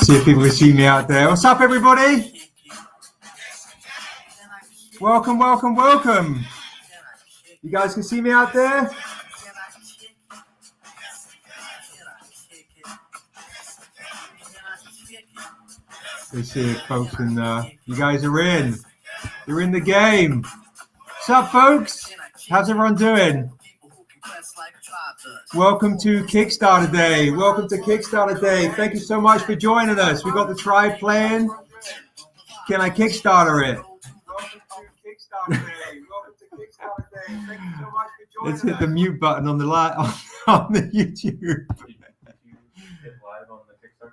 See if people can see me out there. What's up, everybody? Welcome, welcome, welcome. You guys can see me out there? Let's see if folks can, you guys are in. You're in the game. What's up, folks? How's everyone doing? Welcome to Kickstarter Day. Welcome to Kickstarter Day. Thank you so much for joining us. We got the tribe playing. Can I Kickstarter it? Welcome to Kickstarter Day. Welcome to Kickstarter Day. Thank you so much for joining us. Let's hit the mute button on the on the YouTube.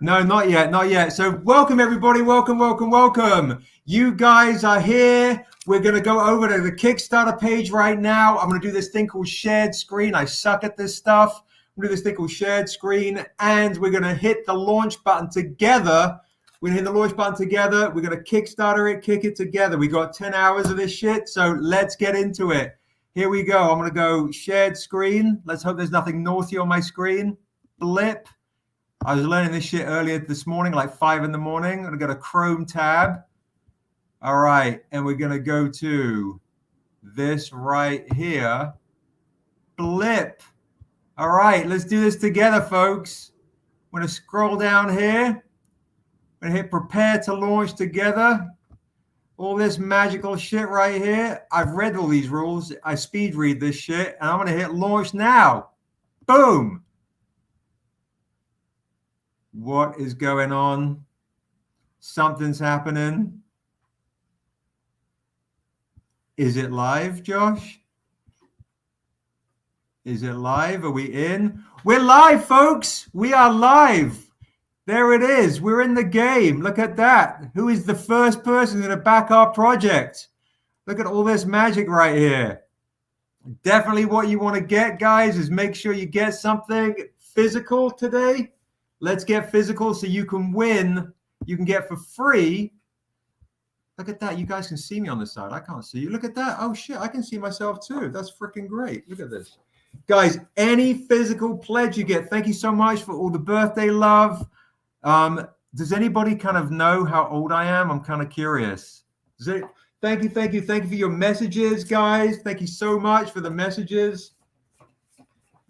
No, not yet, not yet. So welcome, everybody. Welcome, welcome, welcome. You guys are here. We're going to go over to the Kickstarter page right now. I'm going to do this thing called shared screen. I suck at this stuff. I'm going to do this thing called shared screen, and we're going to hit the launch button together. We're going to hit the launch button together. We're going to Kickstarter it, kick it together. We got 10 hours of this shit, so let's get into it. Here we go. I'm going to go shared screen. Let's hope there's nothing naughty on my screen. Blip. I was learning this shit earlier this morning, like 5 in the morning. I'm going to go to Chrome tab. All right, and we're going to go to this right here. Blip. All right, let's do this together, folks. I'm going to scroll down here. I'm going to hit prepare to launch together. All this magical shit right here. I've read all these rules. I speed read this shit, and I'm going to hit launch now. Boom. What is going on? Something's happening. Is it live, Josh? Is it live? Are we in? We're live, folks. We are live. There it is. We're in the game. Look at that. Who is the first person going to back our project? Look at all this magic right here. Definitely what you want to get, guys, is make sure you get something physical today. Let's get physical so you can win. You can get for free. Look at that. You guys can see me on the side. I can't see you. Look at that. Oh, shit. I can see myself, too. That's freaking great. Look at this. Guys, any physical pledge you get, thank you so much for all the birthday love. Does anybody kind of know how old I am? I'm kind of curious. Thank you for your messages, guys. Thank you so much for the messages.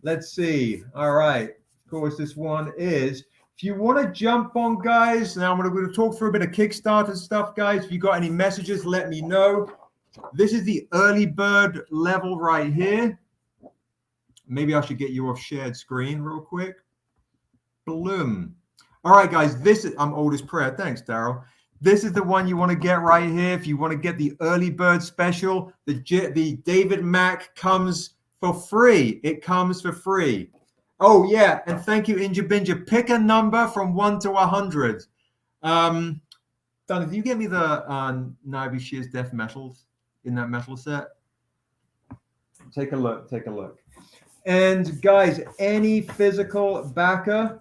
Let's see. All right. Of course, this one is, if you want to jump on, guys, now I'm going to talk through a bit of Kickstarter stuff, guys. If you got any messages, let me know. This is the early bird level right here. Maybe I should get you off shared screen real quick. Bloom. All right, guys, this is, I'm old as prayer. Thanks, Darrell. This is the one you want to get right here. If you want to get the early bird special, the David Mack comes for free. It comes for free. Oh, yeah, and thank you, Inja Binja. Pick a number from 1 to 100. Donna, do you get me the NIOBE Shears Death Metals in that metal set? Take a look, take a look. And, guys, any physical backer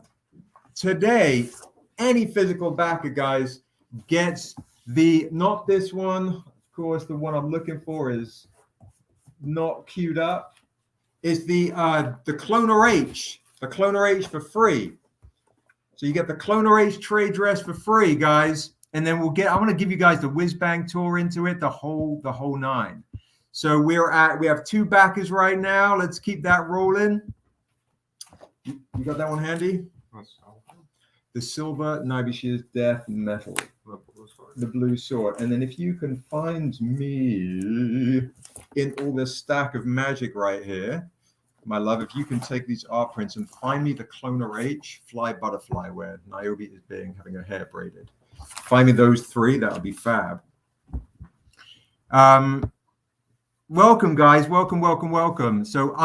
today, any physical backer, guys, gets the, not this one. Of course, the one I'm looking for is not queued up. Is the Cloner H, the Cloner H for free. So you get the Cloner H trade dress for free, guys. And then I'm going to give you guys the whiz bang tour into it, the whole 9. So we have 2 backers right now. Let's keep that rolling. You got that one handy? The silver NIOBE Shears Death Metal, the blue sword. And then if you can find me in all this stack of magic right here, my love, if you can take these art prints and find me the Cloner H Fly Butterfly, where NIOBE is having her hair braided. Find me those 3. That would be fab. Welcome, guys. Welcome, welcome, welcome. So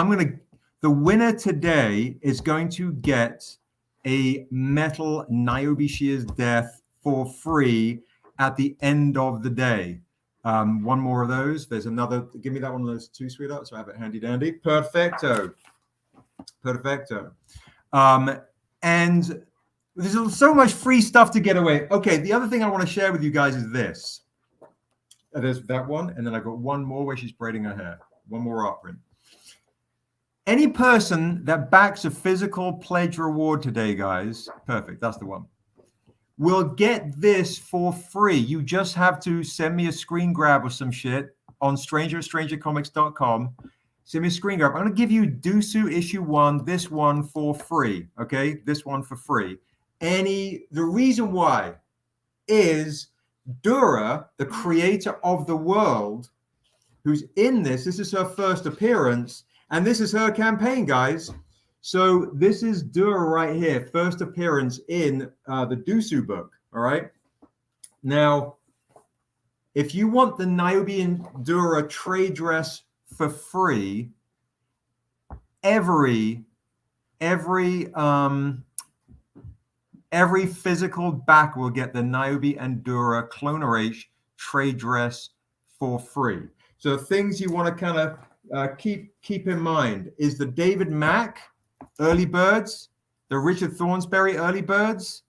the winner today is going to get a metal NIOBE Shears Death for free at the end of the day. One more of those. There's another. Give me that one of those 2, sweetheart, so I have it handy dandy. Perfecto. Perfecto. And there's so much free stuff to get away. Okay, the other thing I want to share with you guys is this. There's that one, and then I got one more where she's braiding her hair. One more art print. Any person that backs a physical pledge reward today, guys, perfect, that's the one, will get this for free. You just have to send me a screen grab or some shit on stranger@strangercomics.com. Send me a screen grab. I'm going to give you Dusu issue 1, this one for free. Okay, this one for free. The reason why is Dura, the creator of the world, who's in this. This is her first appearance, and this is her campaign, guys. So this is Dura right here, first appearance in the Dusu book. All right. Now, if you want the NIOBE Dura trade dress for free, every physical back will get the NIOBE Dura Cloner H trade dress for free. So things you want to kind of keep in mind is the David Mack early birds, the Richard Thornsberry early birds,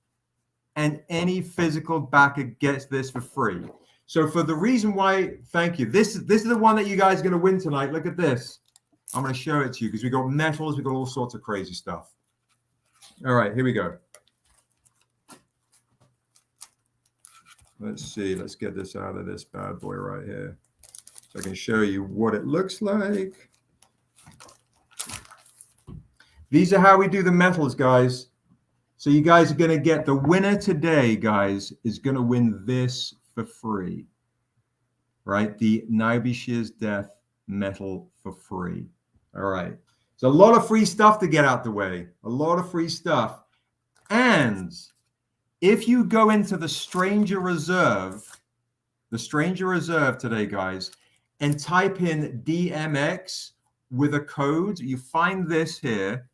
and any physical backer gets this for free. So for the reason why, thank you. This is the one that you guys are going to win tonight. Look at this. I'm going to show it to you because we got metals, we got all sorts of crazy stuff. All right, here we go. Let's see. Let's get this out of this bad boy right here, so I can show you what it looks like. These are how we do the metals, guys. So you guys are going to get the winner today, guys, is going to win this for free, right? The NIOBE Shears Death metal for free. All right. So a lot of free stuff to get out the way. A lot of free stuff. And if you go into the Stranger Reserve today, guys, and type in DMX with a code, you find this here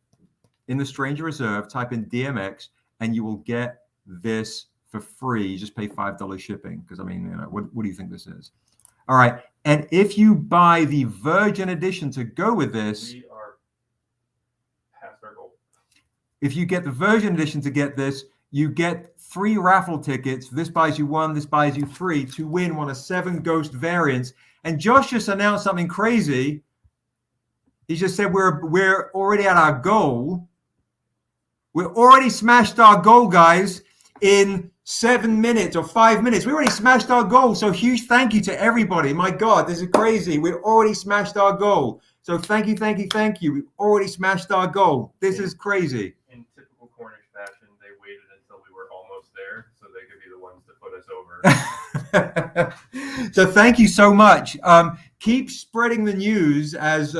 in the Stranger Reserve, type in DMX, and you will get this for free. You just pay $5 shipping, because I mean, you know, what do you think this is? All right. And if you buy the Virgin Edition to go with this, we are past our goal. If you get the Virgin Edition to get this, you get 3 raffle tickets. This buys you 1, this buys you 3 to win one of 7 ghost variants. And Josh just announced something crazy. He just said we're already at our goal. We're already smashed our goal, guys, in 7 minutes or 5 minutes. We already smashed our goal. So huge thank you to everybody. My God, this is crazy. We already smashed our goal. So thank you, thank you, thank you. We've already smashed our goal. This is crazy. In typical Cornish fashion, they waited until we were almost there so they could be the ones to put us over. So thank you so much. Keep spreading the news, as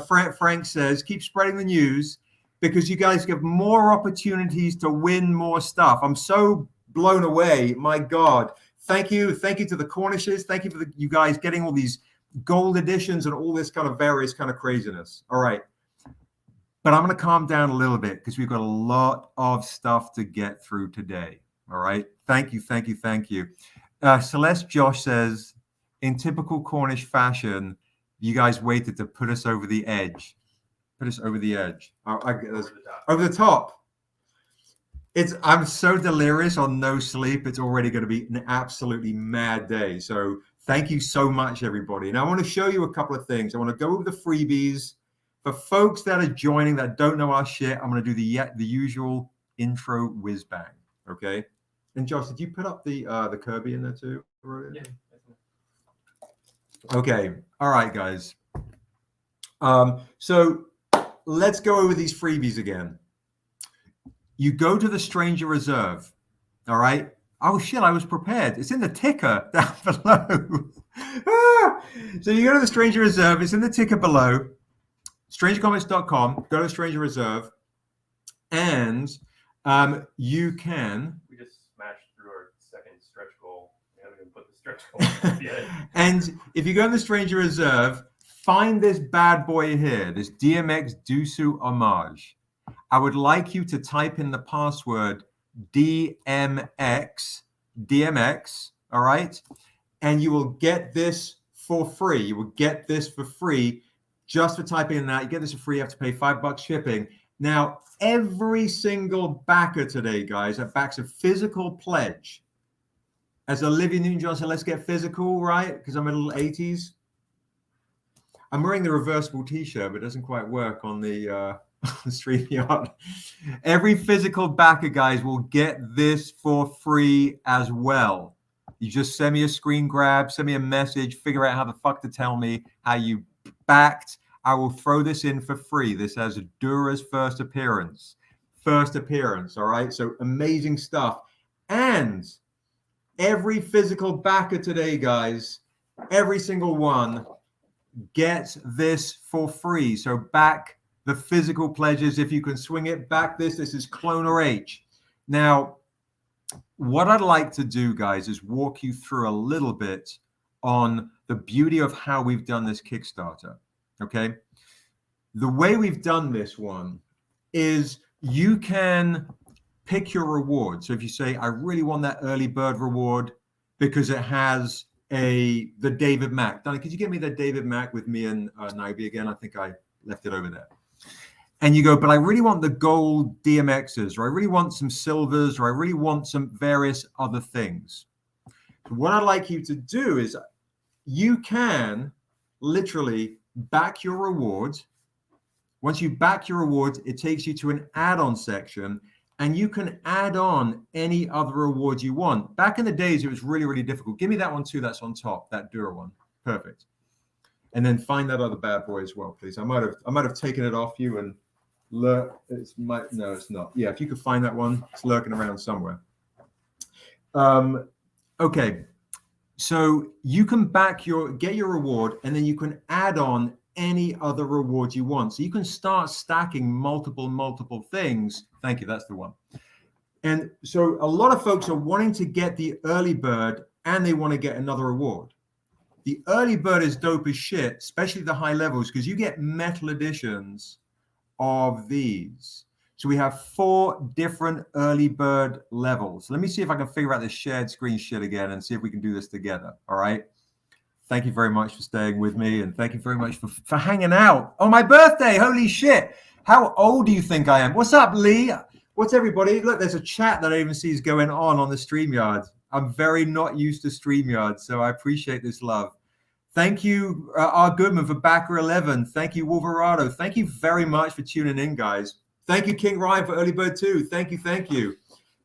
Frank says. Keep spreading the news, because you guys get more opportunities to win more stuff. I'm so blown away. My God. Thank you. Thank you to the Cornishes. Thank you for you guys getting all these gold editions and all this kind of various kind of craziness. All right. But I'm going to calm down a little bit because we've got a lot of stuff to get through today. All right. Thank you. Thank you. Thank you. Celeste Josh says, in typical Cornish fashion, you guys waited to put us over the edge. Put us over the edge. Over the top. I'm so delirious on no sleep. It's already going to be an absolutely mad day. So thank you so much, everybody. And I want to show you a couple of things. I want to go over the freebies. For folks that are joining that don't know our shit, I'm going to do the usual intro whiz bang. Okay. And Josh, did you put up the Kirby in there too? Yeah. Okay. All right, guys. So let's go over these freebies again. You go to the Stranger Reserve. All right. Oh shit, I was prepared. It's in the ticker down below. So you go to the Stranger Reserve. It's in the ticker below. StrangerComics.com. Go to Stranger Reserve, and you can. We just smashed through our second stretch goal. We haven't even put the stretch goal yet. And if you go in the Stranger Reserve, find this bad boy here, this DMX Dusu homage. I would like you to type in the password DMX, all right? And you will get this for free. You will get this for free just for typing in that. You get this for free. You have to pay $5 shipping. Now, every single backer today, guys, that backs a physical pledge. As Olivia Newton-John said, let's get physical, right? Because I'm a little 80s. I'm wearing the reversible t-shirt, but it doesn't quite work on the StreamYard. Every physical backer, guys, will get this for free as well. You just send me a screen grab, send me a message, figure out how the fuck to tell me how you backed. I will throw this in for free. This has Dura's first appearance. All right? So amazing stuff. And every physical backer today, guys, every single one gets this for free. So back the physical pledges if you can swing it. Back this. This is Cloner H. Now, what I'd like to do, guys, is walk you through a little bit on the beauty of how we've done this Kickstarter. Okay? The way we've done this one is you can pick your reward. So if you say, I really want that early bird reward because it has the David Mack. Donnie, could you give me the David Mack with me and NIOBE again? I think I left it over there. And you go, but I really want the gold DMXs, or I really want some silvers, or I really want some various other things. So what I'd like you to do is you can literally back your rewards. Once you back your rewards, it takes you to an add-on section, and you can add on any other rewards you want. Back in the days, it was really, really difficult. Give me that one too. That's on top, that Dura one. Perfect. And then find that other bad boy as well, please. I might have taken it off you and no, it's not. Yeah, if you could find that one, it's lurking around somewhere. Okay, so you can get your reward, and then you can add on any other reward you want. So you can start stacking multiple things. Thank you, that's the one. And so a lot of folks are wanting to get the early bird, and they want to get another reward. The early bird is dope as shit, especially the high levels, because you get metal editions of these. So we have 4 different early bird levels. Let me see if I can figure out this shared screen shit again and see if we can do this together. All right. Thank you very much for staying with me, and thank you very much for hanging out on my birthday. Holy shit. How old do you think I am? What's up, Lee? What's everybody? Look, there's a chat that I even see is going on the StreamYard. I'm very not used to StreamYard, so I appreciate this love. Thank you, R. Goodman, for Backer 11. Thank you, Wolverado. Thank you very much for tuning in, guys. Thank you, King Ryan, for Early Bird 2. Thank you.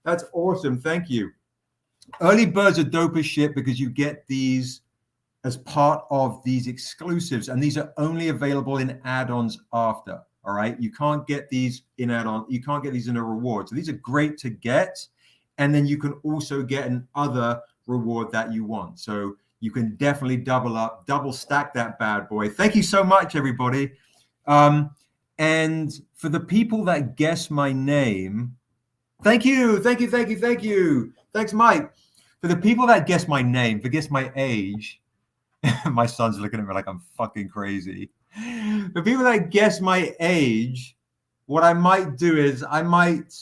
That's awesome. Thank you. Early birds are dope as shit because you get these as part of these exclusives, and these are only available in add-ons after. All right, you can't get these in add-on. You can't get these in a reward. So these are great to get, and then you can also get an other reward that you want. So you can definitely double stack that bad boy. Thank you so much, everybody. And for the people that guess my name, thank you. Thanks, Mike. For the people that guess my name, for guess my age, my son's looking at me like I'm fucking crazy. For people that guess my age, what I might do is I might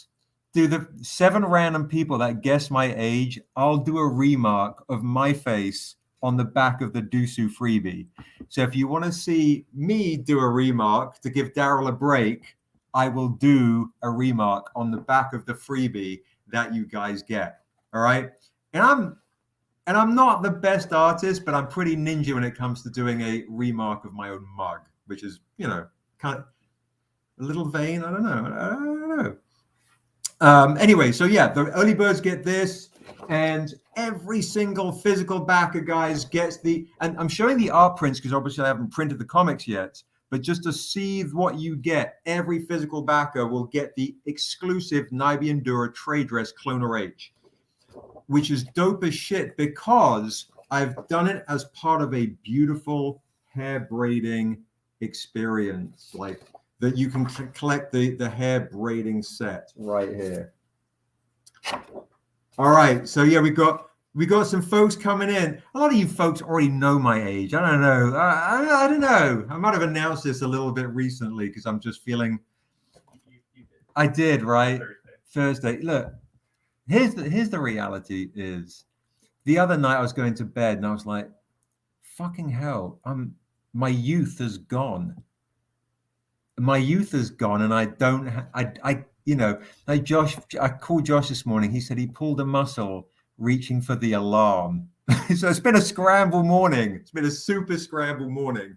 do the 7 random people that guess my age. I'll do a remark of my face on the back of the Dusu freebie. So if you want to see me do a remark to give Darrell a break, I will do a remark on the back of the freebie that you guys get. All right. And I'm not the best artist, but I'm pretty ninja when it comes to doing a remark of my own mug, which is, you know, kind of a little vain. I don't know. Anyway, so yeah, the early birds get this, and every single physical backer, guys, gets the, and I'm showing the art prints because obviously I haven't printed the comics yet, but just to see what you get, every physical backer will get the exclusive NIOBE DURA trade dress Cloner H, which is dope as shit because I've done it as part of a beautiful hair braiding experience, like that you can collect the hair braiding set right here. All right, so yeah, we got some folks coming in. A lot of you folks already know my age. I don't know. I don't know. I might have announced this a little bit recently because I'm just feeling. I did, right? Thursday. Look, here's the reality is, the other night I was going to bed and I was like, fucking hell, my youth is gone. My youth is gone, and I don't. You know, like Josh, I called Josh this morning. He said he pulled a muscle reaching for the alarm. So it's been a scramble morning. It's been a super scramble morning.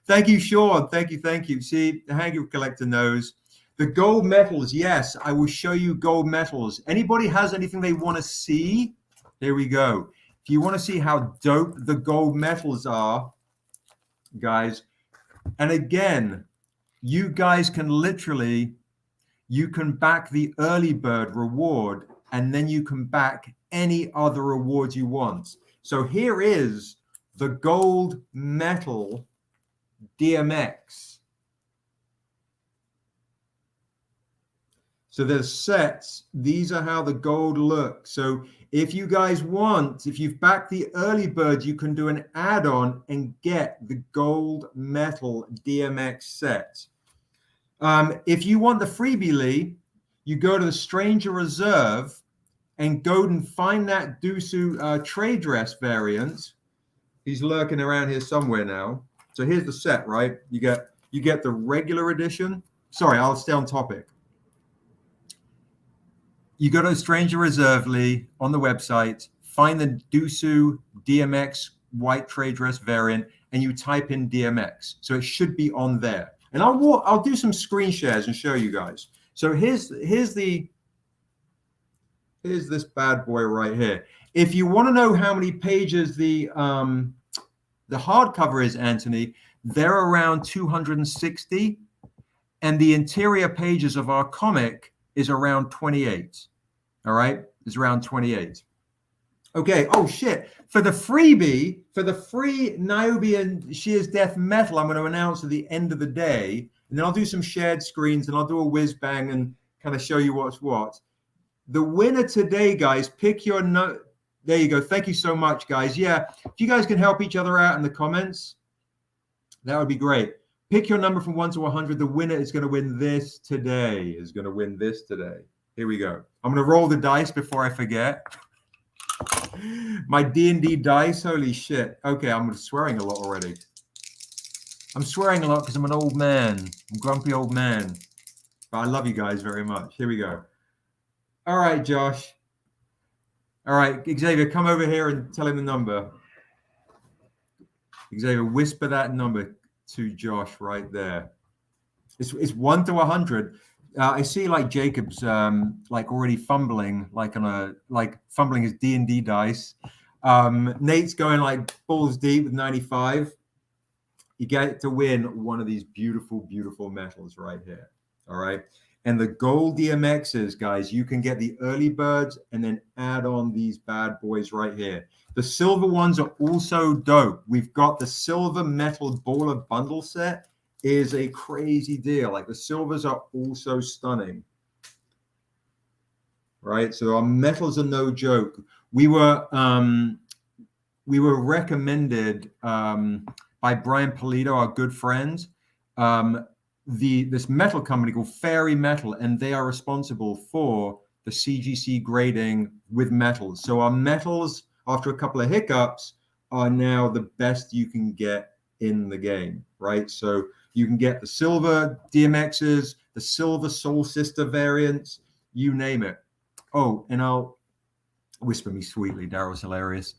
Thank you, Sean. Thank you. See, the Hangar Collector knows. The gold medals, yes, I will show you gold medals. Anybody has anything they want to see? Here we go. If you want to see how dope the gold medals are, guys, and again, you guys can literally, you can back the early bird reward, and then you can back any other rewards you want. So here is the gold metal DMX. So there's sets. These are how the gold looks. So if you guys want, if you've backed the early bird, you can do an add-on and get the gold metal DMX set. If you want the freebie, Lee, you go to the Stranger Reserve and go and find that Dusu trade dress variant. He's lurking around here somewhere now. So here's the set, right? You get the regular edition. Sorry, I'll stay on topic. You go to Stranger Reserve, Lee, on the website, find the Dusu DMX white trade dress variant, and you type in DMX. So it should be on there. And I'll do some screen shares and show you guys. So here's this bad boy right here. If you want to know how many pages the hardcover is, Anthony, they're around 260, and the interior pages of our comic is around 28. All right, it's around 28. Okay. Oh shit! For the freebie, for the free NIOBE and Sheer's Death Metal, I'm going to announce at the end of the day, and then I'll do some shared screens and I'll do a whiz bang and kind of show you what's what. The winner today, guys, pick your note. There you go. Thank you so much, guys. Yeah, if you guys can help each other out in the comments, that would be great. Pick your number from 1 to 100. The winner is going to win this today. Here we go. I'm going to roll the dice before I forget. My D&D dice. Holy shit. Okay, I'm swearing a lot already. I'm swearing a lot because I'm an old man. I'm a grumpy old man. But I love you guys very much. Here we go. All right, Josh. All right, Xavier, come over here and tell him the number. Xavier, whisper that number to Josh right there. It's 1 to 100. I see like Jacob's like already fumbling, fumbling his D&D dice. Nate's going like balls deep with 95. You get to win one of these beautiful, beautiful metals right here. All right. And the gold DMXs, guys, you can get the early birds and then add on these bad boys right here. The silver ones are also dope. We've got the silver metal baller bundle set. Is a crazy deal. Like the silvers are also stunning, right? So our metals are no joke. We were recommended by Brian Polito, our good friend, this metal company called Fairy Metal, and they are responsible for the CGC grading with metals. So our metals, after a couple of hiccups, are now the best you can get in the game, right? So you can get the silver DMXs, the silver Soul Sister variants, you name it. Oh, and I'll whisper me sweetly. Darrell's hilarious.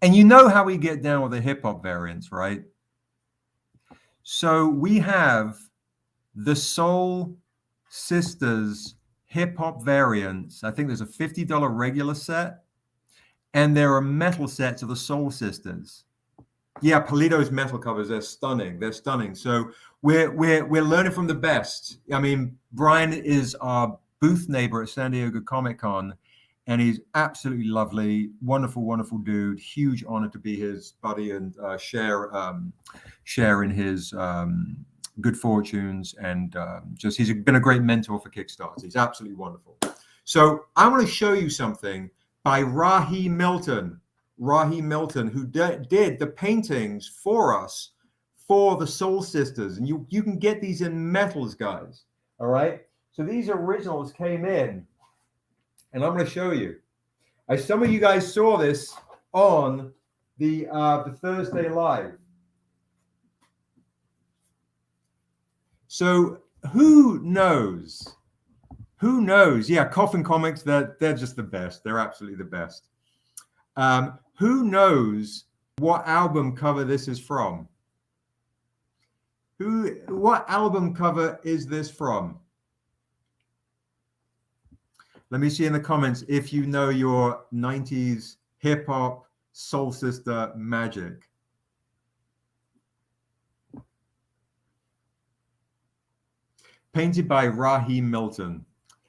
And you know how we get down with the hip hop variants, right? So we have the Soul Sisters hip hop variants. I think there's a $50 regular set, and there are metal sets of the Soul Sisters. Yeah, Polito's metal covers, they're stunning. They're stunning. So we're learning from the best. I mean, Brian is our booth neighbor at San Diego Comic-Con, and he's absolutely lovely, wonderful, wonderful dude. Huge honor to be his buddy and share in his good fortunes. And just he's been a great mentor for Kickstarter. He's absolutely wonderful. So I want to show you something by Rahi Milton. Rahi Milton, who did the paintings for us for the Soul Sisters. And you can get these in metals, guys. All right. So these originals came in, and I'm going to show you. Some of you guys saw this on the Thursday Live. So who knows? Who knows? Yeah, Coffin Comics, they're just the best. They're absolutely the best. Who knows what album cover this is from? What album cover is this from? Let me see in the comments if you know your 90s hip hop soul sister magic. Painted by Raheem Milton.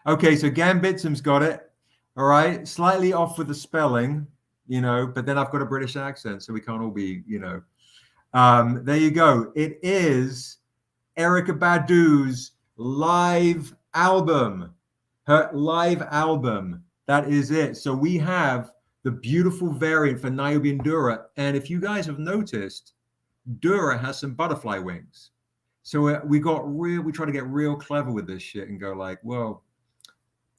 Okay, so Gambitsum's got it. All right, slightly off with the spelling, you know, but then I've got a British accent, so we can't all be, you know. There you go. It is Erykah Badu's live album. Her live album. That is it. So we have the beautiful variant for NIOBE Dura. And if you guys have noticed, Dura has some butterfly wings. So we try to get real clever with this shit and go like, well,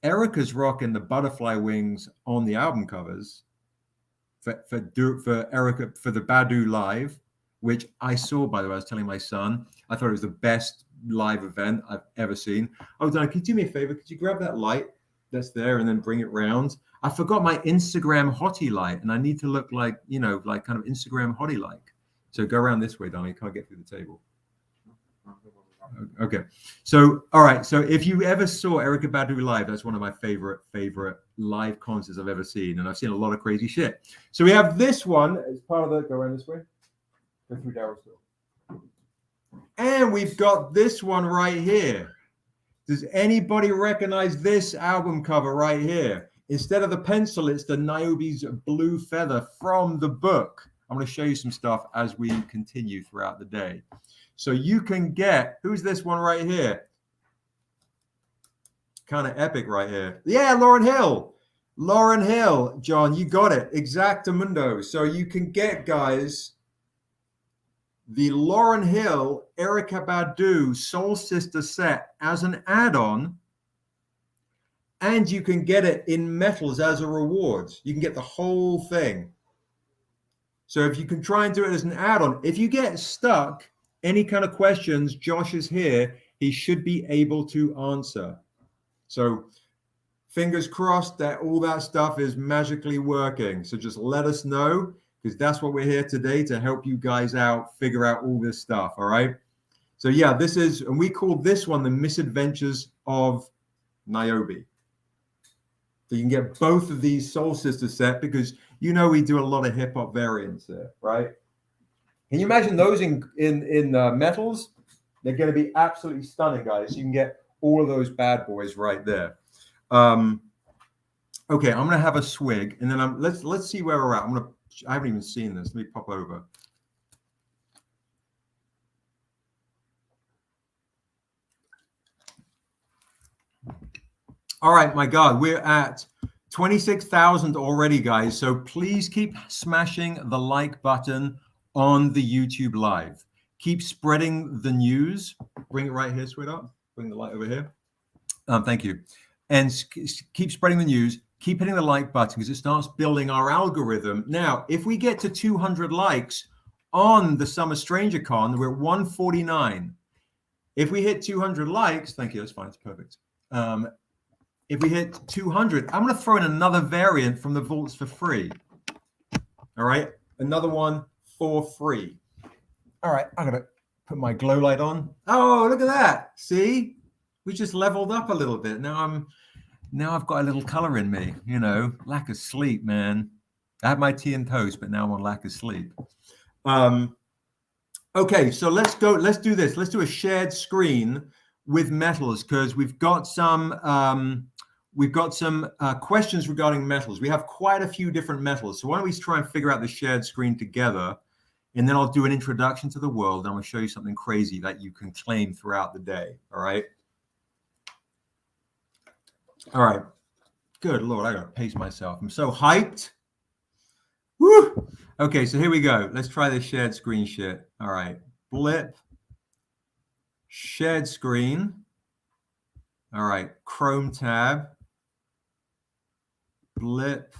Erykah's rocking the butterfly wings on the album covers for Erykah, for the Badu live, which I saw, by the way. I was telling my son, I thought it was the best live event I've ever seen. Oh, Dan, could you do me a favor? Could you grab that light that's there and then bring it round? I forgot my Instagram hottie light, and I need to look like, you know, like kind of Instagram hottie like. So go around this way, Donnie. You can't get through the table. Okay. So, all right. So if you ever saw Erykah Badu live, that's one of my favorite live concerts I've ever seen. And I've seen a lot of crazy shit. So we have this one as part of the, go around this way. Go through Darrell's door. And we've got this one right here. Does anybody recognize this album cover right here? Instead of the pencil, it's the NIOBE's blue feather from the book. I'm going to show you some stuff as we continue throughout the day. So you can get, who's this one right here? Kind of epic right here. Yeah, Lauryn Hill. Lauryn Hill, John, you got it. Exactamundo. So you can get, guys, the Lauryn Hill Erykah Badu Soul Sister set as an add-on, and you can get it in metals as a reward. You can get the whole thing. So if you can try and do it as an add-on, if you get stuck, any kind of questions, Josh is here. He should be able to answer. So fingers crossed that all that stuff is magically working. So just let us know, because that's what we're here today, to help you guys out, figure out all this stuff, all right? So yeah, this is, and we call this one the Misadventures of NIOBE. So you can get both of these Soul Sister set, because you know we do a lot of hip hop variants there, right? Can you imagine those in metals? They're going to be absolutely stunning, guys. You can get all of those bad boys right there. Okay, I'm going to have a swig, and then let's see where we're at. I haven't even seen this. Let me pop over. All right, my God, we're at 26,000 already, guys. So please keep smashing the like button on the YouTube live. Keep spreading the news. Bring it right here, sweetheart. Bring the light over here. Thank you. And keep spreading the news. Keep hitting the like button, because it starts building our algorithm. Now, if we get to 200 likes on the Summer StrangerCon, we're at 149. If we hit 200 likes, thank you, that's fine, it's perfect. If we hit 200, I'm going to throw in another variant from the vaults for free. All right, another one for free. All right, I'm going to put my glow light on. Oh, look at that. See, we just leveled up a little bit. Now I've got a little color in me, you know, lack of sleep, man. I had my tea and toast, but now I'm on lack of sleep. Okay, so let's go. Let's do this. Let's do a shared screen with metals, because we've got some questions regarding metals. We have quite a few different metals. So why don't we try and figure out the shared screen together, and then I'll do an introduction to the world, and I'm going to show you something crazy that you can claim throughout the day. All right. All right. Good Lord, I got to pace myself. I'm so hyped. Woo! Okay, so here we go. Let's try this shared screen shit. All right. Blip. Shared screen. All right. Chrome tab. Blip.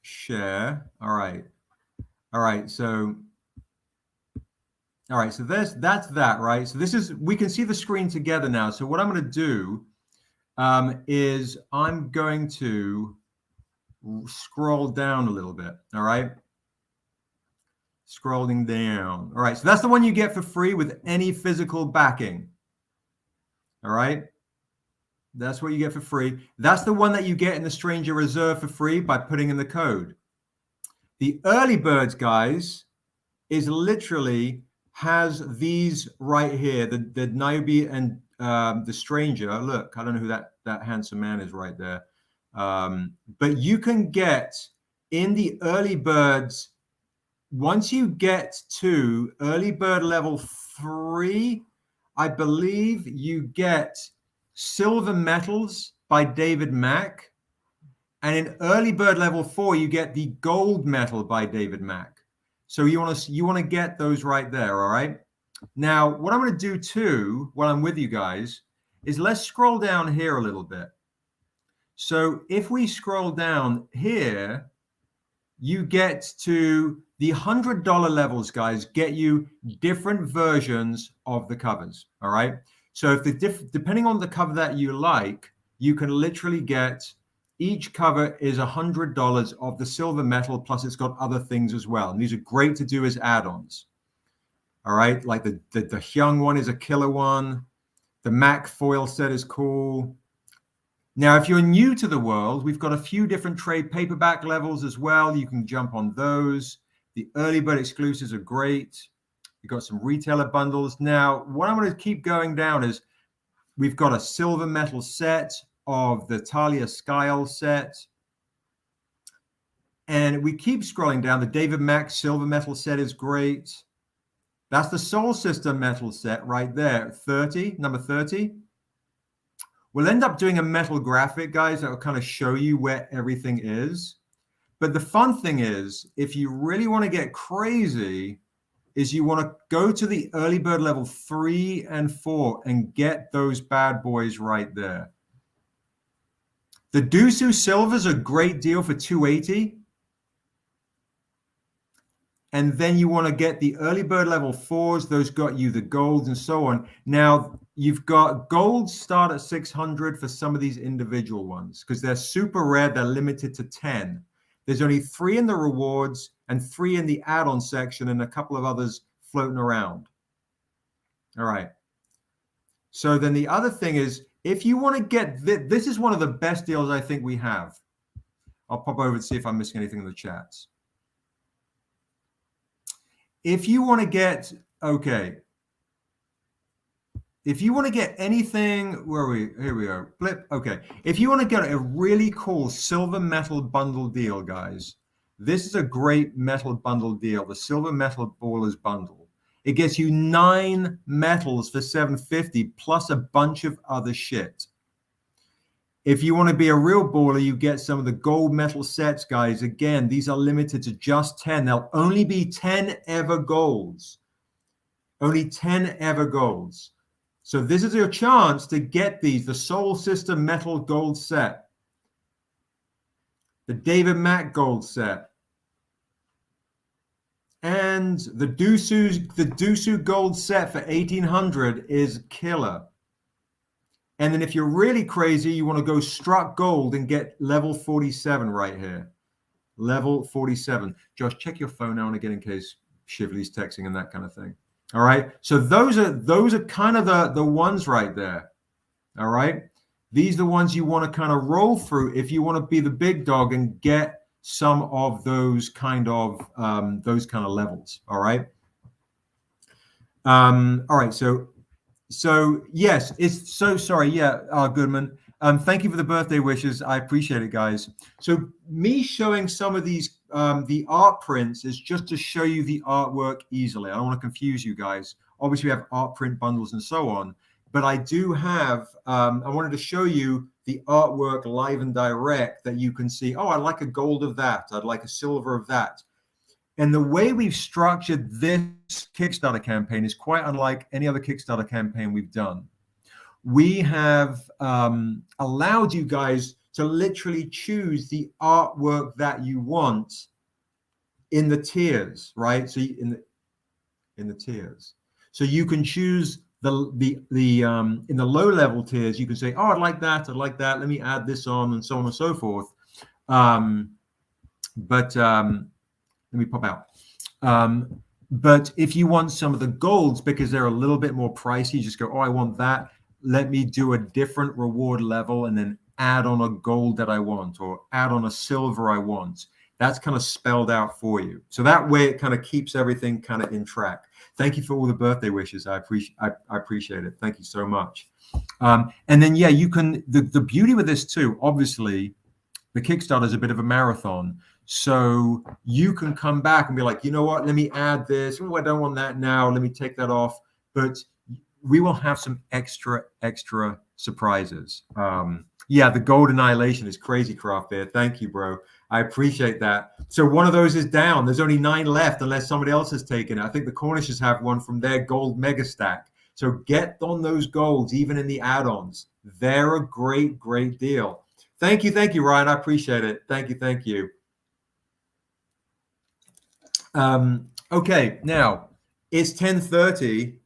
Share. All right. All right. So that's that, right? So this is, we can see the screen together now. So what I'm going to do is I'm going to scroll down a little bit. All right. Scrolling down. All right, so that's the one you get for free with any physical backing. All right, that's what you get for free. That's the one that you get in the Stranger Reserve for free by putting in the code. The early birds, guys, is literally has these right here, the NIOBE and the Stranger. Look, I don't know who that handsome man is right there. But you can get in the early birds, once you get to early bird level 3, I believe you get Silver Metals by David Mack. And in early bird level 4, you get the Gold Metal by David Mack. So you want to get those right there, all right? Now, what I'm going to do too, while I'm with you guys, is let's scroll down here a little bit. So if we scroll down here, you get to the $100 levels, guys, get you different versions of the covers, all right? So if depending on the cover that you like, you can literally get, each cover is $100 of the silver metal, plus it's got other things as well. And these are great to do as add-ons. All right, like the Hyoung one is a killer one. The Mac foil set is cool. Now, if you're new to the world, we've got a few different trade paperback levels as well. You can jump on those. The early bird exclusives are great. You've got some retailer bundles. Now, what I'm going to keep going down is we've got a silver metal set of the Talia Skyle set. And we keep scrolling down. The David Mack silver metal set is great. That's the Soul System metal set right there, 30, number 30. We'll end up doing a metal graphic, guys, that will kind of show you where everything is. But the fun thing is, if you really want to get crazy, is you want to go to the early bird level 3 and 4 and get those bad boys right there. The Dusu Silvers are a great deal for $280. And then you want to get the early bird level 4s. Those got you the golds and so on. Now, you've got golds start at 600 for some of these individual ones because they're super rare. They're limited to 10. There's only 3 in the rewards and 3 in the add-on section and a couple of others floating around. All right. So then the other thing is, if you want to get this is one of the best deals I think we have. I'll pop over and see if I'm missing anything in the chats. If you want to get, okay. If you want to get anything, where are we? Here we are. Flip. Okay. If you want to get a really cool silver metal bundle deal, guys, this is a great metal bundle deal. The Silver Metal Ballers bundle. It gets you 9 metals for $750 plus a bunch of other shit. If you want to be a real baller, you get some of the gold metal sets, guys. Again, these are limited to just 10. There'll only be 10 ever golds. Only 10 ever golds. So this is your chance to get these. The Soul System Metal Gold set. The David Mack Gold set. And the Dusu Gold set for $1,800 is killer. And then if you're really crazy, you want to go struck gold and get level 47 right here. Level 47. Josh, check your phone now and again in case Shively's texting and that kind of thing. All right. So those are kind of the ones right there. All right. These are the ones you want to kind of roll through if you want to be the big dog and get some of those kind of levels. All right. All right. So yes, it's so sorry. Yeah, Goodman. Thank you for the birthday wishes. I appreciate it, guys. So me showing some of these, the art prints is just to show you the artwork easily. I don't want to confuse you guys. Obviously, we have art print bundles and so on, but I do have, I wanted to show you the artwork live and direct that you can see. Oh, I'd like a gold of that. I'd like a silver of that. And the way we've structured this Kickstarter campaign is quite unlike any other Kickstarter campaign we've done. We have allowed you guys to literally choose the artwork that you want in the tiers, right? So in the tiers, so you can choose in the low level tiers. You can say, oh, I'd like that. Let me add this on, and so on and so forth. Let me pop out. But if you want some of the golds because they're a little bit more pricey, you just go, oh, I want that. Let me do a different reward level and then add on a gold that I want or add on a silver I want. That's kind of spelled out for you. So that way it kind of keeps everything kind of in track. Thank you for all the birthday wishes. I appreciate it. Thank you so much. And then, yeah, you can, the beauty with this too, obviously, the Kickstarter is a bit of a marathon. So you can come back and be like, you know what, let me add this. Oh, I don't want that now. Let me take that off. But we will have some extra surprises. Yeah, the gold annihilation is crazy, Craft Beer. Thank you, bro. I appreciate that. So one of those is down. There's only 9 left unless somebody else has taken it. I think the Cornishes have one from their gold mega stack. So get on those golds, even in the add-ons. They're a great deal. Thank you, Ryan. I appreciate it. Thank you. Okay, now it's 10:30.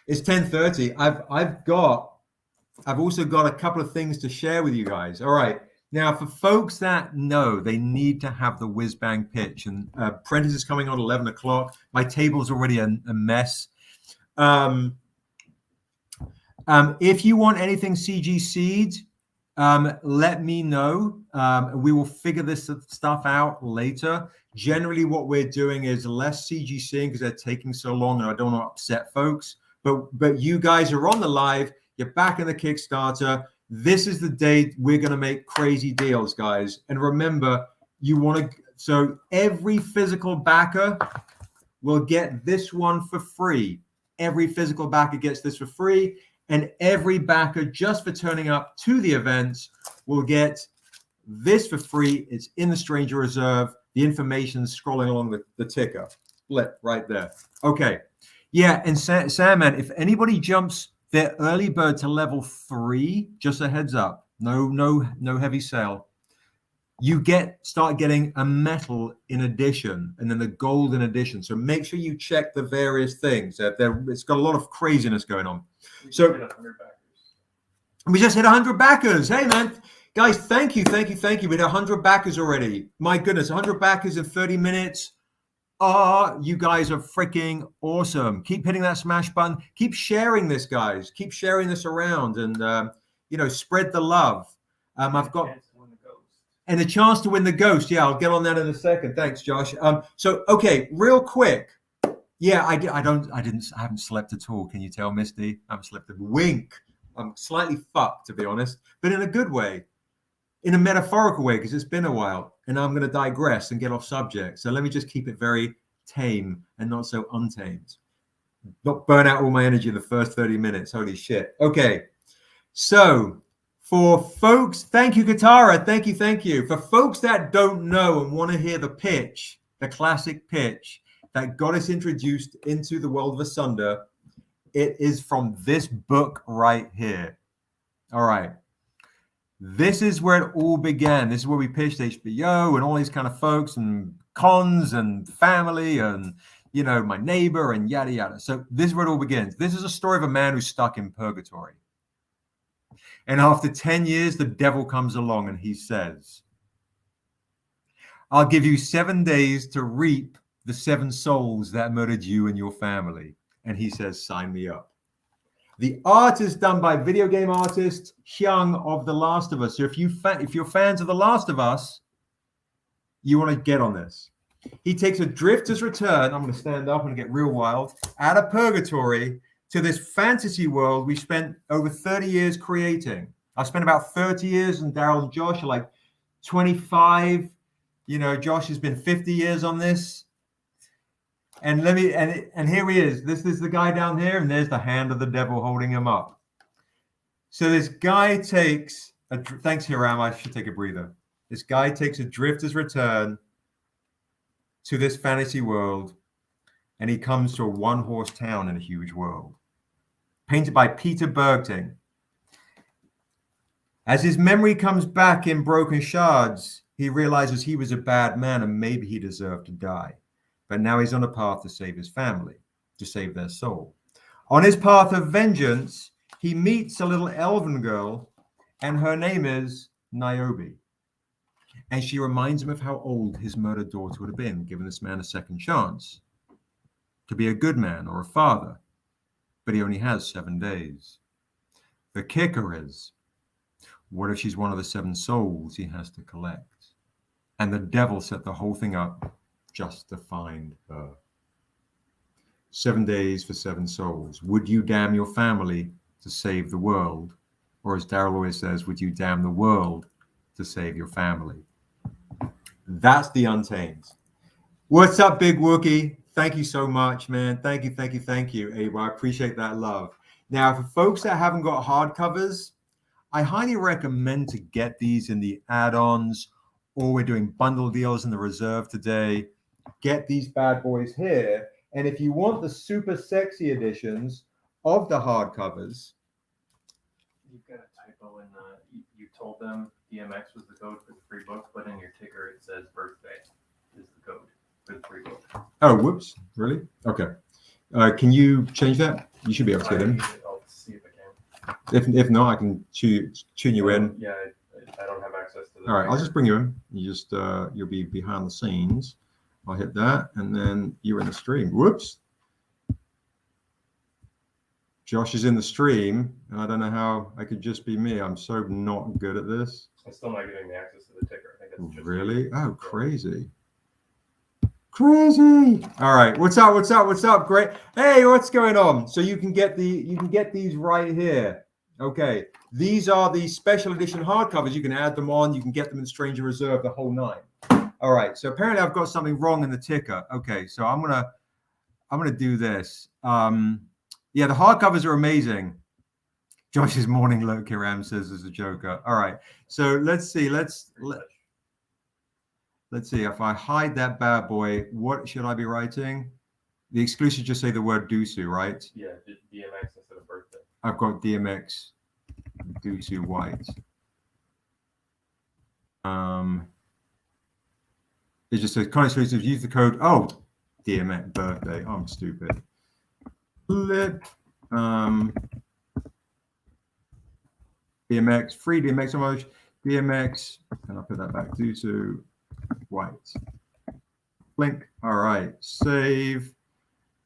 It's 10:30. I've also got a couple of things to share with you guys. All right. Now, for folks that know they need to have the whiz bang pitch, and Prentice is coming on 11 o'clock. My table's already a mess. If you want anything CG Seed, let me know. We will figure this stuff out later. Generally, what we're doing is less CGCing because they're taking so long, and I don't want to upset folks. But you guys are on the live. You're back in the Kickstarter. This is the date we're going to make crazy deals, guys. And remember, you want to. So every physical backer will get this one for free. Every physical backer gets this for free. And every backer, just for turning up to the events, will get this for free. It's in the Stranger Reserve. The information's scrolling along the ticker. Split right there. Okay. Yeah, and Sandman, if anybody jumps their early bird to level 3, just a heads up, no heavy sale. You start getting a metal in addition, and then the gold in addition. So make sure you check the various things. It's got a lot of craziness going on. So we just hit 100 backers. Hey, man. Guys, thank you. We hit 100 backers already. My goodness, 100 backers in 30 minutes. You guys are freaking awesome. Keep hitting that smash button. Keep sharing this, guys. Keep sharing this around and, spread the love. I've got... And the chance to win the ghost. Yeah, I'll get on that in a second. Thanks, Josh. So, okay, real quick. Yeah, I haven't slept at all. Can you tell, Misty? I haven't slept a wink. I'm slightly fucked, to be honest, but in a good way, in a metaphorical way, because it's been a while, and I'm going to digress and get off subject. So let me just keep it very tame and not so untamed. Not burn out all my energy in the first 30 minutes. Holy shit. Okay, so... For folks, thank you, Katara. Thank you. For folks that don't know and want to hear the pitch, the classic pitch that got us introduced into the world of Asunder, it is from this book right here. All right. This is where it all began. This is where we pitched HBO and all these kind of folks and cons and family and, my neighbor and yada, yada. So this is where it all begins. This is a story of a man who's stuck in purgatory. And after 10 years, the devil comes along and he says, I'll give you 7 days to reap the 7 souls that murdered you and your family. And he says, sign me up. The art is done by video game artist Hyoung of The Last of Us. So if you're fans of The Last of Us, you want to get on this. He takes a drifter's return. I'm going to stand up and get real wild. Out of purgatory to this fantasy world we spent over 30 years creating. I spent about 30 years, and Darrell and Josh are like 25. Josh has been 50 years on this. And and here he is. This is the guy down here, and there's the hand of the devil holding him up. So this guy takes thanks, Hiram. I should take a breather. This guy takes a drifter's return to this fantasy world, and he comes to a one-horse town in a huge world. Painted by Peter Bergting. As his memory comes back in broken shards, he realizes he was a bad man and maybe he deserved to die. But now he's on a path to save his family, to save their soul. On his path of vengeance, he meets a little elven girl, and her name is NIOBE. And she reminds him of how old his murdered daughter would have been, giving this man a second chance to be a good man or a father. But he only has 7 days. The kicker is, what if she's one of the 7 souls he has to collect? And the devil set the whole thing up just to find her. 7 days for 7 souls. Would you damn your family to save the world? Or as Darrell always says, would you damn the world to save your family? That's the Untamed. What's up, Big Wookie? Thank you so much, man. Thank you, thank you, thank you, Abel. I appreciate that love. Now, for folks that haven't got hardcovers, I highly recommend to get these in the add-ons, or we're doing bundle deals in the reserve today. Get these bad boys here. And if you want the super sexy editions of the hardcovers, you've got a typo in you told them DMX was the code for the free book, but in your ticker it says birthday is the code for the free book. Oh, whoops. Really? Okay. Can you change that? You should be able to get in. I'll see if I can. If not, I can tune you in. Yeah, I don't have access to the. All right, I'll just bring you in. You just you'll be behind the scenes. I'll hit that, and then you're in the stream. Whoops. Josh is in the stream, and I don't know how I could just be me. I'm so not good at this. I'm still not getting the access to the ticker. I think that's just really? Oh, crazy. Crazy. All right. What's up? What's up? What's up? Great. Hey, what's going on? So you can get these right here. Okay. These are the special edition hardcovers. You can add them on. You can get them in Stranger Reserve, the whole 9. All right. So apparently I've got something wrong in the ticker. Okay. So I'm gonna do this. Yeah, the hardcovers are amazing. Josh's morning look, Kiram says, is a joker. All right. So let's see. Let's see. If I hide that bad boy, what should I be writing? The exclusive just say the word Dusu, right? Yeah, DMX instead of birthday. I've got DMX Dusu White. It just says kind exclusive. Use the code. Oh, DMX birthday. I'm stupid. DMX free DMX emoji DMX, and I'll put that back to White. Link. All right, save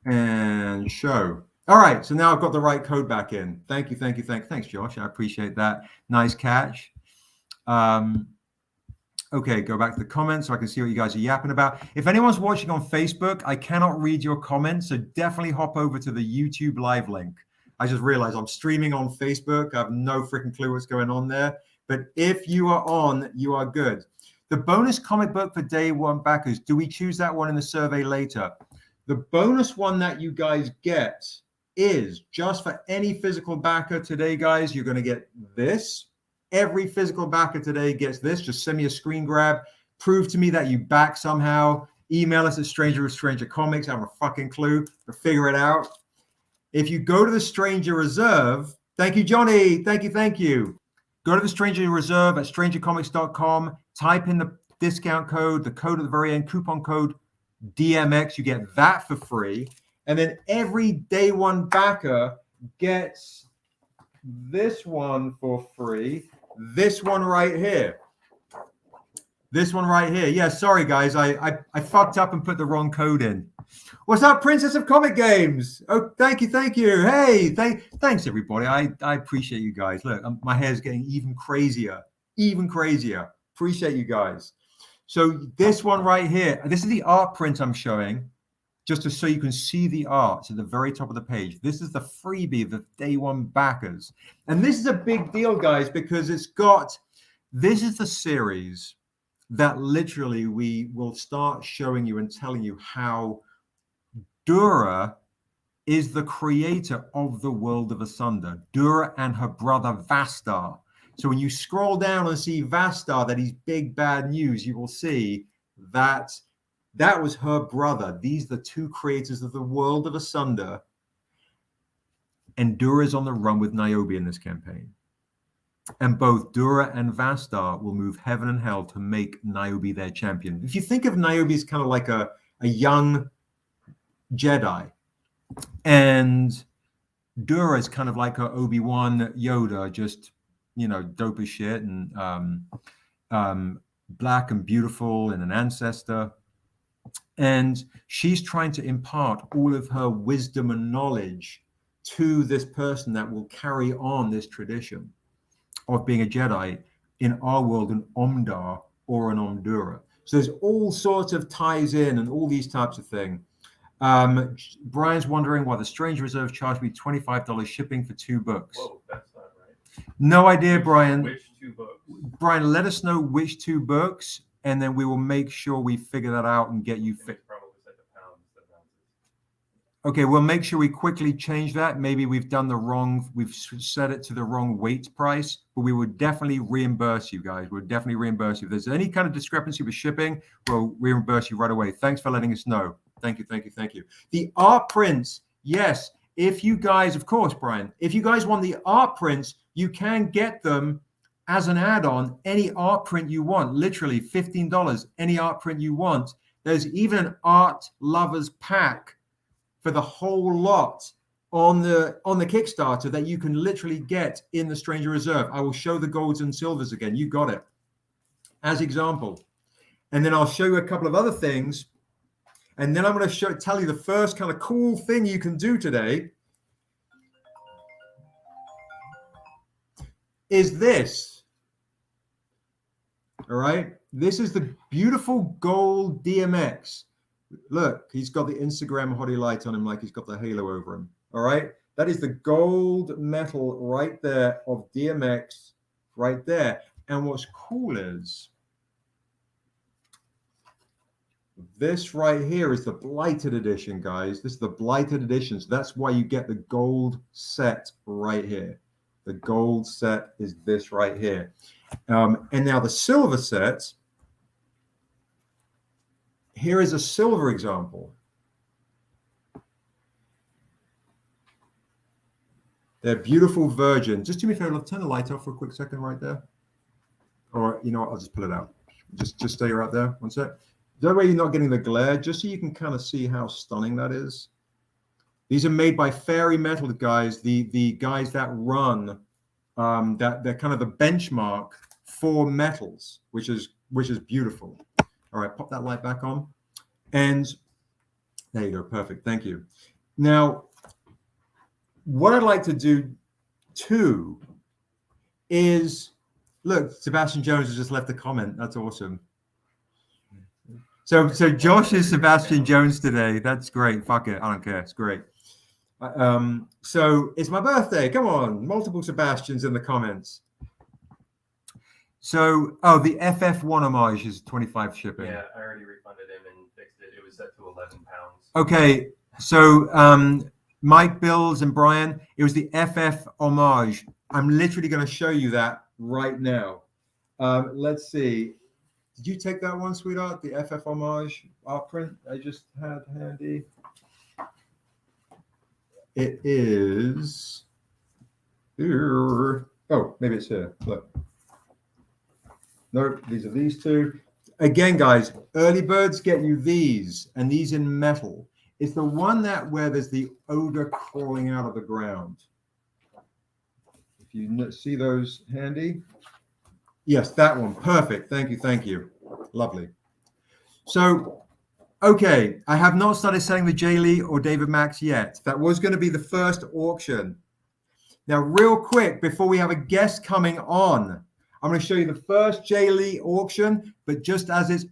and show. All right, so now I've got the right code back in. Thank you, thank you, thanks, Josh. I appreciate that. Nice catch. Okay, go back to the comments so I can see what you guys are yapping about. If anyone's watching on Facebook, I cannot read your comments, so definitely hop over to the YouTube live link. I just realized I'm streaming on Facebook. I have no freaking clue what's going on there. But if you are on, you are good. The bonus comic book for day 1 backers, do we choose that one in the survey later? The bonus one that you guys get is just for any physical backer today, guys, you're going to get this. Every physical backer today gets this. Just send me a screen grab. Prove to me that you back somehow. Email us at Stranger with Stranger Comics. I have a fucking clue, but figure it out. If you go to the Stranger Reserve, thank you, Johnny. Thank you, thank you. Go to the Stranger Reserve at strangercomics.com. Type in the discount code, the code at the very end, coupon code DMX. You get that for free. And then every day 1 backer gets this one for free. This one right here. This one right here. Yeah, sorry, guys. I fucked up and put the wrong code in. What's up, Princess of Comic Games? Oh, thank you, thank you. Hey, thanks, everybody. I appreciate you guys. Look, my hair's getting even crazier. Even crazier. Appreciate you guys. So this one right here, this is the art print I'm showing, just so you can see the art at the very top of the page. This is the freebie of the day 1 backers. And this is a big deal, guys, because this is the series that literally we will start showing you and telling you how Dura is the creator of the world of Asunder. Dura and her brother Vastar. So when you scroll down and see Vastar, that is big bad news, you will see that that was her brother. These are the 2 creators of the world of Asunder. And Dura is on the run with NIOBE in this campaign. And both Dura and Vastar will move heaven and hell to make NIOBE their champion. If you think of NIOBE as kind of like a young Jedi, and Dura is kind of like a Obi-Wan Yoda, just, you know, dope as shit. And black and beautiful and an ancestor. And she's trying to impart all of her wisdom and knowledge to this person that will carry on this tradition of being a Jedi in our world, an Omdar or an Omdura. So there's all sorts of ties in and all these types of things. Brian's wondering why the Strange Reserve charged me $25 shipping for 2 books. Whoa, that's not right. No idea, Brian. Which 2 books? Brian, let us know which 2 books, and then we will make sure we figure that out and get you fixed. Okay, we'll make sure we quickly change that. Maybe we've set it to the wrong weight price, but we would definitely reimburse you guys. We'll definitely reimburse you. If there's any kind of discrepancy with shipping, we'll reimburse you right away. Thanks for letting us know. Thank you, thank you, thank you. The art prints, yes. If you guys, of course, Brian, if you guys want the art prints, you can get them as an add-on, any art print you want, literally $15, any art print you want. There's even an art lovers pack for the whole lot on the Kickstarter that you can literally get in the Stranger Reserve. I will show the golds and silvers again. You got it as example. And then I'll show you a couple of other things. And then I'm going to tell you the first kind of cool thing you can do today is this. All right. This is the beautiful gold DMX. Look, he's got the Instagram hottie light on him like he's got the halo over him. All right. That is the gold metal right there of DMX right there. And what's cool is this right here is the blighted edition, guys. This is the blighted edition. So that's why you get the gold set right here. The gold set is this right here. And now the silver set. Here is a silver example. They're beautiful virgin. Just do me a favor, turn the light off for a quick second right there. Or, you know what, I'll just pull it out. Just stay right there, one sec. That way you're not getting the glare, just so you can kind of see how stunning that is. These are made by Fairy Metal, guys, the guys that run, they're kind of the benchmark for metals, which is beautiful. All right, pop that light back on. And there you go, perfect, thank you. Now, what I'd like to do too is, look, Sebastian Jones has just left a comment, that's awesome. So Josh is Sebastian Jones today, that's great, fuck it, I don't care, it's great. So it's my birthday, come on, multiple Sebastians in the comments. So, oh, the FF1 homage is 25 shipping. Yeah, I already refunded him and fixed it. It was set to 11 pounds. Okay, so Mike, Bills, and Brian, it was the FF homage. I'm literally going to show you that right now. Let's see. Did you take that one, sweetheart? The FF homage art print I just had handy. It is here. Oh, maybe it's here. Look. Nope, these are these two. Again, guys, early birds get you these, and these in metal. It's the one where there's the odor crawling out of the ground. If you see those handy. Yes, that one. Perfect. Thank you. Thank you. Lovely. So, okay, I have not started selling the Jae Lee or David Mack yet. That was going to be the first auction. Now, real quick, before we have a guest coming on, I'm going to show you the first Jae Lee auction, but just as it's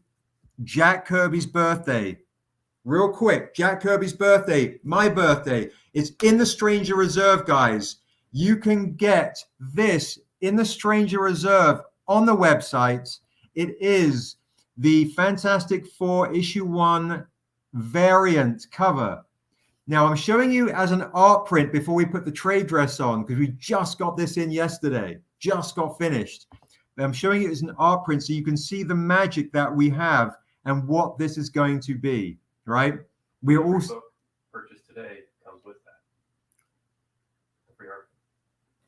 Jack Kirby's birthday. Real quick, Jack Kirby's birthday, my birthday. It's in the Stranger Reserve, guys. You can get this in the Stranger Reserve on the website. It is the Fantastic Four issue 1 variant cover. Now, I'm showing you as an art print before we put the trade dress on, because we just got this in yesterday. Just got finished. I'm showing it as an art print so you can see the magic that we have and what this is going to be, right? We also purchased today comes with that. Free art.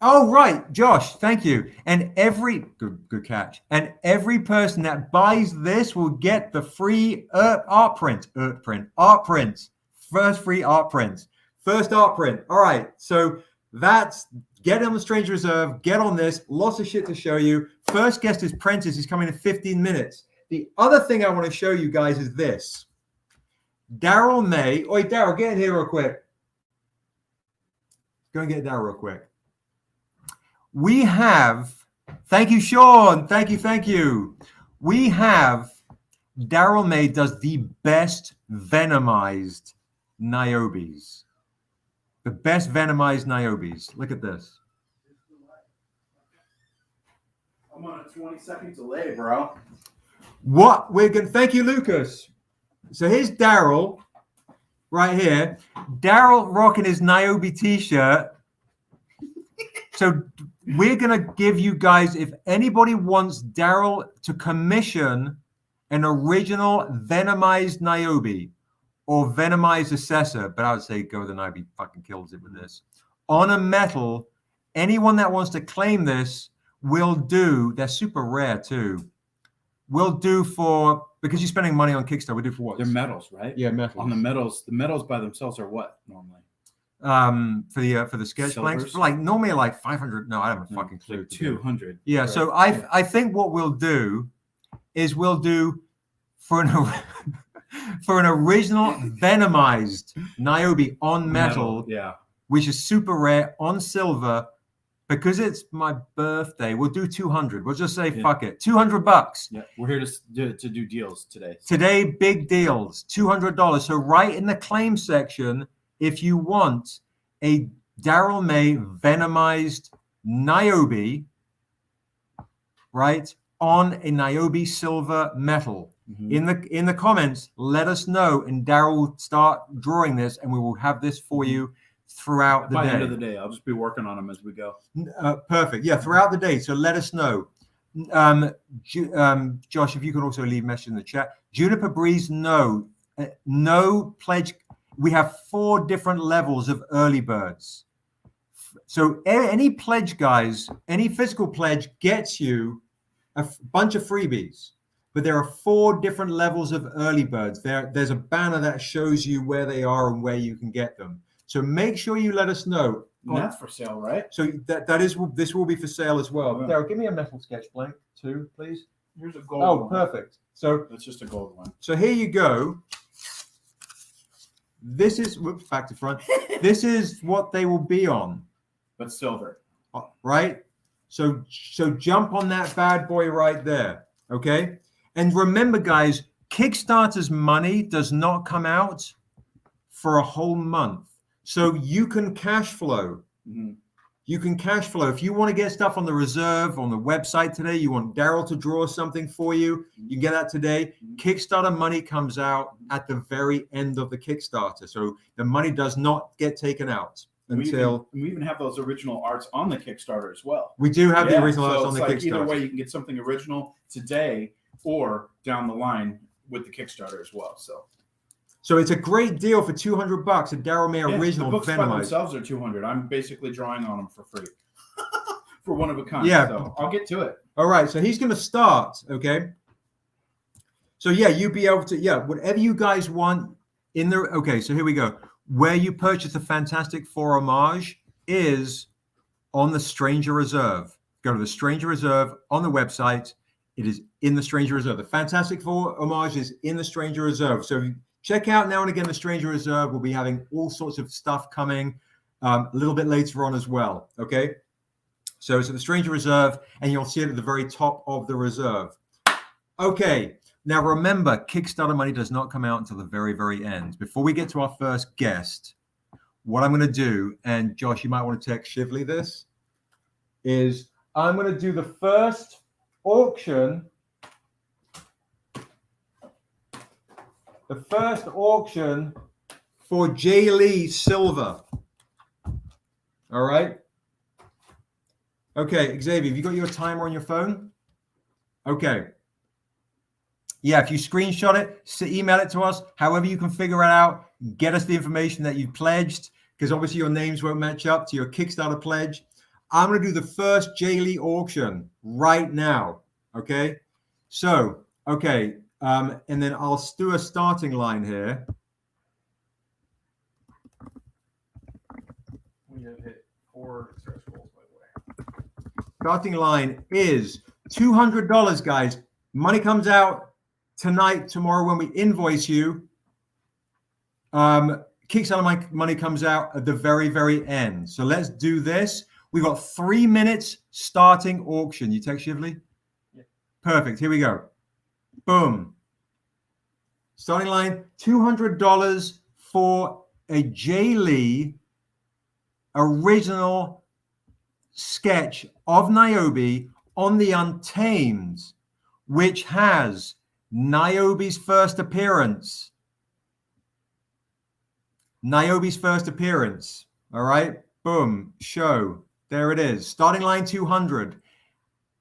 Oh, right, Josh, thank you. And every good catch. And every person that buys this will get the free art print. First free art print. First art print. All right. So that's get on the Stranger Reserve, get on this, lots of shit to show you. first guest is Prentice. He's coming in 15 minutes. The other thing I want to show you guys is this. Darrell May. Oi, Darrell, get in here real quick. Go and get Darrell real quick. We have, thank you, Sean. Thank you. We have, Darrell May does the best venomized NIOBEs. The best venomized NIOBEs. Look at this. I'm on a 20-second delay, bro. What we're going to, thank you, Lucas. So here's Darrell right here. Darrell rocking his NIOBE t-shirt. So we're going to give you guys, if anybody wants Darrell to commission an original venomized NIOBE or venomized assessor, but I would say go with the NIOBE, fucking kills it with this. On a metal, anyone that wants to claim this will do, they're super rare too. We'll do for, because you're spending money on Kickstarter, we do for what? They're metals, right? Yeah, metals. On the metals by themselves are what normally? For the sketch blanks, for like normally like 500. No, I haven't fucking clue. 200. Yeah, right. So I think what we'll do is we'll do for an original venomized NIOBE on metal, yeah, which is super rare on silver. Because it's my birthday, we'll do 200. We'll just say, fuck it, $200. Yeah, we're here to do deals today. Today, big deals, $200. So right in the claim section, if you want a Darrell May venomized NIOBE, right, on a NIOBE silver metal, in the comments, let us know, and Darrell will start drawing this, and we will have this for you throughout the day. By the end of the day, I'll just be working on them as we go. Perfect. Yeah, throughout the day. So let us know. Josh, if you can also leave a message in the chat. Juniper Breeze, no pledge. We have 4 different levels of early birds. So any pledge, guys, any physical pledge gets you a bunch of freebies. But there are 4 different levels of early birds. There's a banner that shows you where they are and where you can get them. So make sure you let us know. And that's for sale, right? So this will be for sale as well. Yeah. Darrell, give me a metal sketch blank too, please. Here's a gold one. Perfect. So that's just a gold one. So here you go. This is, whoops, back to front. This is what they will be on. But silver. Right? So jump on that bad boy right there. Okay? And remember, guys, Kickstarter's money does not come out for a whole month. So you can cash flow. You can cash flow. If you want to get stuff on the reserve, on the website today, you want Darrell to draw something for you, you can get that today. Kickstarter money comes out at the very end of the Kickstarter. So the money does not get taken out until... We even have those original arts on the Kickstarter as well. We do have the original arts on the like Kickstarter. Either way, you can get something original today or down the line with the Kickstarter as well. So it's a great deal for $200. A Darrell May original the books by venomized. themselves are $200. I'm basically drawing on them for free for one of a kind. Yeah. So I'll get to it. All right. So he's going to start. Okay. So yeah, you'll be able to, whatever you guys want in there. Okay. So here we go. Where you purchase the Fantastic Four homage is on the Stranger Reserve. Go to the Stranger Reserve on the website. It is in the Stranger Reserve. The Fantastic Four homage is in the Stranger Reserve. So check out now and again the Stranger Reserve. We'll be having all sorts of stuff coming a little bit later on as well. Okay. So it's at the Stranger Reserve, and you'll see it at the very top of the reserve. Okay. Now remember, Kickstarter money does not come out until the very, very end. Before we get to our first guest, what I'm going to do, and Josh, you might want to text Shively this, is I'm going to do the first auction. The first auction for Jae Lee silver. All right. Okay, Xavier, have you got your timer on your phone? Okay. Yeah, if you screenshot it, email it to us. However you can figure it out, get us the information that you pledged, because obviously your names won't match up to your Kickstarter pledge. I'm going to do the first Jae Lee auction right now. Okay. So, okay. And then I'll do a starting line here. We have hit 4 stretch goals, by the way. Starting line is $200, guys. Money comes out tonight, tomorrow when we invoice you. Kickstarter money comes out at the very, very end. So let's do this. We've got 3 minutes starting auction. You text Shively? Yeah. Perfect. Here we go. Boom. Starting line, $200 for a Jae Lee original sketch of NIOBE on the Untamed, which has NIOBE's first appearance. NIOBE's first appearance. All right. Boom. Show. There it is. Starting line 200.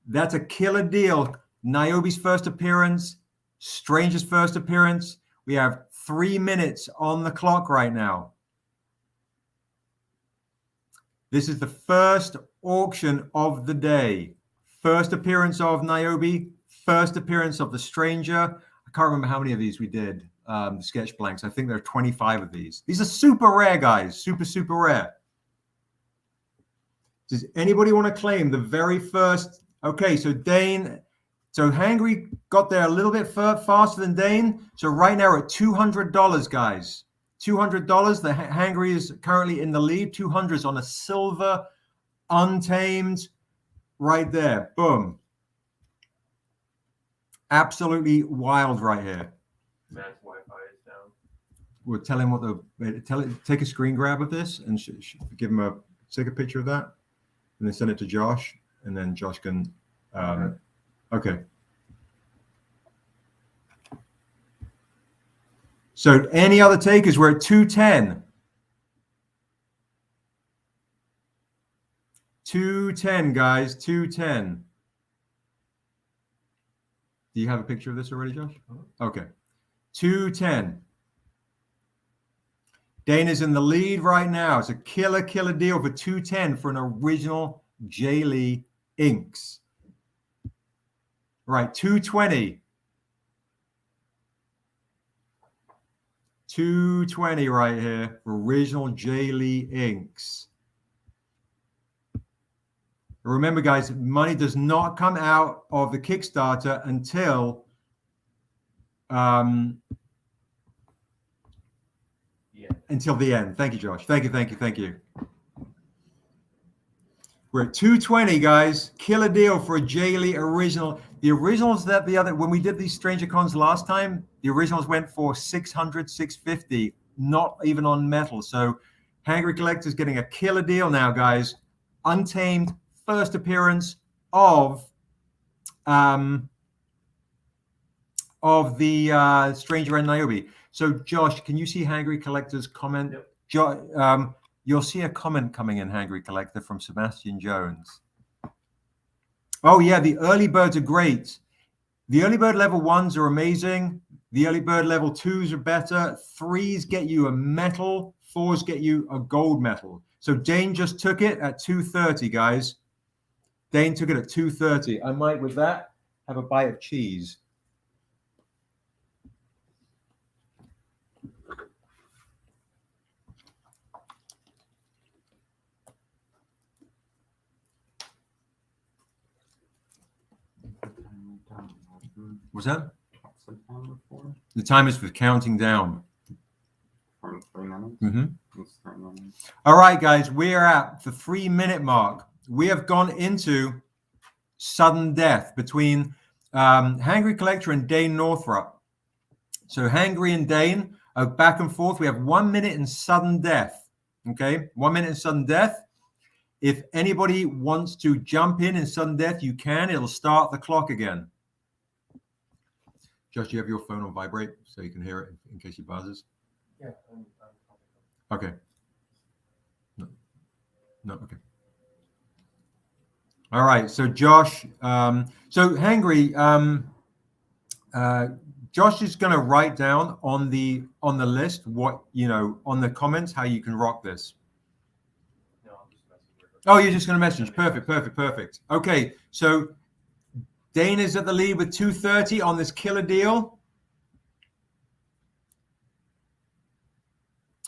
That's a killer deal. NIOBE's first appearance. Stranger's first appearance. We have 3 minutes on the clock right now. This is the first auction of the day. First appearance of NIOBE. First appearance of the Stranger. I can't remember how many of these we did. The sketch blanks. I think there are 25 of these. These are super rare, guys. Super, super rare. Does anybody want to claim the very first? Okay, so Dane. So Hangry got there a little bit faster than Dane. So right now we're at $200, guys. $200. The Hangry is currently in the lead. 200 on a silver Untamed right there. Boom. Absolutely wild right here. Matt's Wi-Fi is down. We'll tell him what take a screen grab of this and give him take a picture of that and then send it to Josh, and then Josh can okay. So any other takers? We're at 210. 210, guys. 210. Do you have a picture of this already, Josh? Okay. 210. Dana's in the lead right now. It's a killer deal for 210 for an original Jae Lee inks. Right, 220. 220 right here for original Jae Lee inks. Remember, guys, money does not come out of the Kickstarter until until the end. Thank you, Josh. Thank you. We're at 220, guys. Killer deal for a Jae Lee original. The originals when we did these Stranger Cons last time, the originals went for $600, $650, not even on metal. So Hangry Collector's getting a killer deal now, guys. Untamed first appearance of the Stranger and NIOBE. So Josh, can you see Hangry Collector's comment? Yep. You'll see a comment coming in, Hangry Collector, from Sebastian Jones. Oh yeah, the early birds are great. The early bird level 1s are amazing. The early bird level 2s are better. 3s get you a metal. 4s get you a gold medal. So Dane just took it at 230, guys. Dane took it at 230. I might, with that, have a bite of cheese. What's that? What's the timer for? The time is for counting down. From 3 minutes? Mm-hmm. It's 3 minutes. All right, guys, we are at the 3-minute mark. We have gone into sudden death between Hangry Collector and Dane Northrup. So Hangry and Dane are back and forth. We have 1 minute in sudden death. Okay, 1 minute in sudden death. If anybody wants to jump in sudden death, you can. It'll start the clock again. Josh, do you have your phone on vibrate so you can hear it in case he buzzes? Yeah. Okay. No, okay. All right. So Josh, so Hangry, Josh is going to write down on the list what, on the comments, how you can rock this. No, I'm just messaging. Oh, you're just going to message. Perfect. Okay. So Dane is at the lead with 230 on this killer deal.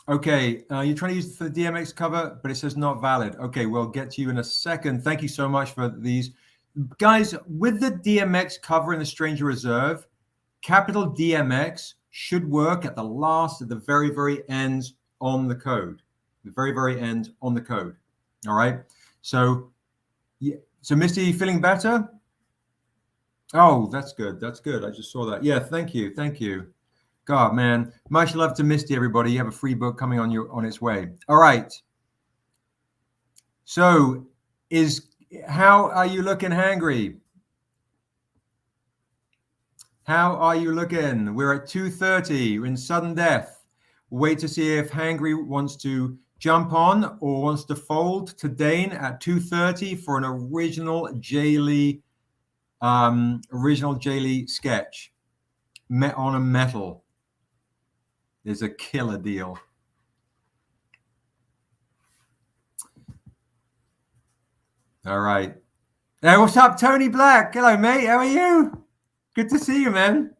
Okay, you're trying to use the DMX cover, but it says not valid. Okay, we'll get to you in a second. Thank you so much for these. guys, with the DMX cover in the Stranger Reserve, capital DMX should work at the very end on the code. The very end on the code. All right. So, yeah. So, Misty, you feeling better? Oh, that's good. That's good. I just saw that. Yeah. Thank you. Thank you. God, man. Much love to Misty, everybody. You have a free book coming on its way. All right. So, how are you looking, Hangry? How are you looking? We're at 2:30. We're in sudden death. Wait to see if Hangry wants to jump on or wants to fold to Dane at 2:30 for an original Jae Lee sketch on a metal. Is a killer deal. All right. Hey, what's up, Tony Black? Hello, mate. How are you? Good to see you, man.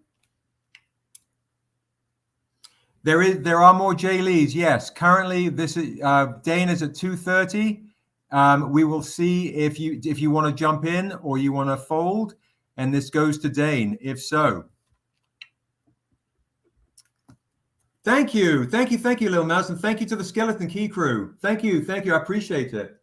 There are more Jae Lees. Yes. Currently, this is Dane is at 2:30. We will see if you want to jump in or you want to fold, and this goes to Dane. If so. Thank you, Lil Mouse, and thank you to the Skeleton Key crew. Thank you. I appreciate it.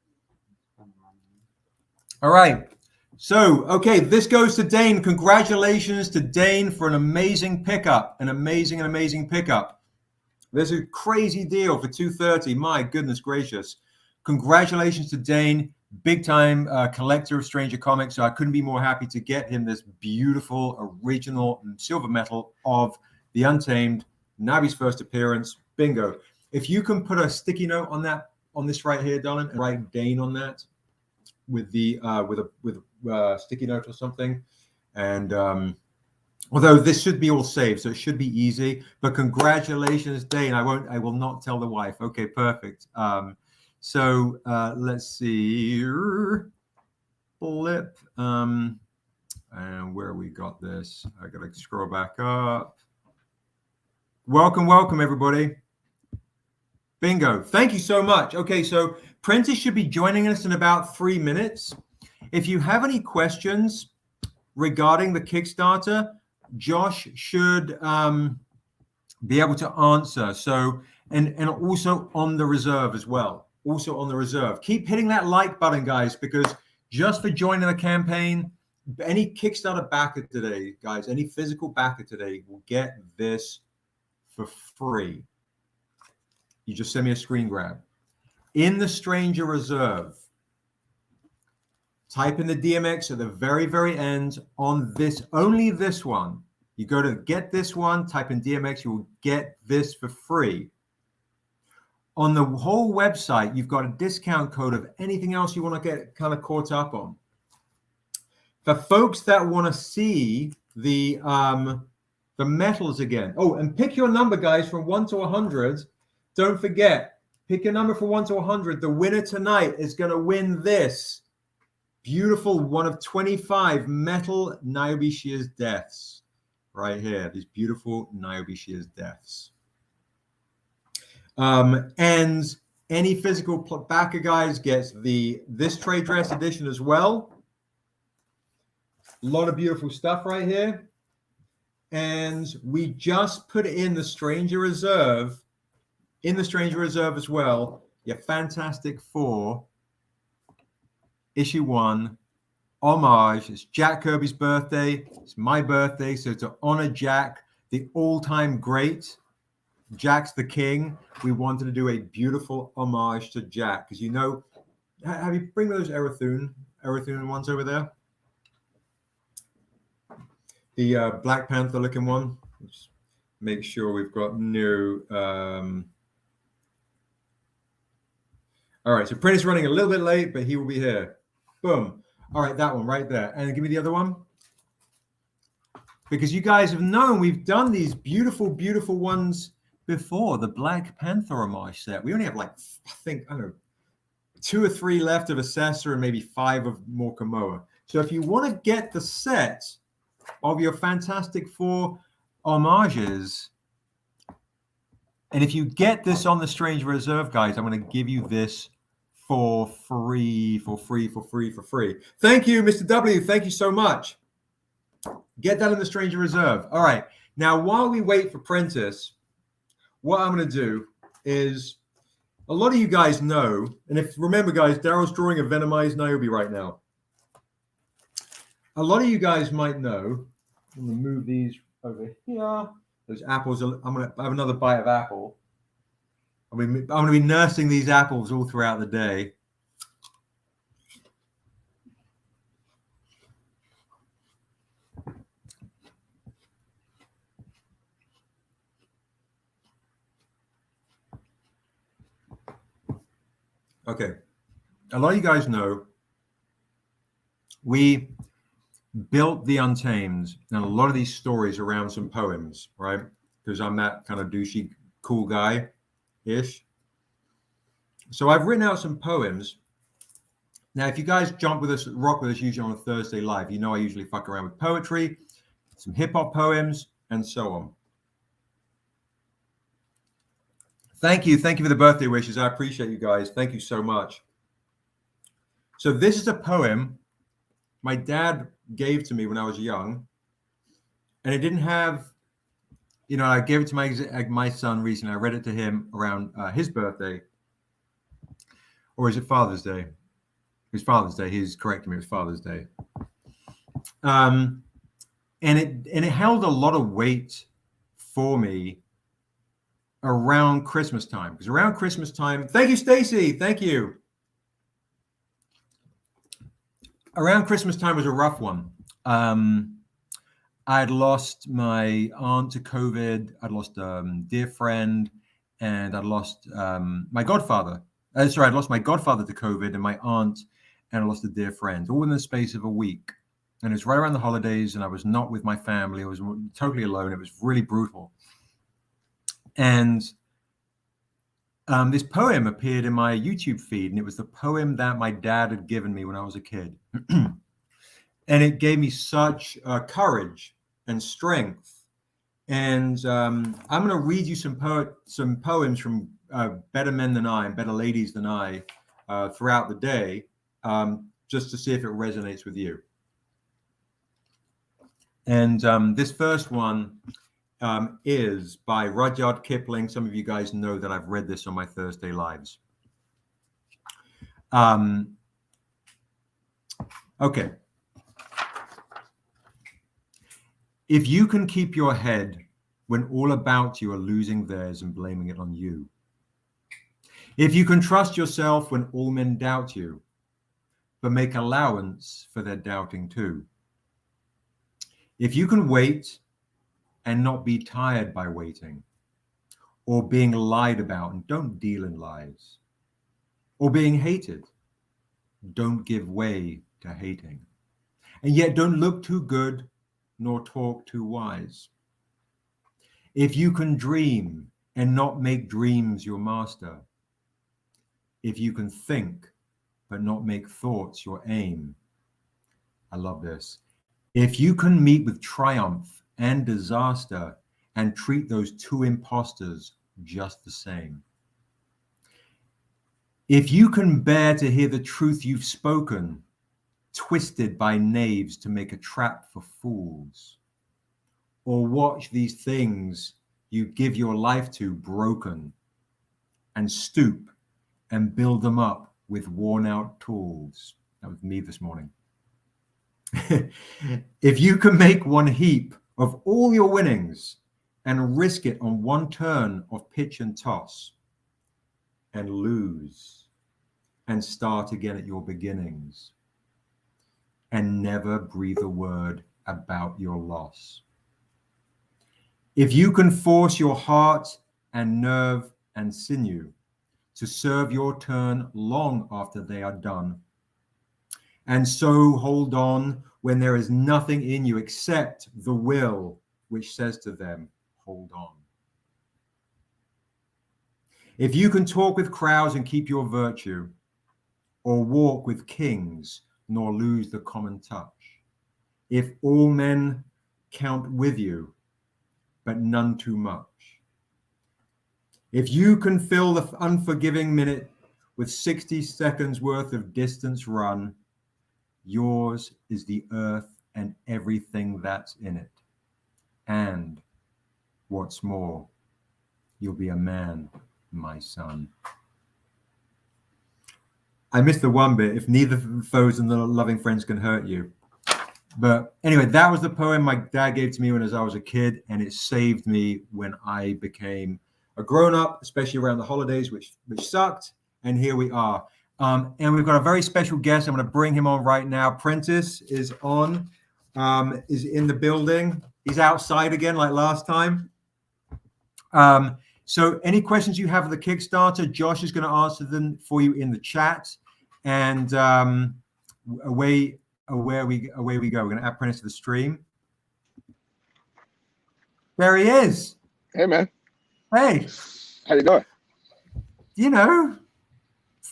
All right. So, okay, this goes to Dane. Congratulations to Dane for an amazing pickup, an amazing pickup. There's a crazy deal for 2:30. My goodness gracious. Congratulations to Dane, big time collector of Stranger Comics. So I couldn't be more happy to get him this beautiful original silver metal of the Untamed. Nabi's first appearance. Bingo. If you can put a sticky note on this right here, darling, and write Dane on that with a sticky note or something. And although this should be all saved, so it should be easy. But congratulations, Dane. I will not tell the wife. Okay, perfect. So let's see. Flip. And where we got this? I gotta scroll back up. Welcome, everybody. Bingo. Thank you so much. Okay, so Prentice should be joining us in about 3 minutes. If you have any questions regarding the Kickstarter, Josh should be able to answer. So, and also on the reserve as well. Also on the reserve. Keep hitting that like button, guys, because just for joining the campaign, any Kickstarter backer today, guys, any physical backer today will get this for free. You just send me a screen grab. In the Stranger Reserve, type in the DMX at the very end on this, only this one. You go to get this one, type in DMX, you will get this for free. On the whole website, you've got a discount code of anything else you want to get kind of caught up on. For folks that want to see the metals again. Oh, and pick your number, guys, from 1 to 100. Don't forget, pick your number from 1 to 100. The winner tonight is going to win this beautiful one of 25 metal NIOBE Shears Deaths right here. These beautiful NIOBE Shears Deaths. And any physical backer, guys, gets this trade dress edition as well. A lot of beautiful stuff right here. And we just put in the Stranger Reserve, as well, your Fantastic Four issue 1 homage. It's Jack Kirby's birthday. It's my birthday. So to honor Jack, the all-time great, Jack's the king, we wanted to do a beautiful homage to Jack. Because, you know, have you bring those Erathun ones over there? The Black Panther looking one. Let's make sure we've got new. All right, so Prentice running a little bit late, but he will be here. Boom. All right, that one right there. And give me the other one. Because you guys have known we've done these beautiful, beautiful ones before. The Black Panther homage set. We only have like, I think, I don't know, 2 or 3 left of Assessor and maybe 5 of MORKA MOA. So if you want to get the set of your Fantastic Four homages, and if you get this on the Stranger Reserve, guys, I'm going to give you this for free. Thank you, Mr. W. Thank you so much. Get that in the Stranger Reserve. All right. Now, while we wait for Prentice, what I'm going to do is, a lot of you guys know, and if remember, guys, Darrell's drawing a venomized NIOBE right now. A lot of you guys might know. I'm going to move these over here. Those apples. I'm going to have another bite of apple. I'm going to be nursing these apples all throughout the day. Okay. A lot of you guys know we built the Untamed and a lot of these stories around some poems, right? Because I'm that kind of douchey, cool guy-ish. So I've written out some poems. Now, if you guys jump with us, rock with us usually on a Thursday live, you know I usually fuck around with poetry, some hip-hop poems, and so on. Thank you. Thank you for the birthday wishes. I appreciate you guys. Thank you so much. So this is a poem my dad gave to me when I was young. And it didn't have, you know, I gave it to my son recently. I read it to him around his birthday. Or is it Father's Day? It was Father's Day. He's correcting me. It was Father's Day. And it held a lot of weight for me around Christmas time, because around Christmas time, thank you, Stacy, thank you. Around Christmas time was a rough one. I'd lost my aunt to COVID. I'd lost a dear friend, and I'd lost my godfather. I'd lost my godfather to COVID and my aunt, and I lost a dear friend, all in the space of a week. And it was right around the holidays, and I was not with my family. I was totally alone. It was really brutal. And this poem appeared in my YouTube feed, and it was the poem that my dad had given me when I was a kid. And it gave me such courage and strength. And I'm going to read you some poems from better men than I and better ladies than I throughout the day, just to see if it resonates with you. And this first one is by Rudyard Kipling. Some of you guys know that I've read this on my Thursday lives. Okay. If you can keep your head when all about you are losing theirs and blaming it on you. If you can trust yourself when all men doubt you, but make allowance for their doubting too. If you can wait and not be tired by waiting, or being lied about, and don't deal in lies, or being hated, don't give way to hating, and yet don't look too good nor talk too wise. If you can dream and not make dreams your master, if you can think but not make thoughts your aim. I love this. If you can meet with triumph and disaster and treat those two imposters just the same. If you can bear to hear the truth you've spoken, twisted by knaves to make a trap for fools, or watch these things you give your life to broken, and stoop and build them up with worn out tools. That was me this morning. If you can make one heap of all your winnings and risk it on one turn of pitch and toss, and lose and start again at your beginnings, and never breathe a word about your loss. If you can force your heart and nerve and sinew to serve your turn long after they are done, and so hold on when there is nothing in you except the will which says to them, hold on. If you can talk with crowds and keep your virtue, or walk with kings nor lose the common touch, if all men count with you, but none too much, if you can fill the unforgiving minute with 60 seconds worth of distance run. Yours is the earth and everything that's in it. And what's more, you'll be a man, my son. I missed the one bit. If neither foes and the loving friends can hurt you. But anyway, that was the poem my dad gave to me when I was a kid, and it saved me when I became a grown-up, especially around the holidays, which sucked. And here we are. And we've got a very special guest. I'm going to bring him on right now. Prentice is on, is in the building. He's outside again, like last time. So any questions you have for the Kickstarter, Josh is going to answer them for you in the chat. And away we go. We're going to add Prentice to the stream. There he is. Hey, man. Hey. How you doing? You know,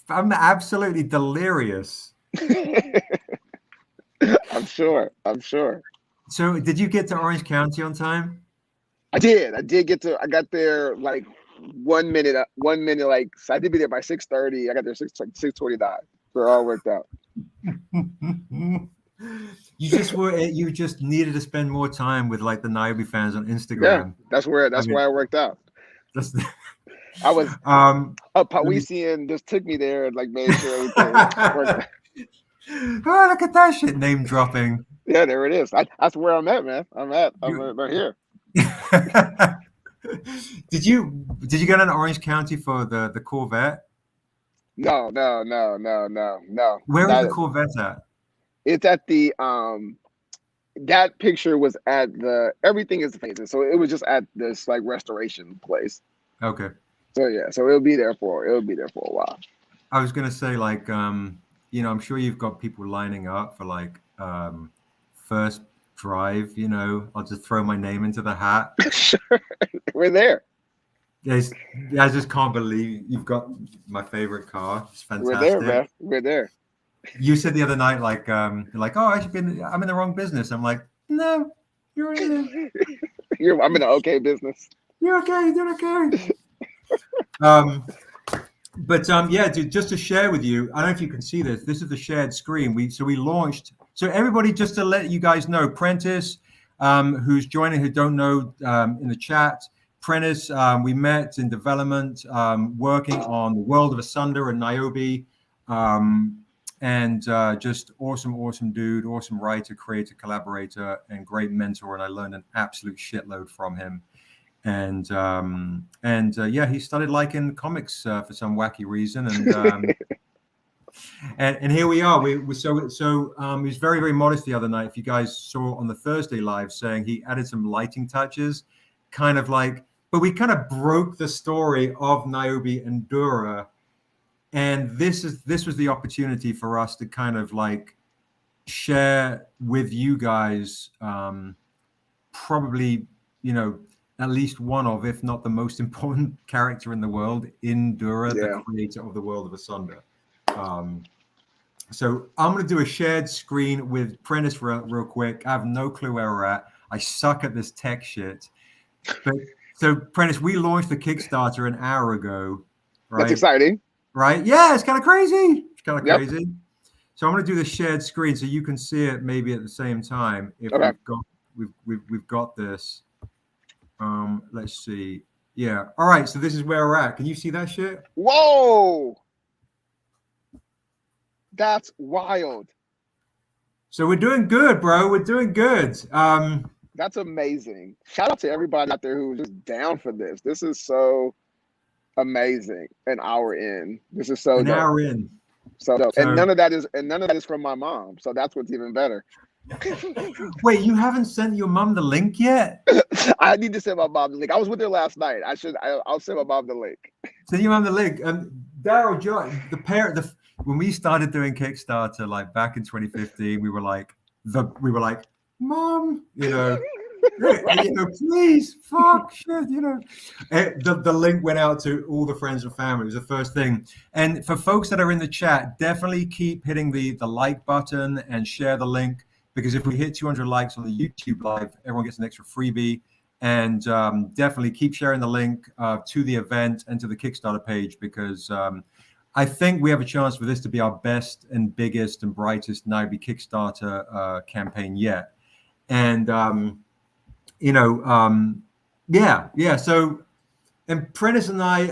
I'm absolutely delirious. I'm sure. So did you get to Orange County on time? I did get to, I got there like 1 minute, like, so I did be there by 6:30. I got there 6:29. So it all worked out. You just needed to spend more time with like the NIOBE fans on Instagram. Yeah, that's why it worked out. I was Parisian just took me there and like made sure everything worked out. Oh, look at that shit, name dropping. Yeah, there it is. That's where I'm at, man. I'm right here. Did you go to Orange County for the Corvette? No. Where is the Corvette at? It's at the that picture was at the everything is amazing. So it was just at this like restoration place. Okay. So yeah, so it'll be there for a while. I was gonna say like you know, I'm sure you've got people lining up for like first drive, you know. I'll just throw my name into the hat. Sure. We're there. Yes, I just can't believe you've got my favorite car. It's fantastic. We're there, man. We're there. You said the other night, like, oh, I'm in the wrong business. I'm like, no, you're in it. I'm in the okay business. You're okay. You're okay. But yeah, dude, just to share with you, I don't know if you can see this. This is the shared screen. We launched. So everybody, just to let you guys know, Prentice, who's joining, who don't know, in the chat, Prentice, we met in development, working on the World of Asunder and NIOBE, and just awesome dude, awesome writer, creator, collaborator, and great mentor. And I learned an absolute shitload from him. And yeah, he started liking comics for some wacky reason, and here we are. He was very, very modest the other night. If you guys saw on the Thursday live, saying he added some lighting touches, kind of like, but we kind of broke the story of NIOBE and Dura, and this was the opportunity for us to kind of like share with you guys, probably, you know, at least one of, if not the most important character in the world, in Dura, the creator of the World of Asunder. So I'm going to do a shared screen with Prentice real quick. I have no clue where we're at. I suck at this tech shit. But so Prentice, we launched the Kickstarter an hour ago, right? That's exciting. Right? Yeah, it's kind of crazy. It's kind of crazy. So I'm going to do the shared screen so you can see it maybe at the same time. If we've got this. Let's see. Yeah. All right. So this is where we're at. Can you see that shit? Whoa. That's wild. So we're doing good, bro. We're doing good. That's amazing. Shout out to everybody out there who's just down for this. This is so amazing. An hour in. This is so an dope. hour in. So dope. And none of that is from my mom. So that's what's even better. Wait, you haven't sent your mom the link yet? I need to send my mom the link. I was with her last night. I'll send my mom the link. Send your mom the link. Darrell, when we started doing Kickstarter, like back in 2015, we were like, Mom, you know, you know, please, fuck, shit, you know. The link went out to all the friends and family. It was the first thing. And for folks that are in the chat, definitely keep hitting the like button and share the link. Because if we hit 200 likes on the YouTube live, everyone gets an extra freebie. And definitely keep sharing the link to the event and to the Kickstarter page, because I think we have a chance for this to be our best and biggest and brightest NIOBE Kickstarter campaign yet. And yeah. So, and Prentice and I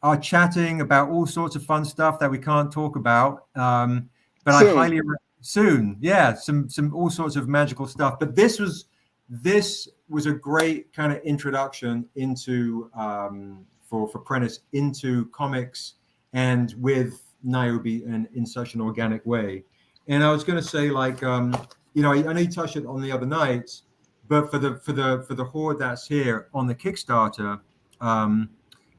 are chatting about all sorts of fun stuff that we can't talk about. But Soon. I highly soon, yeah, some all sorts of magical stuff. But this was a great kind of introduction into for Prentice into comics and with NIOBE and in such an organic way. And I was going to say, like, I know you touched it on the other night, but for the horde that's here on the Kickstarter, and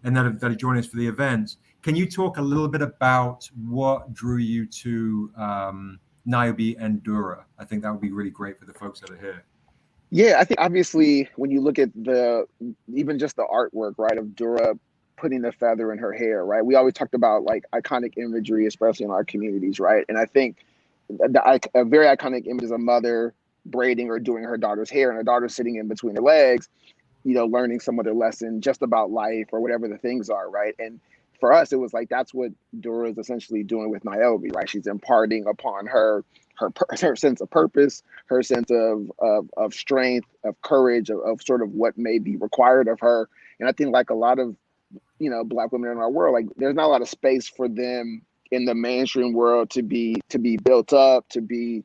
that are joining us for the event, can you talk a little bit about what drew you to NIOBE and Dura? I think that would be really great for the folks that are here. Yeah, I think obviously when you look at even just the artwork, right, of Dura putting the feather in her hair, right? We always talked about like iconic imagery, especially in our communities, right? And I think a very iconic image is a mother braiding or doing her daughter's hair, and her daughter sitting in between her legs, learning some other lesson just about life or whatever the things are, right? And for us, it was like that's what Dura is essentially doing with NIOBE, right? She's imparting upon her sense of purpose, her sense of strength, of courage, of sort of what may be required of her. And I think like a lot of Black women in our world, like there's not a lot of space for them in the mainstream world to be built up, to be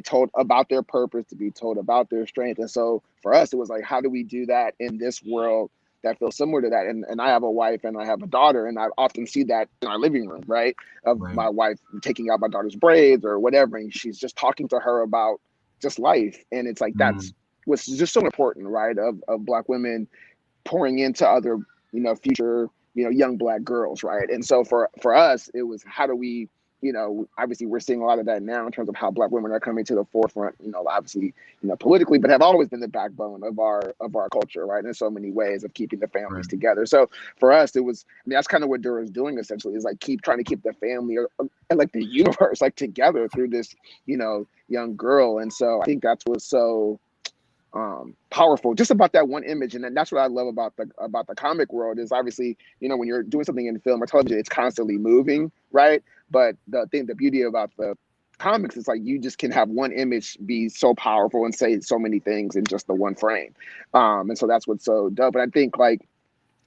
told about their purpose, to be told about their strength. And so for us, it was like, how do we do that in this world that feels similar to that? And I have a wife and I have a daughter, and I often see that in our living room, right? Of my wife taking out my daughter's braids or whatever, and she's just talking to her about just life. And it's like, that's what's just so important, right? Of Black women pouring into other, future, young Black girls, right? And so for us, it was, how do we, obviously we're seeing a lot of that now in terms of how Black women are coming to the forefront, obviously, politically, but have always been the backbone of our culture, right? In so many ways of keeping the families together. So for us, it was, that's kind of what Dura is doing essentially, is like trying to keep the family or like the universe like together through this, young girl. And so I think that's what's so powerful just about that one image. And then that's what I love about the comic world is obviously, when you're doing something in film or television, it's constantly moving, right? But the beauty about the comics is like you just can have one image be so powerful and say so many things in just the one frame. And so that's what's so dope. And I think like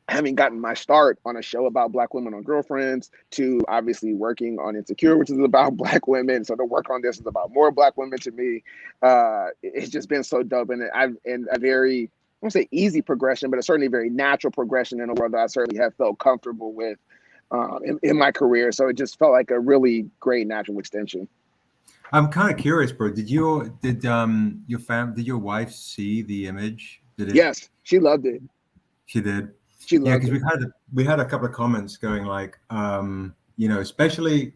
having gotten my start on a show about Black women on Girlfriends to obviously working on Insecure, which is about Black women. So to work on this is about more Black women to me. It's just been so dope. And a very, I won't say easy progression, but a certainly very natural progression in a world that I certainly have felt comfortable with in my career. So it just felt like a really great natural extension. I'm kind of curious, bro. Did your wife see the image? Yes, she loved it. She did. She loved because we had a couple of comments going like, especially,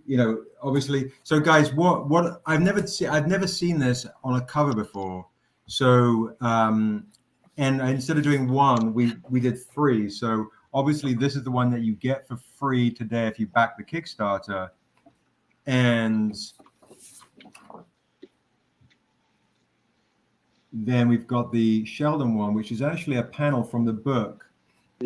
obviously. So guys, what I've never seen this on a cover before. So and instead of doing one, we did three. So obviously this is the one that you get for free today if you back the Kickstarter. And then we've got the Sheldon one, which is actually a panel from the book.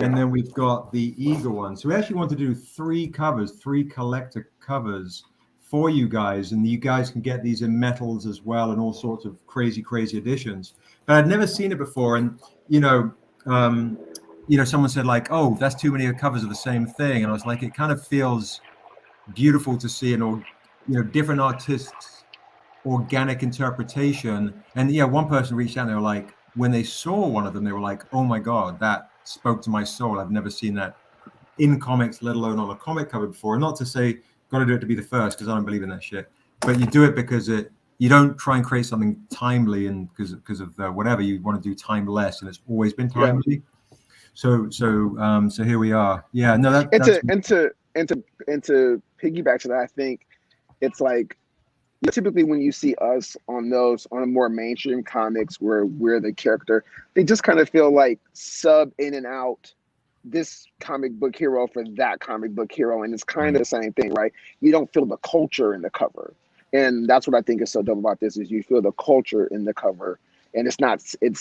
And then we've got the Eagle one. So we actually want to do three collector covers for you guys. And you guys can get these in metals as well and all sorts of crazy editions. But I'd never seen it before. And, someone said like, oh, that's too many covers of the same thing. And I was like, it kind of feels beautiful to see different artists' organic interpretation. And one person reached out and they were like, when they saw one of them, they were like, oh my God, that spoke to my soul. I've never seen that in comics, let alone on a comic cover before. And not to say got to do it to be the first, because I don't believe in that shit. But you do it because you don't try and create something timely, and because of whatever you want to do timeless, and it's always been timely. So here we are. Yeah, no, and to piggyback to that, I think it's like typically when you see us on a more mainstream comics where we're the character, they just kind of feel like sub in and out this comic book hero for that comic book hero. And it's kind of the same thing, right? You don't feel the culture in the cover. And that's what I think is so dope about this is you feel the culture in the cover. And it's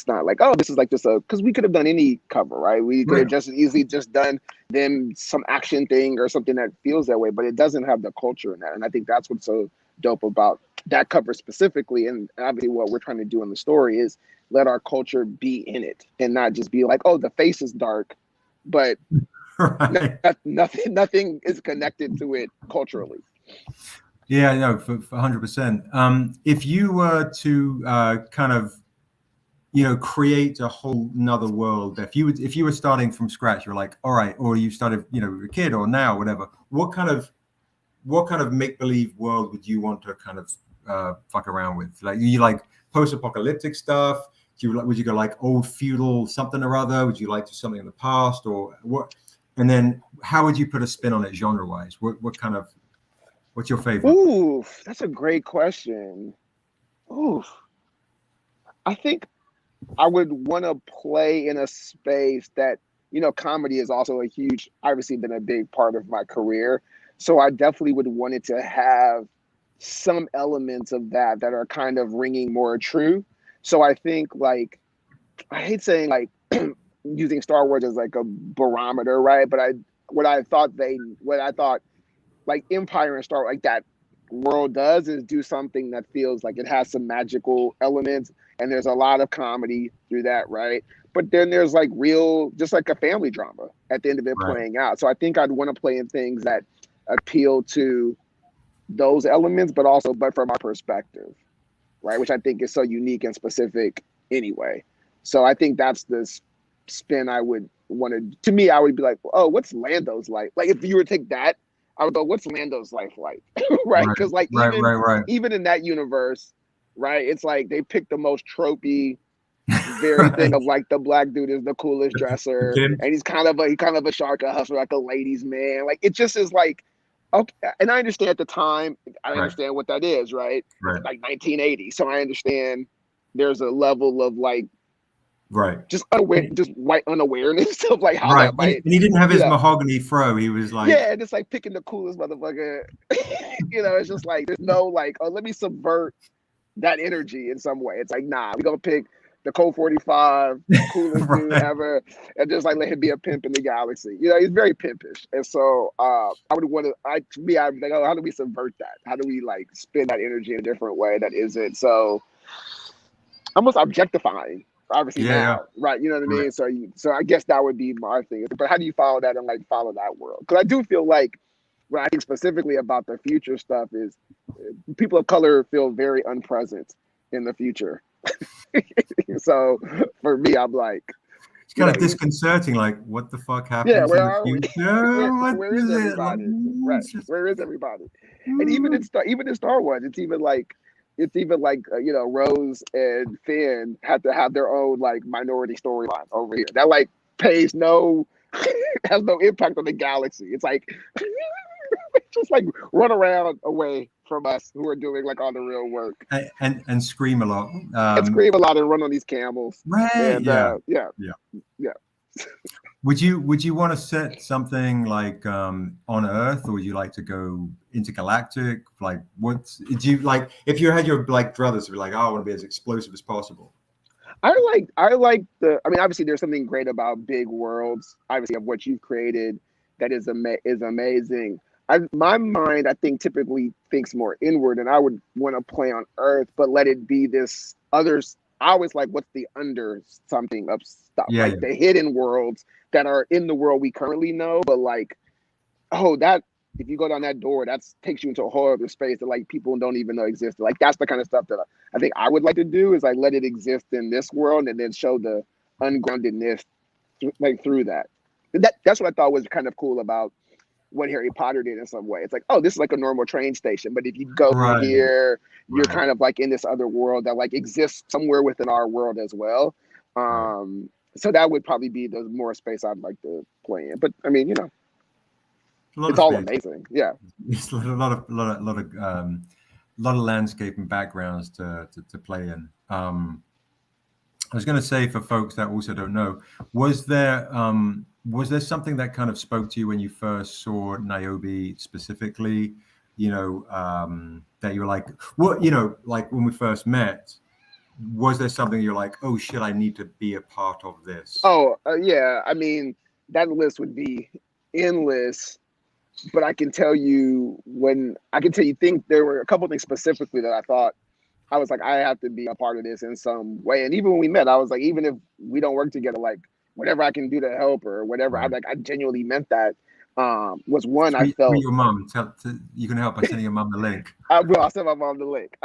not like, oh, this is like just because we could have done any cover, right? We could have just as easily just done them some action thing or something that feels that way, but it doesn't have the culture in that. And I think that's what's so dope about that cover specifically. And obviously what we're trying to do in the story is let our culture be in it and not just be like, oh, the face is dark, but nothing is connected to it culturally. Yeah, no, for 100%. If you were to kind of, create a whole nother world, if you were starting from scratch, you're like, all right, or you started, a kid or now, whatever, what kind of make-believe world would you want to kind of fuck around with? Like, you like post-apocalyptic stuff? Would you go like old feudal something or other? Would you like to do something in the past or what? And then how would you put a spin on it genre-wise? What's your favorite? Ooh, that's a great question. Ooh, I think I would want to play in a space that, comedy is also obviously been a big part of my career. So I definitely would want it to have some elements of that are kind of ringing more true. So I think like, I hate saying like using Star Wars as like a barometer, right? But what I thought like Empire and Star Wars, like that world does is do something that feels like it has some magical elements, and there's a lot of comedy through that, right? But then there's like real, just like a family drama at the end of it playing out. So I think I'd want to play in things that appeal to those elements, but from our perspective, right? Which I think is so unique and specific anyway. So I think that's the spin I would want to me, I would be like, oh, what's Lando's like? Like if you were to take that, I would go, what's Lando's life like? Right? Because like even in that universe, right, it's like they picked the most tropey very thing of like the black dude is the coolest dresser, and he's kind of a shark, a hustler, like a ladies' man. Like it just is like, okay. And I understand at the time, I understand what that is, right? It's like 1980, so I understand there's a level of like, just white unawareness of like how that might. And he didn't have his mahogany fro. He was like, and it's like picking the coolest motherfucker. It's just like there's no like, oh, let me subvert that energy in some way. It's like, nah, we're gonna pick the Colt 45, coolest dude ever, and just like let him be a pimp in the galaxy. He's very pimpish, and so I would want to. I'd be like, oh, how do we subvert that? How do we like spin that energy in a different way that isn't so almost objectifying? Obviously now, right? You know what I mean? So I guess that would be my thing. But how do you follow that and like follow that world? Because I do feel like what I think specifically about the future stuff is people of color feel very unpresent in the future. So for me, I'm like, it's kind of disconcerting. Like, what the fuck happened? Yeah, where are we? Where is everybody? Right? Where is everybody? And even in Star Wars, it's even like Rose and Finn had to have their own like minority storyline over here that like has no impact on the galaxy. It's like just like run around away from us who are doing like all the real work and scream a lot and run on these camels. Would you want to set something like on Earth, or would you like to go intergalactic? Like, do you like if you had your like brothers to be like, oh, I want to be as explosive as possible? I like obviously there's something great about big worlds, obviously, of what you've created that is amazing. My mind, I think, typically thinks more inward, and I would want to play on Earth, but let it be this others. I always like what's the under something of stuff, the hidden worlds that are in the world we currently know, but like, oh, that if you go down that door, that takes you into a whole other space that like people don't even know existed. Like that's the kind of stuff that I think I would like to do is like let it exist in this world and then show the ungroundedness like through that. That's what I thought was kind of cool about what Harry Potter did in some way. It's like, oh, this is like a normal train station, but if you go through here, you're kind of like in this other world that like exists somewhere within our world as well. So that would probably be the more space I'd like to play in. But I mean, it's all amazing. Yeah, it's a lot of landscape and backgrounds to play in. I was going to say for folks that also don't know, was there something that kind of spoke to you when you first saw NIOBE specifically? That you were like, what, like when we first met, was there something you're like, oh shit, I need to be a part of this? Oh, yeah. I mean, that list would be endless, but I can tell you there were a couple things specifically that I thought I was like, I have to be a part of this in some way. And even when we met, I was like, even if we don't work together, like whatever I can do to help or whatever, Right. I genuinely meant that. Was one I Tweet felt your mom. You can help by sending your mom the link. I'll send my mom the link.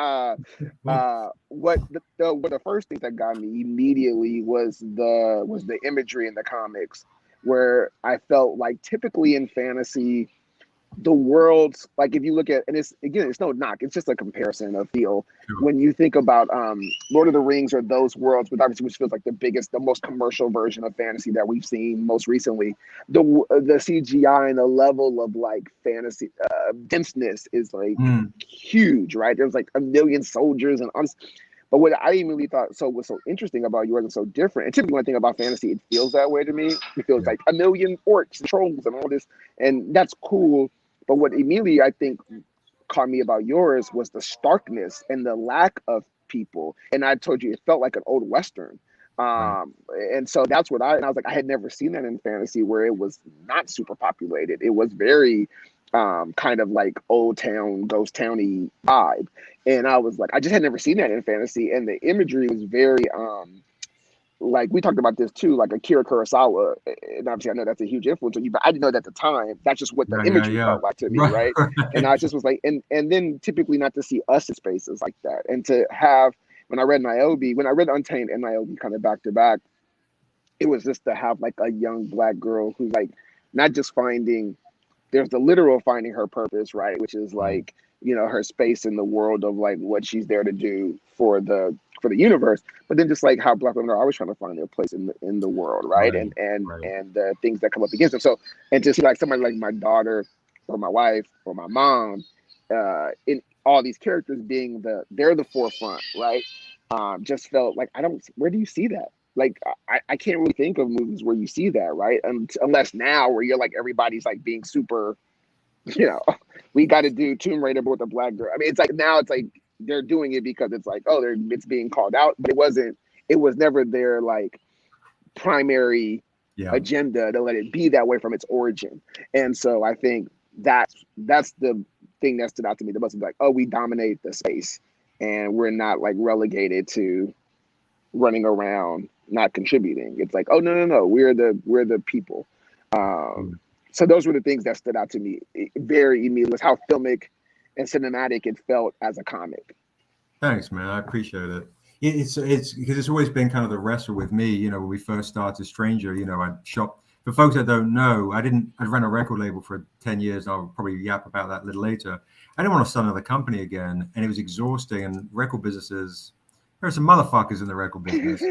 What the first thing that got me immediately was the imagery in the comics, where I felt like typically in fantasy, the worlds, like if you look at, and it's no knock, it's just a comparison of feel. Sure. When you think about Lord of the Rings or those worlds, which feels like the most commercial version of fantasy that we've seen most recently, the CGI and the level of like fantasy denseness is like huge, right? There's like 1 million soldiers but what I immediately thought was so interesting about yours and so different, and typically when I think about fantasy, it feels that way to me. It feels like 1 million orcs and trolls and all this, and that's cool. But what immediately I think caught me about yours was the starkness and the lack of people. And I told you it felt like an old Western. And so that's what I was like, I had never seen that in fantasy where it was not super populated. It was very kind of like old town, ghost towny vibe. And I was like, I just had never seen that in fantasy. And the imagery was very like we talked about this too, like Akira Kurosawa, and obviously I know that's a huge influence on you, but I didn't know that at the time. That's just what the imagery felt like to me, right? And I just was like, and then typically not to see us in spaces like that, and to have when I read Untamed and NIOBE kind of back to back, it was just to have like a young Black girl who's like not just there's the literal finding her purpose, right, which is like her space in the world of like what she's there to do for the universe, but then just like how Black women are always trying to find their place in the world, right? And the things that come up against them. So, and to see like somebody like my daughter or my wife or my mom in all these characters being they're the forefront, right? Just felt like where do you see that? Like I can't really think of movies where you see that, right? Unless now where you're like everybody's like being super, we got to do Tomb Raider with a Black girl. I mean, it's like now it's like they're doing it because it's like, it's being called out, but it was never their like primary agenda to let it be that way from its origin. And so I think that's the thing that stood out to me the most. Like, we dominate the space and we're not like relegated to running around not contributing. It's like, no, we're the people. So those were the things that stood out to me very immediately, was how filmic and cinematic it felt as a comic. Thanks, man. I appreciate it. It's because it's always been kind of the wrestle with me. When we first started Stranger, I shop. For folks that don't know, I'd run a record label for 10 years. I'll probably yap about that a little later. I didn't want to start another company again, and it was exhausting. And record businesses, there are some motherfuckers in the record business,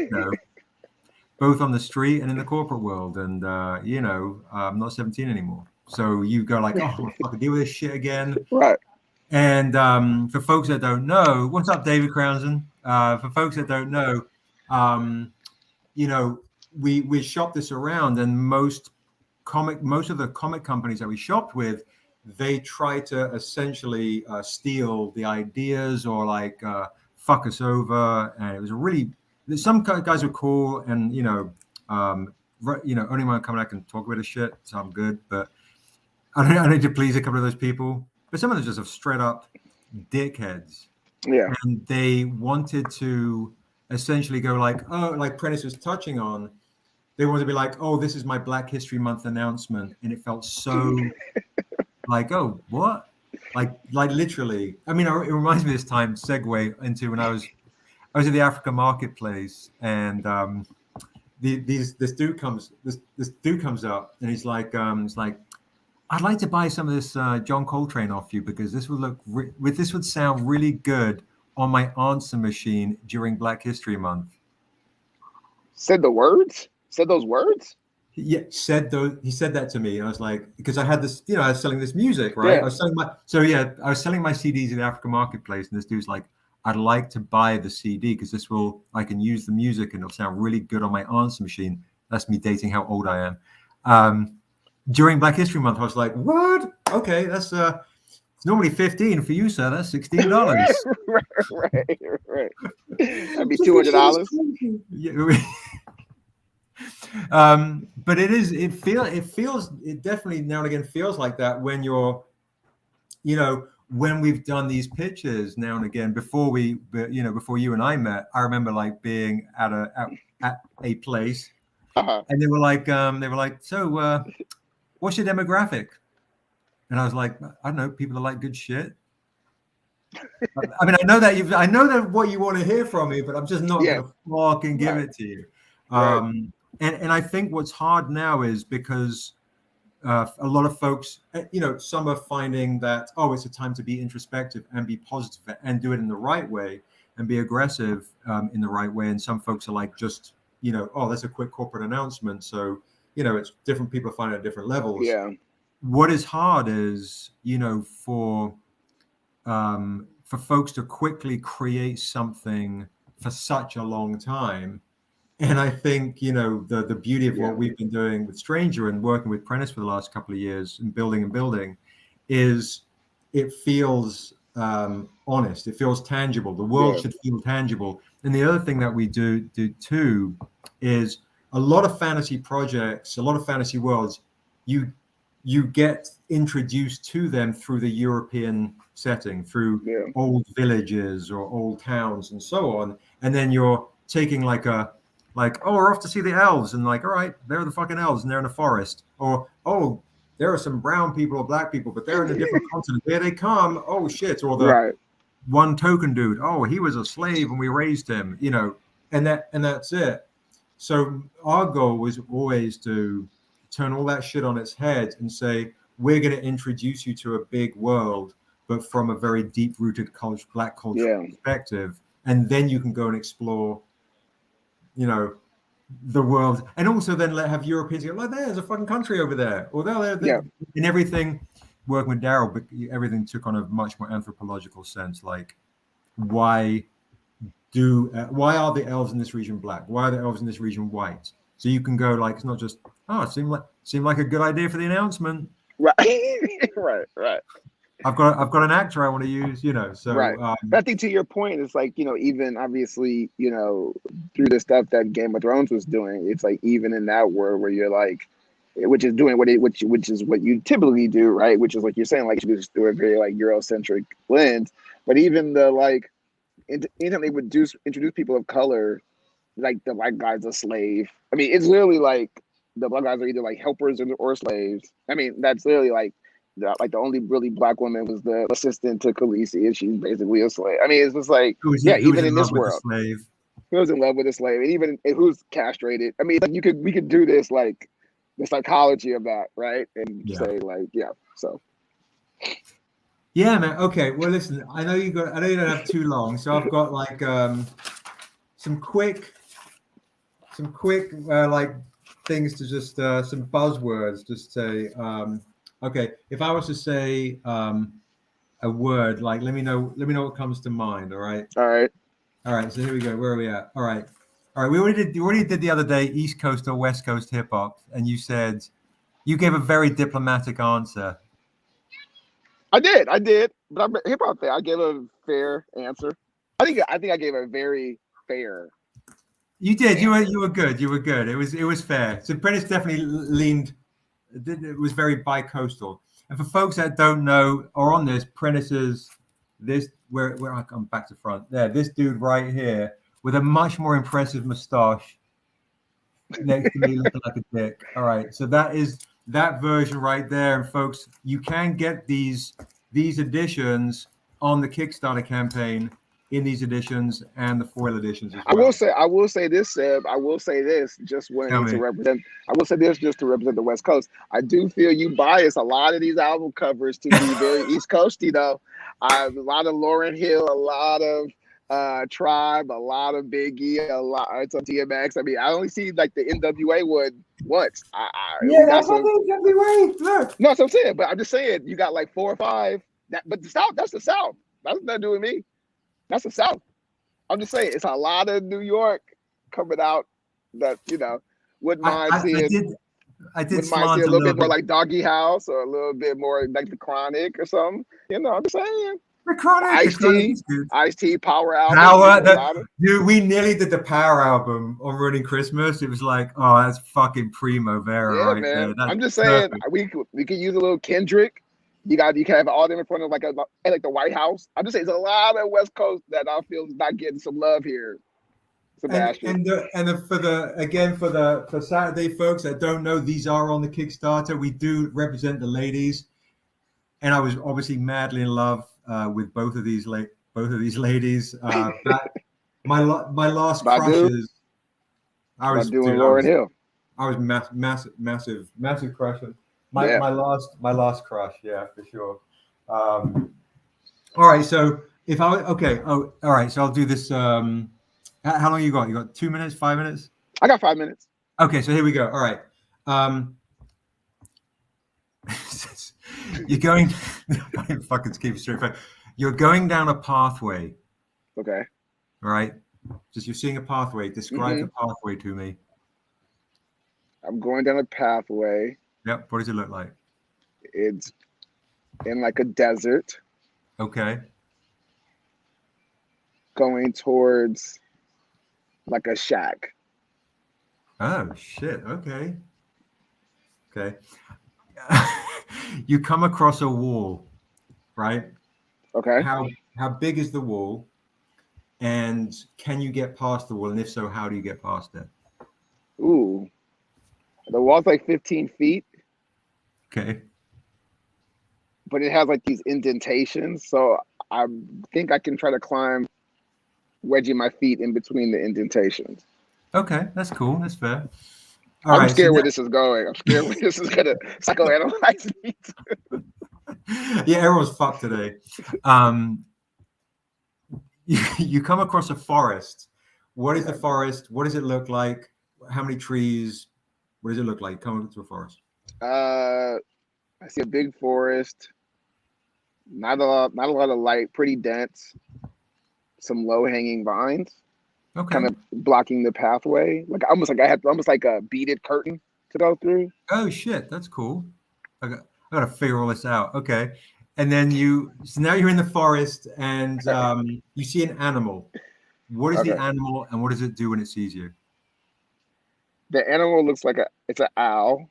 both on the street and in the corporate world. And I'm not 17 anymore, so you go like, I'm gonna fucking deal with this shit again, right? And for folks that don't know, what's up, David Crownson? For folks that don't know, we shopped this around, and most of the comic companies that we shopped with, they try to essentially steal the ideas or like fuck us over. And it was some guys were cool, and only when I come back and talk about the shit, so I'm good. But I need to please a couple of those people. But some of them just straight up dickheads. Yeah. And they wanted to essentially go like, like Prentice was touching on, they wanted to be like, this is my Black History Month announcement. And it felt so like, what? Like literally. I mean, it reminds me of this time, segue into when I was at the Africa marketplace, and this dude comes up, and he's like, I'd like to buy some of this John Coltrane off you, because this would sound really good on my answer machine during Black History Month. Said those words? Yeah, he said that to me. And I was like, because I had this, I was selling this music, right? Yeah. I was selling my CDs at the Africa marketplace, and this dude's like, I'd like to buy the CD because I can use the music and it'll sound really good on my answer machine. That's me dating how old I am. During Black History Month, I was like, what? Okay, that's it's normally $15 for you, sir. That's $16. Right. That'd be $200. But it definitely now and again feels like that when you're, when we've done these pitches now and again before you and I met. I remember like being at a place, and they were like, so what's your demographic? And I was like, I don't know, people that like good shit. I mean, I know that what you want to hear from me, but I'm just not going to fucking give it to you. And I think what's hard now is because a lot of folks, some are finding that, it's a time to be introspective and be positive and do it in the right way and be aggressive in the right way. And some folks are like, just, that's a quick corporate announcement. So, it's different people find it at different levels. Yeah. What is hard is, for folks to quickly create something for such a long time. And I think, the beauty of what we've been doing with Stranger and working with Prentice for the last couple of years and building is it feels honest. It feels tangible. The world should feel tangible. And the other thing that we do too is a lot of fantasy projects, a lot of fantasy worlds, you get introduced to them through the European setting, through old villages or old towns and so on. And then you're taking we're off to see the elves, and like, all right, they're the fucking elves and they're in the forest. Or, there are some brown people or black people, but they're in a different continent. Here they come. Oh shit. Or the one token dude. Oh, he was a slave and we raised him, and that's it. So our goal was always to turn all that shit on its head and say, we're going to introduce you to a big world, but from a very deep-rooted black culture perspective. And then you can go and explore, the world. And also then have Europeans go, there's a fucking country over there. Or there. And everything, working with Darrell, but everything took on a much more anthropological sense. Like, why are the elves in this region black? Why are the elves in this region white? So you can go like, it's not just, it seemed like a good idea for the announcement. Right. I've got an actor I want to use, so. Right. But I think to your point, it's like, even obviously, through the stuff that Game of Thrones was doing, it's like, even in that world where you're like, which is doing which is what you typically do, right? Which is like you're saying, like, you just do a very like Eurocentric lens. But even the like, anytime they would introduce people of color, like the white guy's a slave. I mean, it's literally like the black guys are either like helpers or slaves. I mean, that's literally like the only really black woman was the assistant to Khaleesi, and she's basically a slave. I mean, it's just like, even in this world, who was in love with a slave, and even who's castrated. I mean, like we could do this, like the psychology of that, right? And say like, so. Yeah, man. Okay. Well, listen, I know you don't have too long, so I've got like some quick like things to just some buzzwords. Just say, okay. If I was to say a word, like let me know what comes to mind. All right. So here we go. Where are we at? All right. We already did the other day East Coast or West Coast hip hop, and you gave a very diplomatic answer. I did, but I'm hip hop. I gave a fair answer. I think I gave a very fair. You did. Answer. You were good. It was fair. So Prentice definitely leaned. It was very bi-coastal. And for folks that don't know or on this, Prentice's where I come back to front there. This dude right here with a much more impressive mustache next to me, looking like a dick. All right, so that is that version right there. And folks, you can get these editions on the Kickstarter campaign in these editions and the foil editions as well. I will say this, Seb. I will say this just to represent. I will say this just to represent the West Coast. I do feel you bias a lot of these album covers to be very East Coasty though. A lot of Lauryn Hill, a lot of Tribe, a lot of Biggie, a lot of DMX. I mean, I only see like the NWA one once. That's what NWA. Look. No, that's what I'm saying. But I'm just saying you got like 4 or 5. But the South, that's the South. That's nothing to do with me. That's the South. I'm just saying it's a lot of New York coming out that wouldn't mind seeing. I did see a little bit more like Doggy House or a little bit more like The Chronic or something. I'm just saying. The chronic Iced tea, is good. Iced Tea, Power album. Power. Dude, we nearly did the Power album on Ruining Christmas. It was like, oh, that's fucking primavera Yeah, right man. there. That's I'm just saying, perfect. we could use a little Kendrick. You can have all them in front of like the White House. I'm just saying, there's a lot of West Coast that I feel is not getting some love here, Sebastian. For Saturday folks that don't know, these are on the Kickstarter. We do represent the ladies, and I was obviously madly in love with both of these ladies. My last Badu, crushes. I was doing dude, Lauryn Hill. I was massive crush. My last crush, yeah, for sure. All right, so all right, so I'll do this. How long you got? You got 2 minutes, 5 minutes? I got 5 minutes. Okay, so here we go. All right. You're going. I didn't fucking keep straight. You're going down a pathway. Okay. All right. Just you're seeing a pathway. Describe the pathway to me. I'm going down a pathway. Yep. What does it look like? It's in like a desert. Okay. Going towards like a shack. Oh shit. Okay. Okay. You come across a wall, right? Okay. How big is the wall? And can you get past the wall? And if so, how do you get past it? Ooh. The wall's like 15 feet. Okay. But it has like these indentations. So I think I can try to climb, wedging my feet in between the indentations. Okay, that's cool. That's fair. I'm scared where this is going. I'm scared where this is going to psychoanalyze me. Yeah, everyone's fucked today. You come across a forest. What is the forest? What does it look like? How many trees? What does it look like? Come into a forest. I see a big forest. Not a lot of light. Pretty dense. Some low-hanging vines. Okay. Kind of blocking the pathway. Almost like a beaded curtain to go through. Oh shit, that's cool. I gotta figure all this out. Okay. And then so now you're in the forest and you see an animal. What is the animal and what does it do when it sees you? The animal looks like it's an owl.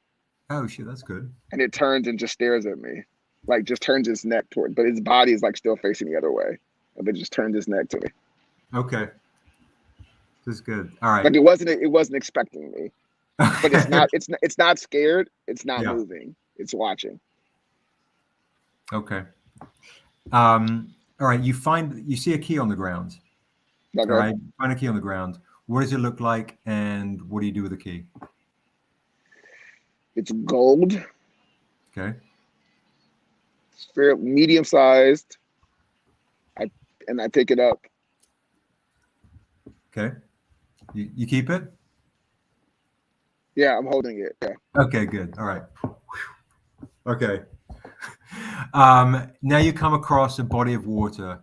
Oh shit, that's good. And it turns and just stares at me. Like just turns its neck toward, but its body is like still facing the other way. And it just turns its neck to me. Okay. This is good. All right. Like it wasn't expecting me. But it's not scared. It's not moving. It's watching. Okay. All right. You see a key on the ground. Okay. All right. Find a key on the ground. What does it look like, and what do you do with the key? It's gold. Okay. It's fairly medium sized. I pick it up. Okay. You keep it? Yeah, I'm holding it. Yeah. Okay, good. All right. Okay. Now you come across a body of water.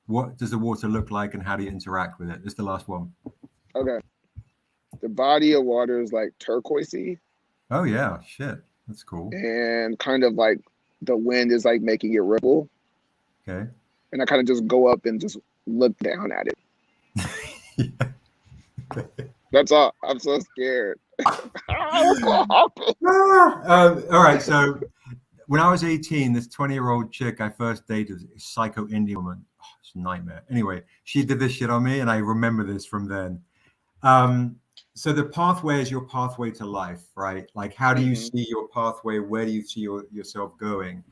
What does the water look like and how do you interact with it? This is the last one. Okay. The body of water is like turquoisey. Oh yeah, shit. That's cool. And kind of like the wind is like making it ripple. Okay. And I kind of just go up and just look down at it. Yeah. Okay. That's all. I'm so scared. All right. So when I was 18, this 20-year-old chick I first dated, a psycho Indian woman. Oh, it's a nightmare. Anyway, she did this shit on me, and I remember this from then. So the pathway is your pathway to life, right? Like, how do you see your pathway? Where do you see yourself going?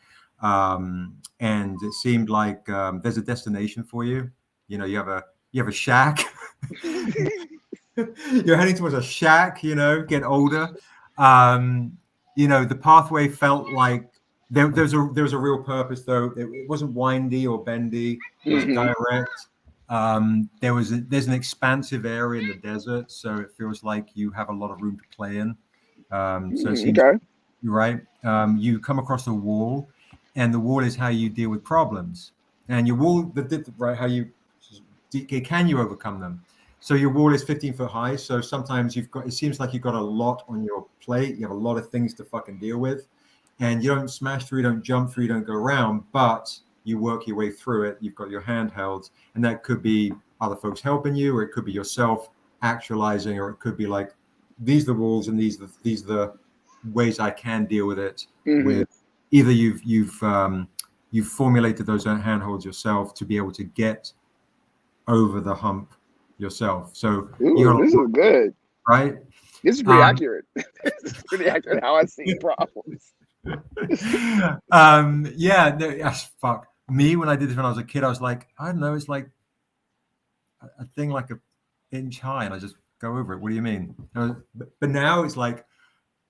And it seemed like there's a destination for you. You know, you have a shack. You're heading towards a shack. You know, get older. You know, the pathway felt like there was a real purpose, though. It wasn't windy or bendy. It was direct. There's an expansive area in the desert, so it feels like you have a lot of room to play in. So it seems, right. You come across a wall, and the wall is how you deal with problems. And your wall, right? Can you overcome them? So your wall is 15 foot high. So sometimes it seems like you've got a lot on your plate. You have a lot of things to fucking deal with, and you don't smash through, you don't jump through, you don't go around, but you work your way through it. You've got your handhelds, and that could be other folks helping you, or it could be yourself actualizing, or it could be like, these are the rules and these are the ways I can deal with it. With either you've formulated those handholds yourself to be able to get over the hump yourself. So this is good, right? This is pretty accurate. This is pretty accurate how I see problems. Fuck me. When I did this when I was a kid, I was like, I don't know, it's like a thing like an inch high, and I just go over it. What do you mean? But now it's like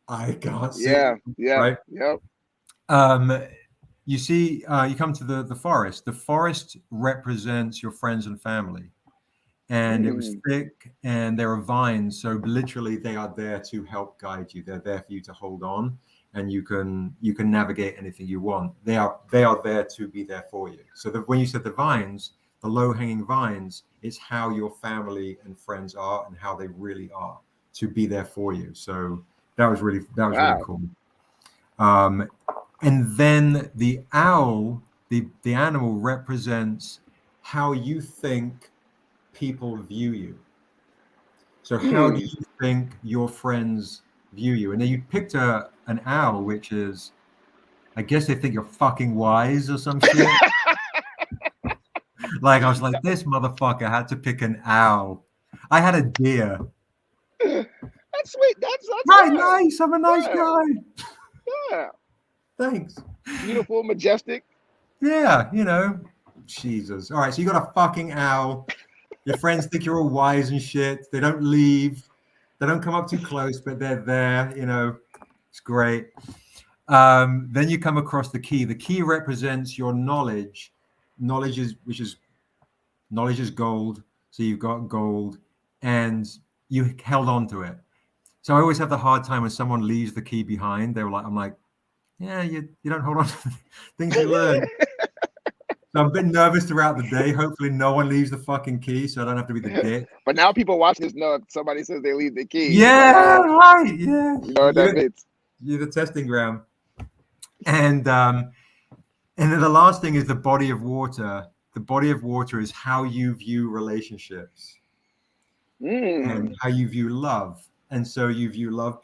I can't see. Yeah. Right? Yep. You see, you come to the forest. The forest represents your friends and family, and it was thick, and there are vines. So literally, they are there to help guide you. They're there for you to hold on, and you can navigate anything you want. They are there to be there for you. So when you said the vines, the low-hanging vines, it's how your family and friends are, and how they really are to be there for you. So that was really cool. And then the owl, the animal, represents how you think people view you. So how do you think your friends view you? And then you picked an owl, which is, I guess they think you're fucking wise or some shit. Like, I was like, this motherfucker had to pick an owl. I had a deer. That's sweet. That's right, nice. I'm a nice guy. Yeah. Thanks. Beautiful, majestic. Yeah, Jesus. All right, so you got a fucking owl. Your friends think you're all wise and shit. They don't leave. They don't come up too close, but they're there. It's great. Then you come across the key. The key represents your knowledge. Knowledge is gold. So you've got gold, and you held on to it. So I always have the hard time when someone leaves the key behind. I'm like, yeah, you don't hold on to things you learn. So I'm a bit nervous throughout the day. Hopefully no one leaves the fucking key, so I don't have to be the dick. But now people watching this know if somebody says they leave the key. Yeah, right. Yeah. You know what that means. You're the testing ground. And then the last thing is the body of water. The body of water is how you view relationships and how you view love. And so you view love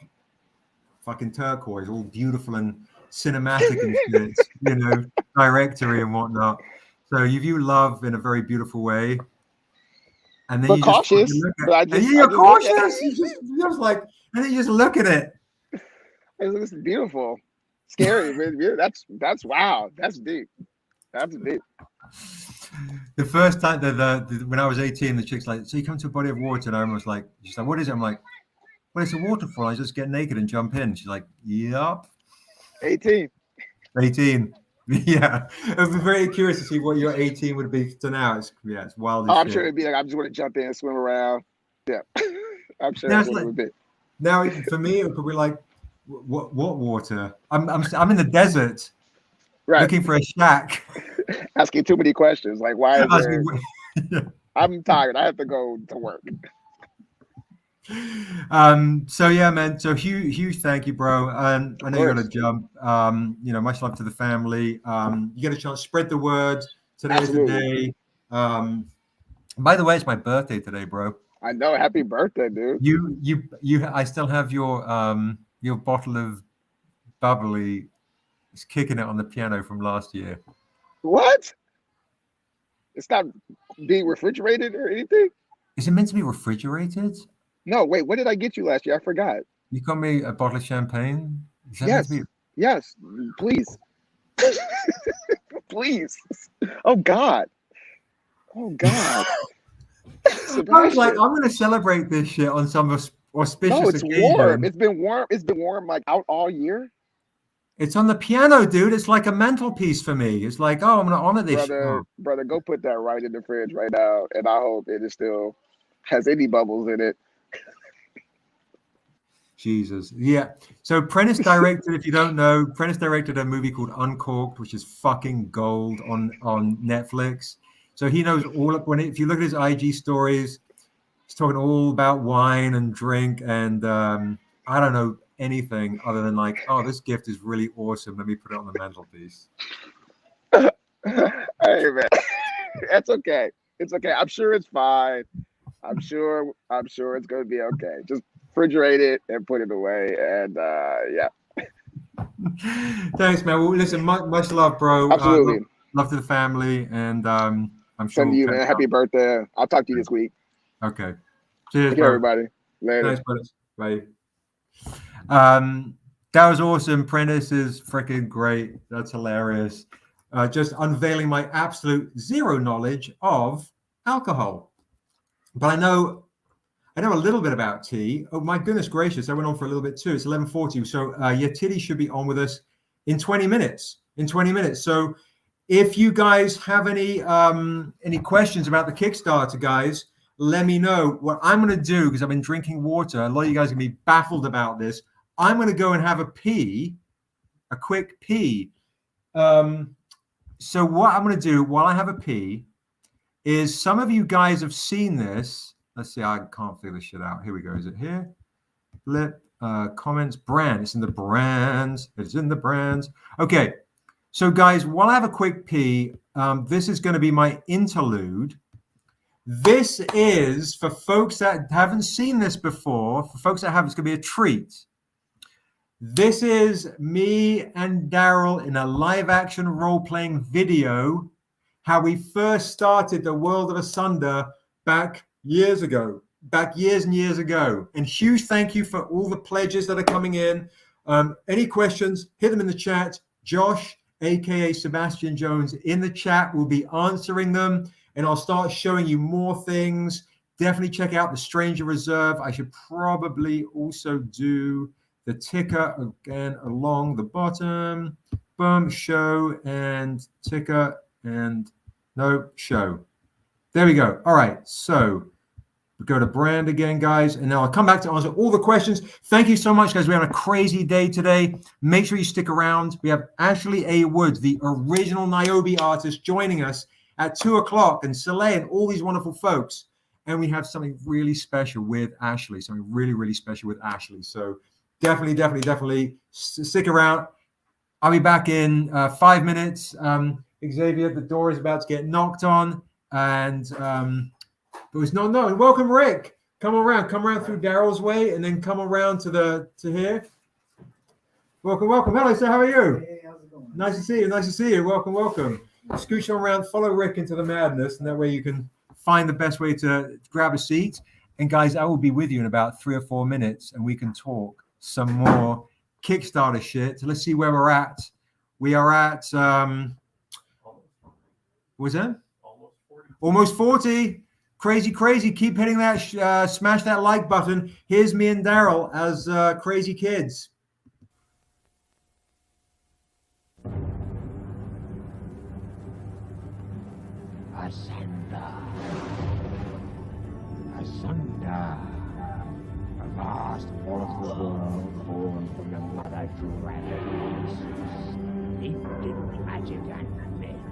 fucking turquoise, all beautiful and cinematic and shit, directory and whatnot. So you view love in a very beautiful way. And then you're cautious. You're cautious. You just like, and then you just look at it. It's beautiful. Scary, man. That's wow. That's deep. That's deep. The first time when I was 18, the chick's like, so you come to a body of water, and I was like, she's like, what is it? I'm like, well, it's a waterfall. I just get naked and jump in. She's like, yep. 18. Yeah. I'd be very curious to see what your 18 would be to now. It's wild. I'm sure it'd be like, I just want to jump in, swim around. Yeah. I'm sure that's what it would be. Now, for me, it would be like, what water? I'm in the desert, right, looking for a shack. Asking too many questions. Like, why is there... I'm tired. I have to go to work. So yeah, man. So huge thank you, bro. I know you got to jump. Much love to the family. You get a chance, spread the word. Today is the day. By the way, it's my birthday today, bro. I know. Happy birthday, dude. You. I still have your bottle of bubbly. It's kicking it on the piano from last year. What? It's not being refrigerated or anything? Is it meant to be refrigerated? No, wait, what did I get you last year? I forgot. You got me a bottle of champagne? Yes, please. Please. Oh, God. I was like, I'm going to celebrate this shit on some auspicious occasion. It's warm. It's been warm. It's been warm like out all year. It's on the piano, dude. It's like a mantelpiece for me. It's like, I'm going to honor this. Brother, go put that right in the fridge right now. And I hope it is still has any bubbles in it. Jesus. Yeah. So Prentice directed, if you don't know, Prentice directed a movie called Uncorked, which is fucking gold on Netflix. So he knows if you look at his IG stories, he's talking all about wine and drink. And I don't know anything other than like, this gift is really awesome. Let me put it on the mantelpiece. Hey man, that's okay. It's okay. I'm sure it's fine. I'm sure it's gonna be okay. Just refrigerate it and put it away. And yeah. Thanks, man. Well, listen, much love, bro. Absolutely. Love to the family, and I'm sure. Send you, man. Happy birthday. I'll talk to you this week. Okay. Cheers, Take care, bro. everybody. Later. Thanks, brothers. Bye. That was awesome. Prentice is freaking great. That's hilarious. Just unveiling my absolute zero knowledge of alcohol, but I know a little bit about tea. Oh my goodness gracious! I went on for a little bit too. It's 11:40, so Yetiti should be on with us in 20 minutes. So if you guys have any questions about the Kickstarter, guys, let me know. What I'm going to do, because I've been drinking water, a lot of you guys are going to be baffled about this. I'm going to go and have a quick pee. So what I'm going to do while I have a pee is, some of you guys have seen this. Let's see, I can't figure this shit out. Here we go. Is it here? Flip, comments, brand. It's in the brands. Okay. So guys, while I have a quick pee, this is going to be my interlude. This is for folks that haven't seen this before. For folks that have, it's going to be a treat. This is me and Darrell in a live action role-playing video, how we first started the World of Asunder back years and years ago. And huge thank you for all the pledges that are coming in. Any questions, hit them in the chat. Josh, aka Sebastian Jones, in the chat will be answering them, and I'll start showing you more things. Definitely check out the Stranger Reserve. I should probably also do the ticker again along the bottom. Boom, show and ticker, and no, show. There we go. All right, so we go to brand again, guys, and now I'll come back to answer all the questions. Thank you so much, guys. We're on a crazy day today. Make sure you stick around. We have Ashley A. Woods, the original NIOBE artist, joining us at 2 o'clock, and Soleil and all these wonderful folks. And we have something really special with Ashley, So definitely stick around. I'll be back in 5 minutes. Xavier, the door is about to get knocked on, and it was not known. Welcome, Rick. Come around through Darrell's way, and then come around to here. Welcome. Hello, sir. How are you? Hey, how's it going? Nice to see you. Welcome. Scooch on around, follow Rick into the madness, and that way you can find the best way to grab a seat. And guys, I will be with you in about 3 or 4 minutes, and we can talk some more Kickstarter shit. So let's see where we're at. We are at what's that? Almost 40. Crazy. Keep hitting that, smash that like button. Here's me and Darrell as crazy kids. Asunder, a vast volatile world born from the mother dragons, steeped in magic and myth.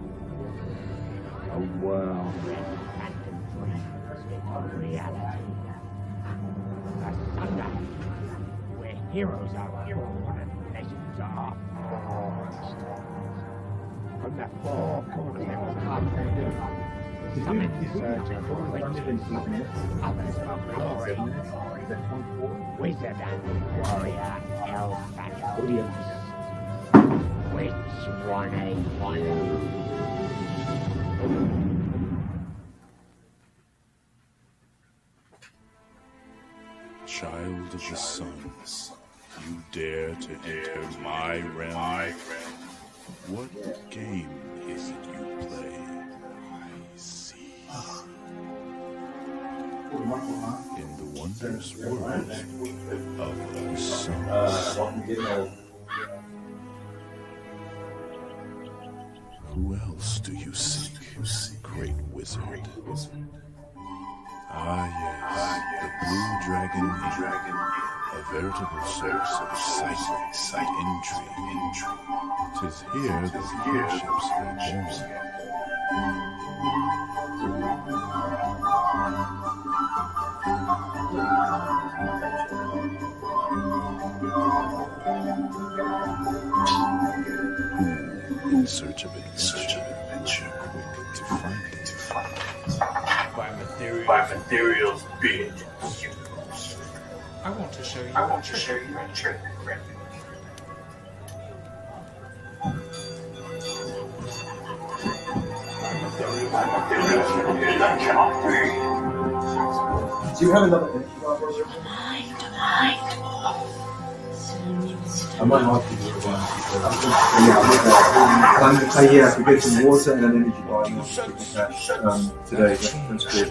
A world where phantom dreams become reality. Asunder, where heroes are born and legends are forged. From the four corners of come. Some in search of riches, others for glory. Wizard and warrior, elf and beast. Which one are you? Child of the sun, you dare to enter my realm? What game is it you play? In the wondrous world of the sun. Who else do you seek, great wizard? Ah yes, the blue dragon, a veritable source of sight, intrigue. 'Tis here that friendships are born. In search of adventure, materials being I want to show you. a trick. Do you have another? I might ask you to do it once because yeah, we get some water and an energy bar today. That's good.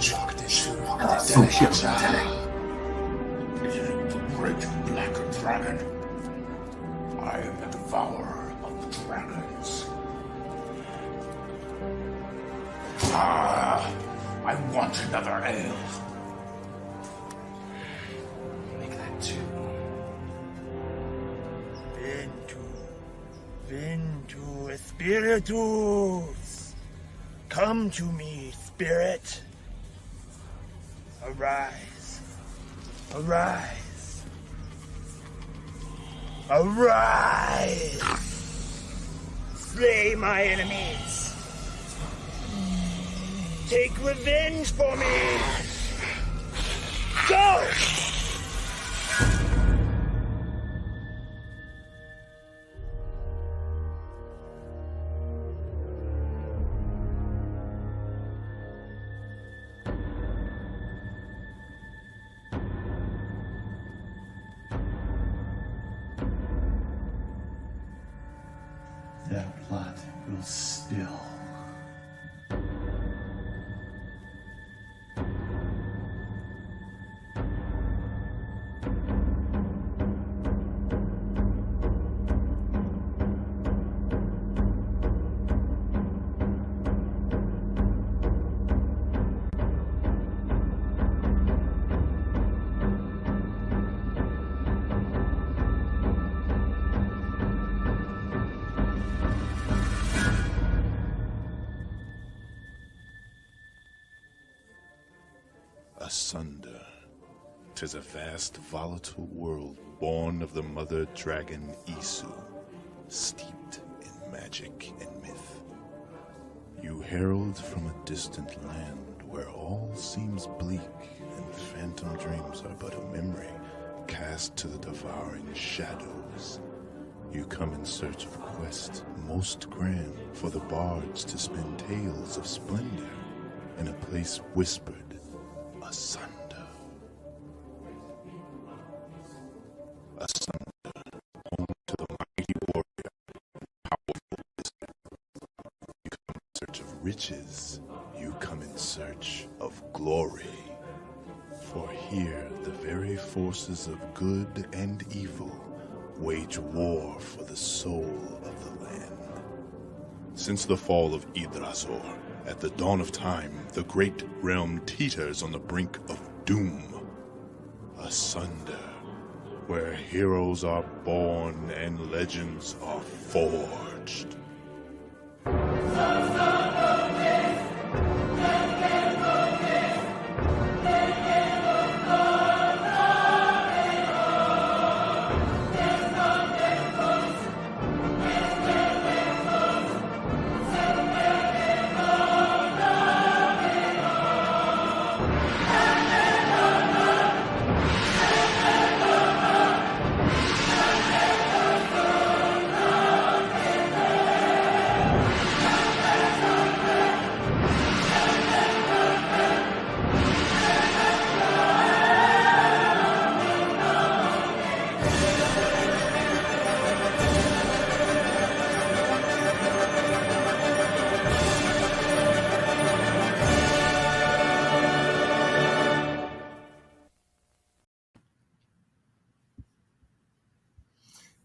It is the great black dragon. I am the devourer of dragons. I want another ale. Make that two. Ventu Spiritus. Come to me, spirit. Arise. Arise. Arise. Slay my enemies. Take revenge for me. Go! That plot will still. Asunder. 'Tis a vast, volatile world born of the mother dragon Isu, steeped in magic and myth. You herald from a distant land where all seems bleak and phantom dreams are but a memory cast to the devouring shadows. You come in search of a quest most grand for the bards to spin tales of splendor in a place whispered asunder. Asunder, home to the mighty warrior, powerful wizard. You come in search of riches, you come in search of glory. For here the very forces of good and evil wage war for the soul of the land. Since the fall of Yggdrasil, at the dawn of time, the great realm teeters on the brink of doom. Asunder, where heroes are born and legends are forged.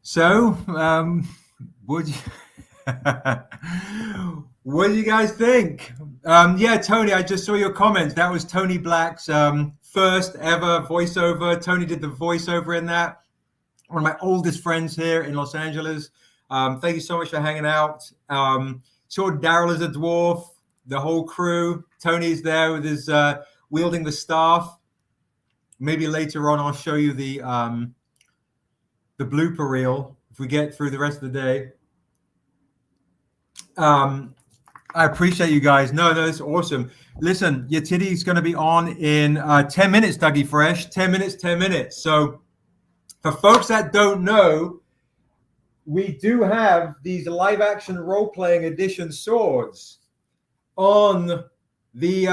So, what do you guys think? Yeah, Tony, I just saw your comments. That was Tony Black's first ever voiceover. Tony did the voiceover in that. One of my oldest friends here in Los Angeles. Thank you so much for hanging out. Saw Darrell as a dwarf, the whole crew. Tony's there with his wielding the staff. Maybe later on I'll show you the blooper reel if we get through the rest of the day. I appreciate you guys. No, it's awesome. Listen, your titty's going to be on in 10 minutes, Dougie Fresh. 10 minutes, 10 minutes. So for folks that don't know, we do have these live action role-playing edition swords on the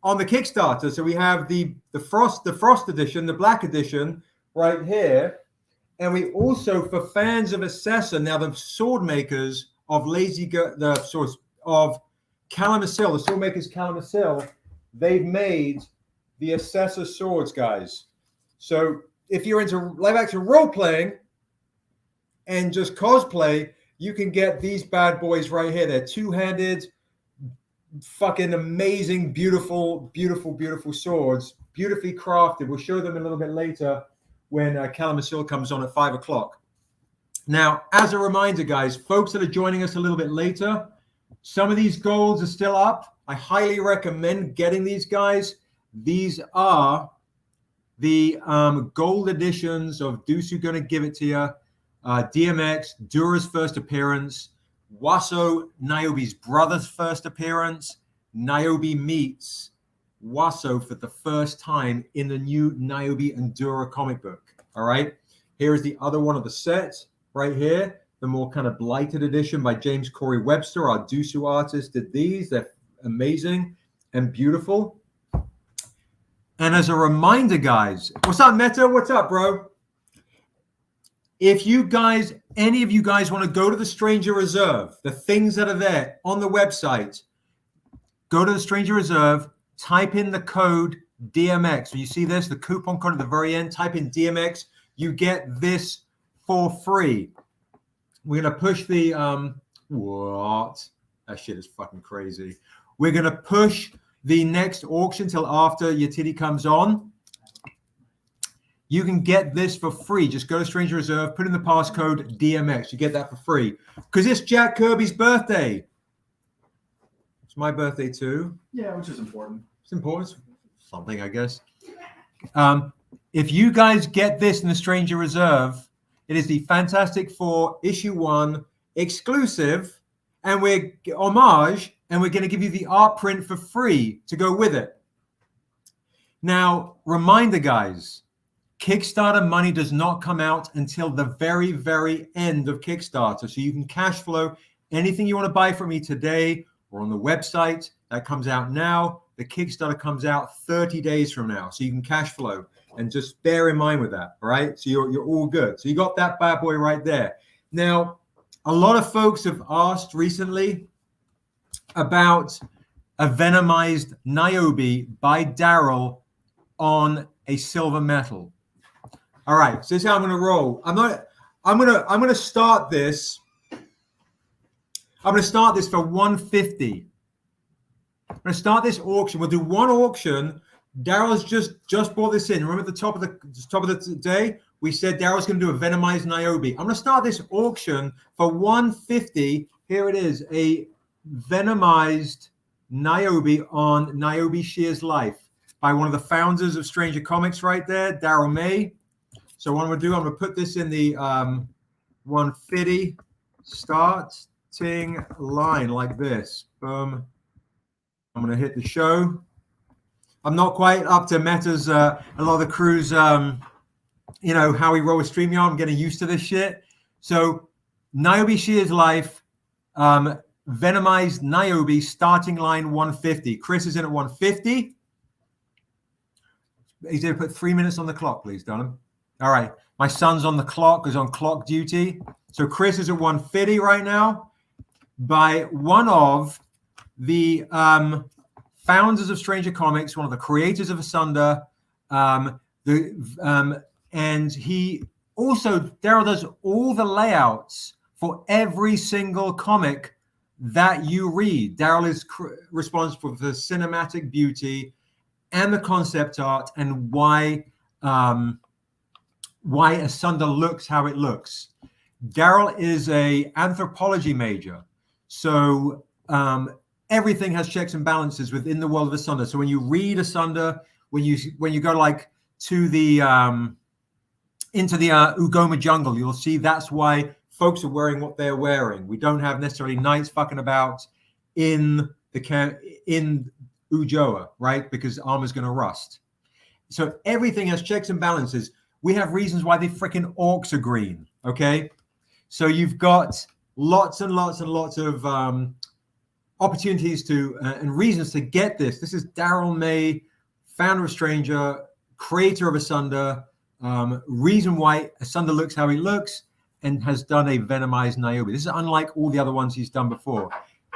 Kickstarter. So we have the frost edition, the black edition right here. And we also, for fans of Assessor, now the sword makers of of Calamasil, the sword makers Calamasil, they've made the Assessor swords, guys. So if you're into live action role playing and just cosplay, you can get these bad boys right here. They're two-handed, fucking amazing, beautiful, beautiful, beautiful swords, beautifully crafted. We'll show them a little bit later when Calamasil comes on at 5 o'clock. Now, as a reminder, guys, folks that are joining us a little bit later, some of these golds are still up. I highly recommend getting these, guys. These are the gold editions of Dusu Gonna Give It To You, DMX, Dura's first appearance, Waso, Niobe's brother's first appearance. Niobe meets Waso for the first time in the new Niobe and Dura comic book. All right. Here is the other one of the set right here. The more kind of blighted edition by James Corey Webster, our Dusu artist, did these. They're amazing and beautiful. And as a reminder, guys, what's up, Meta? What's up, bro? If you guys, any of you guys want to go to the Stranger Reserve, the things that are there on the website, go to the Stranger Reserve, type in the code DMX. When you see this, the coupon code at the very end, type in DMX. You get this for free. We're going to push the, what? That shit is fucking crazy. We're going to push the next auction till after your titty comes on. You can get this for free. Just go to Stranger Reserve, put in the passcode DMX. You get that for free. Because it's Jack Kirby's birthday. It's my birthday too. Yeah, which is important. It's important. Something, I guess. If you guys get this in the Stranger Reserve, it is the Fantastic Four issue 1 exclusive, and we're homage, and we're going to give you the art print for free to go with it. Now, reminder, guys, Kickstarter money does not come out until the very, very end of Kickstarter. So you can cash flow anything you want to buy from me today or on the website. That comes out now. The Kickstarter comes out 30 days from now. So you can cash flow. And just bear in mind with that, all right? So you're all good. So you got that bad boy right there. Now, a lot of folks have asked recently about a venomized Niobe by Darrell on a silver metal. All right, so this is how I'm going to roll. I'm going to start this. I'm going to start this for 150. I'm going to start this auction. We'll do one auction. Darrell's just brought this in. Remember at the top of the day, we said Darrell's going to do a venomized Niobe. I'm going to start this auction for 150. Here it is, a venomized Niobe on Niobe Shear's life by one of the founders of Stranger Comics right there, Darrell May. So what I'm going to do, I'm going to put this in the 150 starting line like this. Boom. I'm going to hit the show. I'm not quite up to Meta's, a lot of the crews, you know, how we roll with StreamYard. I'm getting used to this shit. So Niobe Shear's life, venomized Niobe, starting line 150. Chris is in at 150. He's going to put 3 minutes on the clock, please, Dunham. All right. My son's on the clock, is on clock duty. So Chris is at 150 right now by one of the founders of Stranger Comics, one of the creators of Asunder, and he also, Darrell does all the layouts for every single comic that you read. Darrell is responsible for the cinematic beauty and the concept art and why Asunder looks how it looks. Darrell is an anthropology major, so everything has checks and balances within the world of Asunder. So when you read Asunder, when you go like to the into the Ugoma jungle, you'll see that's why folks are wearing what they're wearing. We don't have necessarily knights fucking about in UJOA, right? Because armor's going to rust. So everything has checks and balances. We have reasons why the freaking orcs are green, okay? So you've got lots and lots and lots of opportunities to and reasons to get this. This is Darrell May, founder of Stranger, creator of Asunder, reason why Asunder looks how he looks, and has done a Venomized NIOBE. This is unlike all the other ones he's done before.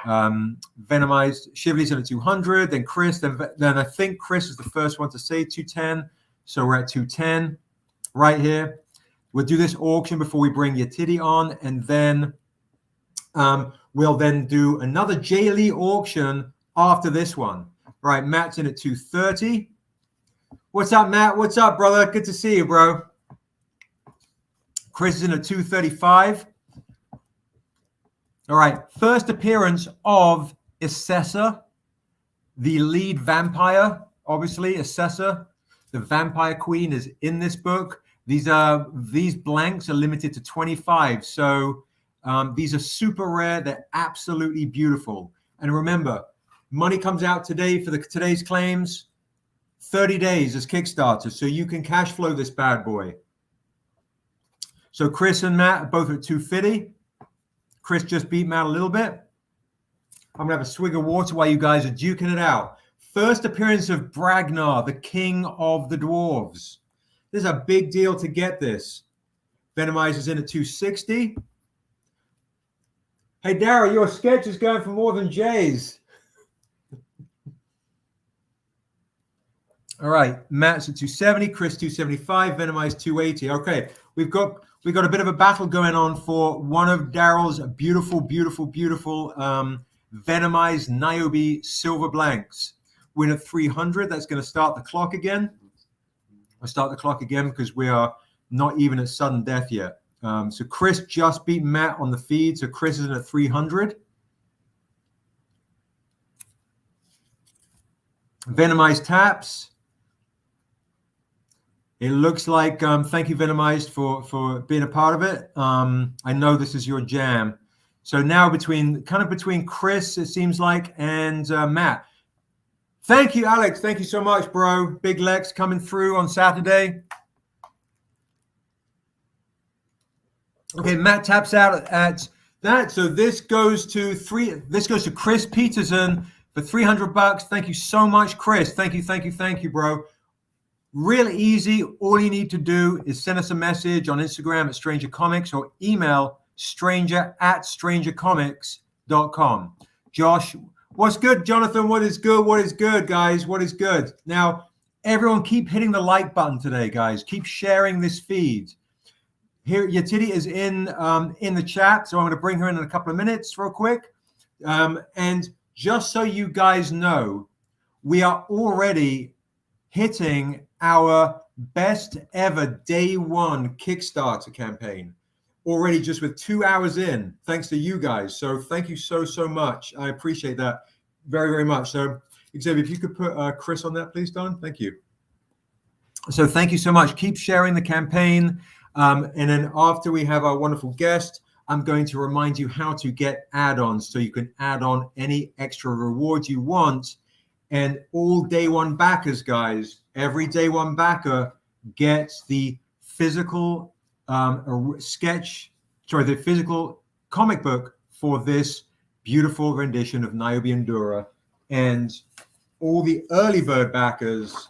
Venomized Shively's at 200, then Chris, then I think Chris is the first one to say 210. So we're at 210 right here. We'll do this auction before we bring Yatiti on, and then we'll then do another Jae Lee auction after this one. Right, Matt's in at 230. What's up, Matt? What's up, brother? Good to see you, bro. Chris is in at 235. All right, first appearance of Assessor, the lead vampire, obviously, Assessor. The Vampire Queen is in this book. These blanks are limited to 25. So these are super rare. They're absolutely beautiful. And remember, money comes out today for today's claims. 30 days as Kickstarter, so you can cash flow this bad boy. So Chris and Matt are both at 250. Chris just beat Matt a little bit. I'm gonna have a swig of water while you guys are duking it out. First appearance of Bragnar, the king of the dwarves. This is a big deal to get this. Venomizer's in at 260. Hey, Darrell, your sketch is going for more than Jay's. All right, Matt's at 270, Chris 275, Venomized 280. Okay, we've got a bit of a battle going on for one of Darrell's beautiful, beautiful, beautiful Venomized NIOBE silver blanks. We're at 300. That's going to start the clock again. I'll start the clock again because we are not even at sudden death yet. So Chris just beat Matt on the feed. So Chris is at 300. Venomized taps. It looks like, thank you, Venomized, for being a part of it. I know this is your jam. So now between Chris, it seems like, and Matt. Thank you, Alex. Thank you so much, bro. Big Lex coming through on Saturday. Okay, Matt taps out at that. So this goes to Chris Peterson for $300. Thank you so much, Chris. Thank you, bro. Really easy. All you need to do is send us a message on Instagram at Stranger Comics or email stranger@strangercomics.com. Josh, what's good? Jonathan, what is good? What is good, guys? What is good? Now, everyone keep hitting the like button today, guys. Keep sharing this feed. Here, Yatiti is in the chat, so I'm going to bring her in a couple of minutes real quick. And just so you guys know, we are already hitting our best ever day one Kickstarter campaign already, just with 2 hours in, thanks to you guys. So thank you so much. I appreciate that very, very much. So Xavier, if you could put Chris on that, please, Don. Thank you. So thank you so much. Keep sharing the campaign. And then after we have our wonderful guest, I'm going to remind you how to get add-ons so you can add on any extra rewards you want. And all day one backers, guys, every day one backer gets the physical the physical comic book for this beautiful rendition of NIOBE DURA. And all the early bird backers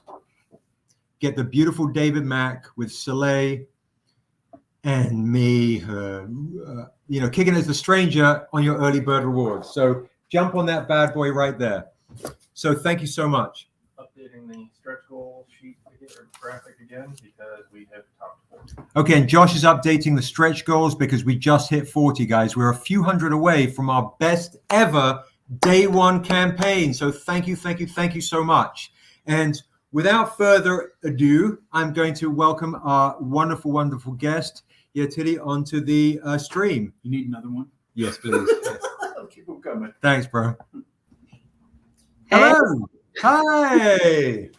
get the beautiful David Mack with Soleil and me, kicking as the stranger on your early bird rewards. So jump on that bad boy right there. So thank you so much. Updating the stretch goal sheet or graphic again because we have topped 40. Okay, and Josh is updating the stretch goals because we just hit 40, guys. We're a few hundred away from our best ever day one campaign. So thank you so much. And without further ado, I'm going to welcome our wonderful, wonderful guest, Yatiti, onto the stream. You need another one? Yes, please. I'll keep them coming. Thanks, bro. Hello. Hi.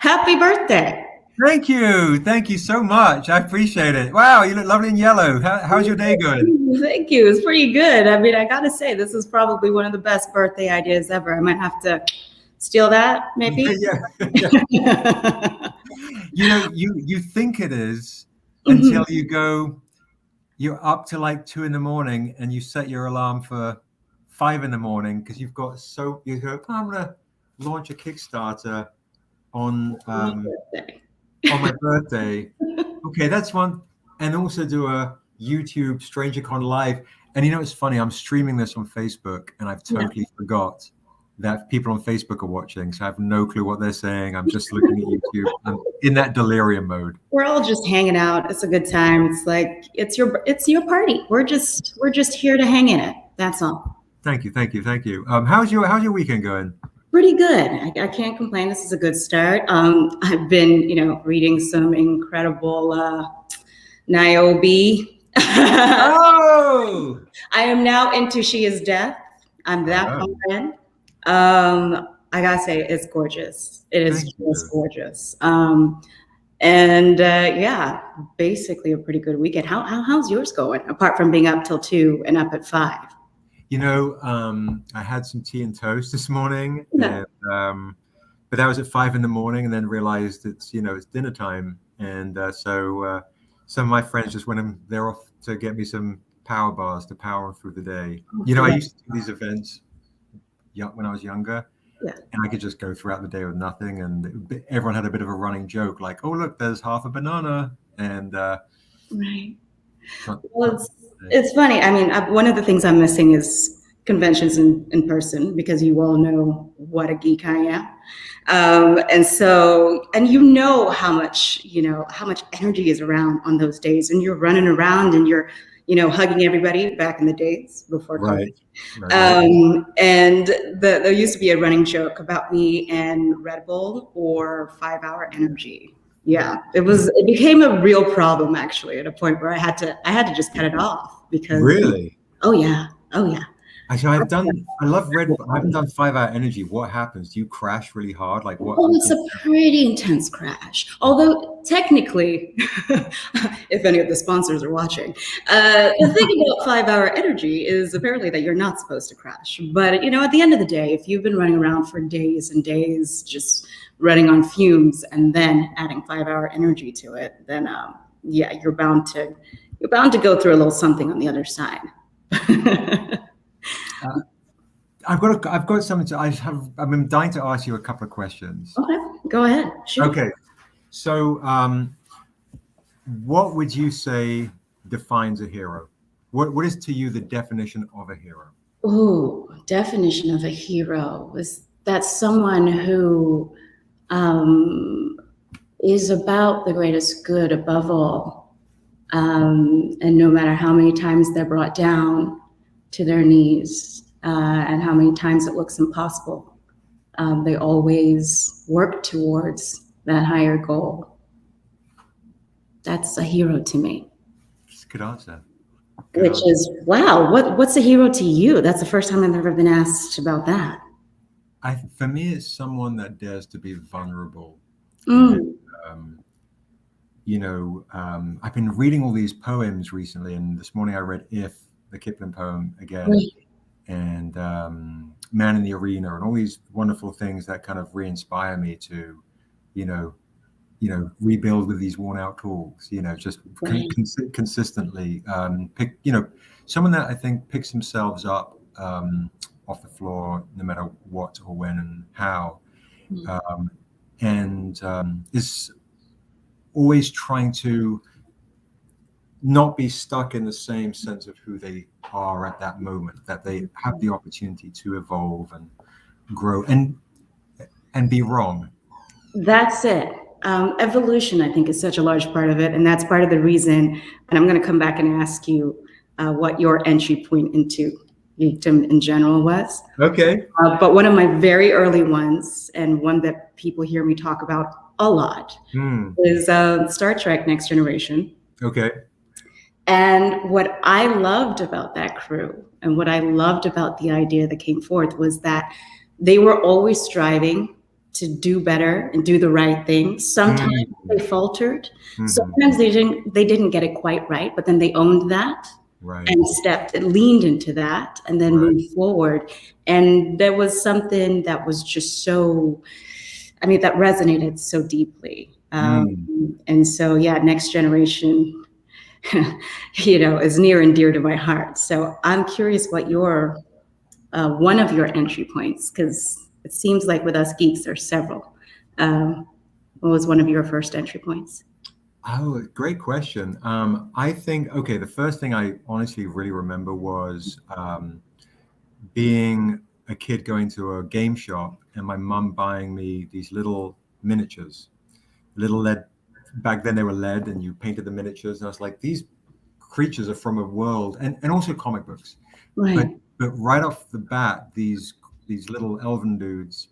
Happy birthday. Thank you. Thank you so much. I appreciate it. Wow, you look lovely in yellow. How's your day going? Thank you. It's pretty good. I mean, I gotta say, this is probably one of the best birthday ideas ever. I might have to steal that, maybe. Yeah. You know, you think it is until you go, you're up to like 2 in the morning and you set your alarm for 5 in the morning because you go, oh, I'm gonna launch a Kickstarter on my birthday. Okay, that's one. And also do a YouTube StrangerCon live. And you know, it's funny, I'm streaming this on Facebook and I've totally forgot that people on Facebook are watching. So I have no clue what they're saying. I'm just looking at YouTube. I'm in that delirium mode. We're all just hanging out. It's a good time. It's like, it's your party. We're just here to hang in it. That's all. Thank you. Thank you. Thank you. How's your weekend going? Pretty good. I can't complain. This is a good start. I've been, reading some incredible NIOBE. Oh! I am now into She Is Death. I'm that far in. I gotta say, it's gorgeous. It is just gorgeous. Yeah, basically a pretty good weekend. How's yours going? Apart from being up till 2 and up at 5. You know, I had some tea and toast this morning, and, but that was at 5 in the morning, and then realized it's dinner time, and so some of my friends just went and they're off to get me some power bars to power through the day. You know, I used to do these events when I was younger, and I could just go throughout the day with nothing, and everyone had a bit of a running joke like, "Oh, look, there's half a banana," and right. Well, it's funny. I mean, one of the things I'm missing is conventions in person, because you all know what a geek I am. And you know how much energy is around on those days, and you're running around and you're, hugging everybody back in the days before COVID. Right. And there used to be a running joke about me and Red Bull or 5 Hour Energy. Yeah, it became a real problem actually at a point where I had to just cut it off because. Really? Oh yeah. Actually, I love Red Bull. I haven't done 5 Hour Energy. What happens? Do you crash really hard? Like what? Oh, it's a pretty intense crash. Although technically, if any of the sponsors are watching, the thing about 5 Hour Energy is apparently that you're not supposed to crash. But at the end of the day, if you've been running around for days and days, just running on fumes and then adding 5 Hour Energy to it, then you're bound to go through a little something on the other side. I've got something to. I've been dying to ask you a couple of questions. Okay, go ahead. Sure. Okay, so what would you say defines a hero? What is to you the definition of a hero? Ooh, definition of a hero is that someone who is about the greatest good above all, and no matter how many times they're brought down to their knees, and how many times it looks impossible, they always work towards that higher goal. That's a hero to me. That's a good answer. Wow, what's a hero to you? That's the first time I've ever been asked about that. For me, it's someone that dares to be vulnerable. And, I've been reading all these poems recently, and this morning I read If, the Kipling poem again. Right. And Man in the Arena, and all these wonderful things that kind of re-inspire me to, rebuild with these worn-out tools. Just consistently pick. Someone that I think picks themselves up off the floor, no matter what or when and how, and is always trying to not be stuck in the same sense of who they are at that moment, that they have the opportunity to evolve and grow and be wrong. That's it. Evolution, I think, is such a large part of it. And that's part of the reason, and I'm going to come back and ask you what your entry point into geekdom in general was. Okay. But one of my very early ones, and one that people hear me talk about a lot, is Star Trek Next Generation. Okay. And what I loved about that crew, and what I loved about the idea that came forth, was that they were always striving to do better and do the right thing. Sometimes they faltered. Sometimes they didn't get it quite right, but then they owned that and leaned into that, and then moved forward. And there was something that was just so, I mean, that resonated so deeply. And so, yeah, next generation, you know, is near and dear to my heart. So I'm curious what your one of your entry points, because it seems like with us geeks, there's several. What was one of your first entry points? Oh, great question. I think, okay, the first thing I honestly really remember was being a kid going to a game shop and my mum buying me these little miniatures, little lead. Back then they were lead and you painted the miniatures. And I was like, these creatures are from a world, and also comic books. Right. But right off the bat, these little elven dudes,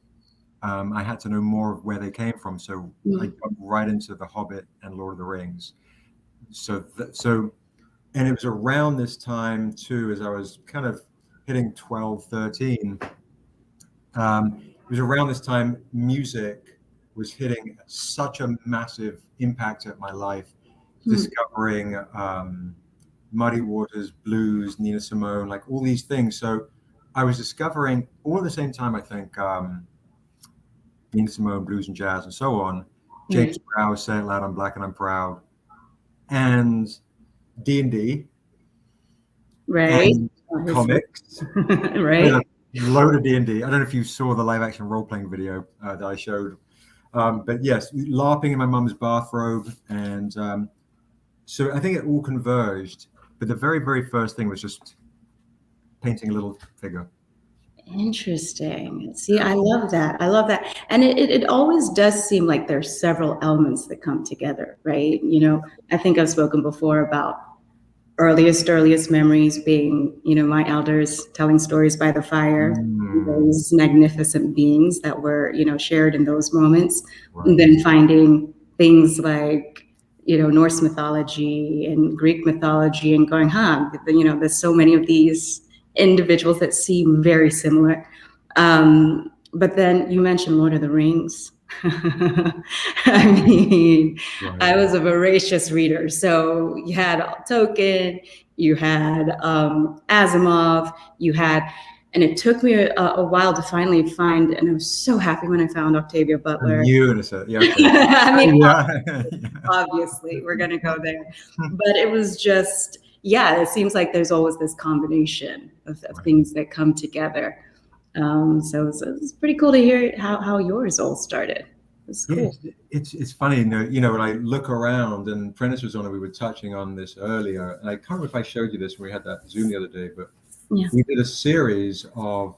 I had to know more of where they came from. So I got right into The Hobbit and Lord of the Rings. So and it was around this time too, as I was kind of hitting 12, 13. It was around this time music was hitting such a massive impact at my life, discovering Muddy Waters, blues, Nina Simone, like all these things. So I was discovering all at the same time, I think, Nina Simone, blues and jazz and so on. James Brown, Say It Loud, I'm Black and I'm Proud. And D&D. Right. And comics. Right. A load of D&D. I don't know if you saw the live action role-playing video that I showed. But yes, LARPing in my mum's bathrobe. And so I think it all converged. But the very, very first thing was just painting a little figure. Interesting. See, I love that. I love that. And it always does seem like there's several elements that come together, right? You know, I think I've spoken before about earliest memories being, you know, my elders telling stories by the fire, those magnificent beings that were, you know, shared in those moments. And then finding things like, you know, Norse mythology and Greek mythology and going, you know, there's so many of these individuals that seem very similar. But then you mentioned Lord of the Rings. I mean, I was a voracious reader. So you had Tolkien, you had Asimov, you had, and it took me a while to finally find, and I was so happy when I found Octavia Butler. I mean, obviously, we're going to go there. But it was just, yeah, it seems like there's always this combination of things that come together. So it's pretty cool to hear how yours all started. It's cool. It's funny, you know, when I look around, and Prentice was on it, we were touching on this earlier, and I can't remember if I showed you this when we had that Zoom the other day, but we did a series of,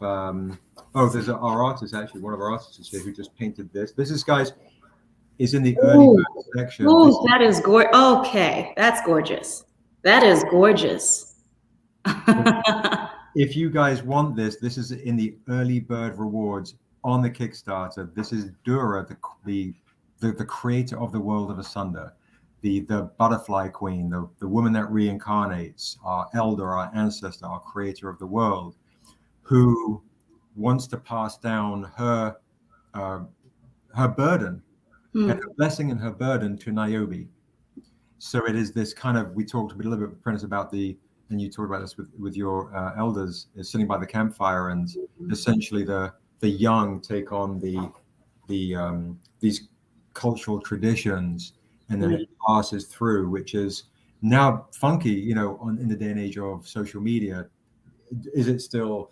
there's our artist, actually, one of our artists is here who just painted this. This is, guys, is in the early section. Oh, that is gorgeous. Okay, that's gorgeous. That is gorgeous. If you guys want this, this is in the early bird rewards on the Kickstarter. This is Dura, the creator of the world of Asunder, the butterfly queen, the woman that reincarnates, our elder, our ancestor, our creator of the world, who wants to pass down her burden, and her blessing and her burden to NIOBE. So it is this kind of, we talked a little bit with Prentice about and you talked about this with your elders, is sitting by the campfire, and essentially the young take on these cultural traditions, and then it passes through, which is now funky, you know, in the day and age of social media. Should it still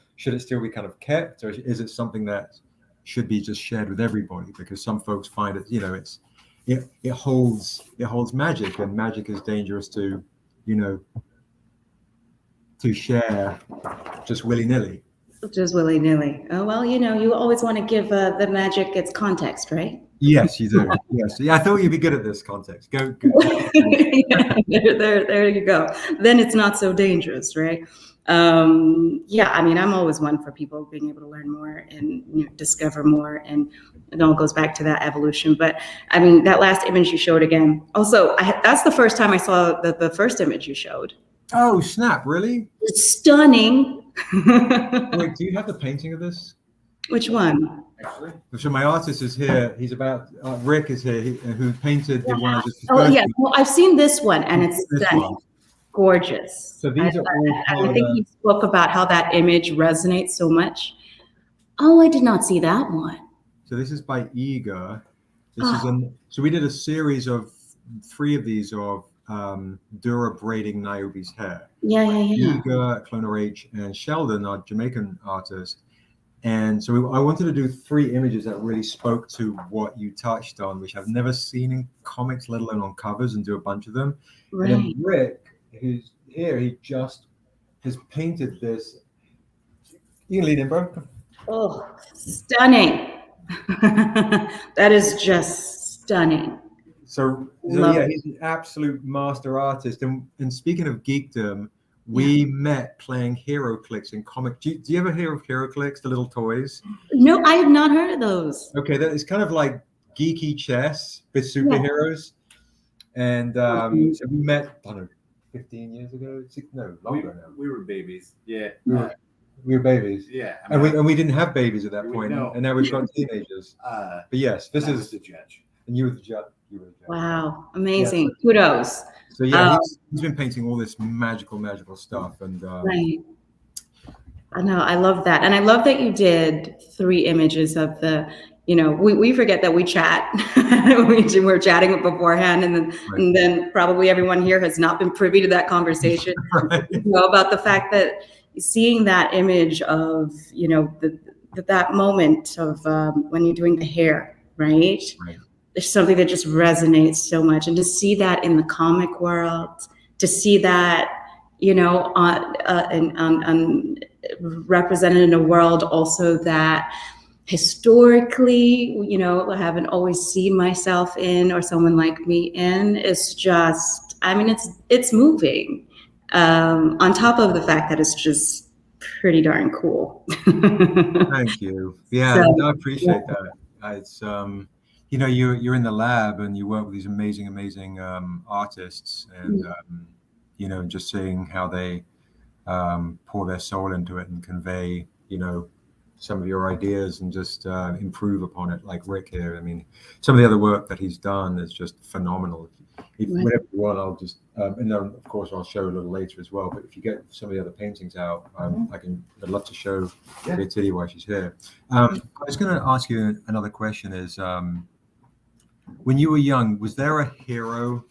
be kind of kept, or is it something that should be just shared with everybody? Because some folks find it, you know, it holds magic, and magic is dangerous to, you know, to share just willy-nilly. Just willy-nilly. Oh, well, you know, you always want to give the magic its context, right? Yes, you do. Yes. Yeah, I thought you'd be good at this context. Go. There you go. Then it's not so dangerous, right? Yeah, I mean, I'm always one for people being able to learn more and, you know, discover more, and it all goes back to that evolution. But I mean, that last image you showed again, also, that's the first time I saw the first image you showed. Oh, snap, really? It's stunning. Wait, do you have the painting of this? Which one? Actually, So my artist is here. He's about Rick is here, who painted the one. Oh yeah, well, I've seen this one, and it's This stunning. one. Gorgeous. So these are all I part think of he spoke about how that image resonates so much. Oh, I did not see that one. So this is by Eager. This is so we did a series of 3 of these of Dura braiding Niobe's hair. Yeah. Eager, Cloner H, and Sheldon, our Jamaican artist. And so I wanted to do 3 images that really spoke to what you touched on, which I've never seen in comics, let alone on covers, and do a bunch of them. Right. And then Rick, who's here, he just has painted this. You can lean in, bro. Oh, stunning. That is just stunning. So Love yeah, it. he's an absolute master artist. And speaking of geekdom, we met playing Hero Clicks in comic. Do you ever hear of Hero Clicks, the little toys? No, I have not heard of those. Okay, that is kind of like geeky chess with superheroes. And so we met, I don't know, 15 years ago? No, longer now. we were babies. Yeah. We were babies. Yeah. And we didn't have babies at that point. No. And now we've got teenagers. But yes, this I is was the judge. and you were the judge. Wow, amazing. Kudos. So yeah, he's been painting all this magical stuff, and Right. I know, I love that. And I love that you did 3 images of the, we forget that we chat. We're chatting beforehand, and then probably everyone here has not been privy to that conversation. Right. About the fact that seeing that image of, that moment of when you're doing the hair, right? There's something that just resonates so much. And to see that in the comic world, to see that, represented in a world also that historically, I haven't always seen myself in, or someone like me in, is just, it's moving. On top of the fact that it's just pretty darn cool. Thank you. Yeah, So, I appreciate that. It's you're in the lab and you work with these amazing artists, and just seeing how they pour their soul into it and convey some of your ideas and just improve upon it, like Rick here. I mean, some of the other work that he's done is just phenomenal. Whenever you want, I'll just and then of course I'll show a little later as well, but if you get some of the other paintings out, I'd love to show Titty while she's here. I was going to ask you another question is, when you were young, was there a hero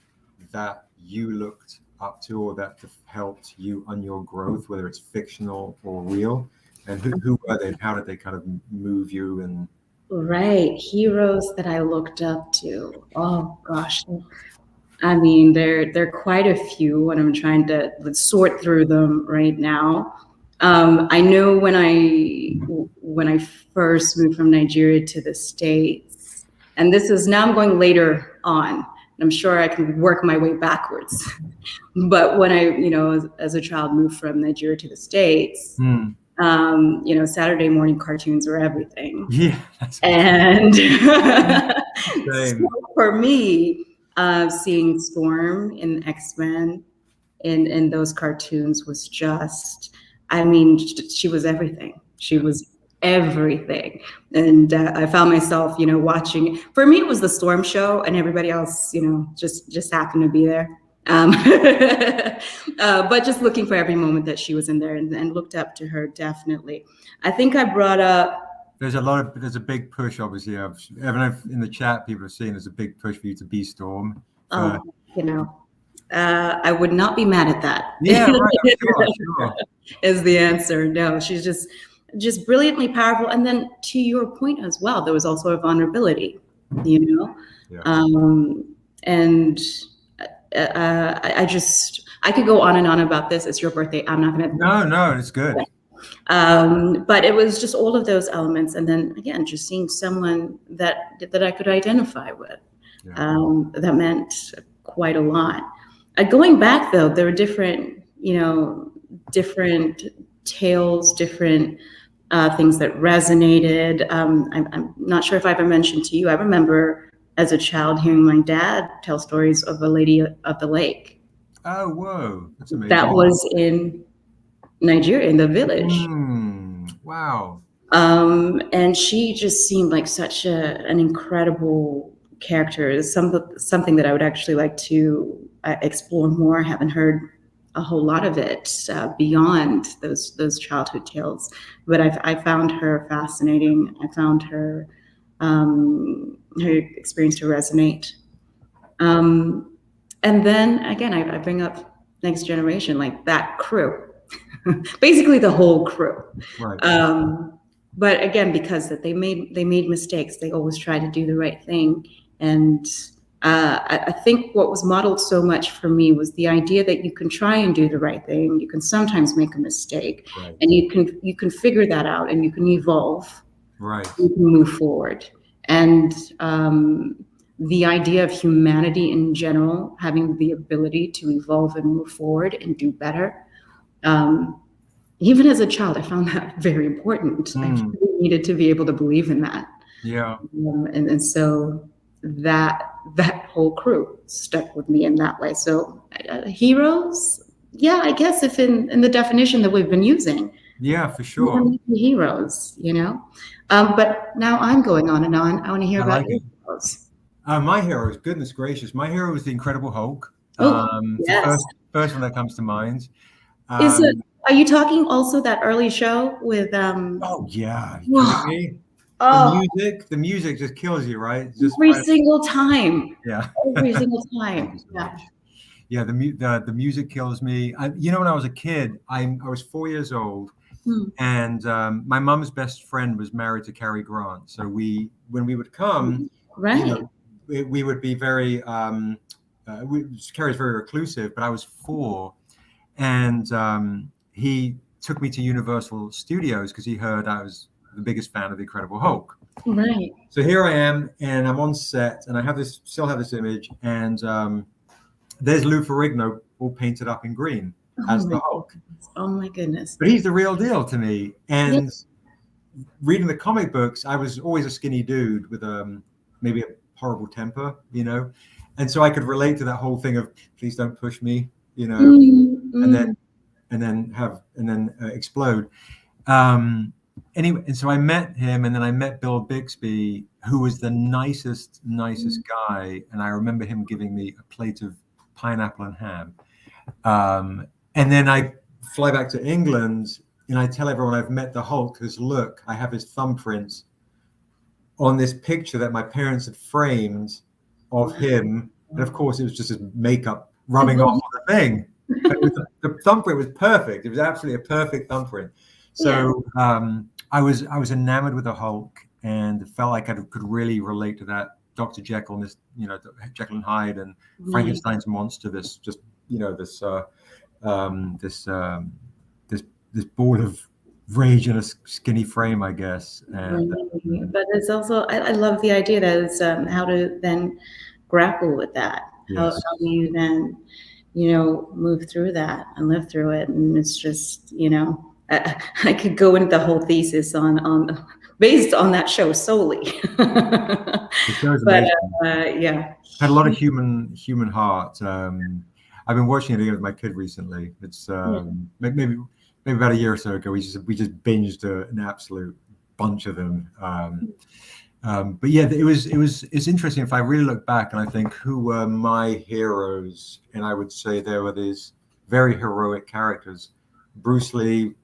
that you looked up to or that helped you on your growth, whether it's fictional or real? And who were they, and how did they kind of move you? And right, heroes that I looked up to. Oh gosh, there are quite a few, and I'm trying to sort through them right now. I know when I first moved from Nigeria to the States, and this is now I'm going later on. I'm sure I can work my way backwards. But when I, as a child, moved from Nigeria to the States. Saturday morning cartoons were everything. Yeah. And so for me, seeing Storm in X-Men in those cartoons was just, she was everything. She was everything. And I found myself, watching. For me, it was the Storm show, and everybody else, just happened to be there. But just looking for every moment that she was in there, and looked up to her, definitely. I think I brought up. There's a big push, obviously. I don't know if in the chat people are seeing there's a big push for you to be Storm. I would not be mad at that. Yeah, right. Sure. Is the answer. No, she's just brilliantly powerful. And then to your point as well, there was also a vulnerability, Yeah. And I could go on and on about this. It's your birthday. I'm not going to. No, it's good. But it was just all of those elements. And then again, just seeing someone that I could identify with, that meant quite a lot. Going back though, there were different tales, different things that resonated. I'm not sure if I ever mentioned to you, I remember as a child hearing my dad tell stories of a Lady of the Lake. Oh, whoa. That's amazing. That was in Nigeria, in the village. Wow. And she just seemed like such an incredible character. It's something that I would actually like to explore more. I haven't heard a whole lot of it beyond those childhood tales, but I found her fascinating. I found her experience to resonate. And then again, I bring up Next Generation, like that crew, basically the whole crew. Right. But again, because that they made mistakes, they always try to do the right thing. And I think what was modeled so much for me was the idea that you can try and do the right thing. You can sometimes make a mistake, Right. and you can figure that out, and you can evolve. Right. You can move forward. And the idea of humanity in general, having the ability to evolve and move forward and do better. Even as a child, I found that very important. I really needed to be able to believe in that. Yeah. And so that whole crew stuck with me in that way. So heroes, yeah, I guess if in the definition that we've been using. Yeah, for sure. Heroes, you know. But now I'm going on and on. I want to hear about heroes. My heroes, goodness gracious, my hero is the Incredible Hulk. Yes. First one that comes to mind. Are you talking also that early show with? Oh yeah. Oh. The music just kills you, right? Just every single time. Yeah. Every single time. Yeah. Yeah. The music kills me. When I was a kid, I was 4 years old, and my mom's best friend was married to Cary Grant. So when we would come, right. We would be very. Carrie's very reclusive, but I was 4, and he took me to Universal Studios because he heard I was the biggest fan of the Incredible Hulk. Right. So here I am, and I'm on set, and I still have this image, and there's Lou Ferrigno all painted up in green as the Hulk. Oh my goodness! But he's the real deal to me. And reading the comic books, I was always a skinny dude with maybe a horrible temper, and so I could relate to that whole thing of please don't push me, and then explode. Anyway, and so I met him, and then I met Bill Bixby, who was the nicest guy, and I remember him giving me a plate of pineapple and ham. And then I fly back to England, and I tell everyone I've met the Hulk, because look, I have his thumbprints on this picture that my parents had framed of him, and of course it was just his makeup rubbing off on the thing. The thumbprint was perfect. It was absolutely a perfect thumbprint. So I was enamored with the Hulk, and felt like I could really relate to that Dr. Jekyll, Jekyll and Hyde, and Frankenstein's monster. This ball of rage in a skinny frame, I guess. And, but it's also I love the idea that it's how to then grapple with that. How do you then move through that and live through it? And it's just I could go into the whole thesis on based on that show solely. The show's amazing. Yeah, had a lot of human heart. I've been watching it again with my kid recently. It's maybe about a year or so ago. We just binged an absolute bunch of them. But yeah, it's interesting. If I really look back and I think who were my heroes, and I would say there were these very heroic characters. Bruce Lee,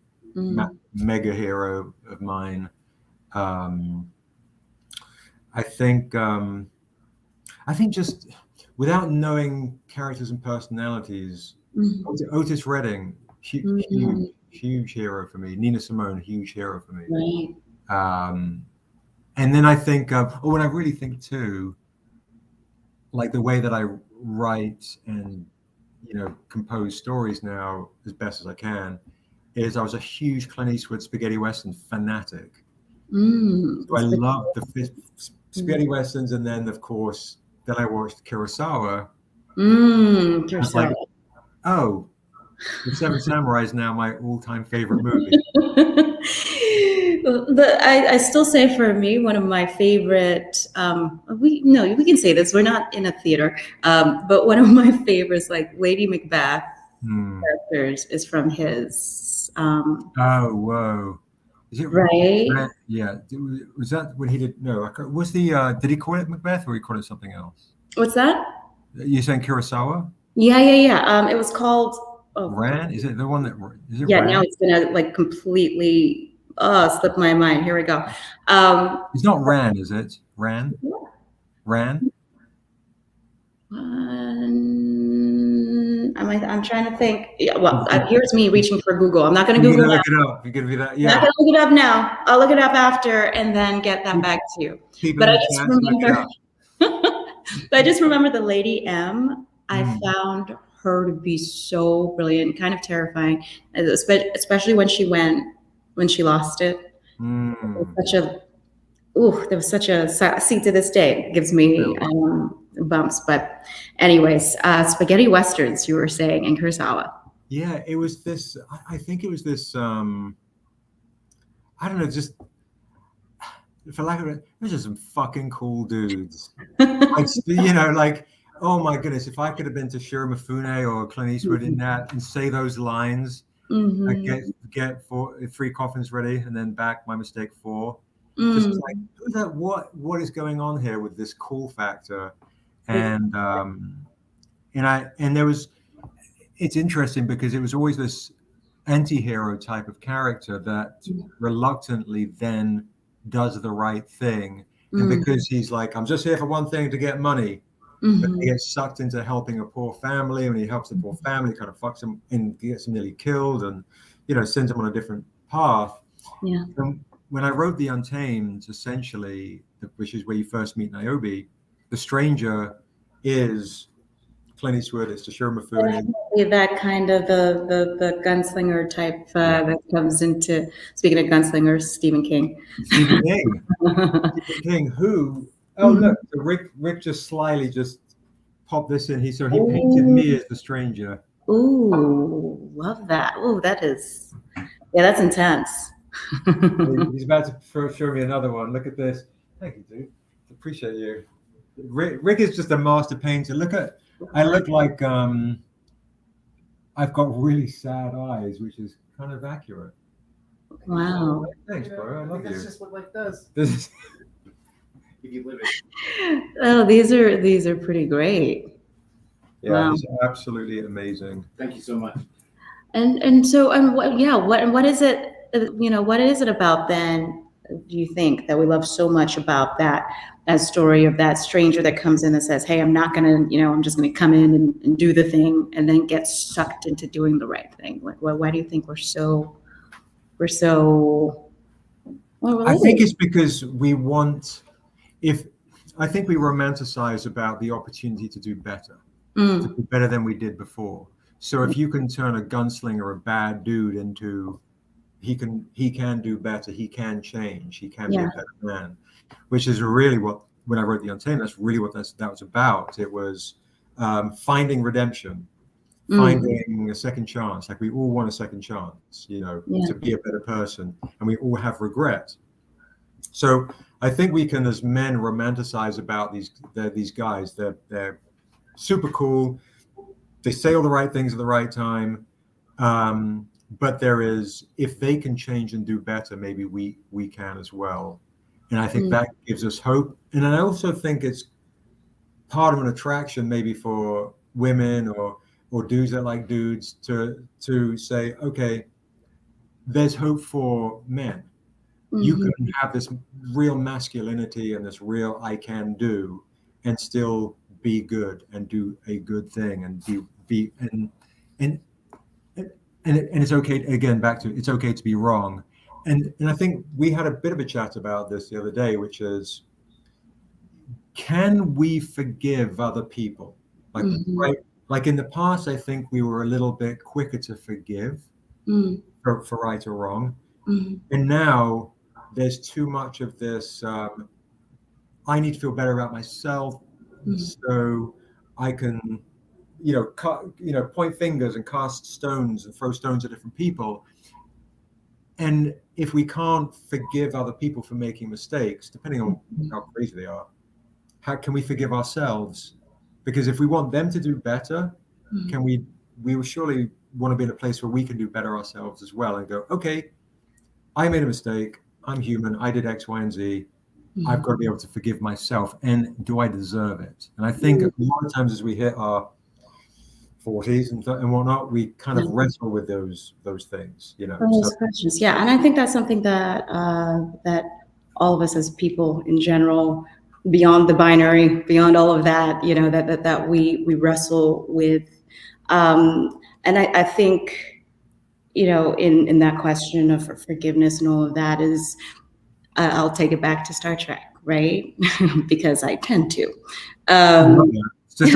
mega hero of mine. I think just without knowing characters and personalities, Otis Redding, huge hero for me. Nina Simone, huge hero for me. Right. And then I think, when I really think too, like the way that I write and compose stories now as best as I can, is I was a huge Clint Eastwood spaghetti western fanatic. So I love the spaghetti westerns, and then of course, then I watched Kurosawa. Kurosawa. Like, oh, The Seven Samurai is now my all-time favorite movie. I still say for me, one of my favorite, we can say this, we're not in a theater, but one of my favorites, like Lady Macbeth characters, is from his. Oh, whoa. Is it Right. Yeah. Was that when he did? No. Was the did he call it Macbeth or he called it something else? What's that? You're saying Kurosawa? Yeah. It was called. Oh, Ran? Is it the one that? Is it yeah. Ran? Now it's gonna like completely slip my mind. Here we go. It's not Ran, is it? Ran? Ran? I'm trying to think. Yeah, well, here's me reaching for Google. I'm not going to Google. Look it up. You're going to be that. I'm Yeah. not going to look it up now. I'll look it up after and then get that back to you. But I just remember. But I just remember the Lady M. I found her to be so brilliant, kind of terrifying, especially when she lost it. There was such a see to this day. It gives me bumps. But anyways, spaghetti westerns, you were saying, in Kurosawa. Yeah, it was this. I think it was this. I don't know, just for lack of it, there's just some fucking cool dudes. Like, you know, like, oh my goodness, if I could have been to Shiro Mifune or Clint Eastwood in that and say those lines, get 3 coffins ready and then back my mistake 4. Just like, what is going on here with this cool factor? And there was, it's interesting because it was always this anti-hero type of character that reluctantly then does the right thing. And because he's like, I'm just here for one thing, to get money. But he gets sucked into helping a poor family. When he helps the poor family, kind of fucks him and gets him nearly killed and, you know, sends him on a different path. Yeah. And when I wrote the Untamed, essentially, which is where you first meet Niobe, the stranger is Clint Eastwood, it's Shiro Mifune. That kind of the gunslinger type that comes into, speaking of gunslingers, Stephen King. Stephen King, who, oh look, Rick just slyly just popped this in. He painted me as the stranger. Ooh, love that. Ooh, that's intense. He's about to show me another one. Look at this. Thank you, dude. Appreciate you. Rick is just a master painter. I look like I've got really sad eyes, which is kind of accurate. Wow. Thanks, bro. I love you. That's just what life does. This If you live it. Oh, these are pretty great. Yeah, wow. These are absolutely amazing. Thank you so much. What is it? You know, what is it about then? Do you think that we love so much about that story of that stranger that comes in and says, "Hey, I'm not gonna, you know, I'm just gonna come in and do the thing," and then get sucked into doing the right thing? Like, why do you think we're so? Well, I think it's because I think we romanticize about the opportunity to do better, to do better than we did before. So if you can turn a gunslinger, a bad dude, into he can do better, he can change, he can be a better man, which is really what, when I wrote the Untamed, that's really what that was about. It was finding redemption, finding a second chance. Like, we all want a second chance, you know, to be a better person, and we all have regret. So I think we can, as men, romanticize about these guys. They're super cool. They say all the right things at the right time. But there is, if they can change and do better, maybe we can as well. And I think that gives us hope. And I also think it's part of an attraction maybe for women or dudes that like dudes to say, okay, there's hope for men. You can have this real masculinity and this real I can do and still be good and do a good thing and be and it's okay, again, back to, it's okay to be wrong. And I think we had a bit of a chat about this the other day, which is, can we forgive other people? Like, right? Like in the past, I think we were a little bit quicker to forgive for right or wrong. And now there's too much of this, I need to feel better about myself, so I can, point fingers and cast stones and throw stones at different people. And if we can't forgive other people for making mistakes, depending on how crazy they are, how can we forgive ourselves? Because if we want them to do better, we will surely want to be in a place where we can do better ourselves as well and go, okay, I made a mistake. I'm human. I did X, Y, and Z. I've got to be able to forgive myself. And do I deserve it? And I think a lot of times as we hit our 40s and whatnot, we kind of wrestle with those things, you know. Those questions, yeah. And I think that's something that that all of us as people in general, beyond the binary, beyond all of that, you know, that we wrestle with. And I think, you know, in that question of forgiveness and all of that is, I'll take it back to Star Trek, right? Because I tend to. So it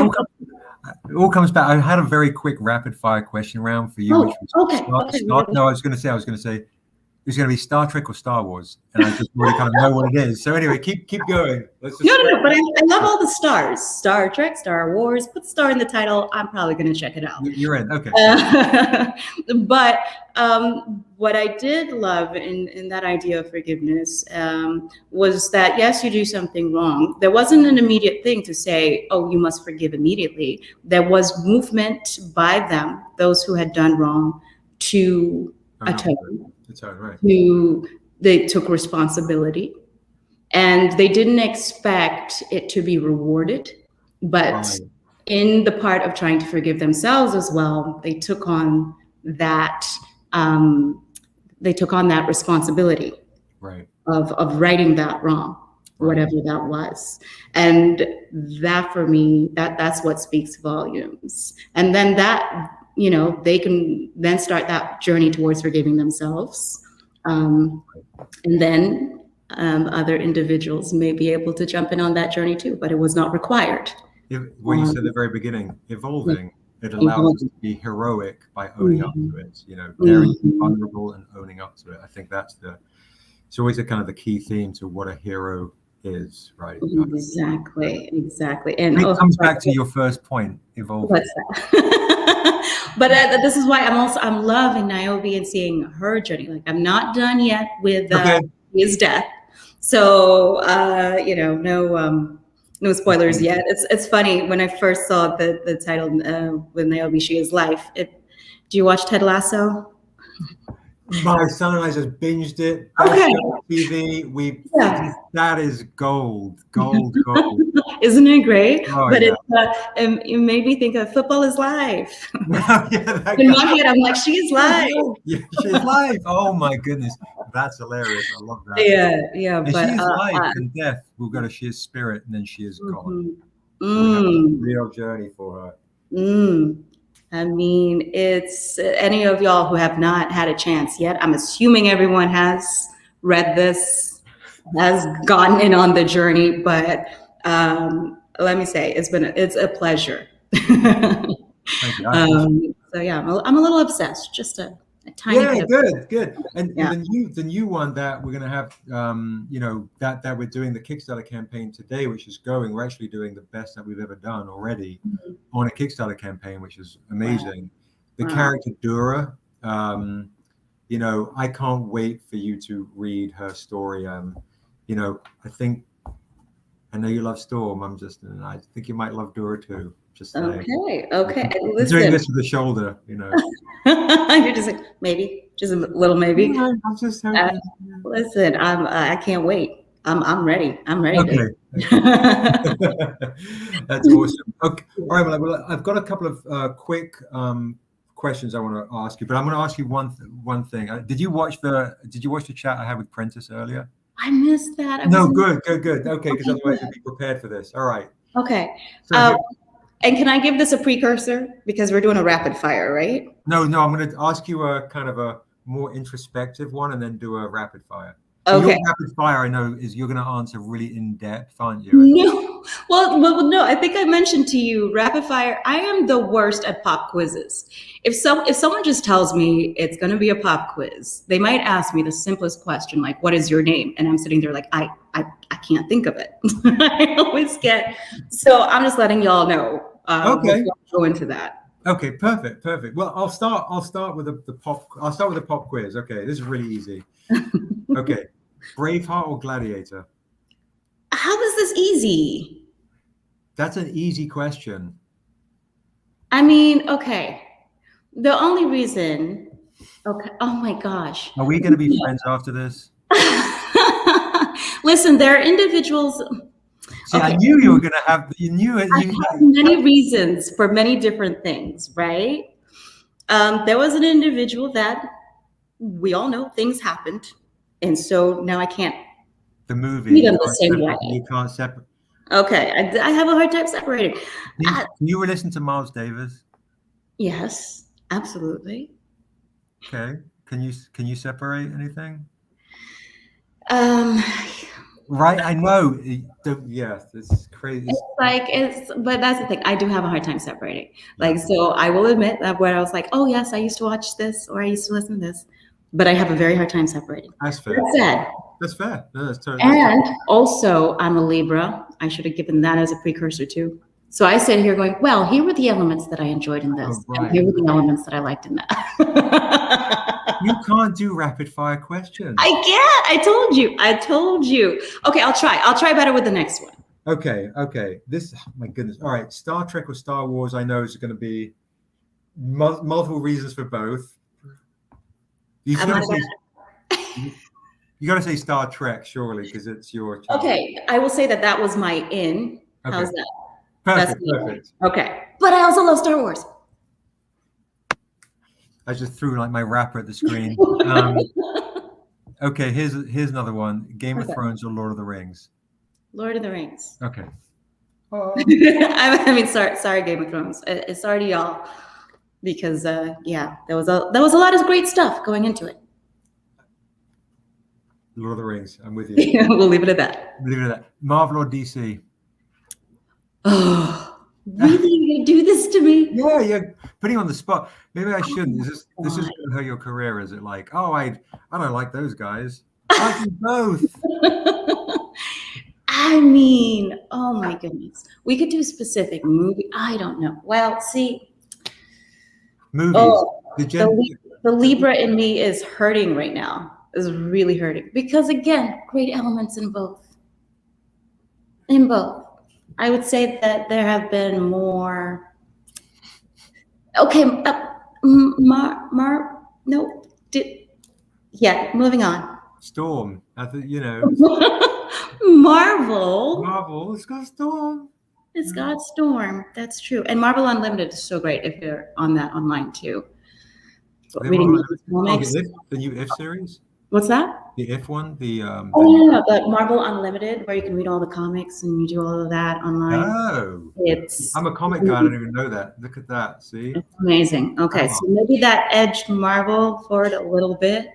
all comes back. I had a very quick rapid fire question round for you. Oh, which was okay. No, I was going to say, it's going to be Star Trek or Star Wars, and I just really kind of know what it is. So anyway, keep going. Let's just No, but I love all the stars. Star Trek, Star Wars. Put star in the title. I'm probably going to check it out. You're in, okay. But what I did love in that idea of forgiveness was that, yes, you do something wrong. There wasn't an immediate thing to say, oh, you must forgive immediately. There was movement by them, those who had done wrong, to atone. Right. They took responsibility, and they didn't expect it to be rewarded, but in the part of trying to forgive themselves as well, they took on that responsibility, right, of righting that wrong, whatever that was. And that, for me, that's what speaks volumes. And then that, you know, they can then start that journey towards forgiving themselves. And then other individuals may be able to jump in on that journey too, but it was not required. When you said at the very beginning, evolving, it allows us to be heroic by owning up to it, you know, daring to be vulnerable and owning up to it. I think it's always a kind of the key theme to what a hero is, right? Exactly. And it comes back to your first point, evolving. What's that? But this is why I'm loving NIOBE and seeing her journey. Like, I'm not done yet with his death, so you know, no spoilers yet. It's funny, when I first saw the title with NIOBE, She Is Life. Do you watch Ted Lasso? My son and I just binged it. Okay. TV. That is gold. Isn't it great? Oh, but yeah. It made me think of football is life. In my head, I'm like, she is life. Yeah, she's life. Oh my goodness, that's hilarious. I love that. Yeah. And but she is life and death. We'll go to she is spirit, and then she is God. So we have a real journey for her. I mean, it's any of y'all who have not had a chance yet. I'm assuming everyone has read this, has gotten in on the journey, but let me say, it's a pleasure. Thank you. So yeah, I'm a little obsessed, just a tiny bit. Good. And the new one that we're going to have, you know, that we're doing the Kickstarter campaign today, which is going. We're actually doing the best that we've ever done already on a Kickstarter campaign, which is amazing. The character Dura, you know, I can't wait for you to read her story. You know, I know you love Storm. I think you might love Dura too. Just saying. Okay. I'm doing this with the shoulder, you know. You're just like, maybe, just a little maybe. Yeah, I'm just hoping. Listen, I can't wait. I'm ready. I'm ready. Okay. That's awesome. Okay. All right. Well, I've got a couple of quick questions I want to ask you, but I'm going to ask you one thing. Did you watch the chat I had with Prentice earlier? I missed that. Good. Okay, because otherwise you'd be prepared for this. All right. Okay. So and can I give this a precursor, because we're doing a rapid fire, right? No. I'm going to ask you a kind of a more introspective one, and then do a rapid fire. Okay. Your rapid fire, I know, is you're going to answer really in depth, aren't you? No. Well, no. I think I mentioned to you, rapid fire. I am the worst at pop quizzes. If someone just tells me it's going to be a pop quiz, they might ask me the simplest question, like, "What is your name?" And I'm sitting there like, I can't think of it. I always get. So I'm just letting y'all know. Okay. Go into that. Okay. Perfect. Well, I'll start with the pop. I'll start with the pop quiz. Okay. This is really easy. Okay. Braveheart or Gladiator? How is this easy? That's an easy question. I mean, okay. The only reason Okay. Oh my gosh. Are we going to be friends after this? Listen, there are individuals. See, Okay. I knew you were going to have. You knew it. I have many reasons for many different things, right? There was an individual that we all know things happened, and so now I can't. The movie. See them the same way. You can't separate. Okay, I have a hard time separating. Can you listen to Miles Davis? Yes, absolutely. Okay. Can you separate anything? Um, Right, I know. Yes, it's crazy. but that's the thing. I do have a hard time separating. Like, so I will admit that where I was like, oh yes, I used to watch this or I used to listen to this, but I have a very hard time separating. That's fair. That's sad. That's fair. No, that's totally. And also, I'm a Libra. I should have given that as a precursor too. So I sit here going, well, here were the elements that I enjoyed in this, Oh, right. and here were the elements that I liked in that. You can't do rapid fire questions. I can't. I told you. Okay, I'll try better with the next one. Okay. This, oh my goodness. All right, Star Trek or Star Wars, I know is going to be multiple reasons for both. You got to say Star Trek, surely, because it's your child. Okay, I will say that was my in. Okay. How's that? Perfect. Okay, but I also love Star Wars. I just threw like my wrapper at the screen. Okay, here's another one: Game of Thrones or Lord of the Rings. Lord of the Rings. Okay. I mean, sorry, Game of Thrones. It's sorry to y'all because yeah, there was a lot of great stuff going into it. Lord of the Rings. I'm with you. We'll leave it at that. Leave it at that. Marvel or DC? Oh, really? You're gonna do this to me? Yeah, you're putting on the spot. Maybe I shouldn't. This is going to hurt your career. Is it like, oh, I don't like those guys. I do both. I mean, oh my goodness. We could do specific movie. I don't know. Well, see. Movies. Oh, the Libra in me is hurting right now. Is really hurting because again, great elements in both. In both. I would say that there have been more. Okay, moving on. Storm. I think Marvel. It's got Storm. It's got Storm. That's true. And Marvel Unlimited is so great if you're on that online too. Reading the comics. The new If series. What's that? The If one. The no, the Marvel Unlimited, where you can read all the comics and you do all of that online. Oh, I'm a comic guy. I didn't even know that. Look at that. See, it's amazing. Okay, so maybe that edged Marvel forward a little bit.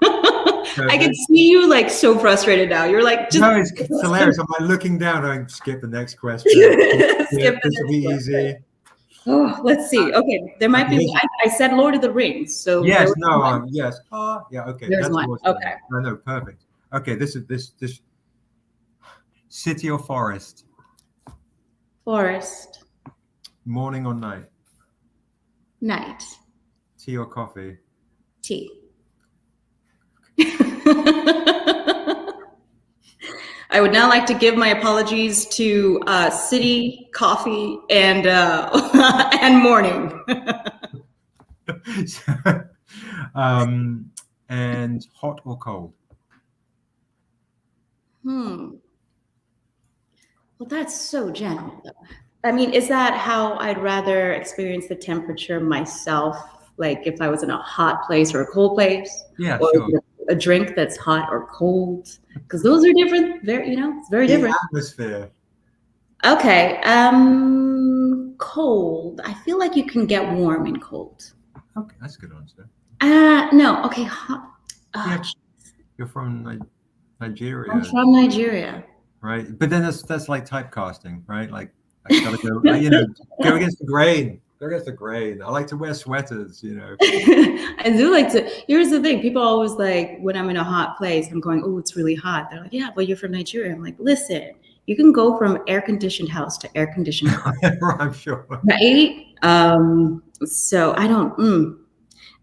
I can see you like so frustrated now. You're like, no, it's hilarious. I'm like looking down. I skip the next question. This will be easy. Oh, let's see. Okay, there might be. I said Lord of the Rings, so yes, no, yes. Yeah, okay. There's one. Okay. I know, perfect. Okay, this city or forest? Forest. Morning or night? Night. Tea or coffee? Tea. I would now like to give my apologies to City, Coffee, and Morning. And hot or cold? Well, that's so general. I mean, is that how I'd rather experience the temperature myself? Like if I was in a hot place or a cold place? Yeah, or sure. A drink that's hot or cold? Because those are different. It's very different. Atmosphere. Okay. Cold. I feel like you can get warm in cold. Okay, that's a good answer. No. Okay. Hot. Yeah, you're from Nigeria. I'm from Nigeria. Right, but then that's like typecasting, right? Like I gotta go, go against the grain. Go against the grain. I like to wear sweaters, I do like to. Here's the thing: people always like when I'm in a hot place. I'm going, oh, it's really hot. They're like, yeah, but you're from Nigeria. I'm like, listen, you can go from air-conditioned house to air-conditioned house. I'm sure. Right. So I don't.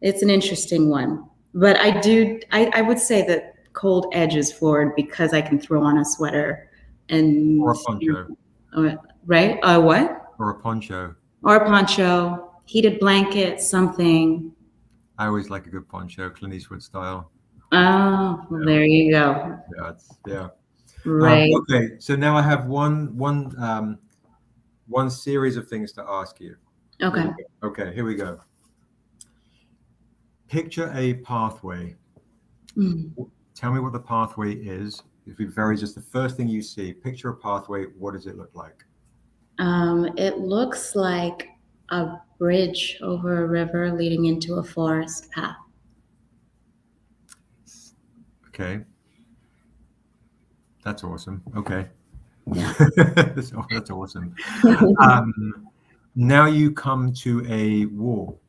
It's an interesting one, but I do. I would say that cold edges forward because I can throw on a sweater and or a poncho. Right? What? Or a poncho. Or a poncho, heated blanket, something. I always like a good poncho, Clint Eastwood style. Oh, well, there you go. Yeah, yeah. Right. Okay, so now I have one series of things to ask you. Okay. Okay, here we go. Picture a pathway. Tell me what the pathway is. If it varies, just the first thing you see. Picture a pathway. What does it look like? It looks like a bridge over a river leading into a forest path. Okay. That's awesome. Okay. Yeah. That's awesome. Now you come to a wall.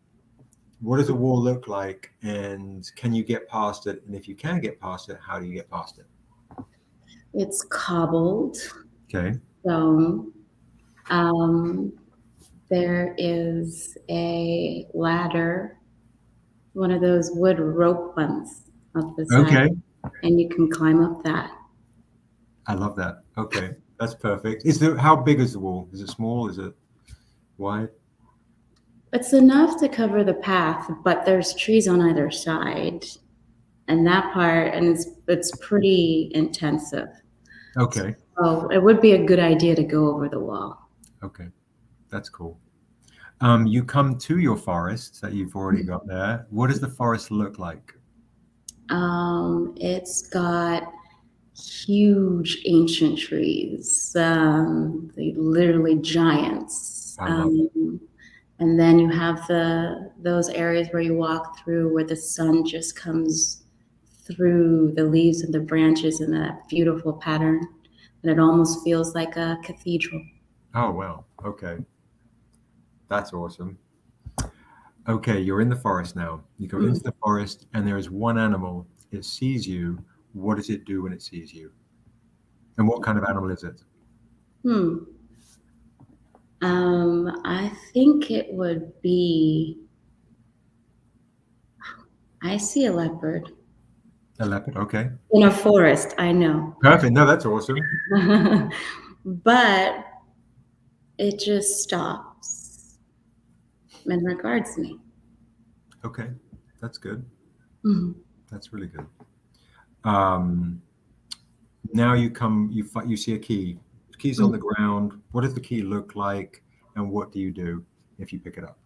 What does a wall look like, and can you get past it? And if you can get past it, how do you get past it? It's cobbled. Okay. Stone. There is a ladder, one of those wood rope ones up the side. Okay. And you can climb up that. I love that. Okay, that's perfect. How big is the wall? Is it small? Is it wide? It's enough to cover the path, but there's trees on either side, and that part, and it's pretty intensive. Okay. So it would be a good idea to go over the wall. Okay, that's cool. You come to your forest that you've already got there. What does the forest look like? It's got huge ancient trees, they literally giants. And then you have those areas where you walk through where the sun just comes through the leaves and the branches in that beautiful pattern, and it almost feels like a cathedral. Oh, wow. Okay. That's awesome. Okay, you're in the forest now. You go into the forest, and there is one animal. It sees you. What does it do when it sees you? And what kind of animal is it? I think it would be, I see a leopard. A leopard, okay. In a forest, I know. Perfect. No, that's awesome. But it just stops and regards me. Okay, that's good. That's really good. Now you see a key. The key's on the ground. What does the key look like, and what do you do if you pick it up?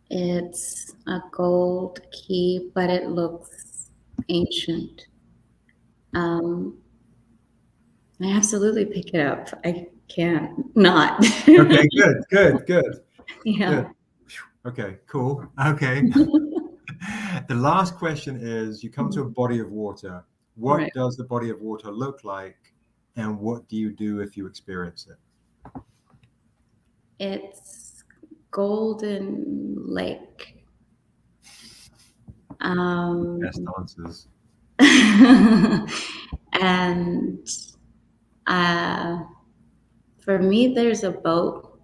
It's a gold key, but it looks ancient. I absolutely pick it up. I can't not. Okay, good. Yeah. Good. Okay, cool. Okay. The last question is, you come to a body of water. What does the body of water look like, and what do you do if you experience it? It's Golden Lake. Best answers. And for me, there's a boat.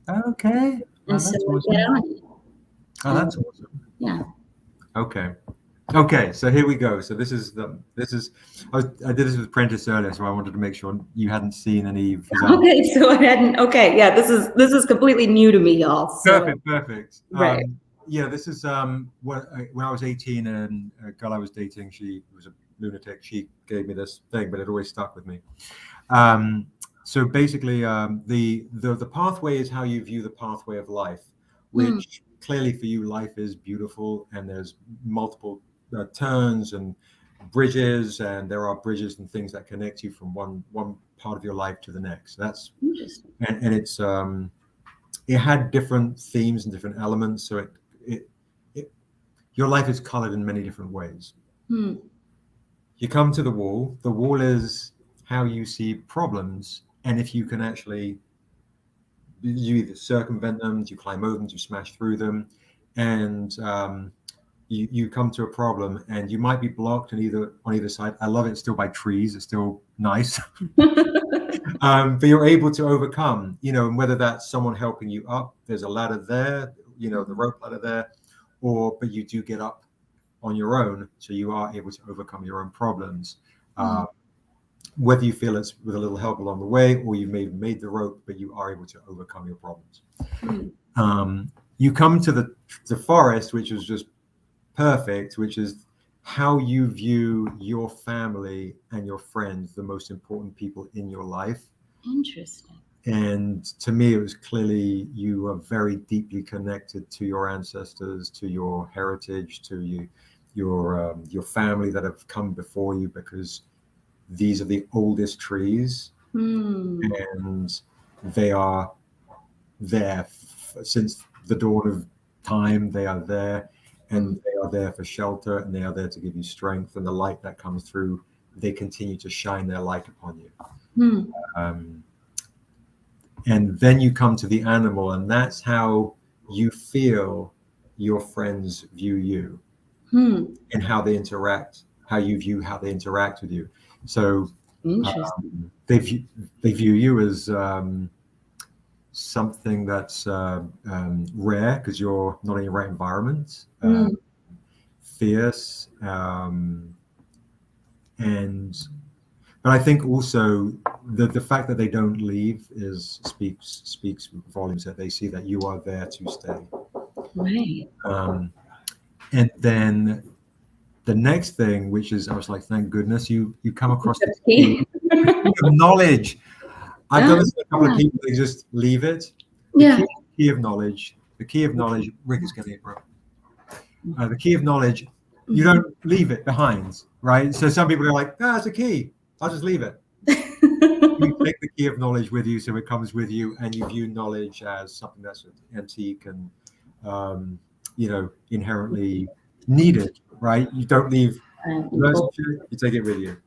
Okay. And so we get on it. Oh, that's awesome. Yeah. Okay, so here we go. So I did this with Prentice earlier, so I wanted to make sure you hadn't seen any. Okay, so I hadn't. Okay, yeah, this is completely new to me, y'all. So. Perfect. Right. Yeah, this is when I was 18, and a girl I was dating, she was a lunatic. She gave me this thing, but it always stuck with me. So basically, the pathway is how you view the pathway of life, which clearly for you, life is beautiful, and there's multiple turns and bridges, and there are bridges and things that connect you from one part of your life to the next. That's interesting. And it's it had different themes and different elements, so your life is colored in many different ways. You come to the wall. The wall is how you see problems, and if you can actually, you either circumvent them, you climb over them, you smash through them, and you come to a problem, and you might be blocked on either side. I love it still by trees. It's still nice. But you're able to overcome, and whether that's someone helping you up, there's a ladder there, the rope ladder there, but you do get up on your own, so you are able to overcome your own problems. Whether you feel it's with a little help along the way, or you may have made the rope, but you are able to overcome your problems. you come to the forest, which is just perfect, which is how you view your family and your friends, the most important people in your life. Interesting. And to me, it was clearly you are very deeply connected to your ancestors, to your heritage, to your family that have come before you, because these are the oldest trees, and they are there since the dawn of time. They are there, and they are there for shelter, and they are there to give you strength. And the light that comes through, they continue to shine their light upon you. And then you come to the animal, and that's how you feel your friends view you, and how they interact, how you view how they interact with you. So they view you as something that's rare because you're not in your right environment, fierce, but I think also the fact that they don't leave speaks volumes, that they see that you are there to stay. Right. And then the next thing, which is, I was like, thank goodness you come across the key of knowledge. I've done this with a couple of people, they just leave it. The key of knowledge. The key of knowledge. Rick is getting it, bro. The key of knowledge. You don't leave it behind, right? So some people are like, it's a key. I'll just leave it. You take the key of knowledge with you, so it comes with you, and you view knowledge as something that's antique and inherently needed, right? You don't leave. You take it with you.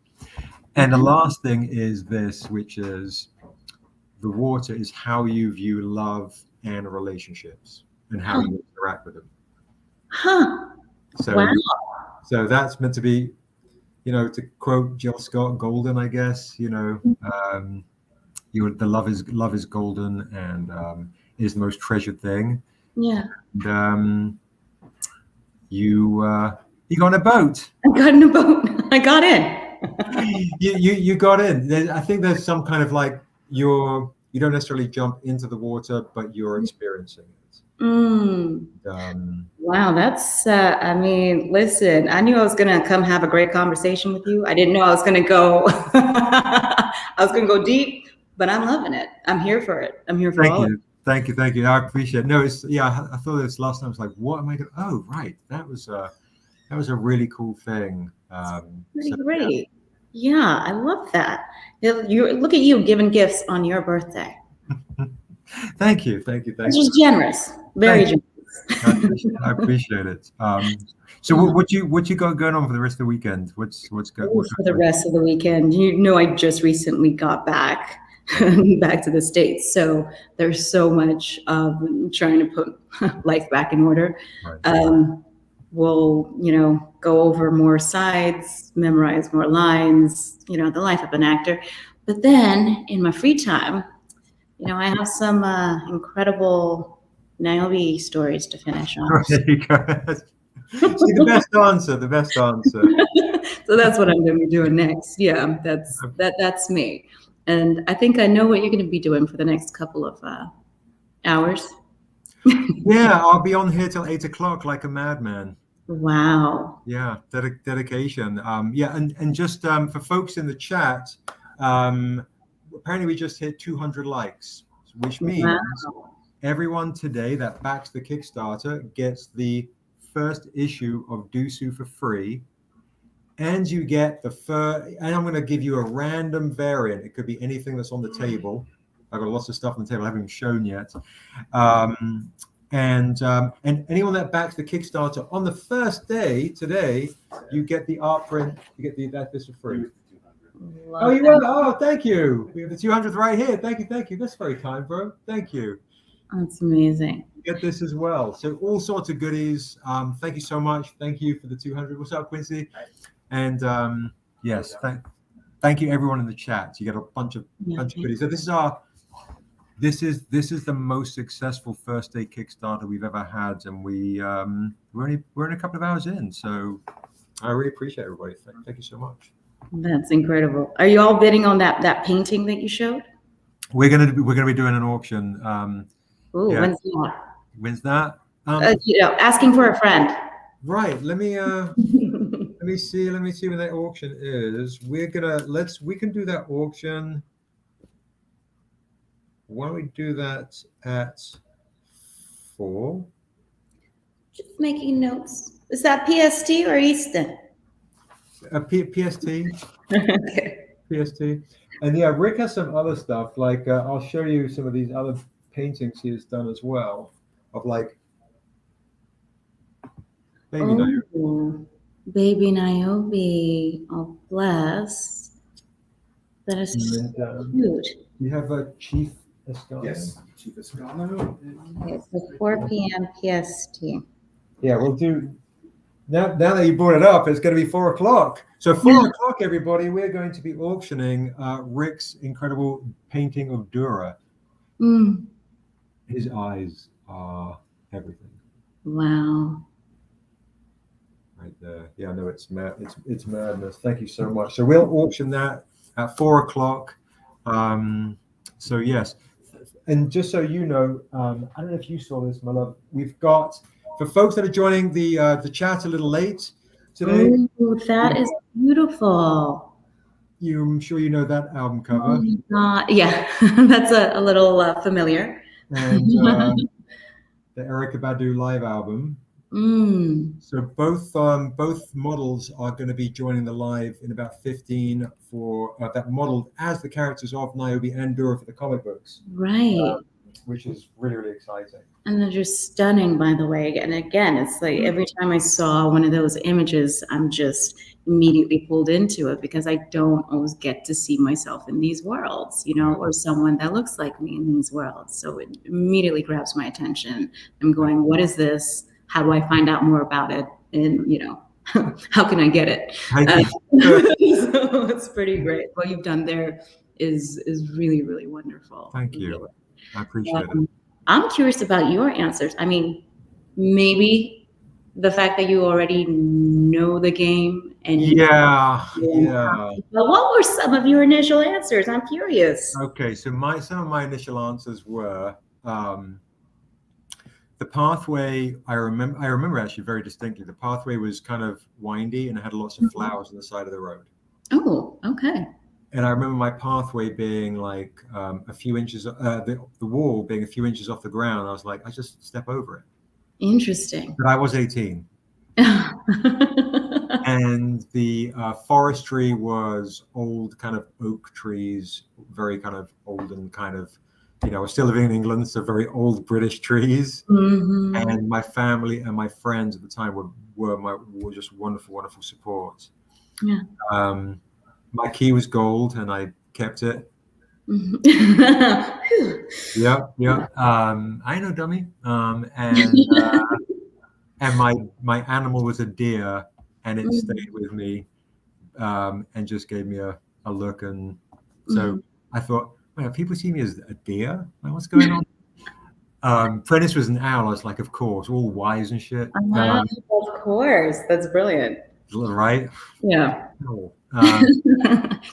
And the last thing is this, which is the water is how you view love and relationships and how you interact with them. So that's meant to be, to quote Jill Scott, golden, I guess. The love is golden, and is the most treasured thing. Yeah. And you got on a boat. I got in a boat. I got in. You got in. I think there's some kind of like you don't necessarily jump into the water, but you're experiencing it. Wow, that's listen, I knew I was gonna come have a great conversation with you. I didn't know I was gonna go deep, but I'm loving it. I'm here for it. I'm here for all of it. Thank you. I appreciate it. No, I thought this last time. I was like, what am I going to, oh, right. That was a really cool thing. Pretty great. Yeah, I love that. Look at you giving gifts on your birthday. Thank you. It's just generous. Very generous. I appreciate it. So what you got going on for the rest of the weekend? What's going on for the rest of the weekend? I just recently got back to the States, so there's so much trying to put life back in order. Right. We'll go over more sides, memorize more lines, the life of an actor. But then in my free time, I have some incredible NIOBE stories to finish on. There you go. See, the best answer. So that's what I'm going to be doing next. Yeah, that's me. And I think I know what you're going to be doing for the next couple of hours. Yeah, I'll be on here till 8 o'clock like a madman. Wow. Yeah, dedication. And just for folks in the chat, apparently we just hit 200 likes, which means everyone today that backs the Kickstarter gets the first issue of Dusu for free. And you get and I'm going to give you a random variant. It could be anything that's on the table. I've got lots of stuff on the table I haven't even shown yet. And anyone that backs the Kickstarter on the first day today, you get the art print. You get this for free. Thank you. We have the 200th right here. Thank you. That's very kind, bro. Thank you. That's amazing. You get this as well. So all sorts of goodies. Thank you so much. Thank you for the 200. What's up, Quincy? And yes, thank you everyone in the chat. You get a bunch of goodies. So this is the most successful first day Kickstarter we've ever had, and we're in a couple of hours in. So I really appreciate everybody. Thank you so much. That's incredible. Are you all bidding on that painting that you showed? We're gonna be doing an auction. When's that? wins that. Asking for a friend. Right. Let me see when that auction is. We can do that auction. Why don't we do that at 4? Just making notes. Is that PST or Eastern? PST. Okay. PST. And yeah, Rick has some other stuff. Like I'll show you some of these other paintings he has done as well. Of like baby Niobe. Baby Niobe. Oh, bless. That is cute. You have a Chief Escano. Yes, Chief Escano. Okay, so 4 p.m. PST. Yeah, we'll do. Now that you brought it up, it's going to be 4 o'clock. So 4 o'clock, everybody, we're going to be auctioning Rick's incredible painting of Dura. His eyes are everything. Wow. Right there. Yeah, no, it's it's madness. Thank you so much. So we'll auction that at 4 o'clock. So yes, and just so you know, I don't know if you saw this, my love. We've got, for folks that are joining the chat a little late today. Ooh, that is beautiful. I'm sure you know that album cover. Yeah, that's a little familiar. And the Erykah Badu live album. So both models are going to be joining the live in about 15 for that modeled as the characters of Niobe and Dura for the comic books. Right. Which is really, really exciting. And they're just stunning, by the way. And again, it's like every time I saw one of those images, I'm just immediately pulled into it because I don't always get to see myself in these worlds, or someone that looks like me in these worlds. So it immediately grabs my attention. I'm going, what is this? How do I find out more about it? And, how can I get it? So it's pretty great. What you've done there is really, really wonderful. Thank you. I appreciate it. I'm curious about your answers. I mean, maybe the fact that you already know the game and But what were some of your initial answers? I'm curious. Okay, so some of my initial answers were the pathway. I remember actually very distinctly. The pathway was kind of windy and it had lots of flowers on the side of the road. Oh, okay. And I remember my pathway being like a few inches, the wall being a few inches off the ground. I was like, I just step over it. Interesting. But I was 18. And the forestry was old kind of oak trees, very kind of old and kind of, I was still living in England, so very old British trees. And my family and my friends at the time were just wonderful, wonderful support. Yeah. My key was gold, and I kept it. Yeah. I know, dummy. And my animal was a deer, and it stayed with me, and just gave me a look. And so I thought, well, people see me as a deer. Like, what's going on? Prentice was an owl. I was like, of course, all wise and shit. Of course, that's brilliant. Right? Yeah. Oh.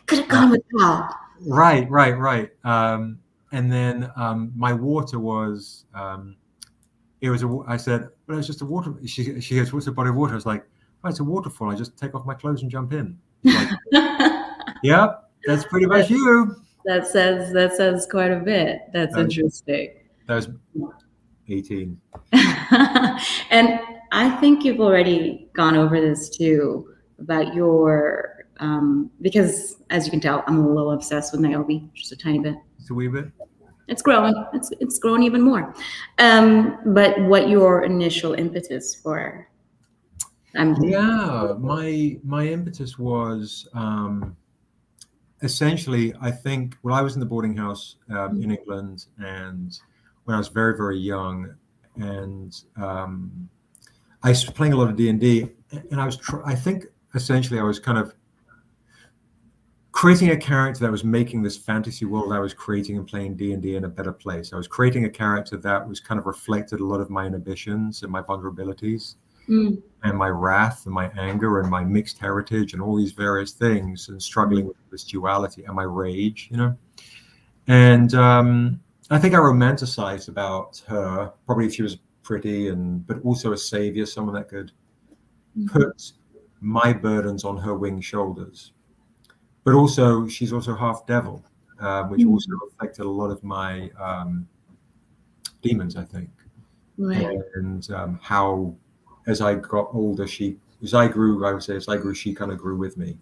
Could have gone with owl. Right. And then my water was, I said, well, it's just a water. She goes, what's a body of water? I was like, well, it's a waterfall. I just take off my clothes and jump in. Like, yeah, that's pretty much you. That says quite a bit. That's interesting. That was 18. And I think you've already gone over this too, about your, because as you can tell, I'm a little obsessed with Niobe, just a tiny bit. Just a wee bit. It's growing. It's growing even more. But what your initial impetus for? My impetus was essentially, I think, when I was in the boarding house in England, and when I was very, very young, and I was playing a lot of D&D, and I think essentially I was kind of creating a character that was making this fantasy world I was creating and playing D&D in a better place. I was creating a character that was kind of reflected a lot of my inhibitions and my vulnerabilities and my wrath and my anger and my mixed heritage and all these various things, and struggling with this duality and my rage, And I think I romanticized about her. Probably she was pretty but also a savior, someone that could put my burdens on her winged shoulders. But also, she's also half devil, which also affected a lot of my demons, I think. Right. And how, as I got older, as I grew, she kind of grew with me.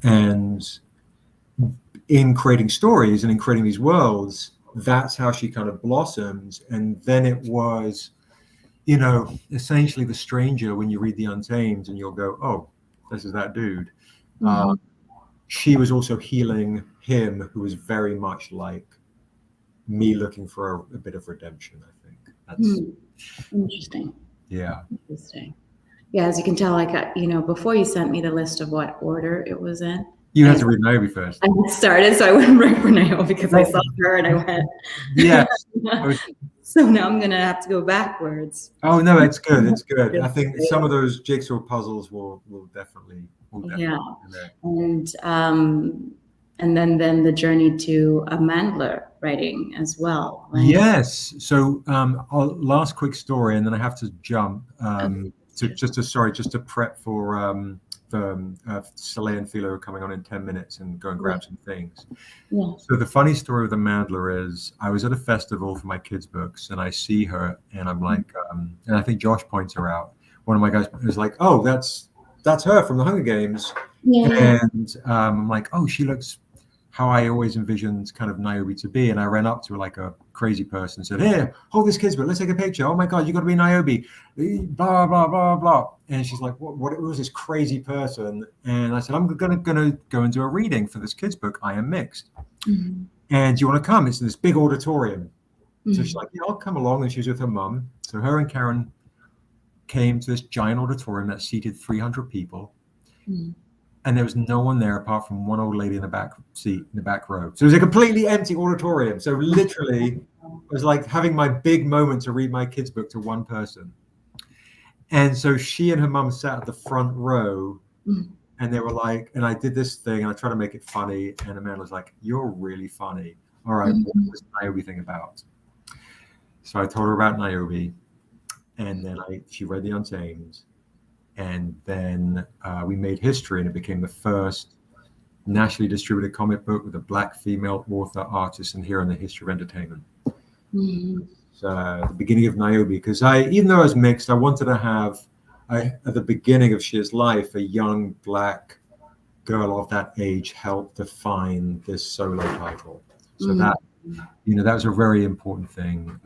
And in creating stories and in creating these worlds, that's how she kind of blossomed. And then it was, essentially the stranger when you read the Untamed, and you'll go, oh, this is that dude. She was also healing him, who was very much like me, looking for a bit of redemption, I think. That's Interesting. Yeah. Interesting. Yeah, as you can tell, before you sent me the list of what order it was in. You had to read NIOBE first. I started, so I went right for NIOBE because I saw her and I went. Yes. So now I'm going to have to go backwards. Oh, no, it's good. It's good. I think some of those jigsaw puzzles will definitely. Yeah. And then the journey to a Mandler writing as well. Right? Yes. So last quick story, and then I have to jump just to prep for Soleil and Philo coming on in 10 minutes and go and grab some things. Yeah. So the funny story with the Mandler is I was at a festival for my kids' books, and I see her, and I'm like, and I think Josh points her out. One of my guys is like, oh, that's her from the Hunger Games. Yeah. And I'm like, oh, she looks how I always envisioned kind of NIOBE to be. And I ran up to her like a crazy person and said, here, hold this kid's book, let's take a picture. Oh my God, you got to be NIOBE, blah, blah, blah, blah. And she's like, what was this crazy person? And I said, I'm gonna go and do a reading for this kid's book, I Am Mixed. And do you want to come? It's in this big auditorium. So she's like, yeah, I'll come along. And she was with her mum. So her and Karen came to this giant auditorium that seated 300 people. And there was no one there apart from one old lady in the back seat, in the back row. So it was a completely empty auditorium. So literally, it was like having my big moment to read my kid's book to one person. And so she and her mum sat at the front row, and they were like, and I did this thing, and I tried to make it funny. And Amanda was like, you're really funny. All right, what's this NIOBE thing about? So I told her about NIOBE, and then she read the Untamed. And then we made history, and it became the first nationally distributed comic book with a Black female author, artist, and hero in the history of entertainment. So the beginning of NIOBE, because even though I was mixed, I wanted to have, at the beginning of Sheer's life, a young Black girl of that age help define this solo title. So that was a very important thing,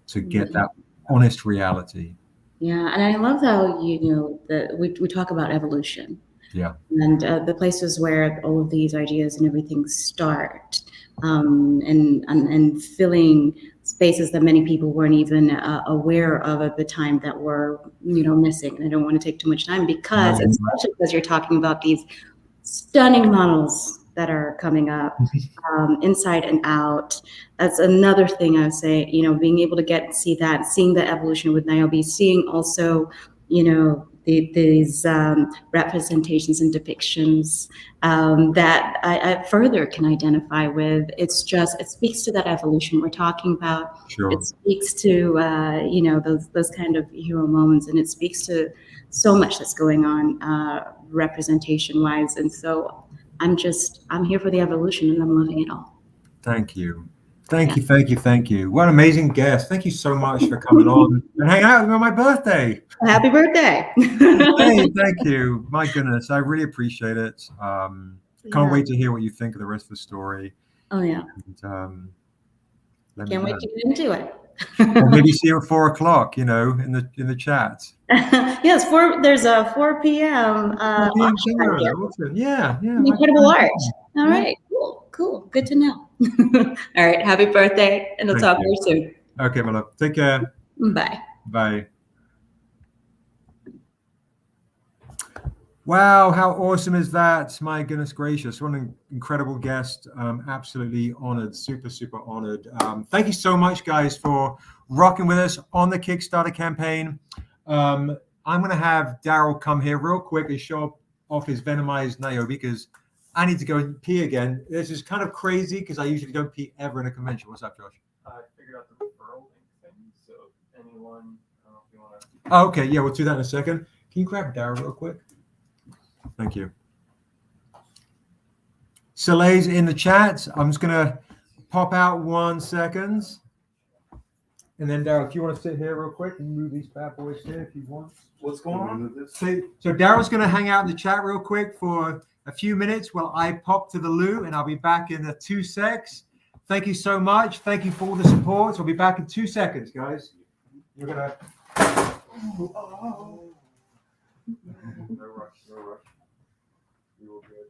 to get that honest reality. Yeah, and I love how we talk about evolution. Yeah. And the places where all of these ideas and everything start, and filling spaces that many people weren't even aware of at the time that were missing. And I don't want to take too much time because especially because you're talking about these stunning models that are coming up, inside and out. That's another thing I would say, being able to seeing the evolution with NIOBE, seeing also, these representations and depictions that I further can identify with. It speaks to that evolution we're talking about. Sure. It speaks to, those kind of hero moments, and it speaks to so much that's going on representation wise. And so I'm here for the evolution, and I'm loving it all. Thank you. Thank you. What an amazing guest. Thank you so much for coming on and hanging out with me on my birthday. Happy birthday. Hey, thank you. My goodness, I really appreciate it. Can't wait to hear what you think of the rest of the story. Oh, yeah. And, can't wait to get into it. Or maybe see you at 4 o'clock, in the chat. Yes, there's a 4 p.m. Yeah. Incredible art. All right, cool. Good to know. All right, happy birthday, and I'll talk to you soon. Okay, my love. Take care. Bye. Bye. Wow, how awesome is that? My goodness gracious, what an incredible guest. Absolutely honored, super honored. Thank you so much, guys, for rocking with us on the Kickstarter campaign. I'm going to have Darrell come here real quick and show off his venomized NIOBE, because I need to go and pee again. This is kind of crazy because I usually don't pee ever in a convention. What's up, Josh? I figured out the referral link thing. So anyone, I don't know if you want to. Oh, okay, yeah, we'll do that in a second. Can you grab Darrell real quick? Thank you. Soleil's in the chat. I'm just gonna pop out 1 second. And then Darrell, if you want to sit here real quick and move these bad boys here if you want. What's going on? So Darrell's gonna hang out in the chat real quick for a few minutes while I pop to the loo, and I'll be back in 2 secs. Thank you so much. Thank you for all the support. So I'll be back in 2 seconds, guys. You're gonna. No rush. No rush. You will good.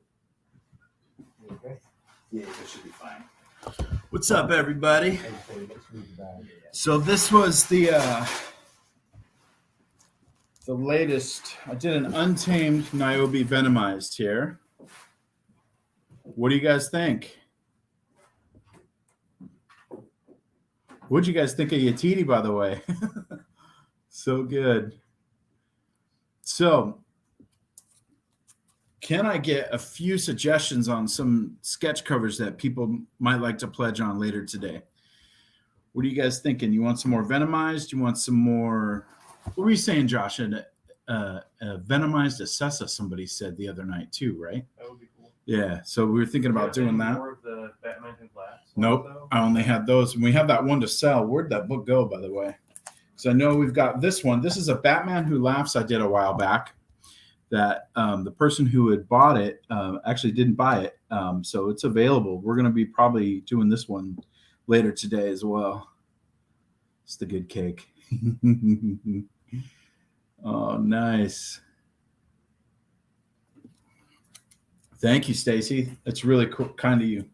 You okay? Yeah, that should be fine. What's up, everybody? So this was the latest. I did an Untamed NIOBE Venomized here. What do you guys think? What'd you guys think of Yatiti, by the way? So good. So, can I get a few suggestions on some sketch covers that people might like to pledge on later today? What are you guys thinking? You want some more Venomized? You want some more? What were you saying, Josh? Venomized Assessa, somebody said the other night too, right? That would be cool. Yeah, so we were thinking about doing that. More of the Batman Who Laughs. Nope, I only had those. And we have that one to sell. Where'd that book go, by the way? Because I know we've got this one. This is a Batman Who Laughs I did a while back. That the person who had bought it actually didn't buy it. So it's available. We're going to be probably doing this one later today as well. It's the good cake. Oh, nice. Thank you, Stacy. That's really cool, kind of you.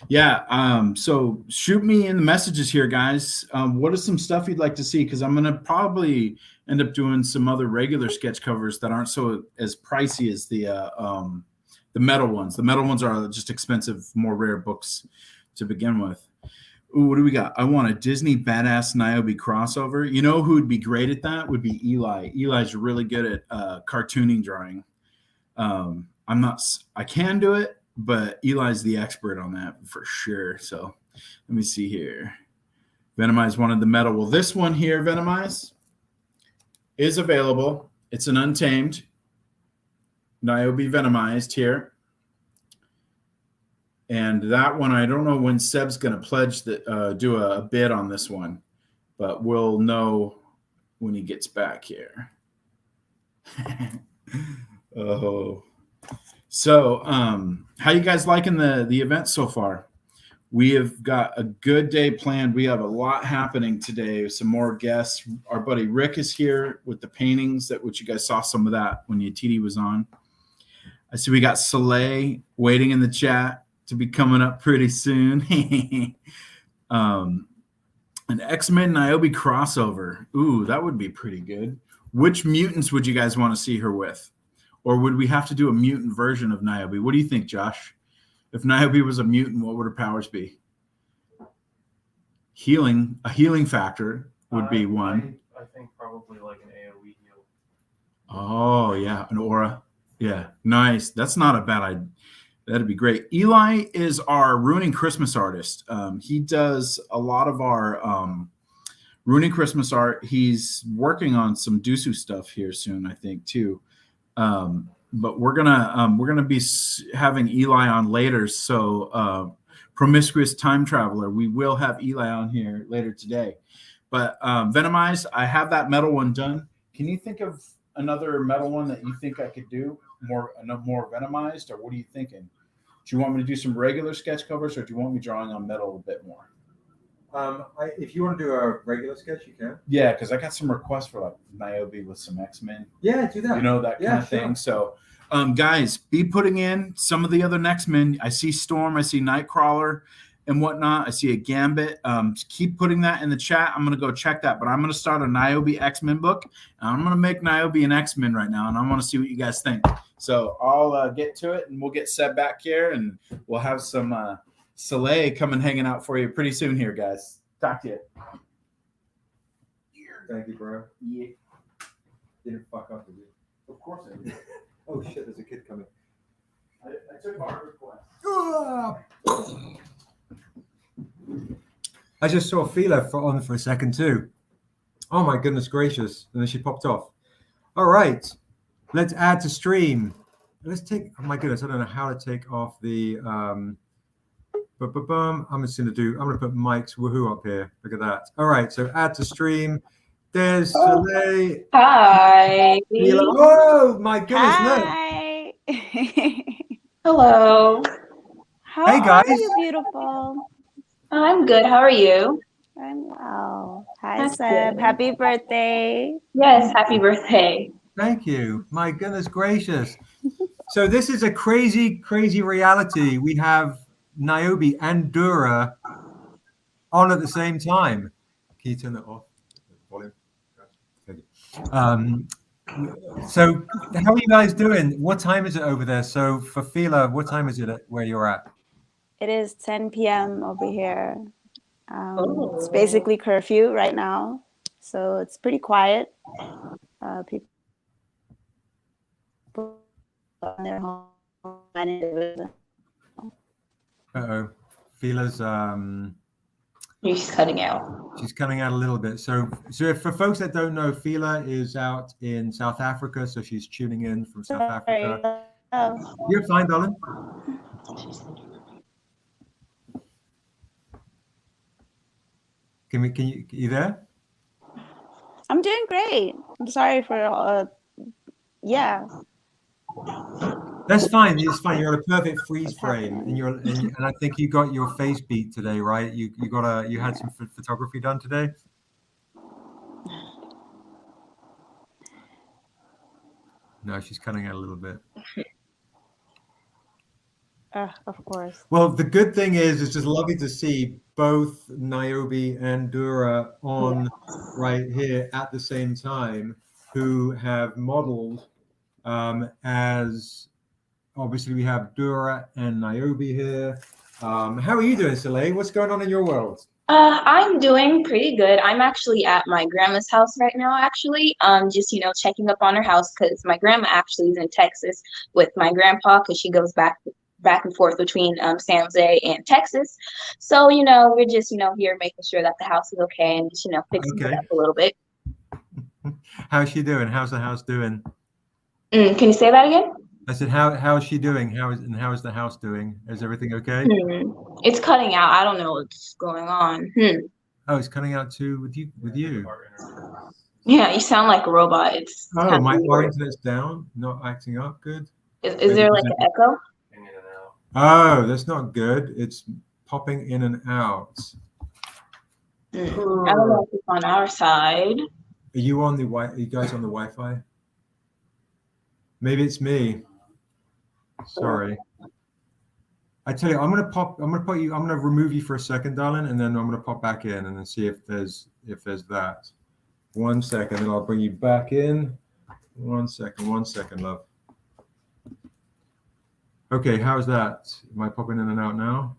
Yeah. So shoot me in the messages here, guys. What is some stuff you'd like to see? Because I'm going to probably end up doing some other regular sketch covers that aren't so as pricey as the metal ones. The metal ones are just expensive, more rare books to begin with. Ooh, what do we got? I want a Disney badass NIOBE crossover. You know who would be great at that? Would be Eli. Eli's really good at cartooning drawing. I can do it, but Eli's the expert on that for sure. So let me see here. Venomize wanted the metal. Well, this one here, Venomize, is available. It's an Untamed NIOBE Venomized here. And that one, I don't know when Seb's going to pledge that, do a bid on this one, but we'll know when he gets back here. Oh, so how you guys liking the event so far? We have got a good day planned. We have a lot happening today. Some more guests. Our buddy Rick is here with the paintings, which you guys saw some of that when Yatiti was on. I see we got Soleil waiting in the chat to be coming up pretty soon. An X-Men NIOBE crossover. Ooh, that would be pretty good. Which mutants would you guys want to see her with? Or would we have to do a mutant version of NIOBE? What do you think, Josh? If NIOBE was a mutant, what would her powers be? Healing, a healing factor would be one. I think probably like an AoE heal. Oh, yeah, an aura. Yeah, nice. That's not a bad idea. That'd be great. Eli is our Ruining Christmas artist. He does a lot of our Ruining Christmas art. He's working on some Dusu stuff here soon, I think, too. But we're gonna be having Eli on later. So Promiscuous Time Traveler, we will have Eli on here later today. But Venomized, I have that metal one done. Can you think of another metal one that you think I could do more Venomized, or what are you thinking? Do you want me to do some regular sketch covers, or do you want me drawing on metal a bit more? If you want to do a regular sketch, you can. Yeah, because I got some requests for like NIOBE with some X-Men. Yeah, do that. You know, that kind of thing. So, guys, be putting in some of the other X-Men. I see Storm, I see Nightcrawler and whatnot. I see a Gambit. Keep putting that in the chat. I'm going to go check that. But I'm going to start a NIOBE X-Men book. And I'm going to make NIOBE an X-Men right now. And I want to see what you guys think. So I'll get to it, and we'll get Seb back here. And we'll have some Soleil coming hanging out for you pretty soon here, guys. Talk to you. Thank you, bro. Yeah. Didn't fuck up, did you? Of course I did. Oh, shit, there's a kid coming. I took our request. I just saw Fila on for a second too. Oh my goodness gracious. And then she popped off. All right. Let's add to stream. Let's take, oh my goodness, I don't know how to take off the, I'm just going to put Mike's woohoo up here. Look at that. All right. So add to stream. There's Soleil. Hi. Fila. Oh my goodness. Hi. Hello. How Hey, guys. are you, beautiful? I'm good. How are you? I'm well. Hi, That's Seb. good. Happy birthday. Yes, happy birthday. Thank you. My goodness gracious. So this is a crazy, crazy reality. We have NIOBE and Dura on at the same time. Can you turn that off? Volume. Thank you. So how are you guys doing? What time is it over there? So for Fila, what time is it where you're at? It is 10 p.m. over here. It's basically curfew right now, so it's pretty quiet. People on their home. Uh-oh. Fila's She's cutting out. she's coming out a little bit. So if, for folks that don't know, Fila is out in South Africa, so she's tuning in from South Africa. Oh. You're fine, darling. Can you there? I'm doing great. I'm sorry for yeah. That's fine. It's fine. You're in a perfect freeze frame, and I think you got your face beat today, right? You had some photography done today. No, she's cutting out a little bit. Of course. Well, the good thing is, it's just lovely to see both NIOBE and Dura on right here at the same time, who have modeled as obviously we have Dura and NIOBE here. How are you doing, Soleil? What's going on in your world? I'm doing pretty good. I'm actually at my grandma's house right now, actually. Just, checking up on her house because my grandma actually is in Texas with my grandpa because she goes back and forth between San Jose and Texas. So, we're just, here making sure that the house is okay and just, fixing it up a little bit. How's she doing? How's the house doing? Can you say that again? I said, how is she doing? How is the house doing? Is everything okay? It's cutting out. I don't know what's going on. Oh, it's cutting out too with you. Yeah, you sound like a robot. It's our internet's down, not acting up good. Is there like an echo? Oh, that's not good. It's popping in and out. I don't know if it's on our side. Are you on the Are you guys on the Wi-Fi? Maybe it's me. Sorry. I tell you, I'm gonna remove you for a second, darling, and then I'm gonna pop back in and then see if there's that. 1 second, and I'll bring you back in. 1 second, love. Okay, how's that? Am I popping in and out now?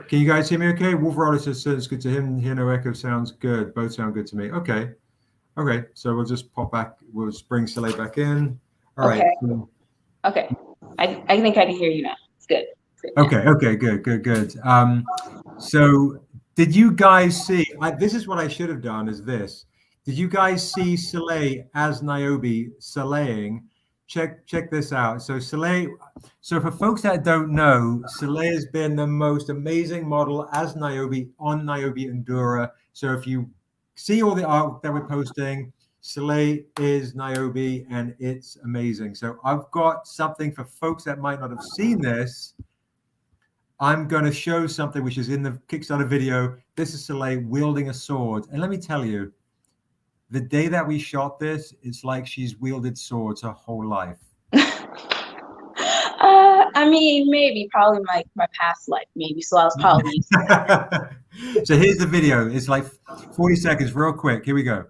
Can you guys hear me okay? Wolf Roller says it's good to him. Hear no echo sounds good. Both sound good to me. Okay. Okay. So we'll just pop back. We'll just bring Soleil back in. All right. Okay. I think I can hear you now. It's good. Okay. Okay. Good. So did you guys see, this is what I should have done is this. Did you guys see Soleil as NIOBE Soleilling? Check this out. So Soleil, for folks that don't know, Soleil has been the most amazing model as NIOBE on NIOBE and Dura. So if you see all the art that we're posting, Soleil is NIOBE and it's amazing. So I've got something for folks that might not have seen this. I'm going to show something which is in the Kickstarter video. This is Soleil wielding a sword. And let me tell you, the day that we shot this, it's like she's wielded swords her whole life. I mean, probably my past life, maybe. So I was probably. So here's the video. It's like 40 seconds, real quick. Here we go.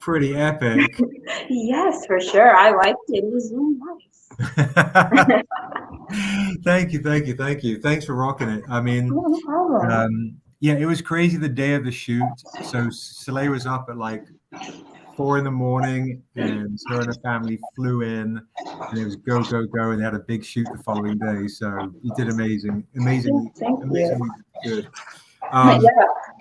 pretty epic. Yes, for sure. I liked it. It was really nice. Thank you. Thanks for rocking it. I mean, No problem. yeah, it was crazy the day of the shoot. So Soleil was up at like 4 a.m, and her and her family flew in, and it was go, and they had a big shoot the following day. So you did amazingly good. Yeah,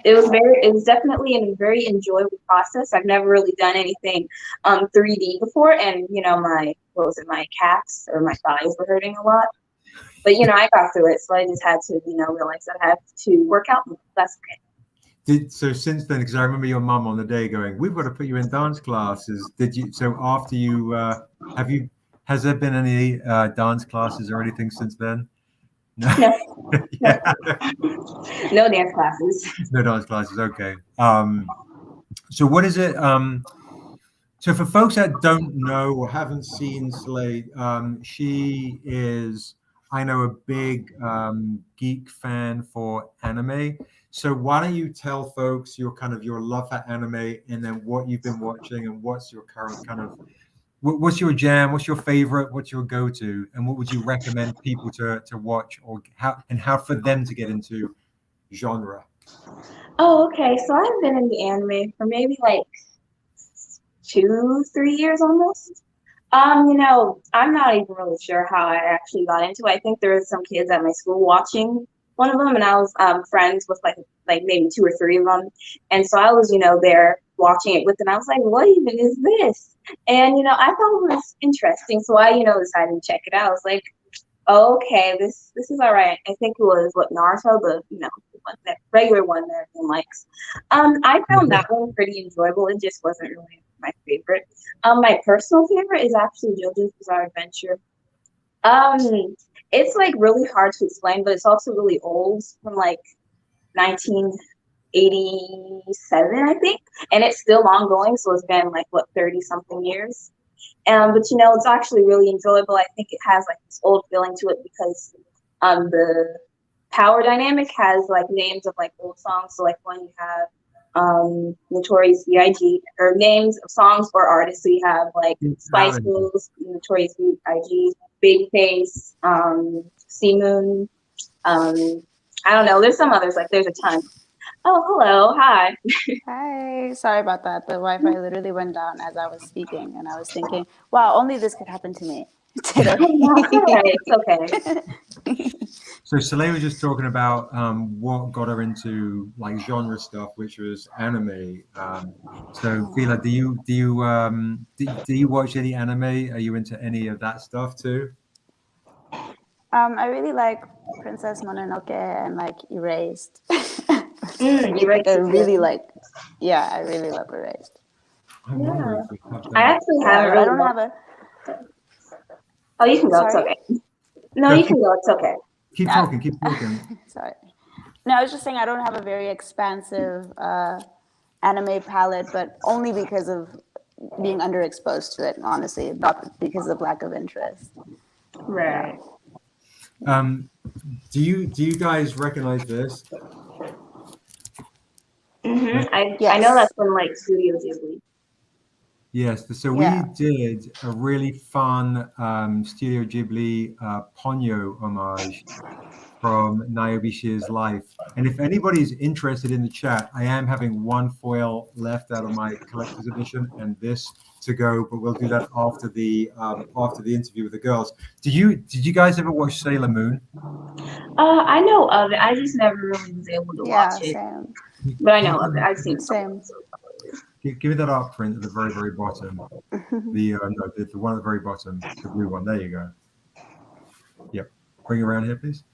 it was definitely a very enjoyable process. I've never really done anything 3D before, and my calves or my thighs were hurting a lot. But I got through it, so I just had to realize that I have to work out. That's okay. So since then, because I remember your mum on the day going, "We've got to put you in dance classes." Did you? So after you has there been any dance classes or anything since then? No. Yeah. No dance classes. No dance classes. Okay. So what is it? So for folks that don't know or haven't seen Slade, she is, I know, a big geek fan for anime. So why don't you tell folks your love for anime, and then what you've been watching, and what's your current what's your jam, what's your favorite, what's your go-to, and what would you recommend people to watch, or how for them to get into genre? Oh, okay. So I've been into anime for maybe like 2-3 years almost. I'm not even really sure how I actually got into it. I think there were some kids at my school watching one of them, and I was friends with like maybe 2 or 3 of them, and so I was there watching it with them. I was like, what even is this? And I thought it was interesting, so I decided to check it out. I was like, okay, this is all right. I think it was Naruto, the regular one that everyone likes. I found that one pretty enjoyable. It just wasn't really my favorite. My personal favorite is actually JoJo's Bizarre Adventure. It's like really hard to explain, but it's also really old, from like 1987, I think, and it's still ongoing. So it's been like 30 something years. But it's actually really enjoyable. I think it has like this old feeling to it because the power dynamic has like names of like old songs. So like when you have Notorious B.I.G. or names of songs or artists, so you have like Spice Girls, Notorious B.I.G., Babyface, C-Moon. I don't know. There's some others. Like there's a ton. Oh, hello. Hi. Hi. Sorry about that. The Wi-Fi literally went down as I was speaking, and I was thinking, wow, only this could happen to me today. It's okay. So Soleil was just talking about what got her into like genre stuff, which was anime. So Fila, do you watch any anime? Are you into any of that stuff too? I really like Princess Mononoke and like Erased. Erased. I really love Erased. Yeah. I actually haven't. I don't have a. Oh, you can go. Sorry? It's okay. No, you can go. It's okay. Keep talking. Sorry. No, I was just saying I don't have a very expansive anime palette, but only because of being underexposed to it, honestly, not because of lack of interest. Right. Do you guys recognize this? Mm-hmm. I know that's from like Studio Ghibli. Yes, so we did a really fun Studio Ghibli Ponyo homage from NIOBE Shear's life. And if anybody's interested in the chat, I am having one foil left out of my collector's edition and this to go, but we'll do that after the interview with the girls. Did you guys ever watch Sailor Moon? I know of it. I just never really was able to watch it. Same. But I know of it. I've seen it. Same. Give me that art print at the very, very bottom. The one at the very bottom, the blue one. There you go. Yep. Bring it around here, please.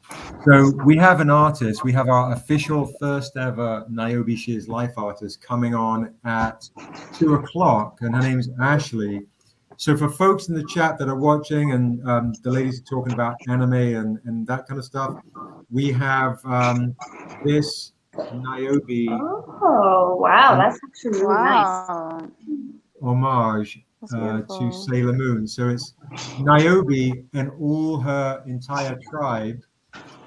So we have an artist. We have our official first ever NIOBE Shear's Life artist coming on at 2 o'clock, and her name's Ashley. So for folks in the chat that are watching, and the ladies are talking about anime and that kind of stuff, we have this NIOBE. Oh, wow. That's actually really nice. Homage to Sailor Moon. So it's NIOBE and all her entire tribe,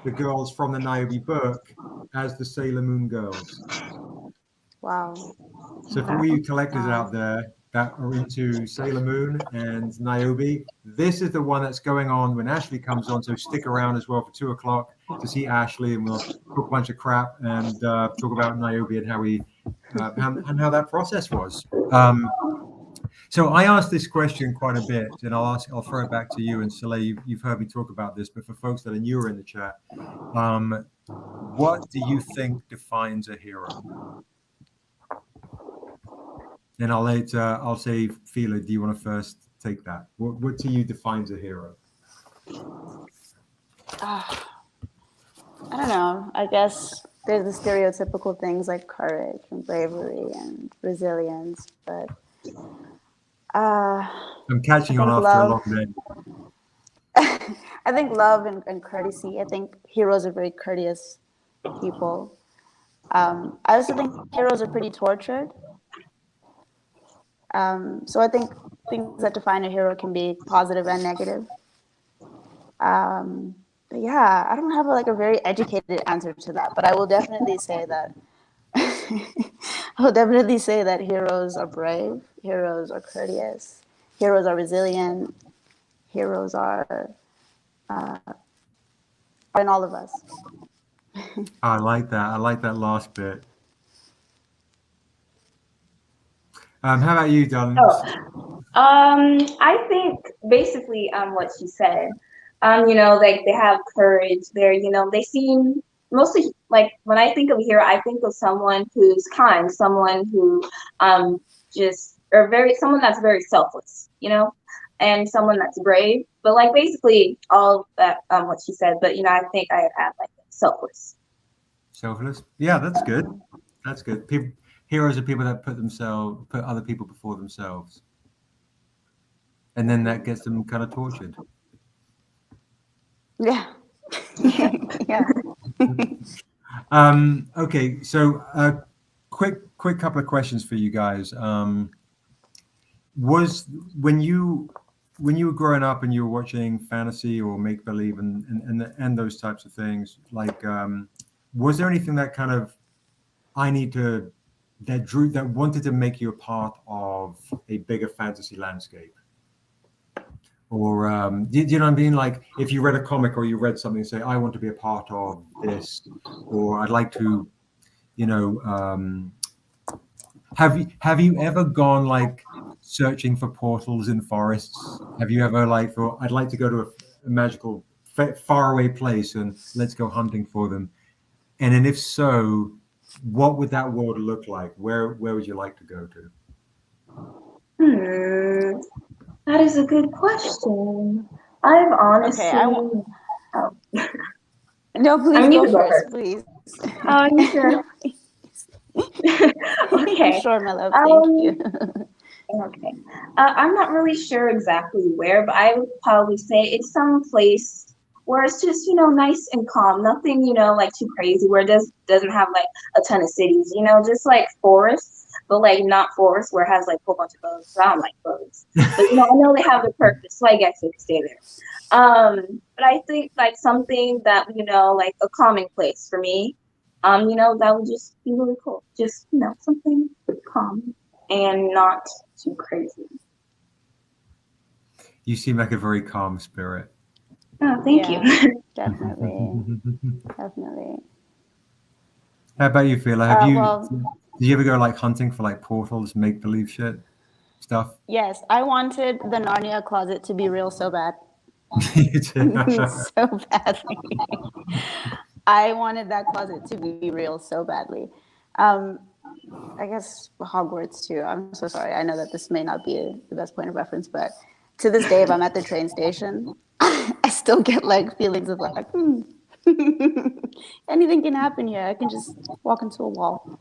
the girls from the NIOBE book, as the Sailor Moon girls. Wow. So for all you collectors out there that are into Sailor Moon and NIOBE, this is the one that's going on when Ashley comes on. So stick around as well for 2 o'clock to see Ashley, and we'll talk a bunch of crap and talk about NIOBE and how we and how that process was. So I asked this question quite a bit, and I'll throw it back to you. And Soleil, you've heard me talk about this, but for folks that are newer in the chat, what do you think defines a hero? And I'll say, Fila, do you want to first take that? What to you defines a hero? I don't know. I guess there's the stereotypical things like courage and bravery and resilience, but I'm catching on after a long day. I think love and courtesy. I think heroes are very courteous people. I also think heroes are pretty tortured. So I think things that define a hero can be positive and negative. But yeah, I don't have a very educated answer to that, but I will definitely say that heroes are brave, heroes are courteous, heroes are resilient, heroes are in all of us. I like that. I like that last bit. How about you, darling? I think basically what she said. Like they have courage. They seem mostly like when I think of a hero, I think of someone who's kind, someone who someone that's very selfless, and someone that's brave. But like basically all that what she said. But I think I add like selfless. Selfless. Yeah, that's good. That's good. Heroes are people that put other people before themselves, and then that gets them kind of tortured. Yeah. Yeah. Okay, so quick couple of questions for you guys. Was when you were growing up and you were watching fantasy or make believe and those types of things, like was there anything that kind of that wanted to make you a part of a bigger fantasy landscape? Or do you know what I mean? Like if you read a comic or you read something and say, I want to be a part of this, or I'd like to, have you ever gone like searching for portals in forests? Have you ever thought, I'd like to go to a magical faraway place and let's go hunting for them? And then if so, what would that world look like? Where would you like to go to? That is a good question. I've honestly. Okay, No, please go first, please. Oh, you sure? Okay. Sure, my love. Thank you. Okay. I'm not really sure exactly where, but I would probably say it's some place where it's just, nice and calm. Nothing, like too crazy, where it doesn't have like a ton of cities, just like forests. But like not forests where it has like a whole bunch of bugs. So I don't like bugs. But I know they have the purpose, so I guess they can stay there. But I think like something that like a calming place for me. That would just be really cool. Just something calm and not too crazy. You seem like a very calm spirit. Oh, thank you. Definitely. Definitely. How about you, Fila? Did you ever go like hunting for like portals, make believe shit stuff? Yes, I wanted the Narnia closet to be real so bad. So badly. I wanted that closet to be real so badly. I guess Hogwarts too. I'm so sorry. I know that this may not be the best point of reference, but to this day, if I'm at the train station, I still get like feelings of like, anything can happen here. I can just walk into a wall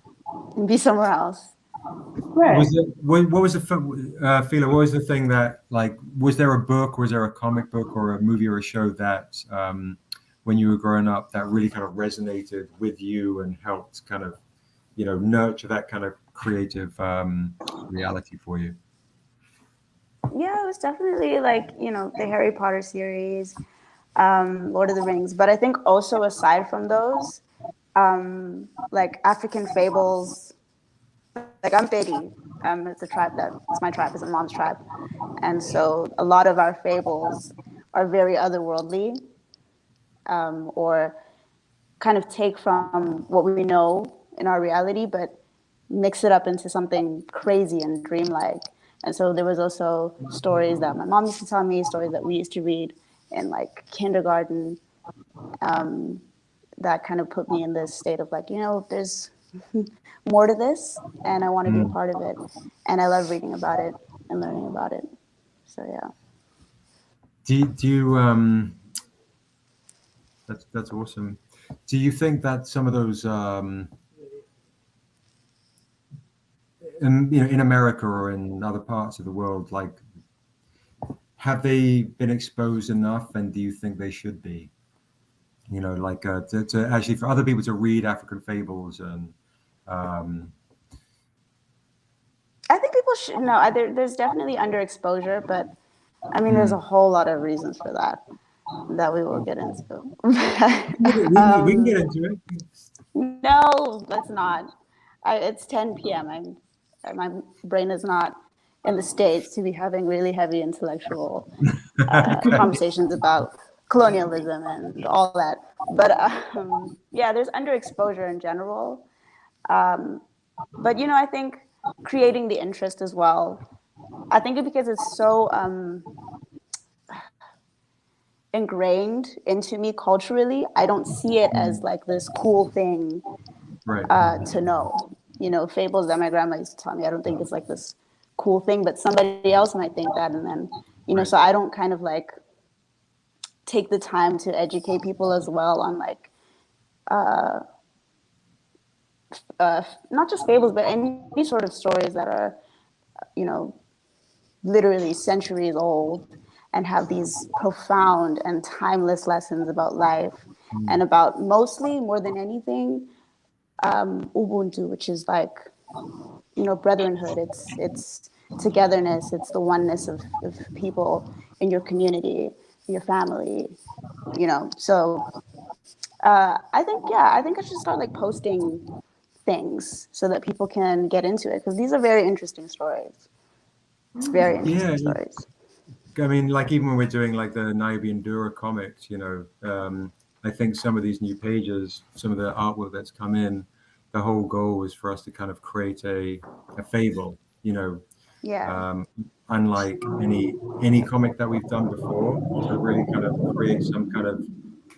and be somewhere else. Right. What was the Fila? What was the thing that like? Was there a book? Was there a comic book or a movie or a show that when you were growing up that really kind of resonated with you and helped kind of nurture that kind of creative reality for you? Yeah, it was definitely like the Harry Potter series, Lord of the Rings. But I think also aside from those, like African fables, like I'm Betty. It's a tribe it's my tribe, it's my mom's tribe. And so a lot of our fables are very otherworldly, or kind of take from what we know in our reality, but mix it up into something crazy and dreamlike. And so there was also stories that my mom used to tell me, stories that we used to read in like kindergarten, that kind of put me in this state of like, there's more to this, and I want to be a part of it. And I love reading about it and learning about it. So yeah. Do you that's awesome. Do you think that some of those in America or in other parts of the world, like, have they been exposed enough, and do you think they should be? Like to actually for other people to read African fables and. I think people should know. There's definitely underexposure, but I mean, there's a whole lot of reasons for that we will get into. We can get into it. No, let's not. It's 10 p.m. My brain is not in the States to be having really heavy intellectual conversations about colonialism and all that. But yeah, there's underexposure in general. But I think creating the interest as well. I think because it's so ingrained into me culturally, I don't see it as like this cool thing to know. Fables that my grandma used to tell me, I don't think it's like this cool thing, but somebody else might think that. And then, so I don't kind of like take the time to educate people as well on like, not just fables, but any sort of stories that are, literally centuries old and have these profound and timeless lessons about life and about mostly, more than anything, Ubuntu, which is like, brotherhood. It's togetherness. It's the oneness of people in your community, your family, So I think I should start like posting things so that people can get into it, because these are very interesting stories. It's very interesting stories. I mean, like even when we're doing like the NIOBE DURA comics, I think some of these new pages, some of the artwork that's come in, the whole goal is for us to kind of create a fable, unlike any comic that we've done before, to really kind of create some kind of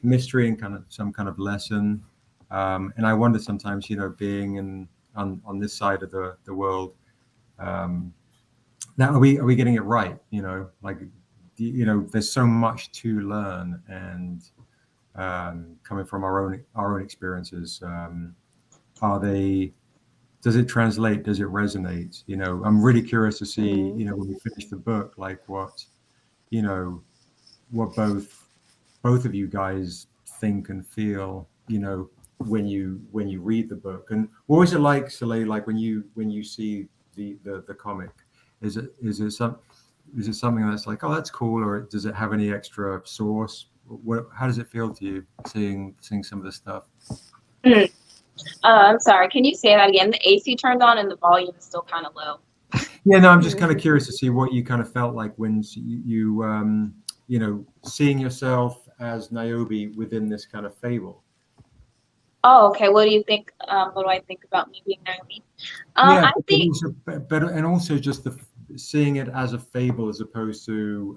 mystery and kind of some kind of lesson. And I wonder sometimes, being on this side of the world, now are we getting it right? There's so much to learn, and coming from our own experiences, does it translate? Does it resonate? I'm really curious to see, when we finish the book, like what both of you guys think and feel, when you read the book. And what was it like, Soleil, like when you see the comic? Is it something that's like, oh, that's cool, or does it have any extra sauce? How does it feel to you seeing some of this stuff? I'm sorry, can you say that again? The AC turned on and the volume is still kind of low. Yeah, no, I'm just kind of curious to see what you kind of felt like when you seeing yourself as NIOBE within this kind of fable. Oh, okay. What do you think? What do I think about me being NIOBE? Yeah, I think better, and also just seeing it as a fable as opposed to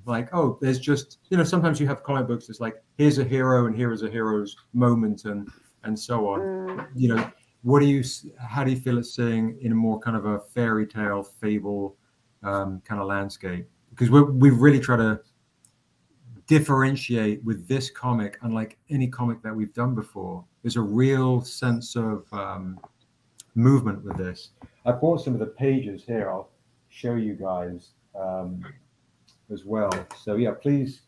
like, oh, there's just sometimes you have comic books. It's like, here's a hero and here is a hero's moment and so on. How do you feel it's seeing in a more kind of a fairy tale fable kind of landscape? Because we've really tried to differentiate with this comic, unlike any comic that we've done before. There's a real sense of movement with this. I brought some of the pages here. I'll show you guys as well. So yeah, please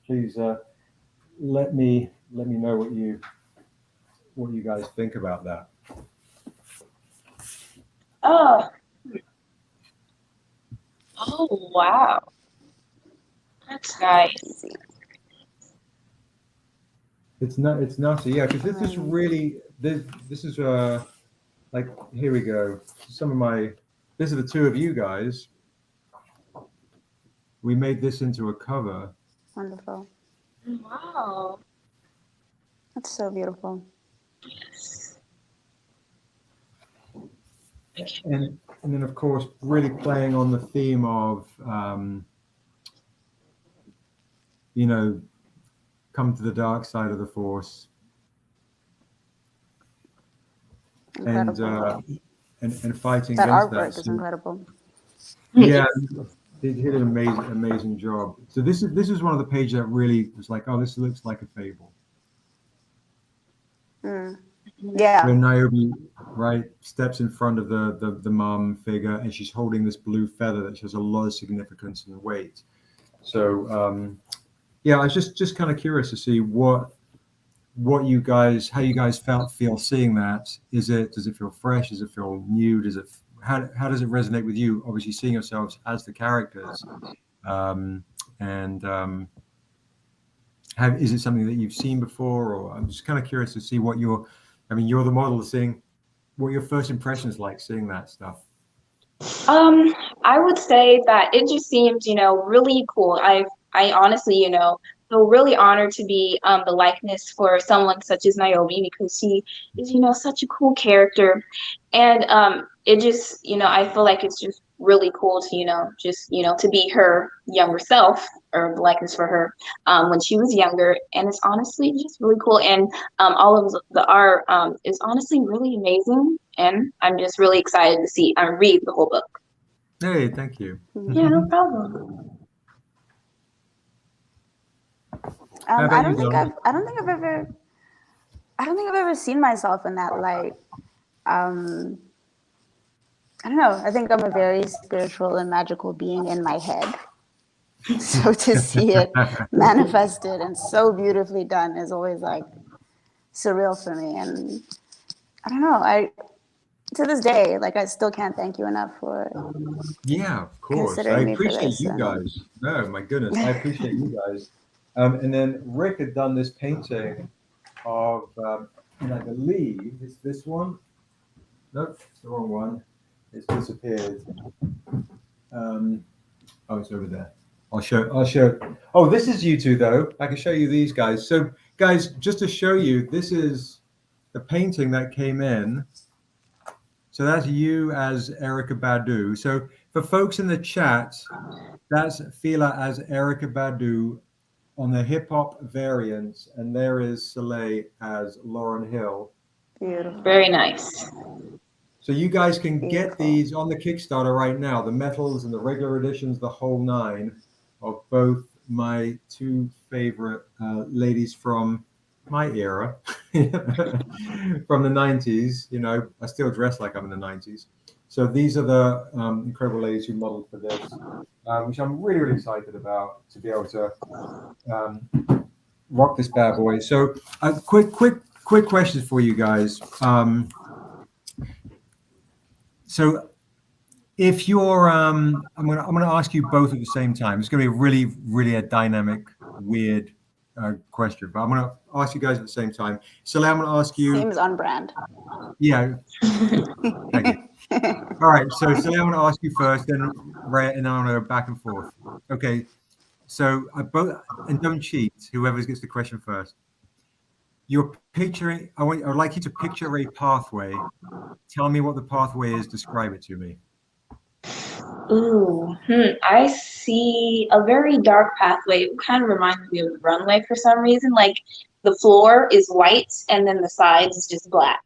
let me know what you guys think about that. Oh wow, that's nice. It's nice, yeah, because this is really this is like, here we go. Some of my This is the two of you guys. We made this into a cover. Wonderful. Wow. That's so beautiful. And then, of course, really playing on the theme of, you know, come to the dark side of the Force. Incredible. And fighting That against artwork that. is incredible. Yeah, he did an amazing job. So this is one of the pages that really was like, oh, this looks like a fable. Yeah. Where NIOBE, right, steps in front of the mom figure, and she's holding this blue feather that has a lot of significance and weight. So yeah, I was just kind of curious to see how you guys feel seeing that. Does it feel fresh? Does it feel new? How does it resonate with you? Obviously, seeing yourselves as the characters, is it something that you've seen before? Or I'm just kind of curious to see you're the model, seeing what your first impressions like seeing that stuff. I would say that it just seems, really cool. I honestly, feel really honored to be the likeness for someone such as NIOBE, because she is, such a cool character. And it just, I feel like it's just really cool to, to be her younger self, or the likeness for her when she was younger. And it's honestly just really cool. And all of the art is honestly really amazing. And I'm just really excited to see and read the whole book. Hey, thank you. Yeah, no problem. I don't think I've ever seen myself in that light. I don't know. I think I'm a very spiritual and magical being in my head. So to see it manifested and so beautifully done is always like surreal for me. And I don't know. To this day, like, I still can't thank you enough for. Yeah, of course. I appreciate you guys. No, my goodness, I appreciate you guys. And then Rick had done this painting of, and I believe it's this one. Nope, it's the wrong one. It's disappeared. Oh, it's over there. I'll show. Oh, this is you two though. I can show you these guys. So, guys, just to show you, this is the painting that came in. So that's you as Erica Badu. So for folks in the chat, that's Fila as Erica Badu on the hip hop variants, and there is Soleil as Lauren Hill. Beautiful. Very nice. So you guys can get these on the Kickstarter right now, the metals and the regular editions, the whole nine of both my two favorite ladies from my era, from the 90s. I still dress like I'm in the 90s. So these are the incredible ladies who modeled for this, which I'm really, really excited about, to be able to rock this bad boy. So quick questions for you guys. So if you're, I'm gonna ask you both at the same time. It's gonna be really, really a dynamic, weird question, but I'm going to ask you guys at the same time. So I'm going to ask you. Seems on brand. Yeah. Thank you. All right. So I'm going to ask you first, then Ray, and then I'm going to go back and forth. Okay. So and don't cheat. Whoever gets the question first. You're picturing. I would like you to picture a pathway. Tell me what the pathway is. Describe it to me. Ooh, I see a very dark pathway. It kind of reminds me of the runway for some reason. Like, the floor is white and then the sides is just black.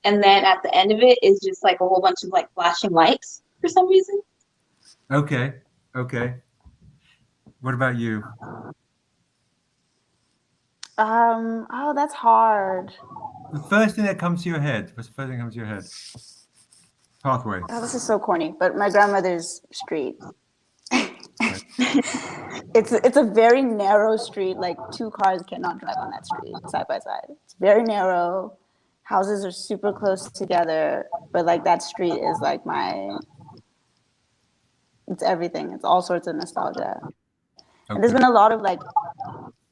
And then at the end of it is just like a whole bunch of like flashing lights for some reason. Okay. What about you? Oh, that's hard. The first thing that comes to your head. What's the first thing that comes to your head? Pathway. Oh, this is so corny, but my grandmother's street. It's a very narrow street. Like, two cars cannot drive on that street side by side. It's very narrow. Houses are super close together, but like that street is like it's everything. It's all sorts of nostalgia. Okay. And there's been a lot of like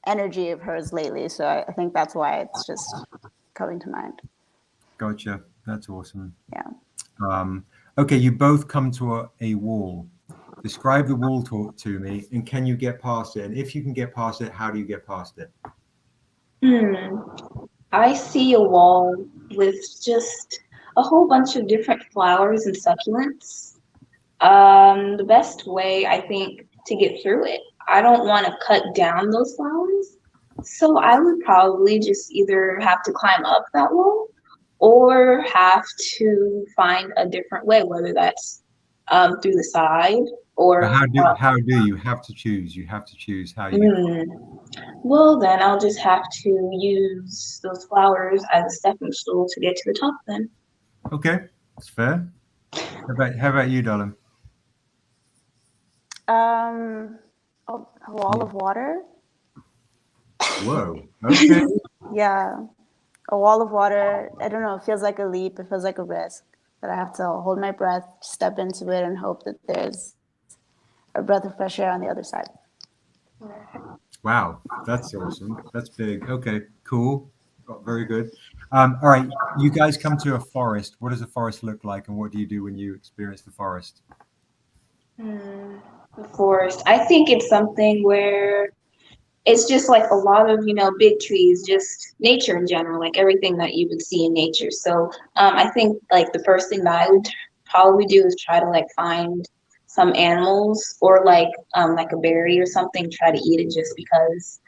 energy of hers lately, so I think that's why it's just coming to mind. Gotcha. That's awesome. Yeah. Okay, you both come to a wall. Describe the wall to me, and can you get past it? And if you can get past it, how do you get past it? I see a wall with just a whole bunch of different flowers and succulents. The best way, I think, to get through it, I don't want to cut down those flowers. So I would probably just either have to climb up that wall or have to find a different way, whether that's through the side or How do you have to choose? You have to choose how you. Well, then I'll just have to use those flowers as a stepping stool to get to the top then. Okay, that's fair. How about you, darling? A wall of water. Whoa. Okay. Yeah, a wall of water. I don't know. It feels like a leap. It feels like a risk. But I have to hold my breath, step into it, and hope that there's a breath of fresh air on the other side. Wow, that's awesome. That's big. Okay, cool. Very good. All right, you guys come to a forest. What does a forest look like, and what do you do when you experience the forest? The forest. I think it's something where it's just like a lot of, big trees, just nature in general, like everything that you would see in nature. So I think like the first thing that I would probably do is try to like find some animals or like a berry or something, try to eat it just because.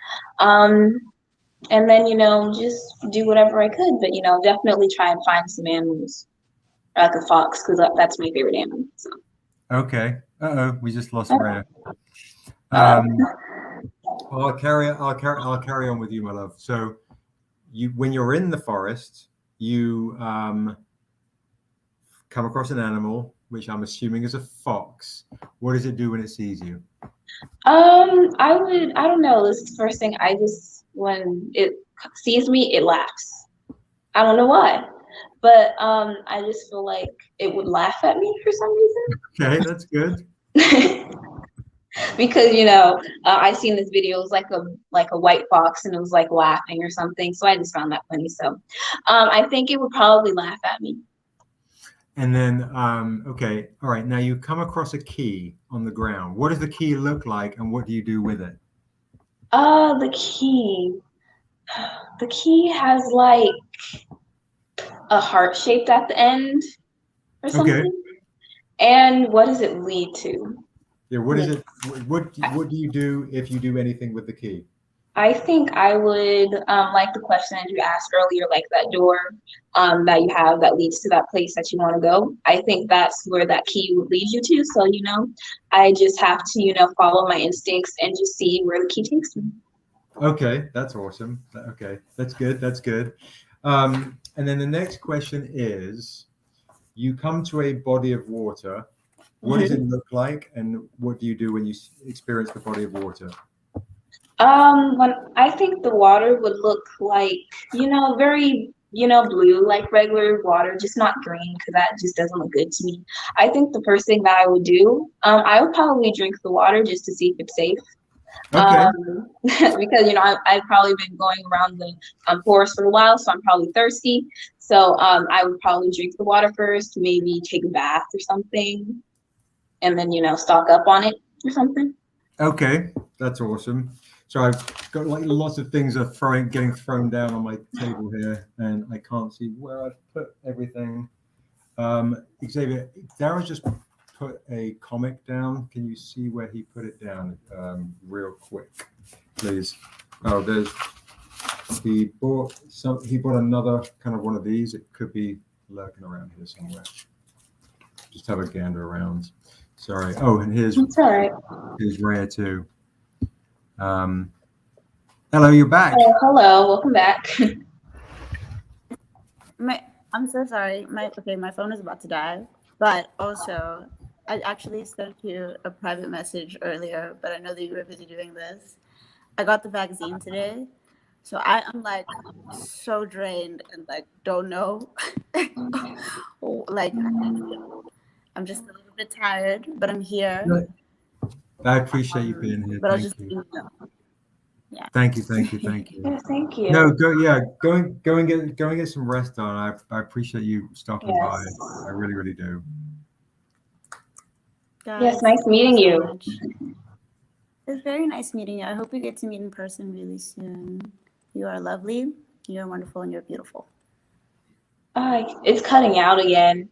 And then, just do whatever I could, but, definitely try and find some animals, like a fox, because that's my favorite animal. So. Okay. We just lost Rhea. I'll carry on with you, my love. So, when you're in the forest, you come across an animal, which I'm assuming is a fox. What does it do when it sees you? I don't know. This is the first thing when it sees me, it laughs. I don't know why, but I just feel like it would laugh at me for some reason. Okay, that's good. Because I seen this video. It was like a white fox, and it was like laughing or something. So I just found that funny. So I think it would probably laugh at me. And then, okay, all right. Now you come across a key on the ground. What does the key look like, and what do you do with it? The key. The key has like a heart shaped at the end or something. Okay. And what does it lead to? Yeah, what is it? What do you do if you do anything with the key? I think I would like the question that you asked earlier, like that door that you have that leads to that place that you want to go. I think that's where that key would lead you to. So, I just have to, follow my instincts and just see where the key takes me. Okay, that's awesome. Okay, that's good. That's good. And then the next question is, you come to a body of water. What does it look like, and what do you do when you experience the body of water? When I think the water would look like, very, blue, like regular water, just not green, because that just doesn't look good to me. I think the first thing that I would do, I would probably drink the water just to see if it's safe. Okay. Because I've probably been going around the forest for a while, so I'm probably thirsty. So I would probably drink the water first, maybe take a bath or something, and then stock up on it or something. Okay, that's awesome. So I've got like lots of things are getting thrown down on my table here, and I can't see where I've put everything. Xavier, Darrell just put a comic down. Can you see where he put it down real quick, please? Oh, he bought another kind of one of these. It could be lurking around here somewhere. Just have a gander around. Sorry. Oh, and here's Rhea too. Hello, you're back. Oh, hello, welcome back. I'm so sorry. My phone is about to die. But also, I actually sent you a private message earlier, but I know that you were busy doing this. I got the vaccine today, so I am like so drained and like don't know. Like I'm just a little bit tired, but I'm here. I appreciate you being here. But Thank you. Yeah. Thank you. Yeah, thank you. No, go and get some rest on. I appreciate you stopping by. I really, really do. guys. Yes, nice meeting Thank you. so much. It's very nice meeting you. I hope we get to meet in person really soon. You are lovely, you're wonderful, and you're beautiful. It's cutting out again.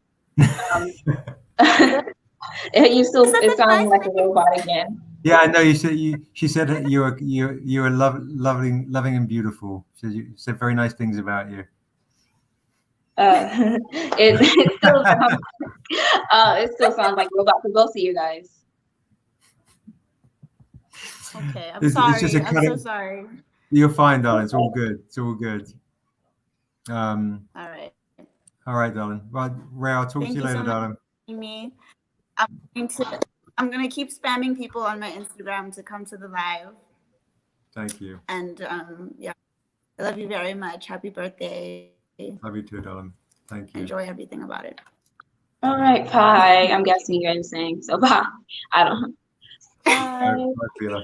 You still it sounds like a robot again. Yeah, I know. You said she said you were loving and beautiful. She said very nice things about you. It still sounds like a robot for both of you guys. Okay, I'm It's sorry. just a I'm so sorry. You're fine, darling. It's all good. It's all good. All right. All right, darling. Right, Ray, I'll talk to you later, darling. Me. I'm gonna keep spamming people on my Instagram to come to the live. Thank you. And yeah, I love you very much. Happy birthday. Love you too, darling. Thank you. Enjoy everything about it. All right, bye. I'm guessing you're saying so. Bye. I don't know. Bye. Bye.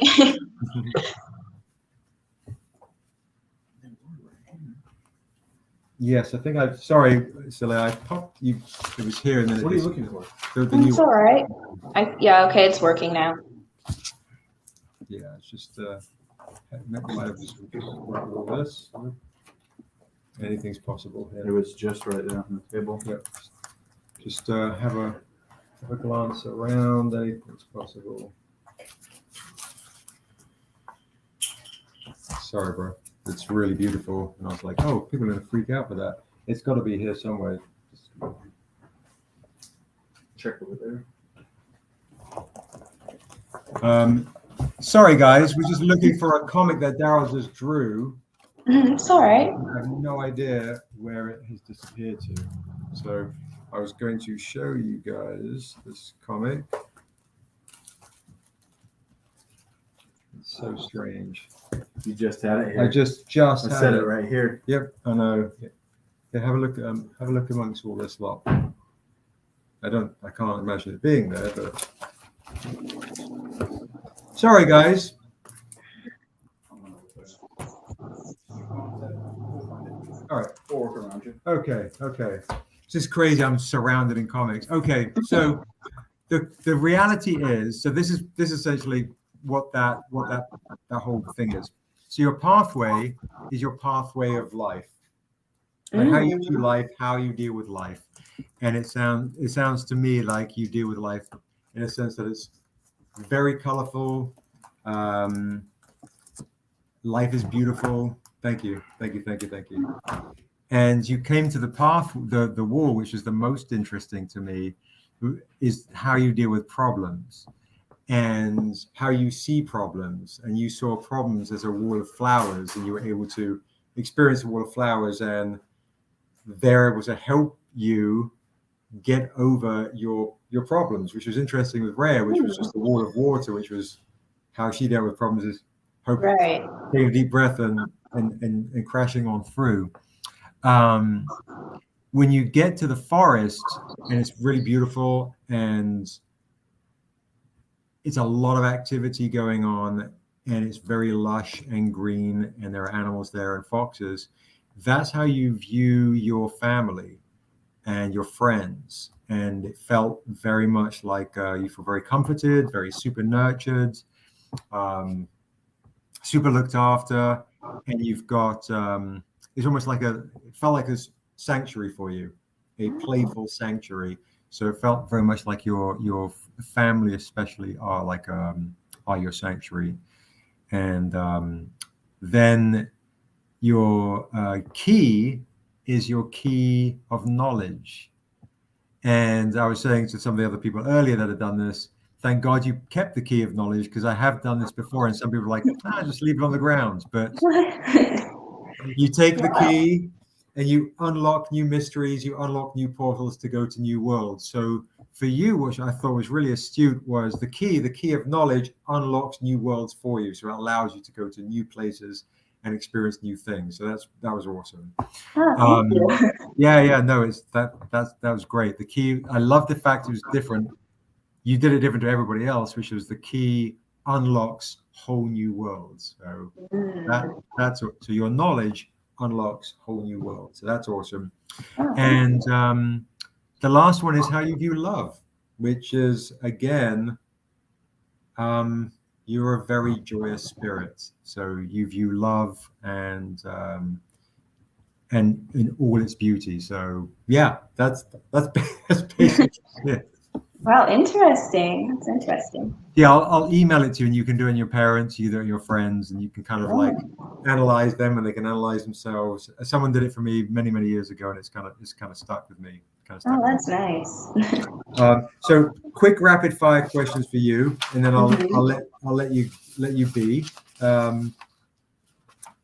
Yes, I think sorry, Silly, I popped you. It was here and then. What are you looking for? It's all right. Yeah, okay, it's working now. Yeah, it's just might have just all this. Anything's possible here. It was just right there on the table. Yep. Just have a glance around. Anything's possible. Sorry, bro. It's really beautiful, and I was like, "Oh, people are gonna freak out for that." It's got to be here somewhere. Just check over there. Sorry, guys. We're just looking for a comic that Darrell just drew. It's all right. I have no idea where it has disappeared to. So I was going to show you guys this comic. It's so strange. You just had it here. I just I had said it right here. Yep, I know. Yeah, have a look. Have a look amongst all this lot. I can't imagine it being there, but sorry, guys. All right. We'll work around you. Okay. It's just crazy. I'm surrounded in comics. Okay, so the reality is, so this is essentially what that whole thing is. So your pathway is your pathway of life. Like how you do life, how you deal with life. And it sounds to me like you deal with life in a sense that it's very colorful. Life is beautiful. Thank you. And you came to the path, the wall, which is the most interesting to me, is how you deal with problems and how you see problems. And you saw problems as a wall of flowers, and you were able to experience a wall of flowers, and they're able to help you get over your problems, which was interesting with Rhea, which was just the wall of water, which was how she dealt with problems, is taking a deep breath and crashing on through. When you get to the forest, and it's really beautiful, and it's a lot of activity going on, and it's very lush and green, and there are animals there and foxes. That's how you view your family and your friends. And it felt very much like you feel very comforted, very super nurtured, super looked after. And you've got, it's almost like it felt like a sanctuary for you, a playful sanctuary. So it felt very much like your family especially are your sanctuary. And then your key is your key of knowledge. And I was saying to some of the other people earlier that had done this, thank God you kept the key of knowledge, because I have done this before, and some people are like, just leave it on the ground. But you take the key and you unlock new mysteries, you unlock new portals to go to new worlds. So for you, which I thought was really astute, was the key of knowledge unlocks new worlds for you. So it allows you to go to new places and experience new things. So that was awesome. That was great. The key, I love the fact it was different. You did it different to everybody else, which was the key unlocks whole new worlds. So so your knowledge unlocks whole new worlds. So that's awesome. And the last one is how you view love, which is again, you're a very joyous spirit. So you view love and in all its beauty. So yeah, that's basically it. Wow, interesting. That's interesting. Yeah, I'll email it to you, and you can do it in your parents, either your friends, and you can kind of like analyze them, and they can analyze themselves. Someone did it for me many years ago, and it's kind of stuck with me. Oh, that's nice. So quick rapid fire questions for you, and then I'll let you be.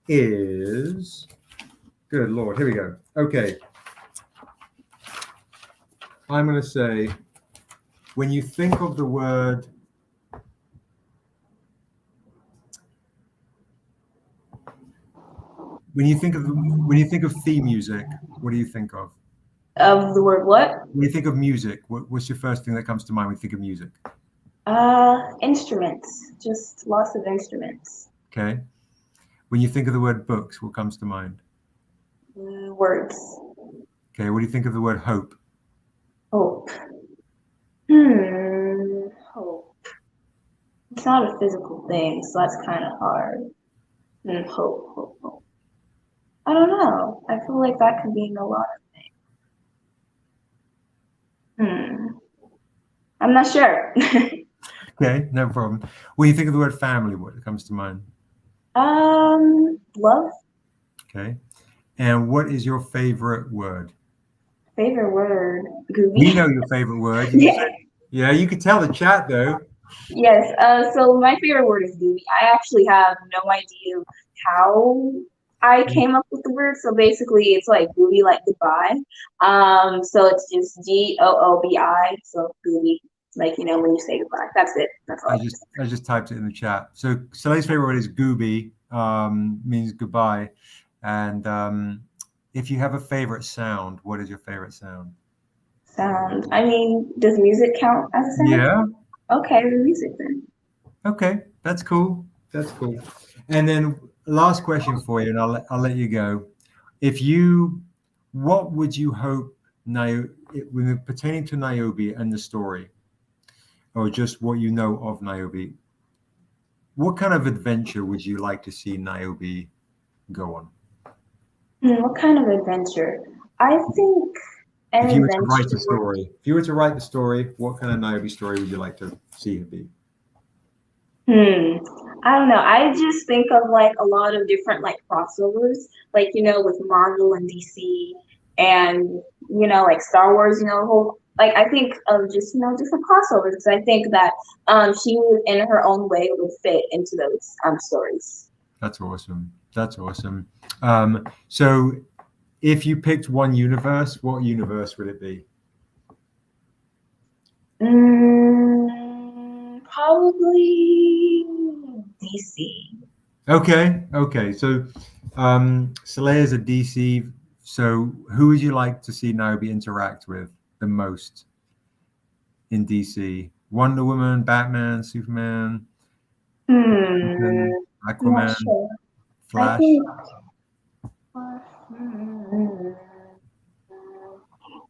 Is good Lord, here we go. Okay, I'm going to say, when you think of the word, when you think of theme music, what do you think of? Of the word what? When you think of music, what's your first thing that comes to mind when you think of music? Instruments, just lots of instruments. Okay. When you think of the word books, what comes to mind? Words. Okay. What do you think of the word hope? Hope. Hope. It's not a physical thing, so that's kind of hard. Hope. I don't know. I feel like that could mean a lot of things. I'm not sure. Okay, no problem. When you think of the word family, what comes to mind? Love. Okay. And what is your favorite word? Favorite word? Gooby. We know your favorite word. Yeah, you could tell the chat though. Yes. So my favorite word is gooby. I actually have no idea how I came up with the word. So basically, it's like gooby, like goodbye. So it's just GOOBI. So gooby, like when you say goodbye. That's it. That's all. I just typed it in the chat. So Soleil's favorite word is gooby, means goodbye. And if you have a favorite sound, what is your favorite sound? Sound. I mean, does music count as a sound? Yeah. Okay, the music then. Okay, that's cool. That's cool. And then last question for you, and I'll let you go. What would you hope pertaining to NIOBE and the story, or just what you know of NIOBE? What kind of adventure would you like to see NIOBE go on? What kind of adventure? I think if you were to write a story, what kind of NIOBE story would you like to see it be? I don't know. I just think of like a lot of different like crossovers, like with Marvel and DC, and like Star Wars. I think of just different crossovers, because I think that she in her own way would fit into those stories. That's awesome. That's awesome. So if you picked one universe, what universe would it be? Probably DC. Okay. So Soleil is a DC. So who would you like to see NIOBE interact with the most in DC? Wonder Woman, Batman, Superman, Aquaman, sure. Flash.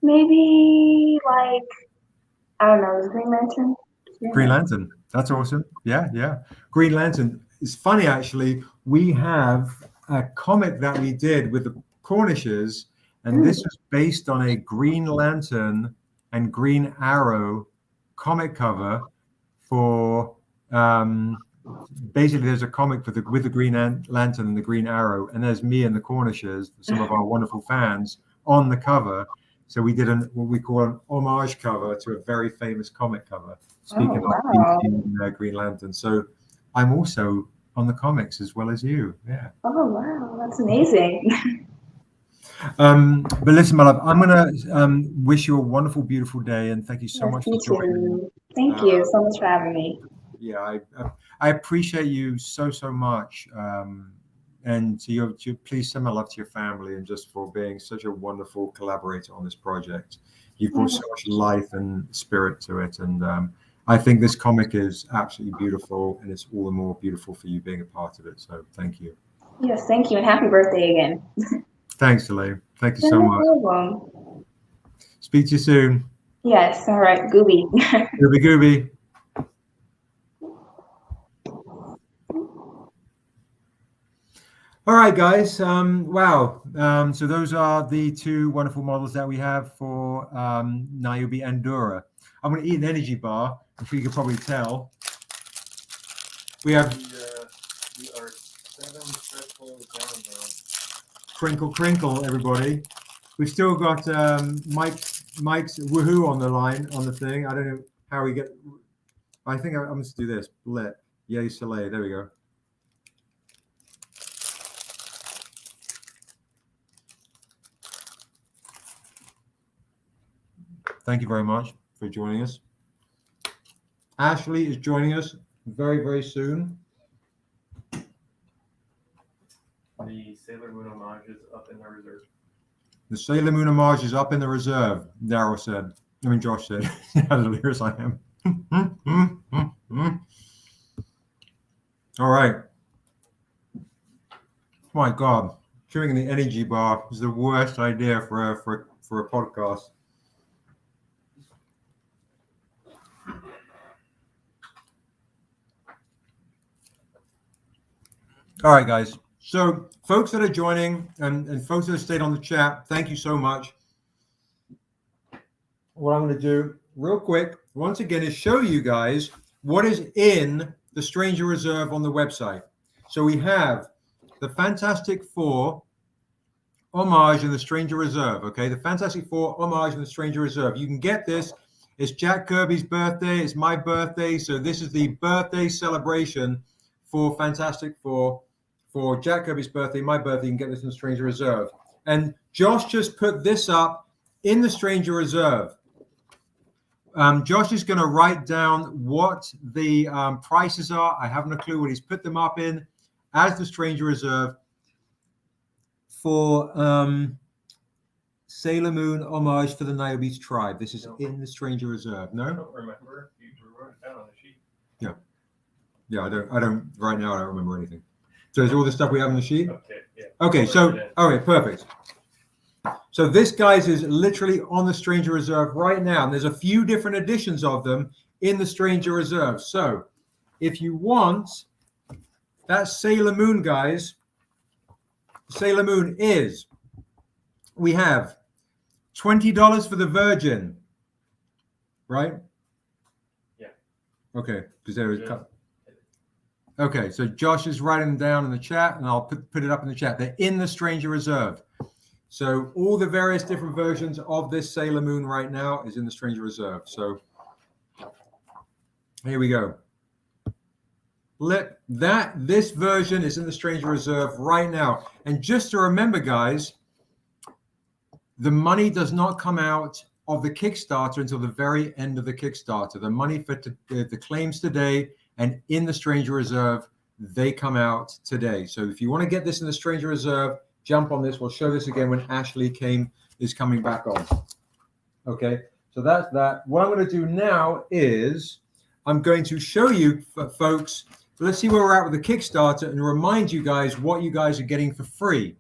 Maybe like, I don't know, Green Lantern. Green Lantern. That's awesome. Yeah. Green Lantern. It's funny, actually. We have a comic that we did with the Cornishes, and this was based on a Green Lantern and Green Arrow comic cover for basically there's a comic with the Green Lantern and the Green Arrow, and there's me and the Cornishes, some of our wonderful fans, on the cover. So we did what we call an homage cover to a very famous comic cover. Speaking of Green Lantern. So I'm also on the comics as well as you. Yeah. Oh, wow. That's amazing. But listen, my love, I'm going to wish you a wonderful, beautiful day. And thank you so much for joining. Thank you so much for having me. Yeah, I appreciate you so much. And please send my love to your family, and just for being such a wonderful collaborator on this project. You've brought so much life and spirit to it. And I think this comic is absolutely beautiful, and it's all the more beautiful for you being a part of it. So thank you. Yes, thank you. And happy birthday again. Thanks, Soleil. Thank you so much. Speak to you soon. Yes, all right, Gooby. Gooby Gooby. All right, guys. Wow. So those are the two wonderful models that we have for NIOBE and Dura. I'm going to eat an energy bar, if you can probably tell. We have We are 7 thresholds down now. Crinkle Crinkle, everybody. We've still got Mike's woohoo on the line, on the thing. I don't know how we get. I think I'm just do this. Blip. Yay, Soleil. There we go. Thank you very much for joining us. Ashley is joining us very, very soon. The Sailor Moon homage is up in the reserve. The Sailor Moon homage is up in the reserve, Darrell said. I mean, Josh said. As clear as I am. All right. My God, chewing the energy bar is the worst idea for a podcast. All right, guys. So folks that are joining and folks that have stayed on the chat, thank you so much. What I'm going to do real quick, once again, is show you guys what is in the Stranger Reserve on the website. So we have the Fantastic Four homage in the Stranger Reserve. Okay, the Fantastic Four homage in the Stranger Reserve. You can get this. It's Jack Kirby's birthday. It's my birthday. So this is the birthday celebration for Fantastic Four. For Jack Kirby's birthday, my birthday, you can get this in the Stranger Reserve. And Josh just put this up in the Stranger Reserve. Josh is going to write down what the prices are. I haven't a clue what he's put them up in as the Stranger Reserve for Sailor Moon homage for the NIOBE tribe. This is in the Stranger Reserve. No? I don't remember. You wrote it down on the sheet. Yeah. Yeah, I don't right now I don't remember anything. So is all the stuff we have on the sheet? Okay, yeah. Okay, so okay, perfect. So this, guys, is literally on the Stranger Reserve right now. And there's a few different editions of them in the Stranger Reserve. So if you want that Sailor Moon, guys, Sailor Moon is, we have $20 for the Virgin, right? Yeah. Okay, because there is. Okay, so Josh is writing them down in the chat, and I'll put it up in the chat. They're in the Stranger Reserve. So all the various different versions of this Sailor Moon right now is in the Stranger Reserve. So here we go. This version is in the Stranger Reserve right now. And just to remember, guys, the money does not come out of the Kickstarter until the very end of the Kickstarter. The money for the claims today and in the Stranger Reserve, they come out today. So if you want to get this in the Stranger Reserve, jump on this. We'll show this again when Ashley is coming back on. Okay, so that's that. What I'm going to do now is I'm going to show you, folks, let's see where we're at with the Kickstarter and remind you guys what you guys are getting for free.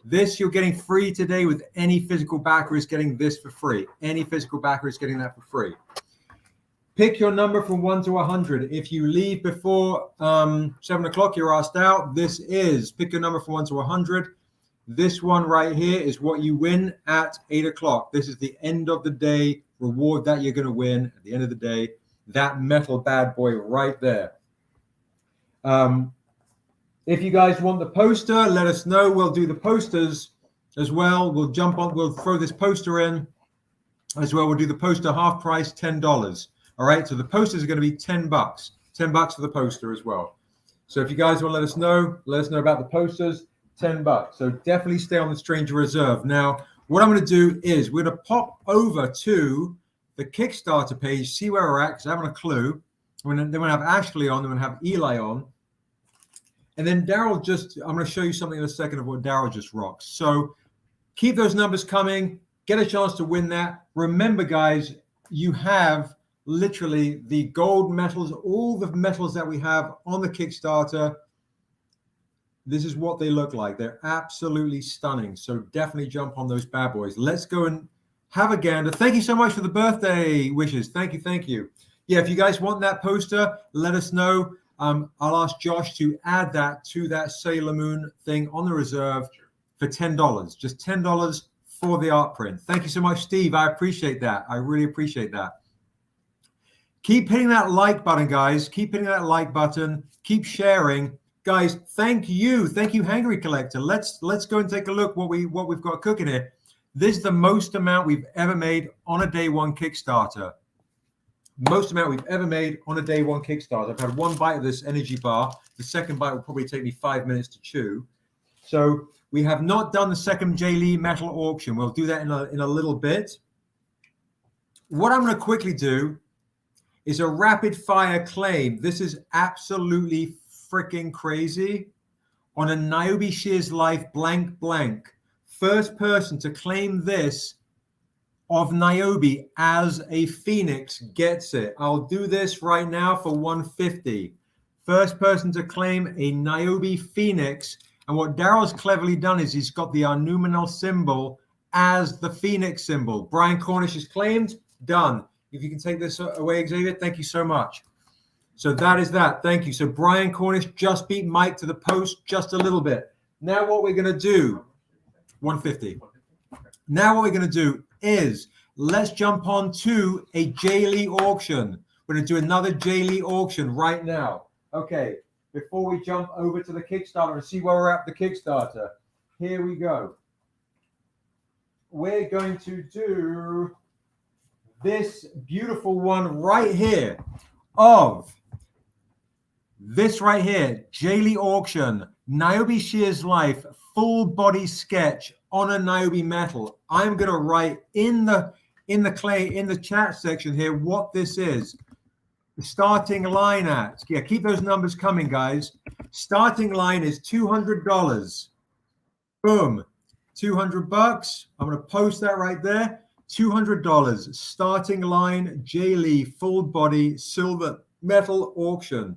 This you're getting free today with any physical backer is getting this for free. Any physical backer is getting that for free. Pick your number from 1 to 100. If you leave before 7 o'clock, you're asked out. This is pick your number from 1 to 100. This one right here is what you win at 8 o'clock. This is the end of the day reward that you're going to win at the end of the day. That metal bad boy right there. If you guys want the poster, let us know. We'll do the posters as well. We'll jump on. We'll throw this poster in as well. We'll do the poster half price, $10. All right. So the posters are going to be $10. $10 for the poster as well. So if you guys want to let us know about the posters. $10. So definitely stay on the Stranger Reserve. Now, what I'm going to do is we're going to pop over to the Kickstarter page, see where we're at, because I haven't a clue. Then we're going to have Ashley on, then we're going to have Eli on. And then Darrell I'm going to show you something in a second of what Darrell just rocks. So keep those numbers coming. Get a chance to win that. Remember, guys, you have literally the gold medals, all the medals that we have on the Kickstarter. This is what they look like. They're absolutely stunning. So definitely jump on those bad boys. Let's go and Have a gander. Thank you so much for the birthday wishes. Thank you. Thank you. Yeah, if you guys want that poster, let us know. I'll ask Josh to add that to that Sailor Moon thing on the reserve for $10. Just $10 for the art print. Thank you so much, Steve. I appreciate that. I really appreciate that. Keep hitting that like button, guys. Keep hitting that like button. Keep sharing. Guys, thank you. Thank you, Hangry Collector. Let's go and take a look what we've got cooking here. This is the most amount we've ever made on a day one Kickstarter. Most amount we've ever made on a day one Kickstarter. I've had one bite of this energy bar. The second bite will probably take me 5 minutes to chew. So we have not done the second Jae Lee metal auction. We'll do that in a little bit. What I'm going to quickly do is a rapid fire claim. This is absolutely freaking crazy. On a NIOBE Shears Life blank blank, first person to claim this of NIOBE as a Phoenix gets it. I'll do this right now for $150. First person to claim a NIOBE Phoenix. And what Darrell's cleverly done is he's got the Arnuminal symbol as the Phoenix symbol. Brian Cornish is claimed. Done. If you can take this away, Xavier, thank you so much. So that is that. Thank you. So Brian Cornish just beat Mike to the post just a little bit. Now what we're going to do, 150. Now what we're going to do is let's jump on to a Jae Lee auction. We're going to do another Jae Lee auction right now. Okay, before we jump over to the Kickstarter and see where we're at the Kickstarter, here we go. We're going to do this beautiful one right here of this right here, Jae Lee auction, NIOBE Shears Life, full body sketch on a NIOBE metal. I'm going to write in the chat section here what this is. The starting line at, yeah, keep those numbers coming, guys. Starting line is $200. Boom, $200. I'm going to post that right there. $200 starting line Jae Lee full body silver metal auction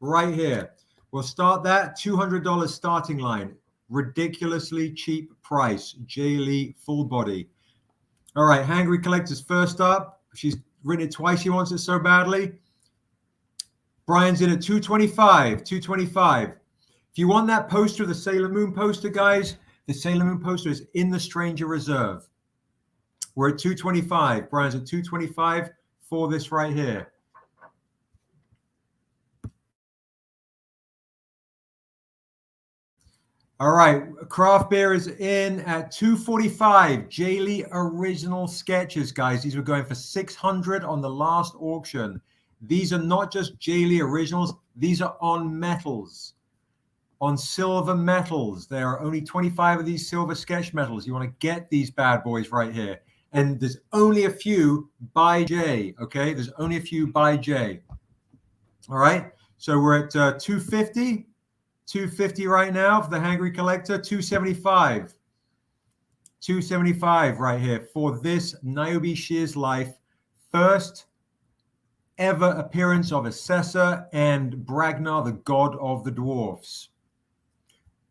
right here. We'll start that $200 starting line. Ridiculously cheap price. Jae Lee full body. All right, Hangry Collector's first up. She's written it twice. She wants it so badly. Brian's in at 225. 225. If you want that poster, the Sailor Moon poster, guys, the Sailor Moon poster is in the Stranger Reserve. We're at 225. Brian's at 225 for this right here. All right, craft beer is in at 245. Jae Lee original sketches, guys. These were going for 600 on the last auction. These are not just Jae Lee originals. These are on metals, on silver metals. There are only 25 of these silver sketch metals. You want to get these bad boys right here. And there's only a few by Jae, okay? There's only a few by Jae. All right, so we're at 250. 250 right now for the Hangry Collector. 275. 275 right here for this NIOBE Shears Life first ever appearance of Assessor and Bragnar, the god of the dwarfs.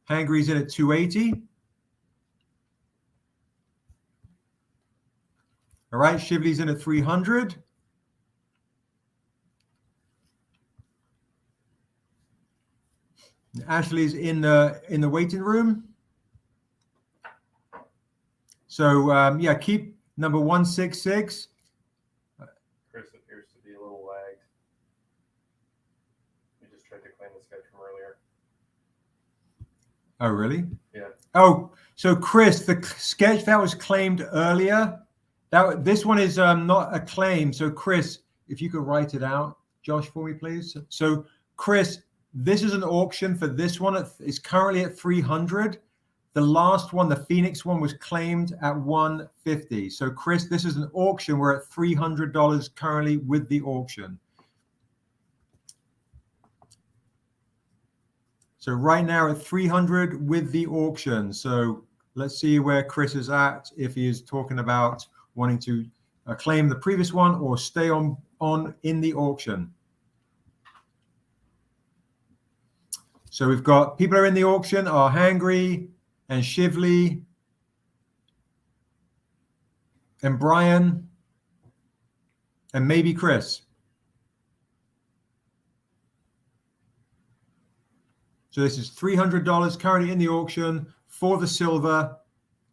Hangry's in at 280. All right, Shively's in at 300. Ashley's in the waiting room. So yeah, keep number 166. Chris appears to be a little lagged. We just tried to claim this guy from earlier. Oh, really? Yeah. Oh, so Chris, the sketch that was claimed earlier, this one is not a claim. So Chris, if you could write it out, Josh, for me, please. So Chris, this is an auction for this one. It's currently at 300. The last one, the Phoenix one, was claimed at 150. So Chris, this is an auction. We're at $300 currently with the auction. So right now at 300 with the auction. So let's see where Chris is at, if he is talking about wanting to claim the previous one or stay on in the auction. So we've got people who are in the auction are Hangry and Shively and Brian, and maybe Chris. So this is $300 currently in the auction for the silver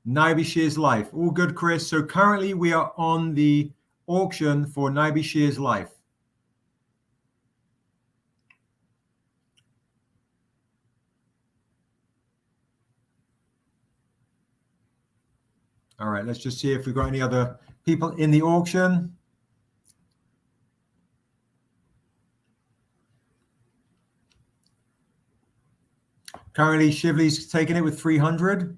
NIOBE Shears Life. All good, Chris. So currently we are on the auction for NIOBE Shears Life. All right, let's just see if we've got any other people in the auction. Currently, Shively's taking it with 300.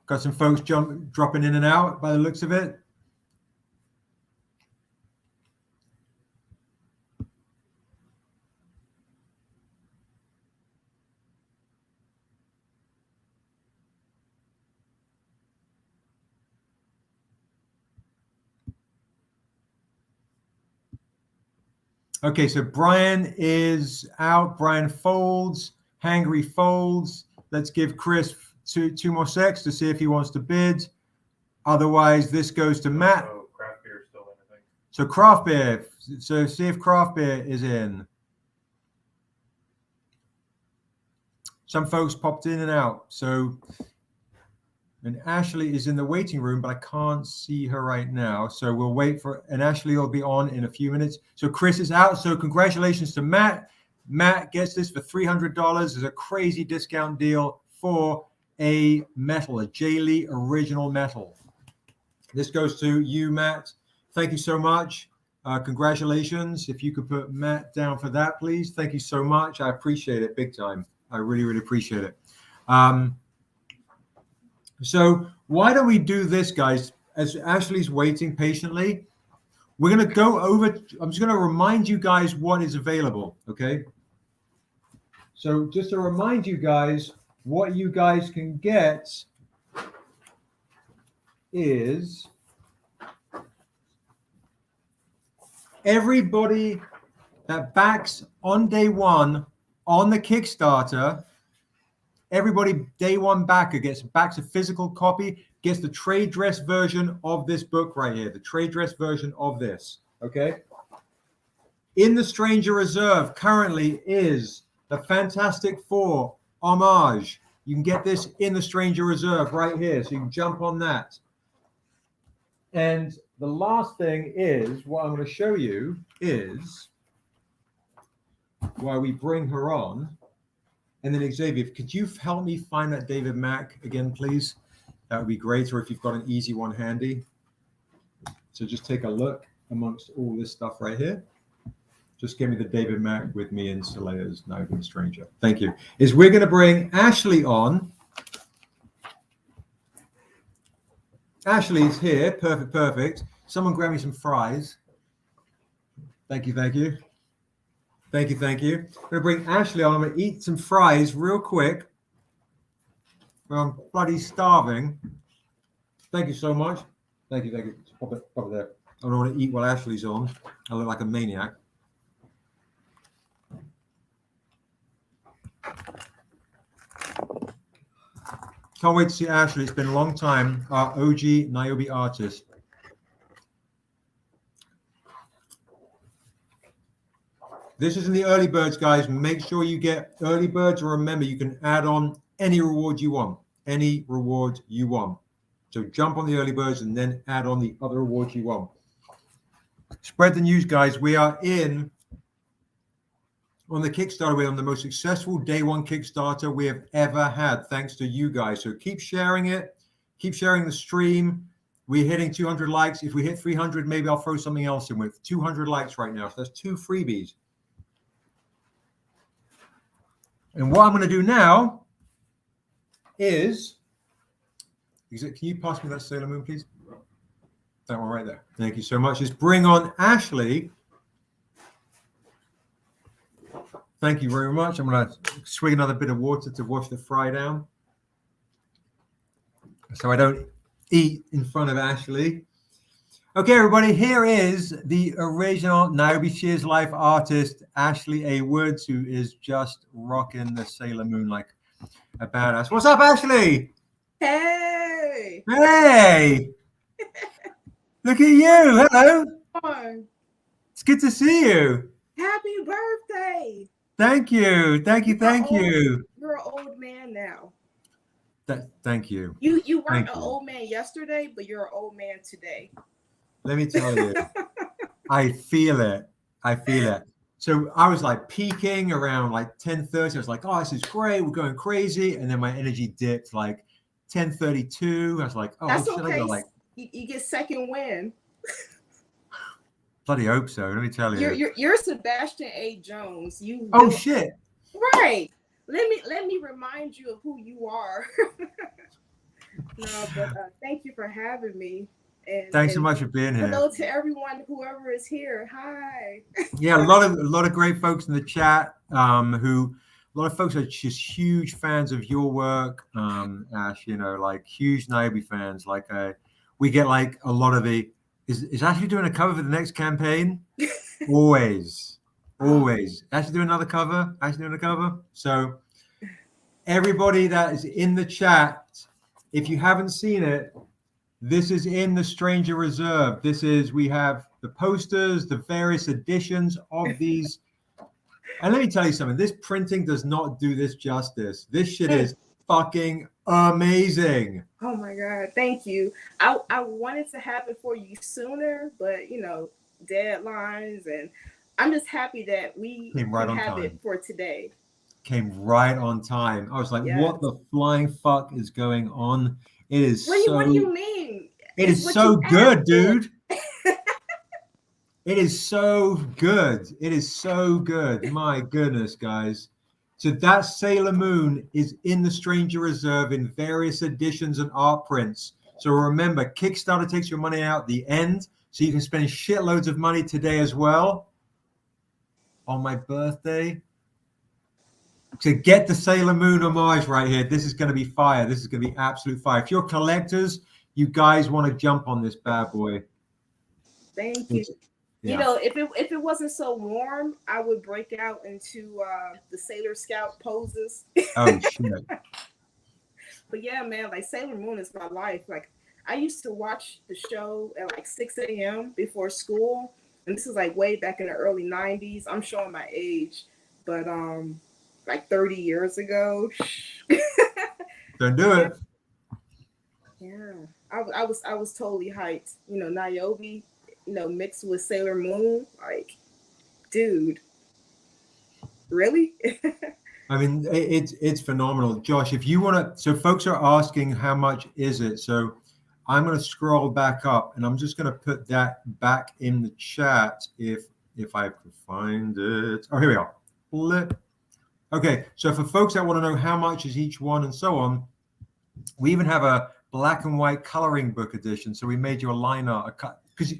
Got some folks dropping in and out by the looks of it. Okay, so Brian is out. Brian folds. Hangry folds. Let's give Chris two more secs to see if he wants to bid. Otherwise, this goes to Matt. Oh, craft beer still in, I think. So craft beer. So see if craft beer is in. Some folks popped in and out. So, and Ashley is in the waiting room, but I can't see her right now. So we'll wait for, and Ashley will be on in a few minutes. So Chris is out. So congratulations to Matt. Matt gets this for $300. There's a crazy discount deal for a metal, a Jae Lee original metal. This goes to you, Matt. Thank you so much. Congratulations. If you could put Matt down for that, please. Thank you so much. I appreciate it big time. I really, really appreciate it. So why don't we do this, guys? As Ashley's waiting patiently, we're going to go over. I'm just going to remind you guys what is available, okay? So just to remind you guys, what you guys can get is everybody that backs on day one on the Kickstarter. Everybody day one backer backs a physical copy, gets the trade dress version of this book right here, the trade dress version of this, okay? In the Stranger Reserve currently is the Fantastic Four homage. You can get this in the Stranger Reserve right here, so you can jump on that. And the last thing is, what I'm going to show you is, while we bring her on, and then Xavier, could you help me find that David Mack again, please? That would be great, or if you've got an easy one handy. So just take a look amongst all this stuff right here. Just give me the David Mack with me in Soleil's NIOBE Stranger. Thank you. We're going to bring Ashley on. Ashley's here. Perfect, perfect. Someone grab me some fries. Thank you, thank you. Thank you, thank you. I'm going to bring Ashley on. I'm going to eat some fries real quick. I'm bloody starving. Thank you so much. Thank you, thank you. Pop it there. I don't want to eat while Ashley's on. I look like a maniac. Can't wait to see Ashley. It's been a long time. Our OG NIOBE artist. This is in the early birds, guys. Make sure you get early birds, and remember, you can add on any reward you want. Any reward you want. So jump on the early birds and then add on the other rewards you want. Spread the news, guys. We are in on the Kickstarter. We're on the most successful day one Kickstarter we have ever had, thanks to you guys. So keep sharing it. Keep sharing the stream. We're hitting 200 likes. If we hit 300, maybe I'll throw something else in with 200 likes right now. So that's 2 freebies. And what I'm going to do now is, can you pass me that Sailor Moon, please? That one right there. Thank you so much. Is bring on Ashley. Thank you very much. I'm going to swig another bit of water to wash the fry down, so I don't eat in front of Ashley. Okay, everybody, here is the original NIOBE Shears Life artist, Ashley A. Woods, who is just rocking the Sailor Moon like a badass. What's up, Ashley? Hey, birthday. Hey, look at you. Hello. Oh, It's good to see you. happy birthday. Thank you. Thank you. Thank you. You're an old man now. Thank you. You weren't Thank an you. old man yesterday, but you're an old man today. Let me tell you, I feel it. I feel it. So I was like peaking around like 10:30. I was like, oh, this is great. We're going crazy. And then my energy dipped like 10:32. I was like, oh, That's should I okay. go like You get second win. bloody hope so. Let me tell you. You're Sebastian A. Jones. Oh shit. Right. Let me remind you of who you are. No, but thank you for having me. And Thanks so much for being here. hello to everyone, whoever is here. Hi. Yeah, a lot of great folks in the chat. A lot of folks are just huge fans of your work, Ash. You know, like huge NIOBE fans. Like we get like a lot of the. Is Ashley doing a cover for the next campaign? Always. Ashley doing another cover. Ashley doing a cover. So everybody that is in the chat, if you haven't seen it, this is in the Stranger Reserve. We have the posters, the various editions of these. And let me tell you something, this printing does not do this justice. This shit is fucking amazing. Oh my God, thank you. I wanted to have it for you sooner, but you know, deadlines, and I'm just happy that we Came right can on have time. it for today. Came right on time. I was like, Yes. what the flying fuck is going on? It is What do you mean? It It's is what so you good, asked for. dude. It is so good. It is so good. My goodness, guys. So that Sailor Moon is in the Stranger Reserve in various editions and art prints. So remember, Kickstarter takes your money out at the end, so you can spend shitloads of money today as well on my birthday. To get the Sailor Moon homage right here, this is going to be fire. This is going to be absolute fire. If you're collectors, you guys want to jump on this bad boy. Thank you. Yeah. You know, if it wasn't so warm, I would break out into the Sailor Scout poses. Oh shit. But yeah, man, like Sailor Moon is my life. Like I used to watch the show at like 6 a.m. before school. And this is like way back in the early 90s. I'm showing my age, but like 30 years ago. Don't do it. Yeah. I was totally hyped. You know, NIOBE, you know, mixed with Sailor Moon. Like, dude. Really? I mean, it's phenomenal. Josh, if you want to, so folks are asking how much is it? So I'm going to scroll back up and I'm just going to put that back in the chat if I could find it. Oh, here we are. Flip. Okay, so for folks that want to know how much is each one and so on, we even have a black and white coloring book edition. So we made you a line art, because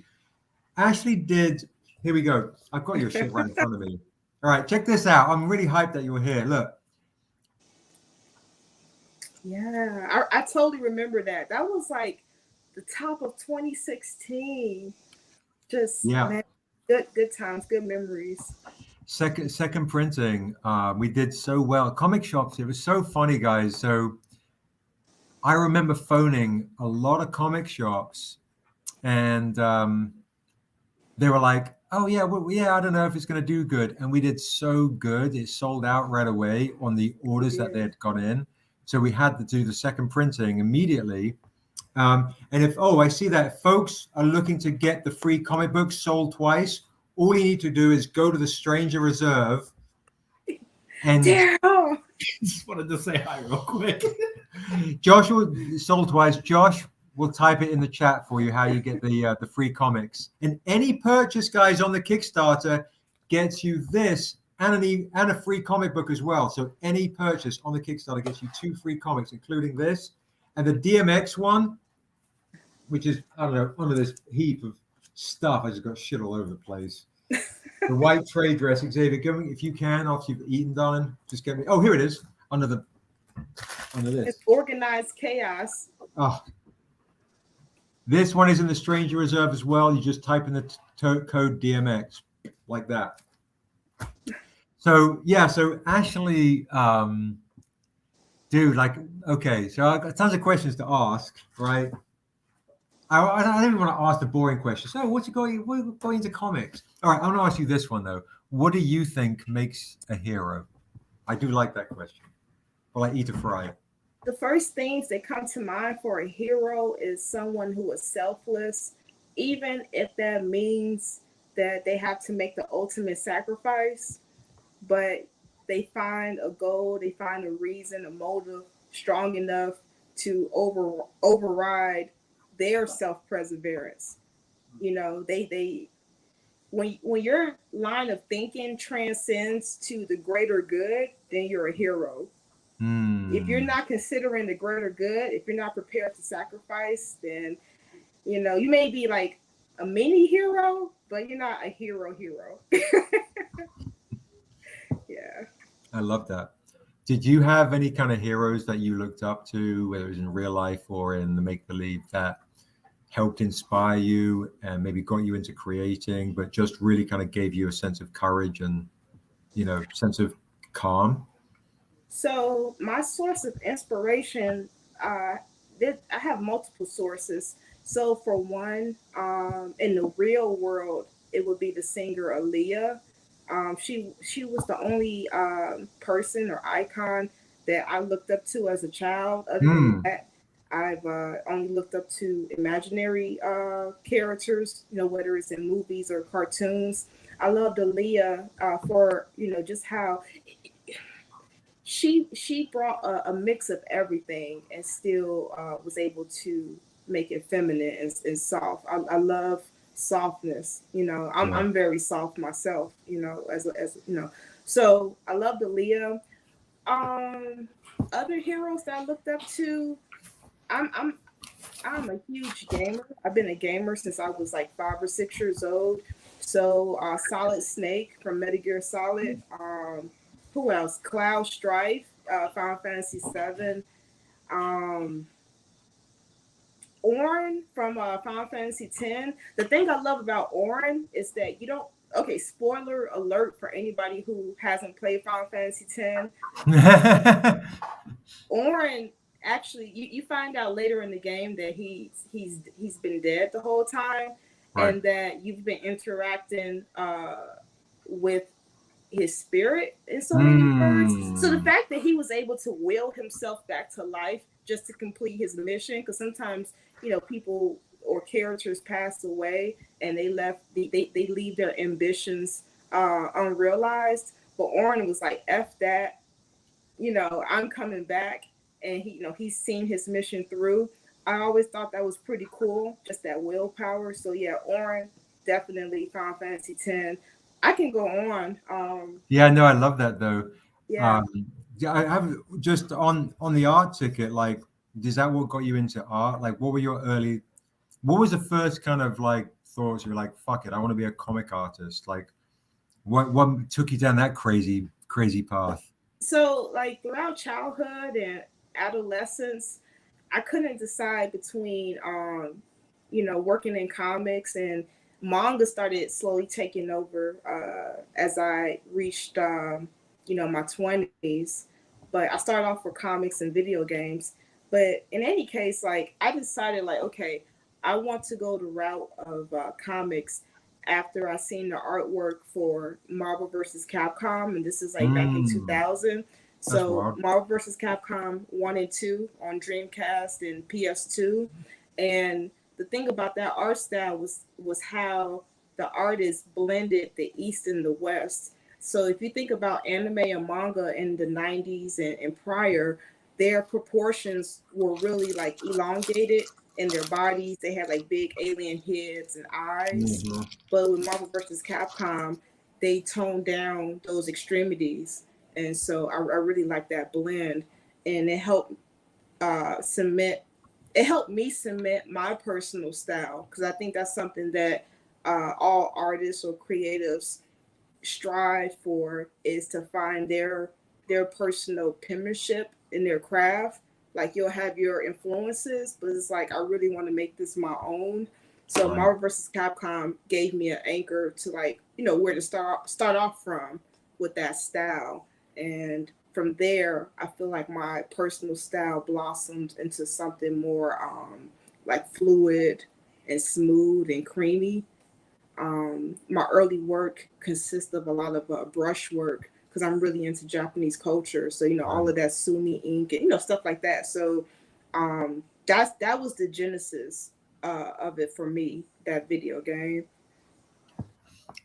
Ashley did. Here we go. I've got your shit right in front of me. All right, check this out. I'm really hyped that you're here. Look. Yeah, I totally remember that. That was like the top of 2016. Just man, good times, good memories. Second printing. We did so well. Comic shops. It was so funny, guys. So I remember phoning a lot of comic shops, and they were like, "Oh yeah, well, yeah, I don't know if it's going to do good." And we did so good; it sold out right away on the orders that they had got in. So we had to do the second printing immediately. And I see that folks are looking to get the free comic books sold twice. All you need to do is go to the Stranger Reserve. And Darrell. Just wanted to say hi real quick. Joshua sold twice. Josh will type it in the chat for you how you get the free comics. And any purchase, guys, on the Kickstarter gets you this and a free comic book as well. So any purchase on the Kickstarter gets you 2 free comics, including this and the DMX one, which is, I don't know, under this heap of stuff. I just got shit all over the place. The white trade dress, Xavier, give me, if you can, after you've eaten, darling, just get me. Oh, here it is, under this. It's organized chaos. Oh, this one is in the Stranger Reserve as well. You just type in the code DMX like that. So yeah, so Ashley dude, like, okay, so I got tons of questions to ask, right? I don't even want to ask the boring question. So, what going into comics? All right, I want to ask you this one though. What do you think makes a hero? I do like that question. Well, I eat a fry. The first things that come to mind for a hero is someone who is selfless, even if that means that they have to make the ultimate sacrifice, but they find a goal, they find a reason, a motive strong enough to override their self-perseverance. You know, they when your line of thinking transcends to the greater good, then you're a hero. If you're not considering the greater good, if you're not prepared to sacrifice, then you may be like a mini hero, but you're not a hero. Yeah. I love that. Did you have any kind of heroes that you looked up to, whether it was in real life or in the make believe, that helped inspire you and maybe got you into creating, but just really kind of gave you a sense of courage and sense of calm? So my source of inspiration, I have multiple sources. So for one, in the real world, it would be the singer Aaliyah. She was the only person or icon that I looked up to as a child. Other than that, I've only looked up to imaginary characters, whether it's in movies or cartoons. I loved Aaliyah for just how she brought a mix of everything and still was able to make it feminine and soft. I love softness. I'm very soft myself. As so I loved Aaliyah. Other heroes that I looked up to. I'm a huge gamer. I've been a gamer since I was like 5 or 6 years old. So Solid Snake from Metal Gear Solid. Who else? Cloud Strife, Final Fantasy VII. Ornn from Final Fantasy X. The thing I love about Ornn is that you don't. Okay, spoiler alert for anybody who hasn't played Final Fantasy X. Ornn actually, you find out later in the game that he's been dead the whole time, right, and that you've been interacting with his spirit in so many words. So the fact that he was able to will himself back to life just to complete his mission, because sometimes people or characters pass away and they leave their ambitions unrealized, but Ornn was like, F that, I'm coming back, and he's seen his mission through. I always thought that was pretty cool, just that willpower. So yeah, Ornn, definitely Final Fantasy X. I can go on. Yeah, no, I love that though. Yeah. I have just on the art ticket. Like, is that what got you into art? Like, what was the first kind of like thoughts? You were like, fuck it, I want to be a comic artist. Like, what took you down that crazy path? So like throughout childhood and adolescence, I couldn't decide between working in comics, and manga started slowly taking over as I reached my 20s. But I started off with comics and video games. But in any case, like I decided like, okay, I want to go the route of comics after I seen the artwork for Marvel vs. Capcom, and this is like back in 2000. So Marvel vs. Capcom 1 and 2 on Dreamcast and PS2. And the thing about that art style was how the artist blended the East and the West. So if you think about anime and manga in the 90s and prior, their proportions were really like elongated in their bodies. They had like big alien heads and eyes. Mm-hmm. But with Marvel vs. Capcom, they toned down those extremities. And so I really like that blend. And it helped me cement my personal style, because I think that's something that all artists or creatives strive for, is to find their personal penmanship in their craft. Like you'll have your influences, but it's like I really want to make this my own. So Marvel vs. Capcom gave me an anchor to like where to start off from with that style. And from there, I feel like my personal style blossomed into something more like fluid and smooth and creamy. My early work consists of a lot of brush work because I'm really into Japanese culture. So, all of that sumi ink and, stuff like that. So that was the genesis of it for me, that video game.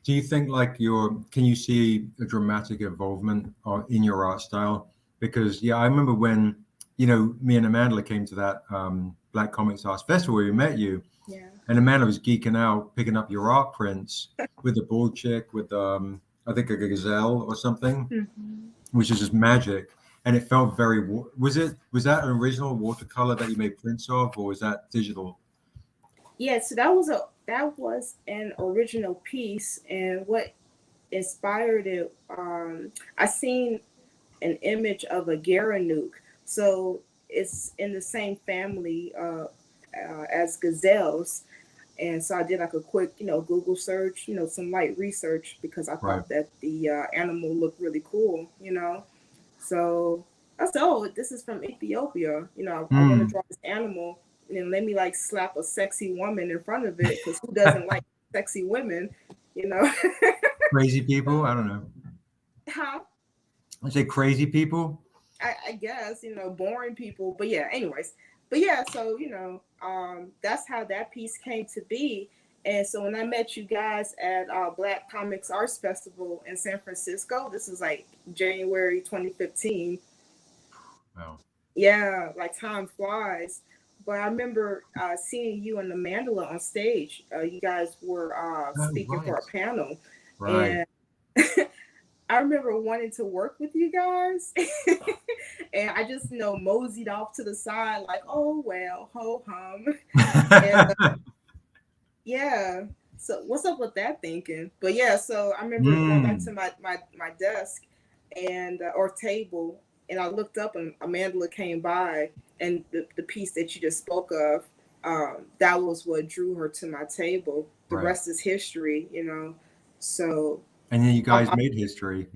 Do you think can you see a dramatic involvement in your art style? Because I remember when, me and Amanda came to that Black Comics Arts Festival where we met you. Yeah. And Amanda was geeking out, picking up your art prints with the bull chick, with I think a gazelle or something, which is just magic. And it felt very. Was that an original watercolor that you made prints of, or was that digital? Yeah, so that was an original piece, and what inspired it, I seen an image of a Garanuk. So it's in the same family as gazelles. And so I did like a quick, Google search, some light research because I thought that the animal looked really cool, So I said, oh, this is from Ethiopia. I want to draw this animal and let me slap a sexy woman in front of it because who doesn't like sexy women, Crazy people? I don't know. Huh? I say crazy people. I guess, boring people. But yeah, anyways. But yeah, so, that's how that piece came to be. And so when I met you guys at Black Comics Arts Festival in San Francisco, this was January 2015. Wow. Yeah, time flies. But I remember seeing you and the Mandala on stage. You guys were speaking for a panel. Right. And I remember wanting to work with you guys. And I just, moseyed off to the side oh, well, ho hum. And, yeah. So what's up with that thinking? But yeah, so I remember going back to my desk and or table, and I looked up and Amanda came by, and the piece that you just spoke of, that was what drew her to my table. The rest is history, So. And then you guys made history,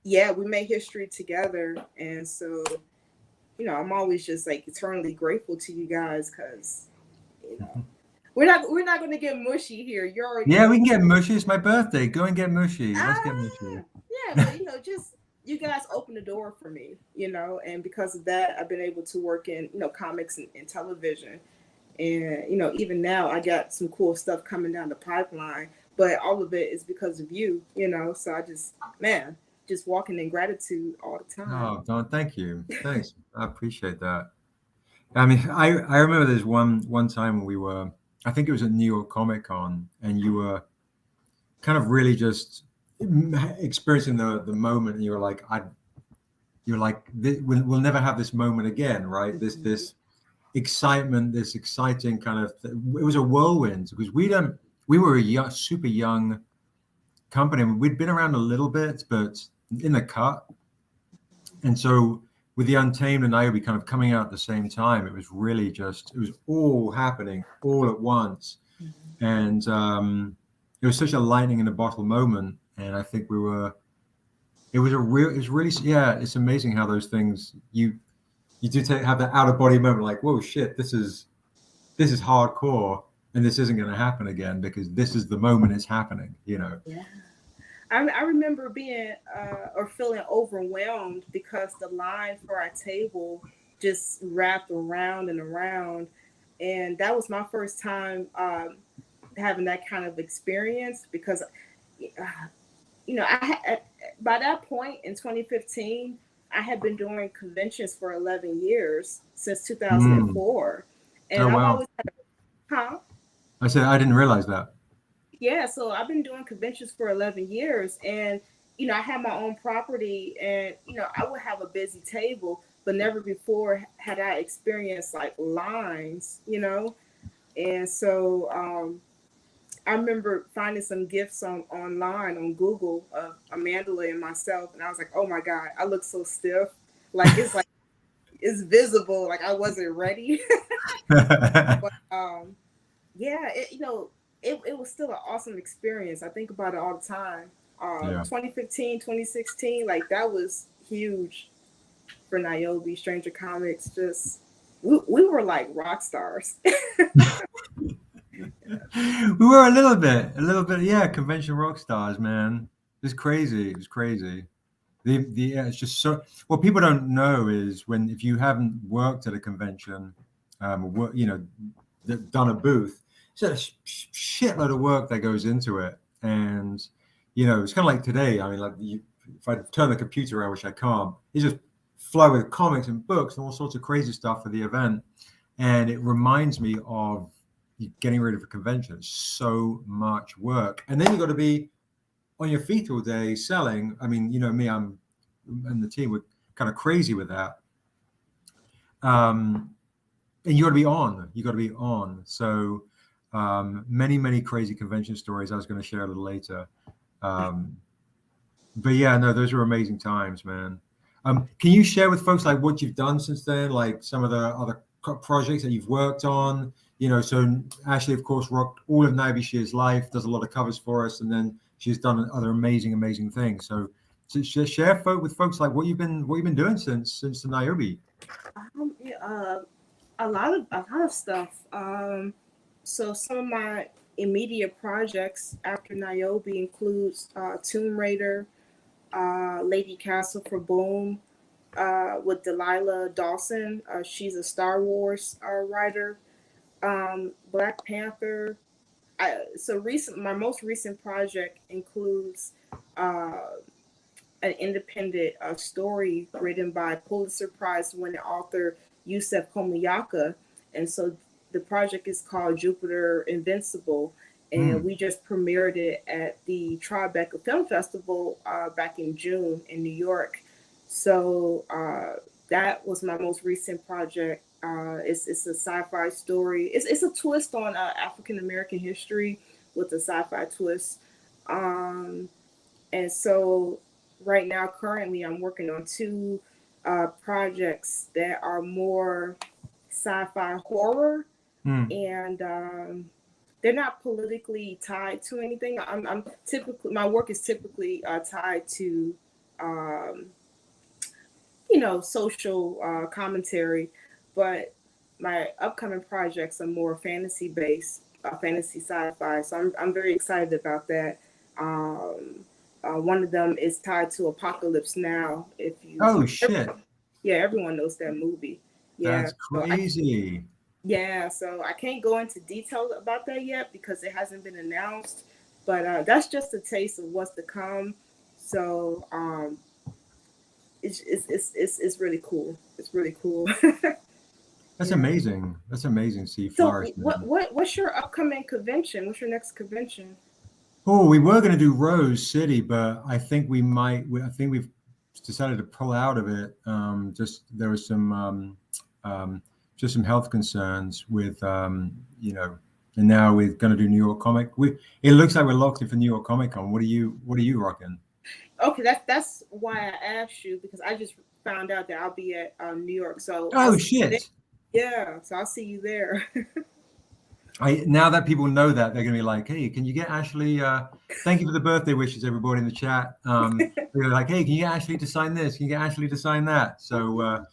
Yeah, we made history together, and so, I'm always just eternally grateful to you guys because, we're not going to get mushy here. You're already. Yeah, we can get mushy. It's my birthday. Go and get mushy. Let's get mushy. Yeah, but just you guys opened the door for me, and because of that, I've been able to work in comics and television, and even now I got some cool stuff coming down the pipeline. But all of it is because of you, So I just walking in gratitude all the time. Oh, Don, thank you. Thanks. I appreciate that. I mean, I remember there's one time when we were, I think it was at New York Comic Con, and you were kind of really just experiencing the moment, and you were like, we'll never have this moment again, right? This excitement, this exciting kind of, it was a whirlwind because we were a super young company. We'd been around a little bit, but in the cut. And so with the Untamed and NIOBE kind of coming out at the same time, it was really it was all happening all at once. And it was such a lightning in a bottle moment. And I think it's amazing how those things, you do have that out of body moment, like, whoa, shit, this is hardcore. And this isn't going to happen again because this is the moment it's happening, Yeah. I remember being or feeling overwhelmed because the line for our table just wrapped around and around. And that was my first time having that kind of experience because, by that point in 2015, I had been doing conventions for 11 years since 2004. And oh, wow. I've always had, I said, I didn't realize that. Yeah, so I've been doing conventions for 11 years and, I had my own property and, I would have a busy table, but never before had I experienced lines, And so I remember finding some gifts online on Google of Amanda and myself. And I was like, oh my God, I look so stiff. It's visible. I wasn't ready. But yeah, it was still an awesome experience. I think about it all the time. Yeah. 2015, 2016, like that was huge for NIOBE Stranger Comics. Just we were like rock stars. We were a little bit, yeah, convention rock stars, man. It's crazy. It was crazy. Yeah, it's just so. What people don't know is if you haven't worked at a convention, done a booth, it's a shitload of work that goes into it, and it's kind of like today. I mean, like if I turn the computer around, which I can't, you just flow with comics and books and all sorts of crazy stuff for the event, and it reminds me of getting rid of a convention. It's so much work, and then you got to be on your feet all day selling. I mean, me, and the team were kind of crazy with that. And you got to be on. So many crazy convention stories I was going to share a little later. But yeah, no, those were amazing times, man. Can you share with folks like what you've done since then, like some of the other projects that you've worked on? So Ashley, of course, rocked all of NIOBE Shear's life, does a lot of covers for us, and then she's done other amazing things. So share with folks like what you've been doing since the NIOBE. A lot of stuff. So some of my immediate projects after NIOBE includes Tomb Raider, Lady Castle for Boom, with Delilah Dawson. She's a Star Wars writer. Black Panther. My most recent project includes an independent story written by Pulitzer Prize winning author Yusef Komayaka, and so the project is called Jupiter Invincible, and we just premiered it at the Tribeca Film Festival back in June in New York. So that was my most recent project. It's a sci-fi story. It's a twist on African American history with a sci-fi twist. And so right now, currently, I'm working on two projects that are more sci-fi horror, and they're not politically tied to anything. My work is typically tied to social commentary, but my upcoming projects are more fantasy based, fantasy sci-fi. So I'm very excited about that. One of them is tied to Apocalypse Now. Everyone knows that movie. Yeah, that's crazy. So I can't go into detail about that yet because it hasn't been announced, but that's just a taste of what's to come. So it's really cool. It's really cool. That's amazing. That's amazing. See, so flourish. What's your upcoming convention? What's your next convention? Oh, we were going to do Rose City, but I think I think we've decided to pull out of it. There was some just some health concerns with and now we're going to do New York Comic. It looks like we're locked in for New York Comic Con. What are you rocking? Okay, that's why I asked you, because I just found out that I'll be at New York. So shit. Yeah, so I'll see you there. Now that people know that, they're gonna be like, "Hey, can you get Ashley? Thank you for the birthday wishes, everybody in the chat." They're like, "Hey, can you get Ashley to sign this? Can you get Ashley to sign that?" So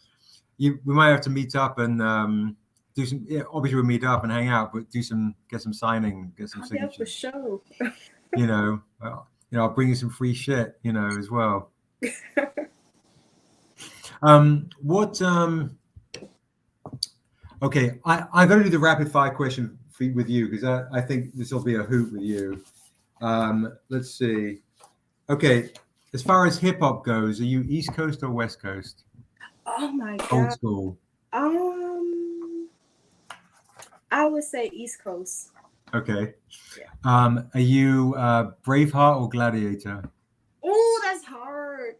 we might have to meet up and do some. Yeah, obviously we'll meet up and hang out, but get some signing, get some signatures. Yeah, for sure. I'll bring you some free shit, as well. Okay, I got to do the rapid fire question with you because I think this will be a hoot with you. Let's see. Okay, as far as hip hop goes, are you East Coast or West Coast? Oh my God. Old school. I would say East Coast. Okay. Yeah. Are you Braveheart or Gladiator? Oh, that's hard.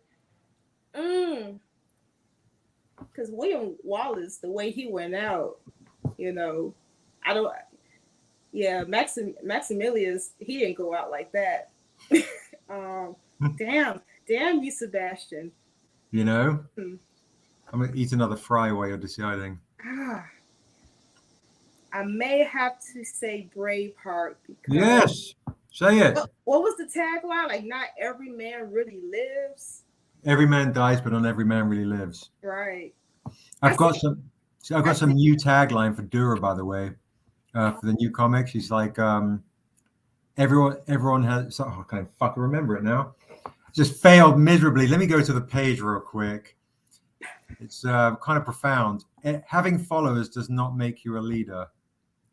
Because William Wallace, the way he went out, I don't. Yeah, Maximilius, he didn't go out like that. Damn you, Sebastian. I'm gonna eat another fry while you're deciding. I may have to say Braveheart because Say it. What was the tagline? Like, not every man really lives. Every man dies, but not every man really lives. Right. I've got some new tagline for Dura, by the way, for the new comic. She's like, everyone has. Oh, I can't fucking remember it now. Just failed miserably. Let me go to the page real quick. It's kind of profound. Having followers does not make you a leader.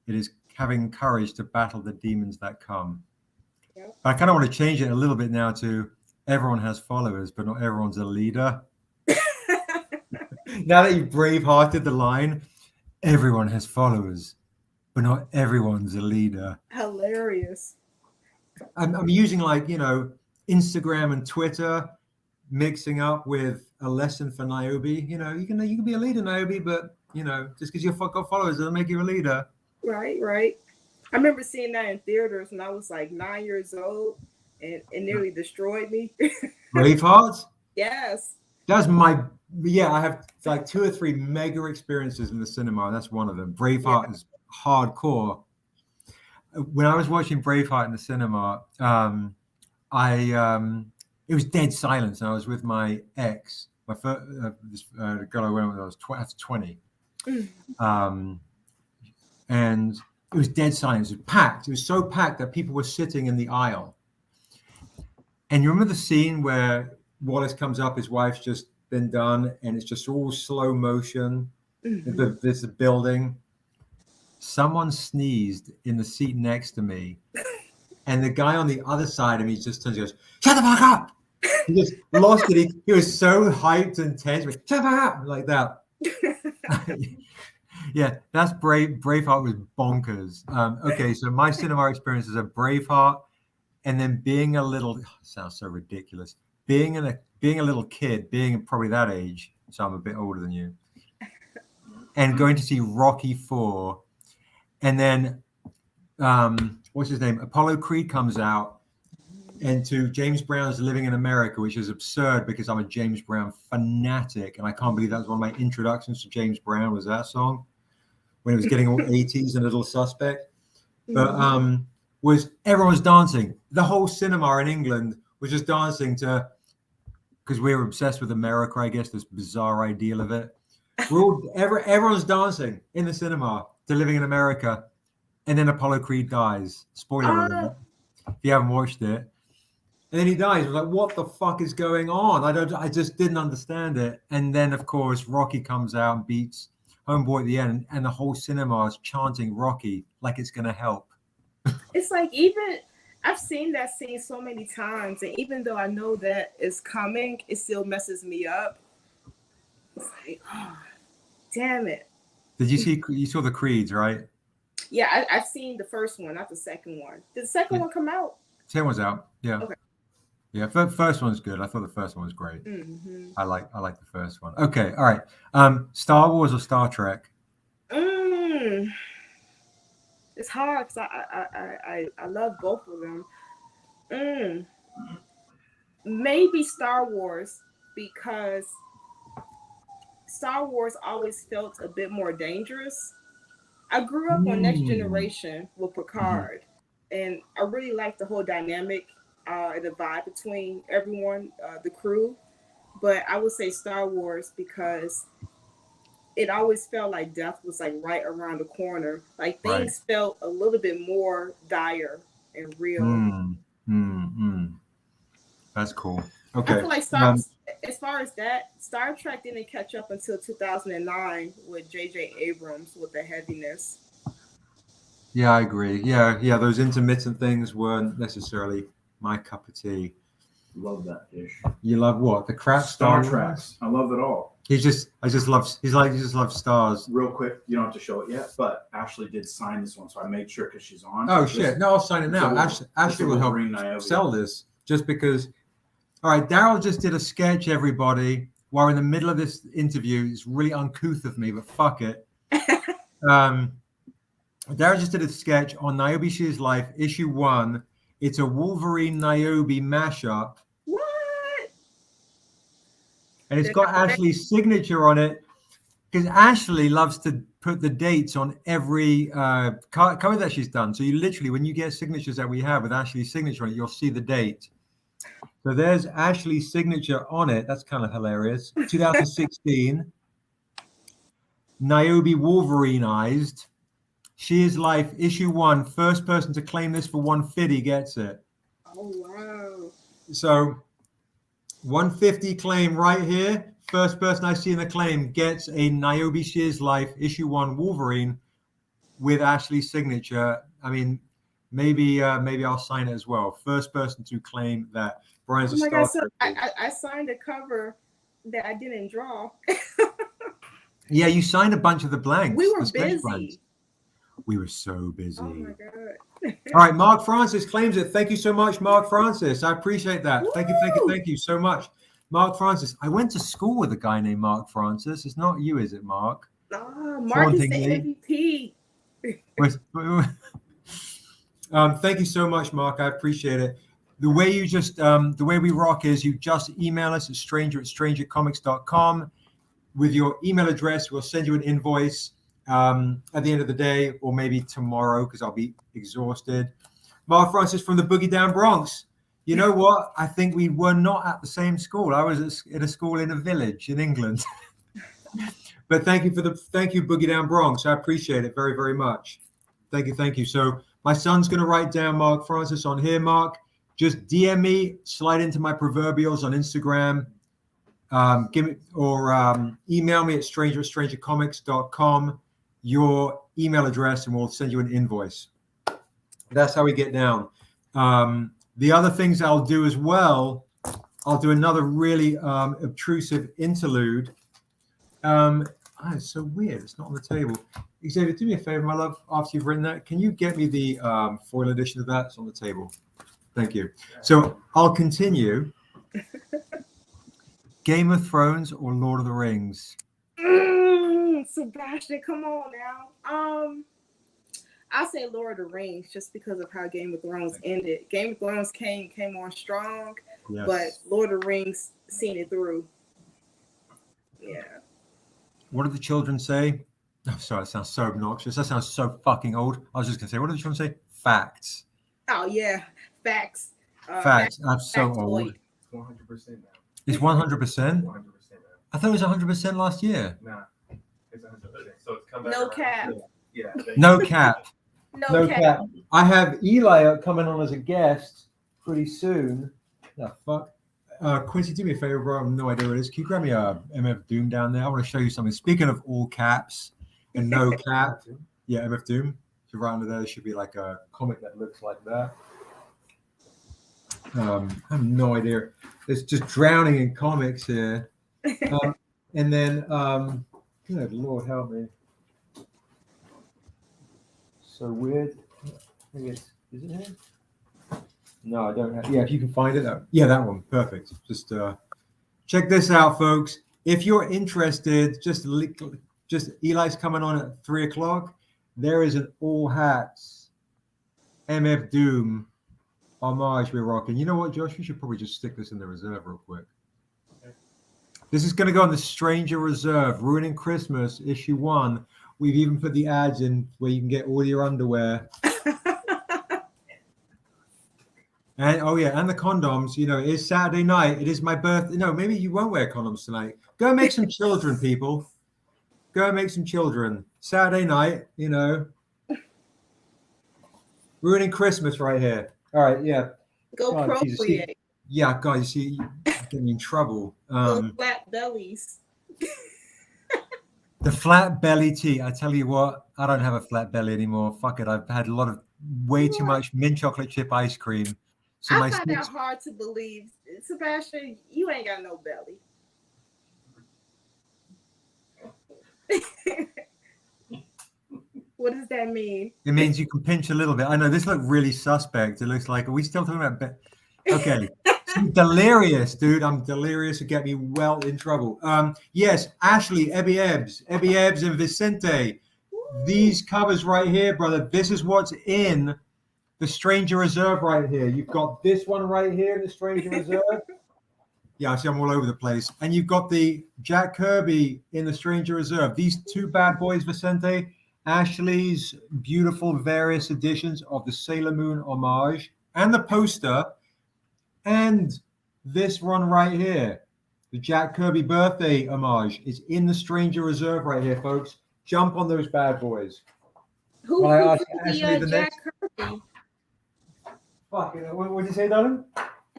It is having courage to battle the demons that come. Yep. I kind of want to change it a little bit now to everyone has followers, but not everyone's a leader. Now that you've bravehearted the line, everyone has followers, but not everyone's a leader. Hilarious. I'm using, like, you know, Instagram and Twitter mixing up with a lesson for NIOBE. You know, you can be a leader, NIOBE, but, you know, just because you've got followers doesn't make you a leader. Right. I remember seeing that in theaters when I was like 9 years old, and it nearly destroyed me. Braveheart? Yes. That's I have like 2 or 3 mega experiences in the cinema, and that's one of them. Braveheart is hardcore. When I was watching Braveheart in the cinema, it was dead silence, and I was with my ex, my first girl I went with. I was 20, and it was dead silence. It was packed. It was so packed that people were sitting in the aisle. And you remember the scene where Wallace comes up, his wife's just been done, and it's just all slow motion. Mm-hmm. There's a building. Someone sneezed in the seat next to me, and the guy on the other side of me just turns and goes, "Shut the fuck up!" He just lost it. He was so hyped and tense. Shut the fuck up, like that. Yeah, that's Braveheart was bonkers. Okay, so my cinema experience is a Braveheart, and then being a little, sounds so ridiculous, being a little kid, being probably that age, so I'm a bit older than you, and going to see Rocky IV, and then what's his name? Apollo Creed comes out, and to James Brown's Living in America, which is absurd because I'm a James Brown fanatic, and I can't believe that was one of my introductions to James Brown, was that song, when it was getting all 80s and a little suspect. But was everyone's dancing. The whole cinema in England was just dancing to, because we were obsessed with America, I guess, this bizarre ideal of it. Everyone's dancing in the cinema to Living in America, and then Apollo Creed dies. Spoiler alert, if you haven't watched it. And then he dies. I was like, what the fuck is going on? I just didn't understand it. And then, of course, Rocky comes out and beats Homeboy at the end, and the whole cinema is chanting Rocky like it's going to help. It's like, even I've seen that scene so many times, and even though I know that it's coming, it still messes me up. It's like, oh, damn it. You saw the Creeds, right? Yeah, I've seen the first one, not the second one. Did the second one come out? Second one's out. Yeah. Okay. Yeah, first one's good. I thought the first one was great. Mm-hmm. I like the first one. Okay, all right. Star Wars or Star Trek? It's hard because I love both of them. Maybe Star Wars, because Star Wars always felt a bit more dangerous. I grew up on Next Generation with Picard, and I really liked the whole dynamic, the vibe between everyone, the crew. But I would say Star Wars because it always felt like death was like right around the corner. Like things felt a little bit more dire and real. That's cool. Okay. I feel like as far as that, Star Trek didn't catch up until 2009 with J.J. Abrams with the heaviness. Yeah, I agree. Yeah. Those intermittent things weren't necessarily my cup of tea. Love that dish. You love what? The crap Star Treks. I love it all. He just loves stars. Real quick, you don't have to show it yet, but Ashley did sign this one, so I made sure because she's on. Oh shit! No, I'll sign it now. Ashley will help sell this, just because. All right, Darrell just did a sketch, everybody, while we're in the middle of this interview. It's really uncouth of me, but fuck it. Darrell just did a sketch on NIOBE She's Life, issue 1. It's a Wolverine NIOBE mashup. What? And it's got Ashley's signature on it. because Ashley loves to put the dates on every cover that she's done. So you literally, when you get signatures that we have with Ashley's signature on it, you'll see the date. So there's Ashley's signature on it. That's kind of hilarious. 2016. NIOBE Wolverinized. She is Life, issue 1. First person to claim this for 150 gets it. Oh, wow. So 150 claim right here. First person I see in the claim gets a NIOBE She is Life, issue 1 Wolverine with Ashley's signature. I mean, maybe I'll sign it as well. First person to claim that. Brian's Oh my God, so Trek. I signed a cover that I didn't draw. Yeah, you signed a bunch of the blanks. We were the sketch busy. blanks. We were so busy. Oh my God. All right, Mark Francis claims it. Thank you so much, Mark Francis. I appreciate that. Woo! Thank you so much. Mark Francis. I went to school with a guy named Mark Francis. It's not you, is it, Mark? Mark is the MVP. Thank you so much, Mark. I appreciate it. The way you just, the way we rock is you just email us at stranger@strangercomics.com with your email address. We'll send you an invoice at the end of the day, or maybe tomorrow, because I'll be exhausted. Mark Francis from the Boogie Down Bronx. You know what? I think we were not at the same school. I was at a school in a village in England. But thank you Boogie Down Bronx. I appreciate it very, very much. Thank you. So my son's going to write down Mark Francis on here, Mark. Just DM me, slide into my proverbials on Instagram. Give me or email me at stranger@strangercomics.com your email address, and we'll send you an invoice. That's how we get down. The other things I'll do as well, I'll do another really obtrusive interlude. It's so weird. It's not on the table. Xavier, do me a favor, my love. After you've written that, can you get me the foil edition of that? It's on the table. Thank you. So I'll continue. Game of Thrones or Lord of the Rings? Sebastian, come on now. I say Lord of the Rings just because of how Game of Thrones ended. Game of Thrones came on strong, yes. But Lord of the Rings seen it through. Yeah. What did the children say? Oh, sorry, that sounds so obnoxious. That sounds so fucking old. I was just gonna say, what did the children say? Facts. Oh yeah, facts. Facts. I'm so old. 100% now. It's 100%. 100% now. I thought it was 100% last year. Nah, it's 100%. So it's come back. No around. cap. Yeah. No cap. No cap. I have Eli coming on as a guest pretty soon. The fuck. Quincy, do me a favor, bro. I have no idea what it is. Can you grab me a MF Doom down there? I want to show you something. Speaking of all caps and no cap, yeah, MF Doom. So right under there should be like a comic that looks like that. I have no idea. It's just drowning in comics here. And then, good Lord, help me. So weird. I think is it here? No, I don't have. Yeah, if you can find it. Yeah, that one. Perfect. Just check this out, folks. If you're interested, just Eli's coming on at 3:00. There is an all hats MF Doom homage we're rocking. You know what, Josh? We should probably just stick this in the reserve real quick. Okay. This is going to go on the Stranger Reserve, Ruining Christmas, issue 1. We've even put the ads in where you can get all your underwear. And oh yeah, and the condoms. You know, it is Saturday night. It is my birthday. No, maybe you won't wear condoms tonight. Go and make some children, people. Go and make some children. Saturday night, you know. Ruining Christmas right here. All right, yeah. Go procreate. Yeah, guys, you see, you're getting in trouble. Those flat bellies. The flat belly tea. I tell you what, I don't have a flat belly anymore. Fuck it. I've had a lot of way too much mint chocolate chip ice cream. So I find that hard to believe. Sebastian, you ain't got no belly. What does that mean? It means you can pinch a little bit. I know this looked really suspect. It looks like, are we still talking about okay. I'm delirious, dude. I'm delirious. To get me well in trouble. Yes, Ashley, Ebby Ebbs, and Vicente. These covers right here, brother. This is what's in the Stranger Reserve right here. You've got this one right here in the Stranger Reserve. Yeah, I see I'm all over the place. And you've got the Jack Kirby in the Stranger Reserve. These two bad boys, Vicente, Ashley's beautiful various editions of the Sailor Moon homage and the poster, and this one right here, the Jack Kirby birthday homage is in the Stranger Reserve right here, folks. Jump on those bad boys. Who Well, I drew asked Ashley the Jack next. Kirby? Fuck, what did you say, darling?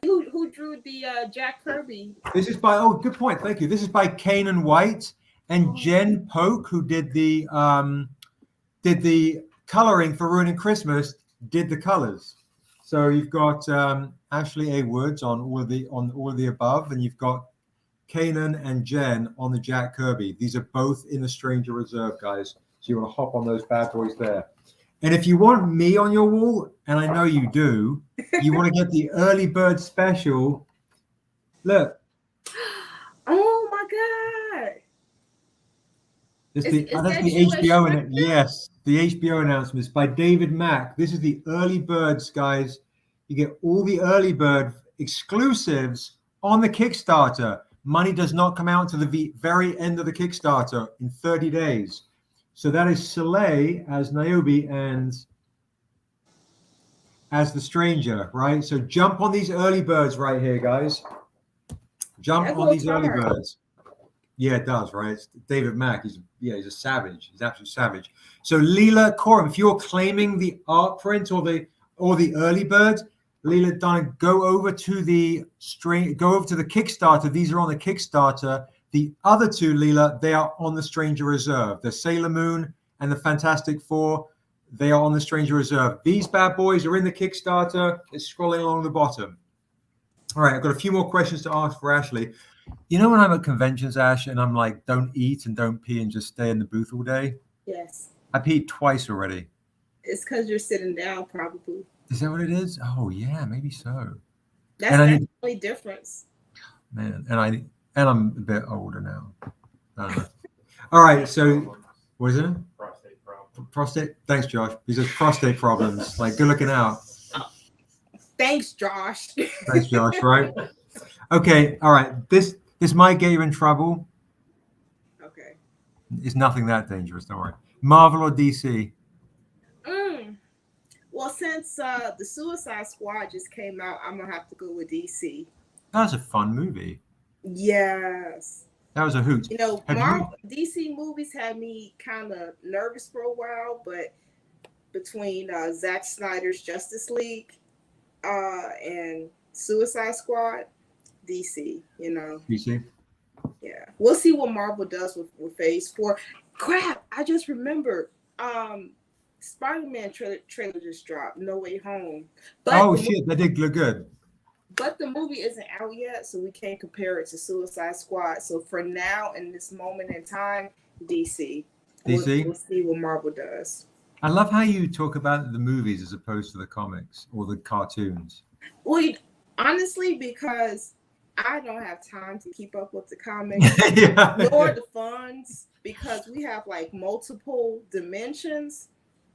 Who drew the Jack Kirby? This is by, oh, good point. Thank you. This is by Kanan White and Jen Polk, who did the coloring for Ruining Christmas, did the colors. So you've got Ashley A. Woods on all of the above, and you've got Kanan and Jen on the Jack Kirby. These are both in the Stranger Reserve, guys. So you want to hop on those bad boys there. And if you want me on your wall, and I know you do, you want to get the early bird special. Look. Oh my God. That's the HBO in it. Yes, the HBO announcement is by David Mack. This is the early birds, guys. You get all the early bird exclusives on the Kickstarter. Money does not come out to the very end of the Kickstarter in 30 days. So that is Soleil as Niobe and as the Stranger, right? So jump on these early birds right here, guys. Jump on these early birds. Yeah, it does, right? It's David Mack. He's a savage. He's absolute savage. So Leela Coram, if you're claiming the art print or the early bird, Leela Dunn, go over to the Kickstarter. These are on the Kickstarter. The other two, Leela, they are on the Stranger Reserve. The Sailor Moon and the Fantastic Four, they are on the Stranger Reserve. These bad boys are in the Kickstarter. It's scrolling along the bottom. All right, I've got a few more questions to ask for Ashley. You know when I'm at conventions, Ash, and I'm like, don't eat and don't pee and just stay in the booth all day? Yes. I peed twice already. It's because you're sitting down, probably. Is that what it is? Oh, yeah, maybe so. That's the only difference. Man, and I'm a bit older now. I don't know. All right, so what is it? Prostate problem. Prostate. Thanks, Josh. He says prostate problems. Like, good looking out. Thanks, Josh. Thanks, Josh. Right. Okay. All right. This might get you in trouble. Okay. It's nothing that dangerous. Don't worry. Marvel or DC? Well, since the Suicide Squad just came out, I'm gonna have to go with DC. That was a fun movie. Yes. That was a hoot. You know, DC movies had me kind of nervous for a while, but between Zack Snyder's Justice League and Suicide Squad, DC, you know. DC? Yeah. We'll see what Marvel does with Phase 4. Crap, I just remembered. Spider-Man trailer just dropped, No Way Home. But shit, that did look good. But the movie isn't out yet, so we can't compare it to Suicide Squad. So for now, in this moment in time, DC. DC? We'll see what Marvel does. I love how you talk about the movies as opposed to the comics or the cartoons. Well, honestly, because I don't have time to keep up with the comics nor the funds, because we have like multiple dimensions.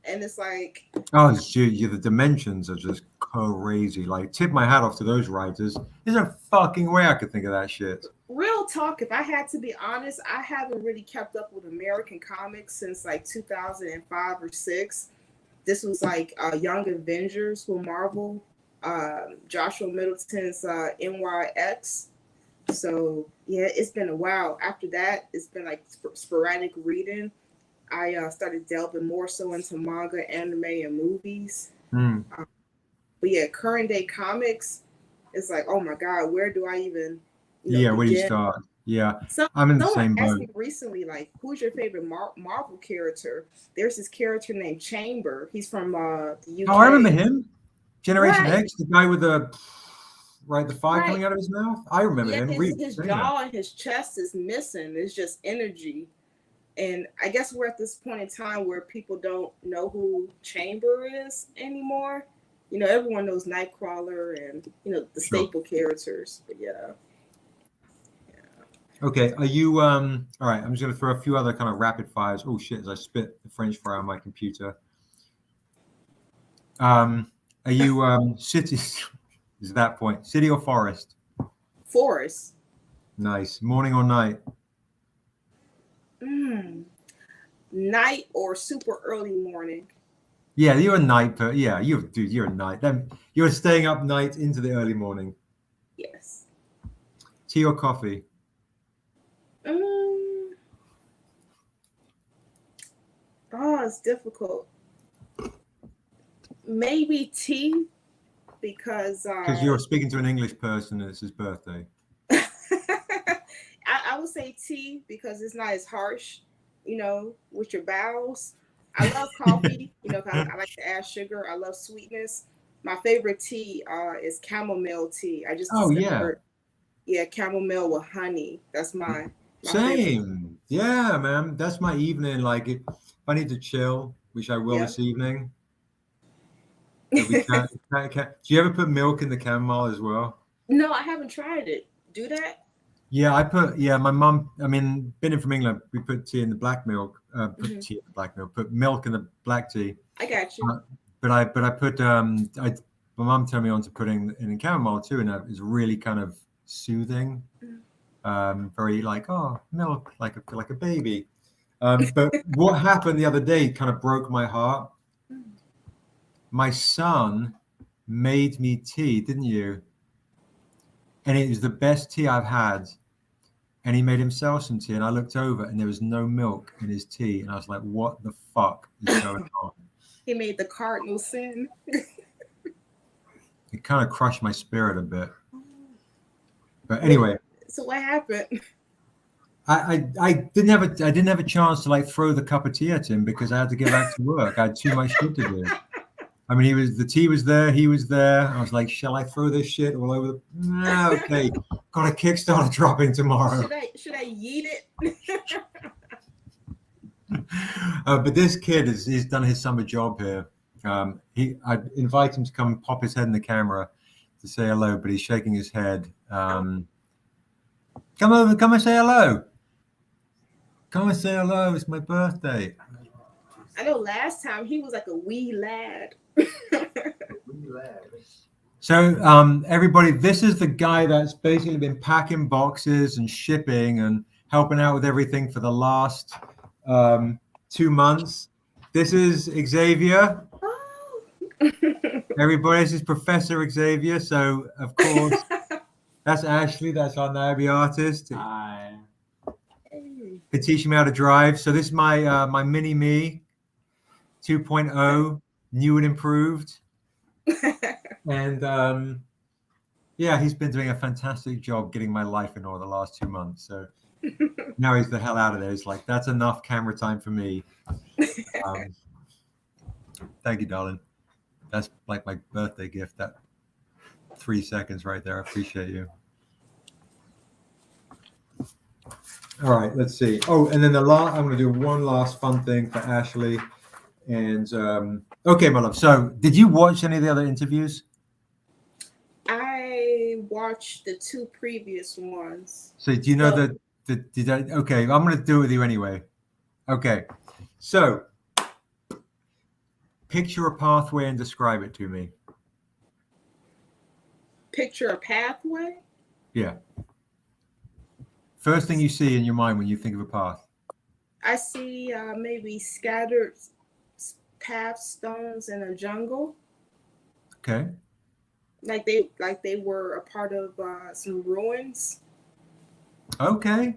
And it's like, the dimensions are just crazy. Like, tip my hat off to those writers. There's no fucking way I could think of that shit. Real talk, if I had to be honest, I haven't really kept up with American comics since like 2005 or 6. This was like Young Avengers with Marvel, Joshua Middleton's NYX. So yeah, it's been a while. After that, it's been like sporadic reading. I started delving more so into manga, anime, and movies. But yeah, current day comics, it's like, oh my God, where do I even where do you start? Yeah, I'm in the same boat. Someone asked me recently, like, who's your favorite Marvel character? There's this character named Chamber. He's from the UK. Oh, I remember him. Generation X, the guy with the fire coming out of his mouth. I remember him. His jaw and his chest is missing. It's just energy. And I guess we're at this point in time where people don't know who Chamber is anymore. You know, everyone knows Nightcrawler and, you know, the staple characters. But yeah. Okay. Are you all right, I'm just gonna throw a few other kind of rapid fires. Oh shit, as I spit the French fry on my computer. Are you city is that point? City or forest? Forest. Nice. Morning or night? Night or super early morning. Yeah, you're a night. Yeah, you're a night. Then you're staying up night into the early morning. Yes. Tea or coffee? Oh, it's difficult. Maybe tea, because you're speaking to an English person and it's his birthday. I would say tea because it's not as harsh, with your bowels. I love coffee, 'cause I like to add sugar. I love sweetness. My favorite tea is chamomile tea. I just discovered, chamomile with honey. That's my Same. favorite. Yeah, man. That's my evening. Like if I need to chill, which I will this evening. Do you ever put milk in the chamomile as well? No, I haven't tried it. Do that? Yeah, my mom, being from England, we put tea in the black milk, put milk in the black tea. I got you. But I put, my mom turned me on to putting in chamomile too, and it's really kind of soothing. Very like, oh, milk, like a baby. But what happened the other day kind of broke my heart. My son made me tea, didn't you? And it was the best tea I've had. And he made himself some tea, and I looked over, and there was no milk in his tea, and I was like, "What the fuck is going on?" He made the cardinal sin. It kind of crushed my spirit a bit. But anyway. So what happened? I didn't have a chance to like throw the cup of tea at him because I had to get back to work. I had too much shit to do. The tea was there, he was there. I was like, shall I throw this shit all over okay. Got a Kickstarter dropping tomorrow. Should I yeet it? But this kid he's done his summer job here. I invite him to come pop his head in the camera to say hello, but he's shaking his head. Come and say hello. Come and say hello. It's my birthday. I know last time he was like a wee lad. So everybody, this is the guy that's basically been packing boxes and shipping and helping out with everything for the last 2 months. This is Xavier. Everybody, this is Professor Xavier. So of course, that's Ashley. That's our NIOBE artist. Hi. Been teaching me how to drive. So this is my mini me 2.0, new and improved. And he's been doing a fantastic job getting my life in order the last 2 months. So now he's the hell out of there. He's like, that's enough camera time for me. Thank you, darling. That's like my birthday gift. That 3 seconds right there. I appreciate you. All right, let's see. Oh, and then I'm going to do one last fun thing for Ashley. And okay, my love. So, did you watch any of the other interviews? I watched the 2 previous ones. So, do you know okay, I'm going to do it with you anyway. Okay, so picture a pathway and describe it to me. Picture a pathway? Yeah. First thing you see in your mind when you think of a path. I see maybe scattered path stones in a jungle. Okay. Like they were a part of some ruins. Okay.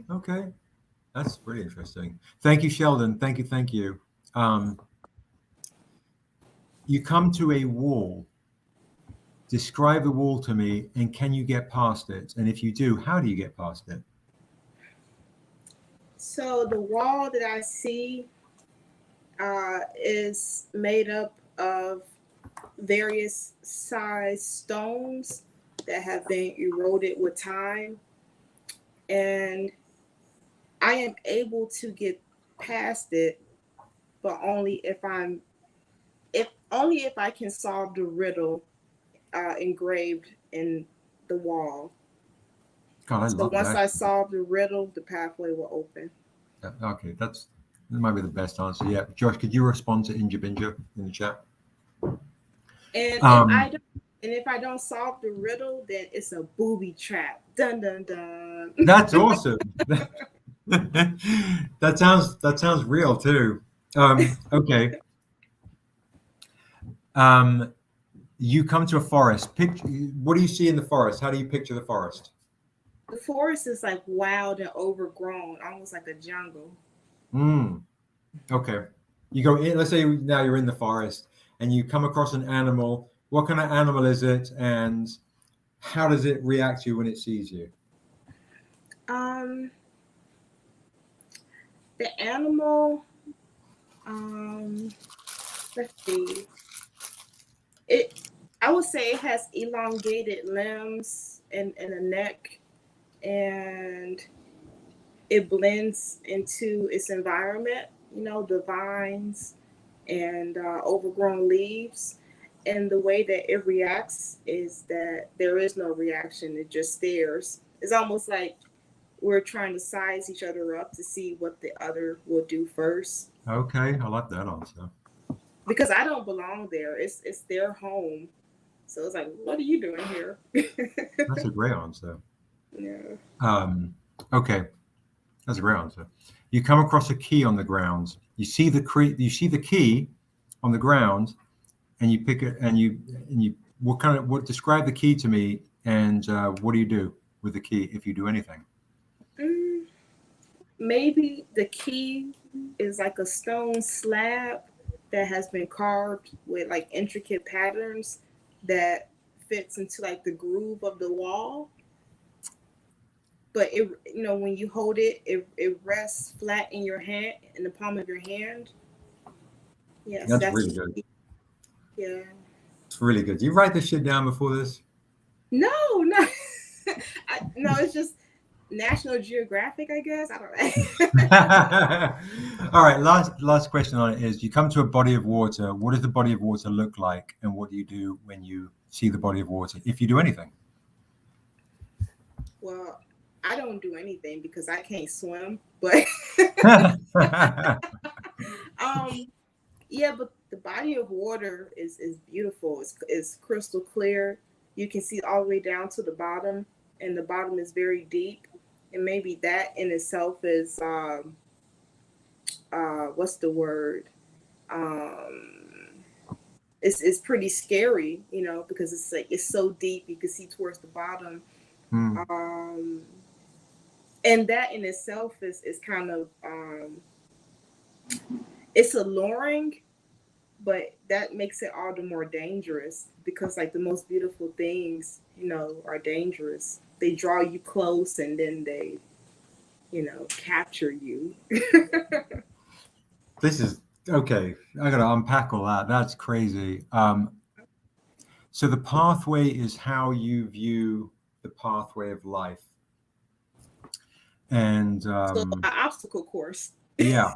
That's pretty interesting. Thank you, Sheldon. Thank you. You come to a wall. Describe the wall to me, and can you get past it? And if you do, how do you get past it? So the wall that I see is made up of various size stones that have been eroded with time, and I am able to get past it, but only if I can solve the riddle engraved in the wall. God, I love once that. I solve the riddle, the pathway will open. Okay, that might be the best answer. Yeah, Josh, could you respond to Inja Binja in the chat? And I And if I don't solve the riddle, then it's a booby trap. Dun dun dun. That's awesome. That sounds real too. Okay. You come to a forest. What do you see in the forest? How do you picture the forest? The forest is like wild and overgrown, almost like a jungle. Okay. You go in, let's say now you're in the forest and you come across an animal. What kind of animal is it, and how does it react to you when it sees you? The animal, let's see. I would say it has elongated limbs and a neck, and it blends into its environment, you know, the vines and overgrown leaves. And the way that it reacts is that there is no reaction. It just stares. It's almost like we're trying to size each other up to see what the other will do first. Okay, I like that answer. Because I don't belong there. It's their home. So it's like, what are you doing here? That's a great answer. Yeah. Okay, that's a great answer. You come across a key on the ground. You see the key on the ground, and you pick it, and you describe the key to me, and what do you do with the key if you do anything? Maybe the key is like a stone slab that has been carved with like intricate patterns that fits into like the groove of the wall. But it, you know, when you hold it, it rests flat in your hand, in the palm of your hand. Yes, That's really good. Yeah. It's really good. Do you write this shit down before this? No. No, it's just National Geographic, I guess. I don't know. All right. Last question on it is: you come to a body of water. What does the body of water look like, and what do you do when you see the body of water, if you do anything? Well, I don't do anything because I can't swim. But yeah, but the body of water is beautiful. It's crystal clear. You can see all the way down to the bottom, and the bottom is very deep. And maybe that in itself is what's the word? It's pretty scary, you know, because it's like it's so deep you can see towards the bottom. And that in itself is kind of it's alluring, but that makes it all the more dangerous because like the most beautiful things, you know, are dangerous. They draw you close and then they, you know, capture you. This is okay. I got to unpack all that. That's crazy. So the pathway is how you view the pathway of life. And so an obstacle course. Yeah.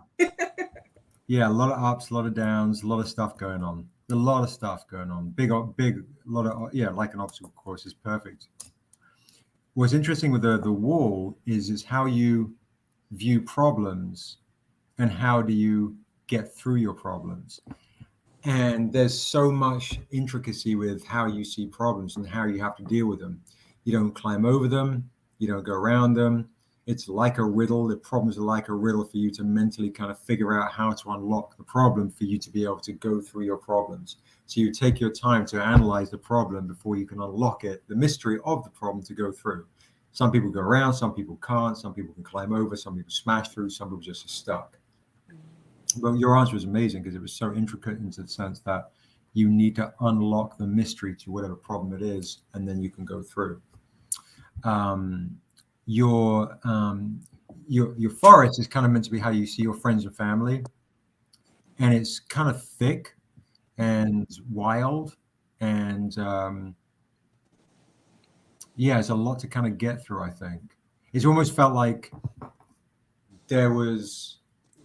Yeah, a lot of ups, a lot of downs, a lot of stuff going on. A lot of stuff going on. Big, lot of, yeah, like an obstacle course is perfect. What's interesting with the wall is how you view problems and how do you get through your problems. And there's so much intricacy with how you see problems and how you have to deal with them. You don't climb over them. You don't go around them. It's like a riddle. The problems are like a riddle for you to mentally kind of figure out how to unlock the problem for you to be able to go through your problems. So you take your time to analyze the problem before you can unlock it, the mystery of the problem to go through. Some people go around, some people can't, some people can climb over, some people smash through, some people just are stuck. But your answer was amazing because it was so intricate into the sense that you need to unlock the mystery to whatever problem it is, and then you can go through. Your forest is kind of meant to be how you see your friends and family, and it's kind of thick and wild, and yeah, it's a lot to kind of get through. I think it's almost felt like there's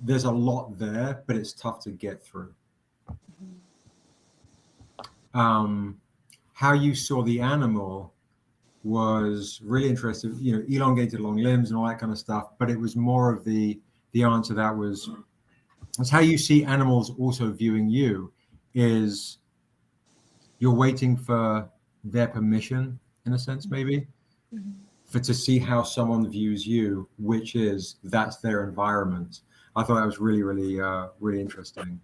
a lot there, but it's tough to get through. How you saw the animal was really interesting, you know, elongated long limbs and all that kind of stuff, but it was more of the answer that was, that's how you see animals also viewing you, is you're waiting for their permission, in a sense, maybe, for to see how someone views you, which is that's their environment. I thought that was really, really, really interesting.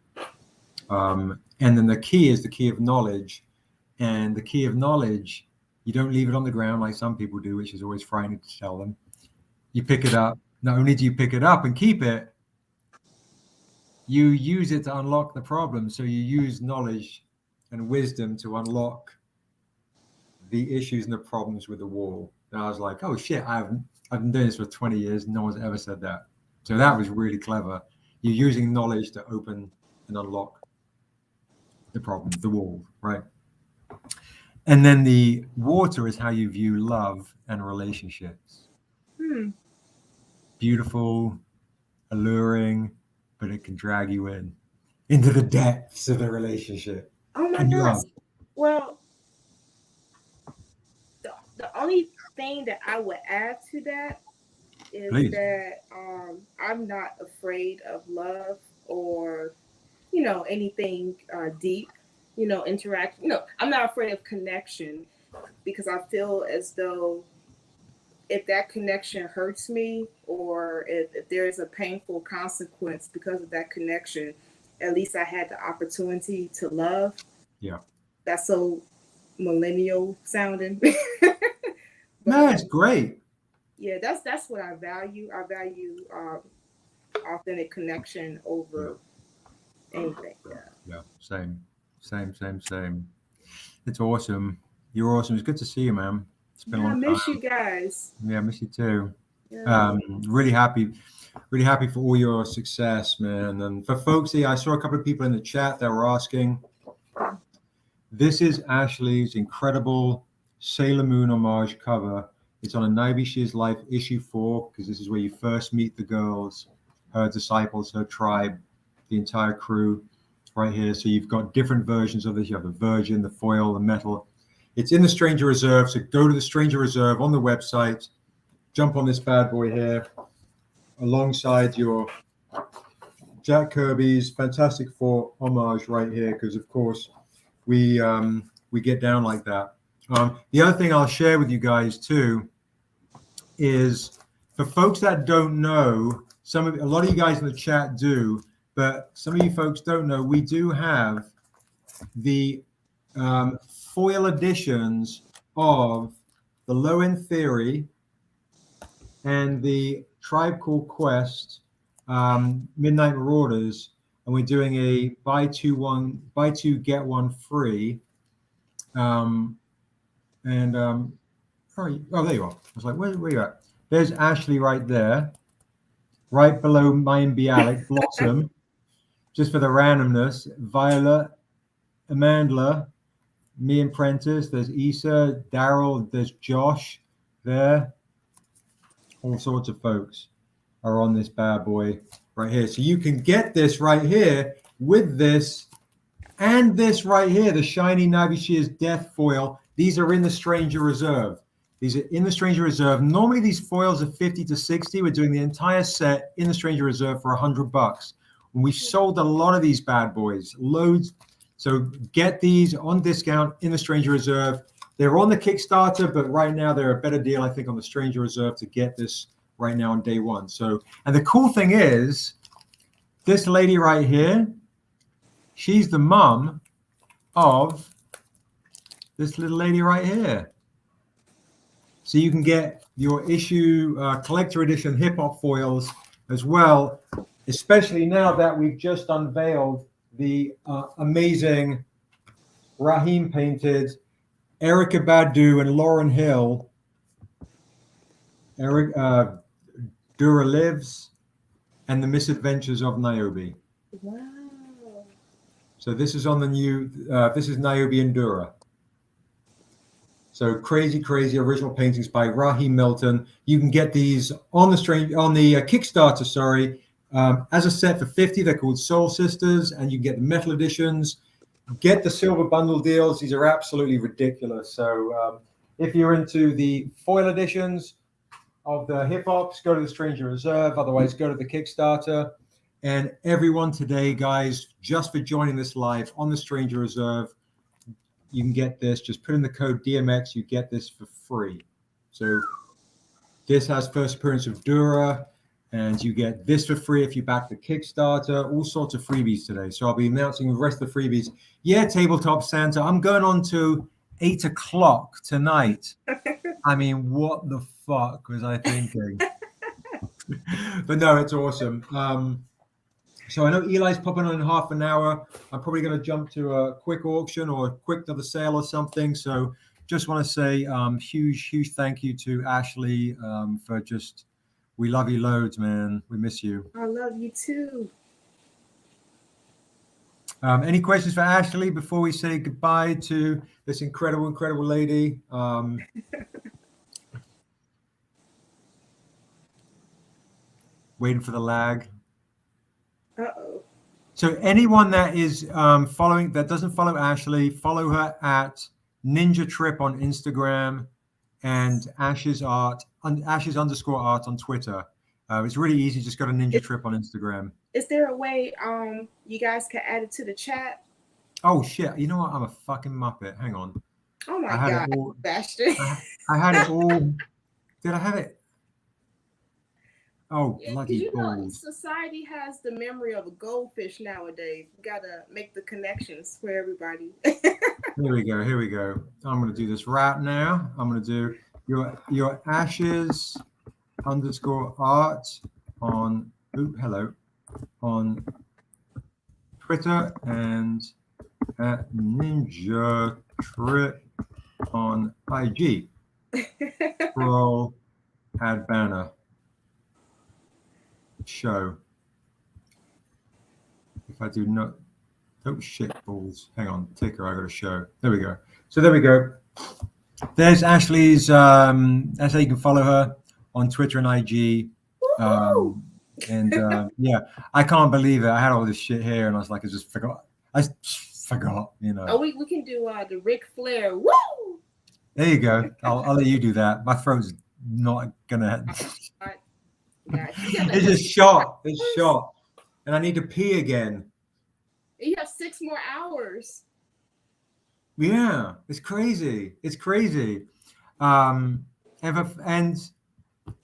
And then the key is the key of knowledge, and the key of knowledge, you don't leave it on the ground like some people do, which is always frightening to tell them. You pick it up. Not only do you pick it up and keep it, you use it to unlock the problem. So you use knowledge and wisdom to unlock the issues and the problems with the wall. And I was like, oh shit, I've been doing this for 20 years. No one's ever said that. So that was really clever. You're using knowledge to open and unlock the problem, the wall, right? And then the water is how you view love and relationships. Beautiful, alluring, but it can drag you into the depths of the relationship. Oh my And gosh. love. Well, the only thing that I would add to that is Please. that I'm not afraid of love or, you know, anything deep, you know, interaction. No, I'm not afraid of connection, because I feel as though if that connection hurts me, or if there's a painful consequence because of that connection, at least I had the opportunity to love. Yeah. That's so millennial sounding. No, it's great. Yeah, that's what I value. I value authentic connection over anything. Yeah, same. It's awesome. You're awesome. It's good to see you, man. It's been a Yeah, I long miss time. you guys. Yeah, I miss you too. Yeah. Really happy for all your success, man. And for folks here, I saw a couple of people in the chat that were asking. This is Ashley's incredible Sailor Moon homage cover. It's on a NIOBE She's Life issue 4, because this is where you first meet the girls, her disciples, her tribe, the entire crew right here. So you've got different versions of this. You have the virgin, the foil, the metal. It's in the Stranger Reserve. So go to the Stranger Reserve on the website, jump on this bad boy here, alongside your Jack Kirby's Fantastic Four homage right here, because of course we get down like that. The other thing I'll share with you guys too is, for folks that don't know, a lot of you guys in the chat do, but some of you folks don't know, we do have the foil editions of the Low End Theory and the Tribe Called Quest Midnight Marauders, and we're doing a buy two get one free. Oh, there you are. I was like, where you at? There's Ashley right there, right below Mayim Bialik, Blossom, just for the randomness. Violet, Amandla, me and Prentice. There's Issa, Darrell. There's Josh there. All sorts of folks are on this bad boy right here. So you can get this right here with this and this right here, the shiny NIOBE Shears Death foil. These are in the Stranger Reserve. These are in the Stranger Reserve. Normally these foils are 50 to 60. We're doing the entire set in the Stranger Reserve for $100. And we've sold a lot of these bad boys, loads. So get these on discount in the Stranger Reserve. They're on the Kickstarter, but right now they're a better deal, I think, on the Stranger Reserve to get this right now on day one. So, and the cool thing is, this lady right here, she's the mom of this little lady right here. So you can get your issue collector edition hip hop foils as well, especially now that we've just unveiled the amazing Raheem painted Erica Badu and Lauren Hill. Dura Lives and the Misadventures of NIOBE. Wow. So this is on the new, this is NIOBE and Dura. So crazy original paintings by Raheem Milton. You can get these on the Kickstarter, sorry, as a set for $50. They're called Soul Sisters, and you can get the metal editions. Get the silver bundle deals. These are absolutely ridiculous. So if you're into the foil editions of the hip hops, go to the Stranger Reserve. Otherwise, go to the Kickstarter. And everyone today, guys, just for joining this live on the Stranger Reserve, you can get this. Just put in the code DMX, you get this for free. So this has first appearance of Dura, and you get this for free if you back the Kickstarter. All sorts of freebies today. So I'll be announcing the rest of the freebies. Yeah, Tabletop Santa. I'm going on to 8 o'clock tonight. I mean, what the fuck was I thinking? But no, it's awesome. So I know Eli's popping on in half an hour. I'm probably going to jump to a quick auction or a quick other sale or something. So just want to say huge thank you to Ashley for just, we love you loads, man. We miss you. I love you too. Any questions for Ashley before we say goodbye to this incredible lady? Waiting for the lag. Uh-oh. So anyone that is following, that doesn't follow Ashley, follow her at Ninja Trip on Instagram and Ashes _art on Twitter. It's really easy. Just go to Ninja Trip on Instagram. Is there a way you guys can add it to the chat? Oh shit! You know what? I'm a fucking muppet. Hang on. Oh my god, Sebastian. I had it all. Did I have it? Oh, Yeah, bloody you know, balls. society has the memory of a goldfish nowadays. You gotta make the connections for everybody. Here we go. Here we go. I'm gonna do this rap now. I'm gonna do your Ashes _art on on Twitter and at Ninja Trip on IG. Scroll, add banner, show. If I do not, oh shit balls. Hang on, ticker. I got to show. There we go. So there we go. There's Ashley's. That's how you can follow her on Twitter and IG. Yeah, I can't believe it. I had all this shit here, and I was like, I just forgot. You know. Oh, we can do the Ric Flair. Woo! There you go. I'll let you do that. My throat's not gonna. It's just shot. It's shot, and I need to pee again. You have 6 more hours. Yeah, it's crazy. It's crazy. And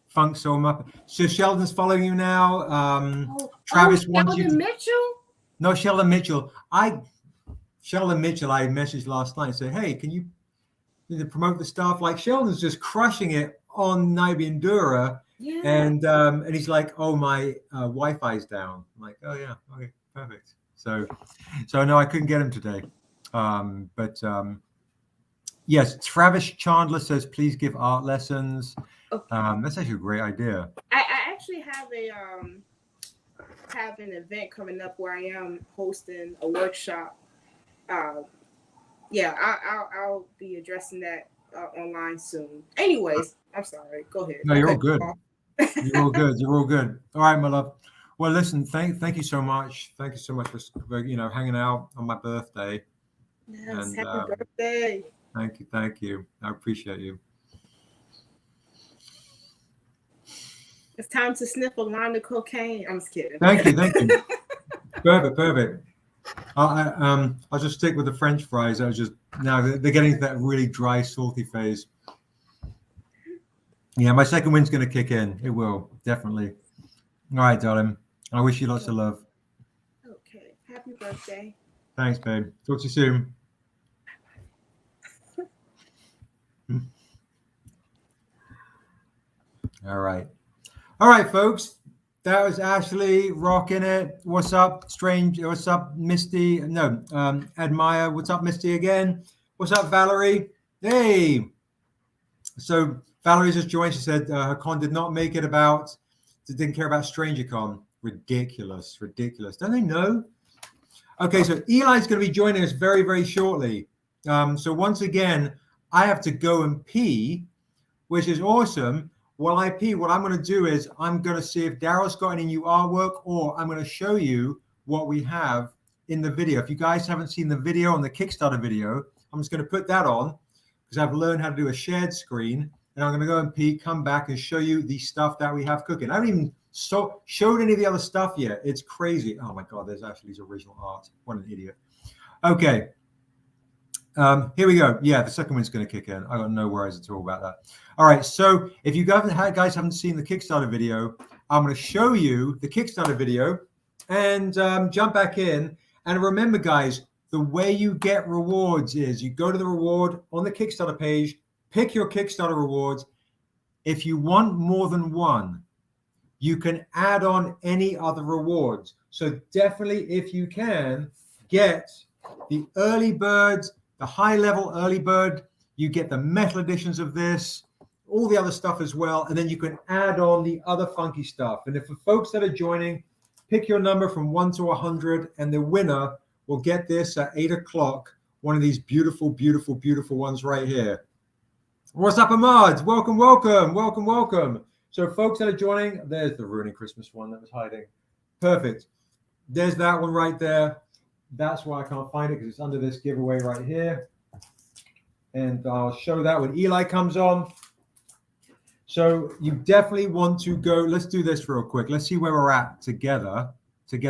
Funk Soul Muppet. So Sheldon's following you now. Travis wants you. Sheldon Mitchell? No, Sheldon Mitchell. Sheldon Mitchell, I messaged last night and said, hey, can you promote the stuff? Like Sheldon's just crushing it on NIOBE Dura. Yeah. And he's like, oh, my Wi-Fi's down. I'm like, oh yeah, okay, perfect. So no, I couldn't get him today. Yes, Travis Chandler says, please give art lessons. Okay. That's actually a great idea. I actually have an event coming up where I am hosting a workshop. Yeah, I'll be addressing that online soon. Anyways, I'm sorry. Go ahead. No, you're all good. You're all good. You're all good. All right, my love. Well, listen, thank you so much. Thank you so much for hanging out on my birthday. Yes, and, happy birthday. Thank you. I appreciate you. It's time to sniff a line of cocaine. I'm just kidding. Thank you. Perfect. I'll just stick with the French fries. Now they're getting to that really dry, salty phase. Yeah, my second wind's going to kick in. It will, definitely. All right, darling. I wish you lots of love. Okay. Happy birthday. Thanks, babe. Talk to you soon. All right, folks. That was Ashley rocking it. What's up, Strange? What's up, Misty? No, Admire. What's up, Misty again? What's up, Valerie? Hey. So Valerie just joined. She said her con didn't care about StrangerCon. Ridiculous. Don't they know? Okay, so Eli's going to be joining us very, very shortly. So once again, I have to go and pee, which is awesome. While I pee, what I'm going to do is I'm going to see if Darrell's got any new artwork, or I'm going to show you what we have in the video. If you guys haven't seen the video on the Kickstarter video, I'm just going to put that on because I've learned how to do a shared screen, and I'm going to go and pee, come back and show you the stuff that we have cooking. I haven't even showed any of the other stuff yet. It's crazy. Oh my God, there's Ashley's original art. What an idiot. Okay. Here we go. Yeah, the second one's going to kick in. I got no worries at all about that. All right. So if you guys haven't seen the Kickstarter video, I'm going to show you the Kickstarter video and jump back in. And remember, guys, the way you get rewards is you go to the reward on the Kickstarter page, pick your Kickstarter rewards. If you want more than one, you can add on any other rewards. So definitely, if you can, get the early birds, the high level early bird, you get the metal editions of this, all the other stuff as well. And then you can add on the other funky stuff. And if for folks that are joining, pick your number from 1 to 100, and the winner will get this at 8 o'clock. One of these beautiful, beautiful, beautiful ones right here. What's up, Ahmad? Welcome, welcome, welcome, welcome. So folks that are joining, there's the Ruining Christmas one that was hiding. Perfect. There's that one right there. That's why I can't find it, because it's under this giveaway right here. And I'll show that when Eli comes on. So you definitely want to go. Let's do this real quick. Let's see where we're at together. Let's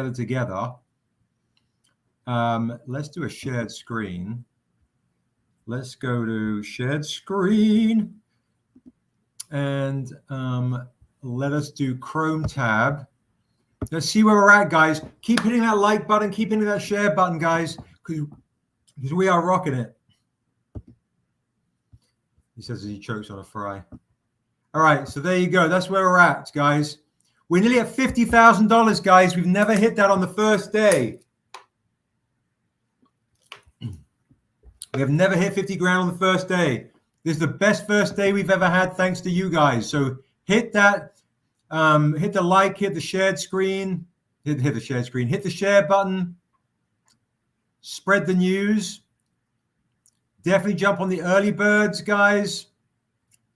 do a shared screen. Let's go to shared screen. And let us do Chrome tab. Let's see where we're at, guys. Keep hitting that like button. Keep hitting that share button, guys, because we are rocking it. He says as he chokes on a fry. All right, so there you go. That's where we're at, guys. We're nearly at $50,000, guys. We've never hit that on the first day. We have never hit 50 grand on the first day. This is the best first day we've ever had, thanks to you guys. So hit that. Hit the like, hit the shared screen, hit the shared screen, hit the share button, spread the news. Definitely jump on the early birds, guys.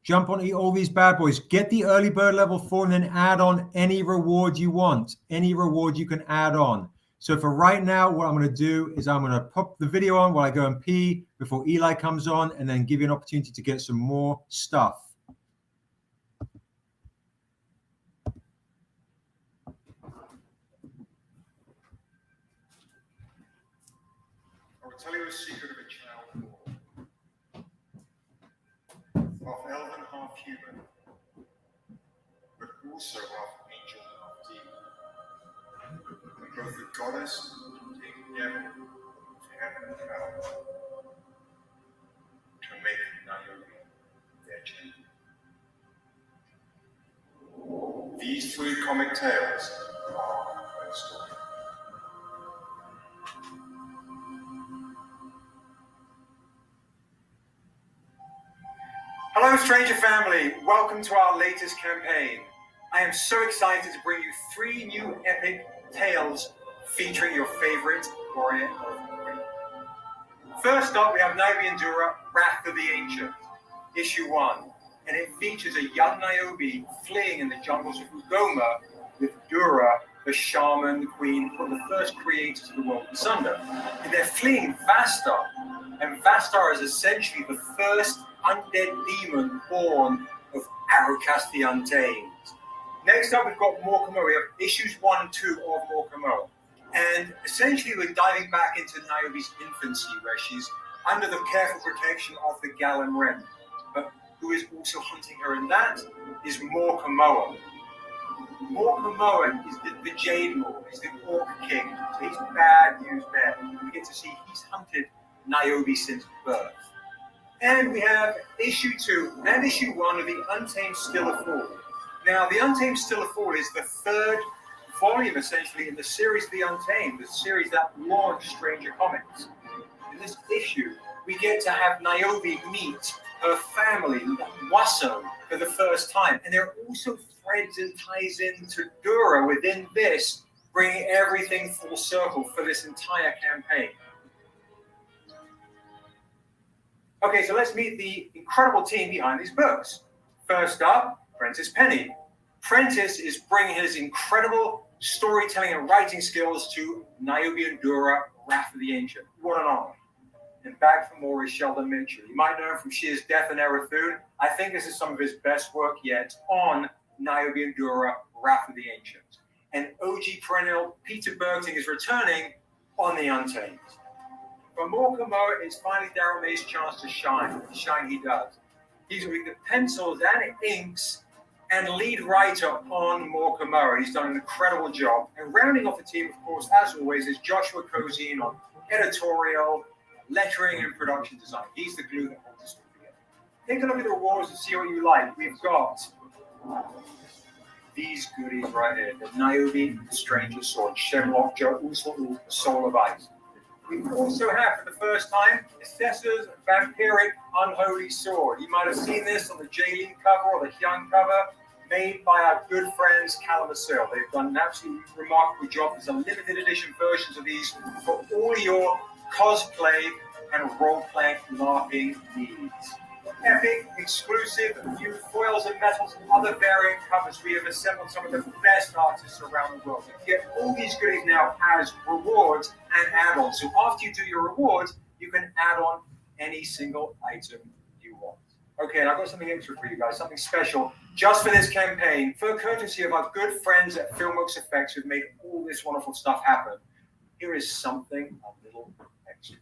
Jump on all these bad boys. Get the early bird level 4 and then add on any reward you want. Any reward you can add on. So for right now, what I'm going to do is I'm going to pop the video on while I go and pee before Eli comes on, and then give you an opportunity to get some more stuff. Tell you a secret of a child born, half elven, half human, but also half angel, half demon, and both the goddess and the devil of heaven and hell to make NIOBE their champion. These 3 comic tales are my story. Hello, Stranger Family. Welcome to our latest campaign. I am so excited to bring you 3 new epic tales featuring your favorite warrior of the week. First up, we have NIOBE DURA, Wrath of the Ancient, issue 1. And it features a young NIOBE fleeing in the jungles of Ugoma with Dura, the shaman queen, one of the first creators of the world of Sunder. And they're fleeing Vastar. And Vastar is essentially the first undead demon born of Arukas the Untamed. Next up, we've got MORKA MOA. We have issues 1 and 2 of MORKA MOA. And essentially, we're diving back into NIOBE's infancy, where she's under the careful protection of the Galen Rim. But who is also hunting her, and that is MORKA MOA. MORKA MOA is the Jade Lord, he's the Orc King. So he's bad news bear. We get to see he's hunted NIOBE since birth. And we have issue 2 and issue 1 of the Untamed Still Afall. Now, the Untamed Still Afall is the 3rd volume, essentially, in the series The Untamed, the series that launched Stranger Comics. In this issue, we get to have NIOBE meet her family, Wasso, for the first time. And there are also threads and ties into Dura within this, bringing everything full circle for this entire campaign. Okay, so let's meet the incredible team behind these books. First up, Prentice Penny. Prentice is bringing his incredible storytelling and writing skills to NIOBE DURA, Wrath of the Ancient. What an honor. And back for more is Sheldon Mitchell. You might know him from Sheer's Death and Erathun. I think this is some of his best work yet on NIOBE DURA, Wrath of the Ancient. And OG perennial Peter Bergting is returning on the Untamed. For MORKA MOA, it's finally Darrell May's chance to shine. The shine he does. He's with the pencils and inks and lead writer on MORKA MOA. He's done an incredible job. And rounding off the team, of course, as always, is Joshua Cozine on editorial, lettering, and production design. He's the glue that holds this all together. Take a look at the rewards and see what you like. We've got these goodies right here. The NIOBE Stranger Sword, Shemlock, Usul, Soul of Ice. We also have, for the first time, Assessor's Vampiric Unholy Sword. You might have seen this on the Jae Lee cover or the Hyoung cover, made by our good friends Calamasil. They've done an absolutely remarkable job. There's a limited edition versions of these for all your cosplay and role-playing LARPing needs. Epic, exclusive, new foils and metals and other variant covers. We have assembled some of the best artists around the world. You can get all these goodies now as rewards and add-ons. So after you do your rewards, you can add on any single item you want. Okay, and I've got something extra for you guys, something special just for this campaign, for courtesy of our good friends at Filmworks Effects who've made all this wonderful stuff happen. Here is something a little extra.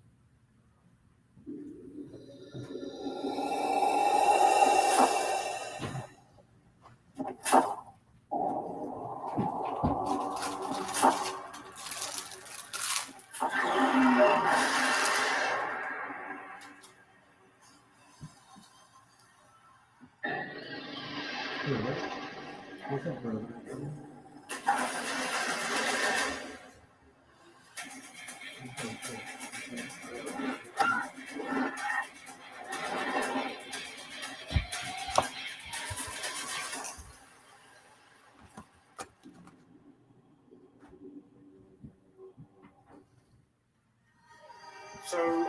So,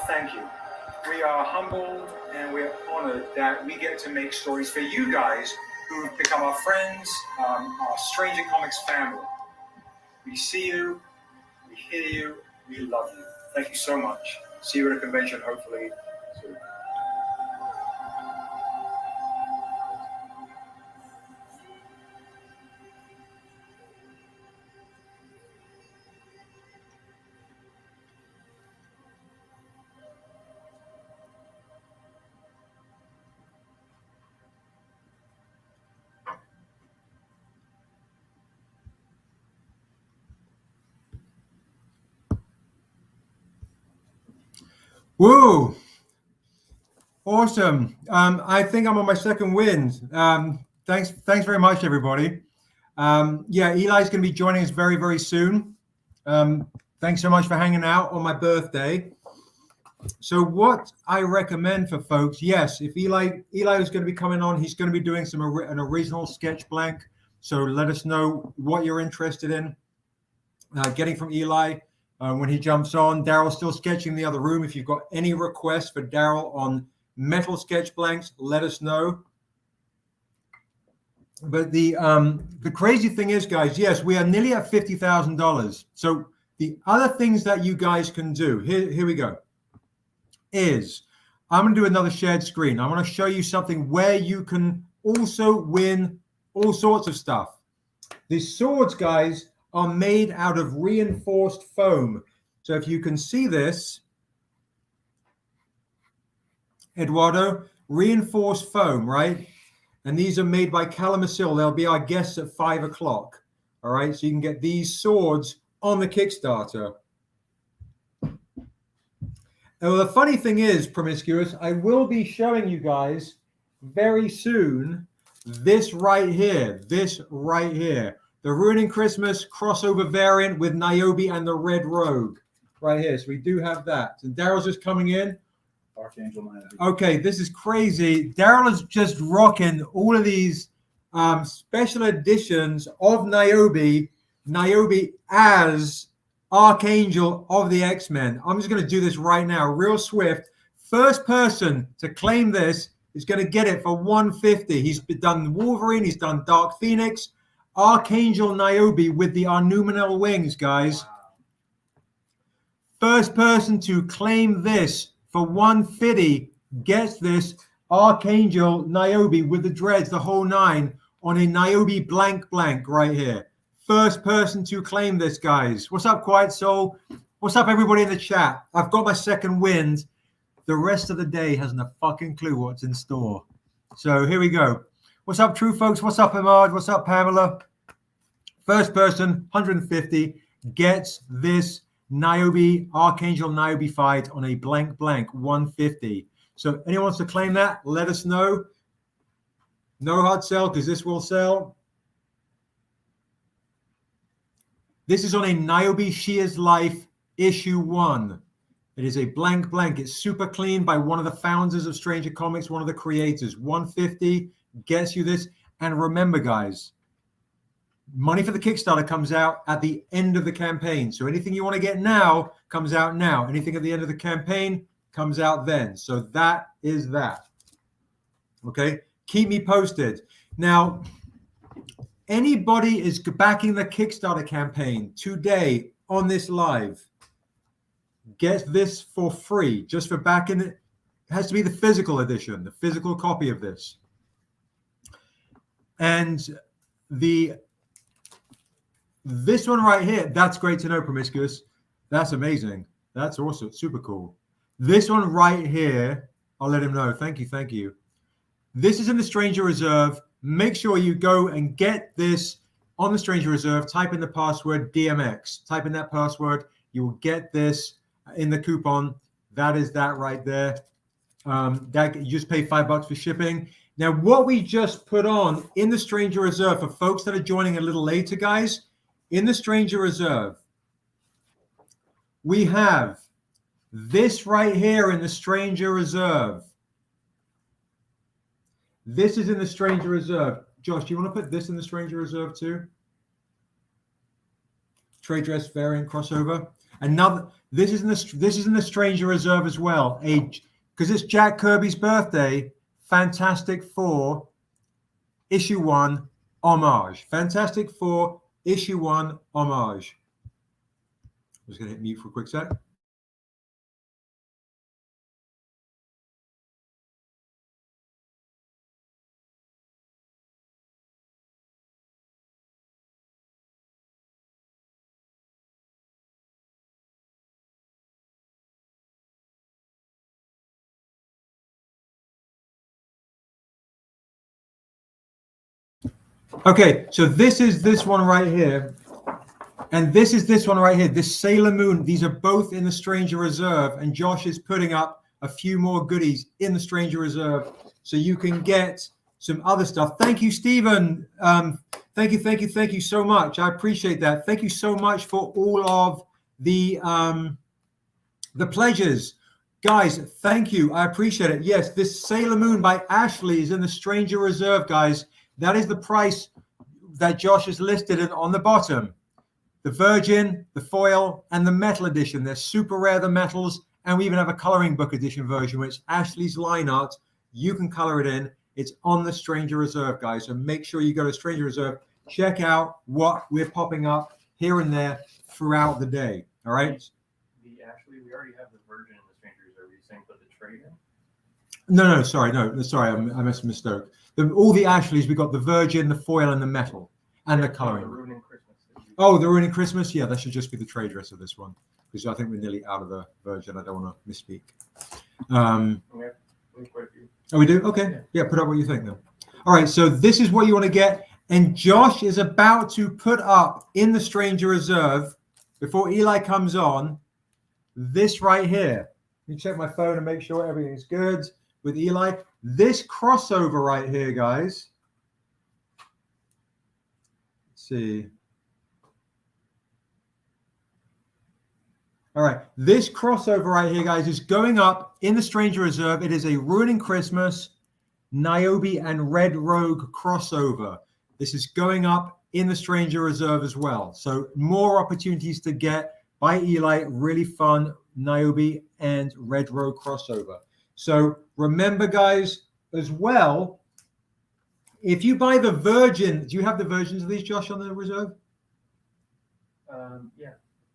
thank you. We are humbled and we're honored that we get to make stories for you guys who've become our friends, our Stranger Comics family. We see you, we hear you, we love you. Thank you so much. See you at a convention, hopefully soon. Woo! Awesome. I think I'm on my second win. Thanks very much, everybody. Yeah, Eli's going to be joining us very, very soon. Thanks so much for hanging out on my birthday. So what I recommend for folks, yes, if Eli is going to be coming on, he's going to be doing an original sketch blank. So let us know what you're interested in getting from Eli. When he jumps on, Darrell's still sketching the other room. If you've got any requests for Darrell on metal sketch blanks, let us know. But the crazy thing is, guys, yes, we are nearly at $50,000. So the other things that you guys can do, here we go, is I'm going to do another shared screen. I want to show you something where you can also win all sorts of stuff. These swords, guys, are made out of reinforced foam. So if you can see this, Eduardo, reinforced foam, right? And these are made by Calamasil. They'll be our guests at 5 o'clock. All right, so you can get these swords on the Kickstarter. Well, the funny thing is, Promiscuous, I will be showing you guys very soon this right here, the Ruining Christmas crossover variant with NIOBE and the Red Rogue right here. So we do have that. And Darrell's just coming in. Archangel NIOBE. Okay, this is crazy. Darrell is just rocking all of these special editions of NIOBE as Archangel of the X-Men. I'm just going to do this right now, real swift. First person to claim this is going to get it for $150. He's done Wolverine. He's done Dark Phoenix. Archangel NIOBE with the Arnuminal wings, guys. Wow. First person to claim this for $150 gets this Archangel NIOBE with the dreads, the whole nine, on a NIOBE blank right here. First person to claim this, guys. What's up, Quiet Soul? What's up, everybody in the chat? I've got my second wind. The rest of the day hasn't a fucking clue what's in store. So here we go. What's up, true folks? What's up, Ahmad? What's up, Pamela? First person, 150, gets this NIOBE, Archangel NIOBE fight on a blank, 150. So anyone wants to claim that, let us know. No hard sell, because this will sell. This is on a NIOBE She Is Life issue 1. It is a blank. It's super clean by one of the founders of Stranger Comics, one of the creators. 150 gets you this. And remember, guys, money for the Kickstarter comes out at the end of the campaign. So anything you want to get now comes out now. Anything at the end of the campaign comes out then. So that is that. Okay? Keep me posted. Now, anybody is backing the Kickstarter campaign today on this live gets this for free, just for backing it. It has to be the physical edition, the physical copy of this. And this one right here, that's great to know, Promiscuous. That's amazing. That's also super cool. This one right here, I'll let him know. Thank you. This is in the Stranger Reserve. Make sure you go and get this on the Stranger Reserve. Type in the password DMX. Type in that password. You will get this in the coupon. That is that right there. That you just pay $5 for shipping. Now, what we just put on in the Stranger Reserve for folks that are joining a little later, guys, in the Stranger Reserve, we have this right here in the Stranger Reserve. This is in the Stranger Reserve. Josh, do you want to put this in the Stranger Reserve too? Trade dress variant crossover. Another. This is in the Stranger Reserve as well. Because it's Jack Kirby's birthday. Fantastic Four issue 1 homage. Fantastic Four issue 1 homage. I'm just going to hit mute for a quick sec. Okay, so this is this one right here. And this is this one right here, this Sailor Moon. These are both in the Stranger Reserve. And Josh is putting up a few more goodies in the Stranger Reserve so you can get some other stuff. Thank you, Stephen. Thank you so much. I appreciate that. Thank you so much for all of the pledges. Guys, thank you. I appreciate it. Yes, this Sailor Moon by Ashley is in the Stranger Reserve, guys. That is the price that Josh has listed on the bottom. The Virgin, the Foil, and the Metal Edition. They're super rare, the metals. And we even have a coloring book edition version, which Ashley's line art. You can color it in. It's on the Stranger Reserve, guys. So make sure you go to Stranger Reserve. Check out what we're popping up here and there throughout the day. All right? Ashley, we already have the Virgin in the Stranger Reserve. Are you saying put the trade in? No, sorry. I misspoke. All the Ashleys, we got the Virgin, the Foil, and the Metal, and the coloring. The Ruining Christmas. Oh, the Ruining Christmas? Yeah, that should just be the trade dress of this one, because I think we're nearly out of the Virgin. I don't want to misspeak. Oh, we do? Okay. Yeah, put up what you think then. All right, so this is what you want to get. And Josh is about to put up in the Stranger Reserve, before Eli comes on, this right here. Let me check my phone and make sure everything's good with Eli. This crossover right here, guys. Let's see. All right. This crossover right here, guys, is going up in the Stranger Reserve. It is a Ruining Christmas, NIOBE, and Red Rogue crossover. This is going up in the Stranger Reserve as well. So more opportunities to get by Eli. Really fun NIOBE and Red Rogue crossover. So remember, guys, as well, if you buy the Virgin, do you have the versions of these, Josh, on the Reserve? Yeah.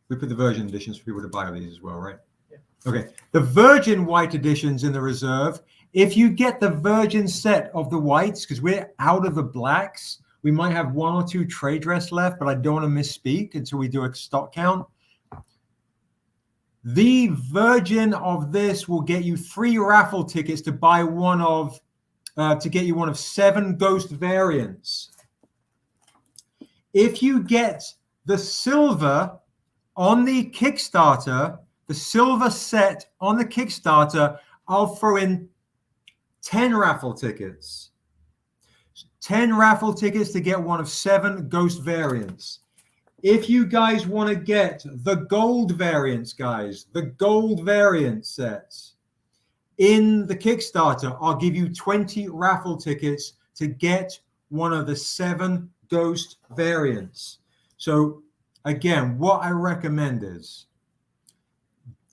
We put the Virgin editions for people to buy these as well, right? Yeah. Okay. The Virgin white editions in the Reserve, if you get the Virgin set of the whites, because we're out of the blacks, we might have 1 or 2 trade dress left, but I don't want to misspeak until we do a stock count. The version of this will get you 3 raffle tickets to buy one of, to get you one of 7 ghost variants. If you get the silver on the Kickstarter, the silver set on the Kickstarter, I'll throw in 10 raffle tickets. 10 raffle tickets to get one of 7 ghost variants. If you guys want to get the gold variants, guys, the gold variant sets in the Kickstarter, I'll give you 20 raffle tickets to get one of the 7 ghost variants. So again, what I recommend is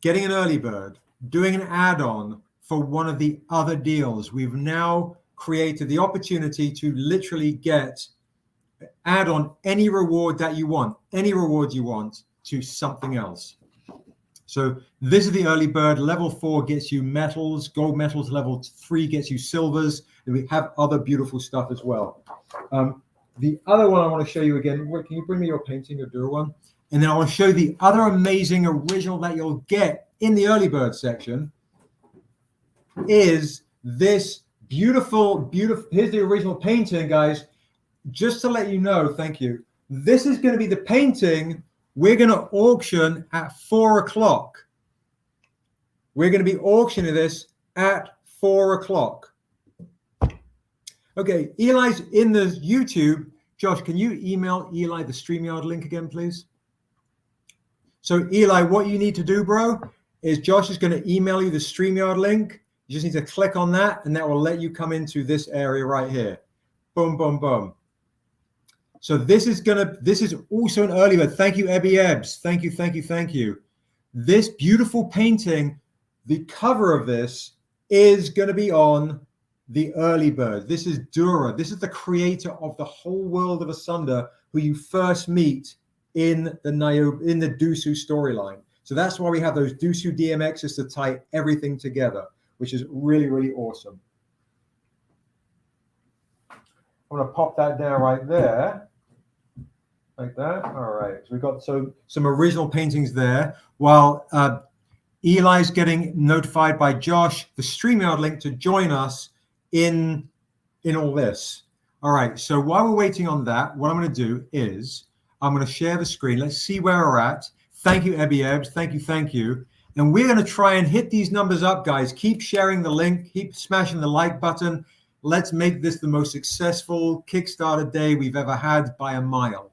getting an early bird, doing an add-on for one of the other deals. We've now created the opportunity to literally get add on any reward that you want, any reward you want to something else. So this is the early bird. Level 4 gets you metals, gold metals. Level 3 gets you silvers. And we have other beautiful stuff as well. The other one I want to show you again. Can you bring me your painting, your Dura one? And then I want to show you the other amazing original that you'll get in the early bird section is this beautiful, beautiful. Here's the original painting, guys. Just to let you know, thank you. This is going to be the painting we're going to auction at 4 o'clock. We're going to be auctioning this at 4 o'clock. Okay, Eli's in the YouTube. Josh, can you email Eli the StreamYard link again, please? So Eli, what you need to do, bro, is Josh is going to email you the StreamYard link. You just need to click on that, and that will let you come into this area right here. Boom, boom, boom. So this is also an early bird. Thank you, Ebby Ebbs. Thank you, thank you, thank you. This beautiful painting, the cover of this is going to be on the early bird. This is Dura. This is the creator of the whole world of Asunder, who you first meet in the Dusu storyline. So that's why we have those Dusu DMXs to tie everything together, which is really, really awesome. I'm going to pop that down right there. Like that. All right. So we've got some original paintings there. While Eli's getting notified by Josh, the StreamYard link to join us in all this. All right. So while we're waiting on that, what I'm going to do is I'm going to share the screen. Let's see where we're at. Thank you, Ebby Ebbs. Thank you. Thank you. And we're going to try and hit these numbers up, guys. Keep sharing the link. Keep smashing the like button. Let's make this the most successful Kickstarter day we've ever had by a mile.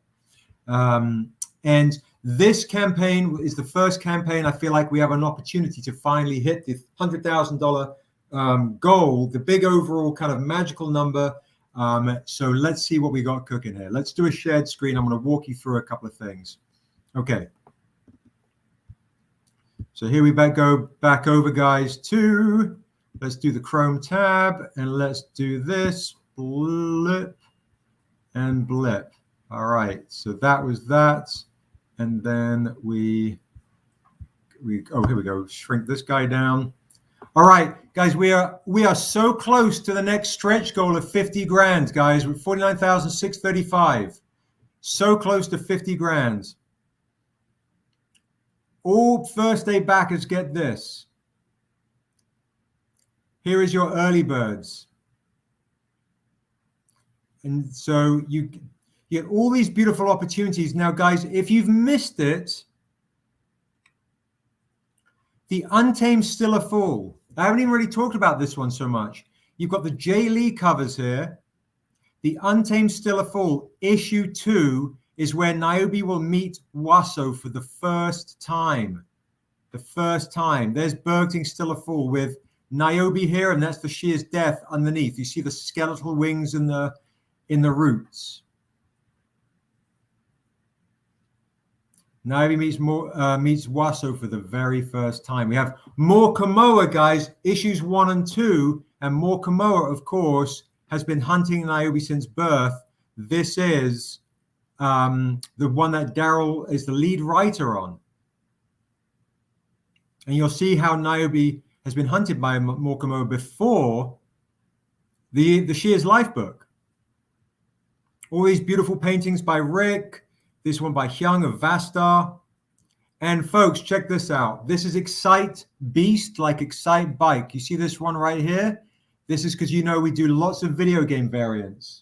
And this campaign is the first campaign I feel like we have an opportunity to finally hit the $100,000 goal, the big overall kind of magical number. So let's see what we got cooking here. Let's do a shared screen. I'm going to walk you through a couple of things. Okay. So here we go back over, guys, to let's do the Chrome tab and let's do this blip and blip. All right, so that was that. And then we oh, here we go. Shrink this guy down. All right, guys, we are so close to the next stretch goal of 50 grand, guys. We're 49,635. So close to 50 grand. All first day backers get this. Here is your early birds. And so you get all these beautiful opportunities. Now, guys, if you've missed it, the Untamed still a fool. I haven't even really talked about this one so much. You've got the Jae Lee covers here. The Untamed still a fool. Issue 2 is where NIOBE will meet Waso for the first time. The first time. There's Bergting still a fool with NIOBE here, and that's the Shear's death underneath. You see the skeletal wings in the roots. NIOBE meets Waso for the very first time. We have MORKA MOA, guys, issues 1 and 2, and MORKA MOA, of course, has been hunting NIOBE since birth. This is the one that Darrell is the lead writer on. And you'll see how NIOBE has been hunted by MORKA MOA before the Shear's Life book. All these beautiful paintings by Rick, this one by Hyoung of Vastar. And folks, check this out. This is Excite Beast, like Excite Bike. You see this one right here? This is because, you know, we do lots of video game variants.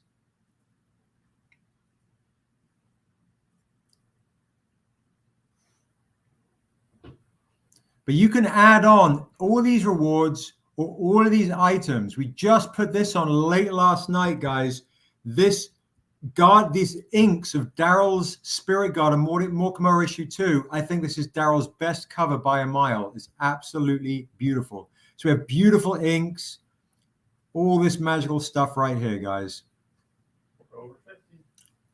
But you can add on all these rewards or all of these items. We just put this on late last night, guys. These inks of Darrell's Spirit Guard and MORKA MOA issue 2. I think this is Darrell's best cover by a mile. It's absolutely beautiful. So we have beautiful inks, all this magical stuff right here, guys. All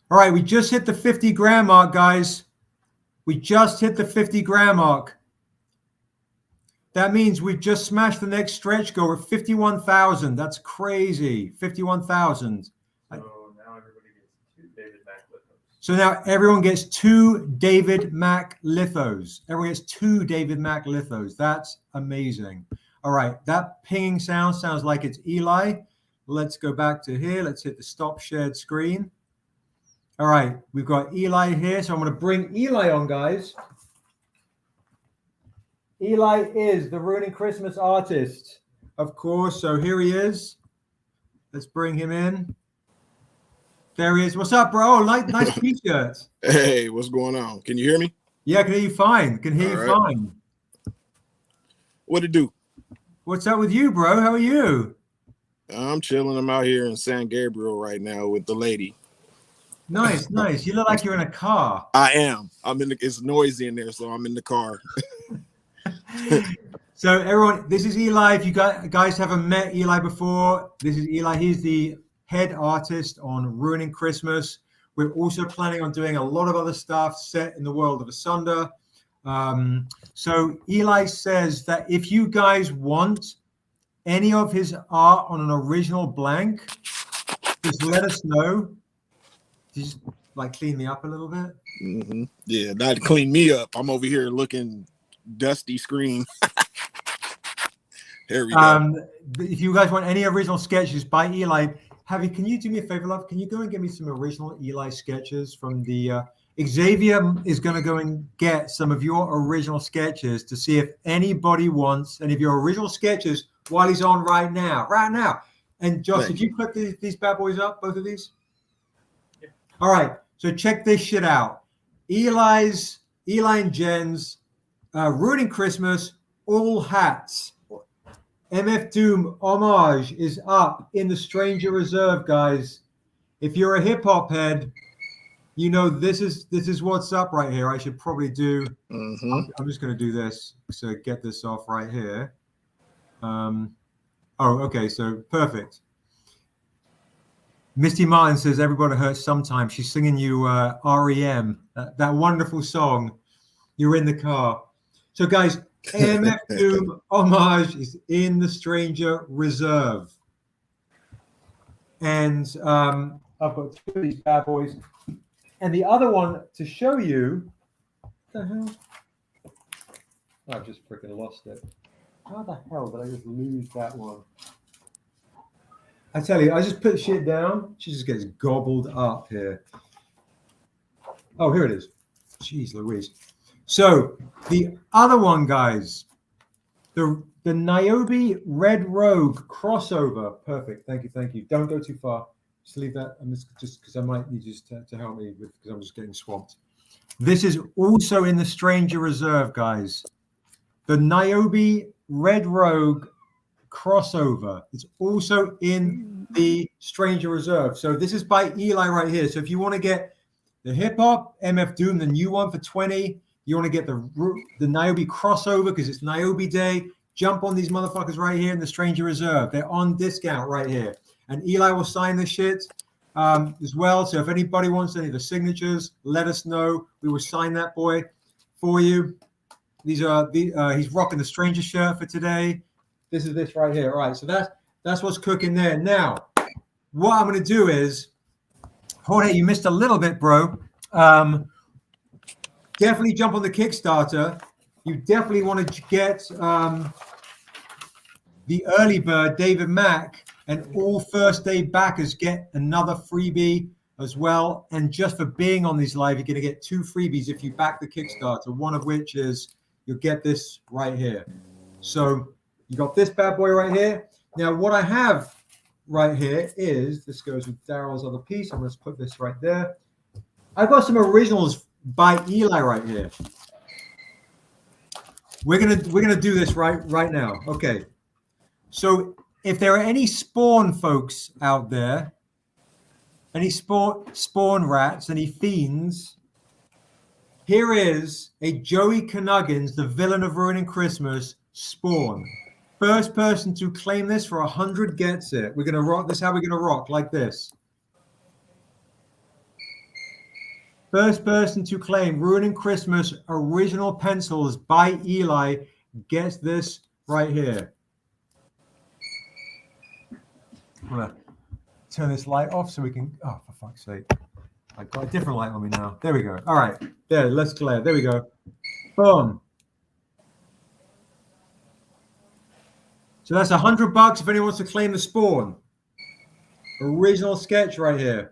right, we just hit the 50 grand mark, guys. We just hit the 50 grand mark. That means we've just smashed the next stretch goal at 51,000. That's crazy. 51,000. So now everyone gets 2 David Mack lithos. Everyone gets 2 David Mack lithos. That's amazing. All right, that pinging sounds like it's Eli. Let's go back to here. Let's hit the stop shared screen. All right, we've got Eli here. So I'm going to bring Eli on, guys. Eli is the Ruining Christmas artist, of course. So here he is. Let's bring him in. There he is. What's up, bro? Nice t-shirts. Hey, what's going on? Can you hear me? Yeah, I can hear you fine. Can hear you fine. What it do? What's up with you, bro? How are you? I'm chilling. I'm out here in San Gabriel right now with the lady. Nice, nice. You look like you're in a car. I am. It's noisy in there, so I'm in the car. So everyone, this is Eli. If you guys haven't met Eli before, this is Eli. He's the head artist on Ruining Christmas. We're also planning on doing a lot of other stuff set in the world of Asunder. So Eli says that if you guys want any of his art on an original blank, just let us know. Just like clean me up a little bit. Mm-hmm. Yeah, not clean me up. I'm over here looking dusty screen. Here we go. If you guys want any original sketches by Eli, can you do me a favor, love? Can you go and get me some original Eli sketches from the Xavier is going to go and get some of your original sketches to see if anybody wants any of your original sketches while he's on right now. And Josh, did you put these bad boys up, both of these? Yeah. All right. So check this shit out. Eli and Jen's Ruining Christmas, all hats. MF Doom homage is up in the Stranger Reserve, guys. If you're a hip hop head, you know this is what's up right here. I should probably do. I'm just going to do this. So get this off right here. Okay. So perfect. Misty Martin says everybody hurts sometimes. She's singing you REM, that wonderful song. You're in the car. So guys, MF Doom homage is in the Stranger Reserve. And I've got 2 of these bad boys. And the other one to show you, what the hell? I've just freaking lost it. How the hell did I just lose that one? I tell you, I just put shit down. She just gets gobbled up here. Oh, here it is. Jeez Louise. So the other one, guys, the NIOBE Red Rogue crossover. Perfect. Thank you. Don't go too far. Just leave that. I'm just because I might need you to help me with because I'm just getting swamped. This is also in the Stranger Reserve, guys. The NIOBE Red Rogue crossover. It's also in the Stranger Reserve. So this is by Eli right here. So if you want to get the hip hop MF Doom, the new one for 20, you want to get the NIOBE crossover because it's NIOBE Day. Jump on these motherfuckers right here in the Stranger Reserve. They're on discount right here. And Eli will sign this shit as well. So if anybody wants any of the signatures, let us know. We will sign that boy for you. These are he's rocking the Stranger shirt for today. This is this right here. All right, so that's what's cooking there. Now, what I'm going to do is, Jorge, you missed a little bit, bro. Definitely jump on the Kickstarter. You definitely want to get the early bird, David Mack, and all first day backers get another freebie as well. And just for being on these live, you're going to get 2 freebies if you back the Kickstarter, one of which is you'll get this right here. So you got this bad boy right here. Now, what I have right here is, this goes with Darrell's other piece. I'm going to put this right there. I've got some originals by Eli right here. We're gonna do this right now. Okay. So if there are any Spawn folks out there, any Spawn rats, any fiends, here is a Joey Canuggins, the villain of Ruining Christmas, Spawn. First person to claim this for 100 gets it. We're gonna rock. This is how we're gonna rock, like this. First person to claim Ruining Christmas original pencils by Eli gets this right here. I'm gonna turn this light off so we can, oh, for fuck's sake. I've got a different light on me now. There we go. All right, there, let's clear. There we go. Boom. So that's $100 if anyone wants to claim the Spawn. Original sketch right here.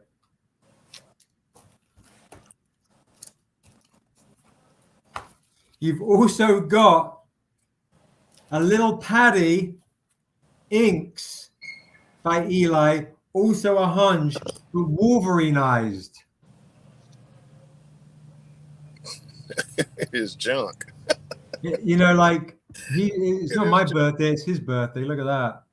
You've also got a little Paddy inks by Eli, also a hunch, but Wolverinized. It's junk. You know, like it's not my birthday, it's his birthday. Look at that.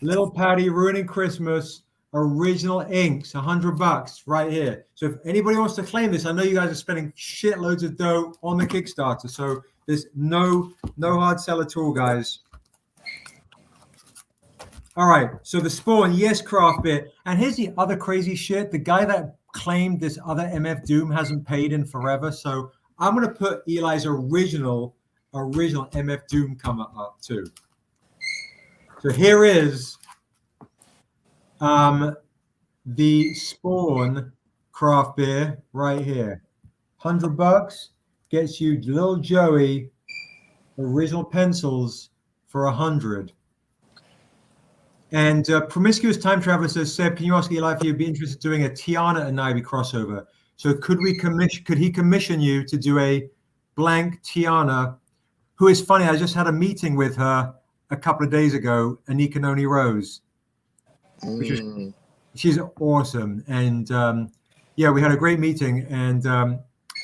Little Paddy Ruining Christmas original inks, $100 right here. So if anybody wants to claim this, I know you guys are spending shitloads of dough on the Kickstarter, so there's no hard sell at all, guys. All right, so the Spawn, yes, Craft Beer. And here's the other crazy shit. The guy that claimed this other MF Doom hasn't paid in forever, so I'm gonna put Eli's original MF Doom coming up too. So here is the Spawn Craft Beer right here. $100 gets you little Joey original pencils for 100. And Promiscuous Time Traveler says, Seb, can you ask Eli if he'd be interested in doing a Tiana and NIOBE crossover? So could he commission you to do a blank Tiana, who is funny, I just had a meeting with her a couple of days ago, Anika Noni Rose. Which is, she's awesome. And yeah, we had a great meeting, and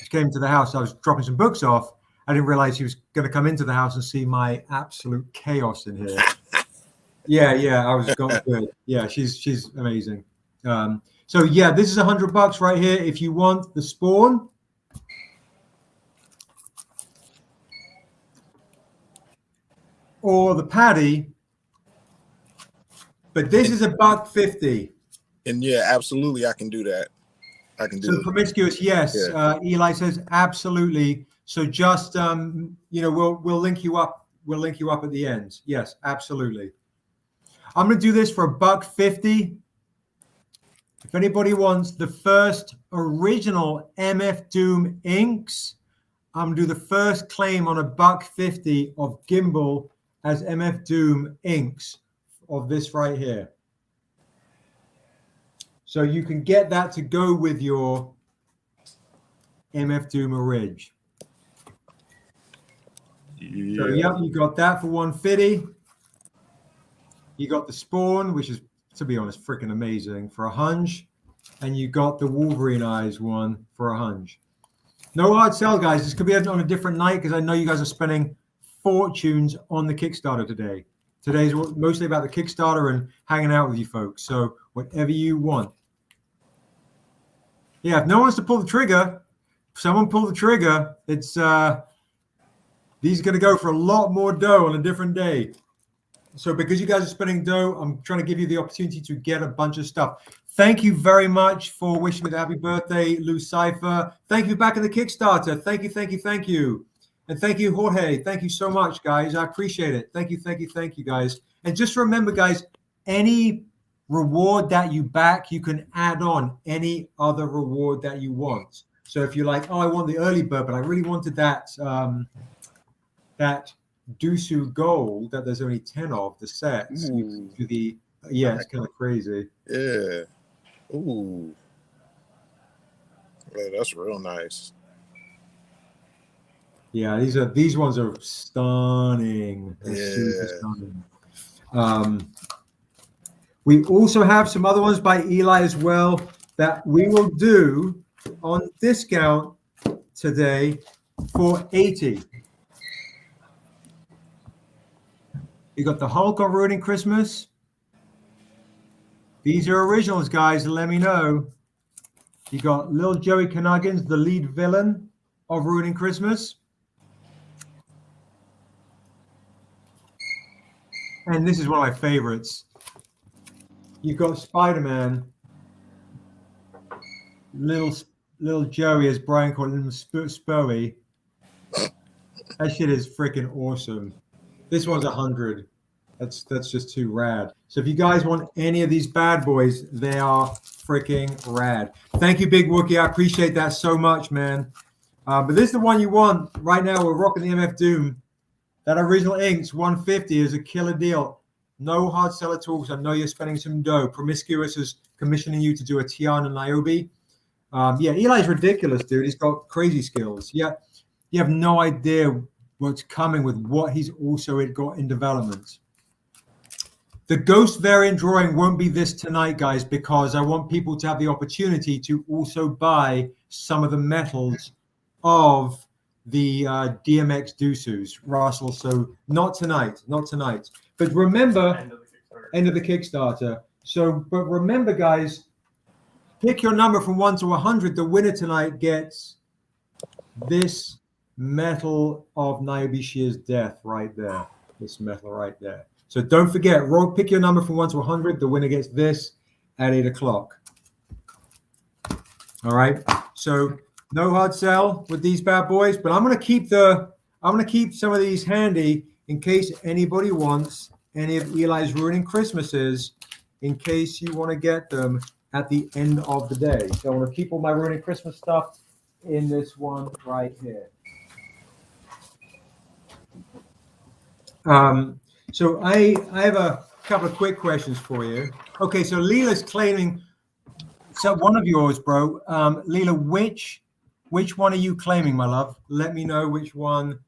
she came to the house. I was dropping some books off. I didn't realize she was going to come into the house and see my absolute chaos in here. Yeah, I was going good. Yeah, she's amazing. So yeah, this is $100 right here. If you want the Spawn, or the Paddy, but this is $150. And yeah, absolutely, I can do that. I can do so it. Promiscuous, yes. Yeah. Eli says absolutely. So just you know, we'll link you up. We'll link you up at the end. Yes, absolutely. I'm gonna do this for $150. If anybody wants the first original MF Doom inks, I'm gonna do the first claim on $150 of Gimbal as MF Doom inks of this right here. So you can get that to go with your MF Doom Orig. Yeah. So yep, you got that for $150. You got the Spawn, which is, to be honest, freaking amazing, for $100. And you got the Wolverine Eyes one for $100. No hard sell, guys. This could be on a different night because I know you guys are spending fortunes on the Kickstarter today. Today's mostly about the Kickstarter and hanging out with you folks. So whatever you want. Yeah, if no one wants to pull the trigger, someone pull the trigger. It's these are going to go for a lot more dough on a different day. So because you guys are spending dough, I'm trying to give you the opportunity to get a bunch of stuff. Thank you very much for wishing me the happy birthday, Lou Cypher. Thank you back in the Kickstarter. Thank you, thank you, thank you. And thank you, Jorge. Thank you so much, guys. I appreciate it. Thank you, thank you, thank you, guys. And just remember, guys, any reward that you back, you can add on any other reward that you want. So if you're like, oh, I want the early bird, but I really wanted that that Dusu gold that there's only 10 of the sets. You can do the, yeah, it's kind of crazy. Yeah. Ooh. Yeah, that's real nice. Yeah, these ones are stunning. They're super stunning. We also have some other ones by Eli as well that we will do on discount today for 80. You got the Hulk of Ruining Christmas. These are originals, guys. Let me know. You got Lil Joey Canuggins, the lead villain of Ruining Christmas. And this is one of my favorites. You've got Spider-Man, little Joey, as Brian called him, Spoey. That shit is freaking awesome. This one's 100. That's just too rad. So if you guys want any of these bad boys, they are freaking rad. Thank you, Big Wookie. I appreciate that so much, man. But this is the one you want right now. We're rocking the MF Doom. That original inks 150 is a killer deal. No hard sell at all, because I know you're spending some dough. Promiscuous is commissioning you to do a Tiana and NIOBE. Yeah, Eli's ridiculous, dude. He's got crazy skills. Yeah, you have no idea what's coming with what he's also got in development. The ghost variant drawing won't be this tonight, guys, because I want people to have the opportunity to also buy some of the metals of the DMX Deuces, Russell. So not tonight. But remember, end of the Kickstarter. So, but remember, guys, pick your number from 1 to 100. The winner tonight gets this metal of NIOBE Shear's death right there. This metal right there. So don't forget, pick your number from 1 to 100. The winner gets this at 8 o'clock. All right. So no hard sell with these bad boys, but I'm gonna keep some of these handy in case anybody wants any of Eli's Ruining Christmases, in case you want to get them at the end of the day. So I want to keep all my Ruining Christmas stuff in this one right here. So I have a couple of quick questions for you. Okay, so Leela's claiming, so one of yours, bro. Leela, which one are you claiming, my love? Let me know which one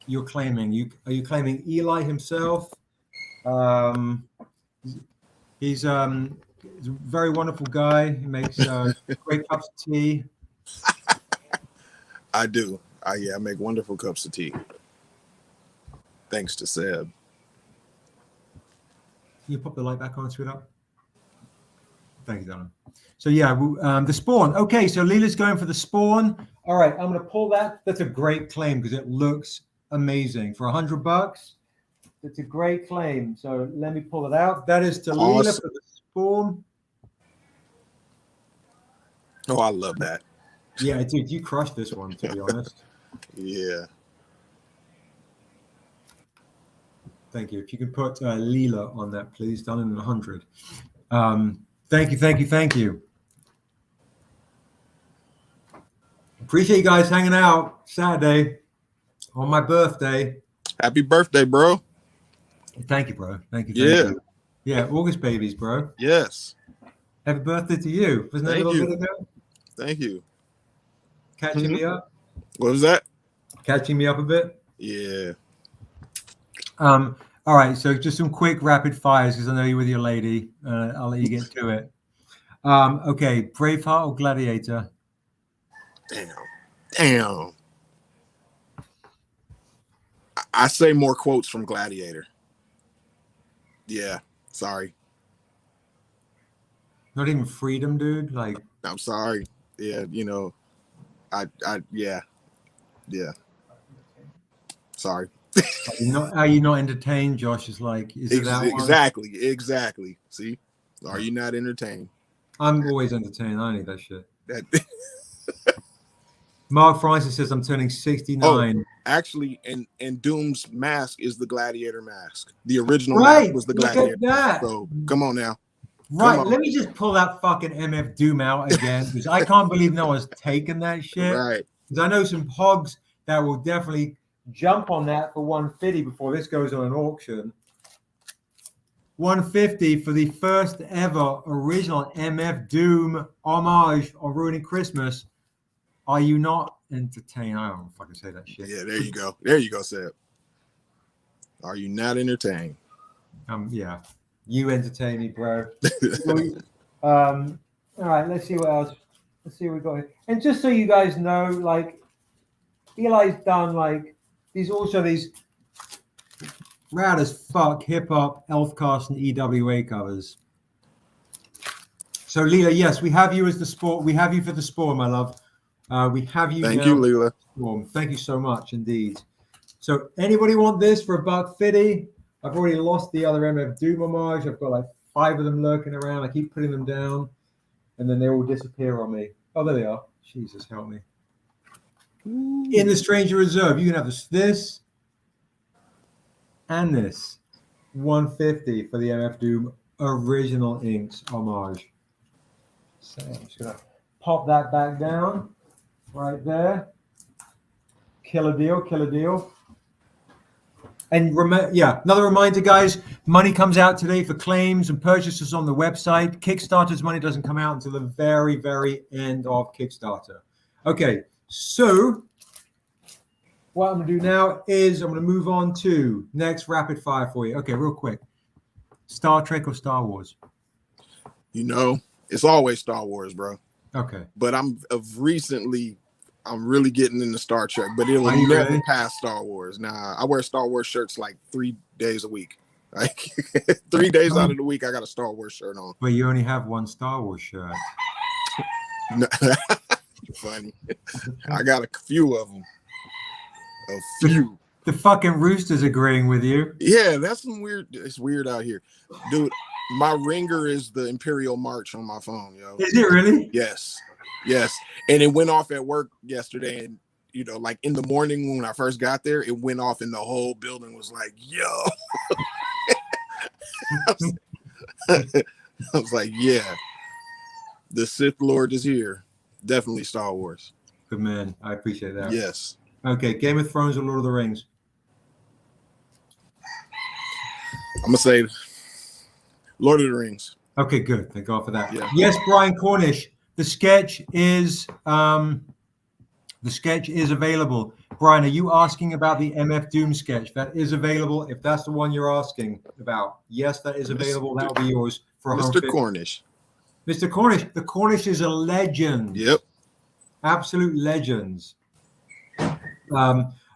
you're claiming. Are you claiming Eli himself? He's a very wonderful guy. He makes great cups of tea. I do. I make wonderful cups of tea. Thanks to Seb. Can you pop the light back on, sweetheart? Thank you, darling. So yeah, the spawn. Okay, so Leela's going for the spawn. All right, I'm going to pull that. That's a great claim because it looks amazing. For $100, it's a great claim. So let me pull it out. That is to Leela for the spawn. Oh, I love that. Yeah, dude, you crushed this one, to be honest. Yeah. Thank you. If you can put Leela on that, please, done in 100. Thank you. Appreciate you guys hanging out Saturday on my birthday. Happy birthday, bro. Thank you, bro. Thank you. Yeah. Yeah, August babies, bro. Yes. Happy birthday to you. Wasn't that a little bit ago? Thank you. Catching me up? What was that? Catching me up a bit? Yeah. All right, so just some quick rapid fires because I know you're with your lady. I'll let you get to it. Okay, Braveheart or Gladiator? Damn. I say more quotes from Gladiator. Yeah, sorry. Not even Freedom, dude. Like, I'm sorry. Yeah, yeah. Sorry. Are you not entertained? Josh is like, is it that one? Exactly. See, are you not entertained? I'm always entertained. I don't need that shit. Mark Francis says I'm turning 69. Oh, actually, and Doom's mask is the Gladiator mask. The original mask was the Gladiator. Look at that. So come on now. Right, let me just pull that fucking MF Doom out again because I can't believe no one's taken that shit. Right. Because I know some hogs that will definitely jump on that for 150 before this goes on an auction. 150 for the first ever original MF Doom homage on Ruining Christmas. Are you not entertained? I don't fucking say that shit. Yeah, there you go. There you go, Seb. Are you not entertained? Yeah. You entertain me, bro. All right, let's see what else. Let's see what we got here. And just so you guys know, like, Eli's done like these rad as fuck hip hop, Elfcast, and EWA covers. So Leela, yes, we have you as the sport. We have you for the sport, my love. We have you. Thank you, Leela. Thank you so much indeed. So anybody want this for $1.50? I've already lost the other MF Doom homage. I've got like 5 of them lurking around. I keep putting them down, and then they all disappear on me. Oh, there they are. Jesus, help me. In the Stranger Reserve, you can have this and this. 150 for the MF Doom original inks homage. So I'm just gonna pop that back down right there. Killer deal, killer deal. And another reminder, guys, money comes out today for claims and purchases on the website. Kickstarter's money doesn't come out until the very, very end of Kickstarter. Okay, so what I'm going to do now is I'm going to move on to next rapid fire for you. Okay, real quick. Star Trek or Star Wars? You know, it's always Star Wars, bro. Okay. But I'm really getting into Star Trek, but it will never pass Star Wars. Nah, I wear Star Wars shirts like 3 days a week. Like 3 days out of the week, I got a Star Wars shirt on. But you only have one Star Wars shirt. Funny. I got a few of them. A few. The fucking rooster's agreeing with you. Yeah, that's some weird. It's weird out here, dude. My ringer is the Imperial March on my phone, yo. Is it really? Yes. Yes, and it went off at work yesterday, and you know, like in the morning when I first got there, it went off, and the whole building was like, "Yo!" I was like, "Yeah, the Sith Lord is here." Definitely Star Wars. Good man, I appreciate that. Yes. Okay, Game of Thrones or Lord of the Rings? I'm gonna say Lord of the Rings. Okay, good. Thank God for that. Yeah. Yes, Brian Cornish. The sketch is available. Brian, are you asking about the MF Doom sketch? That is available. If that's the one you're asking about, yes, that is available. That will be yours for Mr. Cornish. Mr. Cornish. The Cornish is a legend. Yep. Absolute legends.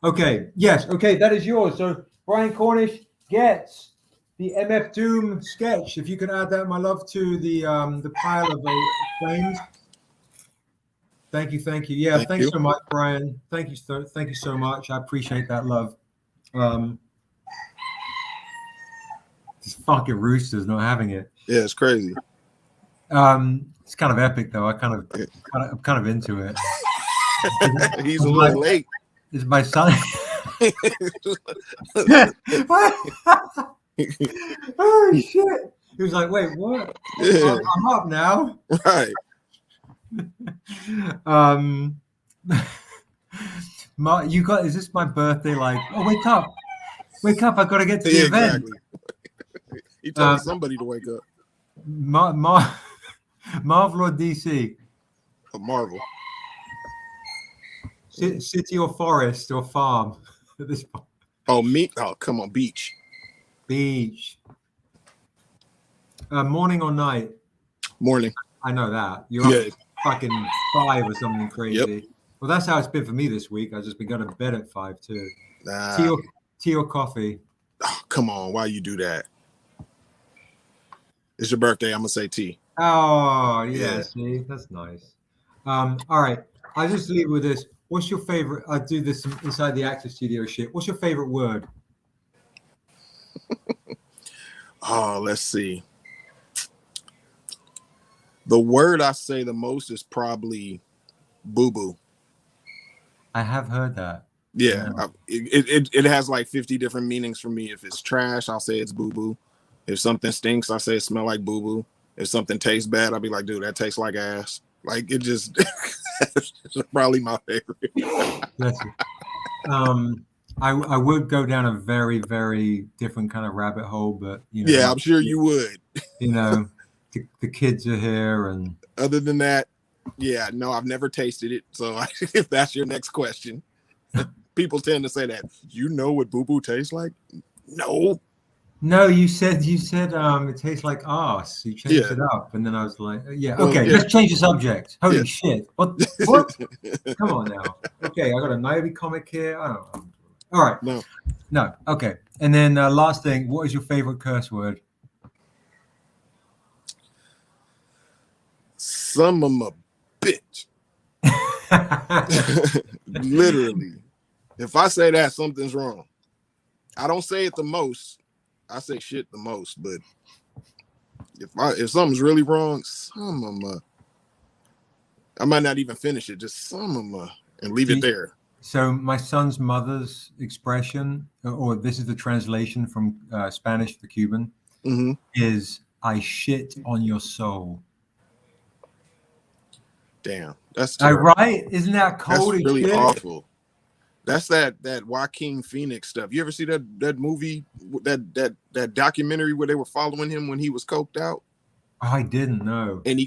Okay. Yes. Okay. That is yours. So Brian Cornish gets the MF Doom sketch. If you can add that, my love, to the pile of flames. Thank you. Yeah, thanks so much, Brian. Thank you so much. I appreciate that, love. This fucking rooster's not having it. Yeah, it's crazy. It's kind of epic though. I'm kind of into it. He's a little late. It's my son. Oh shit! He was like, "Wait, what? Yeah. I'm up now." Right. Is this my birthday? Like, oh, wake up! I got to get to the event. Exactly. He told somebody to wake up. Marvel or DC? Marvel. City or forest or farm at this point? Oh, me? Oh, come on, beach. Beach. Morning or night? Morning. I know that. You're up fucking 5 or something crazy. Yep. Well, that's how it's been for me this week. I've just been going to bed at 5 too. Tea or coffee? Oh, come on. Why you do that? It's your birthday. I'm going to say tea. Oh, yeah. See, that's nice. All right. I'll just leave with this. What's your favorite? I do this inside the actor studio shit. What's your favorite word? Oh, let's see. The word I say the most is probably boo-boo. I have heard that. Yeah. It has like 50 different meanings for me. If it's trash, I'll say it's boo-boo. If something stinks, I say it smell like boo-boo. If something tastes bad, I'll be like, dude, that tastes like ass. Like, it just it's probably my favorite. That's it. I would go down a very, very different kind of rabbit hole, but Yeah, I'm sure you would. The kids are here, and other than that, yeah, no, I've never tasted it. So if that's your next question, people tend to say that. You know what boo boo tastes like? No. No, you said it tastes like arse. You changed it up, and then I was like, okay, let's change the subject. Holy shit! What? Come on now. Okay, I got a NIOBE comic here. I don't know. All right. No. Okay. And then last thing, what is your favorite curse word? Some of my bitch. Literally. If I say that, something's wrong. I don't say it the most. I say shit the most, but if something's really wrong, some of my, I might not even finish it, just some of my, and leave it there. So my son's mother's expression, or this is the translation from Spanish to Cuban, is "I shit on your soul." Damn, that's terrible. Right? Isn't that cold? That's really shit? awful. That's that Joaquin Phoenix stuff. You ever see that movie, that documentary where they were following him when he was coked out? Oh, I didn't know. And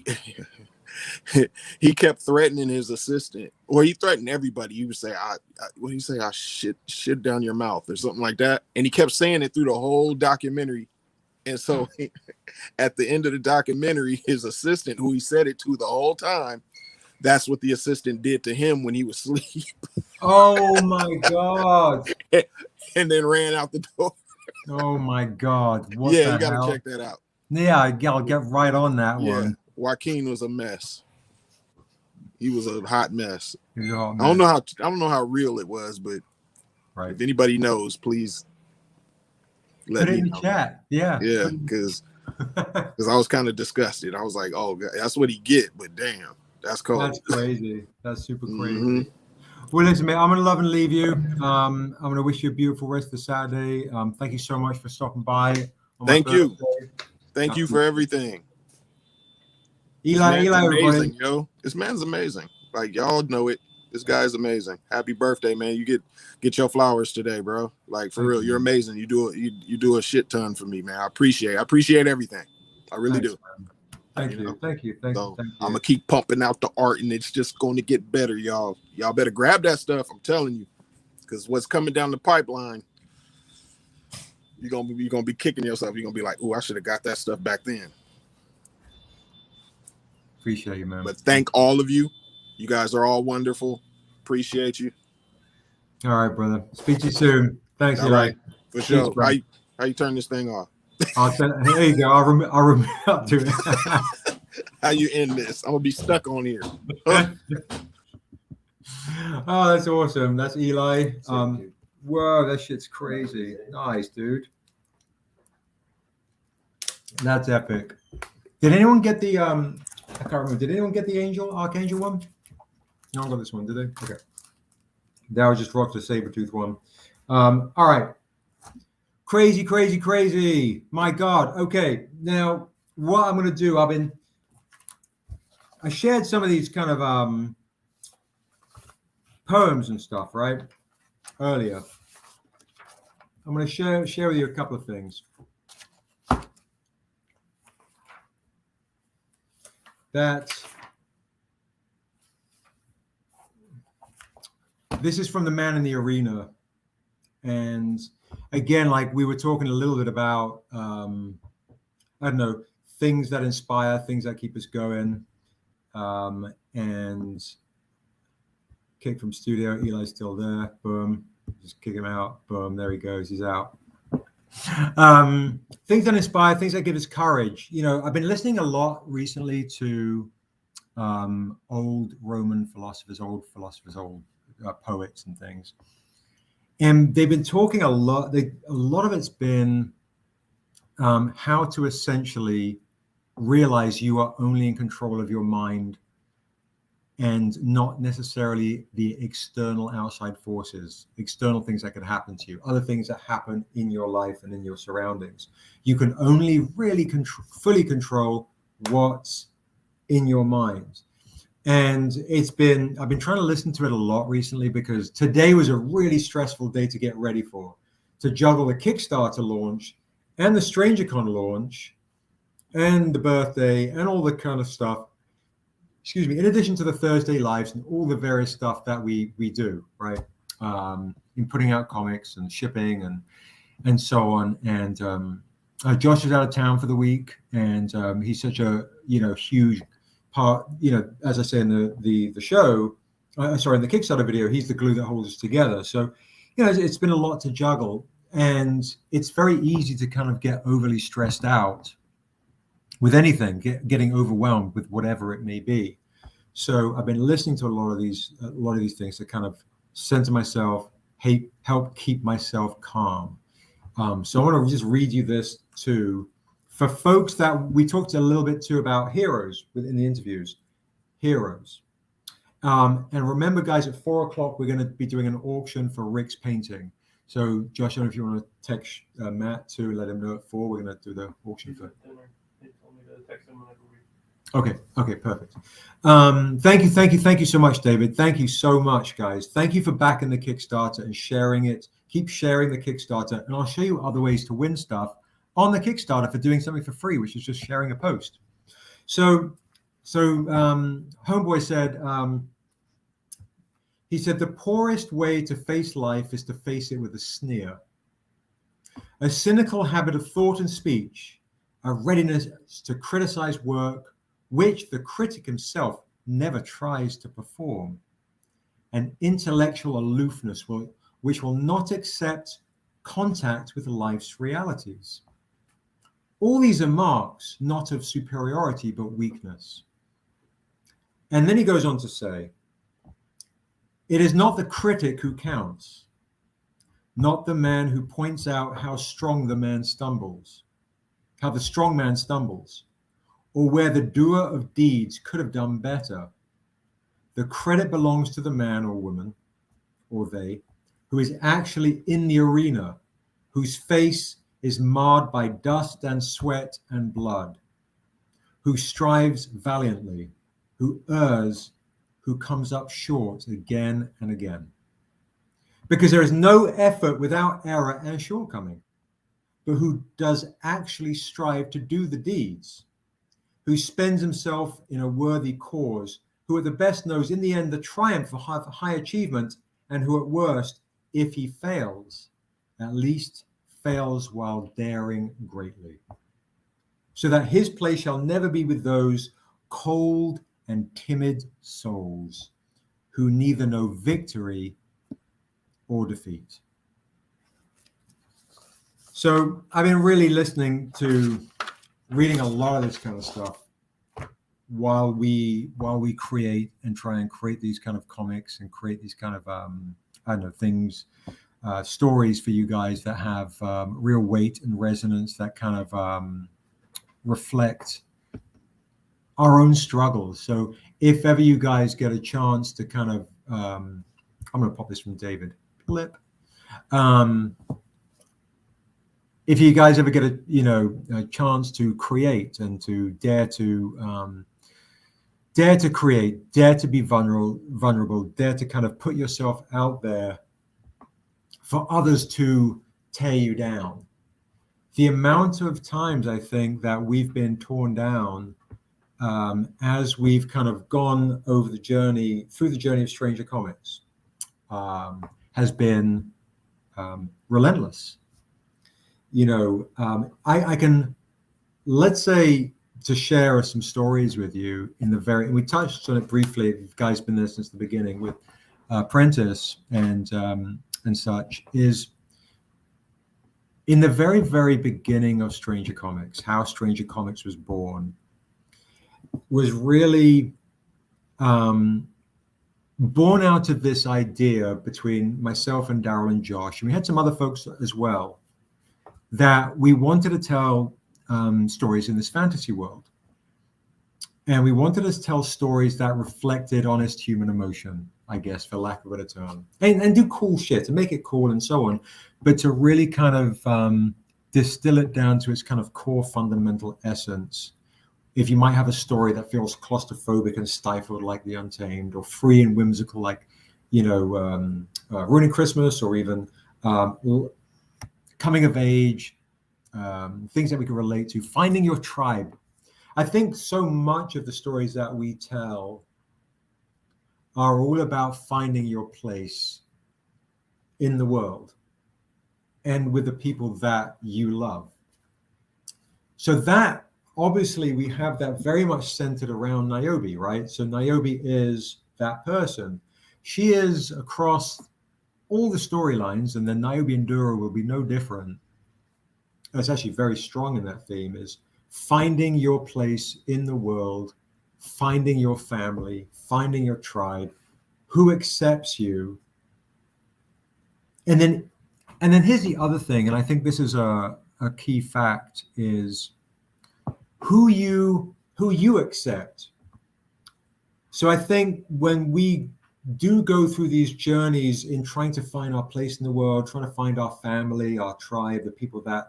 he kept threatening his assistant, or he threatened everybody. He would say, what do you say? I shit down your mouth or something like that. And he kept saying it through the whole documentary. And so at the end of the documentary, his assistant, who he said it to the whole time, that's what the assistant did to him when he was asleep. Oh my God. And then ran out the door. Oh my God. What you got to check that out. Yeah, I'll get right on that one. Joaquin was a mess. He was a hot mess. He was a hot mess. I don't know how real it was, but if anybody knows, please let me know. Put it in the chat. Yeah. Yeah, because I was kind of disgusted. I was like, oh God, that's what he get, but damn. That's cool. That's crazy. That's super crazy. Well, listen, mate, I'm going to love and leave you. I'm going to wish you a beautiful rest of Saturday. Thank you so much for stopping by. Thank you. Thank you for everything. Eli, amazing, yo. This man's amazing. Like, y'all know it. This guy's amazing. Happy birthday, man. You get your flowers today, bro. Like, for real, you're amazing. You do a shit ton for me, man. I appreciate everything. I really do. Man. Thank you. Thank you. I'm gonna keep pumping out the art, and it's just going to get better, y'all. Y'all better grab that stuff. I'm telling you, because what's coming down the pipeline, you're gonna be kicking yourself. You're gonna be like, "Oh, I should have got that stuff back then." Appreciate you, man. But thank all of you. You guys are all wonderful. Appreciate you. All right, brother. Speak to you soon. Thanks, Eli. Right. For sure. How you turn this thing off? There you go. I'll do it. How you end this? I'm gonna be stuck on here. Oh, that's awesome. That's Eli. Whoa, that shit's crazy. Nice, dude. That's epic. Did anyone get the I can't remember. Did anyone get the Archangel one? No one got this one, did they? Okay. That was just rocked the Sabretooth one. All right. Crazy, crazy, crazy. My God. Okay. Now, what I'm going to do, I shared some of these kind of poems and stuff, right? Earlier. I'm going to share with you a couple of things. This is from The Man in the Arena. And again, like we were talking a little bit about, I don't know, things that inspire, things that keep us going. And kick from studio, Eli's still there. Boom. Just kick him out. Boom. There he goes. He's out. Things that inspire, things that give us courage. You know, I've been listening a lot recently to old Roman philosophers, old poets and things. And they've been talking a lot. A lot of it's been how to essentially realize you are only in control of your mind and not necessarily the external outside forces, external things that could happen to you, other things that happen in your life and in your surroundings. You can only really fully control what's in your mind. And I've been trying to listen to it a lot recently because today was a really stressful day to get ready for, to juggle the Kickstarter launch and the StrangerCon launch and the birthday and all the kind of stuff. Excuse me, in addition to the Thursday lives and all the various stuff that we do, right? In putting out comics and shipping and so on. And Josh is out of town for the week, and he's such a huge part. As I say in the show, sorry, in the Kickstarter video, he's the glue that holds us together. So it's been a lot to juggle, and it's very easy to kind of get overly stressed out with anything, getting overwhelmed with whatever it may be. So I've been listening to a lot of these things to kind of center myself, help keep myself calm. So I want to just read you this too. For folks that we talked a little bit too about heroes within the interviews, heroes. And remember, guys, at 4 o'clock, we're going to be doing an auction for Rick's painting. So Josh, I don't know if you want to text Matt to let him know at 4. We're going to do the auction for. Okay, perfect. Thank you so much, David. Thank you so much, guys. Thank you for backing the Kickstarter and sharing it. Keep sharing the Kickstarter, and I'll show you other ways to win stuff on the Kickstarter for doing something for free, which is just sharing a post. So Homeboy said, he said, the poorest way to face life is to face it with a sneer. A cynical habit of thought and speech, a readiness to criticize work, which the critic himself never tries to perform, an intellectual aloofness which will not accept contact with life's realities. All these are marks not of superiority but weakness. And then he goes on to say, it is not the critic who counts, not the man who points out how strong the man stumbles, how the strong man stumbles, or where the doer of deeds could have done better. The credit belongs to the man or woman, or they, who is actually in the arena, whose face is marred by dust and sweat and blood, who strives valiantly, who errs, who comes up short again and again. Because there is no effort without error and shortcoming, but who does actually strive to do the deeds, who spends himself in a worthy cause, who at the best knows in the end the triumph of high achievement, and who at worst, if he fails, at least fails while daring greatly, so that his place shall never be with those cold and timid souls who neither know victory or defeat. So I've been really reading a lot of this kind of stuff while we create and try and create these kind of comics and create these kind of things, stories for you guys that have real weight and resonance, that kind of reflect our own struggles. So if ever you guys get a chance to kind of, I'm going to pop this from David. Blip. If you guys ever get a chance to create and to dare to create, dare to be vulnerable, dare to kind of put yourself out there for others to tear you down. The amount of times I think that we've been torn down as we've kind of gone over the journey, through the journey of Stranger Comics, has been relentless. I can, let's say, to share some stories with you and we touched on it briefly, if you guys been there since the beginning with Prentice and such, is in the very, very beginning of Stranger Comics, how Stranger Comics was born, was really born out of this idea between myself and Darrell and Josh, and we had some other folks as well, that we wanted to tell stories in this fantasy world. And we wanted to tell stories that reflected honest human emotion, I guess, for lack of a better term, and do cool shit and make it cool and so on, but to really kind of distill it down to its kind of core fundamental essence if you might have a story that feels claustrophobic and stifled like the Untamed, or free and whimsical like, Ruining Christmas, or even coming of age, things that we can relate to, finding your tribe. I think so much of the stories that we tell are all about finding your place in the world and with the people that you love. So that, obviously, we have that very much centered around NIOBE, right? So NIOBE is that person. She is across all the storylines, and then NIOBE and Dura will be no different. It's actually very strong in that theme, is finding your place in the world, finding your family, finding your tribe, who accepts you. And then here's the other thing, and I think this is a key fact, is who you accept. So I think when we do go through these journeys in trying to find our place in the world, trying to find our family, our tribe, the people that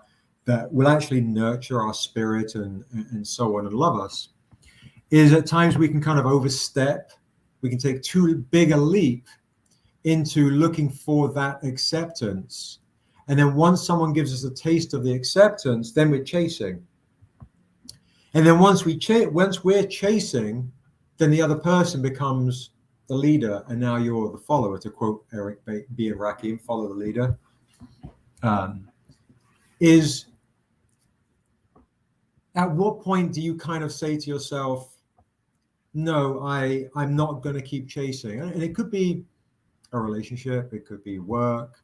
will actually nurture our spirit and so on and love us, is at times we can kind of overstep. We can take too big a leap into looking for that acceptance. And then once someone gives us a taste of the acceptance, then we're chasing. And then once we're chasing, then the other person becomes the leader, and now you're the follower, to quote Eric B. and Rakim, follow the leader. Is at what point do you kind of say to yourself, no, I'm not going to keep chasing? And it could be a relationship, it could be work,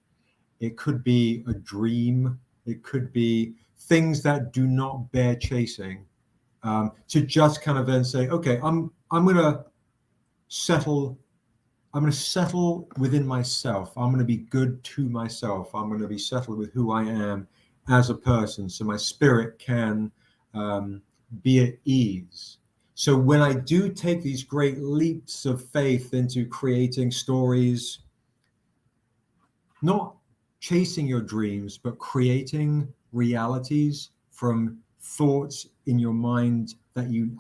it could be a dream, it could be things that do not bear chasing, to just kind of then say, okay, I'm going to settle within myself. I'm going to be good to myself. I'm going to be settled with who I am as a person, so my spirit can be at ease. So when I do take these great leaps of faith into creating stories, not chasing your dreams, but creating realities from thoughts in your mind,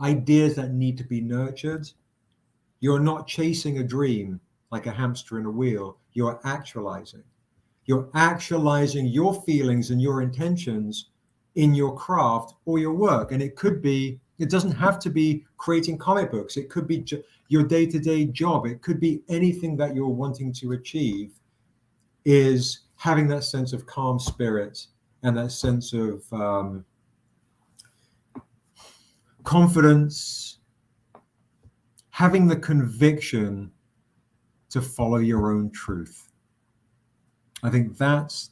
ideas that need to be nurtured. You're not chasing a dream like a hamster in a wheel. You're actualizing. You're actualizing your feelings and your intentions in your craft or your work. And it doesn't have to be creating comic books. It could be your day-to-day job. It could be anything that you're wanting to achieve, is having that sense of calm spirit and that sense of confidence, having the conviction to follow your own truth. I think that's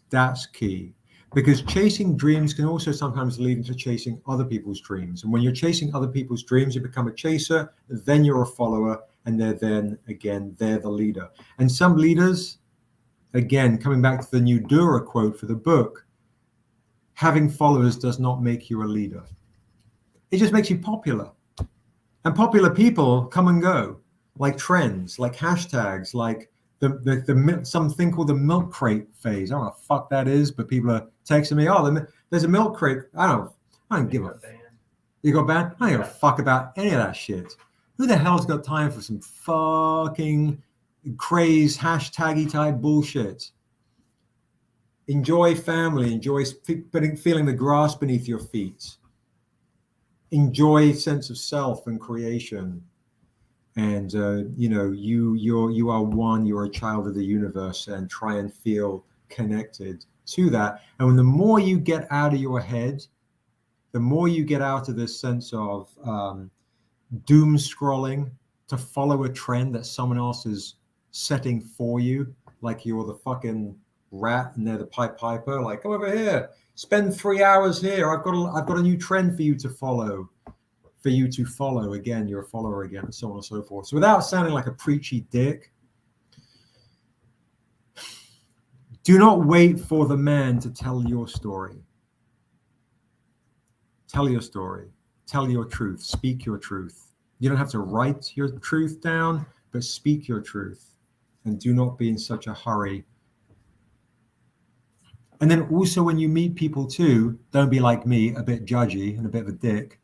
key, because chasing dreams can also sometimes lead into chasing other people's dreams. And when you're chasing other people's dreams, you become a chaser, then you're a follower, and they're the leader. And some leaders, again, coming back to the new Dura quote for the book, having followers does not make you a leader. It just makes you popular. And popular people come and go, like trends, like hashtags, like the something called the milk crate phase. I don't know what the fuck that is, but people are texting me, oh, there's a milk crate. I don't give a fuck. You got banned? I don't give a fuck about any of that shit. Who the hell's got time for some fucking craze, hashtaggy type bullshit? Enjoy family, enjoy feeling the grass beneath your feet. Enjoy sense of self and creation. And you are one, you're a child of the universe, and try and feel connected to that. And when the more you get out of your head, the more you get out of this sense of doom scrolling to follow a trend that someone else is setting for you, like you're the fucking rat and they're the Pied Piper, like, come over here, spend 3 hours here, I've got a new trend for you to follow. Again, you're a follower again, and so on and so forth. So without sounding like a preachy dick, do not wait for the man to tell your story. Tell your story. Tell your truth. Speak your truth. You don't have to write your truth down, but speak your truth. And do not be in such a hurry. And then also when you meet people too, don't be like me, a bit judgy and a bit of a dick.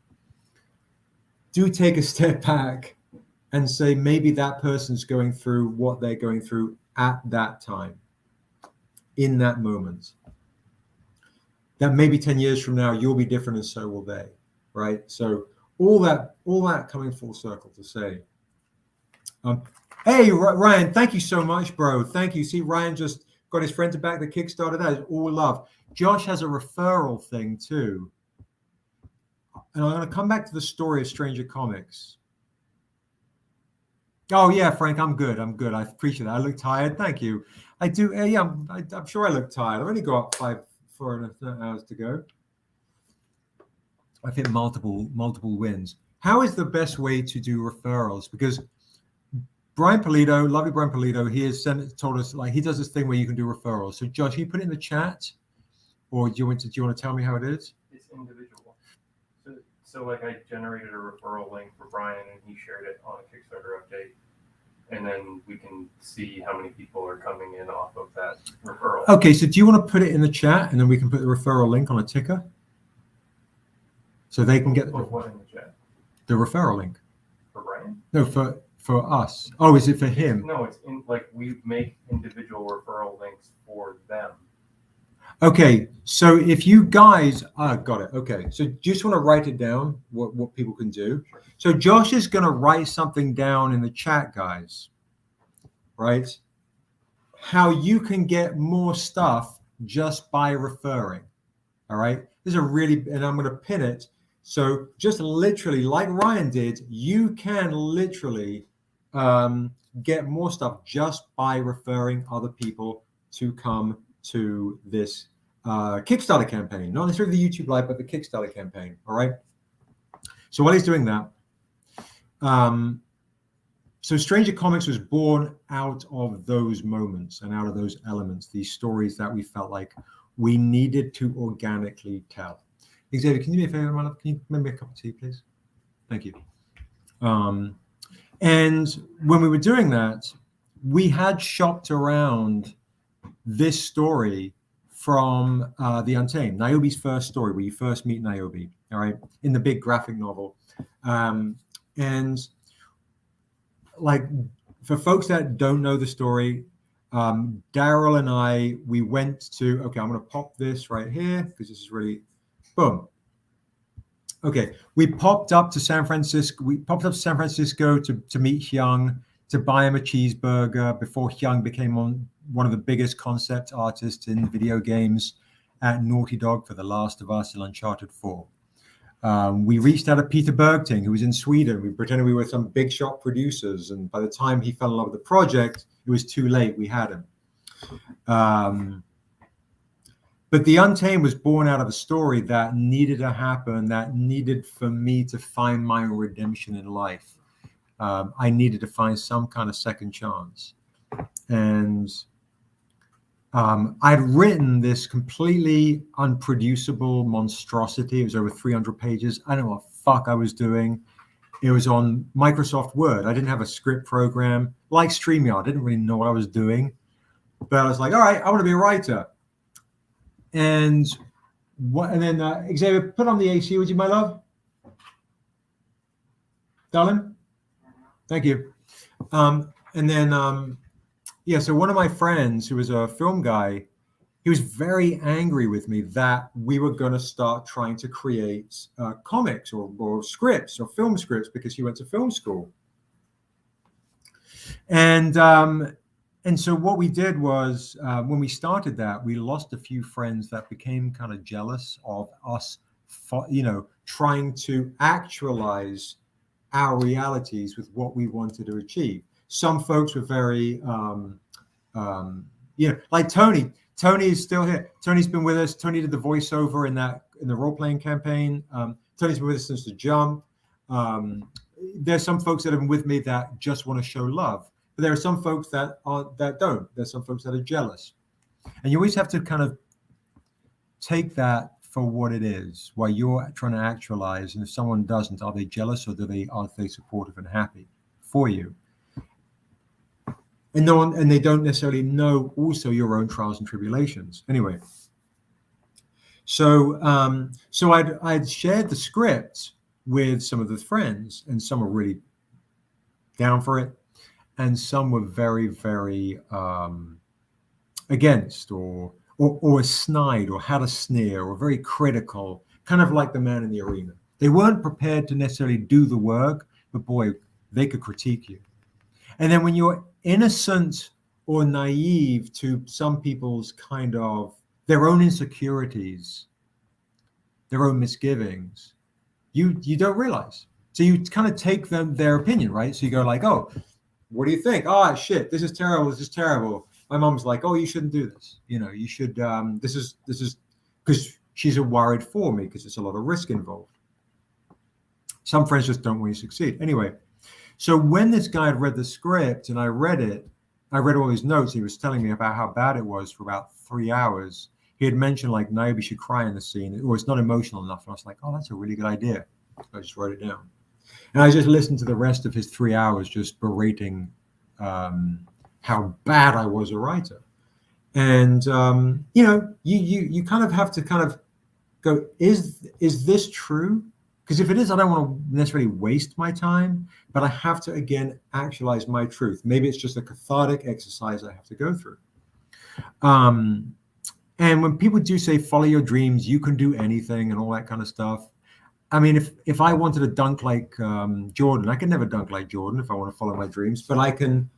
do take a step back and say maybe that person's going through what they're going through at that time, in that moment. That maybe 10 years from now you'll be different and so will they, right? So all that coming full circle to say. Hey, Ryan, thank you so much, bro. Thank you. See, Ryan just got his friend to back the Kickstarter. That is all love. Josh has a referral thing too. And I'm going to come back to the story of Stranger Comics. Oh, yeah, Frank, I'm good. I appreciate that. I look tired. Thank you. I do. Yeah, I'm sure I look tired. I've only got 4.5 hours to go. I've hit multiple wins. How is the best way to do referrals? Because Brian Polito, lovely Brian Polito, he has told us, like, he does this thing where you can do referrals. So Josh, you put it in the chat, or do you want to tell me how it is? It's individual. So like I generated a referral link for Brian and he shared it on a Kickstarter update. And then we can see how many people are coming in off of that referral. Okay, so do you want to put it in the chat and then we can put the referral link on a ticker? So they can get what in the chat? The referral link. For Brian? No, for us. Oh, is it for him? No, it's in, like, we make individual referral links for them. Okay, so if you guys, got it. Okay, so just want to write it down, what people can do. Sure. So Josh is going to write something down in the chat, guys, right? How you can get more stuff just by referring, all right? This is a really, and I'm going to pin it. So just literally, like Ryan did, you can literally get more stuff just by referring other people to come to this Kickstarter campaign, not necessarily the YouTube Live, but the Kickstarter campaign. All right. So while he's doing that, so Stranger Comics was born out of those moments and out of those elements, these stories that we felt like we needed to organically tell. Xavier, can you do me a favor, man? Can you make me a cup of tea, please? Thank you. And when we were doing that, we had shopped around this story from the Untamed, NIOBE's first story, where you first meet NIOBE, all right, in the big graphic novel. And like, for folks that don't know the story, Darrell and I, we went to, okay, I'm going to pop this right here because this is really, boom. Okay, we popped up to San Francisco. We popped up to San Francisco to meet Hyoung, to buy him a cheeseburger before Hyoung became one of the biggest concept artists in video games at Naughty Dog for The Last of Us and Uncharted 4. We reached out to Peter Bergting, who was in Sweden. We pretended we were some big shot producers, and by the time he fell in love with the project, it was too late. We had him. But the Untamed was born out of a story that needed to happen, that needed for me to find my redemption in life. I needed to find some kind of second chance. And I'd written this completely unproducible monstrosity. It was over 300 pages. I don't know what the fuck I was doing. It was on Microsoft Word. I didn't have a script program. Like StreamYard, I didn't really know what I was doing. But I was like, all right, I want to be a writer. And then Xavier, put on the AC, would you, my love? Darling? Thank you. Yeah, so one of my friends who was a film guy, he was very angry with me that we were going to start trying to create comics or scripts or film scripts because he went to film school. And so what we did was when we started that, we lost a few friends that became kind of jealous of us, trying to actualize our realities with what we wanted to achieve. Some folks were very, like Tony. Tony is still here. Tony's been with us. Tony did the voiceover in the role-playing campaign. Tony's been with us since the jump. There's some folks that have been with me that just want to show love. But there are some folks that don't. There's some folks that are jealous. And you always have to kind of take that for what it is, while you're trying to actualize. And if someone doesn't, are they jealous or are they supportive and happy for you? And they don't necessarily know also your own trials and tribulations. Anyway, so I'd shared the script with some of the friends, and some were really down for it, and some were very, very against, or snide, or had a sneer, or very critical, kind of like the man in the arena. They weren't prepared to necessarily do the work, but boy, they could critique you. And then when you're innocent or naive to some people's kind of their own insecurities, their own misgivings, you don't realize. So you kind of take their opinion, right? So you go like, oh, what do you think? Oh, shit, this is terrible. This is terrible. My mom's like, oh, you shouldn't do this. You know, you should, this is, because she's worried for me because it's a lot of risk involved. Some friends just don't want you to succeed. Anyway, so when this guy had read the script and I read it, I read all his notes. He was telling me about how bad it was for about 3 hours. He had mentioned like NIOBE should cry in the scene, or it's not emotional enough. And I was like, oh, that's a really good idea. So I just wrote it down. And I just listened to the rest of his 3 hours just berating how bad I was a writer. And, you know, you kind of have to kind of go, is this true? Because if it is, I don't want to necessarily waste my time, but I have to, again, actualize my truth. Maybe it's just a cathartic exercise I have to go through. And when people do say, follow your dreams, you can do anything and all that kind of stuff. I mean, if I wanted to dunk like Jordan, I can never dunk like Jordan if I want to follow my dreams, but I can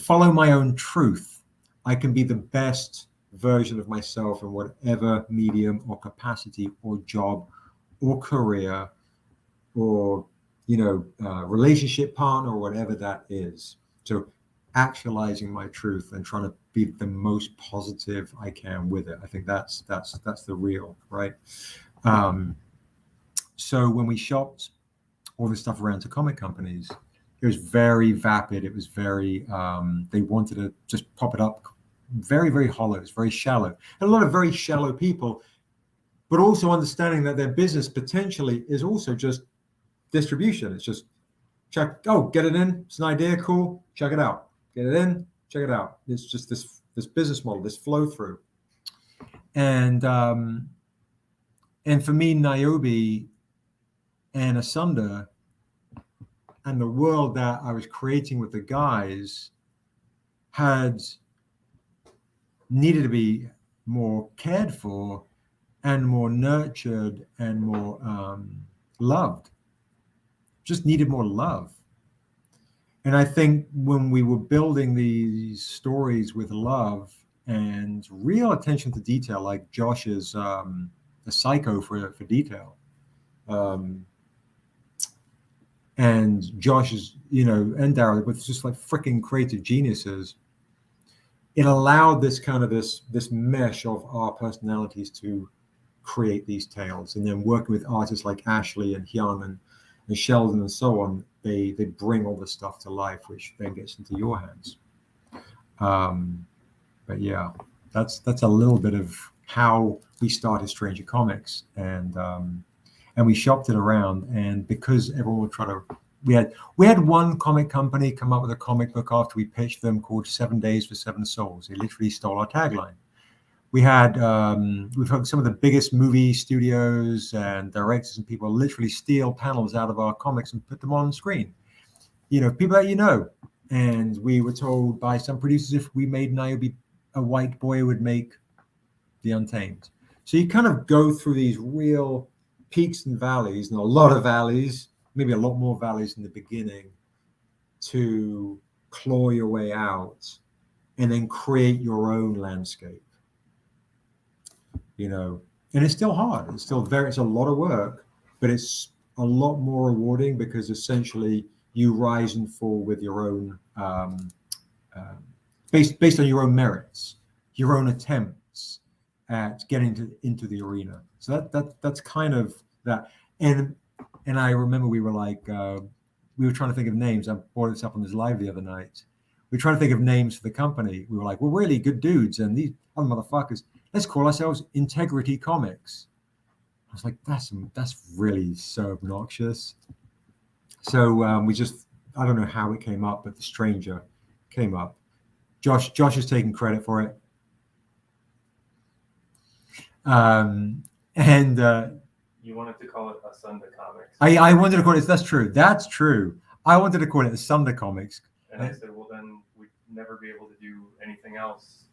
follow my own truth. I can be the best version of myself in whatever medium or capacity or job or career or, you know, relationship partner or whatever that is. So actualizing my truth and trying to be the most positive I can with it. I think that's the real, right? So when we shopped all this stuff around to comic companies, it was very vapid. It was very, they wanted to just pop it up very, very hollow. It's very shallow. And a lot of very shallow people, but also understanding that their business potentially is also just distribution. It's just check, oh, get it in. It's an idea, cool. Check it out. Get it in, check it out. It's just this business model, this flow through. And for me, NIOBE and Asunder and the world that I was creating with the guys had needed to be more cared for and more nurtured and more loved. Just needed more love. And I think when we were building these stories with love and real attention to detail, like Josh is a psycho for detail. And Josh is, you know, and Darrell, with just like freaking creative geniuses, it allowed this kind of this mesh of our personalities to create these tales. And then working with artists like Ashley and Hyoung and Sheldon and so on, they bring all this stuff to life, which then gets into your hands. But yeah, that's a little bit of how we started Stranger Comics, and we shopped it around. And because everyone would try to, we had one comic company come up with a comic book after we pitched them called 7 Days for 7 Souls. They literally stole our tagline. We've had some of the biggest movie studios and directors and people literally steal panels out of our comics and put them on screen. You know, people that you know. And we were told by some producers if we made NIOBE, a white boy would make the Untamed. So you kind of go through these real peaks and valleys, and a lot of valleys, maybe a lot more valleys in the beginning, to claw your way out and then create your own landscape. You know, and it's still hard. It's a lot of work, but it's a lot more rewarding because essentially you rise and fall with your own, based on your own merits, your own attempts at getting into the arena. So that's kind of that. And I remember we were like, we were trying to think of names. I brought this up on this live the other night. We were trying to think of names for the company. We were like, we're really good dudes, and these other motherfuckers, let's call ourselves Integrity Comics. I was like, that's really so obnoxious. So we just, I don't know how it came up, but the Stranger came up. Josh is taking credit for it. You wanted to call it Asunda Comics. I wanted to call it. That's true. That's true. I wanted to call it Asunda Comics. And I said, well, then we'd never be able to do anything else.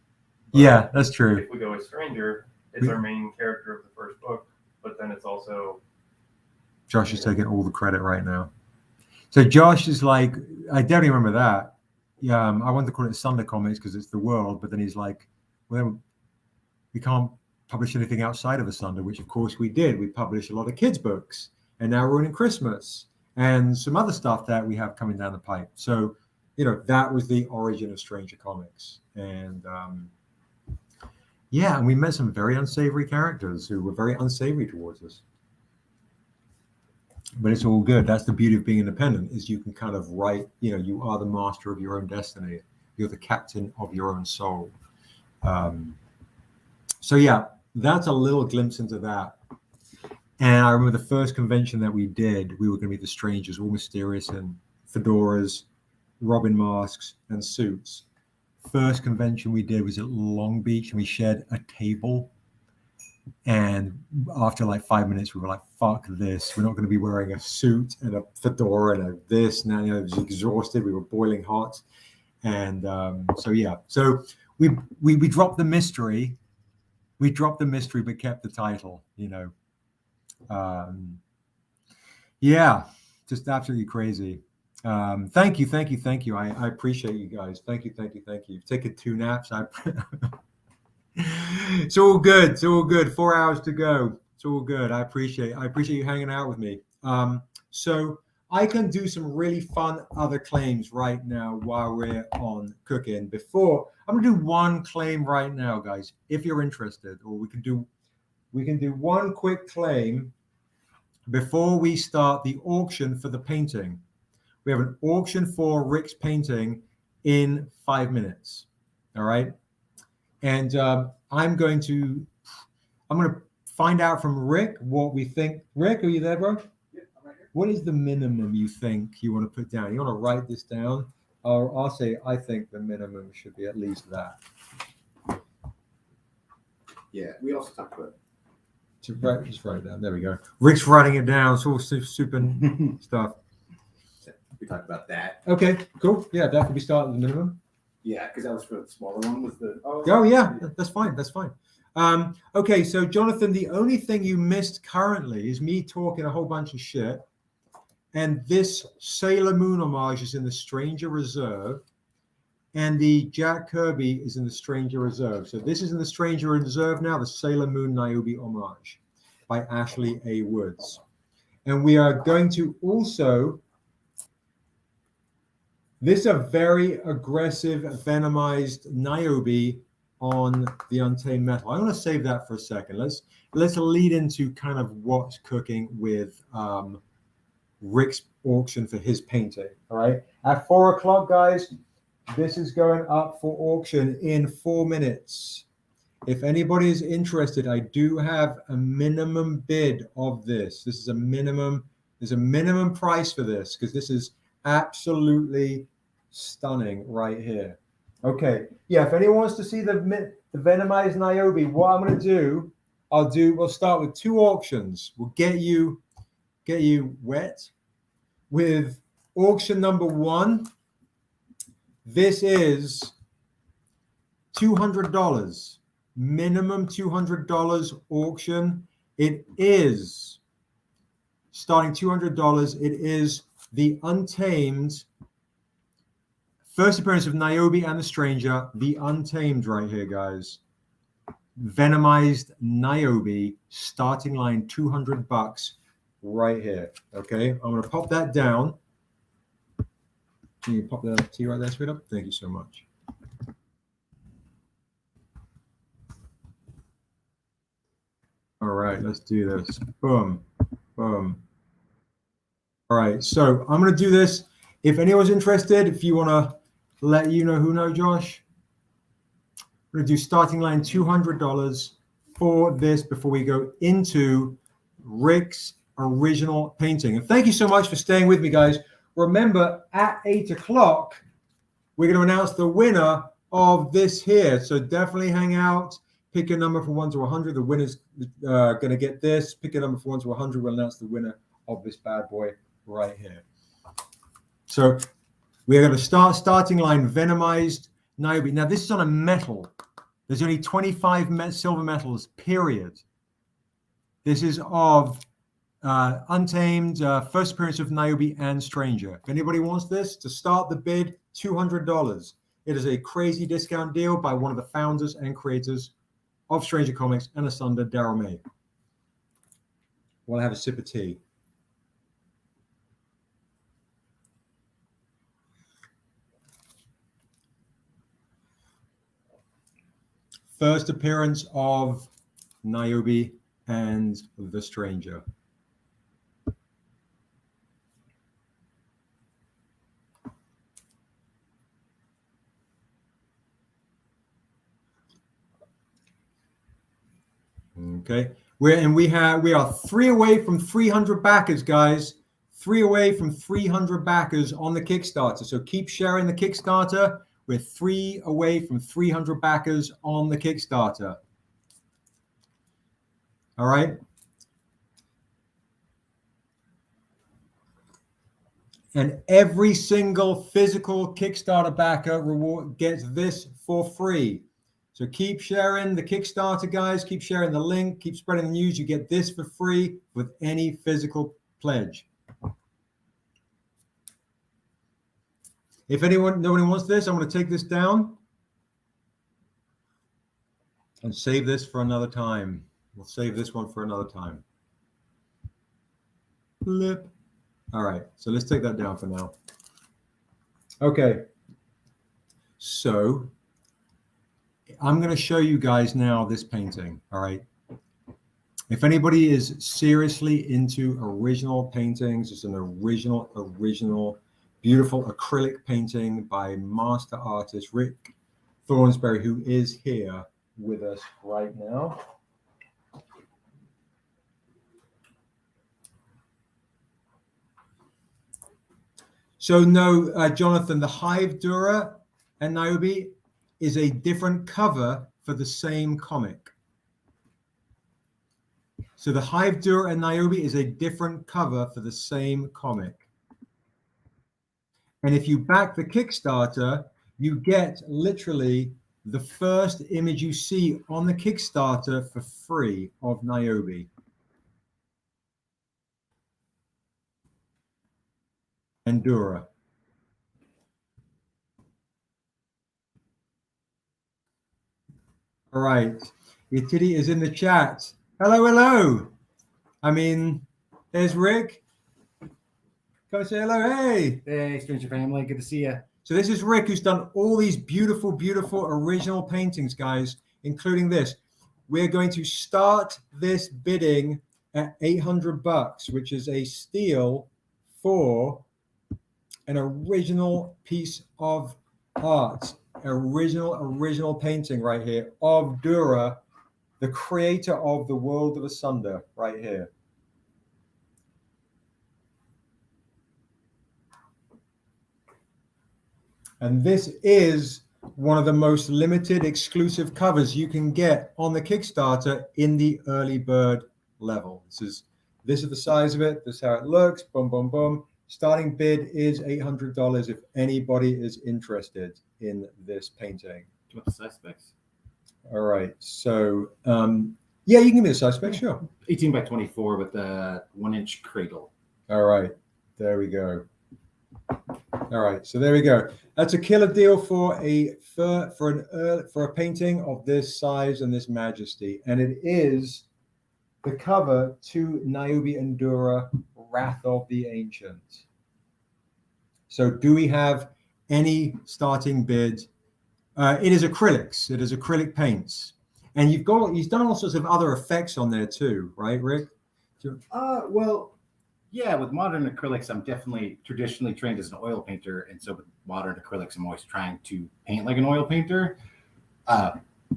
But yeah, that's true. If we go with Stranger, it's our main character of the first book, but then it's also. Josh is taking all the credit right now. So Josh is like, I definitely remember that. Yeah, I wanted to call it Asunda Comics because it's the world, but then he's like, well, we can't publish anything outside of Asunda, which of course we did. We published a lot of kids' books, and now we're running Christmas and some other stuff that we have coming down the pipe. So, you know, that was the origin of Stranger Comics. And yeah, and we met some very unsavory characters who were very unsavory towards us. But it's all good. That's the beauty of being independent, is you can kind of write, you know, you are the master of your own destiny. You're the captain of your own soul. So yeah, that's a little glimpse into that. And I remember the first convention that we did, we were going to be the strangers, all mysterious in fedoras, robin masks, and suits. First convention we did was at Long Beach, and we shared a table. And after like 5 minutes, we were like, fuck this. We're not going to be wearing a suit and a fedora and a this. Now, you know, I was exhausted. We were boiling hot. And so, yeah. So we dropped the mystery. We dropped the mystery, but kept the title, you know. Yeah, just absolutely crazy. Thank you. I appreciate you guys. Thank you. You've taken 2 naps. It's all good. It's all good. 4 hours to go. It's all good. I appreciate you hanging out with me. So I can do some really fun other claims right now while we're on cooking. Before I'm gonna do one claim right now, guys, if you're interested, or we can do one quick claim before we start the auction for the painting. We have an auction for Rick's painting in 5 minutes. All right. And I'm going to find out from Rick what we think. Rick, are you there, bro? Yeah, I'm right here. What is the minimum you think you want to put down? You want to write this down? Or I'll say I think the minimum should be at least that. Yeah, we also talked about Just write it down. There we go. Rick's writing it down. It's all super stuff. We talked about that. Okay, cool. Yeah, that could be starting at the minimum. Yeah, because that was for the smaller one. Was the oh yeah, that's fine. That's fine. Okay, so Jonathan, the only thing you missed currently is me talking a whole bunch of shit. And this Sailor Moon homage is in the Stranger Reserve, and the Jack Kirby is in the Stranger Reserve. So this is in the Stranger Reserve now, the Sailor Moon NIOBE homage by Ashley A. Woods. And we are going to also. This is a very aggressive, venomized NIOBE on the Untamed metal. I want to save that for a second. Let's lead into kind of what's cooking with Rick's auction for his painting. All right. At 4 o'clock, guys, this is going up for auction in 4 minutes. If anybody is interested, I do have a minimum bid of this. This is a minimum. There's a minimum price for this because this is absolutely stunning right here. Okay, yeah, if anyone wants to see the venomized NIOBE, what I'm going to do, we'll start with 2 auctions. We'll get you wet with auction number 1. This is $200, minimum $200 auction. It is starting $200. It is the Untamed first appearance of NIOBE and the Stranger, the Untamed right here, guys. Venomized NIOBE, starting line $200 right here. Okay, I'm going to pop that down. Can you pop that T right there, straight up? Thank you so much. All right, let's do this. Boom, boom. All right, so I'm going to do this. If anyone's interested, if you want to let you know who know Josh, we're going to do starting line $200 for this before we go into Rick's original painting. And thank you so much for staying with me, guys. Remember, at 8 o'clock, we're going to announce the winner of this here. So definitely hang out. Pick a number from 1 to 100. The winner's going to get this. Pick a number from 1 to 100. We'll announce the winner of this bad boy right here. So we're going to start starting line Venomized NIOBE. Now this is on a metal. There's only 25 silver metals, period. This is of Untamed, first appearance of NIOBE and Stranger. If anybody wants this, to start the bid, $200. It is a crazy discount deal by one of the founders and creators of Stranger Comics and Asunder, Darrell May. While I have a sip of tea. First appearance of NIOBE and the Stranger. Okay, we are 3 away from 300 backers, guys. 3 away from 300 backers on the Kickstarter. So keep sharing the Kickstarter. We're 3 away from 300 backers on the Kickstarter. All right. And every single physical Kickstarter backer reward gets this for free. So keep sharing the Kickstarter, guys. Keep sharing the link. Keep spreading the news. You get this for free with any physical pledge. If nobody wants this, I'm going to take this down and save this for another time. We'll save this one for another time. Flip. All right, so let's take that down for now. Okay, so I'm going to show you guys now this painting. All right. If anybody is seriously into original paintings, it's an original, beautiful acrylic painting by master artist Rick Thornsberry, who is here with us right now. So no, Jonathan, the Hive Dura and NIOBE is a different cover for the same comic. So the Hive Dura and NIOBE is a different cover for the same comic. And if you back the Kickstarter, you get literally the first image you see on the Kickstarter for free of NIOBE. And Dura. All right, Yatiti is in the chat. Hello, hello. I mean, there's Rick. Come say hello. Hey. Hey, Stranger Family. Good to see you. So this is Rick, who's done all these beautiful, beautiful original paintings, guys, including this. We're going to start this bidding at $800, which is a steal for an original piece of art, original painting right here of Dura, the creator of the world of Asunder, right here. And this is one of the most limited exclusive covers you can get on the Kickstarter in the early bird level. This is the size of it. This is how it looks. Boom, boom, boom. Starting bid is $800 if anybody is interested in this painting. What the size specs? All right. So, yeah, you can give me the size specs, sure. 18 by 24 with a 1-inch cradle. All right. There we go. All right. So there we go. That's a killer deal for a painting of this size and this majesty. And it is the cover to NIOBE and Dura, Wrath of the Ancient. So do we have any starting bid? It is acrylics. It is acrylic paints. And he's done all sorts of other effects on there too, right, Rick? Well, yeah, with modern acrylics, I'm definitely traditionally trained as an oil painter. And so with modern acrylics, I'm always trying to paint like an oil painter,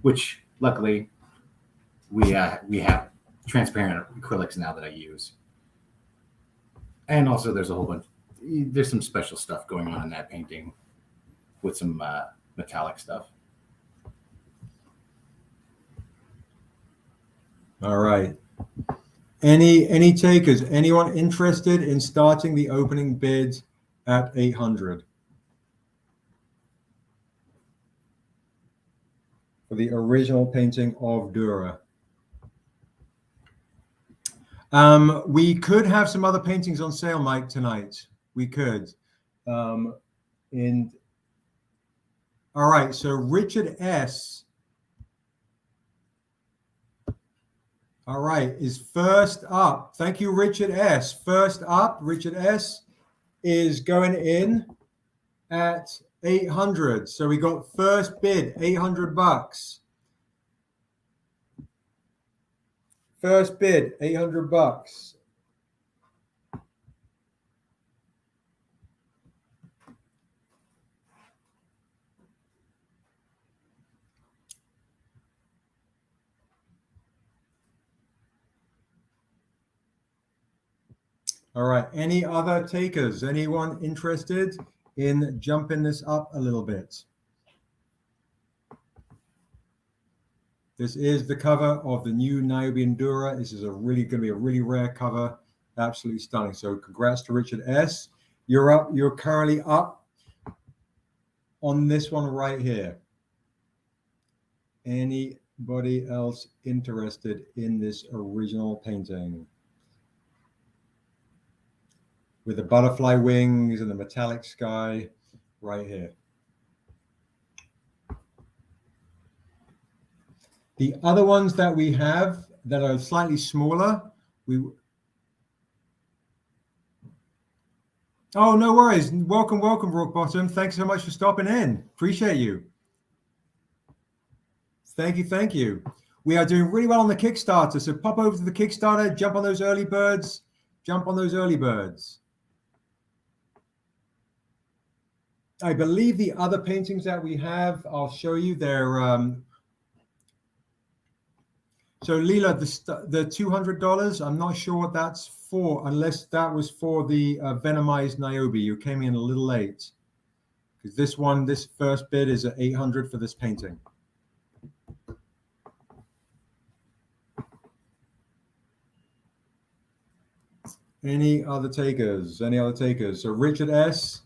which luckily we have transparent acrylics now that I use. And also there's some special stuff going on in that painting with some metallic stuff. All right. Any takers? Anyone interested in starting the opening bid at 800 for the original painting of Dura? We could have some other paintings on sale, Mike, tonight. We could. All right, so Richard S. All right, is first up. Thank you, Richard S. First up, Richard S. is going in at 800. So we got first bid, $800. First bid, $800. All right, any other takers? Anyone interested in jumping this up a little bit? This is the cover of the new NIOBE DURA. This is going to be a really rare cover. Absolutely stunning. So congrats to Richard S. You're up. You're currently up on this one right here. Anybody else interested in this original painting? With the butterfly wings and the metallic sky right here. The other ones that we have that are slightly smaller, oh, no worries. Welcome, Rock Bottom. Thanks so much for stopping in. Appreciate you. Thank you. We are doing really well on the Kickstarter. So pop over to the Kickstarter, jump on those early birds. I believe the other paintings that we have, I'll show you. They're so Leela, the $200. I'm not sure what that's for, unless that was for the venomized NIOBE. You came in a little late because this first bid is at 800 for this painting. Any other takers? So Richard S.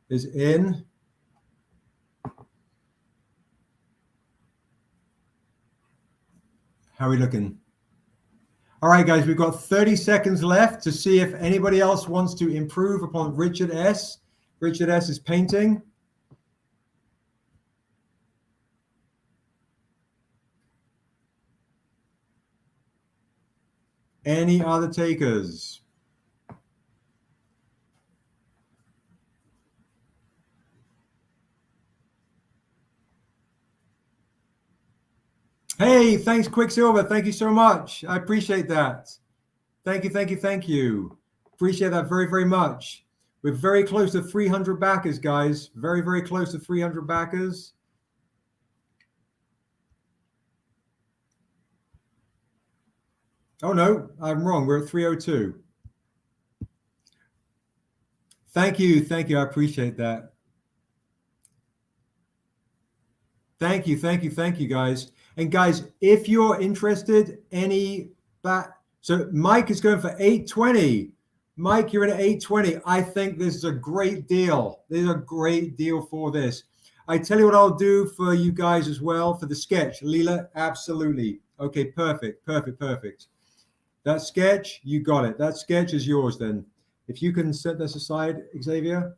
is in. How are we looking? All right, guys, we've got 30 seconds left to see if anybody else wants to improve upon Richard S. Richard S.'s painting. Any other takers? Hey, thanks, Quicksilver. Thank you so much. I appreciate that. Thank you. Appreciate that very, very much. We're very close to 300 backers, guys. Very, very close to 300 backers. Oh, no, I'm wrong. We're at 302. Thank you. I appreciate that. Thank you, guys. And guys, if you're interested, so Mike is going for 820. Mike, you're at 820. I think this is a great deal. This is a great deal for this. I tell you what I'll do for you guys as well for the sketch. Leela, absolutely. Okay, perfect. That sketch, you got it. That sketch is yours then. If you can set this aside, Xavier.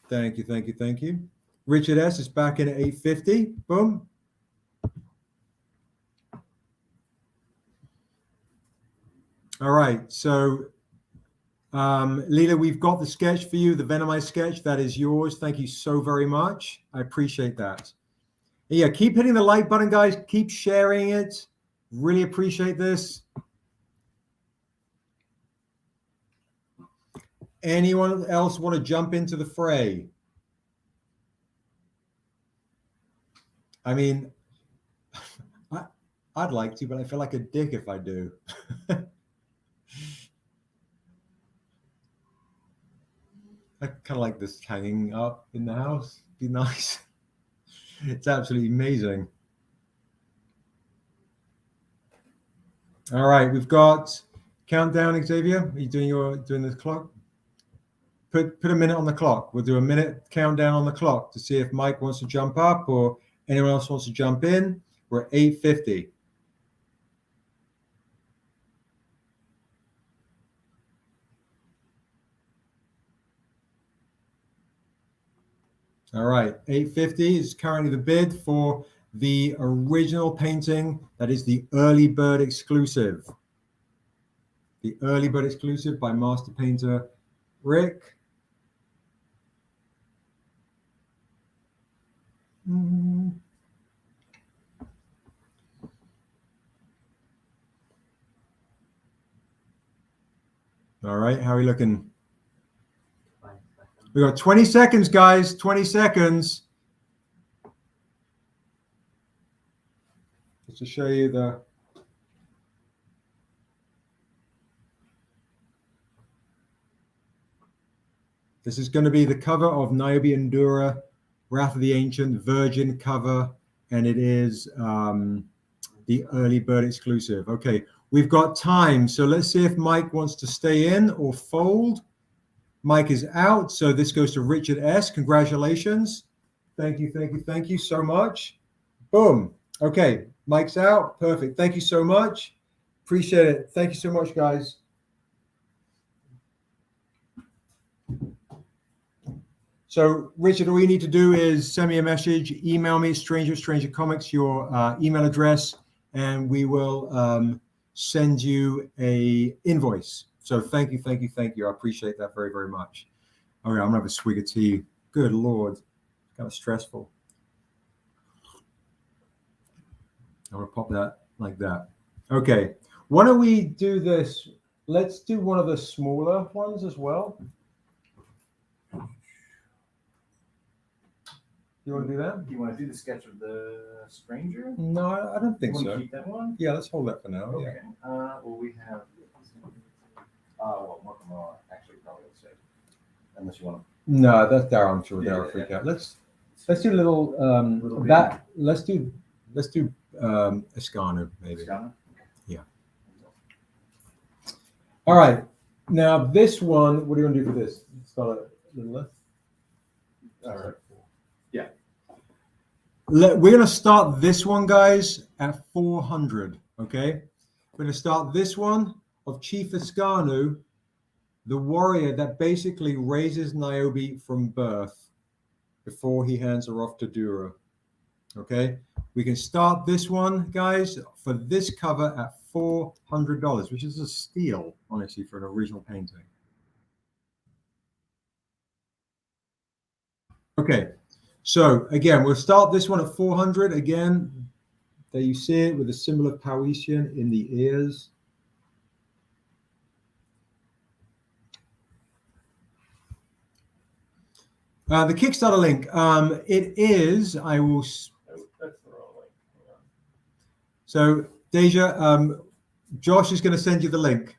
Thank you. Richard S. is back in at 850. Boom. All right. So, Leela, we've got the sketch for you, the Venomized sketch. That is yours. Thank you so very much. I appreciate that. Yeah, keep hitting the like button, guys. Keep sharing it. Really appreciate this. Anyone else want to jump into the fray? I mean, I'd like to, but I feel like a dick if I do. I kind of like this hanging up in the house. Be nice. It's absolutely amazing. All right, we've got countdown. Xavier, are you doing the clock? Put a minute on the clock. We'll do a minute countdown on the clock to see if Mike wants to jump up or anyone else wants to jump in. We're at 8:50. All right, 8:50 is currently the bid for the original painting. That is the early bird exclusive. The early bird exclusive by master painter Rick. All right, how are we looking? We got 20 seconds, guys. 20 seconds. Just to show you the. This is going to be the cover of NIOBE DURA, Wrath of the Ancient, Virgin cover, and it is the early bird exclusive. Okay, we've got time, so let's see if Mike wants to stay in or fold. Mike is out, so this goes to Richard S. Congratulations. Thank you, thank you, thank you so much. Boom. Okay, Mike's out. Perfect. Thank you so much. Appreciate it. Thank you so much, guys. So, Richard, all you need to do is send me a message, email me, Stranger Comics, your email address, and we will send you a invoice. So thank you, thank you, thank you. I appreciate that very, very much. All right, I'm gonna have a swig of tea. Good Lord, kind of stressful. I'm gonna pop that like that. Okay, why don't we do this? Let's do one of the smaller ones as well. You want to do that? Do you want to do the sketch of the stranger? No, I don't think so. Keep that one? Yeah, let's hold that for now. Okay. Yeah. Well, we have. Well, MORKA MOA actually probably will say, unless you want to. No, that's Darrell. I'm sure Darrell freak out. Let's do a little that. Let's do Escano maybe. Escano? Yeah. All right. Now this one. What do you want to do for this? Start a little left. All right. Yeah. We're going to start this one, guys, at 400. Okay. We're going to start this one of Chief Escano, the warrior that basically raises NIOBE from birth before he hands her off to Dura. Okay, we can start this one, guys, for this cover at $400, which is a steal, honestly, for an original painting. Okay, so again, we'll start this one at 400. Again, there you see it with the symbol of Paotian in the ears. The Kickstarter link, it is, I will. That's the wrong link. So, Deja, Josh is going to send you the link.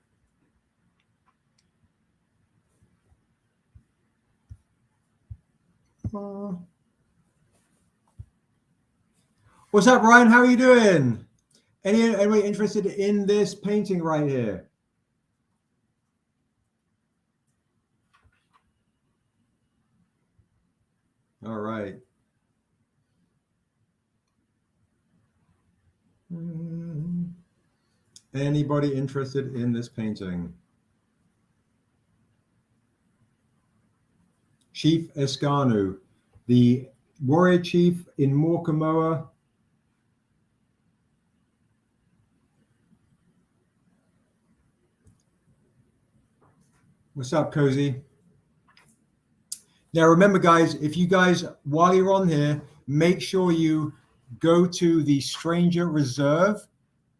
What's up, Ryan? How are you doing? Anybody interested in this painting right here? All right. Anybody interested in this painting? Chief Escano, the warrior chief in MORKA MOA. What's up, Cozy? Now, remember, guys, if you guys, while you're on here, make sure you go to the Stranger Reserve,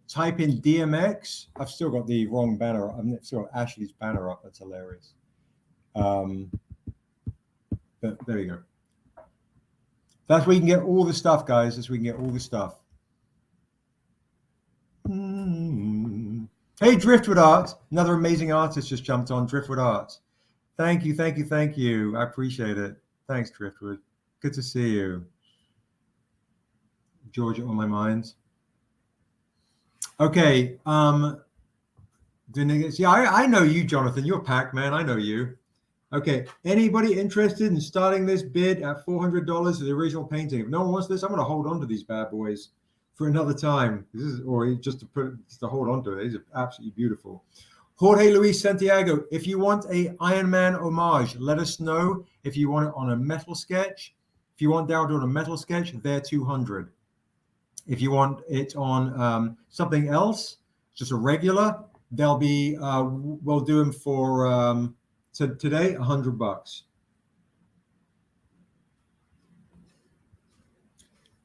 type in DMX. I've still got the wrong banner. I've still got Ashley's banner up. That's hilarious. But there you go. That's where you can get all the stuff, guys. That's where you can get all the stuff. Hey, Driftwood Art. Another amazing artist just jumped on. Driftwood Art. Thank you, thank you, thank you. I appreciate it. Thanks, Driftwood. Good to see you. Georgia on my mind. Okay. Yeah, I know you, Jonathan. You're Pac-Man. I know you. Okay. Anybody interested in starting this bid at $400 for the original painting? If no one wants this, I'm going to hold on to these bad boys for another time. This is, or just to hold on to it. These are absolutely beautiful. Jorge Luis Santiago, if you want a Iron Man homage, let us know. If you want it on a metal sketch, if you want Darrell doing a metal sketch, they're 200. If you want it on something else, just a regular, they'll be, we'll do them for today, $100.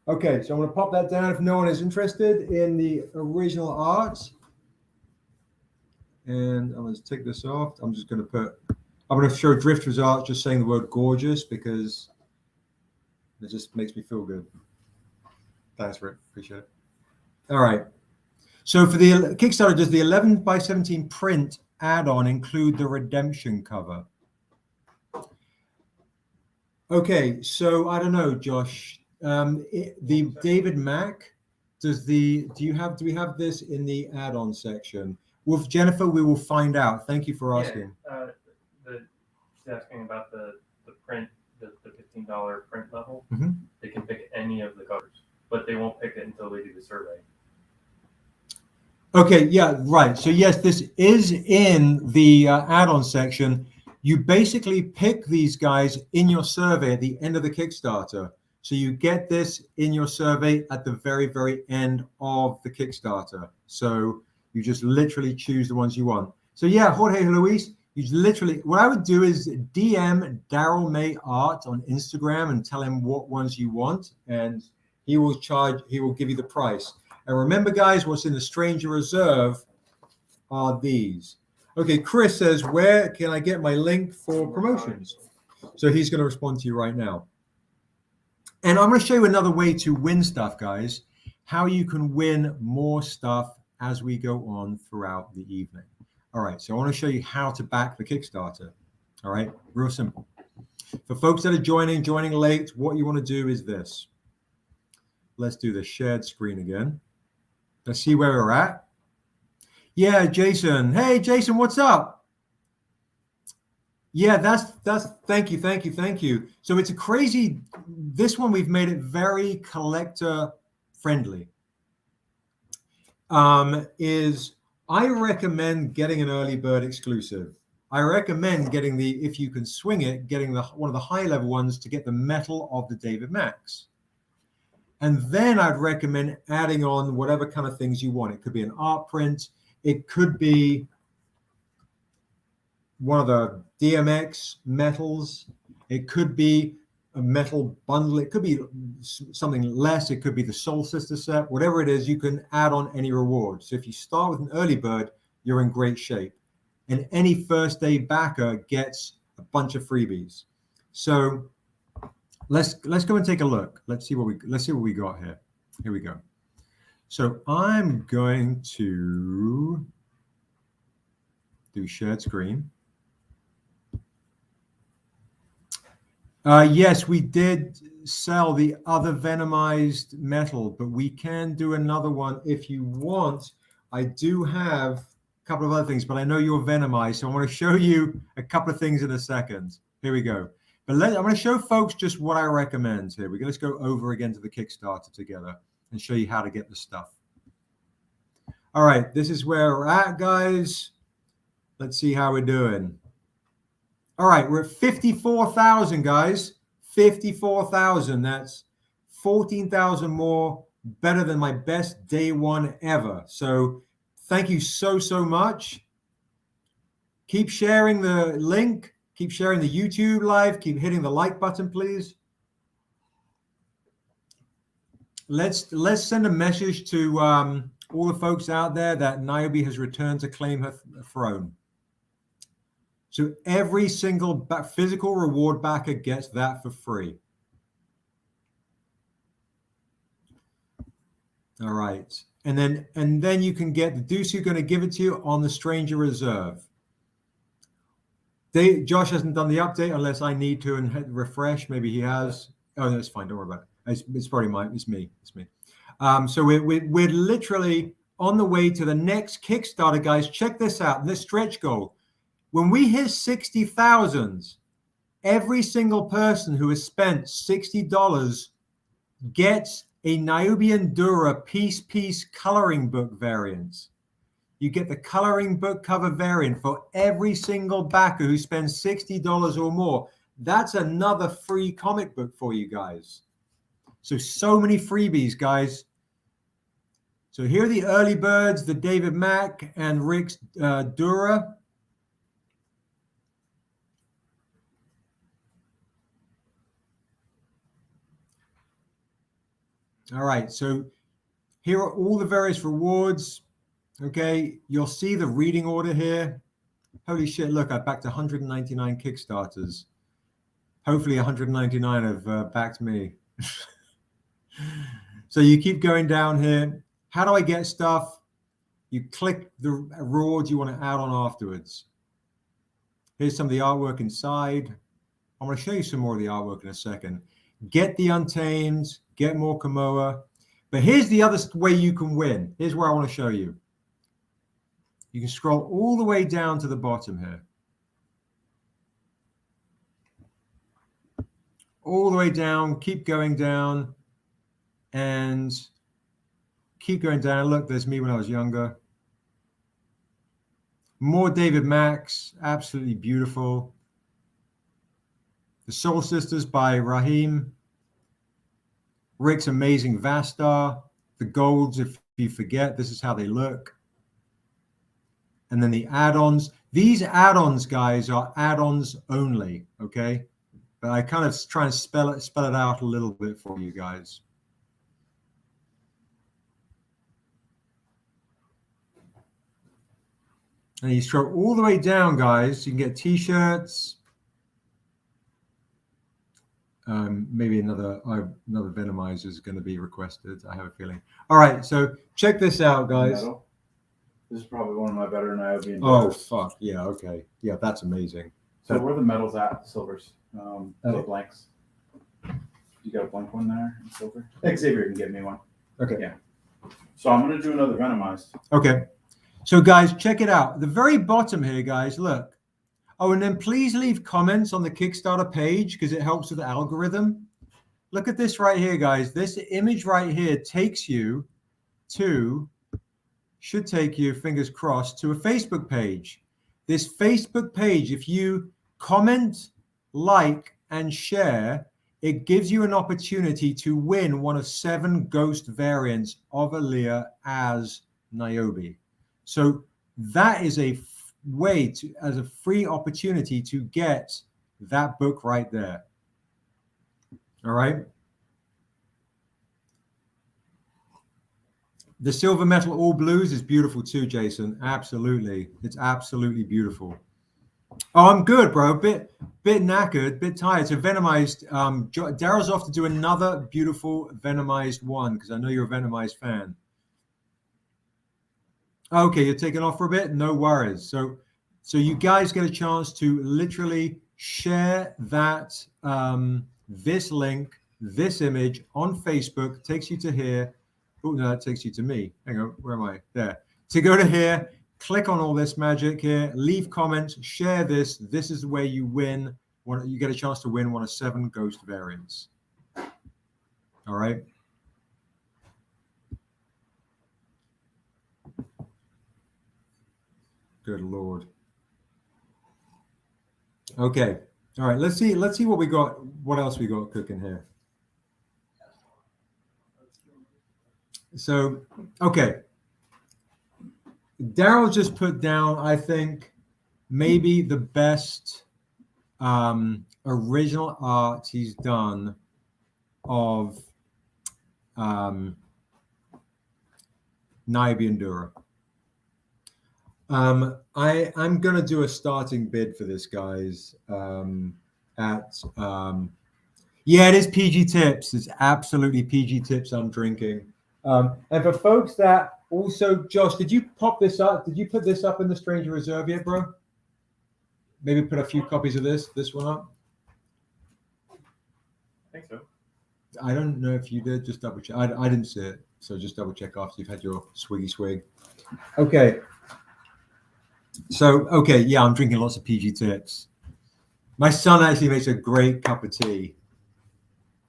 Okay, so I'm going to pop that down if no one is interested in the original art. And I'm going to take this off. I'm just going to put, I'm going to show Drifter's art, just saying the word gorgeous because it just makes me feel good. Thanks, Rick. Appreciate it. All right. So for the Kickstarter, does the 11x17 print add-on include the redemption cover? Okay, so I don't know, Josh. The David Mack, do we have this in the add-on section? With Jennifer, we will find out. Thank you for asking. Yeah, she's asking about the print, the $15 print level. Mm-hmm. They can pick any of the colors, but they won't pick it until they do the survey. Okay, yeah, right. So yes, this is in the add-on section. You basically pick these guys in your survey at the end of the Kickstarter. So you get this in your survey at the very, very end of the Kickstarter. So you just literally choose the ones you want. So yeah, Jorge Luis, you literally, what I would do is DM Darrell May Art on Instagram and tell him what ones you want, and he will give you the price. And remember, guys, what's in the Stranger Reserve are these. Okay, Chris says, where can I get my link for promotions? So he's going to respond to you right now. And I'm going to show you another way to win stuff, guys, how you can win more stuff as we go on throughout the evening. All right, so I want to show you how to back the Kickstarter. All right, real simple. For folks that are joining late, what you want to do is this. Let's do the shared screen again. Let's see where we're at. Yeah, Jason. Hey, Jason, what's up? Yeah, that's thank you. So it's a crazy, this one we've made it very collector friendly. I recommend getting an early bird exclusive. I recommend getting if you can swing it, getting one of the high level ones to get the metal of the David Macks. And then I'd recommend adding on whatever kind of things you want. It could be an art print. It could be one of the DMX metals. It could be a metal bundle. It could be something less. It could be the Soul Sister set. Whatever it is, you can add on any reward. So if you start with an early bird, you're in great shape. And any first day backer gets a bunch of freebies. So let's go and take a look. Let's see what we got here. Here we go. So I'm going to do shared screen. Yes, we did sell the other venomized metal, but we can do another one if you want. I do have a couple of other things, but I know you're venomized, so I want to show you a couple of things in a second. Here we go. But I'm going to show folks just what I recommend here. Let's go over again to the Kickstarter together and show you how to get the stuff. All right, this is where we're at, guys. Let's see how we're doing. All right, we're at 54,000, guys. 54,000. That's 14,000 more, better than my best day one ever. So thank you so much. Keep sharing the link. Keep sharing the YouTube live. Keep hitting the like button, please. Let's send a message to all the folks out there that NIOBE has returned to claim her throne. So every single physical reward backer gets that for free. All right. And then you can get the Deuce who's going to give it to you on the Stranger Reserve. Josh hasn't done the update unless I need to and refresh. Maybe he has. Oh, no, it's fine. Don't worry about it. It's probably mine. It's me. So we're literally on the way to the next Kickstarter, guys. Check this out, this stretch goal. When we hit 60,000, every single person who has spent $60 gets a NIOBE DURA piece coloring book variant. You get the coloring book cover variant for every single backer who spends $60 or more. That's another free comic book for you guys. So many freebies, guys. So here are the early birds, the David Mack and Rick's Dura. All right, so here are all the various rewards. Okay, you'll see the reading order here. Holy shit, look, I backed 199 Kickstarters. Hopefully 199 have backed me. So you keep going down here. How do I get stuff? You click the rewards you want to add on afterwards. Here's some of the artwork inside. I'm going to show you some more of the artwork in a second. Get the Untamed, get MORKA MOA. But here's the other way you can win. Here's where I want to show you. You can scroll all the way down to the bottom here. All the way down, keep going down, and keep going down. Look, there's me when I was younger. More David Mack's, absolutely beautiful. The Soul Sisters by Raheem. Rick's Amazing Vastar. The golds, if you forget, this is how they look. And then the add-ons. These add-ons, guys, are add-ons only, okay? But I kind of try and spell it out a little bit for you guys. And you scroll all the way down, guys. You can get T-shirts. Maybe another Venomizer is going to be requested. I have a feeling. All right, so check this out, guys. This is probably one of my better NIOBE. Oh, fuck. Yeah, okay. Yeah, that's amazing. So where are the medals at? Silvers. The blanks. You got a blank one there in silver? Xavier can get me one. Okay. Yeah. So I'm going to do another Venomized. Okay. So, guys, check it out. The very bottom here, guys, look. Oh, and then please leave comments on the Kickstarter page because it helps with the algorithm. Look at this right here, guys. This image right here takes you to, should take you, fingers crossed, to a Facebook page. This Facebook page, if you comment, like, and share, it gives you an opportunity to win one of 7 ghost variants of Aaliyah as NIOBE. So that is a way to, as a free opportunity to get that book right there. All right. The silver metal all blues is beautiful too, Jason. Absolutely. It's absolutely beautiful. Oh, I'm good, bro. Bit knackered, bit tired. So Venomized, Darrell's off to do another beautiful Venomized one because I know you're a Venomized fan. Okay, you're taking off for a bit? No worries. So you guys get a chance to literally share that, this link, this image on Facebook, takes you to here. Oh, no, that takes you to me. Hang on, where am I? There. To go to here, click on all this magic here, leave comments, share this. This is the way you win. You get a chance to win one of 7 ghost variants. All right. Good Lord. Okay. All right. Let's see what we got. What else we got cooking here? So, okay. Darrell just put down, I think, maybe the best original art he's done of NIOBE DURA. I'm going to do a starting bid for this, guys. Yeah, it is PG Tips. It's absolutely PG Tips I'm drinking. And for folks that also, Josh, did you pop this up? Did you put this up in the Stranger Reserve yet, bro? Maybe put a few copies of this one up? I think so. I don't know if you did. Just double check. I didn't see it. So just double check after you've had your swiggy swig. Okay. So, okay, yeah, I'm drinking lots of PG Tips. My son actually makes a great cup of tea.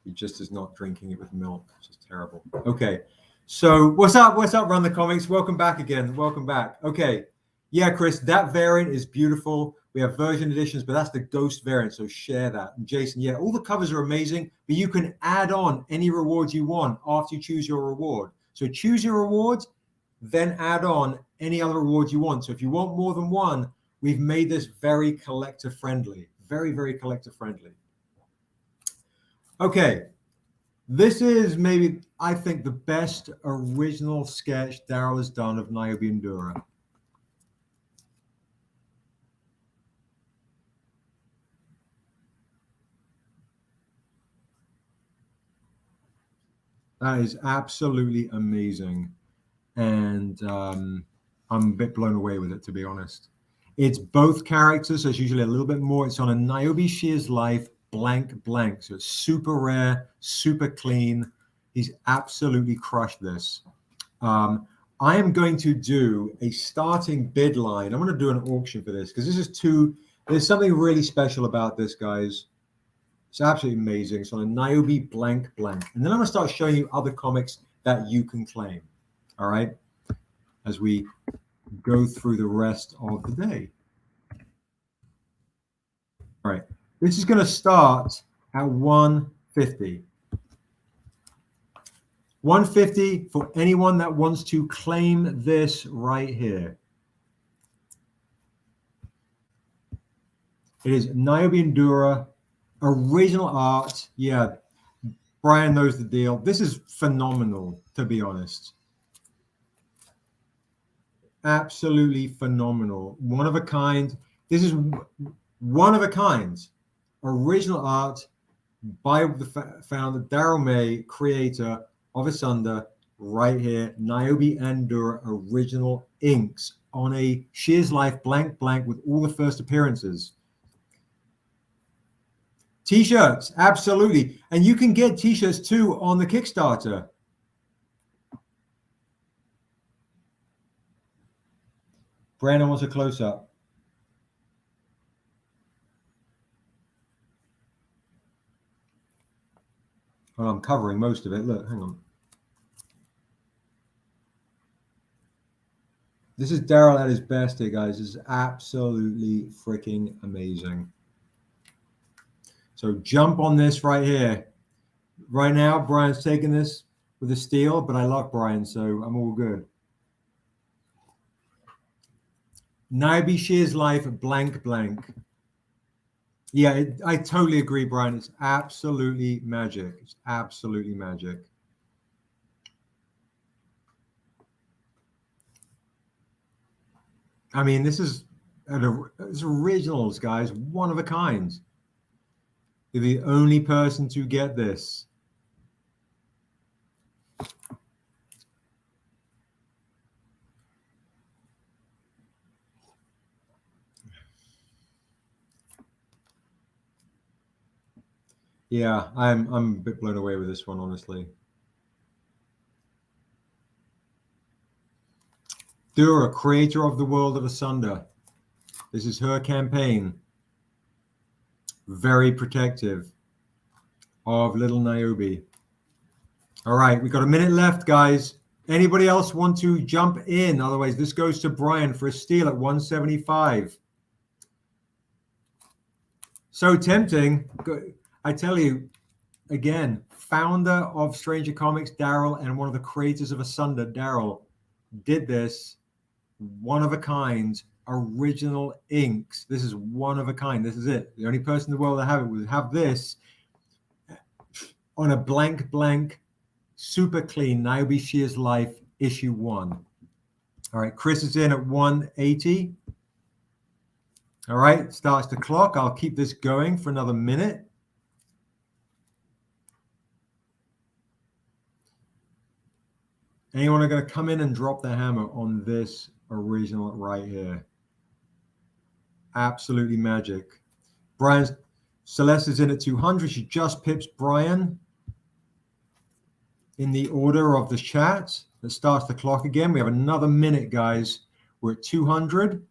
He just is not drinking it with milk. It's just terrible. Okay. So what's up? What's up, Run the Comics? Welcome back again. Welcome back. Okay. Yeah, Chris, that variant is beautiful. We have version editions, but that's the ghost variant. So share that. And Jason, yeah, all the covers are amazing, but you can add on any rewards you want after you choose your reward. So choose your rewards, then add on any other rewards you want. So if you want more than one, we've made this very collector friendly. Very, very collector friendly. Okay. This is maybe, I think, the best original sketch Darrell has done of NIOBE DURA. That is absolutely amazing. And I'm a bit blown away with it, to be honest. It's both characters, so it's usually a little bit more. It's on a NIOBE Shears Life blank. So it's super rare, super clean. He's absolutely crushed this. I am going to do a starting bid line. I'm going to do an auction for this because there's something really special about this, guys. It's absolutely amazing. It's on a NIOBE blank. And then I'm going to start showing you other comics that you can claim. All right? As we go through the rest of the day. All right. This is going to start at 150. 150 for anyone that wants to claim this right here. It is NIOBE DURA, original art. Yeah, Brian knows the deal. This is phenomenal, to be honest. Absolutely phenomenal. One of a kind. This is one of a kind. Original art by the founder, Darrell May, creator of Asunder, right here. NIOBE and DURA original inks on a Shears Life blank with all the first appearances. T-shirts, absolutely. And you can get T-shirts too on the Kickstarter. Brandon wants a close-up. Well, I'm covering most of it. Look, hang on. This is Darrell at his best here, guys. This is absolutely freaking amazing. So jump on this right here. Right now, Brian's taking this with a steal, but I love Brian, so I'm all good. NIOBE Shears Life blank. Yeah, I totally agree, Brian. It's absolutely magic. It's absolutely magic. I mean, this is it's originals, guys. One of a kind. You're the only person to get this. Yeah, I'm a bit blown away with this one, honestly. Dura, creator of the world of Asunder. This is her campaign. Very protective of little NIOBE. All right, we've got a minute left, guys. Anybody else want to jump in? Otherwise, this goes to Brian for a steal at 175. So tempting. I tell you, again, founder of Stranger Comics, Darrell, and one of the creators of Asunder, Darrell, did this. One of a kind, original inks. This is one of a kind. This is it. The only person in the world that have it would have this on a blank, super clean NIOBE Shears Life issue 1. All right, Chris is in at 180. All right, starts the clock. I'll keep this going for another minute. Anyone are going to come in and drop the hammer on this original right here? Absolutely magic. Celeste is in at 200. She just pips Brian. in the order of the chat. That starts the clock again. We have another minute, guys. We're at 200.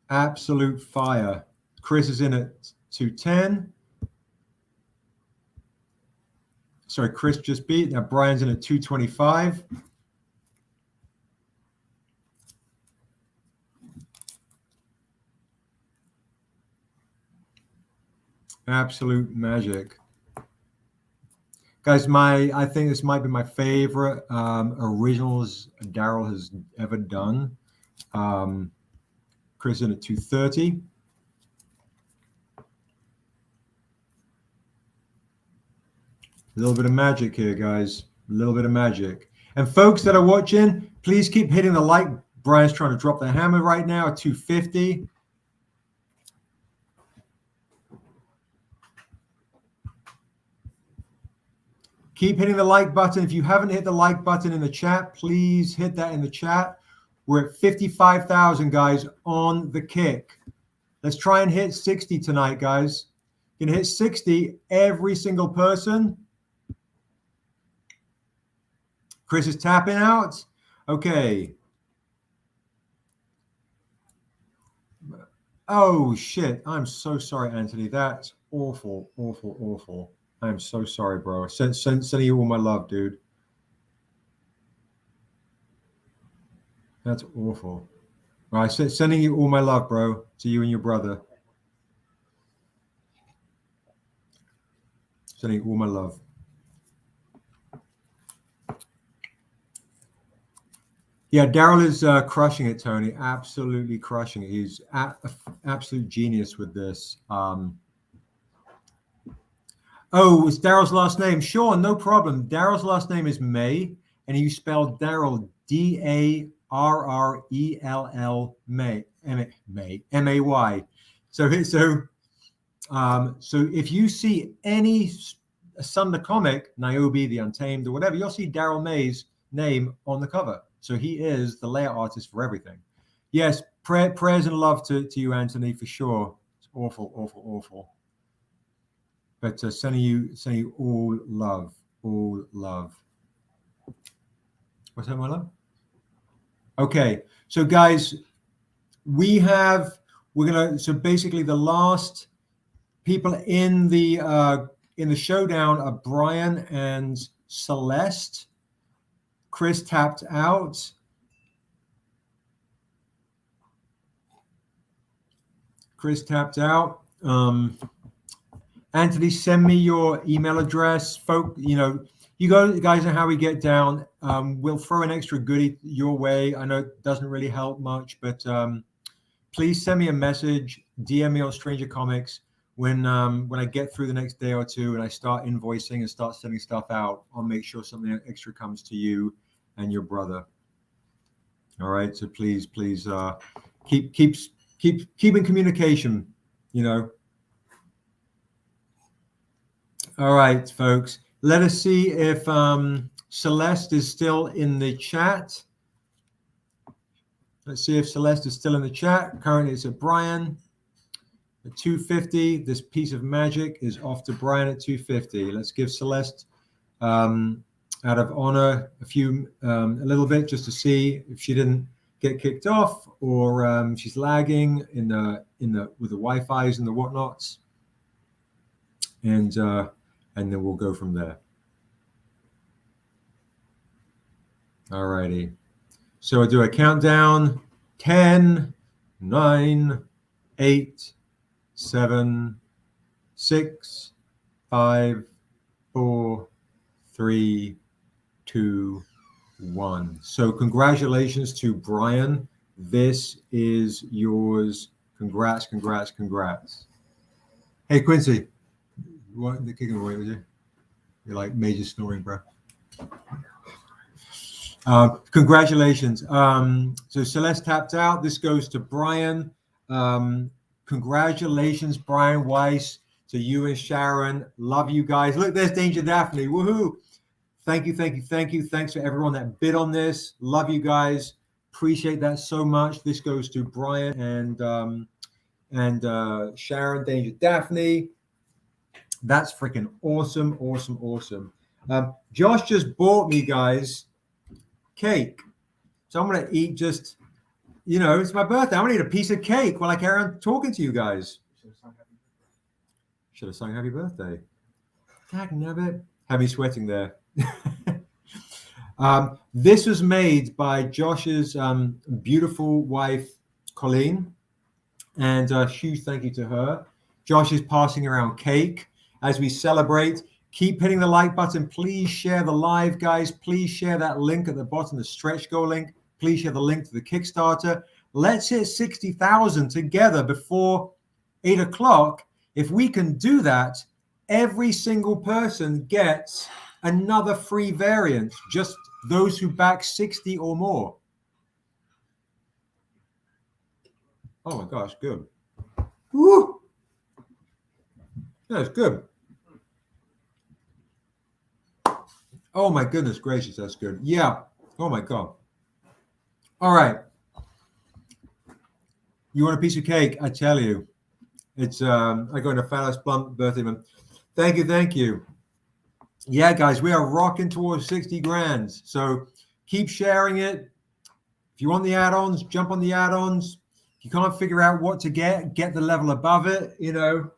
Absolute fire. Chris is in at 210. Sorry, Chris just beat. Now Brian's in at 225. Absolute magic. Guys, I think this might be my favorite originals Darrell has ever done. Chris in at 230. A little bit of magic here, guys. A little bit of magic. And folks that are watching, please keep hitting the like. Brian's trying to drop the hammer right now at 250. Keep hitting the like button. If you haven't hit the like button in the chat, please hit that in the chat. We're at 55,000, guys, on the kick. Let's try and hit 60 tonight, guys. You can hit 60, every single person. Chris is tapping out. Okay. Oh, shit. I'm so sorry, Anthony. That's awful, awful, awful. I'm so sorry, bro. Sending you all my love, dude. That's awful. All right, sending you all my love, bro, to you and your brother. Sending you all my love. Yeah, Darrell is crushing it, Tony. Absolutely crushing it. He's absolute genius with this. Oh, it's Darrell's last name. Sure, no problem. Darrell's last name is May, and you spelled Darrell D-A-R-R-E-L-L May, M-A-Y. So if you see any Sunder comic, NIOBE, the Untamed, or whatever, you'll see Darrell May's name on the cover. So he is the layout artist for everything. Yes, prayers and love to you, Anthony, for sure. It's awful, awful, awful. But sending you all love, all love. What's that, my love? Okay, so guys, so basically the last people in the showdown are Brian and Celeste. Chris tapped out. Chris tapped out. Anthony, send me your email address. You guys know how we get down. We'll throw an extra goodie your way. I know it doesn't really help much, but please send me a message, DM me on Stranger Comics when I get through the next day or two and I start invoicing and start sending stuff out. I'll make sure something extra comes to you and your brother. All right, so please keep in communication. All right, folks. Let us see if Celeste is still in the chat. Let's see if Celeste is still in the chat. Currently, it's at Brian at 250. This piece of magic is off to Brian at 250. Let's give Celeste, out of honor, a little bit just to see if she didn't get kicked off or she's lagging with the Wi-Fi's and the whatnots. And then we'll go from there. All righty. So I do a countdown. 10, 9, 8, 7, 6, 5, 4, 3, 2, 1. So congratulations to Brian. This is yours. Congrats, congrats, congrats. Hey, Quincy. What the kicking away with you? You're like major snoring, bro. Congratulations. So Celeste tapped out. This goes to Brian. Congratulations, Brian Weiss, to you and Sharon. Love you guys. Look, there's Danger Daphne. Woohoo! Thank you, thank you, thank you. Thanks for everyone that bid on this. Love you guys. Appreciate that so much. This goes to Brian and Sharon, Danger Daphne. That's freaking awesome, awesome, awesome. Josh just bought me, guys, cake. So I'm going to eat just, you know, it's my birthday. I'm going to eat a piece of cake while I carry on talking to you guys. Should have sung happy birthday. Dagnabbit. Have me sweating there. This was made by Josh's beautiful wife, Colleen. And a huge thank you to her. Josh is passing around cake as we celebrate. Keep hitting the like button. Please share the live, guys. Please share that link at the bottom, the stretch goal link. Please share the link to the Kickstarter. Let's hit 60,000 together before 8 o'clock. If we can do that, every single person gets another free variant, just those who back 60 or more. Oh my gosh, good. Woo! That's good. Oh my goodness gracious, that's good. Yeah. Oh my God. All right. You want a piece of cake? I tell you. It's I go into Phallus Blunt birthday month. Thank you, thank you. Yeah, guys, we are rocking towards 60 grand. So keep sharing it. If you want the add-ons, jump on the add-ons. If you can't figure out what to get the level above it, you know.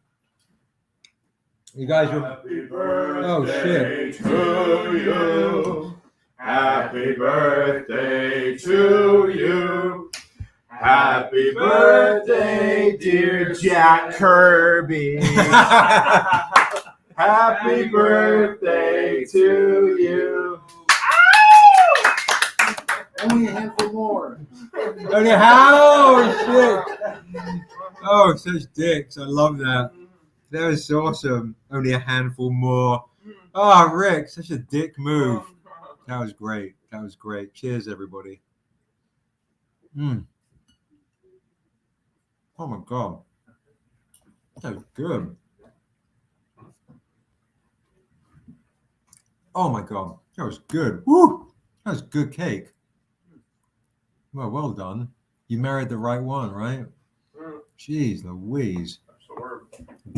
You guys were Happy birthday oh shit. to you. Happy birthday to you. Happy birthday, dear Jack Kirby. Happy birthday to you. Only a handful more. Only how shit. Oh, such dicks. I love that. That was awesome. Only a handful more. Oh, Rick, such a dick move. That was great. That was great. Cheers, everybody. Oh my God. That was good. Oh my God. That was good. Woo! That was good cake. Well done. You married the right one, right? Jeez Louise.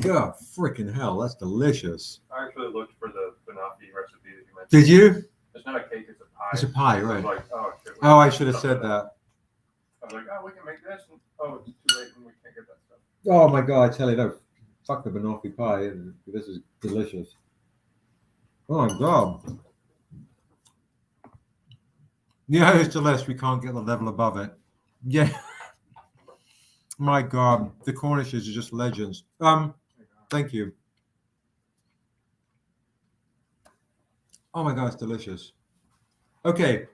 God, freaking hell. That's delicious. I actually looked for the banoffee recipe that you mentioned. Did you? It's not a cake, it's a pie. It's a pie, I was right. like, oh, shit, we Oh, I can't should have do said something. that. I was like, oh, we can make this. And, oh, it's too late and we can't get that stuff. Oh my God, I tell you, no, fuck the banoffee pie. This is delicious. Oh my God. Yeah, it's delicious. We can't get the level above it. Yeah. My God, the Cornishes are just legends. Thank you. Oh my God, it's delicious. Okay.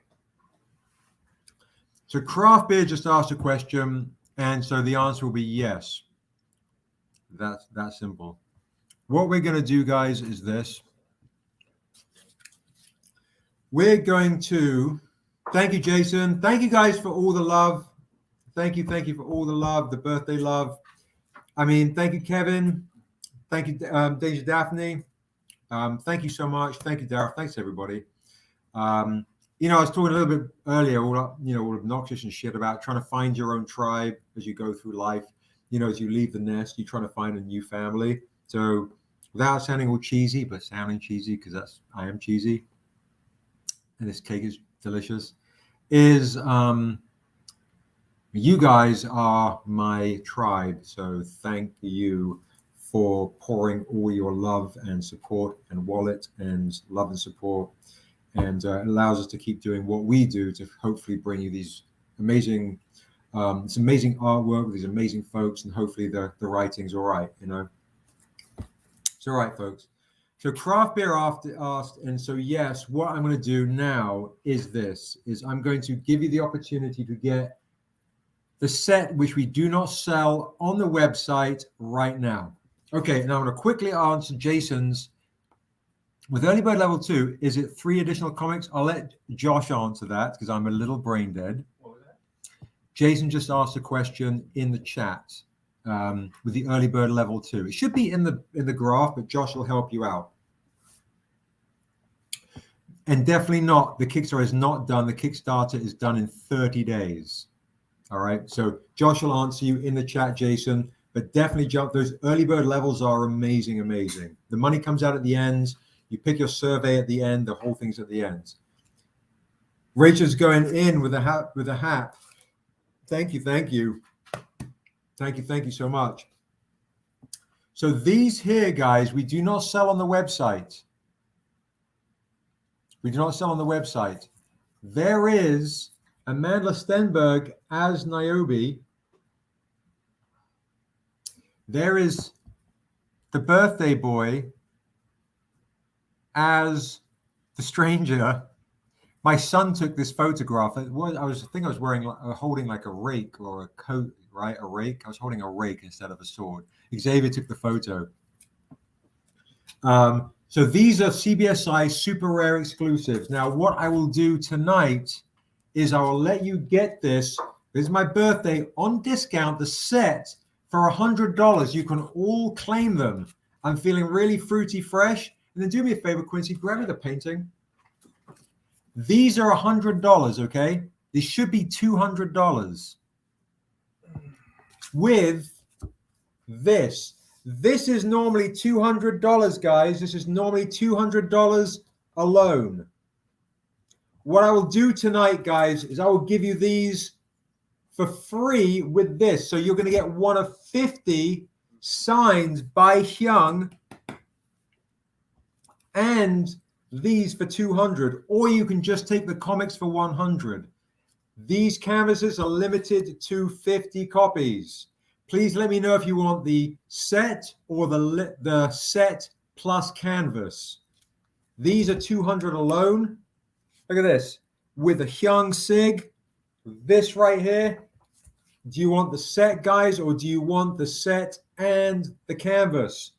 So Craft Beer just asked a question, and so the answer will be yes. That's that simple. What we're going to do, guys, is this. We're going to thank you, Jason. Thank you guys for all the love. Thank you for all the love, the birthday love. I mean, thank you, Kevin. Thank you, Deja Daphne. Thank you so much. Thank you, Darrell. Thanks, everybody. You know, I was talking a little bit earlier, all obnoxious and shit about trying to find your own tribe as you go through life. You know, as you leave the nest, you're trying to find a new family. So without sounding all cheesy, but sounding cheesy, because I am cheesy, and this cake is delicious, is you guys are my tribe. So thank you for pouring all your love and support and wallet and love and support. And it allows us to keep doing what we do to hopefully bring you these amazing, this amazing artwork with these amazing folks, and hopefully the writing's all right, you know. It's all right, folks. So Craft Beer asked, and so yes, what I'm going to do now is this, is I'm going to give you the opportunity to get the set which we do not sell on the website right now. Okay, now I'm going to quickly answer Jason's. With Early Bird Level 2, is it 3 additional comics? I'll let Josh answer that because I'm a little brain dead. What was that? Jason just asked a question in the chat with the Early Bird Level 2. It should be in the graph, but Josh will help you out. And definitely not, the Kickstarter is not done. The Kickstarter is done in 30 days. All right, so Josh will answer you in the chat, Jason. but definitely jump. Those early bird levels are amazing, amazing. The money comes out at the end. You pick your survey at the end. The whole thing's at the end. Rachel's going in with a hat. Thank you, thank you, thank you, thank you so much. So these here, guys, we do not sell on the website. We do not sell on the website. There is Amanda Stenberg as NIOBE. There is the birthday boy as the stranger. My son took this photograph. I think I was wearing, holding like a rake or a coat, right? A rake. I was holding a rake instead of a sword. Xavier took the photo. So these are CBSI super rare exclusives. Now, what I will do tonight is I will let you get this. This is my birthday on discount, the set for $100. You can all claim them. I'm feeling really fruity fresh. And then do me a favor, Quincy, grab me the painting. These are $100, okay? These should be $200 with this. This is normally $200, guys. This is normally $200 alone. What I will do tonight, guys, is I will give you these for free with this. So you're going to get one of 50 signed by Hyoung and these for 200, or you can just take the comics for 100. These canvases are limited to 50 copies. Please let me know if you want the set or the set plus canvas. These are 200 alone. Look at this with a Hyoung Sig. This right here. Do you want the set, guys, or do you want the set and the canvas?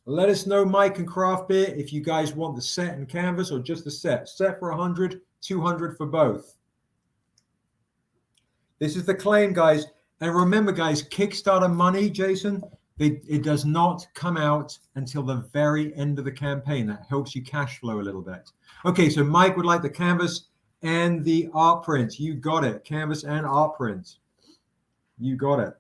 Let us know, Mike and Craft Beer, if you guys want the set and canvas or just the set. Set for 100, 200 for both. This is the claim, guys. And remember, guys, Kickstarter money, Jason, it does not come out until the very end of the campaign. That helps you cash flow a little bit. Okay, so Mike would like the canvas and the art print. You got it. Canvas and art print. You got it.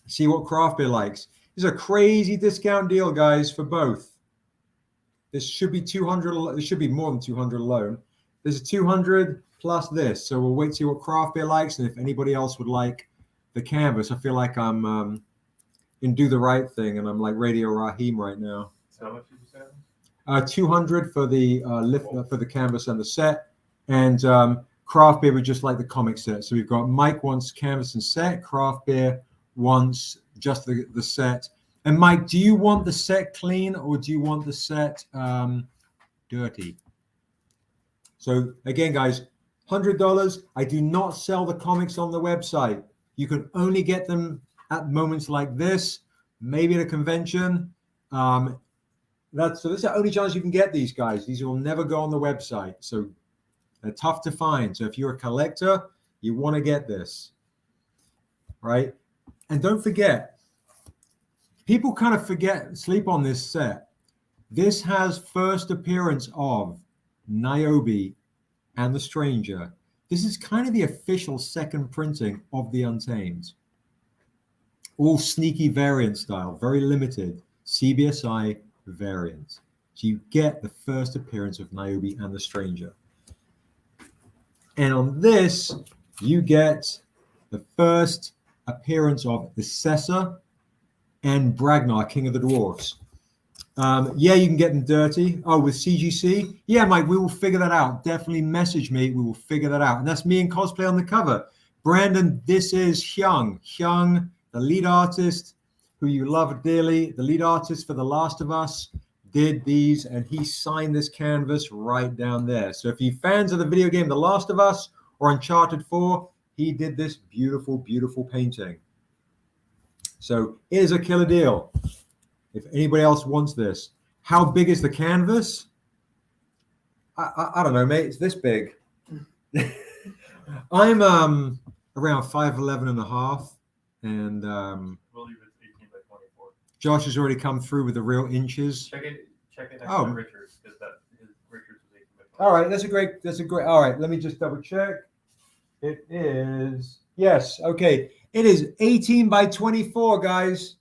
See what Craft Beer likes. This is a crazy discount deal, guys, for both. This should be 200. This should be more than 200 alone. This is 200 plus this. So we'll wait to see what Craft Beer likes, and if anybody else would like the canvas. I feel like I'm in Do the Right Thing, and I'm like Radio Raheem right now. So how much did you say? 200 for the for the canvas and the set, and Craft Beer would just like the comic set. So we've got Mike wants canvas and set. Craft Beer wants just the set. And Mike, do you want the set clean or do you want the set dirty? So again, guys, $100. I do not sell the comics on the website. You can only get them at moments like this, maybe at a convention. So this is the only chance you can get these, guys. These will never go on the website. So they're tough to find. So if you're a collector, you want to get this, right? And don't forget, people kind of sleep on this set. This has first appearance of NIOBE and the Stranger. This is kind of the official second printing of the Untamed. All sneaky variant style, very limited CBSI variant. So you get the first appearance of NIOBE and the Stranger. And on this, you get the first appearance of Assessor and Bragnar, King of the Dwarfs. Yeah, you can get them dirty. Oh, with CGC? Yeah, Mike, we will figure that out. Definitely message me. We will figure that out. And that's me in cosplay on the cover. Brandon, this is Hyoung. Hyoung, the lead artist, who you love dearly, the lead artist for The Last of Us, did these, and he signed this canvas right down there. So if you're fans of the video game The Last of Us or Uncharted 4, he did this beautiful, beautiful painting. So it is a killer deal. If anybody else wants this. How big is the canvas? I don't know, mate. It's this big. I'm around 5'11" and a half. And We'll leave it 18 by 24. Josh has already come through with the real inches. Check it next to Richard's, because Richard's was 18 by 24. All right, that's a great, all right, let me just double check. It is, yes, okay. It is 18 by 24, guys.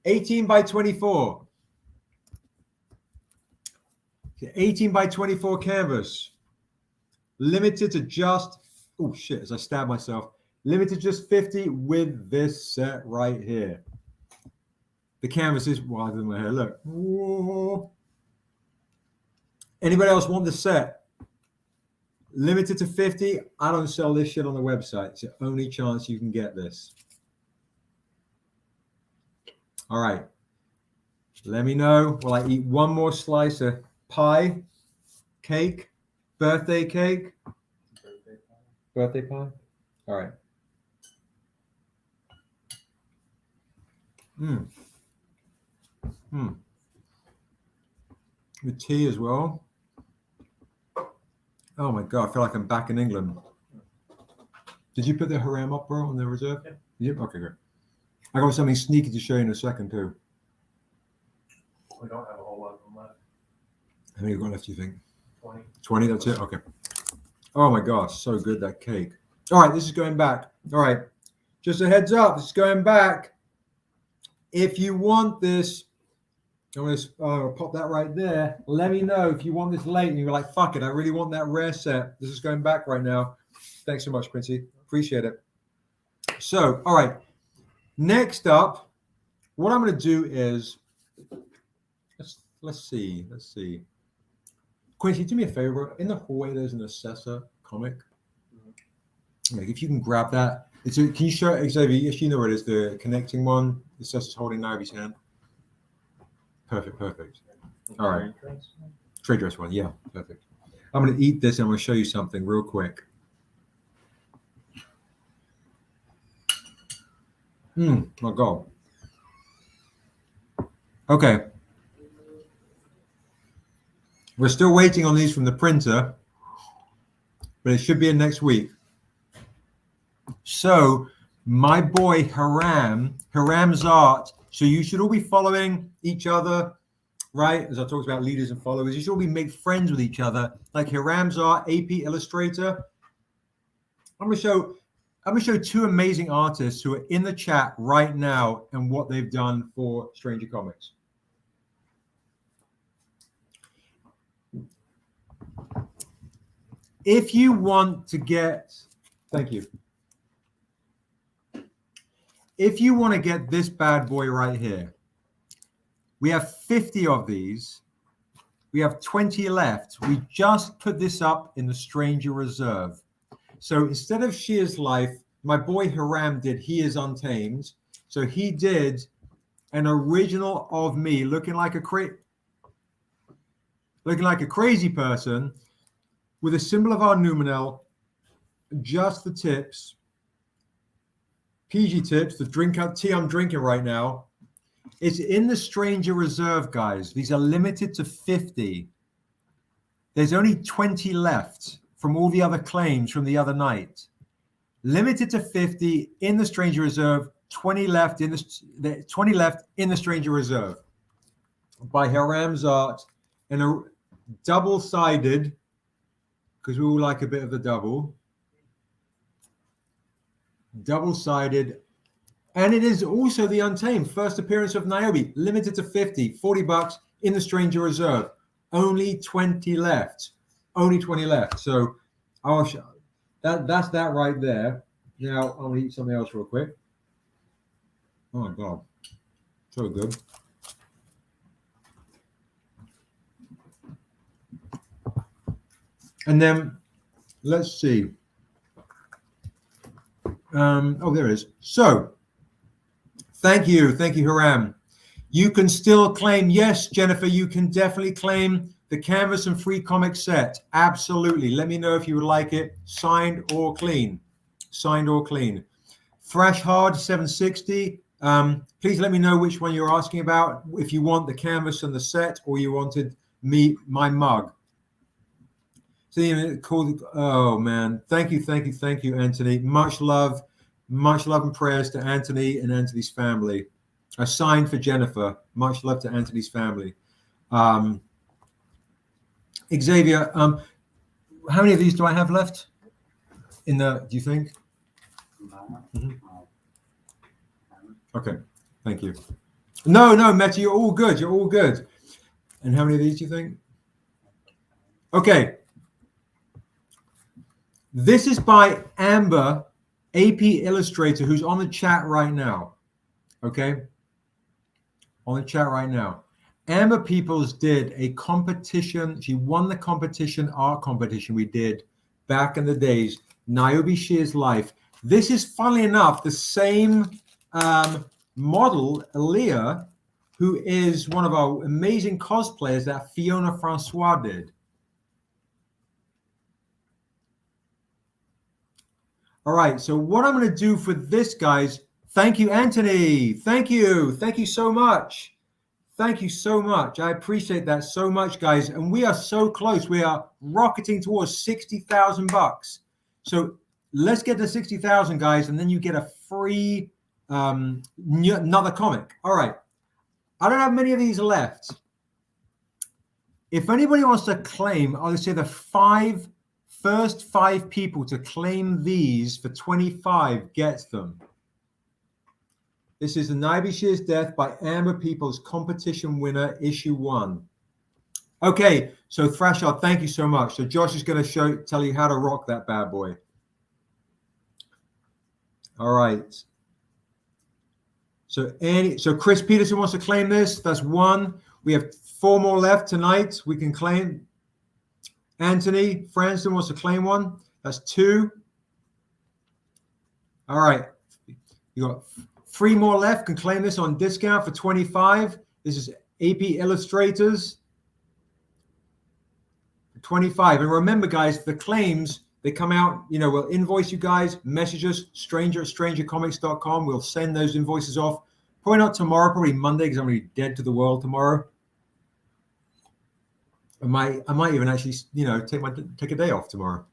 18 by 24. 18 by 24 canvas. Limited to just, oh shit, as I stab myself. Limited to just 50 with this set right here. The canvas is wider than my hair. Look. Whoa. Anybody else want the set? Limited to 50. I don't sell this shit on the website. It's the only chance you can get this. All right. Let me know. Will I eat one more slice of pie, cake, birthday cake? Birthday pie? All right. With tea as well. Oh my God, I feel like I'm back in England. Did you put the haram up, bro, on the reserve? Yeah. Yep. Okay, great. I got something sneaky to show you in a second, too. We don't have a whole lot of them left. How many you got left, do you think? 20. 20, that's it? Okay. Oh my gosh, so good, that cake. All right, this is going back. All right, just a heads up, this is going back. If you want this, I'm going to pop that right there. Let me know if you want this late and you're like, fuck it, I really want that rare set. This is going back right now. Thanks so much, Princey. Appreciate it. So, all right. Next up, what I'm going to do is, let's see. Quincy, do me a favor. In the hallway, there's an Assessor comic. Like, if you can grab that. Can you show it, Xavier? Yes, you know where it is, the connecting one. The Assessor's holding Naomi's hand. Perfect. All right. Trade dress one, yeah, perfect. I'm going to eat this and I'm going to show you something real quick. My God. Okay. We're still waiting on these from the printer, but it should be in next week. So my boy Haram's art. So you should all be following each other, right? As I talked about leaders and followers, you should all be make friends with each other. Like Haram's art, AP Illustrator. I'm gonna show two amazing artists who are in the chat right now and what they've done for Stranger Comics. If you want to get, thank you. If you want to get this bad boy right here, we have 50 of these. We have 20 left. We just put this up in the Stranger Reserve. So instead of She Is Life, my boy Haram did He Is Untamed. So he did an original of me looking like a crazy person with a symbol of our numeral, just the tips, PG tips, the tea I'm drinking right now. It's in the Stranger Reserve, guys. These are limited to 50. There's only 20 left from all the other claims from the other night. Limited to 50 in the Stranger Reserve, 20 left in the Stranger Reserve by Haram's art, and a double-sided, because we all like a bit of the double-sided, and it is also the Untamed first appearance of NIOBE, limited to 50, $40 in the Stranger Reserve. Only 20 left. Only 20 left. So I'll show that's that right there. Now I'm gonna eat something else real quick. Oh my God, so good. And then let's see. Oh, there it is. So thank you, Haram. You can still claim, yes, Jennifer, you can definitely claim the canvas and free comic set. Absolutely. Let me know if you would like it, signed or clean. Signed or clean. Thrash Hard 760. Please let me know which one you're asking about. If you want the canvas and the set, or you wanted my mug. Oh man, thank you, Anthony. Much love and prayers to Anthony and Anthony's family. A sign for Jennifer. Much love to Anthony's family. Xavier, how many of these do I have left? Do you think? Okay, thank you. No, Meta, you're all good. You're all good. And how many of these do you think? Okay. This is by Amber, AP Illustrator, who's on the chat right now. Okay? On the chat right now. Amber Peoples did a competition. She won the competition, art competition we did back in the days. NIOBE Shares Life. This is, funnily enough, the same model, Aaliyah, who is one of our amazing cosplayers that Fiona Francois did. All right, so what I'm going to do for this, guys, thank you, Anthony. Thank you. Thank you so much. Thank you so much. I appreciate that so much, guys. And we are so close. We are rocketing towards 60,000 bucks. So let's get to 60,000, guys, and then you get a free another comic. All right. I don't have many of these left. If anybody wants to claim, I'll say the first five people to claim these for 25 gets them. This is the NIOBE Shares Death by Amber Peoples, competition winner, issue 1. Okay, so Thrashard, thank you so much. So Josh is going to tell you how to rock that bad boy. All right. So Chris Peterson wants to claim this. That's 1. We have 4 more left tonight. We can claim. Anthony Franston wants to claim 1. That's 2. All right. You got 3 more left. Can claim this on discount for 25. This is AP Illustrators. 25. And remember, guys, the claims, they come out, we'll invoice you guys, message us, stranger@strangercomics.com. We'll send those invoices off. Probably not tomorrow, probably Monday, because I'm going to be dead to the world tomorrow. I might even actually, take a day off tomorrow.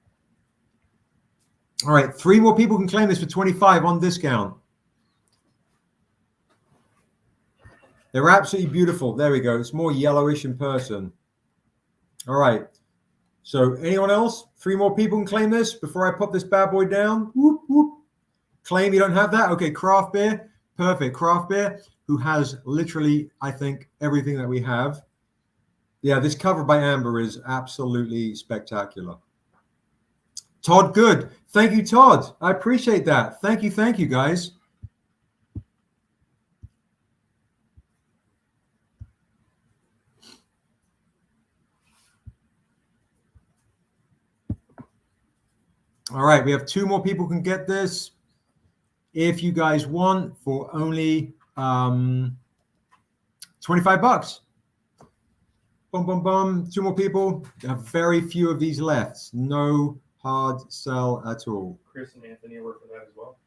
All right, 3 more people can claim this for 25 on discount. They're absolutely beautiful. There we go. It's more yellowish in person. All right. So anyone else? 3 more people can claim this before I put this bad boy down. Whoop, whoop. Claim you don't have that? Okay, Craft Beer. Perfect. Craft Beer, who has literally, I think, everything that we have. Yeah, this cover by Amber is absolutely spectacular. Todd, good. Thank you, Todd. I appreciate that. Thank you, guys. All right, we have 2 more people can get this. If you guys want, for only 25 bucks. Boom, boom, boom. 2 more people. There are very few of these left. No hard sell at all. Chris and Anthony work for that as well.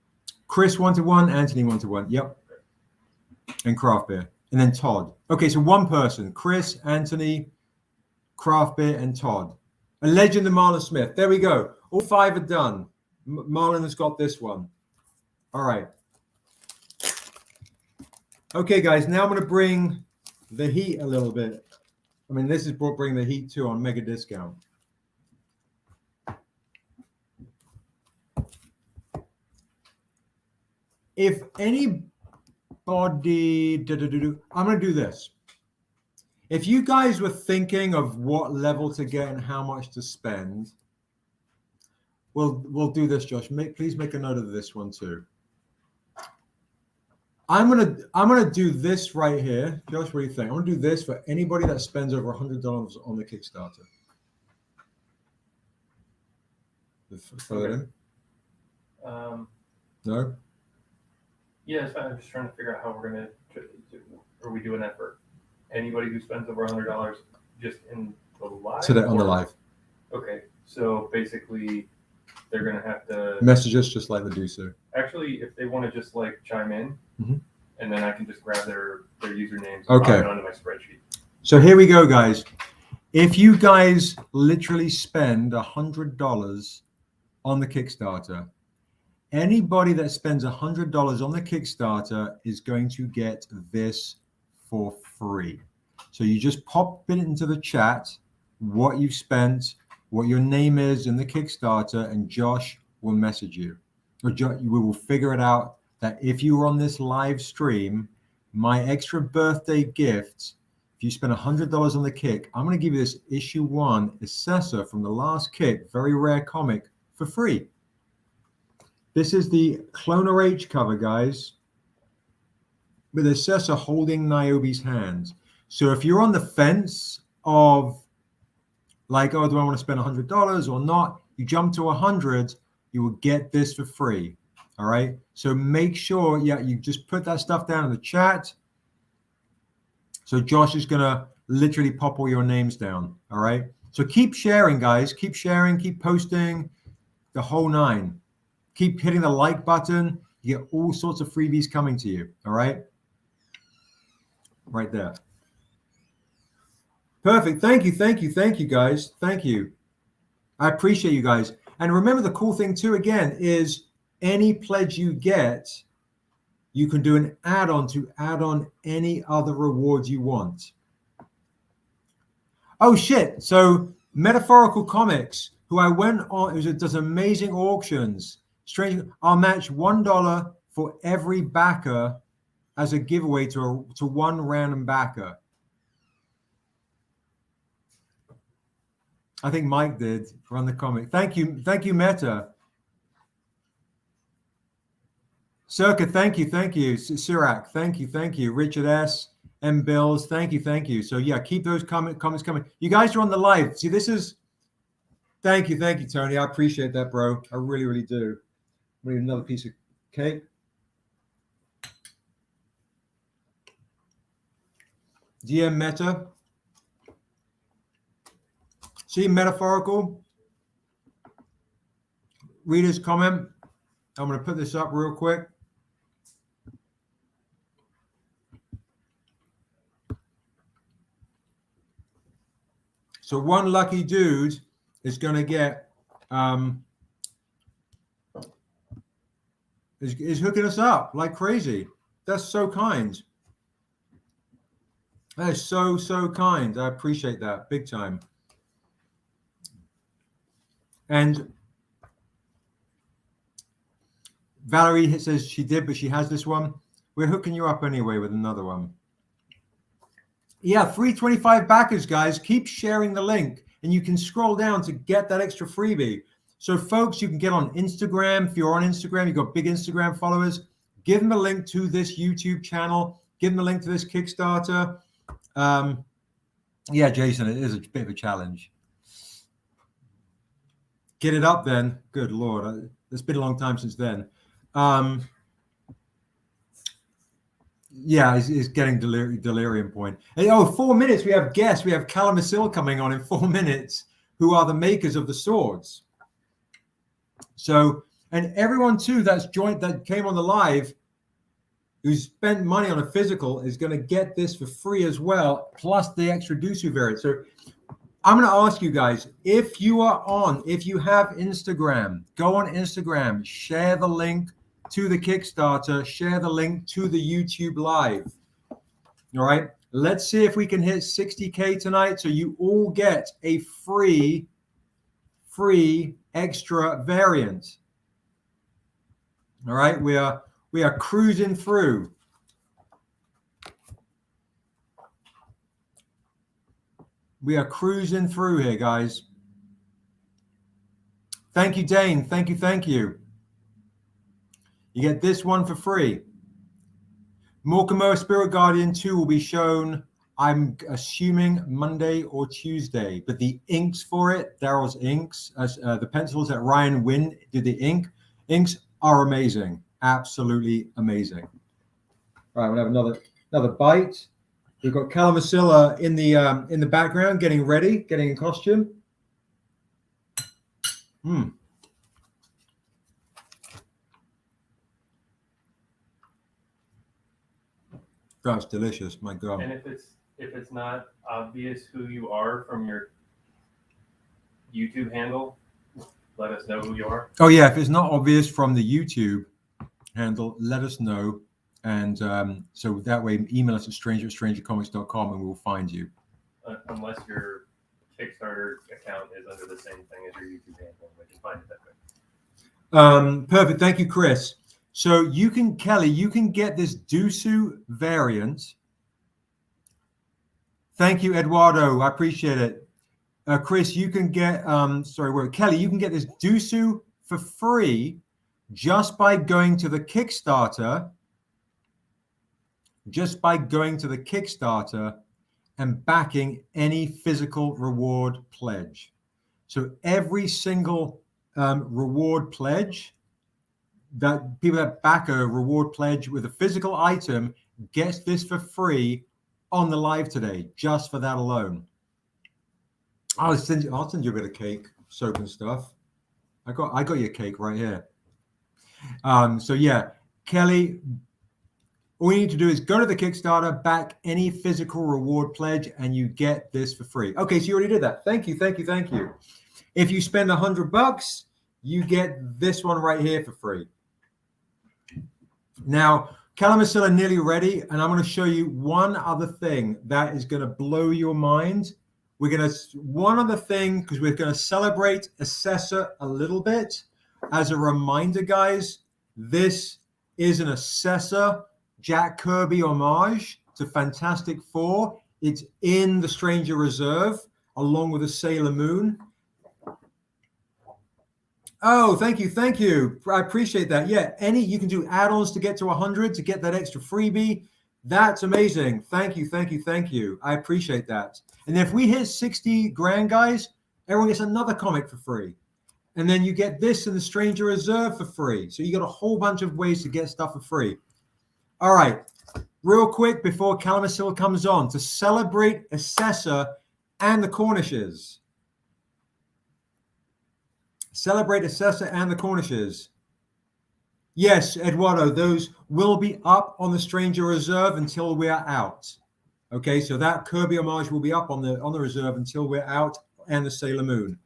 Chris 1-to-1, Anthony 1-to-1. Yep. And Craft Beer. And then Todd. Okay, so 1 person. Chris, Anthony, Craft Beer, and Todd. A legend of Marlon Smith. There we go. All 5 are done. Marlon has got this one. All right. Okay, guys. Now I'm going to bring the heat a little bit. I mean, this is bring the heat too on mega discount. If anybody, I'm going to do this. If you guys were thinking of what level to get and how much to spend, we'll do this, Josh. Please make a note of this one too. I'm gonna do this right here. Josh, what do you think? I'm gonna do this for anybody that spends over $100 on the Kickstarter. Okay. No? Yeah, it's fine. I'm just trying to figure out how we're gonna. Are we doing that for anybody who spends over $100 just in the live? Today on the live. Okay, so basically, they're gonna have to message us just like the do so. Actually, if they want to just like chime in, and then I can just grab their usernames and Okay. pop it onto my spreadsheet. So here we go, guys. If you guys literally spend $100 on the Kickstarter, anybody that spends $100 on the Kickstarter is going to get this for free. So you just pop it into the chat, what you've spent, what your name is in the Kickstarter, and Josh will message you. Or we will figure it out that if you were on this live stream, my extra birthday gift, if you spend $100 on the kick, I'm going to give you this issue 1 Assessor from the last kick, very rare comic, for free. This is the Cloner H cover, guys, with Assessor holding Niobe's hands. So if you're on the fence of like, oh, do I want to spend $100 or not? You jump to 100, you will get this for free. All right. So make sure, yeah, you just put that stuff down in the chat. So Josh is going to literally pop all your names down. All right. So keep sharing, guys. Keep sharing, keep posting, the whole 9. Keep hitting the like button. You get all sorts of freebies coming to you. All right. Right there. Perfect. Thank you. Thank you. Thank you, guys. Thank you. I appreciate you guys. And remember, the cool thing too, again, is any pledge you get, you can do an add-on to add on any other rewards you want. Oh, shit. So Metaphorical Comics, who I went on, does amazing auctions. Strange. I'll match $1 for every backer as a giveaway to one random backer. I think Mike did run the comic. Thank you, Meta. Circa, thank you. Sirac, thank you. Richard S. M. Bills, thank you. So yeah, keep those comments coming. You guys are on the live. See, this is. Thank you, Tony. I appreciate that, bro. I really, really do. We need another piece of cake. DM Meta. See, Metaphorical. Reader's comment. I'm going to put this up real quick. So one lucky dude is going to get is hooking us up like crazy. That's so kind. That is so kind. I appreciate that big time. And Valerie says she did, but she has this one. We're hooking you up anyway with another one. Yeah, 325 backers, guys. Keep sharing the link, and you can scroll down to get that extra freebie. So, folks, you can get on Instagram. If you're on Instagram, you've got big Instagram followers. Give them a link to this YouTube channel. Give them a link to this Kickstarter. Yeah, Jason, it is a bit of a challenge. Get it up then. Good Lord. It's been a long time since then. Yeah, it's getting delirium point. And, 4 minutes. We have guests. We have Calamasil coming on in 4 minutes, who are the makers of the swords. So, and everyone too that came on the live, who spent money on a physical, is going to get this for free as well, plus the extra Dusu variant. So I'm going to ask you guys, if you have Instagram, go on Instagram, share the link to the Kickstarter, share the link to the YouTube live. All right. Let's see if we can hit 60K tonight. So you all get a free extra variant. All right. We are cruising through. We are cruising through here, guys. Thank you, Dane. Thank you. You get this one for free. MORKA MOA Spirit Guardian 2 will be shown, I'm assuming, Monday or Tuesday. But the inks for it, Darrell's inks, the pencils that Ryan Wynn did the inks are amazing. Absolutely amazing. All right, we'll have another bite. We've got Calamasil in the background, getting ready, getting in costume. That's delicious, my God. And if it's not obvious who you are from your YouTube handle, let us know who you are. Oh yeah, if it's not obvious from the YouTube handle, let us know. And so that way, email us at stranger@strangercomics.com and we'll find you. Unless your Kickstarter account is under the same thing as your YouTube handle, we can find it that way. Perfect. Thank you, Chris. So you can, Kelly, you can get this Dusu variant. Thank you, Eduardo. I appreciate it. Chris, you can get, Kelly, you can get this Dusu for free just by going to the Kickstarter, and backing any physical reward pledge. So every single reward pledge, that people that back a reward pledge with a physical item gets this for free on the live today, just for that alone. I'll send you a bit of cake, soap and stuff. I got your cake right here. So yeah, Kelly, all you need to do is go to the Kickstarter, back any physical reward pledge, and you get this for free. Okay, so you already did that. Thank you. If you spend $100, you get this one right here for free. Now, Callum is still nearly ready, and I'm going to show you one other thing that is going to blow your mind. One other thing, because we're going to celebrate Assessor a little bit. As a reminder, guys, this is an Assessor Jack Kirby homage to Fantastic Four. It's in the Stranger Reserve, along with a Sailor Moon. Oh, thank you. I appreciate that. Yeah, you can do add-ons to get to 100 to get that extra freebie. That's amazing. Thank you. I appreciate that. And if we hit 60 grand, guys, everyone gets another comic for free. And then you get this in the Stranger Reserve for free. So you got a whole bunch of ways to get stuff for free. All right, real quick before Calamasil comes on, to celebrate Assessor and the Cornishes. Celebrate Assessor and the Cornishes. Yes, Eduardo, those will be up on the Stranger Reserve until we're out. Okay, so that Kirby homage will be up on the reserve until we're out, and the Sailor Moon.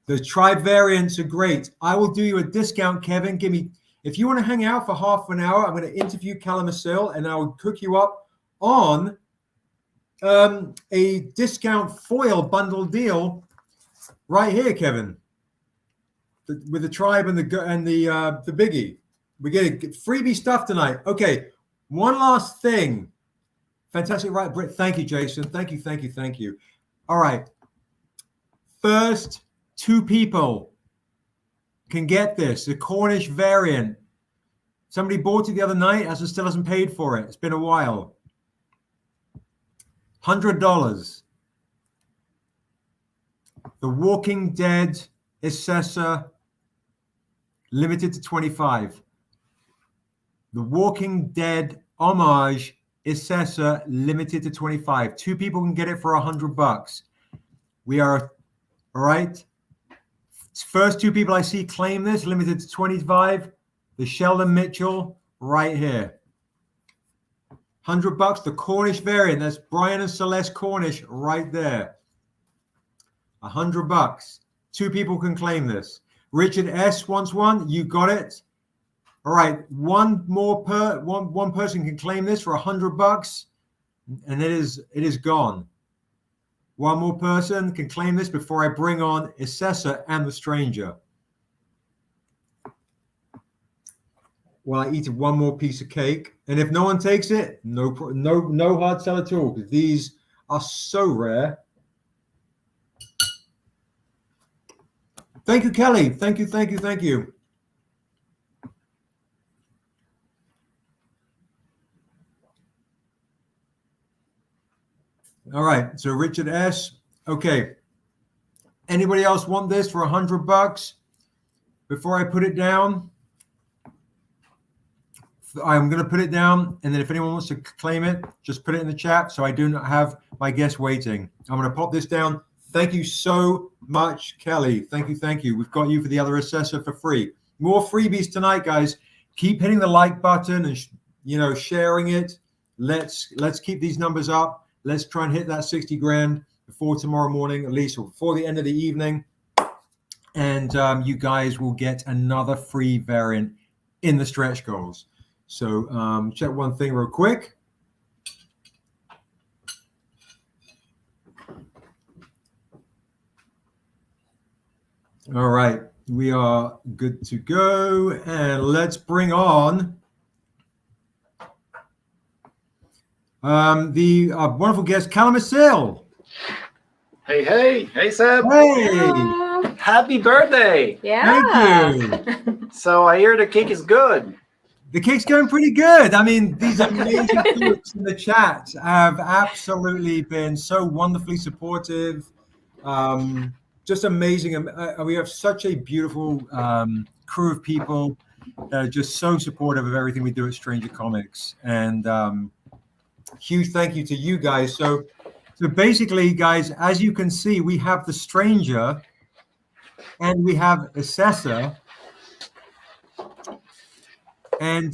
The tribe variants are great. I will do you a discount, Kevin. If you want to hang out for half an hour, I'm going to interview Calamasil, and I'll cook you up on a discount foil bundle deal right here, Kevin. With the tribe and the biggie. We get freebie stuff tonight. Okay, one last thing. Fantastic, right, Britt? Thank you, Jason. Thank you. All right. First 2 people can get this, the Cornish variant. Somebody bought it the other night, still hasn't paid for it. It's been a while. $100. The Walking Dead Assessor, limited to 25. The Walking Dead homage Assessor, limited to 25. 2 people can get it for $100. We are all right. First 2 people I see claim this, limited to 25. The Sheldon Mitchell right here. $100. The Cornish variant. That's Brian and Celeste Cornish right there. $100. 2 people can claim this. Richard S wants one. You got it. All right. One person can claim this for $100, and it is gone. One more person can claim this before I bring on Assessor and the Stranger. Well, I eat one more piece of cake, and if no one takes it, no hard sell at all, because these are so rare. Thank you, Kelly. Thank you. All right, so Richard S. Okay. Anybody else want this for $100? Before I put it down, I'm going to put it down, and then if anyone wants to claim it, just put it in the chat so I do not have my guests waiting. I'm going to pop this down. Thank you so much, Kelly. Thank you. We've got you for the other Assessor for free. More freebies tonight, guys. Keep hitting the like button and sharing it. Let's keep these numbers up. Let's try and hit that 60 grand before tomorrow morning, at least, or before the end of the evening. And you guys will get another free variant in the stretch goals. So check one thing real quick. All right. We are good to go, and let's bring on the wonderful guest, Callum Sill. Hey, Seb. Hey. Happy birthday. Yeah. Thank you. So I hear the cake is good. The cake's going pretty good. I mean, these amazing folks in the chat have absolutely been so wonderfully supportive. Just amazing. We have such a beautiful crew of people that are just so supportive of everything we do at Stranger Comics. And huge thank you to you guys. So basically, guys, as you can see, we have the Stranger and we have Assessor. And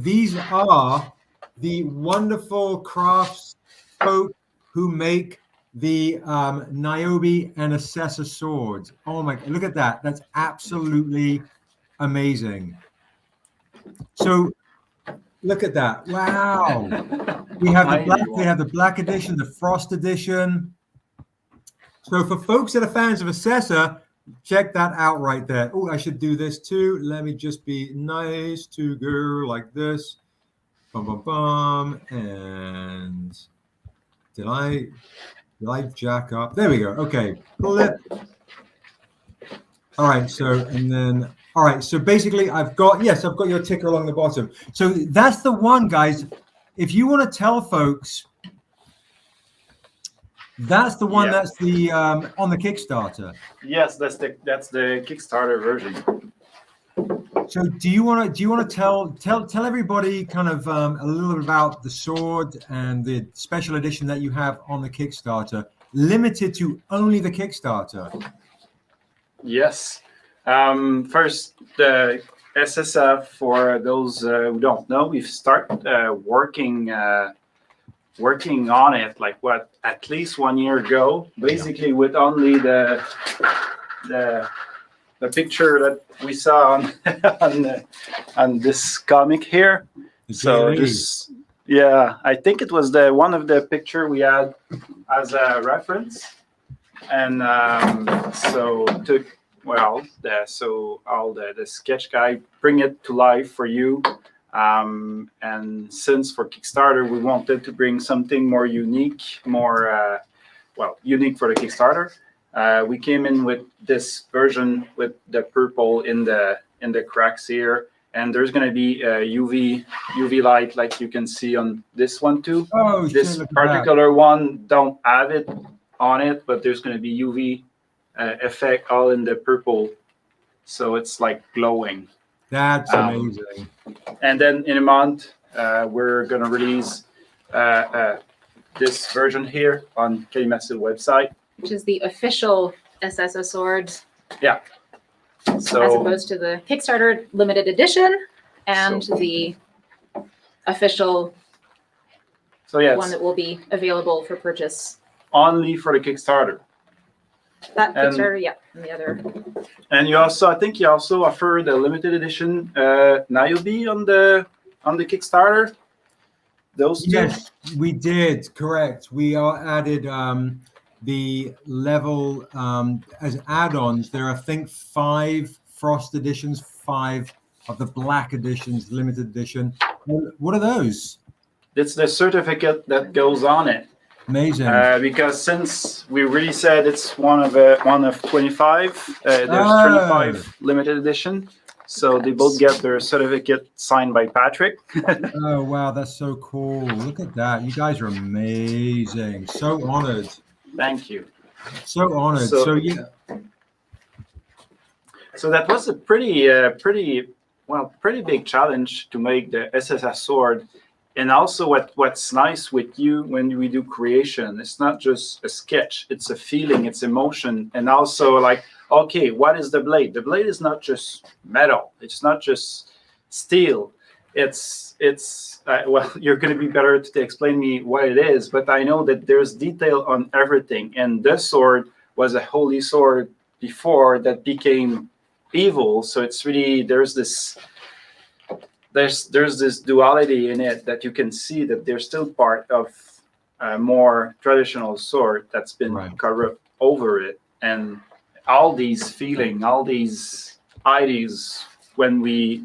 these are the wonderful crafts folk who make the NIOBE and Assessor swords. Oh my, look at that. That's absolutely amazing. So look at that. Wow. We have the black edition, the frost edition. So for folks that are fans of Assessor, check that out right there. Oh, I should do this too. Let me just be nice to go like this. Bum, bum, bum. And did I jack up? There we go. Okay. Flip. All right. So, and then, all right. So basically I've got your ticker along the bottom. So that's the one, guys. If you want to tell folks, that's the one that's the on the Kickstarter. Yes, that's the Kickstarter version. So do you want to tell everybody kind of a little bit about the sword and the special edition that you have on the Kickstarter, limited to only the Kickstarter? Yes. First, the SSF, for those who don't know, we've started working on it at least 1 year ago, basically with only the picture that we saw on this comic here. So just I think it was one of the picture we had as a reference, and so all the sketch guy bring it to life for you. And since for Kickstarter we wanted to bring something more unique, unique for the Kickstarter, we came in with this version with the purple in the cracks here, and there's going to be a UV light like you can see on this one too. Oh, this particular one don't have it on it, but there's going to be UV effect all in the purple, so it's like glowing. That's amazing. And then in a month, we're going to release this version here on TIMETABLE website, which is the official SSO sword. Yeah. So as opposed to the Kickstarter limited edition and the official one that will be available for purchase only for the Kickstarter. That Kickstarter, and the other. And I think you also offer the limited edition NIOBE on the Kickstarter. Those two? Yes, we did. Correct. We added the level as add-ons. There are, I think, 5 frost editions, 5 of the black editions, limited edition. What are those? It's the certificate that goes on it. Amazing. Because since we really said it's one of 25, there's 25 limited edition. So they both get their certificate signed by Patrick. Oh, wow. That's so cool. Look at that. You guys are amazing. So honored. Thank you. So honored. So yeah. So that was a pretty big challenge to make the SSS sword. And also what's nice with you when we do creation, it's not just a sketch, it's a feeling, it's emotion. And also like, okay, what is the blade? The blade is not just metal. It's not just steel. It's you're going to be better to explain me what it is, but I know that there's detail on everything. And this sword was a holy sword before that became evil. So it's really, there's this duality in it that you can see that there's still part of a more traditional sword that's been corrupt over it. And all these feeling, all these ideas when we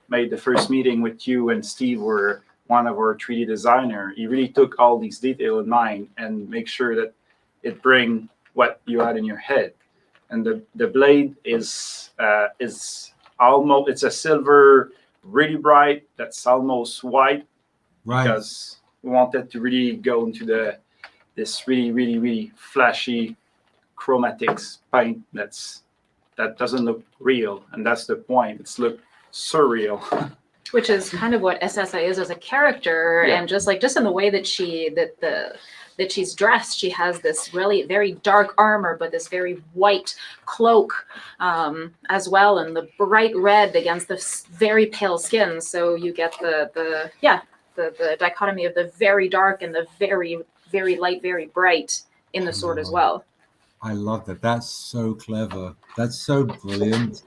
made the first meeting with you and Steve were one of our 3D designer. He really took all these details in mind and make sure that it bring what you had in your head. And the blade is almost, it's a silver, really bright, that's almost white, right? Because we wanted to really go into this really flashy chromatics paint that doesn't look real, and that's the point. It's look surreal. Which is kind of what SSI is as a character, and just in the way that she's dressed, she has this really very dark armor, but this very white cloak as well, and the bright red against the very pale skin. So you get the dichotomy of the very dark and the very light, very bright in the sword as well. I love that. That's so clever. That's so brilliant.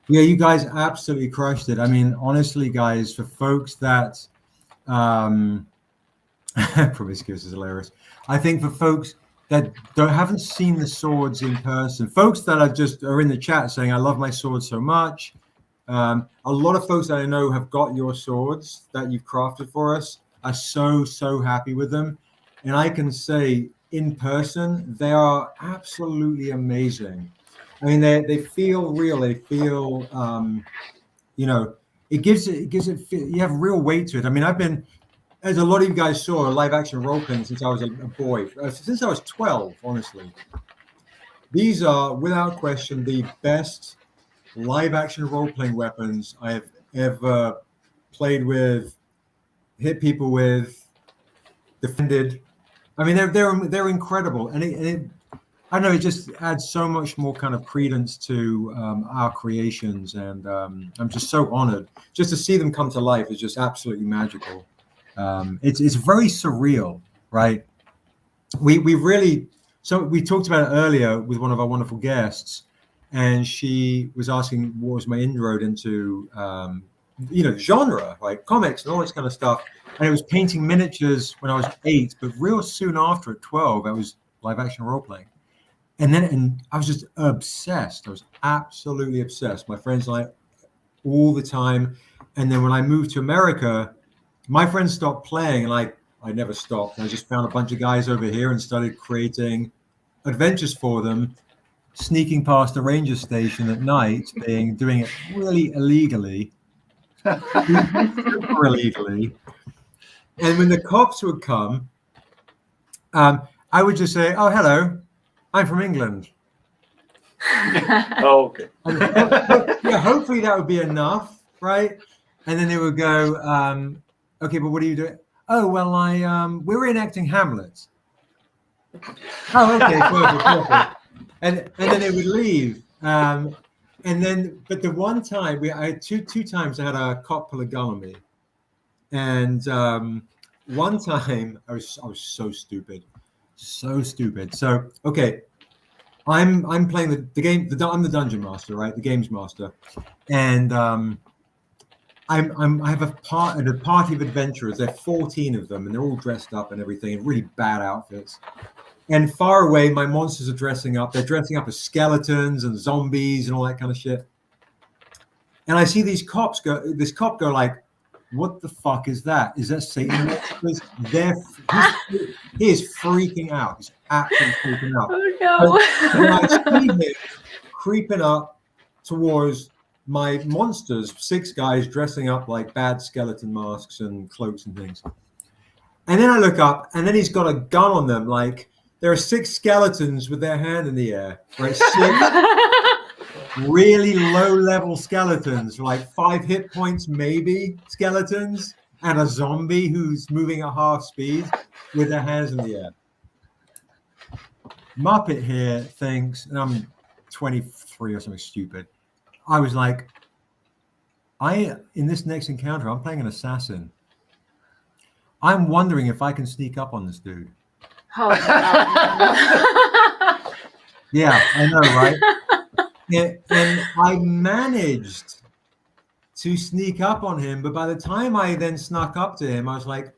Yeah, you guys absolutely crushed it. I mean, honestly, guys, for folks that promiscuous is hilarious. I think for folks that haven't seen the swords in person, folks that are in the chat saying, I love my sword so much. A lot of folks that I know have got your swords that you've crafted for us, are so happy with them. And I can say in person, they are absolutely amazing. I mean, they feel real. They feel, it gives it, you have real weight to it. I mean, I've been, as a lot of you guys saw, a live action role playing since I was a boy, since I was 12, honestly. These are, without question, the best live action role playing weapons I have ever played with, hit people with, defended. I mean, they're incredible, and I don't know, it just adds so much more kind of credence to our creations, and I'm just so honored just to see them come to life. Is just absolutely magical. It's very surreal, right? We really, so we talked about it earlier with one of our wonderful guests, and she was asking what was my inroad into genre, right? Comics and all this kind of stuff. And it was painting miniatures when I was 8, but real soon after at 12, I was live action role playing. And I was just obsessed. I was absolutely obsessed. My friends and I all the time. And then when I moved to America, my friends stopped playing, and I never stopped. I just found a bunch of guys over here and started creating adventures for them, sneaking past a ranger station at night, doing it really illegally, super illegally. And when the cops would come, I would just say, "Oh, hello, I'm from England." Oh, okay. Yeah, hopefully that would be enough, right? And then they would go, "Okay, but what are you doing?" "Oh, well, we're enacting Hamlet." "Oh, okay, perfect. And then they would leave. And then, but the one time I had two times I had a cop pull a gun on me, and one time I was so stupid. So okay, I'm playing the game. I'm the dungeon master, right? The games master, and I have a party of adventurers. There are 14 of them, and they're all dressed up and everything in really bad outfits. And far away, my monsters are dressing up. They're dressing up as skeletons and zombies and all that kind of shit. And I see this cop go like, "What the fuck is that? Is that Satan?" He is freaking out. He's absolutely freaking out. Oh no! And I see him creeping up towards my monsters, 6 guys dressing up like bad skeleton masks and cloaks and things. And then I look up, and then he's got a gun on them. Like, there are 6 skeletons with their hand in the air, right? 6 really low-level skeletons, like 5 hit points maybe skeletons, and a zombie who's moving at half speed with their hands in the air. Muppet here thinks, and I'm 23 or something stupid. I was like, in this next encounter, I'm playing an assassin. I'm wondering if I can sneak up on this dude. Oh, no. Yeah, I know, right? And I managed to sneak up on him, but by the time I then snuck up to him, I was like,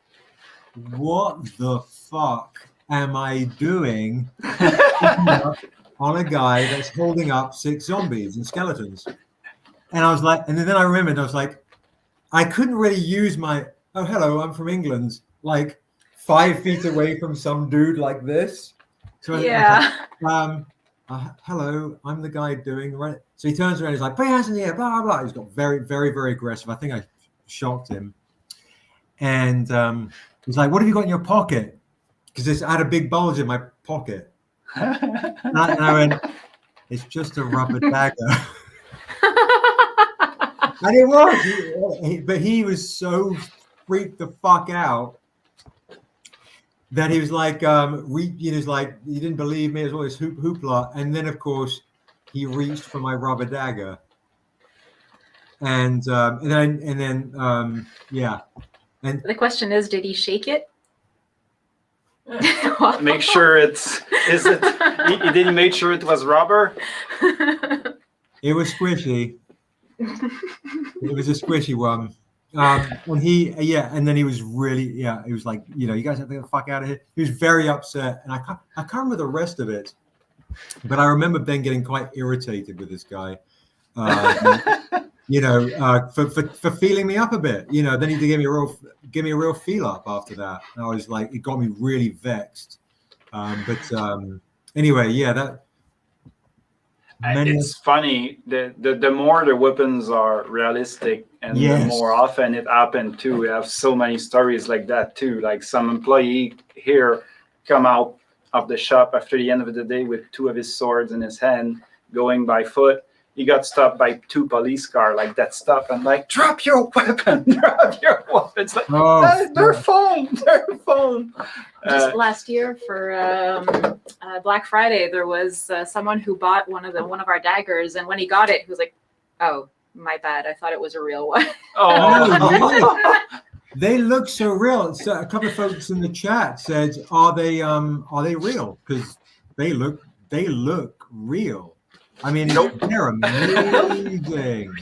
what the fuck am I doing? on a guy that's holding up 6 zombies and skeletons. And I was like, and then I remembered, I was like, I couldn't really use my, oh, hello, I'm from England, like 5 feet away from some dude like this. So I was like, hello, I'm the guy doing right. So he turns around, he's like, put your hands in the air, blah, blah, blah. He's got very, very, very aggressive. I think I shocked him. And he's like, what have you got in your pocket? Because I had a big bulge in my pocket. And I went, it's just a rubber dagger. And it was, but he was so freaked the fuck out that he was like, he was like, he didn't believe me. It was all this hoopla. And then, of course, he reached for my rubber dagger. And then, yeah. And the question is, did he shake it? Make sure he didn't make sure it was rubber. It was squishy. It was a squishy one. And then he was really, he was like, you guys have to get the fuck out of here. He was very upset, and I can't remember the rest of it, but I remember Ben getting quite irritated with this guy, for feeling me up a bit. Then he gave me a real feel up after that. And I was like, it got me really vexed. Anyway, that. It's funny, the more the weapons are realistic and the more often it happened too. We have so many stories like that too. Like some employee here come out of the shop after the end of the day with 2 of his swords in his hand, going by foot. He got stopped by 2 police cars like that stuff. I'm like, drop your weapon, drop your weapon. It's like, they're phone. Just last year for Black Friday, there was someone who bought one of our daggers, and when he got it, he was like, "Oh, my bad. I thought it was a real one." Oh, they look so real. So a couple of folks in the chat said, "Are they real?" Because they look real. I mean, they're amazing.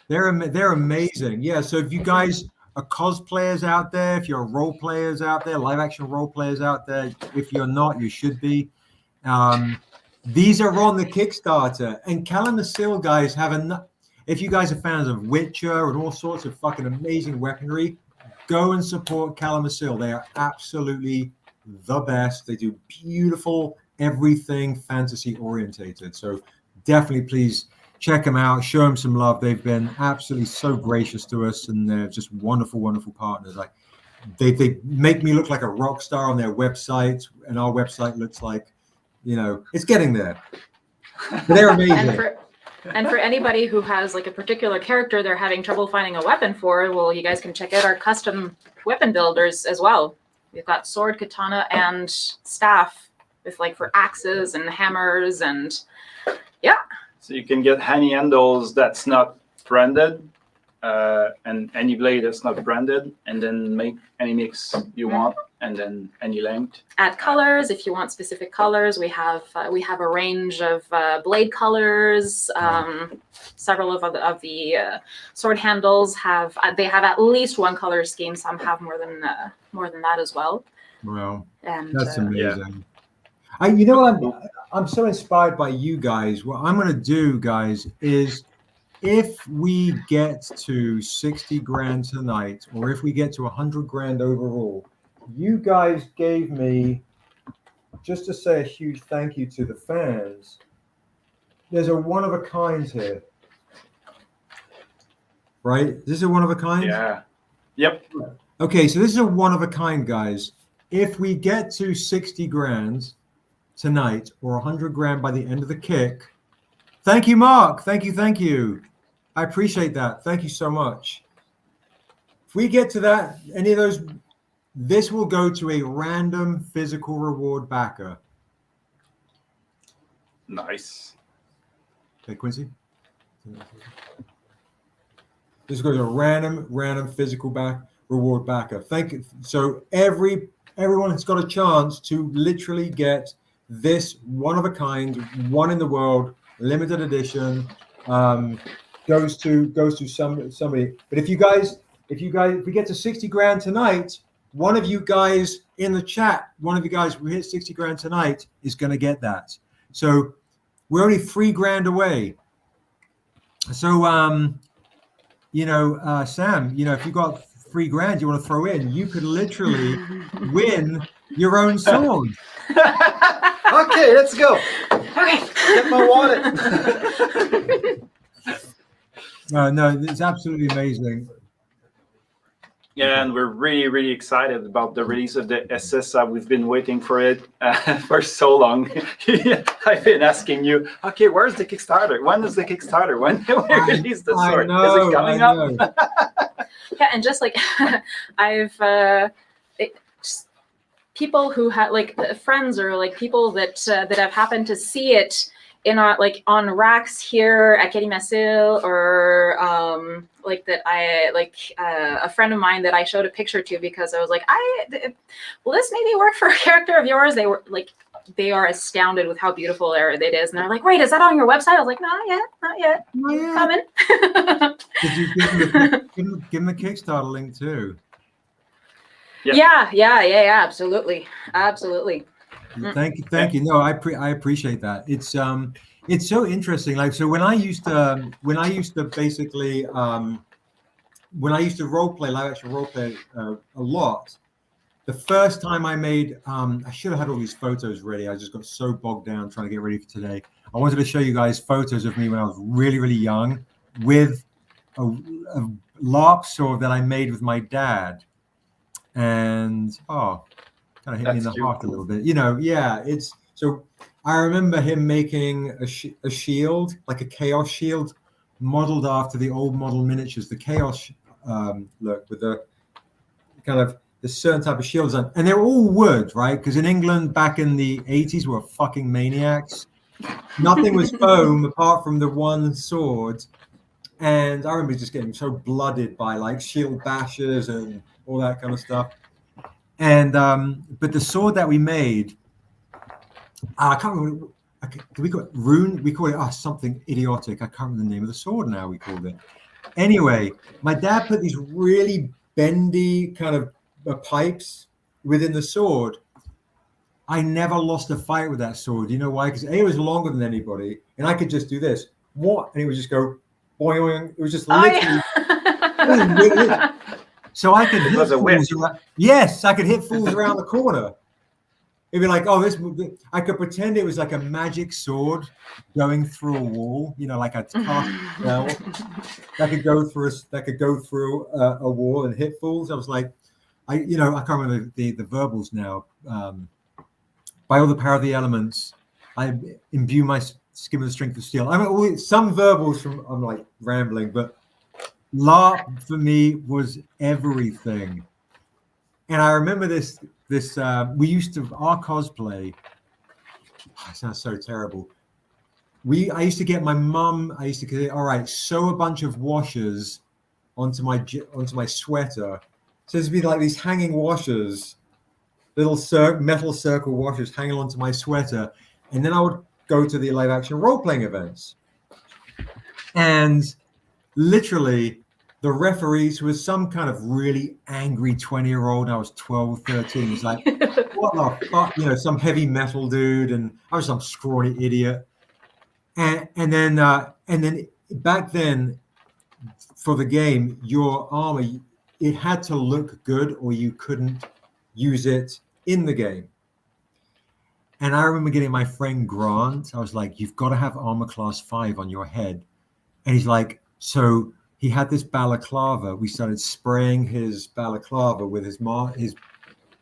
They're amazing. Yeah. So if you guys are cosplayers out there, if you're role players out there, live action role players out there, if you're not, you should be. These are on the Kickstarter, and Calendar Seal guys have enough. If you guys are fans of Witcher and all sorts of fucking amazing weaponry, go and support Calendar Seal. They are absolutely the best. They do beautiful everything fantasy orientated. So definitely please check them out, show them some love. They've been absolutely so gracious to us, and they're just wonderful, wonderful partners. Like they make me look like a rock star on their website, and our website looks like, it's getting there. But they're amazing. And for anybody who has like a particular character they're having trouble finding a weapon for, well, you guys can check out our custom weapon builders as well. We've got sword, katana, and staff with like for axes and hammers and So you can get any handles that's not branded, and any blade that's not branded, and then make any mix you want, and then any length. Add colors if you want specific colors. We have a range of blade colors. Several of the sword handles have at least 1 color scheme. Some have more than that as well. Wow, and that's amazing. I'm so inspired by you guys. What I'm going to do, guys, is if we get to 60 grand tonight, or if we get to 100 grand overall, you guys gave me, just to say a huge thank you to the fans, there's a one of a kind here. Right? This is a one of a kind? Yeah. Yep. Okay, so this is a one of a kind, guys. If we get to 60 grand tonight, or 100 grand by the end of the kick. Thank you, Mark. Thank you. I appreciate that. Thank you so much. If we get to that, any of those, this will go to a random physical reward backer. Nice. Okay, Quincy. This goes to a random physical reward backer. Thank you. So everyone has got a chance to literally get this one of a kind, one in the world, limited edition, goes to somebody. But if we get to 60 grand tonight, one of you guys in the chat, one of you guys who hit 60 grand tonight is going to get that. So we're only $3,000 away. So, Sam, if you got $3,000 you want to throw in, you could literally win your own sword. Okay, let's go. Okay. Get my wallet. No, it's absolutely amazing. Yeah, and we're really, really excited about the release of the SS. We've been waiting for it for so long. I've been asking you, okay, where's the Kickstarter? When is the Kickstarter? When do we release the sword? Is it coming up? Yeah, and just like people who have friends or like people that have happened to see it in on racks here at Quai Massil, or a friend of mine that I showed a picture to because I was like, will this maybe work for a character of yours? They were like, they are astounded with how beautiful it is, and they're like, wait, is that on your website? I was like, not yet. Coming. Did you give him a Kickstarter link too? Yeah, absolutely. Thank you. No, I appreciate that. It's so interesting. Like, so when I used to basically when I used to live action role play a lot, the first time I made I should have had all these photos ready. I just got so bogged down trying to get ready for today. I wanted to show you guys photos of me when I was really, really young with a LARP sword that I made with my dad. And kind of hit me in the heart a little bit, it's so I remember him making a shield, like a chaos shield, modeled after the old model miniatures, the chaos look with the kind of the certain type of shields on, and they're all wood, right? Because in England back in the 80s were fucking maniacs. Nothing was foam apart from the one sword, and I remember just getting so blooded by like shield bashes and all that kind of stuff. And but the sword that we made, I can't remember. We call it rune. We call it something idiotic. I can't remember the name of the sword now. We called it. Anyway, my dad put these really bendy kind of pipes within the sword. I never lost a fight with that sword. You know why? Because it was longer than anybody, and I could just do this. What? And it would just go boing, boing. It was just literally. So I could hit fools around. Yes, I could hit fools around the corner. It'd be like, I could pretend it was like a magic sword going through a wall, like a cast spell that could go through a wall and hit fools. I was like, I can't remember the verbals now. By all the power of the elements, I imbue my skin with the strength of steel. I mean, some verbals I'm like rambling, but LARP for me was everything. And I remember this we used to, our cosplay, it sounds so terrible. I used to get my mum, all right, sew a bunch of washers onto my sweater. So there'd be like these hanging washers, little metal circle washers hanging onto my sweater. And then I would go to the live action role-playing events. And literally, the referees was some kind of really angry 20-year-old. I was 12, 13. He's like, what the fuck? Some heavy metal dude. And I was some scrawny idiot. And then back then, for the game, your armor, it had to look good or you couldn't use it in the game. And I remember getting my friend Grant. I was like, you've got to have armor class 5 on your head. And he's like, so he had this balaclava. We started spraying his balaclava with his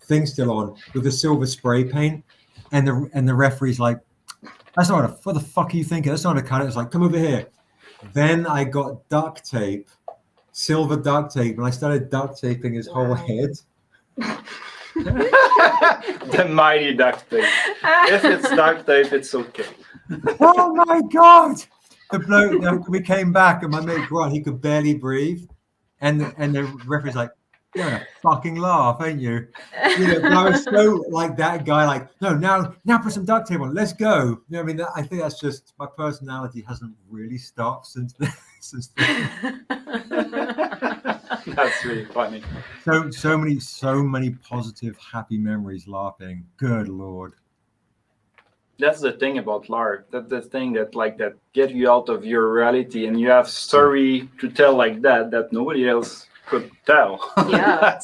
thing still on with the silver spray paint. And the referee's like, that's not what the fuck are you thinking? That's not a cut. It's like, come over here. Then I got duct tape, silver duct tape, and I started duct taping his whole head. The mighty duct tape. If it's duct tape, it's okay. Oh my God. The bloke, we came back and my mate Grant, he could barely breathe. And the referee's like, you're gonna fucking laugh, ain't you? But I was so like that guy, like, no, now put some duct tape on, let's go. I mean, I think that's just, my personality hasn't really stopped since then. That's really funny. So many positive, happy memories laughing. Good Lord. That's the thing about LARP. That's the thing that get you out of your reality, and you have story to tell like that nobody else could tell. Yeah.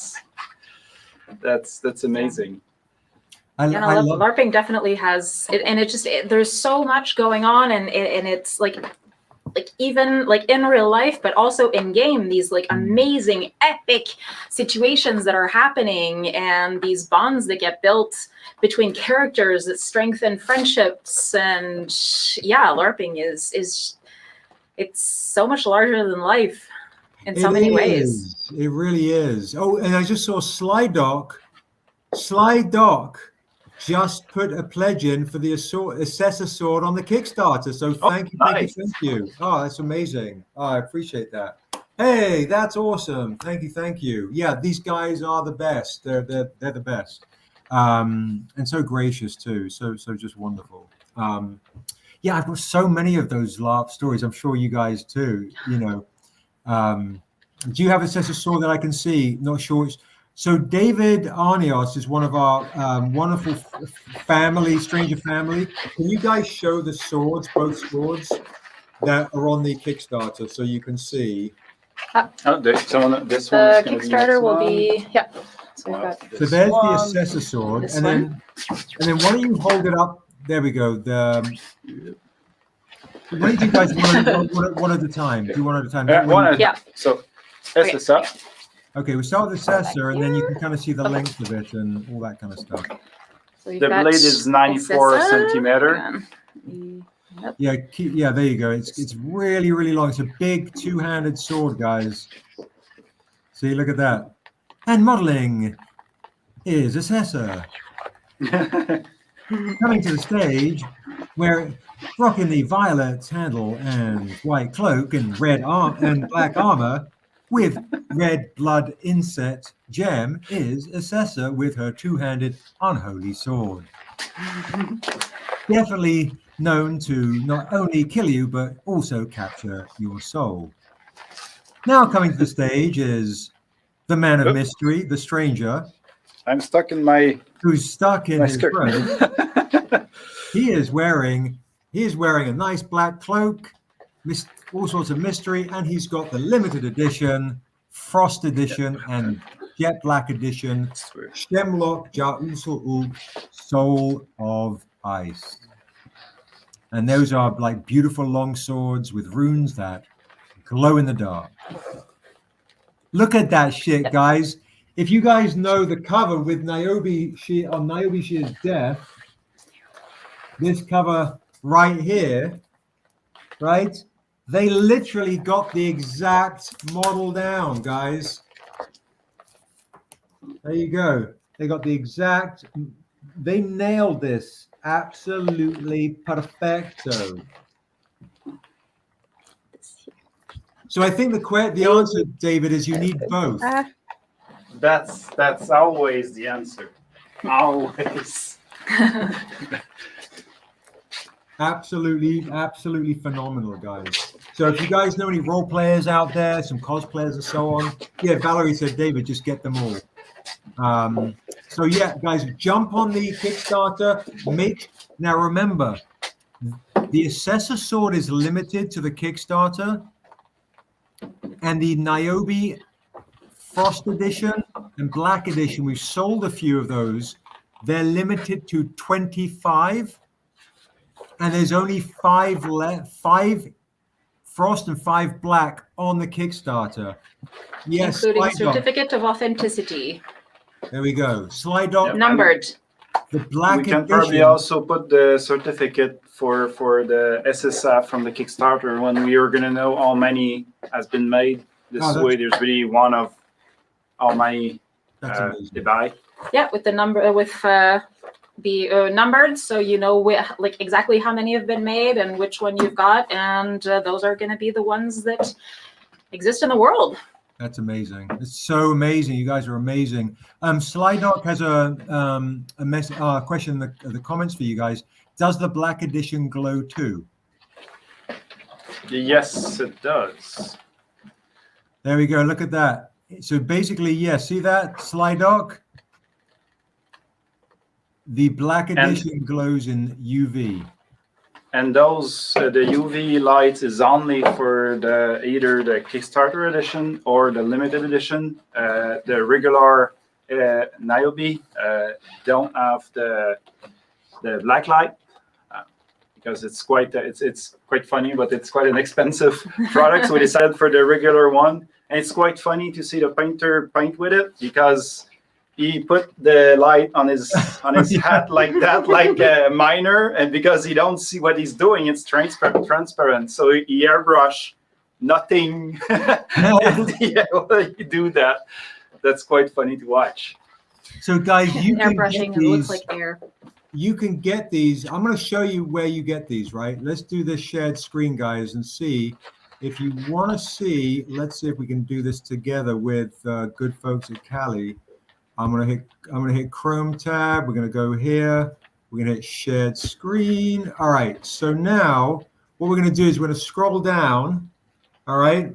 that's amazing. I love LARPing definitely has it, and there's so much going on, and it's like even like in real life, but also in game, these like amazing epic situations that are happening, and these bonds that get built between characters that strengthen friendships. And yeah, LARPing is it's so much larger than life in so many ways. It really is. Oh, and I just saw Sly Doc just put a pledge in for the Assessor Sword on the Kickstarter. So thank you. Oh, that's amazing. Oh, I appreciate that. Hey, that's awesome. Thank you. Yeah, these guys are the best. They're the best. And so gracious too. So just wonderful. Yeah, I've got so many of those LARP stories. I'm sure you guys too. You know, do you have Assessor Sword that I can see? Not sure. So David Arnios is one of our wonderful stranger family. Can you guys show the swords, both swords that are on the Kickstarter, so you can see? This one. The Kickstarter will be So there's the Assessor Sword, and then why don't you hold it up? There we go. Why don't you guys one at a time? Do one at a time. So Assessor. Okay, we start with Assessor, and then you can kind of see the length of it and all that kind of stuff. So the blade is 94 centimeter. Yeah, there you go. It's really, really long. It's a big two-handed sword, guys. See, look at that. And modeling is Assessor. Coming to the stage, where rocking the violet handle and white cloak and red arm and black armor with red blood inset gem is Assessor with her two-handed unholy sword. Definitely known to not only kill you, but also capture your soul. Now coming to the stage is the man of mystery, the stranger. I'm stuck in my... Who's stuck in his skirt. robe. He is wearing a nice black cloak, all sorts of mystery, and he's got the limited edition, Frost edition, and Jet Black edition, Shemlock Ja'usul Soul of Ice. And those are like beautiful long swords with runes that glow in the dark. Look at that shit, guys. If you guys know the cover with Niobe Shear's death, this cover right here, right? They literally got the exact model down, guys. There you go. They got the exact, they nailed this. Absolutely perfecto. So I think the answer, David, is you need both. That's always the answer. Always. Absolutely phenomenal, guys. So if you guys know any role players out there, some cosplayers and so on, yeah, Valerie said, David, just get them all. So yeah, guys, jump on the Kickstarter. Now remember, the Assessor Sword is limited to the Kickstarter, and the Niobe Frost Edition and Black Edition, we've sold a few of those. They're limited to 25. And there's only 5 left, 5 Frost and 5 Black on the Kickstarter. Yes, including certificate of authenticity. There we go. Slide Dog. Numbered. The Black We can edition. probably also put the certificate for the SSF from the Kickstarter when we are going to know how many has been made. This way, there's really one of how many they buy. Yeah, with the number, with the numbered, so you know like exactly how many have been made and which one you've got, and those are going to be the ones that exist in the world. That's amazing. It's so amazing. You guys are amazing. Slydoc has a question in the comments for you guys. Does the Black Edition glow too? Yes, it does. There we go. Look at that. So basically, yeah, see that, Slydoc? The black edition glows in UV. And those the UV light is only for either the Kickstarter edition or the limited edition. The regular NIOBE don't have the black light because it's quite funny, but it's quite an expensive product. So we decided for the regular one, and it's quite funny to see the painter paint with it because he put the light on his hat like that, like a miner, and because he don't see what he's doing, it's transparent. So he airbrush nothing. Yeah, well, you do that. That's quite funny to watch. So guys, you can airbrushing, get it looks these, like air. you can get these. I'm going to show you where you get these, right? Let's do this shared screen, guys, and see if you want to see. Let's see if we can do this together with good folks at Cali. I'm gonna hit Chrome tab. We're gonna go here. We're gonna hit shared screen. All right. So now what we're gonna do is we're gonna scroll down. All right.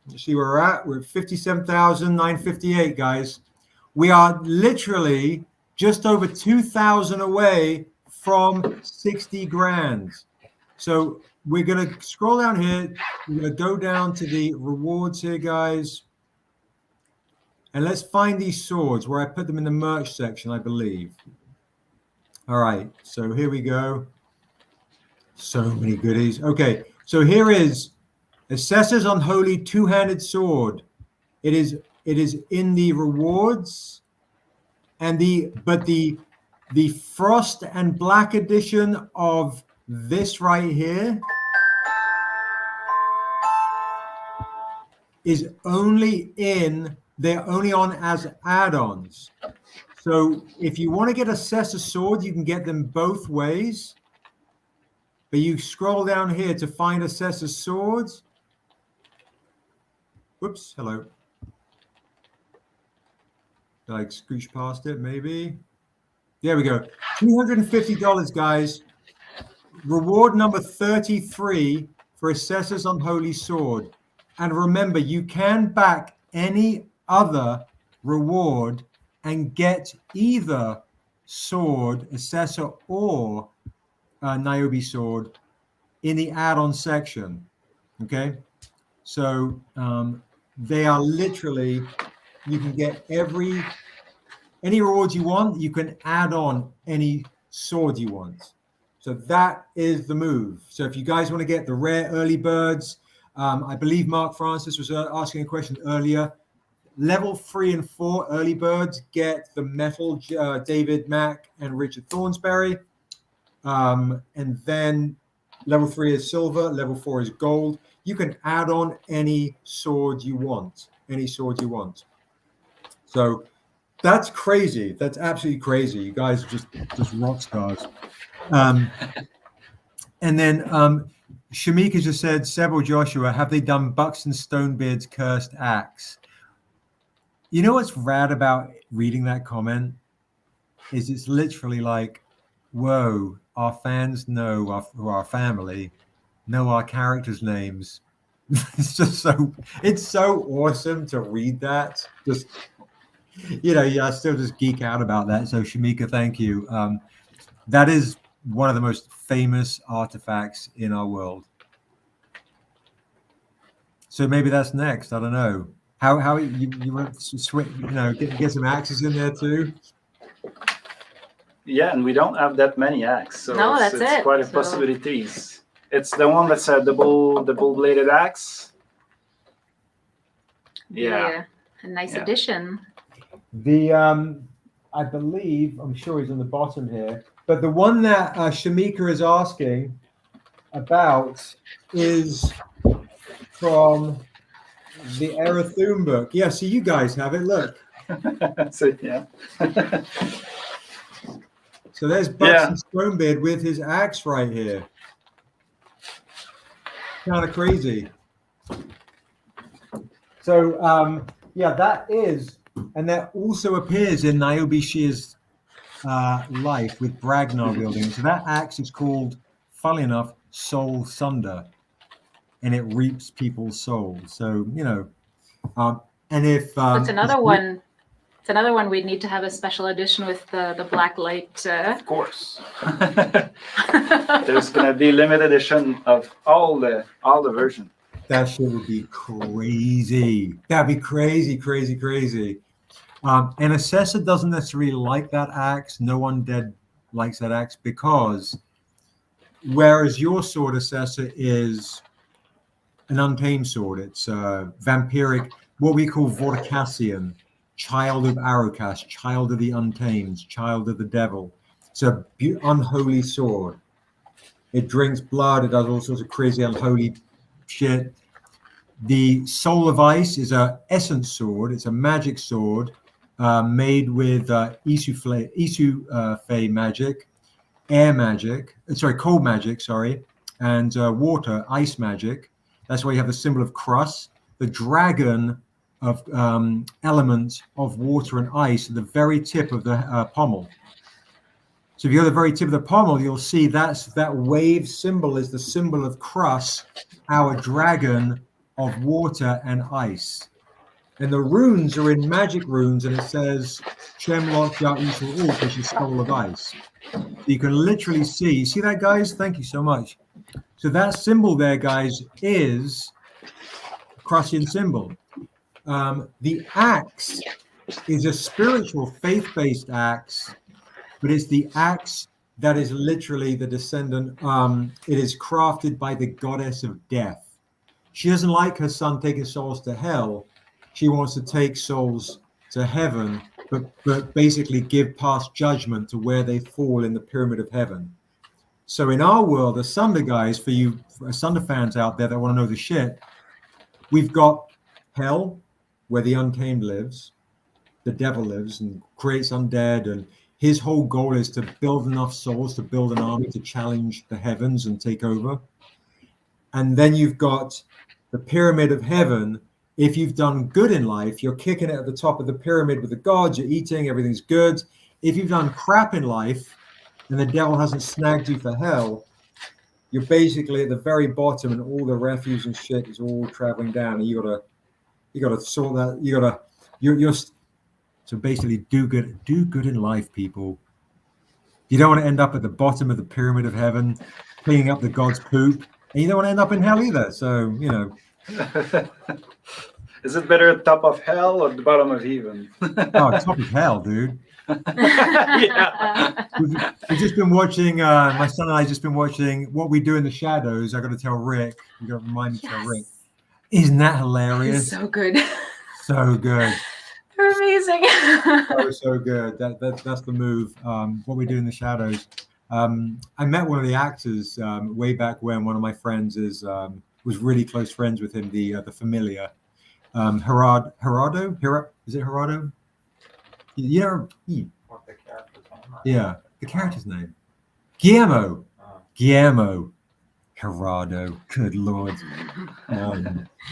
You see where we're at? We're at 57,958, guys. We are literally just over 2,000 away from 60 grand. So we're gonna scroll down here. We're gonna go down to the rewards here, guys. And let's find these swords where I put them in the merch section, I believe. All right, so here we go. So many goodies. Okay, so here is Assessor's Unholy Two-Handed Sword. It is in the rewards, and the Frost and Black edition of this right here is only in. They're only on as add-ons. So if you want to get Assessor Sword, you can get them both ways. But you scroll down here to find Assessor Swords. Whoops, hello. Did I scooch past it, maybe? There we go. $250, guys. Reward number 33 for Assessor's Unholy Sword. And remember, you can back any other reward and get either sword, Assessor, or NIOBE sword in the add-on section. Okay, so they are literally, you can get any rewards you want. You can add on any sword you want. So that is the move. So if you guys want to get the rare early birds, I believe Mark Francis was asking a question earlier. Level 3 and 4 early birds get the metal David Mack and Richard Thornsberry. And then level 3 is silver, level 4 is gold. You can add on any sword you want, So that's crazy. That's absolutely crazy. You guys are just rock stars. And then Shamika just said, Seb or Joshua, have they done Buxton Stonebeard's Cursed Axe? You know what's rad about reading that comment is it's literally like, whoa, our fans know our family, know our characters' names. It's just it's so awesome to read that. Just, I still just geek out about that. So Shamika, thank you. That is one of the most famous artifacts in our world. So maybe that's next. I don't know. How you want to switch, get some axes in there too? Yeah, and we don't have that many axes, so no, it's quite a possibilities. It's the one that's a double bladed axe. Yeah, a nice addition. The I believe, I'm sure he's on the bottom here, but the one that Shamika is asking about is from the Erathum book. Yeah, so you guys have it. Look. So yeah. So there's Buxton Stonebeard with his axe right here. Kind of crazy. So yeah, that is, and that also appears in NIOBE Shear's life with Bragnar building. So that axe is called, funnily enough, Soul Sunder. And it reaps people's souls. So, and if that's another one It's another one we'd need to have a special edition with the black light. Of course. There's gonna be limited edition of all the version. That shit would be crazy. That'd be crazy, crazy, crazy. An assessor doesn't necessarily like that axe. No Undead likes that axe because whereas your sword, assessor, is an untamed sword, it's vampiric, what we call Vorticassian, child of Arokas, child of the Untamed, child of the devil. It's a unholy sword. It drinks blood. It does all sorts of crazy unholy shit. The Soul of Ice is a essence sword. It's a magic sword made with Isu magic, air magic, cold magic, and water, ice magic. That's why you have the symbol of Crus, the dragon of elements of water and ice at the very tip of the pommel. So if you go to the very tip of the pommel, you'll see that wave symbol is the symbol of Crus, our dragon of water and ice. And the runes are in magic runes, and it says Chemlock Ya'ishul Ult, which is Soul of Ice. You can literally see that, guys? Thank you so much. So that symbol there, guys, is Crussian symbol. The axe is a spiritual, faith-based axe, but it's the axe that is literally the descendant. It is crafted by the goddess of death. She doesn't like her son taking souls to hell. She wants to take souls to heaven, but basically give past judgment to where they fall in the pyramid of heaven. So in our world, the Sunder guys, for you Sunder fans out there that want to know the shit, we've got hell, where the Untamed lives, the devil lives and creates undead, and his whole goal is to build enough souls to build an army to challenge the heavens and take over. And then you've got the pyramid of heaven. If you've done good in life, you're kicking it at the top of the pyramid with the gods, you're eating, everything's good. If you've done crap in life and the devil hasn't snagged you for hell, you're basically at the very bottom and all the refuse and shit is all traveling down, and you gotta sort that. You're so basically do good in life, people. You don't want to end up at the bottom of the pyramid of heaven cleaning up the god's poop, and you don't want to end up in hell either. So Is it better at top of hell or the bottom of heaven? Oh, top of hell, dude. Yeah. We've just been watching, my son and I just been watching What We Do in the Shadows. I got to tell Rick, you got to remind me to tell Rick. Isn't that hilarious? It's so good. So good. They're amazing. So good. That's the move. What We Do in the Shadows. I met one of the actors way back when. One of my friends was really close friends with him, the familiar. Gerardo? Is it Gerardo? Yeah. Yeah, the character's name. Guillermo. Gerardo. Good Lord.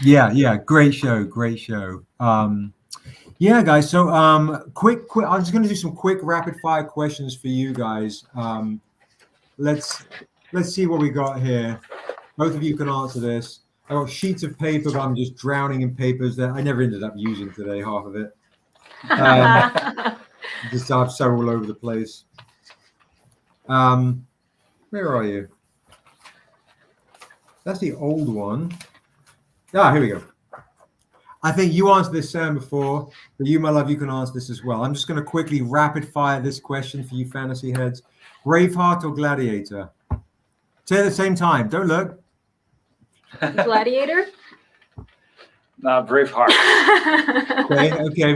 Yeah. Great show. Yeah, guys. So quick. I'm just going to do some quick rapid fire questions for you guys. Let's see what we got here. Both of you can answer this. I got sheets of paper, but I'm just drowning in papers that I never ended up using today, half of it. Just have so all over the place. Where are you? That's the old one. Here we go. I think you answered this, Sam, before, but you, my love, you can answer this as well. I'm just going to quickly rapid fire this question for you fantasy heads. Braveheart or Gladiator? Say it at the same time. Don't look. Gladiator? No, Braveheart. Okay.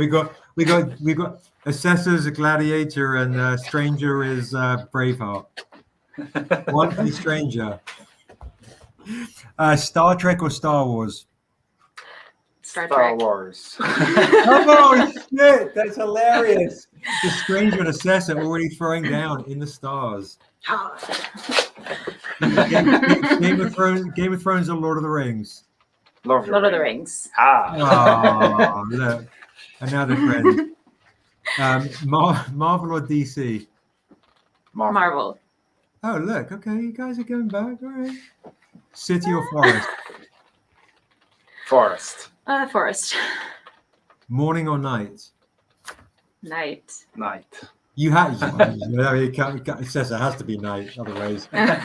We got Assessor's a Gladiator and Stranger is Braveheart. One for the Stranger. Star Trek or Star Wars? Star Wars. Oh shit, that's hilarious. The Stranger and Assessor already throwing down in the stars. Game of Thrones or Lord of the Rings? Lord of the Rings. Oh, look. Another friend. Marvel or DC? Marvel. Oh, look. Okay, you guys are going back. All right. City or forest? Forest. Forest. Morning or night? Night. Night. You have. It says it has to be night, otherwise you're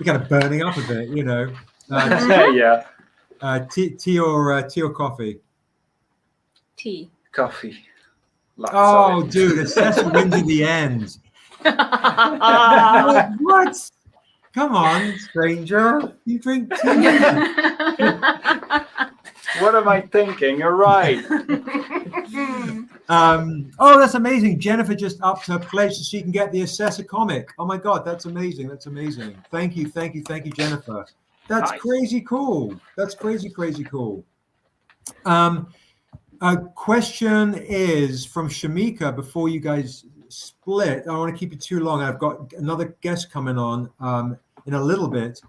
kind of burning up a bit, you know. Yeah. Tea or coffee? Tea. Coffee. Lots Oh, of it. dude, it's Cecil wins in the end. What? Come on, stranger. You drink tea. What am I thinking? You're right. Oh, that's amazing. Jennifer just upped her pledge so she can get the Assessor comic. Oh my God, that's amazing. That's amazing. Thank you, Jennifer. That's Nice. crazy cool. That's crazy cool. A question is from Shamika before you guys split. I don't want to keep it too long. I've got another guest coming on in a little bit.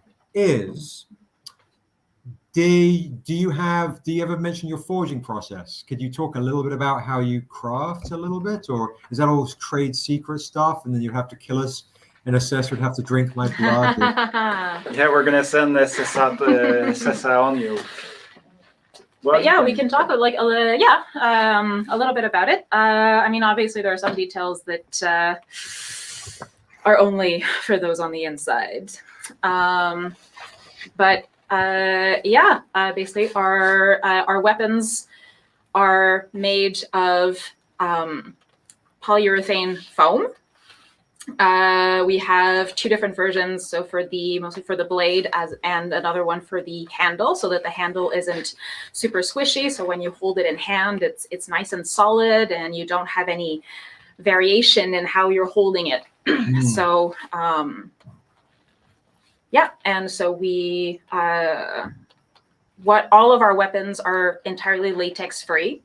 Do you ever mention your forging process? Could you talk a little bit about how you craft a little bit, or is that all trade secret stuff and then you have to kill us and Assessor would have to drink my blood? Yeah, we're gonna send this Sessa on you. Well, But yeah, we can talk like a little bit about it. I mean, obviously there are some details that are only for those on the inside. Basically our weapons are made of polyurethane foam. We have two different versions, so mostly for the blade and another one for the handle, so that the handle isn't super squishy. So when you hold it in hand, it's nice and solid, and you don't have any variation in how you're holding it. So and so we all of our weapons are entirely latex free.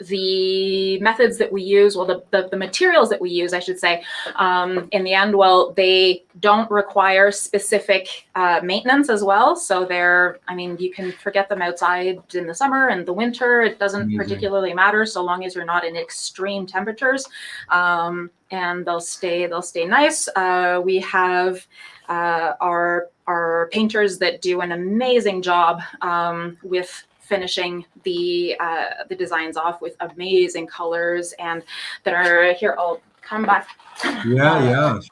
The methods that we use, well, the materials that we use, I should say, in the end, well, they don't require specific maintenance as well. So you can forget them outside in the summer and the winter. It doesn't particularly matter so long as you're not in extreme temperatures, and they'll stay nice. We have our painters that do an amazing job with finishing the designs off with amazing colors, and that are here. I'll come back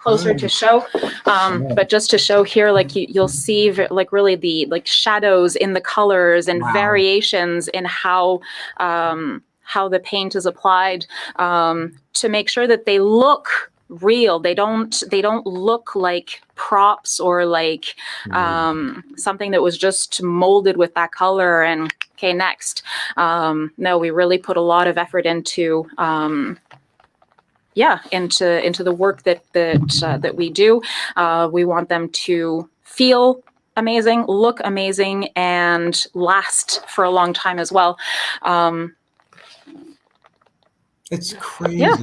closer to show, but just to show here, like you'll see like really the shadows in the colors and variations in how the paint is applied, to make sure that they look real. They don't look like props or like something that was just molded with that color and okay, next. No, we really put a lot of effort into into the work that we do. We want them to feel amazing, look amazing, and last for a long time as well. It's crazy. Yeah.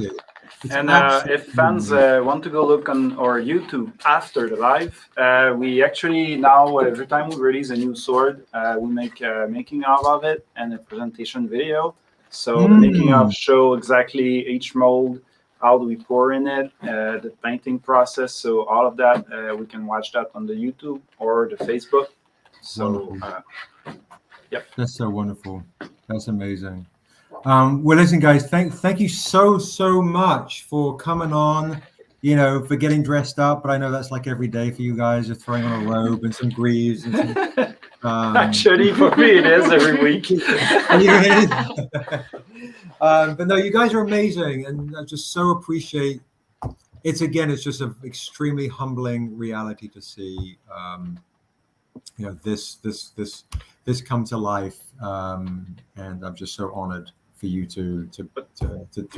And if fans want to go look on our YouTube after the live, we actually now, every time we release a new sword, we make a making of it and a presentation video. So the making of show exactly each mold, how do we pour in it, the painting process. So all of that, we can watch that on the YouTube or the Facebook. So, yep. That's so wonderful. That's amazing. Well, listen, guys, thank you so much for coming on, for getting dressed up. But I know that's like every day for you guys. You're throwing on a robe and some greaves. And some, actually, for me, it is every week. But no, you guys are amazing. And I just so appreciate it. Again, it's just an extremely humbling reality to see, this come to life. And I'm just so honored for you to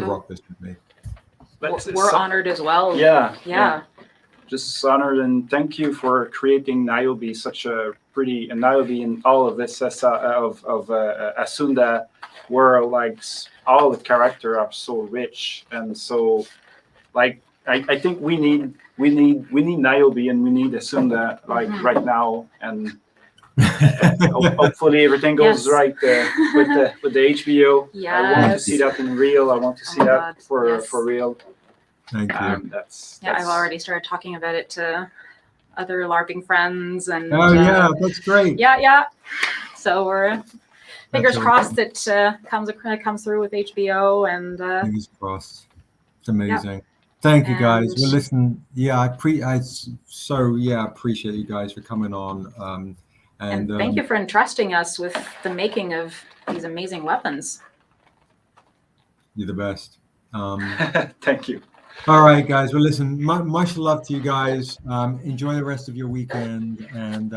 rock this with me. We're honored as well. Yeah. Just honored, and thank you for creating NIOBE, such a pretty NIOBE and all of this of Asunda, where like all the characters are so rich, and so like I think we need NIOBE and we need Asunda like right now, and hopefully everything goes right with the HBO. Yes. I want to see that in real. I want to see that for real. Thank you. That's I've already started talking about it to other LARPing friends, and yeah, that's great. Yeah. So we're Fingers That's crossed it comes through with HBO and. Fingers crossed. It's amazing. Thank you guys. And- Well, listen, yeah, I appreciate you guys for coming on. And thank you for entrusting us with the making of these amazing weapons. You're the best. Thank you. All right, guys. Well, listen, much love to you guys. Enjoy the rest of your weekend. And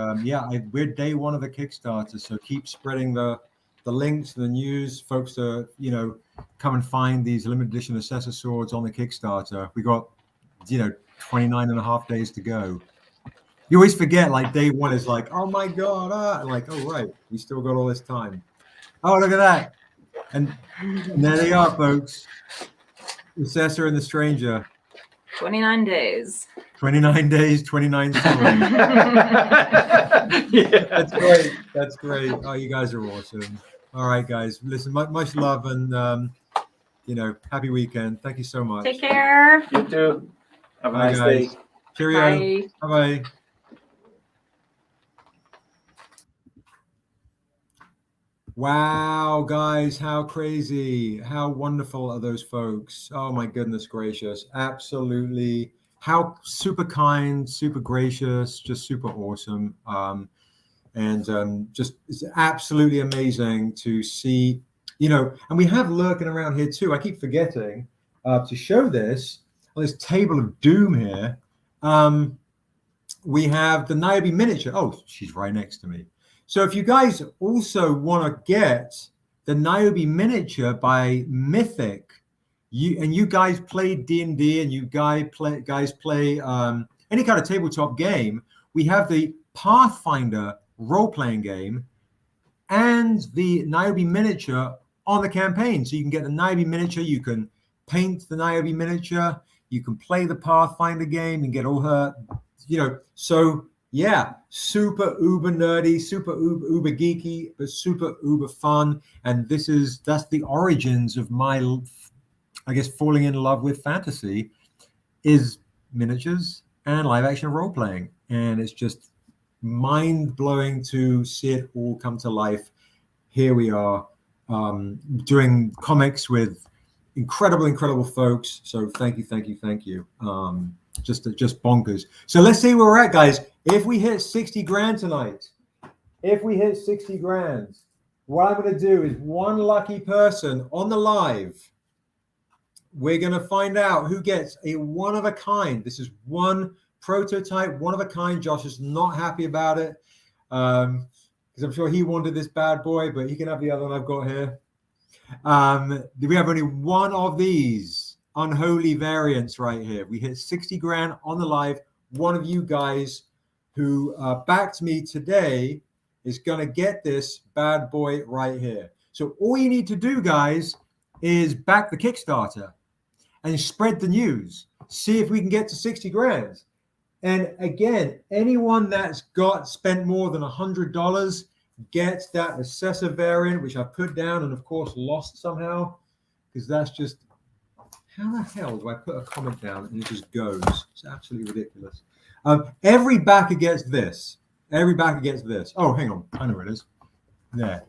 we're day one of the Kickstarter, so keep spreading the links, the news, folks to, come and find these limited edition Assessor Swords on the Kickstarter. We got, 29 and a half days to go. You always forget, like, day one is like, oh my God, like, oh, right, we still got all this time. Oh, look at that. And there they are, folks. The Assessor and the Stranger. 29 days. 29 days, 29 stories. That's great. That's great. Oh, you guys are awesome. All right, guys. Listen, much love and, happy weekend. Thank you so much. Take care. You too. Have a Bye, nice guys. day. Cheerio. Bye. Bye-bye. Wow, guys, how crazy. How wonderful are those folks? Oh, my goodness gracious. Absolutely. How super kind, super gracious, just super awesome. Just it's absolutely amazing to see, and we have lurking around here too. I keep forgetting to show this on this table of doom here. We have the NIOBE miniature. Oh, she's right next to me. So if you guys also want to get the NIOBE miniature by Mythic, you guys play D&D and you guys play any kind of tabletop game, we have the Pathfinder role-playing game and the NIOBE miniature on the campaign. So you can get the NIOBE miniature, you can paint the NIOBE miniature, you can play the Pathfinder game and get all her, so yeah, super uber nerdy, super uber geeky, but super uber fun. And that's the origins of my, I guess, falling in love with fantasy is miniatures and live action role playing. And it's just mind blowing to see it all come to life. Here we are doing comics with incredible folks. So thank you. Just bonkers. So let's see where we're at, guys. If we hit 60 grand tonight, what I'm going to do is one lucky person on the live. We're going to find out who gets a one of a kind. This is one prototype, one of a kind. Josh is not happy about it because I'm sure he wanted this bad boy, but he can have the other one I've got here. We have only one of these unholy variants right here. We hit 60 grand on the live. One of you guys who backed me today is going to get this bad boy right here. So all you need to do, guys, is back the Kickstarter and spread the news. See if we can get to 60 grand. And again, anyone that's spent more than $100 gets that Assessor variant, which I put down and of course lost somehow, because that's just, how the hell do I put a comment down and it just goes? It's absolutely ridiculous. Every backer gets this. Oh, hang on. I know where it is. There.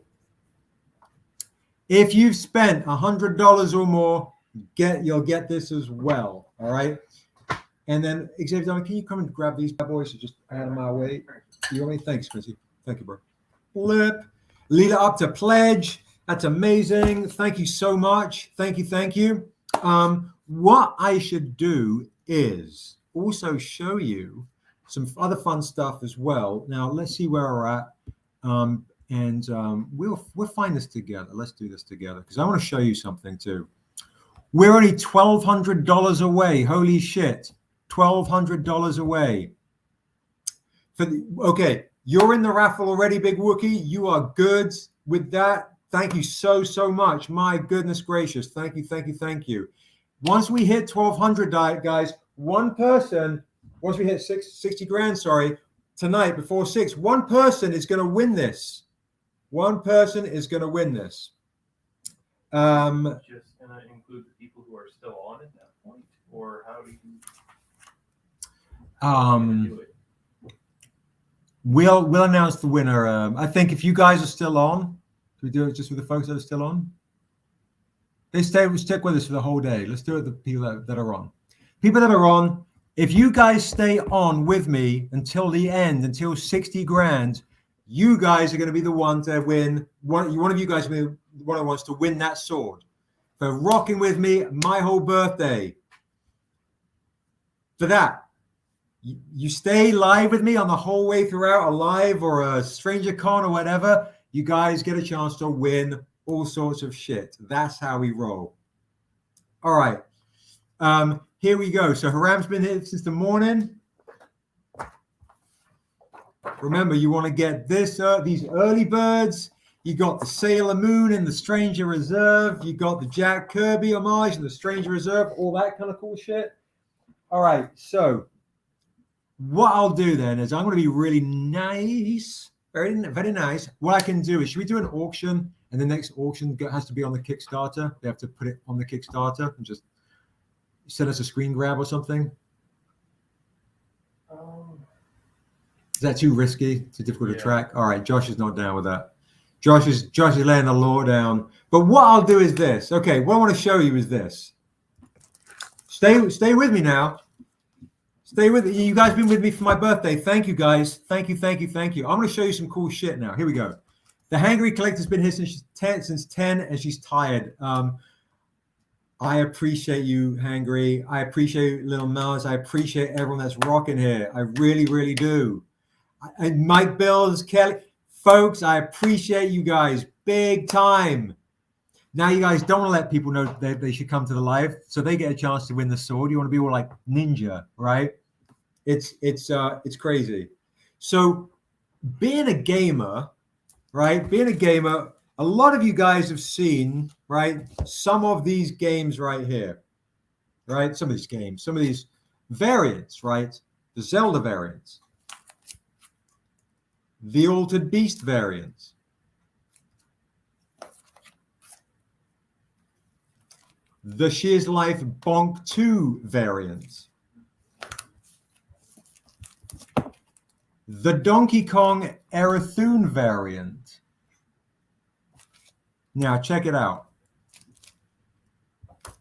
If you've spent $100 or more, you'll get this as well. All right. And then, Xavier, can you come and grab these bad boys? So just out of my way. You want me? Thanks, Chrissy. Thank you, bro. Flip. Lead it up to pledge. That's amazing. Thank you so much. Thank you. What I should do is also show you some other fun stuff as well. Now let's see where we're at, and we'll find this together. Let's do this together because I want to show you something too. We're only $1,200 away. Holy shit, $1,200 away. Okay, you're in the raffle already, Big Wookie. You are good with that. Thank you so much. My goodness gracious. Thank you. Once we hit 1,200, guys, one person, once we hit 60 grand, tonight before 6, one person is going to win this. One person is going to win this. Just going to include the people who are still on at that point, or how do you do it? We'll announce the winner. I think if you guys are still on, we do it just with the folks that are still on? They stick with us for the whole day. Let's do it with the people that are on. People that are on, if you guys stay on with me until the end, until 60 grand, you guys are going to be the one to win. One of you guys will be one who wants to win that sword. For rocking with me my whole birthday. For that, you stay live with me on the whole way throughout, a live or a StrangerCon or whatever, you guys get a chance to win all sorts of shit. That's how we roll. All right. Here we go. So Haram's been here since the morning. Remember, you want to get this these early birds. You got the Sailor Moon and the Stranger Reserve. You got the Jack Kirby homage and the Stranger Reserve, all that kind of cool shit. All right, so what I'll do then is I'm going to be really nice, very, very nice. What I can do is, should we do an auction? And the next auction has to be on the Kickstarter. They have to put it on the Kickstarter and just send us a screen grab or something. Is that too risky? Too difficult to track? All right, Josh is not down with that. Josh is laying the law down. But what I'll do is this. Okay, what I want to show you is this. Stay with me now. Stay with you guys. Been with me for my birthday. Thank you guys. Thank you. I'm going to show you some cool shit now. Here we go. The Hangry Collector's been here since 10, and she's tired. I appreciate you, Hangry. I appreciate Little Mouse. I appreciate everyone that's rocking here. I really, really do. And Mike Bills, Kelly, folks, I appreciate you guys big time. Now you guys don't want to let people know that they should come to the live, so they get a chance to win the sword. You want to be all like ninja, right? It's crazy. So being a gamer, right? Being a gamer, a lot of you guys have seen, right, some of these games right here, right? Some of these games, some of these variants, right? The Zelda variants, the Altered Beast variants, the Shears Life Bonk 2 variants, the Donkey Kong Erathune variant. Now, check it out.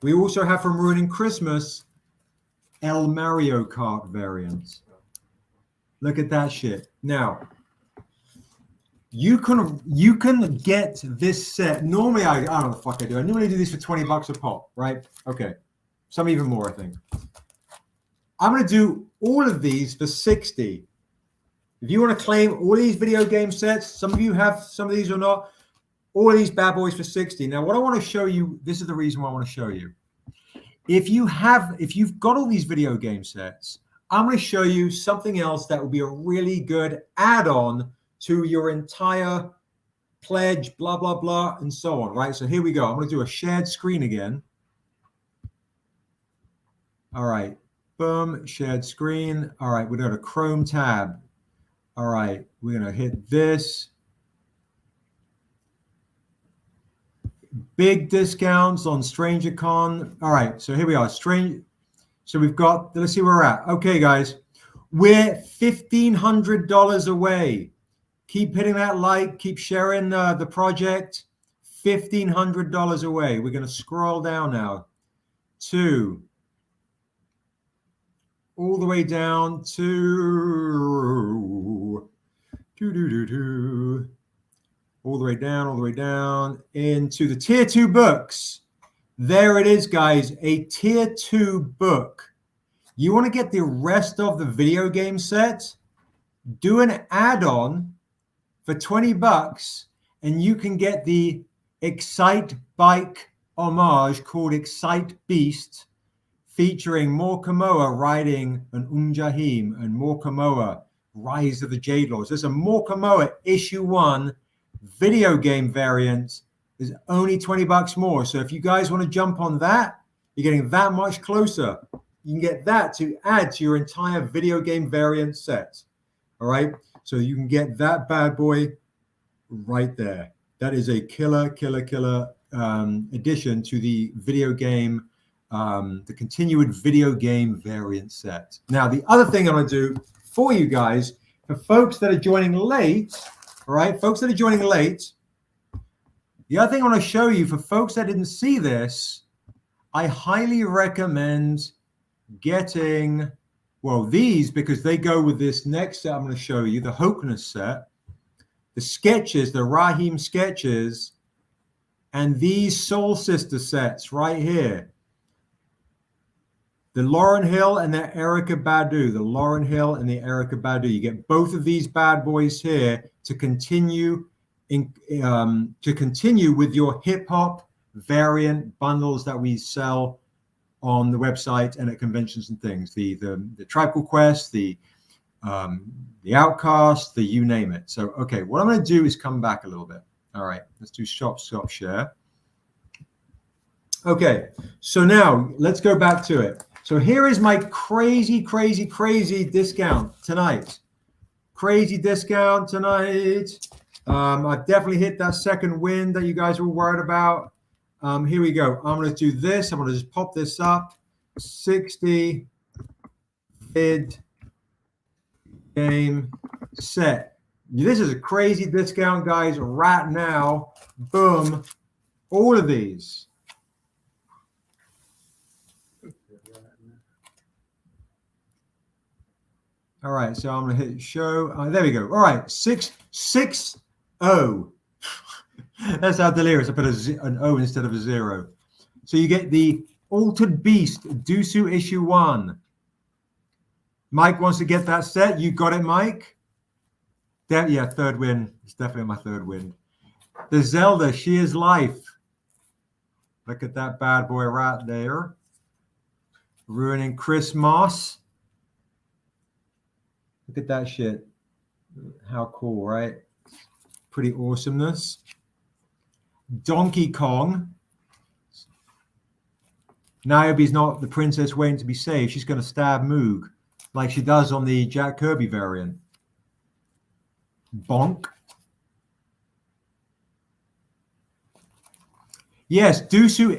We also have from Ruining Christmas, El Mario Kart variants. Look at that shit. Now, you can get this set. Normally, I don't know what the fuck I do. I normally do these for $20 a pop, right? Okay. Some even more, I think. I'm going to do all of these for $60. If you want to claim all these video game sets, some of you have some of these or not, all of these bad boys for $60. Now, what I want to show you, this is the reason why I want to show you. If you've got all these video game sets, I'm going to show you something else that will be a really good add-on to your entire pledge, blah, blah, blah, and so on, right? So here we go. I'm going to do a shared screen again. All right. Boom, shared screen. All right, we're going to Chrome tab. All right, we're going to hit this. Big discounts on StrangerCon. All right, so here we are. So we've got, let's see where we're at. Okay, guys, we're $1,500 away. Keep hitting that like, keep sharing the project. $1,500 away. We're going to scroll down now to all the way down to all the way down into the tier 2 books. There it is, guys, a tier 2 book. You want to get the rest of the video game set? Do an add-on for $20, and you can get the Excite Bike homage called Excite Beast, featuring MORKA MOA riding an Jahim and MORKA MOA Rise of the Jade Lords. There's a MORKA MOA issue 1 video game variant. Is only $20 more. So if you guys want to jump on that, you're getting that much closer. You can get that to add to your entire video game variant set. All right. So you can get that bad boy right there. That is a killer addition to the video game, the continued video game variant set. Now, the other thing I'm going to do for you guys, for folks that are joining late, all right, folks that are joining late, The other thing I want to show you for folks that didn't see this, I highly recommend getting, well, these, because they go with this next set I'm going to show you, the Hokeness set, the sketches, the Raheem sketches, and these Soul Sister sets right here. The Lauryn Hill and the Erykah Badu, the Lauryn Hill and the Erykah Badu. You get both of these bad boys here to continue with your hip hop variant bundles that we sell on the website and at conventions and things. The Tribe Called Quest, the Outcast, the you name it. So okay, what I'm going to do is come back a little bit. All right, let's do stop share. Okay, so now let's go back to it. So here is my crazy discount tonight. Crazy discount tonight. I've definitely hit that second win that you guys were worried about. Here we go. I'm going to do this. I'm going to just pop this up. 60 vid game set. This is a crazy discount, guys, right now. Boom. All of these. All right, so I'm going to hit show. There we go. All right, 660. That's how delirious. I put an O instead of a 0. So you get the Altered Beast, Dusu issue 1. Mike wants to get that set. You got it, Mike? Yeah, third win. It's definitely my third win. The Zelda, She Is Life. Look at that bad boy right there. Ruining Christmas. Look at that shit. How cool, right? Pretty awesomeness. Donkey Kong. Niobe's not the princess waiting to be saved. She's going to stab Moog like she does on the Jack Kirby variant. Bonk. Yes, Dusu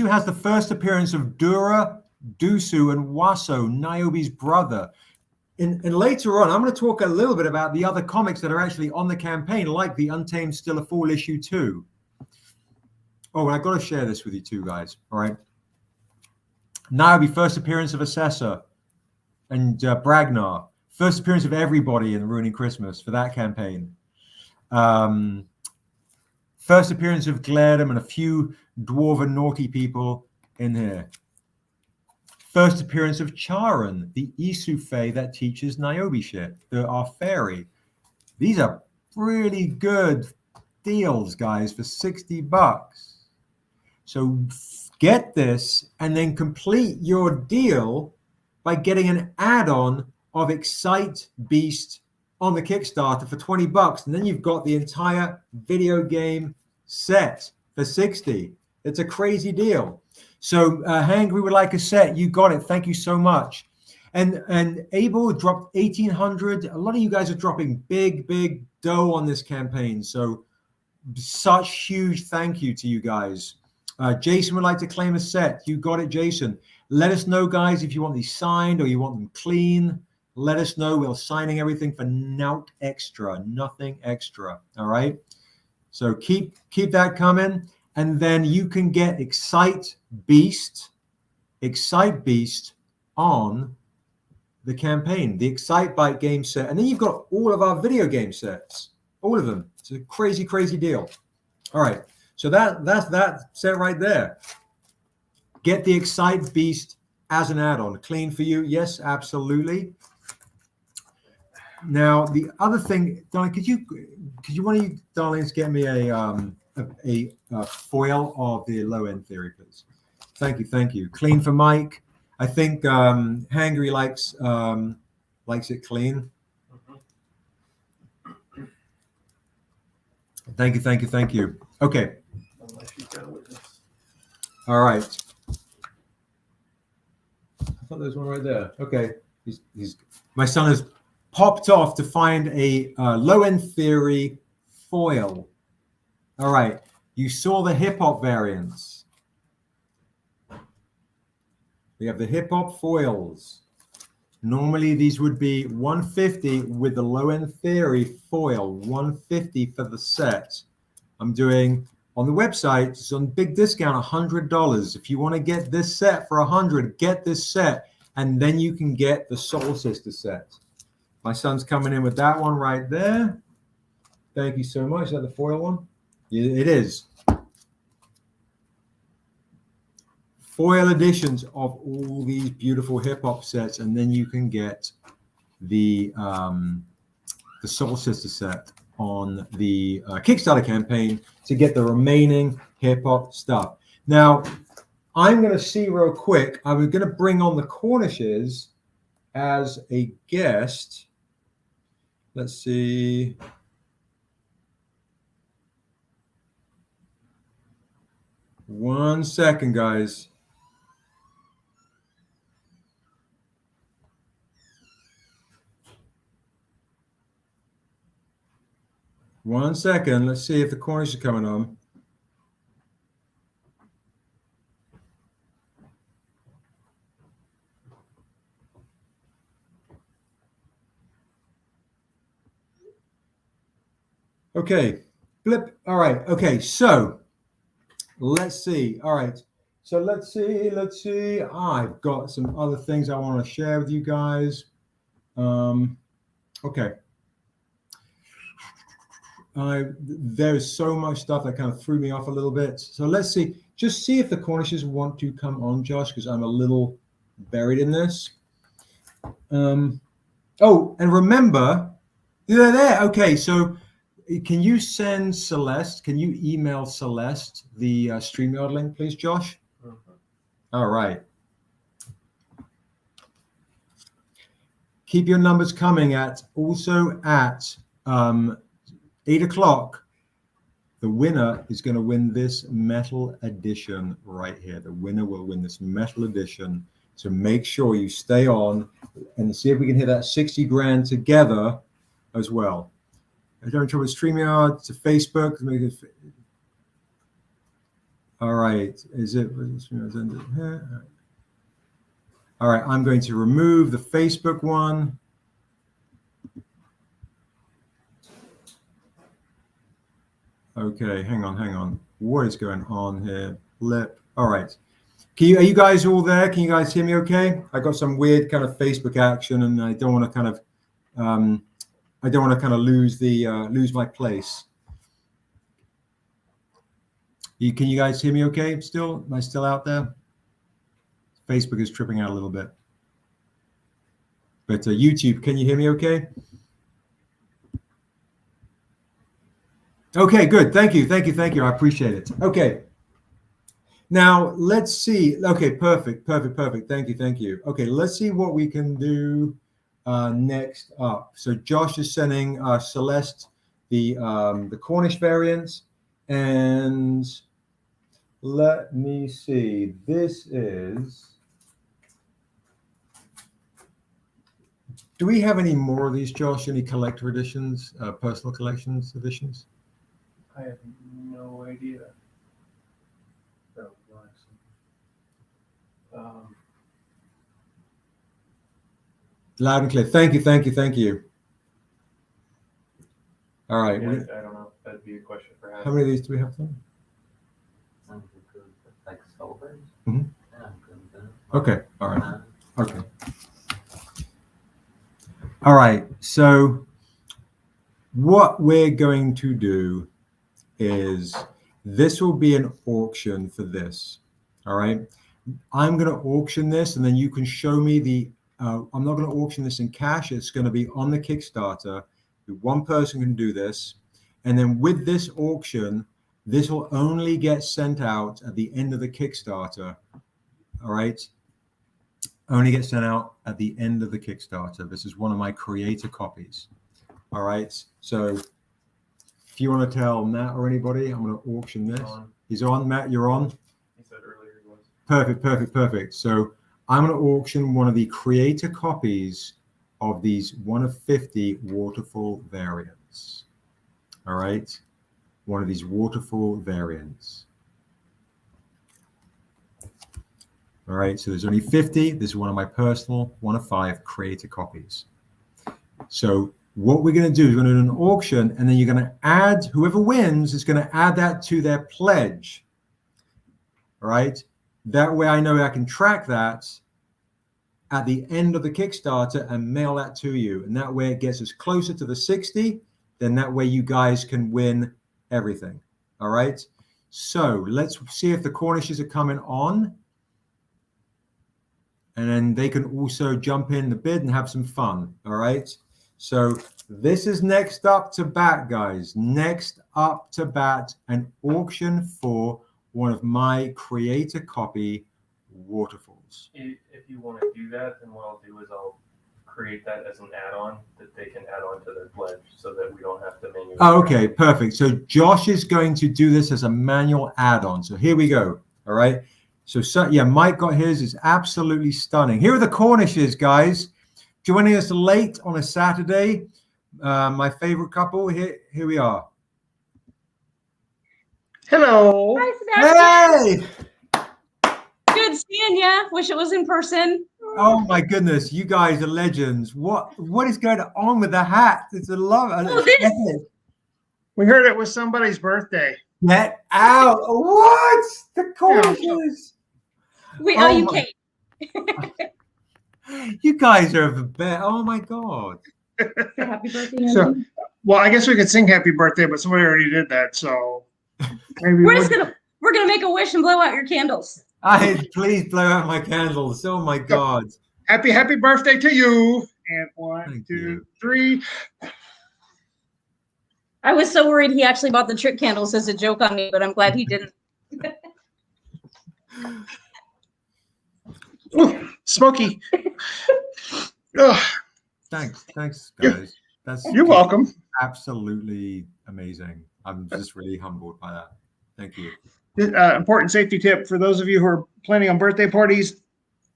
has the first appearance of Dura, Dusu, and Waso, Niobe's brother. And later on, I'm going to talk a little bit about the other comics that are actually on the campaign, like the Untamed Still a Fall issue 2. Oh, and I've got to share this with you too, guys. All right. Niobe, first appearance of Assessor and Bragnar. First appearance of everybody in Ruining Christmas for that campaign. First appearance of Glerdam and a few dwarven naughty people in here. First appearance of Charon, the Isu Fae that teaches Niobe shit, our fairy. These are really good deals, guys, for $60. So get this and then complete your deal by getting an add-on of Excite Beast on the Kickstarter for $20. And then you've got the entire video game set for $60. It's a crazy deal. So Hangry would like a set. You got it. Thank you so much. And Abel dropped 1,800. A lot of you guys are dropping big dough on this campaign. So such huge thank you to you guys. Jason would like to claim a set. You got it, Jason. Let us know, guys, if you want these signed or you want them clean. Let us know. We're signing everything for nothing extra. All right. So keep that coming. And then you can get Excite Beast on the campaign, the Excite Byte game set. And then you've got all of our video game sets, all of them. It's a crazy deal. All right. So that's that set right there. Get the Excite Beast as an add-on. Clean for you? Yes, absolutely. Now, the other thing, darling, could you one of you darlings get me a foil of the low end theory, please? Thank you. Clean for Mike. I think Hangry likes it clean. Thank you. Okay. All right. I thought there was one right there. Okay. He's my son has popped off to find a low-end theory foil. All right. You saw the hip-hop variants. We have the hip-hop foils. Normally, these would be $150 with the low-end theory foil, $150 for the set. I'm doing on the website. It's on big discount, $100. If you want to get this set for $100, get this set, and then you can get the Soul Sister set. My son's coming in with that one right there. Thank you so much. Is that the foil one? Yeah, it is. Foil editions of all these beautiful hip hop sets, and then you can get the Soul Sister set on the Kickstarter campaign to get the remaining hip hop stuff. Now, I'm going to see real quick. I was going to bring on the Cornishes as a guest. Let's see. One second, guys. One second. Let's see if the Cornish are coming on. Okay. Blip. All right. Okay. So let's see. All right. So let's see. I've got some other things I want to share with you guys. Okay. There's so much stuff that kind of threw me off a little bit. So let's see. Just see if the Cornishes want to come on, Josh, because I'm a little buried in this. Oh, and remember, they're there. Okay, so can you send Celeste? Can you email Celeste the StreamYard link, please, Josh? All right. Keep your numbers coming at 8 o'clock. The winner is going to win this metal edition right here. The winner will win this metal edition. So make sure you stay on and see if we can hit that 60 grand together as well. I don't trouble with StreamYard to Facebook. All right. Is it? All right. I'm going to remove the Facebook one. Okay, hang on. What is going on here? Blip. All right. Are you guys all there? Can you guys hear me okay? I got some weird kind of Facebook action, and I don't want to kind of lose my place. Can you guys hear me okay still? Am I still out there? Facebook is tripping out a little bit. But YouTube, can you hear me okay? Okay, good. Thank you. I appreciate it. Okay. Now, let's see. Okay, perfect. Thank you. Okay, let's see what we can do next up. So Josh is sending Celeste the Cornish variants. And let me see. This is... Do we have any more of these, Josh? Any collector editions, personal collections editions? I have no idea. Loud and clear. Thank you. All right. Yeah, I don't know. That'd be a question for How many of these do we have? Like Solvers? Mm-hmm. Yeah, okay. All right. Okay. All right. So what we're going to do is this will be an auction for this. All right. I'm going to auction this, and then you can show me the I'm not going to auction this in cash. It's going to be on the Kickstarter. One person can do this. And then with this auction, this will only get sent out at the end of the Kickstarter. All right. Only get sent out at the end of the Kickstarter. This is one of my creator copies. All right. So if you want to tell Matt or anybody, I'm going to auction this. He's on. Matt, you're on. He said earlier he was. Perfect. So I'm going to auction one of the creator copies of these 1 of 50 waterfall variants. All right. One of these waterfall variants. All right. So there's only 50. This is one of my personal 1 of 5 creator copies. So what we're going to do is we're going to do an auction, and then you're going to add, whoever wins is going to add that to their pledge. All right. That way I know I can track that at the end of the Kickstarter and mail that to you. And that way it gets us closer to the 60. Then that way you guys can win everything. All right. So let's see if the Cornishes are coming on. And then they can also jump in the bid and have some fun. All right. So this is next up to bat, guys. Next up to bat, an auction for one of my creator copy waterfalls. If you want to do that, then what I'll do is I'll create that as an add-on that they can add on to their pledge so that we don't have to manually. Oh, okay, perfect. So Josh is going to do this as a manual add-on. So here we go. All right. So yeah, Mike got his. Is absolutely stunning. Here are the Cornishes, guys. Joining us late on a Saturday. My favorite couple. Here we are. Hello. Hi, Sebastian. Hey. Good seeing ya. Wish it was in person. Oh my goodness, you guys are legends. What is going on with the hat? It's a love. We heard it was somebody's birthday. Get out. What? The Cornishes. We owe you cake. You guys are the best. Oh my God. Happy birthday. So, well, I guess we could sing happy birthday, but somebody already did that. So maybe we're gonna make a wish and blow out your candles. Please blow out my candles. Oh my God. Happy birthday to you. And 1, 2, 3. I was so worried he actually bought the trick candles as a joke on me, but I'm glad he didn't. Ooh, smoky. Oh. Thanks, guys. You're welcome. Absolutely amazing. I'm just really humbled by that. Thank you. Important safety tip for those of you who are planning on birthday parties.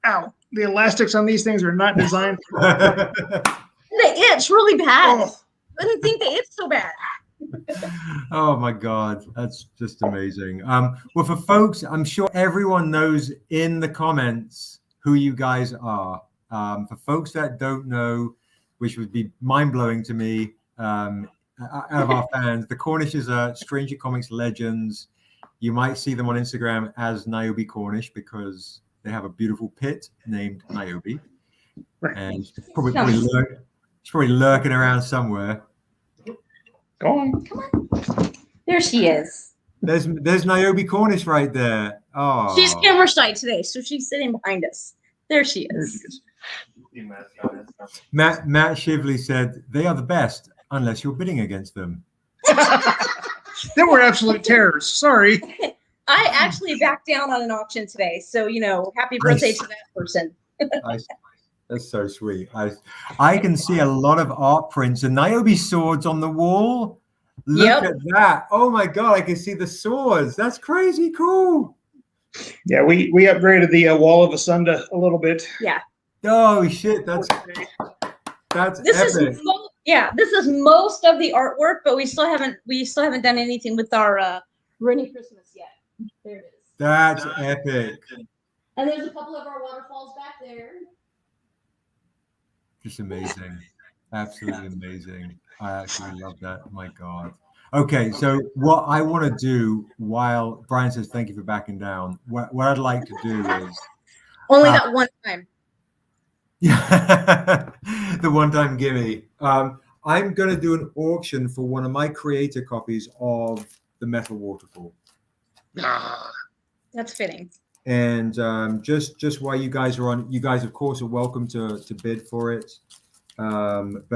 Ow, the elastics on these things are not designed. They itch really bad. Oh. I didn't think they itch so bad. Oh my God, that's just amazing. Well, for folks, I'm sure everyone knows in the comments who you guys are. For folks that don't know, which would be mind-blowing to me, out of our fans, the Cornishes are Stranger Comics legends. You might see them on Instagram as NIOBE Cornish because they have a beautiful pit named NIOBE. And it's probably lurking around somewhere. Go on. Come on. There she is. There's NIOBE Cornish right there. Oh. She's camera shy today, so she's sitting behind us. There she is. Matt Shively said, they are the best unless you're bidding against them. They were absolute terrors. Sorry. I actually backed down on an auction today. So, happy birthday to that person. That's so sweet. I can see a lot of art prints and NIOBE swords on the wall. Look at that. Oh my God, I can see the swords. That's crazy cool. Yeah, we upgraded the Wall of Asunda a little bit. Yeah. Oh shit, that's epic. This is most of the artwork, but we still haven't done anything with our Rainy Christmas yet. There it is. That's epic. And there's a couple of our waterfalls back there. Just amazing. Absolutely amazing. I actually love that. Oh my God. Okay, so what I want to do while Brian says thank you for backing down, what I'd like to do is only that one time. Yeah, the one-time gimme. I'm going to do an auction for one of my creator copies of the Metal Waterfall. That's fitting. And just while you guys are on, you guys of course are welcome to bid for it. But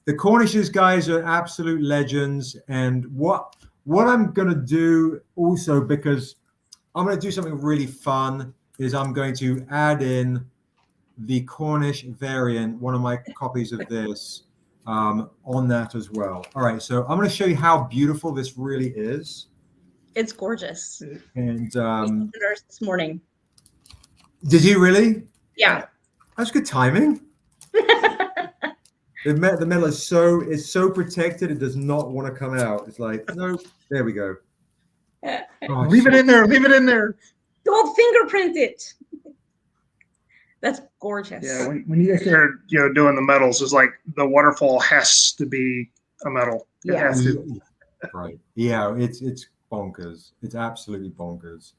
the Cornishes guys are absolute legends. And what I'm going to do also, because I'm going to do something really fun, is I'm going to add in the Cornish variant, one of my copies of this, on that as well. All right, so I'm going to show you how beautiful this really is. It's gorgeous. And this morning. Did you really? Yeah. That's good timing. The metal is so protected, it does not want to come out. It's like, no, there we go. Leave it in there. Leave it in there. Don't fingerprint it. That's gorgeous. Yeah, when you get there, doing the metals, it's like the waterfall has to be a metal. It Yeah. has to. Right. Yeah, it's bonkers. It's absolutely bonkers.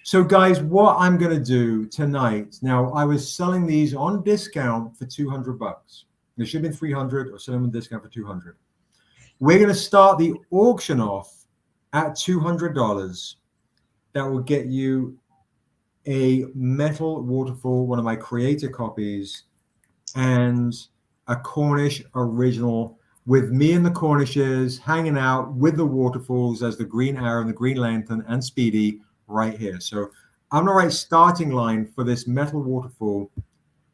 So guys, what I'm going to do tonight, now I was selling these on discount for $200. They should have been 300 or selling them on discount for 200. We're going to start the auction off at $200. That will get you a metal waterfall, one of my creator copies, and a Cornish original with me and the Cornishes hanging out with the waterfalls as the Green Arrow and the Green Lantern and Speedy right here. So I'm gonna write starting line for this metal waterfall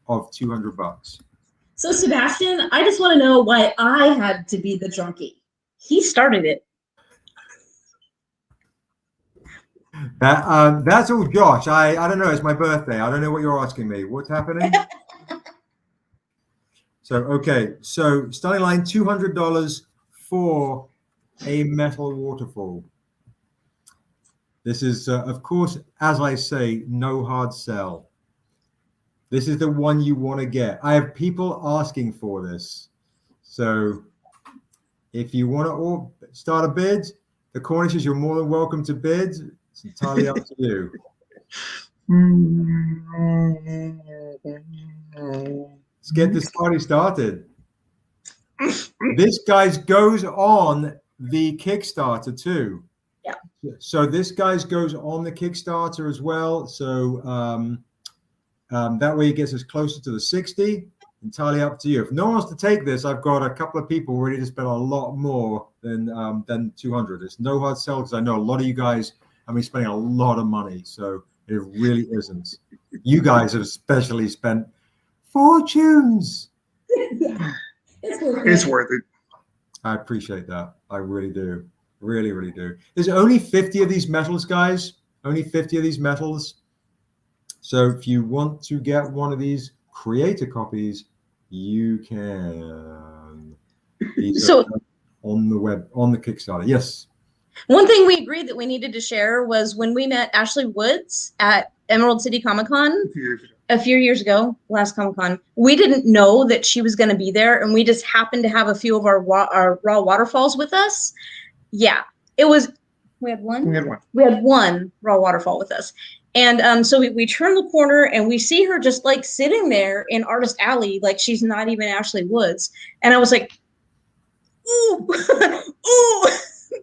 of $200. So Sebastian, I just want to know why I had to be the junkie. He started it. That's all Josh. I don't know, it's my birthday. I don't know what you're asking me. What's happening? So, okay, so starting line $200 for a metal waterfall. This is, of course, as I say, no hard sell. This is the one you want to get. I have people asking for this. So if you want to start a bid, the Cornishes, you're more than welcome to bid. It's entirely up to you. Let's get this party started. This guys goes on the Kickstarter too. Yeah. So this guys goes on the Kickstarter as well. So that way it gets us closer to the 60. Entirely up to you. If no one wants to take this, I've got a couple of people ready to spend a lot more than 200. It's no hard sell because I know a lot of you guys have been spending a lot of money. So it really isn't. You guys have especially spent fortunes. Yeah. It's worth it. I appreciate that. I really do. Really, really do. There's only 50 of these metals, guys. Only 50 of these metals. So if you want to get one of these creator copies, you can. These So are on the web, on the Kickstarter. Yes. one thing we agreed that we needed to share was when we met Ashley Woods at Emerald City Comic Con a few years ago, last Comic Con. We didn't know that she was going to be there, and we just happened to have a few of our raw waterfalls with us. Yeah, it was. We had one. We had one. We had one raw waterfall with us. And so we turn the corner and we see her just like sitting there in Artist Alley, like she's not even Ashley Woods. And I was like, ooh, ooh,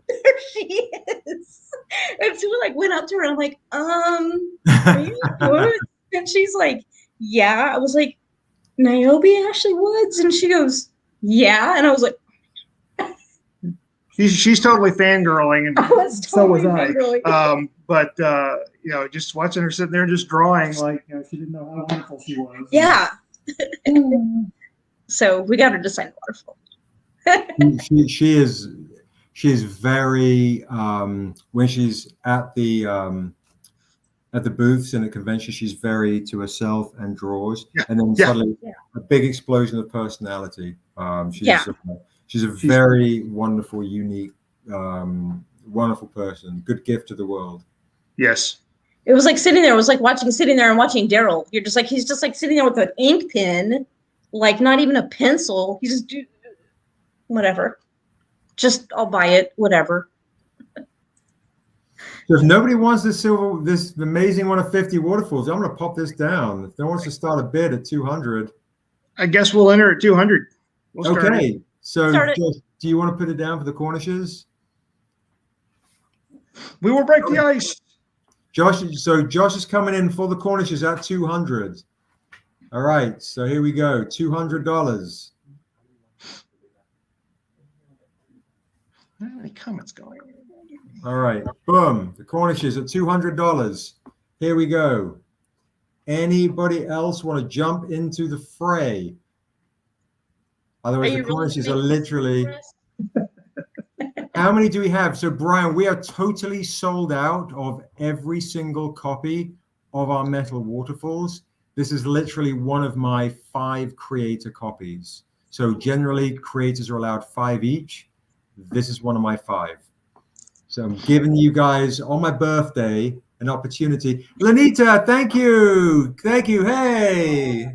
there she is. And so we like went up to her and I'm like, are you Woods? And she's like, yeah. I was like, NIOBE Ashley Woods? And she goes, yeah. And I was like, She's totally fangirling, and so was I. fangirling. But just watching her sitting there just drawing, like she didn't know how wonderful she was. Yeah. So we got her to sign the waterfall. she is very when she's at the booths in a convention, she's very to herself and draws, and then suddenly a big explosion of personality. She's a very wonderful, unique, wonderful person. Good gift to the world. Yes. It was like sitting there. It was like sitting there and watching Darrell. You're just like, he's just like sitting there with an ink pen, like not even a pencil. He's just whatever. Just I'll buy it, whatever. So if nobody wants this amazing one of 50 waterfalls, I'm going to pop this down. If no one wants to start a bid at 200, I guess we'll enter at 200. We'll start okay. it. So do you want to put it down for the Cornishes? We will break the ice. Josh is coming in for the Cornishes at 200. All right, so here we go. $200. How many comments going? All right, boom. The Cornishes at $200. Here we go. Anybody else want to jump into the fray? Otherwise, the Cornishes are literally. How many do we have? So, Brian, we are totally sold out of every single copy of our metal waterfalls. This is literally one of my 5 creator copies. So generally, creators are allowed 5 each. This is one of my 5. So I'm giving you guys on my birthday an opportunity. Lanita, thank you. Hey.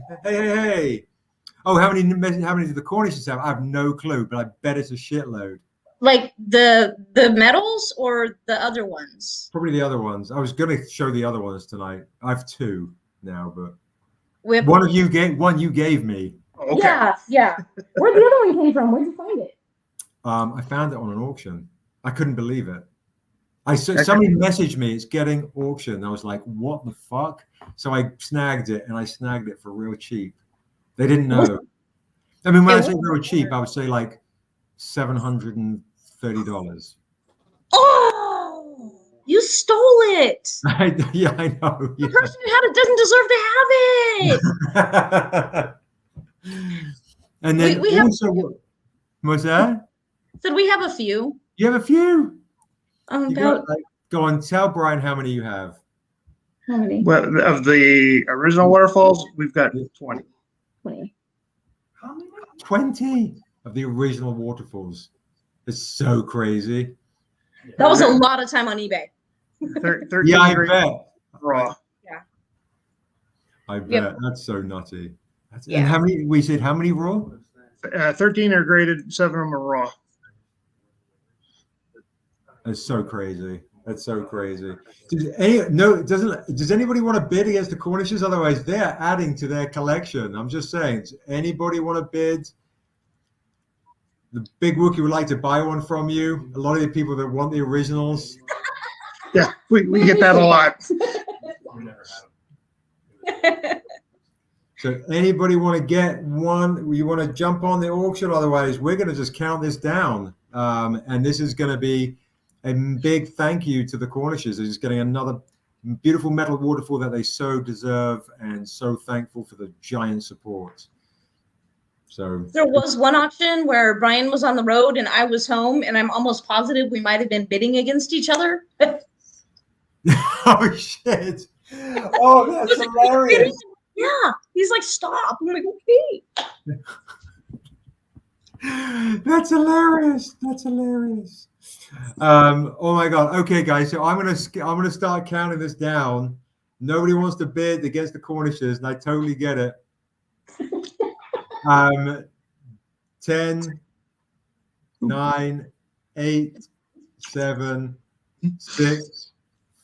Oh, how many do the Cornishes have? I have no clue, but I bet it's a shitload. Like the medals or the other ones? Probably the other ones. I was going to show the other ones tonight. I have 2 now, but Whip. one you gave me. Okay. Yeah. Where'd the other one came from? Where'd you find it? I found it on an auction. I couldn't believe it. Somebody messaged me, it's getting auctioned. I was like, what the fuck? So I snagged it, and I snagged it for real cheap. They didn't know. I mean, when I say real cheap, I would say like $730. Oh, you stole it. Yeah, I know. The person who had it doesn't deserve to have it. And then we also, what's that? Said we have a few. You have a few? Go on, tell Brian how many you have. How many? Well, of the original waterfalls, we've got 20. 20. How many? 20 of the original waterfalls. It's so crazy. That was a lot of time on eBay. 13 yeah, I bet. Raw. Yeah. I bet. Yep. That's so nutty. Yeah. And how many? We said how many raw? 13 are graded, 7 of them are raw. That's so crazy. That's so crazy. Does anybody want to bid against the Cornishes? Otherwise, they're adding to their collection. I'm just saying. Does anybody want to bid? The Big Wookie would like to buy one from you. A lot of the people that want the originals. Yeah, we get that a lot. So anybody want to get one? You want to jump on the auction? Otherwise, we're going to just count this down. And this is going to be a big thank you to the Cornishes. They're just getting another beautiful metal waterfall that they so deserve, and so thankful for the giant support. So there was one auction where Brian was on the road and I was home, and I'm almost positive we might have been bidding against each other. Oh shit! Oh, that's hilarious. Yeah, he's like, stop. I'm like, okay. That's hilarious. That's hilarious. Oh my god. Okay, guys. So I'm gonna start counting this down. Nobody wants to bid against the Cornishes, and I totally get it. 10, 9, 8, 7, 6,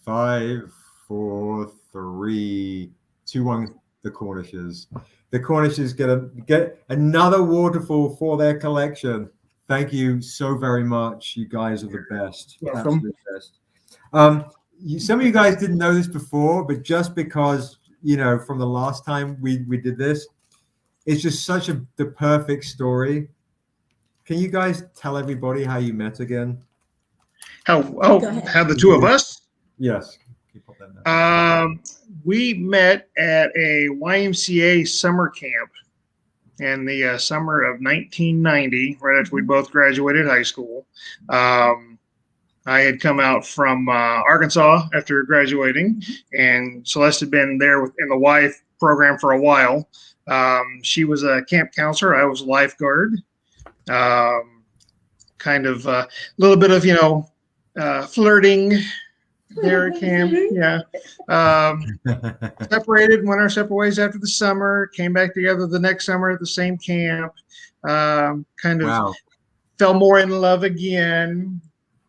5, 4, 3, 2, 1. The Cornishes. The Cornishes get another waterfall for their collection. Thank you so very much. You guys are the best. Welcome. Absolute best. Some of you guys didn't know this before, but just because, from the last time we did this, it's just such the perfect story. Can you guys tell everybody how you met again? How the two of us? Yes. We met at a YMCA summer camp in the summer of 1990, right after we both graduated high school. I had come out from Arkansas after graduating, and Celeste had been there in the Y program for a while. She was a camp counselor. I was a lifeguard. Kind of a little bit of, flirting there at camp. Yeah. Separated, went our separate ways after the summer, came back together the next summer at the same camp. Fell more in love again.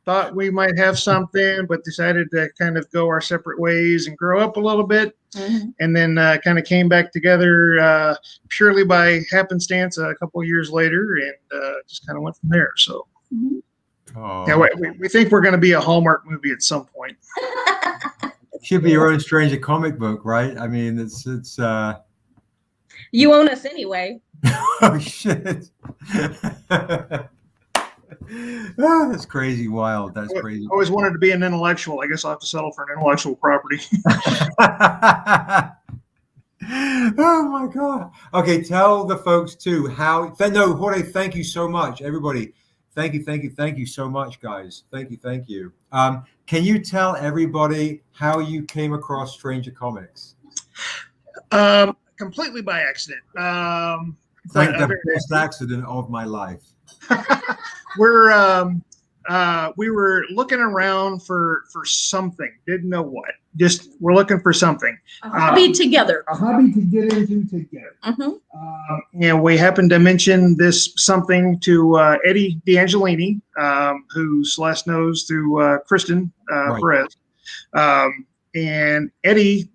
Thought we might have something, but decided to kind of go our separate ways and grow up a little bit. Mm-hmm. And then kind of came back together purely by happenstance a couple of years later, and just kind of went from there. So, yeah, we think we're going to be a Hallmark movie at some point. Should be your own Stranger comic book, right? I mean, it's. You own us anyway. Oh shit! Oh, that's crazy, wild. That's crazy. Always wanted to be an intellectual. I guess I'll have to settle for an intellectual property. Oh my god. Okay, tell the folks too how. No, Jorge, thank you so much, everybody. Thank you so much, guys. Thank you. Can you tell everybody how you came across Stranger Comics? Completely by accident. It's like the best accident of my life. We're we were looking around for something. Didn't know what. Just we're looking for something. A hobby together. A hobby to get into together. Mm-hmm. And we happened to mention this something to Eddie D'Angelini, who's last knows through Kristen Perez. And Eddie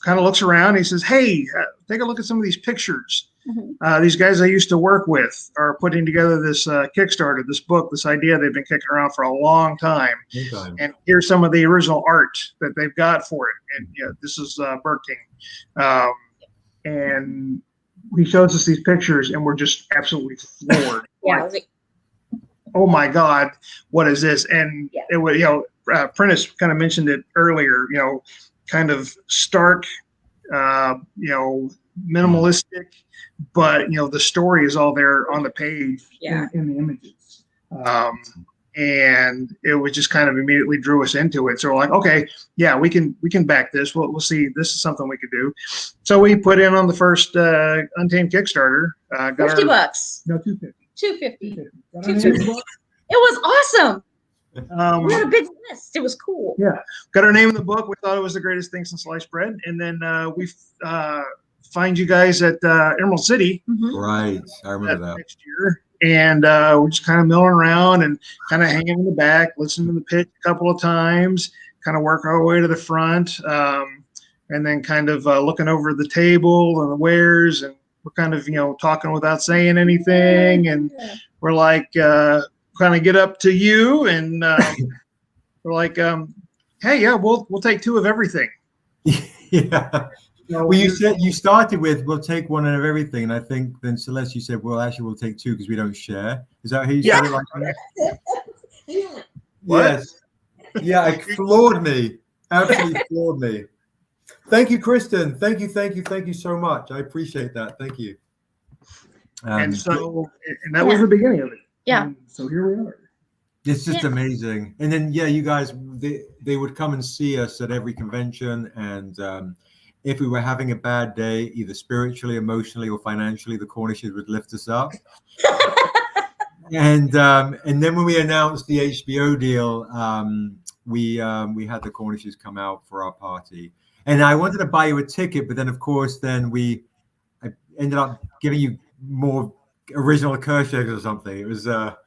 kind of looks around. And he says, "Hey, take a look at some of these pictures. These guys I used to work with are putting together this Kickstarter, this book, this idea they've been kicking around for a long time. And here's some of the original art that they've got for it. And yeah, this is Bergting. And he shows us these pictures, and we're just absolutely floored. Oh my God, what is this?" And it was, Prentice kind of mentioned it earlier. Kind of stark, minimalistic, but the story is all there on the page in the images. And it was just kind of immediately drew us into it. So we're like, okay, yeah, we can back this. We'll see. This is something we could do. So we put in on the first Untamed Kickstarter. $50. No, $250. $250. It was awesome. We had a big list. It was cool. Yeah, got our name in the book. We thought it was the greatest thing since sliced bread. And then we find you guys at Emerald City. Right, I remember that. Next year. And we're just kind of milling around and kind of hanging in the back, listening to the pitch a couple of times, kind of work our way to the front, and then kind of looking over the table and the wares, and we're kind of talking without saying anything, and we're like kind of get up to you, and we're like, hey, yeah, we'll take 2 of everything. Yeah. Well, you said you started with we'll take 1 of everything, and I think then Celeste, you said, well, actually, we'll take 2 because we don't share. Is that how you said it? Like that? Yes. Yeah, it floored me. Absolutely floored me. Thank you, Kristen. Thank you so much. I appreciate that. Thank you. And that was the beginning of it. Yeah. And so here we are. It's just amazing. And then, you guys, they would come and see us at every convention, and if we were having a bad day, either spiritually, emotionally, or financially, the Cornishes would lift us up. And then when we announced the HBO deal, we had the Cornishes come out for our party. And I wanted to buy you a ticket, but then of course, I ended up giving you more original Kershakers or something. It was a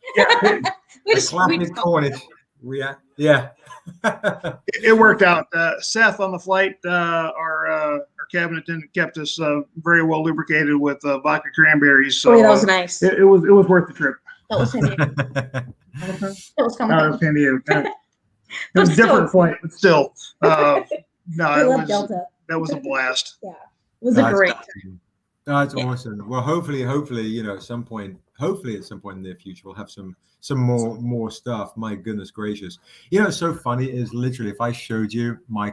classic Cornish. Yeah. It worked out. Seth on the flight, our cabinet attendant kept us very well lubricated with vodka cranberries. So that was nice. It was worth the trip. That was San Diego. It was coming. It was San Diego. It was a different flight, but still. No, Delta. That was a blast. Yeah, it was a great. That's awesome. Well, hopefully, at some point in the near future, we'll have some more stuff. My goodness gracious. It's so funny is literally, if I showed you my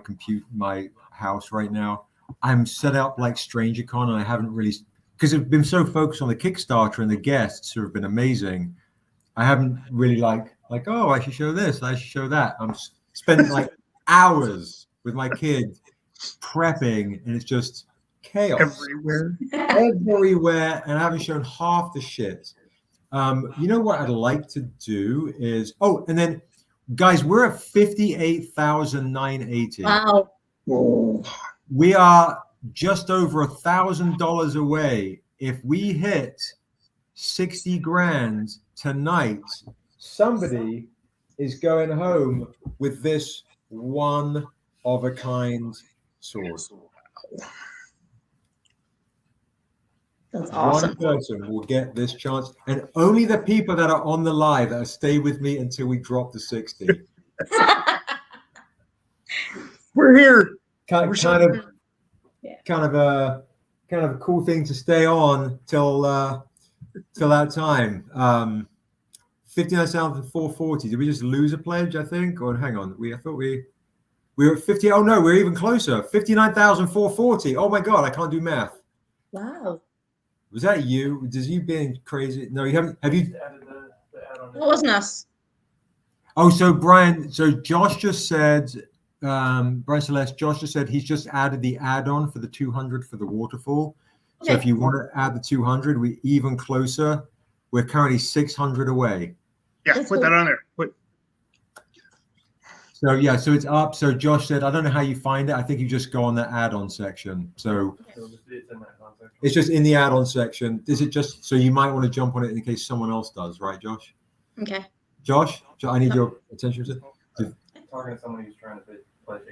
house right now, I'm set up like StrangerCon, and I haven't really, because I've been so focused on the Kickstarter and the guests who have been amazing. I haven't really like, oh, I should show this, I should show that. I'm spending like hours with my kids prepping, and it's just chaos everywhere, and I haven't shown half the shit. What I'd like to do is, and then guys, we're at 58,980. Wow. Whoa. We are just over $1,000 away. If we hit 60 grand tonight, somebody is going home with this one-of-a-kind sword. That's awesome. One person will get this chance, and only the people that are on the live that stay with me until we drop to 60. We're here. Kind of a cool thing to stay on till that time. 59,440. Did we just lose a pledge? I think. Or hang on, I thought we were at 50. Oh no, we're even closer. 59,440. Oh my God, I can't do math. Wow. Was that you? Does you being crazy? No, you haven't. Have you? It wasn't us. Oh, so Brian. So Josh just said. Brian Celeste. Josh just said he's just added the add-on for the 200 for the waterfall. So if you want to add the 200, we're even closer. We're currently 600 away. Yeah, That's put cool. that on there. So yeah, so it's up. So Josh said, I don't know how you find it. I think you just go on the add-on section. So It's in that context. it's just in the add-on section. Is it just so you might want to jump on it in case someone else does, right, Josh? Okay. Josh, I need your attention. Talking to somebody who's trying to pledge $800.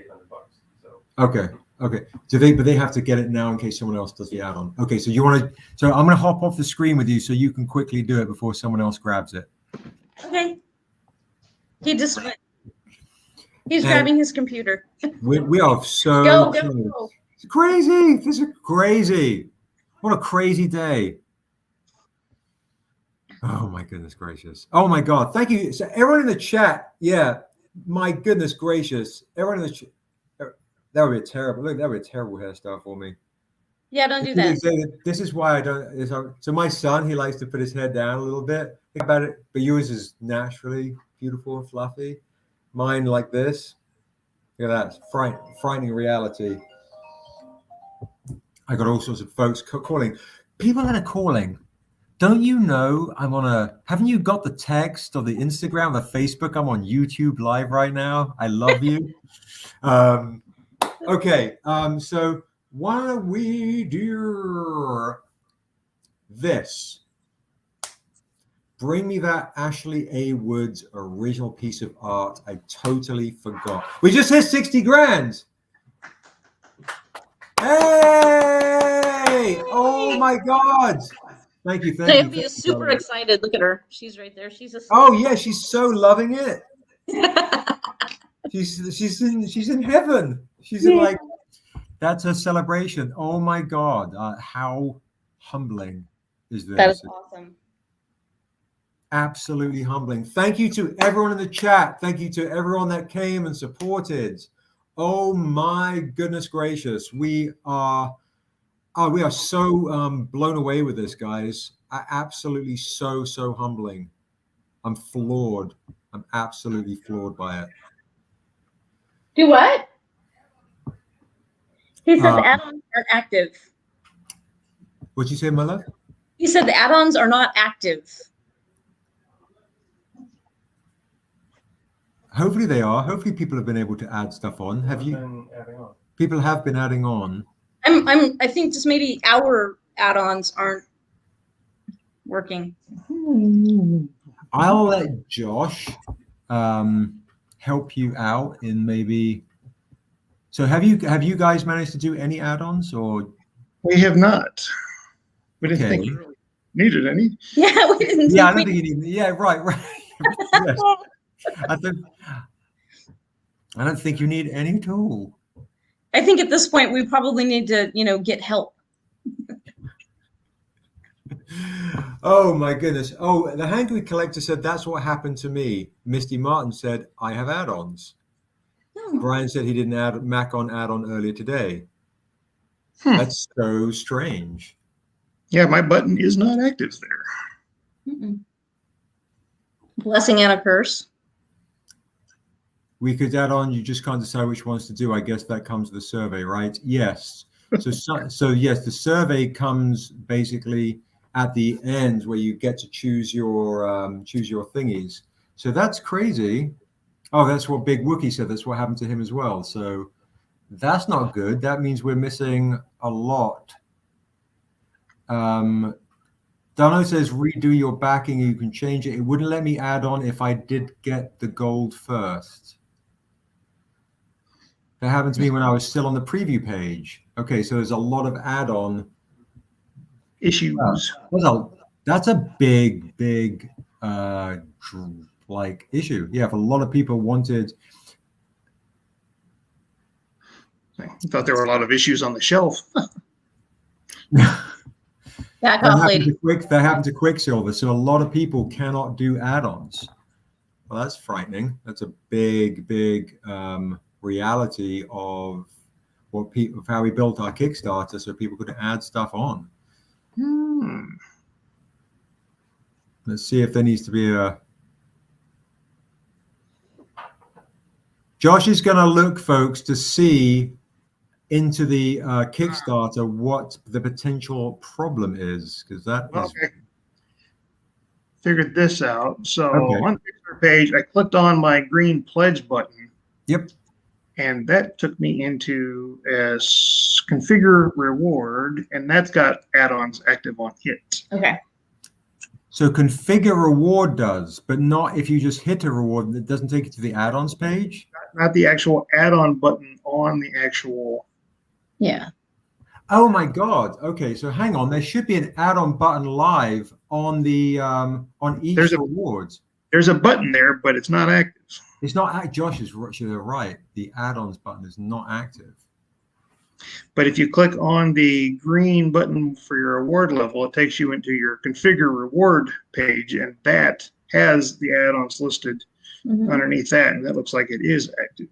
So Okay. But they have to get it now in case someone else does the add-on. Okay, so you want to? So I'm going to hop off the screen with you so you can quickly do it before someone else grabs it. Okay. He just went. He's grabbing his computer. We are so Go. It's crazy. This is crazy. What a crazy day. Oh my goodness gracious. Oh my God. Thank you. So everyone in the chat. Yeah. My goodness gracious. Everyone in the chat. That would be a terrible. Look, that would be a terrible hairstyle for me. Yeah, don't do that. This is why I don't. So my son, he likes to put his head down a little bit. Think about it. But yours is naturally beautiful and fluffy. Mine like this. Look at that. Frightening reality. I got all sorts of folks calling. People that are calling. Don't you know I'm on haven't you got the text or the Instagram, the Facebook? I'm on YouTube live right now. I love you. Okay. So why don't we do this? Bring me that Ashley A. Woods original piece of art. I totally forgot. We just hit 60 grand. Hey! Oh my God. Thank you. Naomi is super excited. Look at her. She's right there. She's a. Oh yeah, she's so loving it. she's in heaven. She's in like, that's her celebration. Oh my God. How humbling is this? That is awesome. Absolutely humbling. Thank you to everyone in the chat. Thank you to everyone that came and supported. Oh my goodness gracious. We are so blown away with this, guys. Absolutely so humbling. I'm floored. I'm absolutely floored by it. Do what? He said the add-ons aren't active. What'd you say, my love? He said the add-ons are not active. Hopefully they are. Hopefully people have been able to add stuff on. Have you? People have been adding on. I think just maybe our add-ons aren't working. I'll let Josh help you out in maybe. So have you guys managed to do any add-ons or? We have not. We didn't think you really needed any. Yeah, we didn't. Yeah, I don't think you need. Yeah, right. Yes. I don't think you need any at all. I think at this point we probably need to, get help. Oh my goodness. Oh, the Hungry Collector said that's what happened to me. Misty Martin said I have add-ons. Brian said he didn't add Mac on add-on earlier today. That's so strange. Yeah, my button is not active there. Blessing and a curse. We could add on. You just can't decide which ones to do. I guess that comes with the survey, right? Yes. So yes, the survey comes basically at the end where you get to choose your thingies. So that's crazy. Oh, that's what Big Wookie said. That's what happened to him as well. So that's not good. That means we're missing a lot. Dano says redo your backing. You can change it. It wouldn't let me add on if I did get the gold first. That happened to me when I was still on the preview page. Okay, so there's a lot of add-on issues. That's a big like issue. Yeah, if a lot of people wanted. I thought there were a lot of issues on the shelf. Back off, lady. That happened to Quicksilver, so a lot of people cannot do add-ons. Well, that's frightening. That's a big reality of how we built our Kickstarter, so people could add stuff on. Let's see if there needs to be a. Josh is going to look, folks, to see into the Kickstarter what the potential problem is, because that is figured this out. So Okay. on the Kickstarter page, I clicked on my green pledge button. Yep. And that took me into configure reward, and that's got add-ons active on it. Okay. So configure reward does, but not if you just hit a reward, it doesn't take you to the add-ons page? Not the actual add-on button on the actual. Yeah. Oh my God. Okay, so hang on. There should be an add-on button live on the on each rewards. There's a button there, but it's not active. It's not. Josh is right. The add-ons button is not active. But if you click on the green button for your reward level, it takes you into your configure reward page, and that has the add-ons listed underneath that, and that looks like it is active.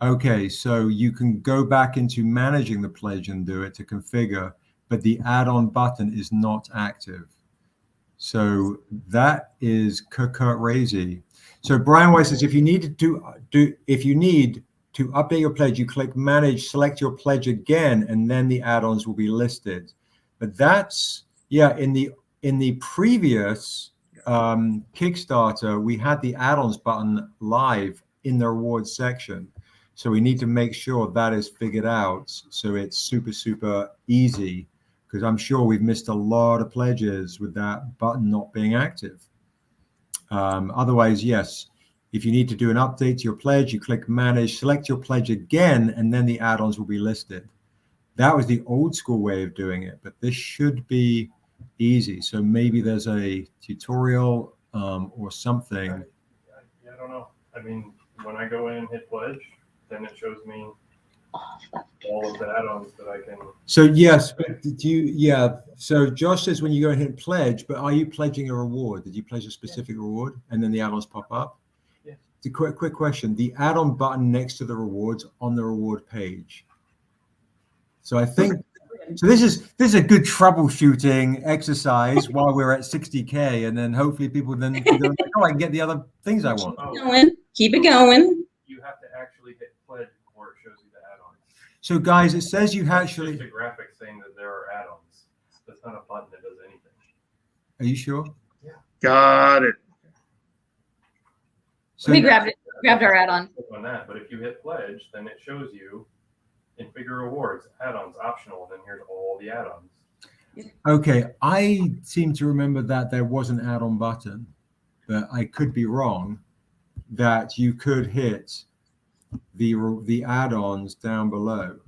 Okay, so you can go back into managing the pledge and do it to configure, but the add-on button is not active. So that is crazy. So Brian Weiss says if you need to update your pledge, you click manage, select your pledge again, and then the add-ons will be listed. But that's in the previous Kickstarter, we had the add-ons button live in the rewards section. So we need to make sure that is figured out so it's super easy, because I'm sure we've missed a lot of pledges with that button not being active. Otherwise, yes, if you need to do an update to your pledge, you click manage, select your pledge again, and then the add-ons will be listed. That was the old school way of doing it, but this should be easy. So maybe there's a tutorial or something. I don't know. I mean, when I go in and hit pledge, then it shows me all of the add-ons that I can. So yes, but so Josh says when you go and hit pledge, but are you pledging a reward? Did you pledge a specific reward and then the add-ons pop up? Yeah. It's a quick question. The add-on button next to the rewards on the reward page. So I think this is a good troubleshooting exercise while we're at 60K, and then hopefully people then go like, oh, I can get the other things I want. Keep it going. You have to actually hit pledge before it shows you the add-ons. So guys, it says you It's actually. just a graphic saying that there are add-ons. That's not a button that does anything. Are you sure? Yeah. Got it. So We grabbed our add-on. Click on that, but if you hit pledge, then it shows you configure rewards, add-ons optional, and then here's all the add-ons. Okay, I seem to remember that there was an add-on button, but I could be wrong. That you could hit the add-ons down below,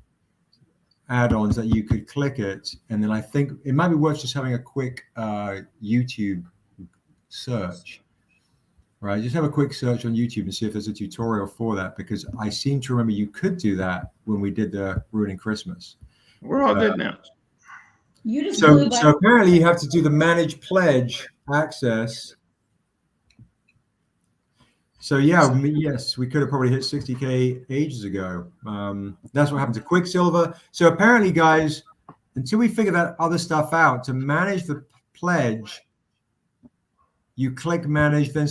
add-ons that you could click it, and then I think it might be worth just having a quick YouTube search. Right, just have a quick search on YouTube and see if there's a tutorial for that, because I seem to remember you could do that when we did the Ruining Christmas. We're all good now. You just So blew by. apparently you have to do the manage pledge access. So yeah, yes, we could have probably hit 60K ages ago. That's what happened to Quicksilver. So apparently, guys, until we figure that other stuff out, to manage the pledge, you click manage, then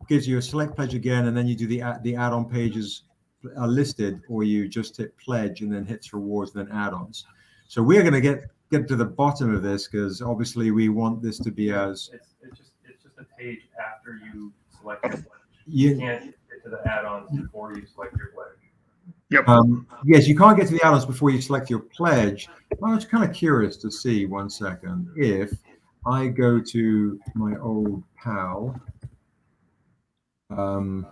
gives you a select pledge again, and then you do the add-on pages are listed, or you just hit pledge and then hits rewards, then add-ons. So we're going to get to the bottom of this, because obviously we want this to be as. It's just a page after you select your pledge. You can't get to the add-ons before you select your pledge. Yep. Yes, you can't get to the add-ons before you select your pledge. I was kind of curious to see, 1 second, if I go to my old pal, and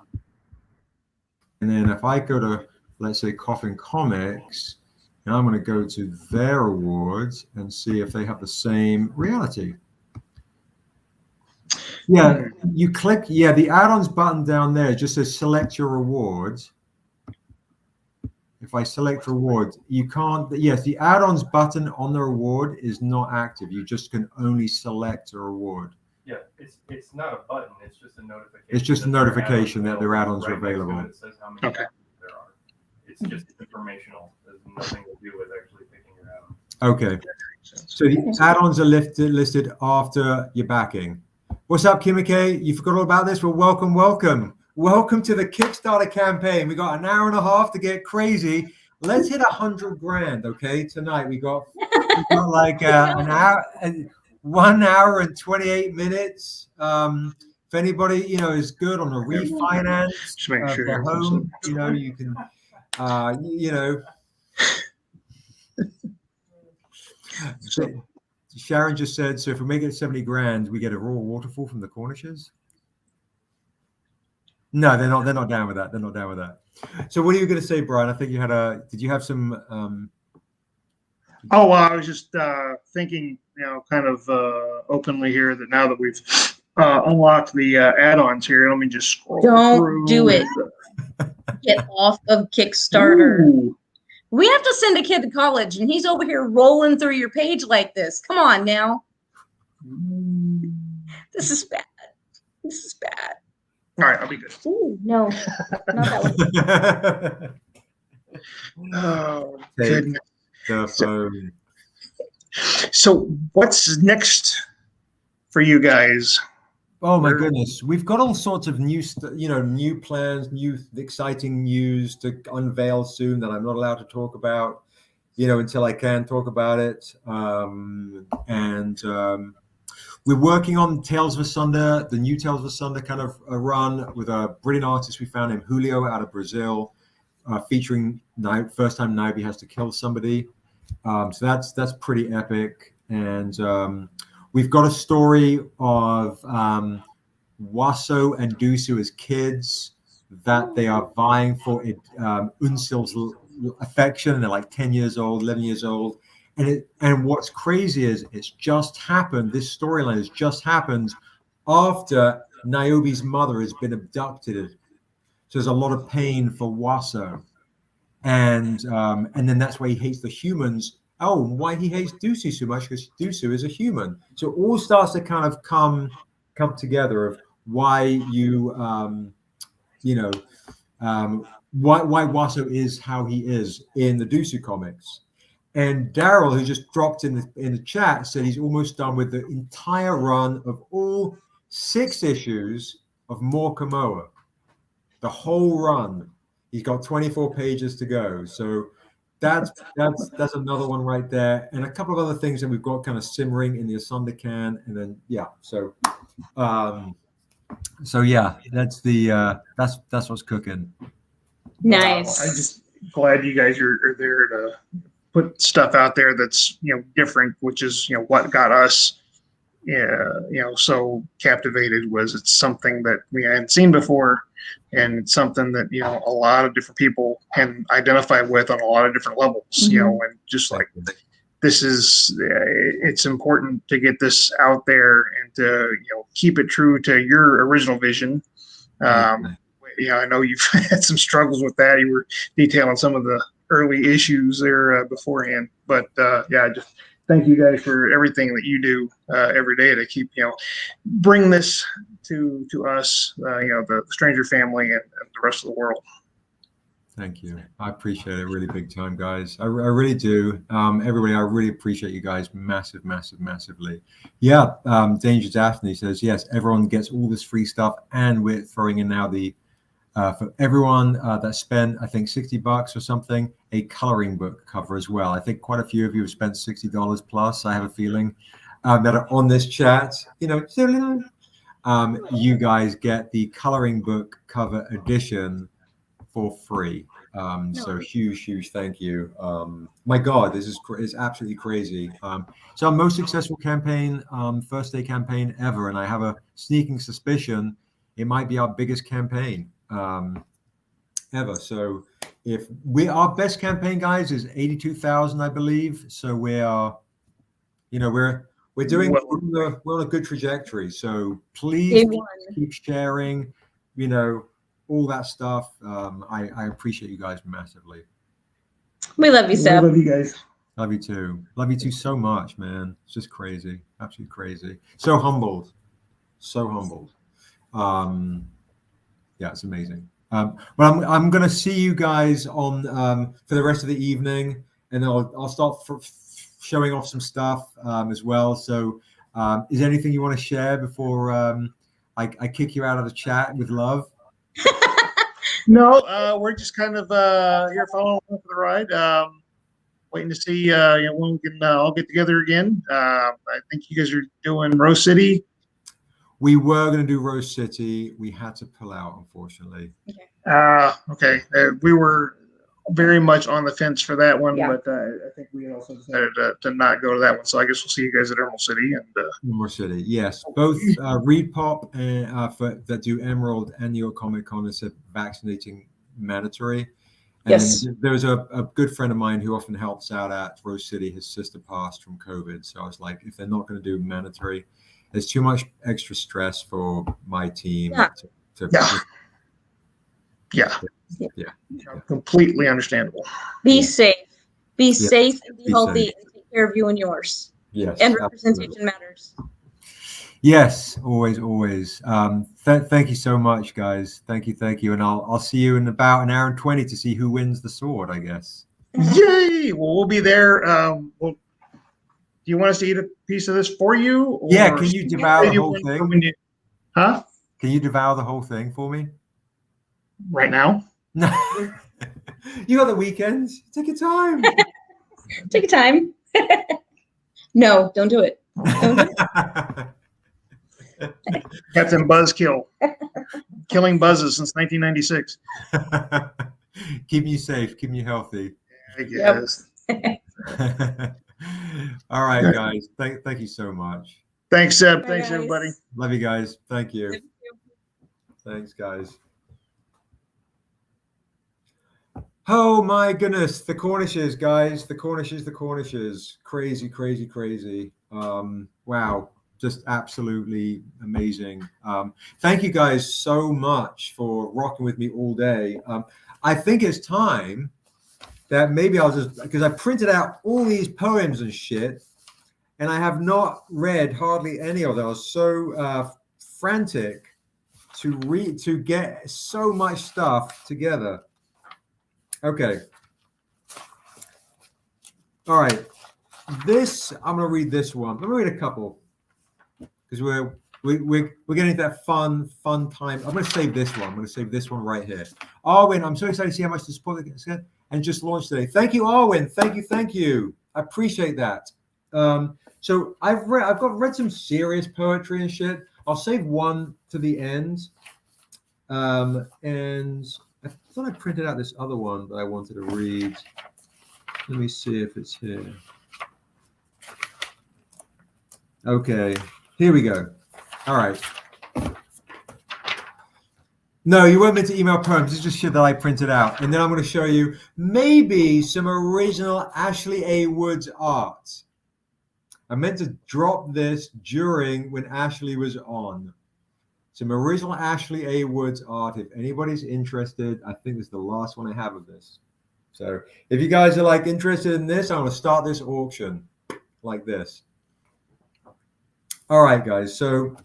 then if I go to, let's say, Coffin Comics, and I'm going to go to their awards and see if they have the same reality. Yeah, you click, the add-ons button down there just says select your rewards. If I select rewards, you can't, yes, the add-ons button on the reward is not active. You just can only select a reward. Yeah, it's not a button, it's just a notification. It's just a notification that their add-ons are available. It says how many add-ons there are. It's just informational. There's nothing to do with actually picking your add-ons. Okay. So the add-ons are listed after your backing. What's up, Kimike? You forgot all about this? Well, welcome. Welcome to the Kickstarter campaign. We got an hour and a half to get crazy. Let's hit 100 grand, okay? Tonight we got like an hour. And 1 hour and 28 minutes. If anybody, is good on a refinance Just make of sure their you have home, you can, Sharon just said, so if we make it 70 grand, we get a raw waterfall from the Cornishes. No, they're not down with that. They're not down with that. So what are you going to say, Brian? I think you had did you have some, Oh, well, I was just thinking, kind of openly here that now that we've unlocked the add-ons here, let me just scroll Don't do it. Get off of Kickstarter. Ooh. We have to send a kid to college, and he's over here rolling through your page like this. Come on now. This is bad. This is bad. All right, I'll be good. Ooh, no, not that one. Oh, Take goodness. the phone. So what's next for you guys? Oh my goodness, we've got all sorts of new new plans, new exciting news to unveil soon that I'm not allowed to talk about, until I can talk about it. We're working on Tales of Asunder, the new Tales of Asunder kind of a run with a brilliant artist we found named Julio out of Brazil, featuring first time NIOBE has to kill somebody. So that's pretty epic. And we've got a story of Waso and Dusu as kids that they are vying for Unsil's affection, and they're like 10 years old, 11 years old. And what's crazy is it's just happened. This storyline has just happened after NIOBE's mother has been abducted. So there's a lot of pain for Waso. And then that's why he hates the humans. Oh, why he hates Dusu so much? Because Dusu is a human. So it all starts to kind of come together of why why Waso is how he is in the Dusu comics. And Darrell, who just dropped in the chat, said he's almost done with the entire run of all 6 issues of MORKA MOA. The whole run. He's got 24 pages to go. So that's another one right there, and a couple of other things that we've got kind of simmering in the Asunder can, and then that's what's cooking. Nice. I'm just glad you guys are there to put stuff out there that's different, which is what got us so captivated. Was it's something that we hadn't seen before, and it's something that a lot of different people can identify with on a lot of different levels. And just like this is it's important to get this out there and to keep it true to your original vision. I know you've had some struggles with that. You were detailing some of the early issues there beforehand, but just thank you guys for everything that you do every day to keep bring this to us, the Stranger family and the rest of the world. Thank you. I appreciate it really big time, guys. I really do. Everybody, I really appreciate you guys massively. Yeah. Danger Daphne says, yes, everyone gets all this free stuff, and we're throwing in now the for everyone that spent, I think, $60 or something, a coloring book cover as well. I think quite a few of you have spent $60 plus. I have a feeling that are on this chat. You guys get the coloring book cover edition for free. So huge thank you. My God, this is absolutely crazy. So our most successful campaign, first day campaign ever, and I have a sneaking suspicion it might be our biggest campaign ever. So if our best campaign, guys, is 82,000, I believe. So we are, we're on a good trajectory. So please keep sharing, all that stuff. I appreciate you guys massively. We love you, Seb. We love you guys. Love you too. Love you too so much, man. It's just crazy. Absolutely crazy. So humbled. Yeah, it's amazing. Well, I'm going to see you guys on for the rest of the evening, and then I'll start showing off some stuff as well. So is there anything you want to share before I kick you out of the chat with love? No, we're just kind of here following for the ride. waiting to see when we can all get together again. I think you guys are doing Rose City. We were going to do Rose City. We had to pull out, unfortunately. Okay. We were very much on the fence for that one, Yeah. but I think we also decided to not go to that one. So I guess we'll see you guys at Emerald City. And Emerald City, yes. Both Reed Pop and that do Emerald and New York Comic Con has said vaccinating mandatory. And Yes. there's a good friend of mine who often helps out at Rose City. His sister passed from COVID. So I was like, if they're not going to do mandatory, there's too much extra stress for my team. Yeah. Completely understandable. Be safe. Be Yeah. safe and be Be healthy safe. and take care of you and yours. Yes. And absolutely. representation matters. Yes, always. Thank you so much, guys. Thank you. And I'll see you in about an hour and 20 to see who wins the sword, I guess. Yay! Well, we'll be there. Do you want us to eat a piece of this for you? Or Yeah, can you devour the whole thing? Huh? Can you devour the whole thing for me? Right now? No. You got the weekends. Take your time. Take your time. No, don't do it. Captain Buzzkill. Killing buzzes since 1996. Keeping you safe, keeping you healthy. I guess. All right, guys. Thank you so much. Thanks, Seb. Thanks, everybody. Love you guys. Thank you. Thanks, guys. Oh my goodness, the Cornishes, guys. The Cornishes. Crazy. Wow. Just absolutely amazing. Thank you guys so much for rocking with me all day. I think it's time that maybe I'll just, because I printed out all these poems and shit, and I have not read hardly any of them. I was so frantic to get so much stuff together. Okay. All right. I'm going to read this one. I'm going to read a couple because we're getting to that fun time. I'm going to save this one. I'm going to save this one right here. Arwen, I'm so excited to see how much the support and just launched today. Thank you, Arwen. Thank you. I appreciate that. So I've read some serious poetry and shit. I'll save one to the end. And I thought I printed out this other one that I wanted to read. Let me see if it's here. Okay, here we go. All right. No, you weren't meant to email poems. It's just shit that I printed out. And then I'm going to show you maybe some original Ashley A. Woods art. I meant to drop this during when Ashley was on. Some original Ashley A. Woods art. If anybody's interested, I think this is the last one I have of this. So if you guys are like interested in this, I'm going to start this auction like this. All right, guys. So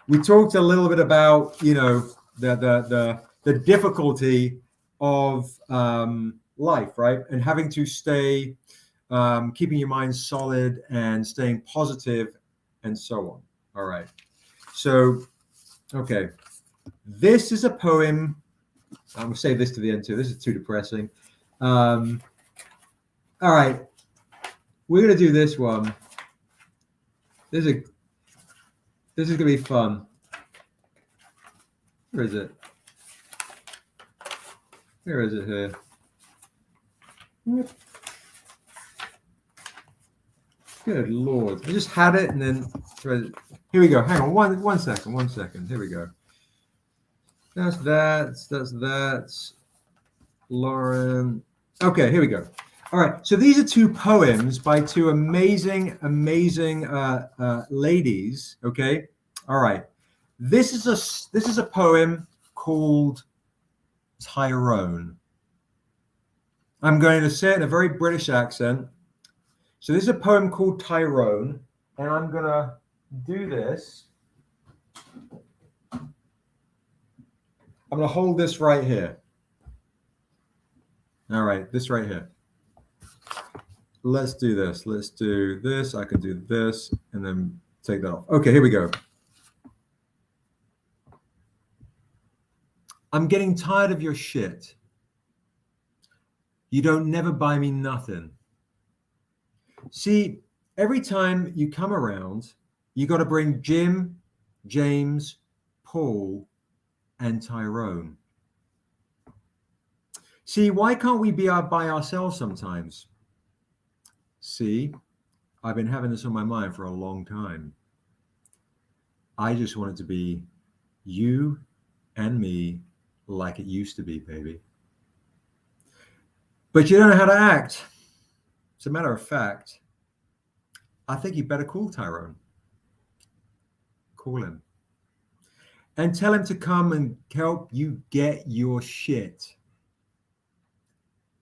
we talked a little bit about, the difficulty of life, right? And having to stay, keeping your mind solid and staying positive and so on. All right. So, okay. This is a poem. I'm going to save this to the end too. This is too depressing. All right. We're going to do this one. This is going to be fun. Where is it? Where is it here? Good Lord. I just had it and then here we go. Hang on one second. Here we go. That's that. Lauren. Okay, here we go. All right. So these are two poems by two amazing ladies. Okay. All right. This is a poem called Tyrone. I'm going to say it in a very British accent. So this is a poem called Tyrone, and I'm going to do this. I'm going to hold this right here. All right, this right here. Let's do this. Let's do this. I can do this and then take that off. Okay, here we go. I'm getting tired of your shit. You don't never buy me nothing. See, every time you come around, you got to bring Jim, James, Paul, and Tyrone. See, why can't we be by ourselves sometimes? See, I've been having this on my mind for a long time. I just want it to be you and me like it used to be, baby. But you don't know how to act. As a matter of fact, I think you better call Tyrone. Call him. And tell him to come and help you get your shit.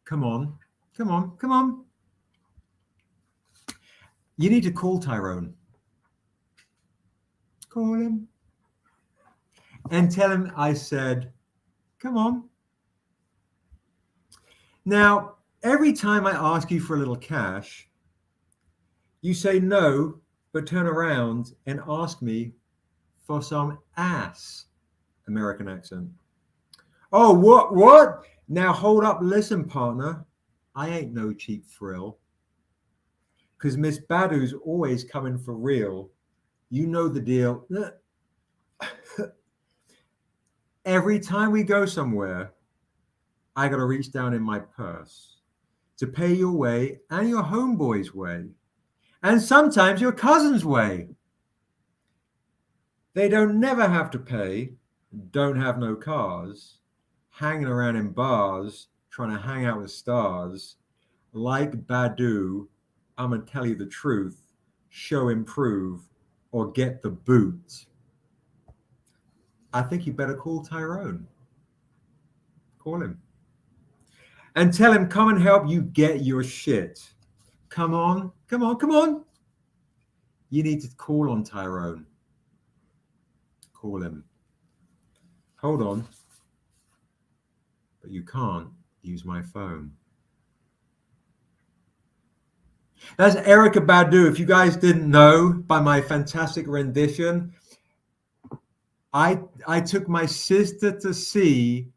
Come on, come on, come on. You need to call Tyrone. Call him. And tell him I said, come on. Now, every time I ask you for a little cash, you say no, but turn around and ask me for some ass. American accent. Oh, what? Now hold up, listen, partner. I ain't no cheap thrill. Because Miss Badu's always coming for real. You know the deal. Every time we go somewhere, I got to reach down in my purse to pay your way and your homeboy's way. And sometimes your cousin's way. They don't never have to pay, don't have no cars, hanging around in bars, trying to hang out with stars. Like Badu, I'm going to tell you the truth, show improve, or get the boot. I think you better call Tyrone. Call him. And tell him, come and help you get your shit. Come on, come on, come on. You need to call on Tyrone. Call him. Hold on. But you can't use my phone. That's Erykah Badu. If you guys didn't know by my fantastic rendition, I took my sister to see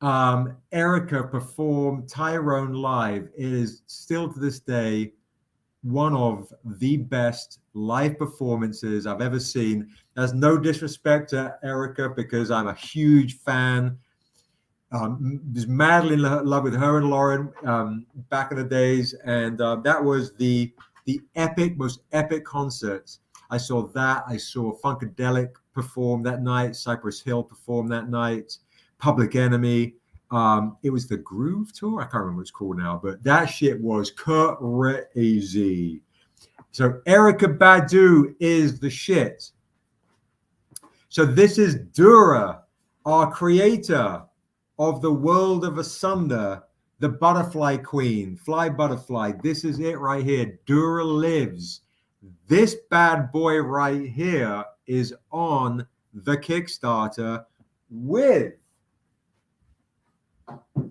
Erykah perform Tyrone live. It is still to this day one of the best live performances I've ever seen. There's no disrespect to Erykah because I'm a huge fan. Was madly in love with her and Lauren back in the days, and that was the most epic concerts. I saw that. I saw Funkadelic perform that night. Cypress Hill perform that night. Public Enemy. It was the Groove Tour. I can't remember what it's called now, but that shit was crazy. So Erykah Badu is the shit. So this is Dura, our creator of the world of Asunder, the butterfly queen, fly butterfly. This is it right here. Dura lives. This bad boy right here is on the Kickstarter with,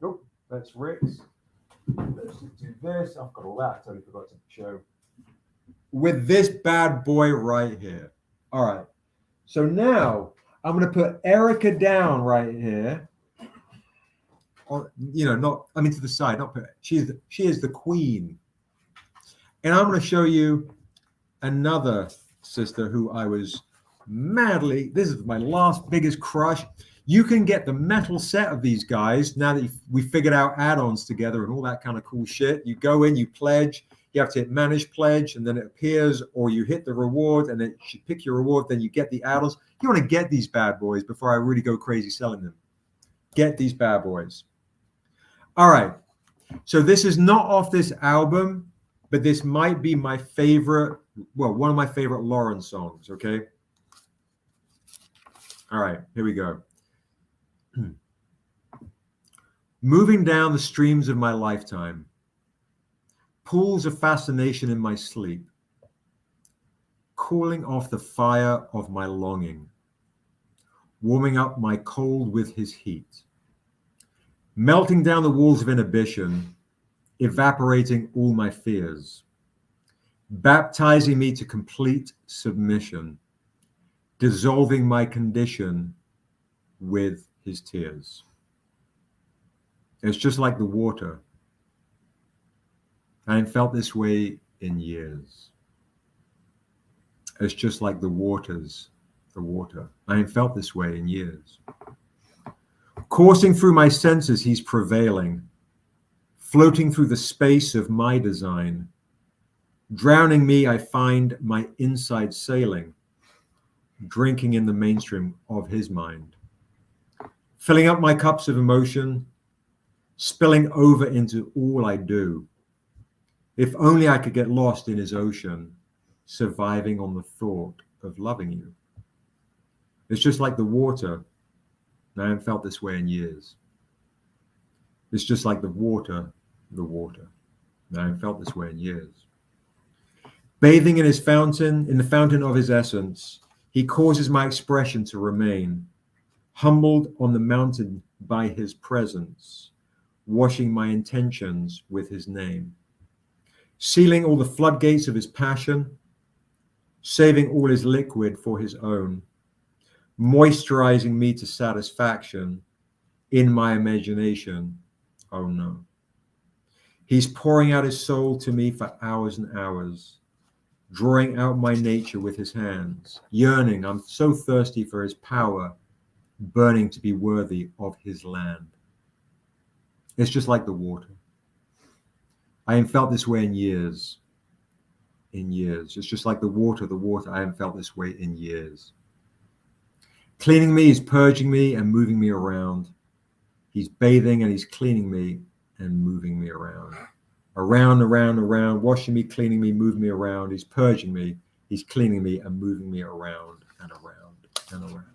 oh, that's Rick's. Let's do this. I've got all that. I totally forgot to show. With this bad boy right here. All right. So now I'm going to put Erykah down right here. Or, you know, not, I mean, to the side, not put, she is the queen. And I'm going to show you another sister who I was madly, this is my last biggest crush. You can get the metal set of these guys now that we figured out add-ons together and all that kind of cool shit. You go in, you pledge, you have to hit manage pledge, and then it appears, or you hit the reward and then you pick your reward, then you get the add-ons. You want to get these bad boys before I really go crazy selling them. Get these bad boys. All right. So this is not off this album, but this might be my favorite, well, one of my favorite Lauren songs, okay? All right, here we go. Moving down the streams of my lifetime, pools of fascination in my sleep, cooling off the fire of my longing, warming up my cold with his heat, melting down the walls of inhibition, evaporating all my fears, baptizing me to complete submission, dissolving my condition with his tears. It's just like the water. I ain't felt this way in years. It's just like the waters, the water. I ain't felt this way in years. Coursing through my senses, he's prevailing, floating through the space of my design. Drowning me, I find my inside sailing, drinking in the mainstream of his mind. Filling up my cups of emotion, spilling over into all I do. If only I could get lost in his ocean, surviving on the thought of loving you. It's just like the water. I haven't felt this way in years. It's just like the water, the water. I haven't felt this way in years. Bathing in his fountain, in the fountain of his essence, he causes my expression to remain, humbled on the mountain by his presence, washing my intentions with his name, sealing all the floodgates of his passion, saving all his liquid for his own, moisturizing me to satisfaction in my imagination. Oh no. He's pouring out his soul to me for hours and hours, drawing out my nature with his hands, yearning. I'm so thirsty for his power, burning to be worthy of his land. It's just like the water. I haven't felt this way in years. In years. It's just like the water, the water. I haven't felt this way in years. Cleaning me, he's purging me and moving me around. He's bathing and he's cleaning me and moving me around. Around, around, around, washing me, cleaning me, moving me around. He's purging me, he's cleaning me and moving me around and around and around.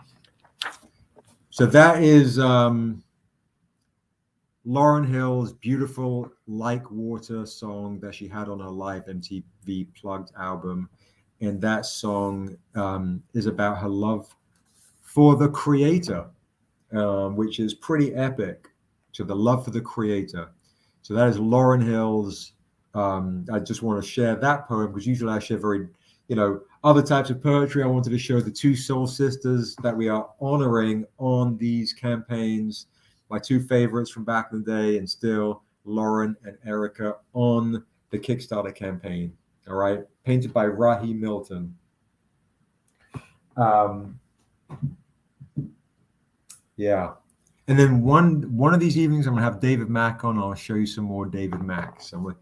So that is Lauryn Hill's beautiful Like Water song that she had on her live MTV Plugged album. And that song is about her love for the creator, which is pretty epic. So the love for the creator. So that is Lauryn Hill's. I just want to share that poem because usually I share very, other types of poetry. I wanted to show the two soul sisters that we are honoring on these campaigns. My two favorites from back in the day, and still Lauren and Erica on the Kickstarter campaign. All right, painted by Rahi Milton. Yeah. And then one of these evenings, I'm going to have David Mack on. I'll show you some more David Mack. So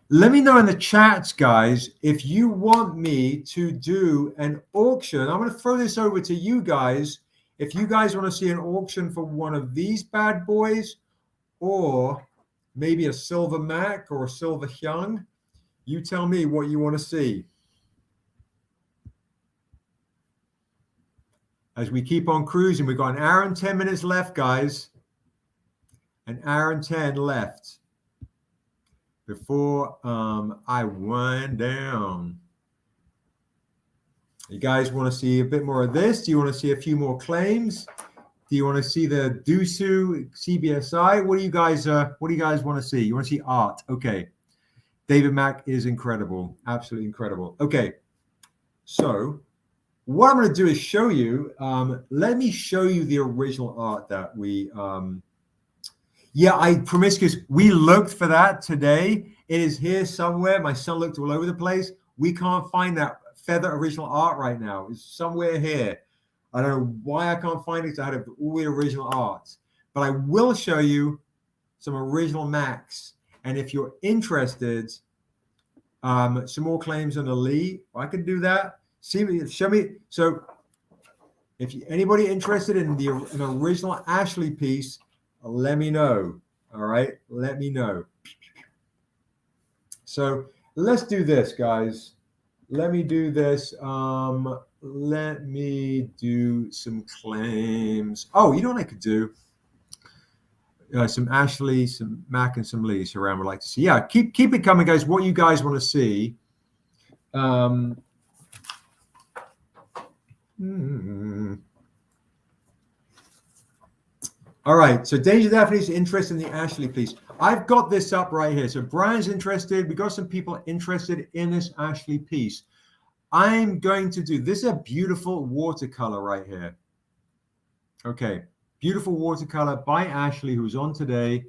let me know in the chats, guys, if you want me to do an auction. I'm going to throw this over to you guys. If you guys want to see an auction for one of these bad boys, or maybe a silver Mac or a silver Hyoung, you tell me what you want to see. As we keep on cruising, we've got an hour and 10 minutes left, guys. An hour and 10 left before I wind down. You guys want to see a bit more of this? Do you want to see a few more claims? Do you want to see the Dusu CBSI? What do you guys want to see? You want to see art? Okay. David Mack is incredible. Absolutely incredible. Okay. So what I'm going to do is show you, let me show you the original art that we, I promiscuous, we looked for that today. It is here somewhere. My son looked all over the place. We can't find that feather original art right now. It's somewhere here. I don't know why I can't find it out of all the original art, but I will show you some original Macs. And if you're interested, some more claims on the Lee, I can do that. Show me. So if anybody interested in an original Ashley piece, let me know. All right, let me know. So let's do this, guys. Let me do this. Let me do some claims. Oh, you know what I could do? Some Ashley, some Mac, and some Lee. Saran would like to see. Yeah, keep it coming, guys. What you guys want to see? All right, so Danger Daphne is interested in the Ashley piece. I've got this up right here. So Brian's interested. We got some people interested in this Ashley piece. I'm going to do, this is a beautiful watercolor right here. Okay, beautiful watercolor by Ashley, who's on today.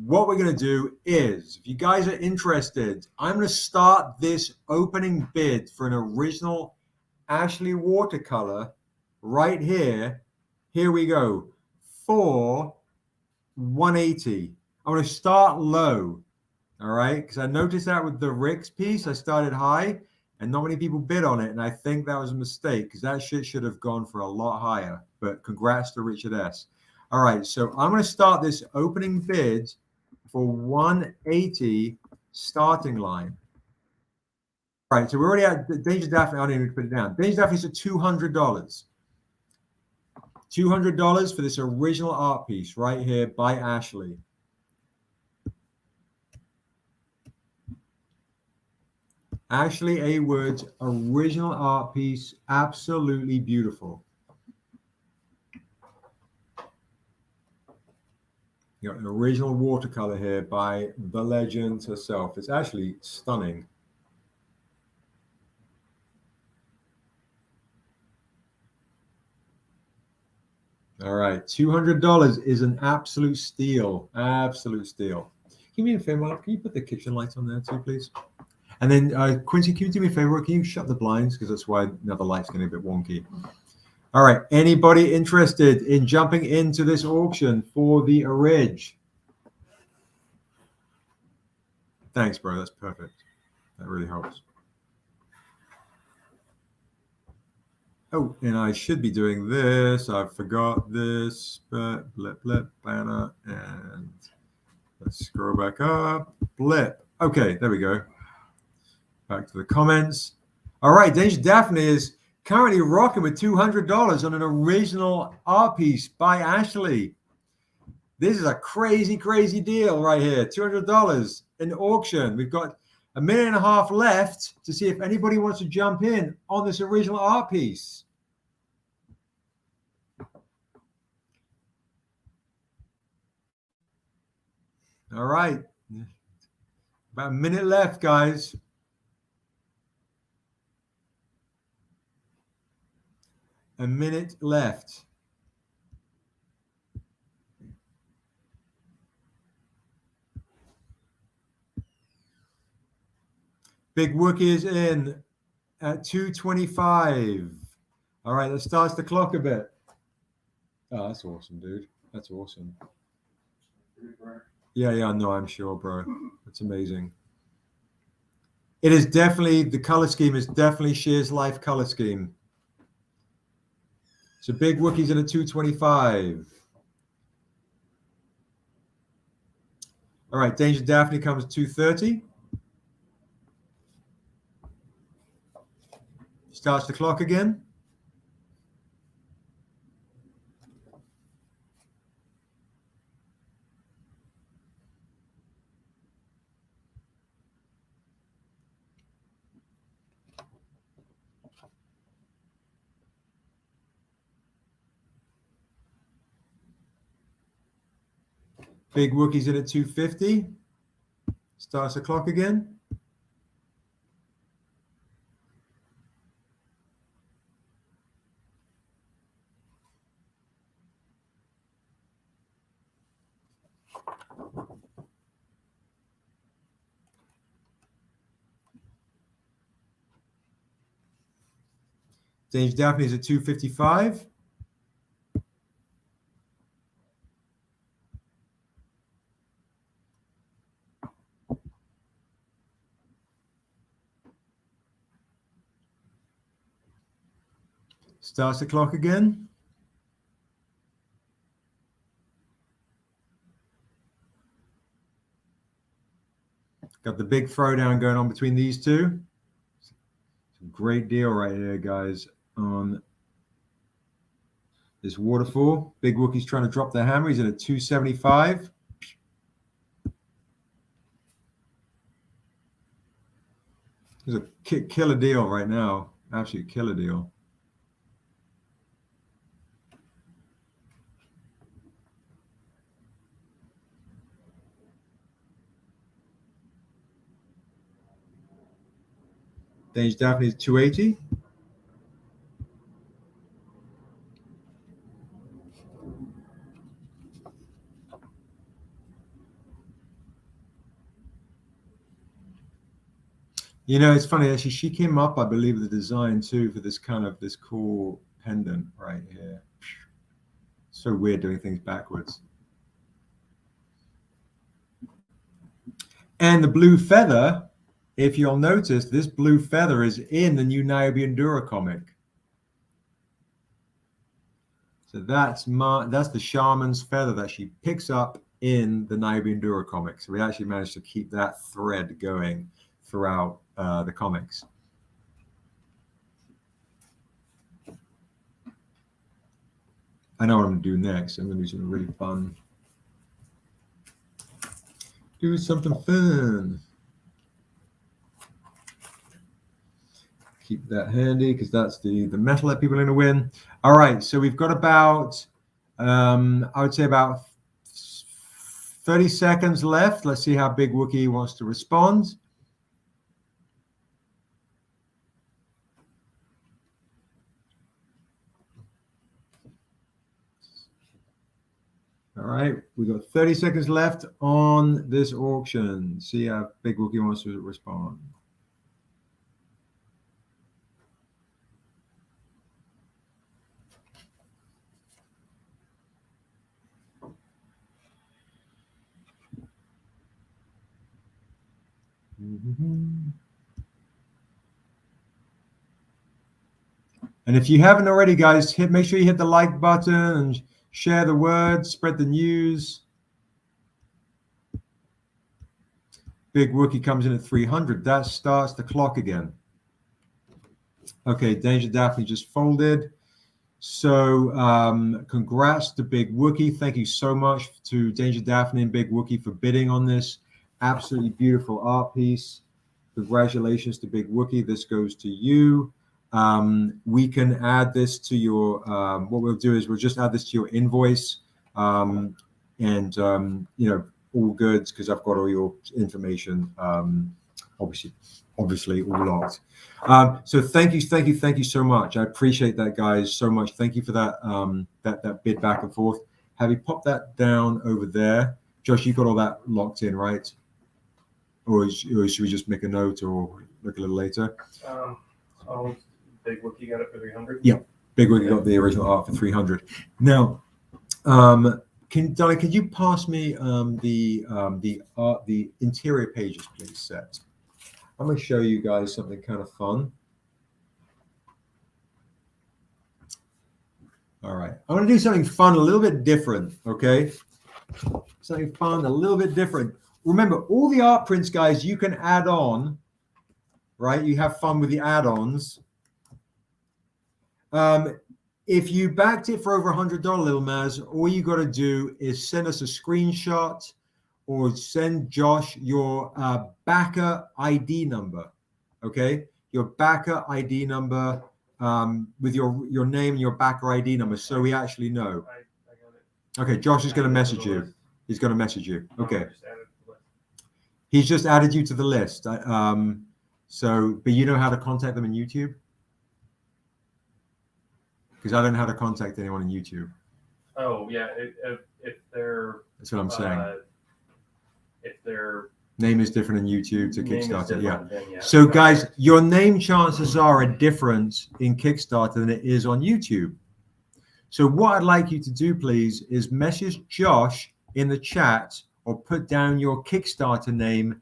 what we're going to do is, if you guys are interested, I'm going to start this opening bid for an original Ashley watercolor right here. Here we go. For 180. I'm going to start low. All right. Because I noticed that with the Rick's piece, I started high and not many people bid on it. And I think that was a mistake because that shit should have gone for a lot higher. But congrats to Richard S. All right. So I'm going to start this opening bid for 180 starting line. All right. So we're already at Danger Daphne. I don't even put it down. Danger Daphne's at $200. $200 for this original art piece right here by Ashley. Ashley A. Wood's original art piece, absolutely beautiful. You got an original watercolor here by the legend herself. It's actually stunning. All right, $200 is an absolute steal. Absolute steal. Give me a favor, can you put the kitchen lights on there too, please? And then Quincy, can you do me a favor? Can you shut the blinds? Because that's why now the light's getting a bit wonky. All right, anybody interested in jumping into this auction for the Orig? Thanks, bro. That's perfect. That really helps. Oh, and I should be doing this. I forgot this, but blip, banner, and let's scroll back up. Blip. Okay, there we go. Back to the comments. All right, Danger Daphne is currently rocking with $200 on an original art piece by Ashley. This is a crazy, crazy deal right here. $200 in auction. We've got a minute and a half left to see if anybody wants to jump in on this original art piece. All right. About a minute left, guys. A minute left. Big Wookie is in at 225. All right, that starts the clock a bit. Oh, that's awesome, dude. That's awesome. Yeah, no, I'm sure, bro. That's amazing. It is definitely, the color scheme is definitely Shear's Life color scheme. So Big Wookie's in at 225. All right, Danger Daphne comes 230. Starts the clock again. Big Wookie's in at 250. Starts the clock again. Danger Daphne's at 255. Starts the clock again. Got the big throwdown going on between these two. It's a great deal right here, guys, on this waterfall. Big Wookie's trying to drop the hammer. He's in at 275. There's a killer deal right now. Absolute killer deal. Danger Daphne's 280. You know, it's funny actually. She came up, I believe, with the design too for this this cool pendant right here. So weird doing things backwards. And the blue feather, if you'll notice, this blue feather is in the new NIOBE DURA comic. So that's the shaman's feather that she picks up in the NIOBE DURA comic. So we actually managed to keep that thread going throughout the comics. I know what I'm going to do next. I'm going to do something really fun. Do something fun. Keep that handy because that's the metal that people are going to win. All right, so we've got about, I would say about 30 seconds left. Let's see how Big Wookie wants to respond. All right, we've got 30 seconds left on this auction. See how Big Wookie wants to respond. And if you haven't already, guys, make sure you hit the like button and share the word, spread the news. Big Wookie comes in at 300. That starts the clock again. Okay, Danger Daphne just folded. So congrats to Big Wookie. Thank you so much to Danger Daphne and Big Wookie for bidding on this absolutely beautiful art piece. Congratulations to Big Wookie. This goes to you. We can add this to your, what we'll do is we'll just add this to your invoice and, you know, all goods because I've got all your information, obviously all locked. So thank you so much. I appreciate that, guys, so much. Thank you for that, that bid back and forth. Have you popped that down over there? Josh, you got all that locked in, right? Or should we just make a note or look a little later? Big Wookie got it for 300. Yeah, Big Wookie got the original art for 300. Now, Donna, could you pass me the interior pages, please, set? I'm going to show you guys something kind of fun. All right, I'm going to do something fun, a little bit different. Okay, something fun, a little bit different. Remember, all the art prints, guys, you can add on. Right, you have fun with the add-ons. If you backed it for over $100, Lil Maz, all you got to do is send us a screenshot or send Josh your backer ID number, okay? Your backer ID number with your name and your backer ID number so we actually know. Okay, Josh is going to message you. He's going to message you. Okay. He's just added you to the list. So, but you know how to contact them in YouTube? Because I don't know how to contact anyone in YouTube. Oh yeah, if they're. That's what I'm saying. If their name is different in YouTube to Kickstarter, yeah. Then, yeah. So guys, your name chances are different in Kickstarter than it is on YouTube. So what I'd like you to do, please, is message Josh in the chat or put down your Kickstarter name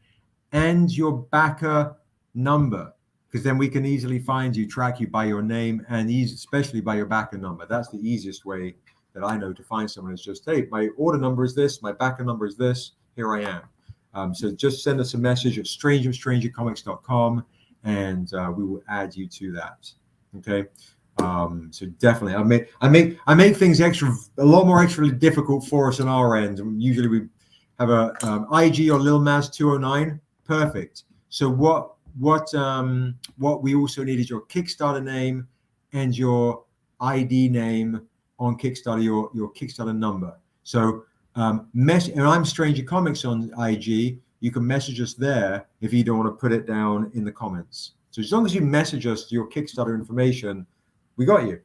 and your backer number, because then we can easily find you, track you by your name, and especially by your backer number. That's the easiest way that I know to find someone. Is just, hey, my order number is this, my backer number is this, here I am. So just send us a message at StrangerComics.com, and we will add you to that. Okay. So definitely, I make things a lot more extra difficult for us on our end. Usually we have a IG or Lil Maz 209. Perfect. So what we also need is your Kickstarter name and your ID name on Kickstarter, your Kickstarter number. So and I'm Stranger Comics on IG. You can message us there if you don't want to put it down in the comments. So as long as you message us your Kickstarter information, we got you.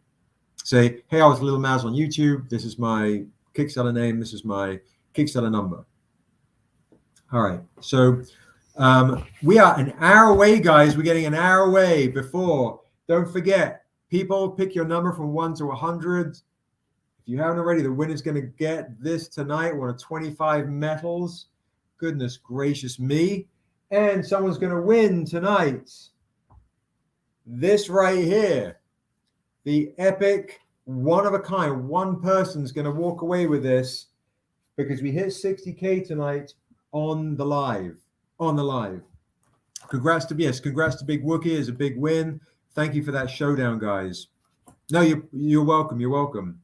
Say, hey, I was Lil Maz on YouTube. This is my Kickstarter name. This is my Kickstarter number. All right. So We are an hour away, guys. We're getting an hour away before. Don't forget, people, pick your number from 1 to 100. If you haven't already, the winner's going to get this tonight, one of 25 medals. Goodness gracious me. And someone's going to win tonight. This right here. The epic, one of a kind. One person's going to walk away with this because we hit 60K tonight on the live. Congrats to Big Wookie. It's a big win. Thank you for that showdown, guys. No, you're welcome. You're welcome.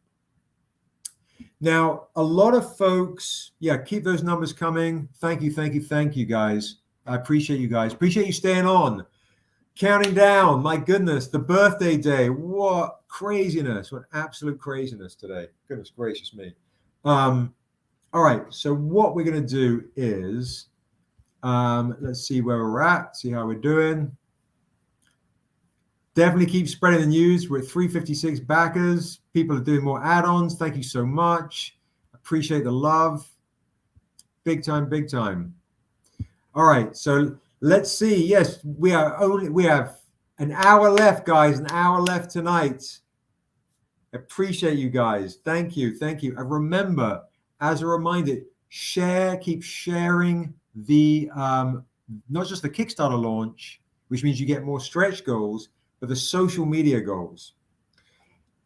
Now, a lot of folks, yeah, keep those numbers coming. Thank you, guys. I appreciate you guys. Appreciate you staying on. Counting down, my goodness, the birthday day. What craziness, what absolute craziness today. Goodness gracious me. All right, so what we're going to do is, let's see where we're at, see how we're doing. Definitely keep spreading the news. We're at 356 backers. People are doing more add-ons. Thank you so much. Appreciate the love. Big time, big time. All right, so let's see. Yes, we have an hour left, guys. An hour left tonight. Appreciate you guys. Thank you. And remember, as a reminder, keep sharing the not just the Kickstarter launch, which means you get more stretch goals, but the social media goals.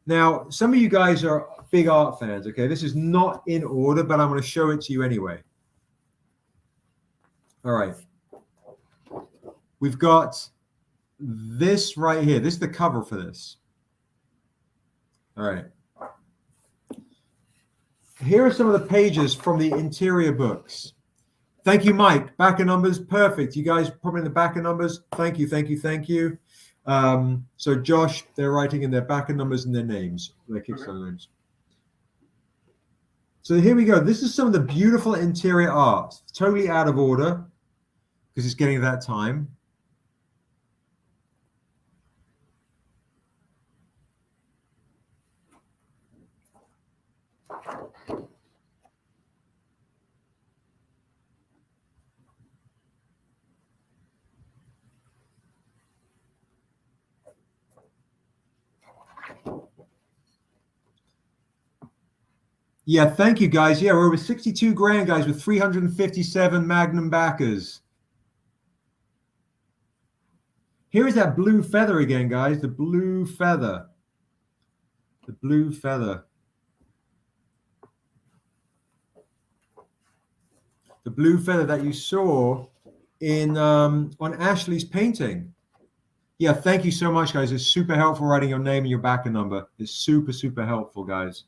Now, some of you guys are big art fans, okay? This is not in order, but I'm going to show it to you anyway. All right. We've got this right here. This is the cover for this. All right. Here are some of the pages from the interior books. Thank you, Mike. Backer numbers, perfect. You guys probably in the backer numbers. Thank you. So Josh, they're writing in their backer numbers and their names, their Kickstarter names. So here we go. This is some of the beautiful interior art. Totally out of order because it's getting that time. Yeah, thank you, guys. Yeah, we're over 62 grand, guys, with 357 Magnum backers. Here is that blue feather again, guys. The blue feather. The blue feather. The blue feather that you saw in on Ashley's painting. Yeah, thank you so much, guys. It's super helpful writing your name and your backer number. It's super helpful, guys.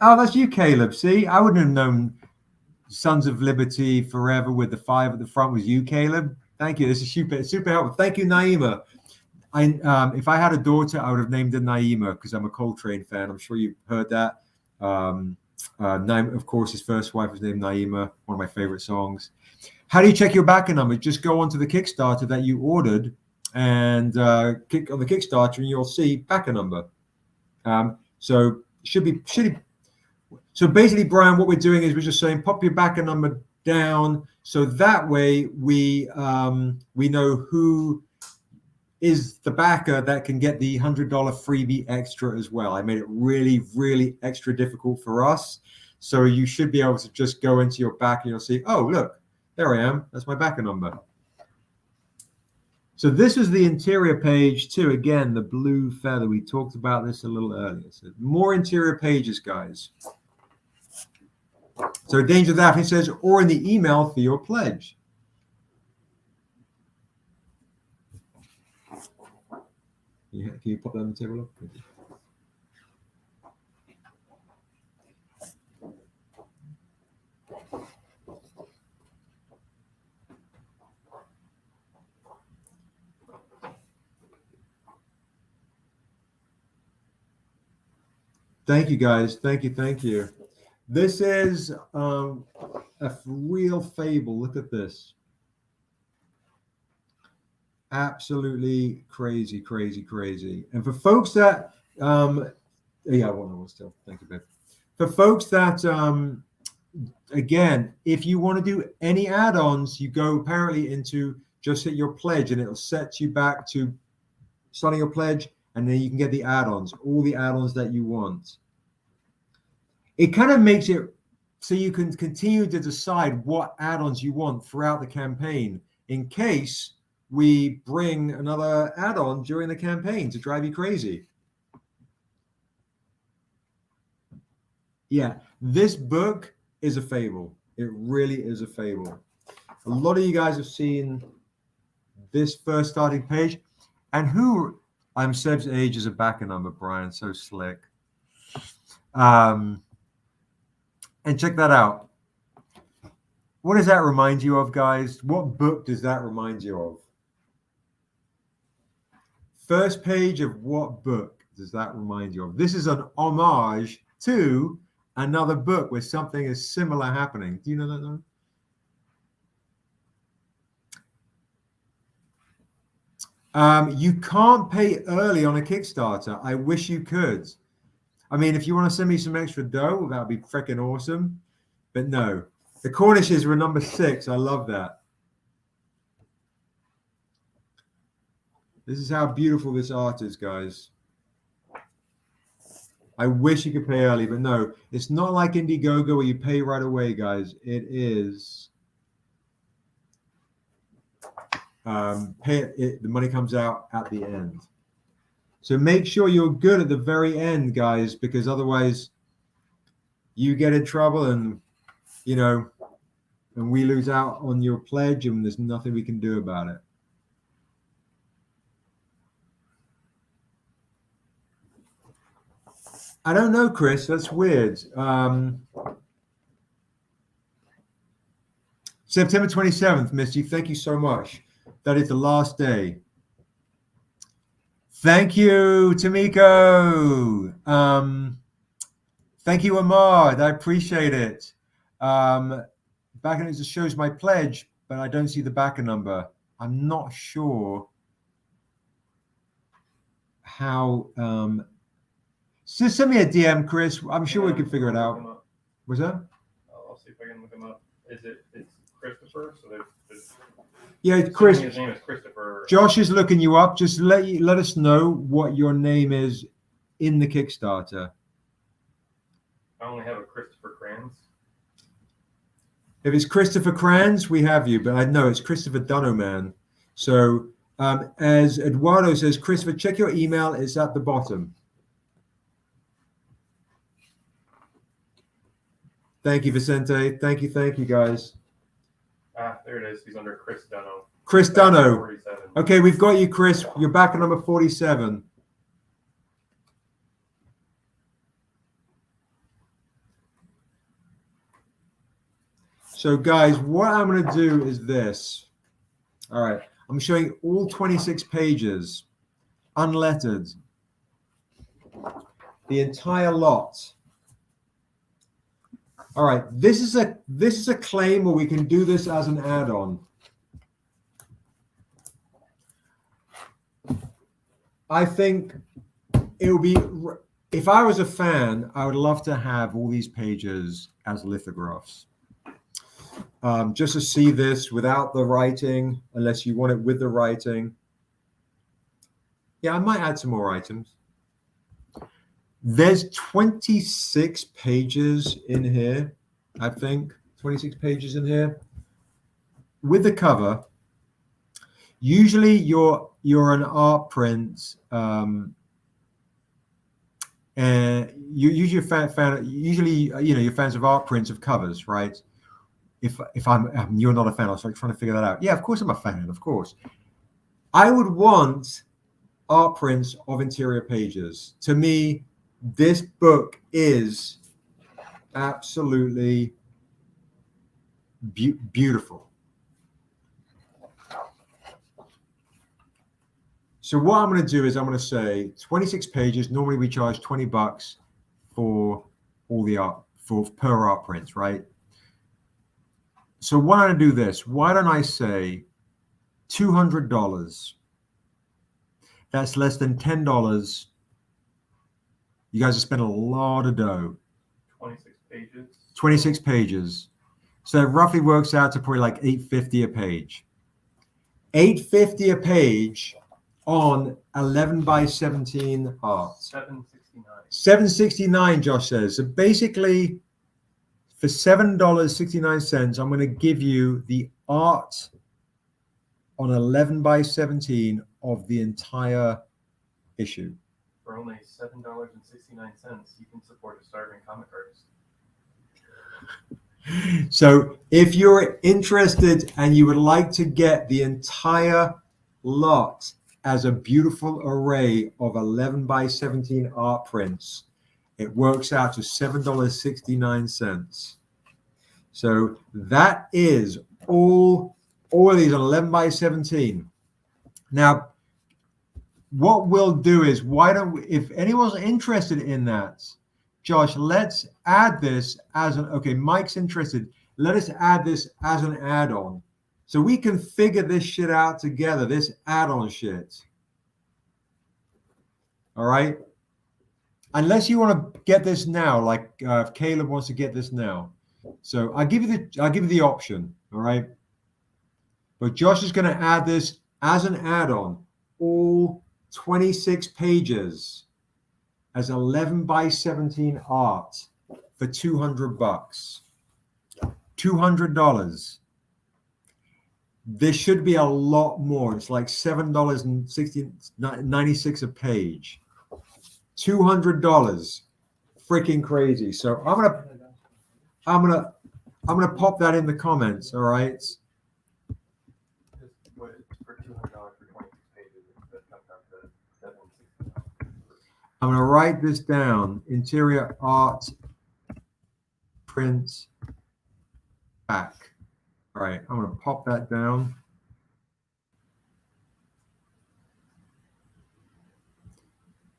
Oh, that's you, Caleb. See, I wouldn't have known Sons of Liberty Forever with the 5 at the front was you, Caleb. Thank you. This is super helpful. Thank you, Naima. If I had a daughter, I would have named her Naima because I'm a Coltrane fan. I'm sure you've heard that. Naima, of course, his first wife was named Naima, one of my favorite songs. How do you check your backer number? Just go onto the Kickstarter that you ordered and click on the Kickstarter and you'll see backer number. So basically, Brian, what we're doing is we're just saying pop your backer number down, so that way we know who is the backer that can get the $100 freebie extra as well. I made it really extra difficult for us, so you should be able to just go into your backer and you'll see, oh look, there I am. That's my backer number. So this is the interior page too. Again, the blue feather. We talked about this a little earlier. So more interior pages, guys. So Danger Daphne says, or in the email for your pledge. Yeah, can you pop that on the table? Thank you, guys. Thank you. This is a real fable. Look at this. Absolutely crazy. And for folks that, yeah, I want to still. Thank you, babe. For folks that again, if you want to do any add-ons, you go apparently into just hit your pledge, and it'll set you back to starting your pledge, and then you can get the add-ons, all the add-ons that you want. It kind of makes it so you can continue to decide what add-ons you want throughout the campaign in case we bring another add-on during the campaign to drive you crazy. Yeah, this book is a fable. It really is a fable. A lot of you guys have seen this first starting page. And who, I'm Seb's age is a backer number, Brian, so slick. And check that out. What does that remind you of, guys? What book does that remind you of? First page of what book does that remind you of? This is an homage to another book where something is similar happening. Do you know that now? You can't pay early on a Kickstarter. I wish you could. I mean, if you want to send me some extra dough, that would be freaking awesome. But no, the Cornishes were number 6. I love that. This is how beautiful this art is, guys. I wish you could pay early, but no, it's not like Indiegogo where you pay right away, guys. It is the money comes out at the end. So make sure you're good at the very end, guys, because otherwise you get in trouble and, you know, and we lose out on your pledge and there's nothing we can do about it. I don't know, Chris. That's weird. September 27th, Misty. Thank you so much. That is the last day. Thank you, Tamiko. Thank you, Ahmad. I appreciate it. Backer just shows my pledge, but I don't see the backer number. I'm not sure how. Just send me a DM, Chris. I'm sure we can figure it out. What's that? I'll see if I can look him up. It's Christopher? So there's yeah, Chris. His name is Christopher. Josh is looking you up. Just let us know what your name is in the Kickstarter. I only have a Christopher Kranz. If it's Christopher Kranz, we have you, but I know it's Christopher Dunoman. So as Eduardo says, Christopher, check your email. It's at the bottom. Thank you, Vicente. Thank you, guys. Ah, there it is. He's under Chris Dunno. Chris Dunno. Okay, we've got you, Chris. You're back at number 47. So, guys, what I'm going to do is this. All right. I'm showing all 26 pages, unlettered. The entire lot. All right, this is a claim where we can do this as an add-on. I think it would be, if I was a fan, I would love to have all these pages as lithographs. Just to see this without the writing, unless you want it with the writing. Yeah, I might add some more items. There's 26 pages in here, I think. 26 pages in here. With the cover, usually you're an art print, and you usually you're fans of art prints of covers, right? If you're not a fan, I was like trying to figure that out. Yeah, of course I'm a fan, of course. I would want art prints of interior pages. To me, this book is absolutely beautiful. So what I'm going to do is I'm going to say 26 pages. Normally we charge $20 for all the art, per art prints, right? So why don't I do this? Why don't I say $200? That's less than $10. You guys have spent a lot of dough. 26 pages. 26 pages. So it roughly works out to probably like $8.50 a page. $8.50 a page on 11 by 17 art. $7.69, Josh says. So basically, for $7.69, I'm going to give you the art on 11 by 17 of the entire issue. For only $7.69, you can support a starving comic artist. So if you're interested and you would like to get the entire lot as a beautiful array of 11 by 17 art prints, it works out to $7.69. So that is all of these on 11 by 17. Now, what we'll do is, why don't we, if anyone's interested in that, Josh, let's add this as an, okay, Mike's interested. Let us add this as an add-on. So we can figure this shit out together, this add-on shit. All right? Unless you want to get this now, like Caleb wants to get this now. So I'll give you the option, all right? But Josh is going to add this as an add-on, all 26 pages as 11 by 17 art for $200. $200. There should be a lot more. It's like $7.96 a page. $200. Freaking crazy. So I'm gonna pop that in the comments, all right? For $200 for 26 pages, that comes out to $7.69. I'm going to write this down. Interior art print pack. All right, I'm going to pop that down.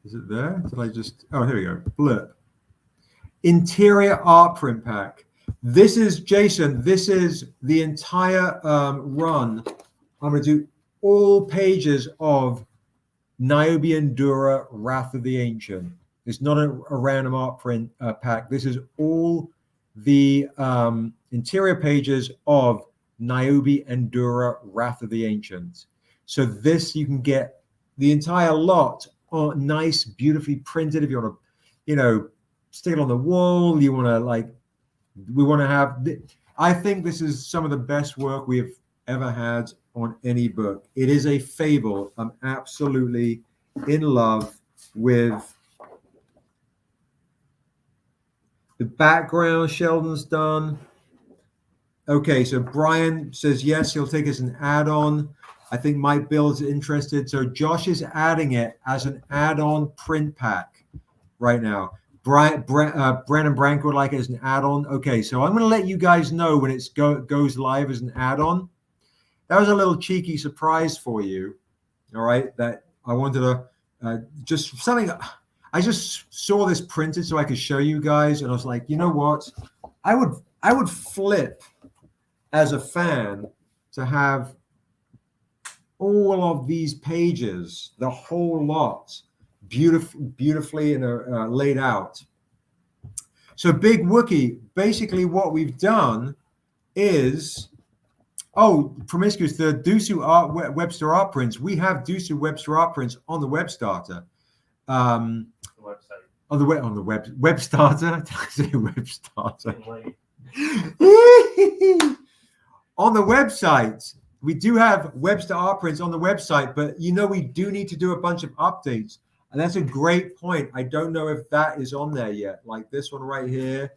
Is it there? Did I just, oh, here we go. Blip. Interior art print pack. This is, Jason, this is the entire run. I'm going to do all pages of NIOBE DURA Wrath of the Ancient. It's not a random art print pack. This is all the interior pages of NIOBE DURA Wrath of the Ancient. So this, you can get the entire lot on nice, beautifully printed. If you want to, you know, stick it on the wall, you want to like, we want to have, I think this is some of the best work we have ever had on any book. It is a fable. I'm absolutely in love with the background. Sheldon's done. Okay, so Brian says yes, he'll take it as an add-on. I think Mike Bill's interested. So Josh is adding it as an add-on print pack right now. Brandon Branco would like it as an add-on. Okay, so I'm going to let you guys know when it goes live as an add-on. That was a little cheeky surprise for you, all right? That I wanted to just something. I just saw this printed so I could show you guys, and I was like, you know what? I would flip as a fan to have all of these pages, the whole lot, beautifully laid out. So Big Wookie, basically what we've done is. Oh, Promiscuous, the Dusu Webster art prints. We have Dusu Webster art prints on the Webstarter. The website. On the Webstarter. Did I say Webstarter? On the website, we do have Webster art prints on the website, but you know we do need to do a bunch of updates. And that's a great point. I don't know if that is on there yet. Like this one right here.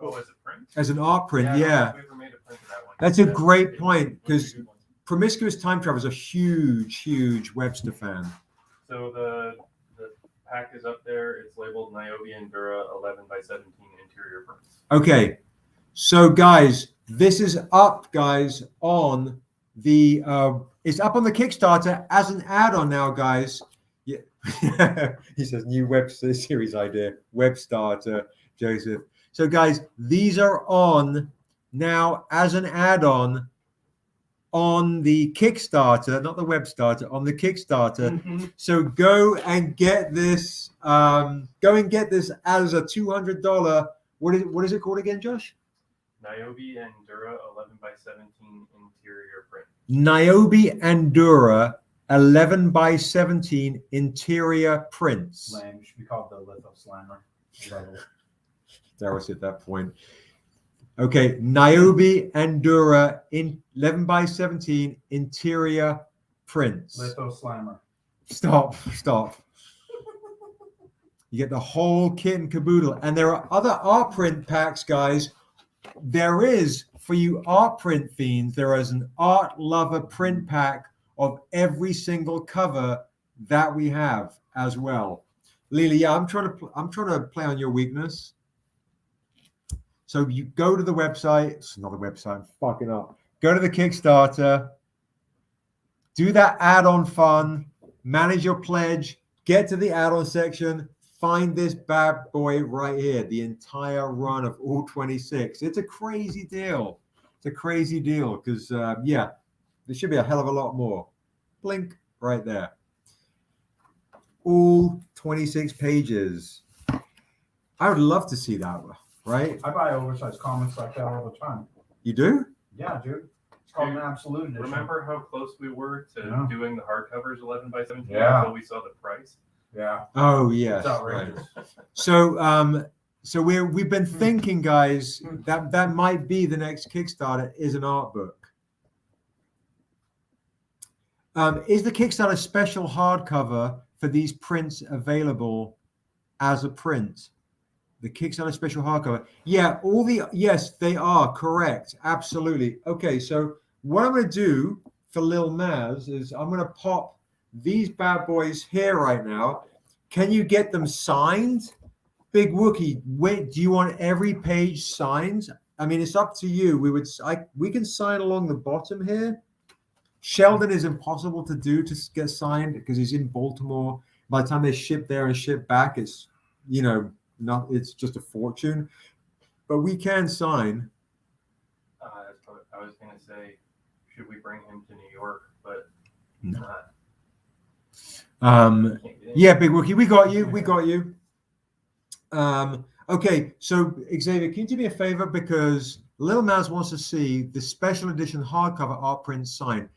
Oh, as a print? As an art print, yeah. We ever made a print of that one. That's a great point, because Promiscuous Time Travel is a huge, huge Webster fan. So the pack is up there. It's labeled NIOBE DURA 11 by 17 interior prints. Okay. So guys, this is up, guys, on the it's up on the Kickstarter as an add-on now, guys. Yeah. He says new web series idea, Webstarter, Joseph. So guys, these are on now as an add-on on the Kickstarter, not the Webstarter, on the Kickstarter. Mm-hmm. So go and get this. Go and get this as a $200 What is it called again, Josh? NIOBE and Dura 11x17 interior print. NIOBE and Dura 11x17 interior prints. Slam should be called the litho slammer level. Darrell's at that point. Okay, NIOBE and Dura in 11x17 interior prints. Litho slammer. Stop. You get the whole kit and caboodle. And there are other art print packs, guys. There is, for you art print fiends, there is an art lover print pack of every single cover that we have as well. Lily, yeah, I'm trying to play on your weakness. So you go to the website. It's not a website. I'm fucking up. Go to the Kickstarter. Do that add-on fun. Manage your pledge. Get to the add-on section. Find this bad boy right here. The entire run of all 26. It's a crazy deal. It's a crazy deal because, yeah, there should be a hell of a lot more. Blink right there. All 26 pages. I would love to see that, right? I buy oversized comics like that all the time. You do? Yeah, dude. It's called an absolute edition. Remember how close we were to doing the hardcovers 11x17 until we saw the price? Yeah. Oh yes. Right. So we've been thinking, guys, that might be the next Kickstarter is an art book. Is the Kickstarter special hardcover for these prints available as a print? The Kickstarter special hardcover. Yeah, yes, they are correct. Absolutely. Okay, so what I'm going to do for Lil Maz is I'm going to pop these bad boys here right now. Can you get them signed? Big Wookie, wait, do you want every page signed? I mean, it's up to you. We can sign along the bottom here. Sheldon is impossible to do to get signed because he's in Baltimore. By the time they ship there and ship back, it's, it's just a fortune. But we can sign. I was going to say, should we bring him to New York? But no. Not. Yeah, Big Wookie, we got you. Okay, so Xavier, can you do me a favor? Because Lil Maz wants to see the special edition hardcover art print signed.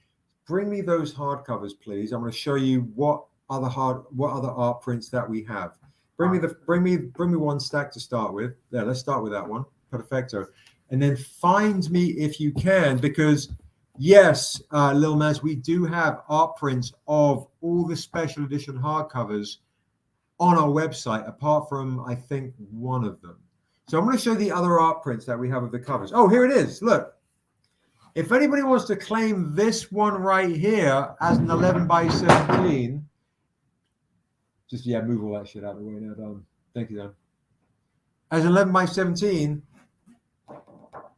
Bring me those hardcovers, please. I'm going to show you what other art prints that we have. Bring me one stack to start with. There, let's start with that one. Perfecto. And then find me if you can, because yes, Lil Maz, we do have art prints of all the special edition hardcovers on our website, apart from, I think, one of them. So I'm going to show the other art prints that we have of the covers. Oh, here it is. Look. If anybody wants to claim this one right here as an 11x17, just, yeah, move all that shit out of the way now, Don. Thank you, Don. As 11x17,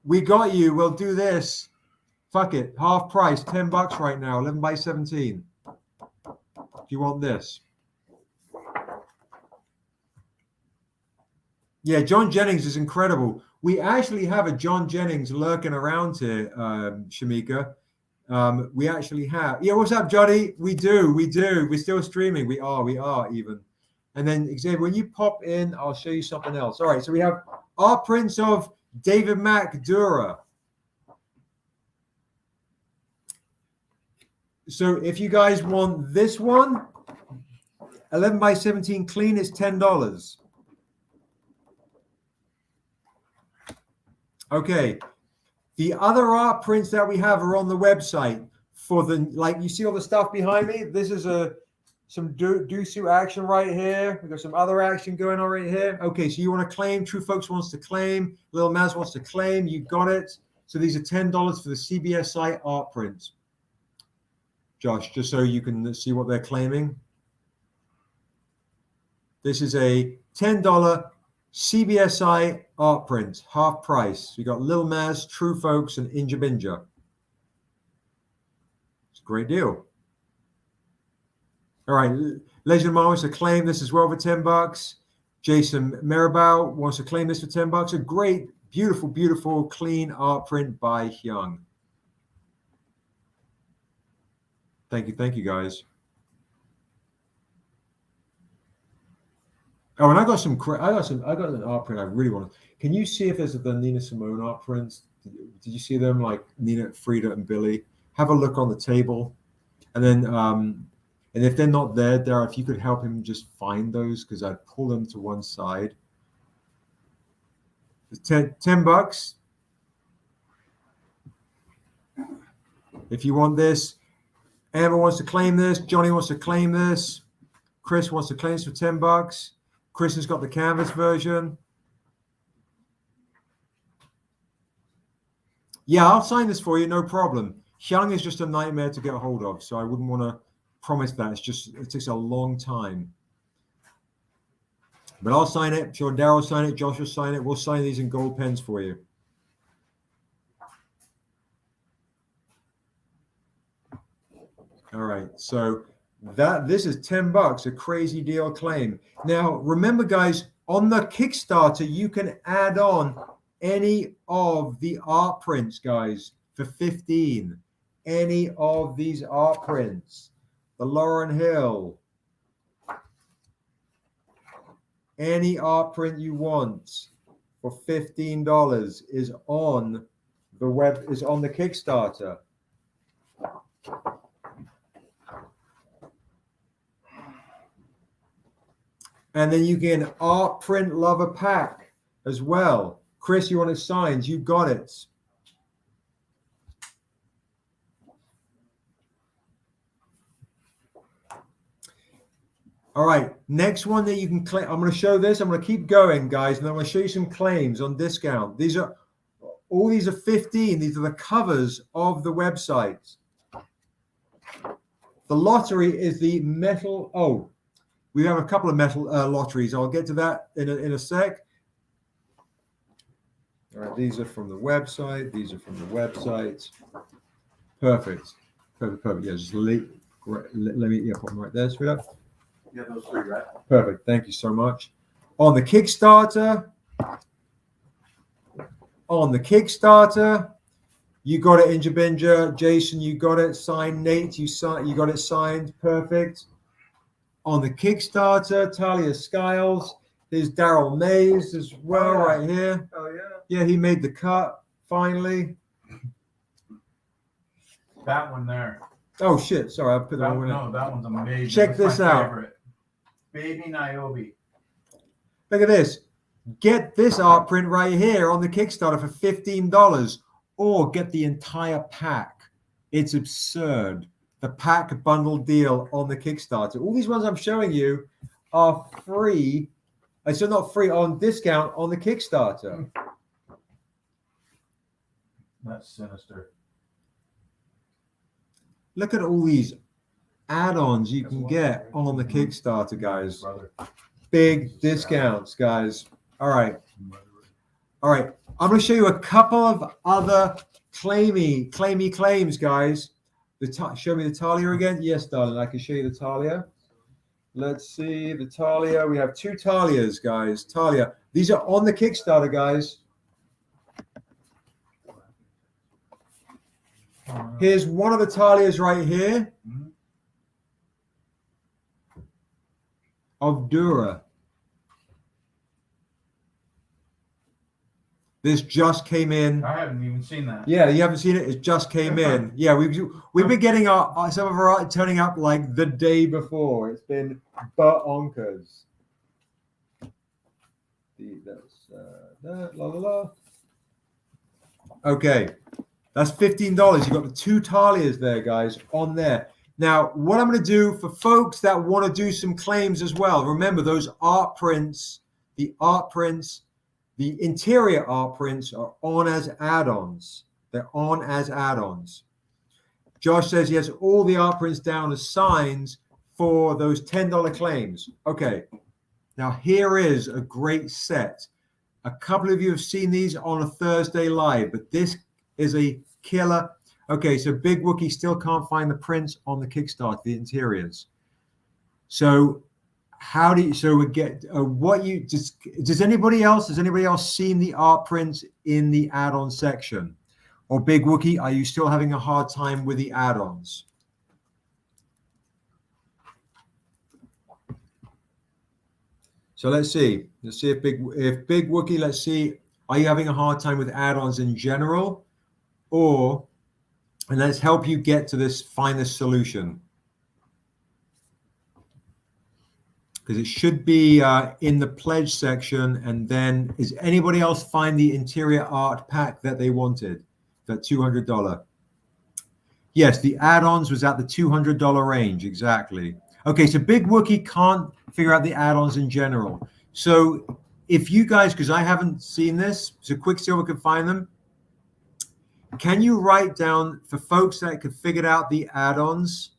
we got you. We'll do this. Fuck it. Half price, $10 right now, 11x17. Do you want this? Yeah, John Jennings is incredible. We actually have a John Jennings lurking around here, Shamika. We actually have. Yeah, what's up, Johnny? We do. We're still streaming. We are even. And then, Xavier, when you pop in, I'll show you something else. All right, so we have art prints of David Mack Dura. So if you guys want this one, 11x17 clean is $10. Okay, the other art prints that we have are on the website for the, like you see all the stuff behind me. This is some Dusu action right here. We've got some other action going on right here. Okay, so you want to claim, True Folks wants to claim, Lil Maz wants to claim, you got it. So these are $10 for the CBSI art prints. Josh, just so you can see what they're claiming. This is a $10 CBSI art print, half price. We got Lil Maz, True Folks, and Inja Binja. It's a great deal. All right, Legend of Mars wants to claim this as well for $10. Jason Maribel wants to claim this for $10. A great, beautiful, beautiful, clean art print by Hyoung. Thank you, guys. Oh, and I got an art print I really want. Can you see if there's the Nina Simone art prints? Did you see them, like Nina, Frida, and Billy? Have a look on the table, and then and if they're not there, Darrell, if you could help him just find those, because I'd pull them to one side. $10. If you want this, Amber wants to claim this. Johnny wants to claim this. Chris wants to claim this for $10. Chris has got the canvas version. Yeah, I'll sign this for you, no problem. Hyoung is just a nightmare to get a hold of, so I wouldn't want to promise that. It takes a long time. But I'll sign it. Sure, Darrell will sign it. Josh will sign it. We'll sign these in gold pens for you. All right, so this is $10, a crazy deal claim. Now, remember, guys, on the Kickstarter, you can add on any of the art prints, guys, for $15. Any of these art prints. The Lauryn Hill. Any art print you want for $15 is on the Kickstarter. And then you get an art print lover pack as well. Chris, you want it signed? You got it. All right, next one that you can claim. I'm going to show this. I'm going to keep going, guys, and I'm going to show you some claims on discount. All these are 15. These are the covers of the website. The lottery is the metal. Oh, we have a couple of metal lotteries. I'll get to that in a sec. All right, these are from the website. These are from the website. Perfect. Yeah, just let me put them right there, sweetheart. You have those three, right? Perfect. Thank you so much. On the Kickstarter, you got it, Injabinger. Jason, you got it signed. Nate, you got it signed. Perfect. On the Kickstarter, Talia Skiles. There's Darrell Mays as well, right here. Oh, yeah. Yeah, he made the cut finally. That one there. Oh, shit. Sorry, I put that one in. No, that one's amazing. Check this out. Favorite. Baby NIOBE. Look at this. Get this art print right here on the Kickstarter for $15, or get the entire pack. It's absurd. The pack bundle deal on the Kickstarter. All these ones I'm showing you are free. So not free, on discount on the Kickstarter. That's sinister. Look at all these add-ons you can get on the Kickstarter, guys. Big discounts, guys. All right. I'm going to show you a couple of other claimy claims, guys. Show me the Talia again. Yes, darling, I can show you the Talia. Let's see the Talia. We have two Talias, guys. Talia. These are on the Kickstarter, guys. Here's one of the Talias right here. Of Dura. This just came in. I haven't even seen that. Yeah, you haven't seen it. It just came in. Yeah, we've been getting some of our art turning up like the day before. It's been bonkers. Okay, that's $15. You got the two Talias there, guys, on there. Now, what I'm going to do for folks that want to do some claims as well, remember those art prints, the interior art prints are on as add-ons. They're on as add-ons. Josh says he has all the art prints down as signs for those $10 claims. Okay, now here is a great set. A couple of you have seen these on a Thursday live, but this is a killer. Okay, so Big Wookie still can't find the prints on the Kickstarter, the interiors. So how do you, so we get, does anybody else seen the art prints in the add-on section? Or Big Wookie, are you still having a hard time with the add-ons? So let's see if Big Wookie, let's see, are you having a hard time with add-ons in general, and let's help you get to find this solution. Because it should be in the pledge section. And then is anybody else find the interior art pack that they wanted, that $200? Yes, the add-ons was at the $200 range, exactly. Okay, so Big Wookie can't figure out the add-ons in general. So if you guys, because I haven't seen this, so Quicksilver can find them. Can you write down, for folks that could figure out the add-ons,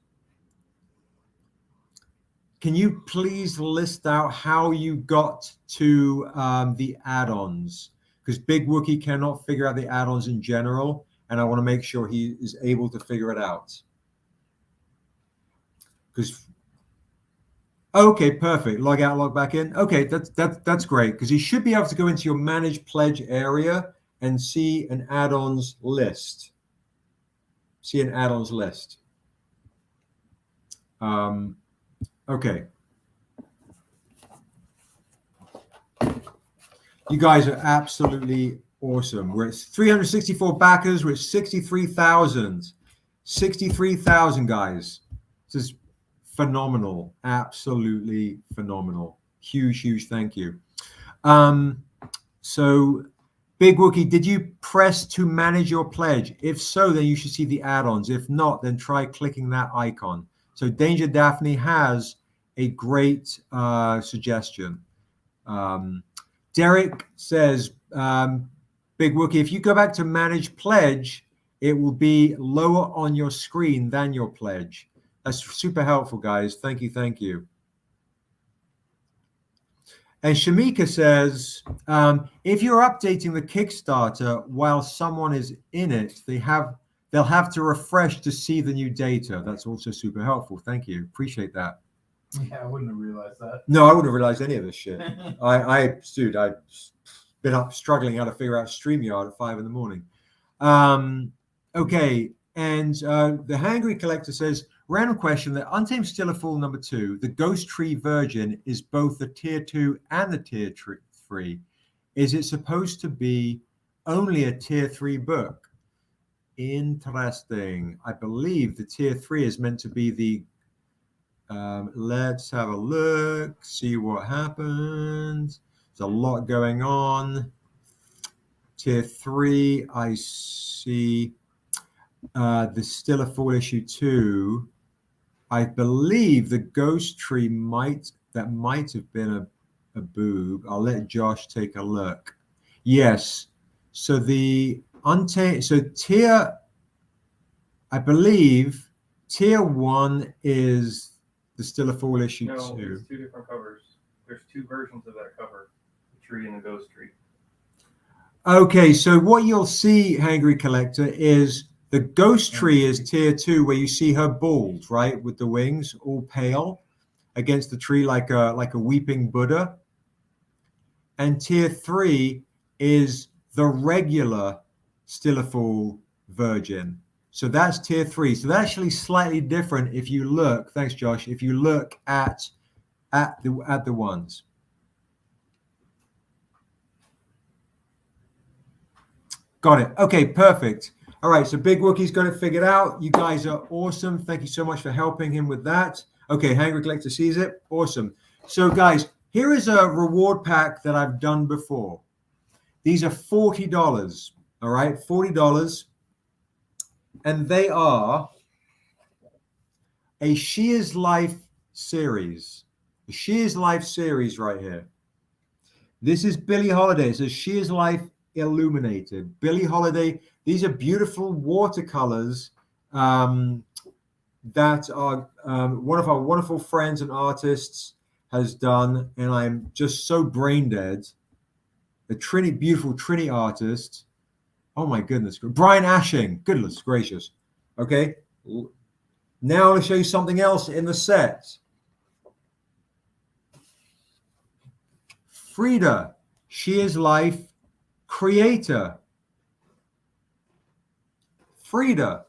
can you please list out how you got to the add-ons? Because Big Wookie cannot figure out the add-ons in general, and I want to make sure he is able to figure it out. Because, okay, perfect. Log out, log back in. Okay, that's great, because he should be able to go into your Manage Pledge area and see an add-ons list. See an add-ons list. Okay. You guys are absolutely awesome. We're at 364 backers. We're at 63,000. 63,000, guys. This is phenomenal. Absolutely phenomenal. Huge, huge thank you. So, Big Wookie, did you press to manage your pledge? If so, then you should see the add-ons. If not, then try clicking that icon. So Danger Daphne has a great suggestion. Derek says, Big Wookie, if you go back to manage pledge, it will be lower on your screen than your pledge. That's super helpful, guys. Thank you, thank you. And Shamika says, if you're updating the Kickstarter while someone is in it, they'll have to refresh to see the new data. That's also super helpful. Thank you. Appreciate that. Yeah, I wouldn't have realized that. No, I wouldn't have realized any of this shit. Dude, I've been up struggling how to figure out StreamYard at 5 in the morning. Okay, and the Hangry Collector says, random question, the Untamed Still a Fool #2, the Ghost Tree Virgin is both the tier 2 and the tier 3. Is it supposed to be only a tier 3 book? Interesting. I believe the tier 3 is meant to be the let's have a look, see what happens. There's a lot going on. Tier 3, I see there's still a Fool issue 2. I believe the Ghost Tree might have been a boob. I'll let Josh take a look. Yes. So the Untamed, so tier, I believe tier 1 is the Still a Fool issue 2. No, it's 2 different covers. There's 2 versions of that cover, the tree and the ghost tree. Okay, so what you'll see, Hangry Collector, is the Ghost Tree is tier 2, where you see her bald, right, with the wings all pale against the tree like a weeping Buddha. And tier 3 is the regular Still a Fool Virgin. So that's tier 3. So that's actually slightly different if you look. Thanks, Josh. If you look at the ones. Got it. Okay, perfect. All right, so Big Wookie's got it figured out. You guys are awesome. Thank you so much for helping him with that. Okay, Hangry Collector sees it. Awesome. So, guys, here is a reward pack that I've done before. These are $40. All right, $40. And they are a She Is Life series. The She Is Life series right here. This is Billie Holiday. It says She Is Life Illuminated. Billie Holiday. These are beautiful watercolors that are one of our wonderful friends and artists has done. And I'm just so brain dead. A beautiful Trini artist. Oh my goodness. Brian Ashing. Goodness gracious. Okay. Now I'll show you something else in the set. Frida. She Is Life creator. Frida.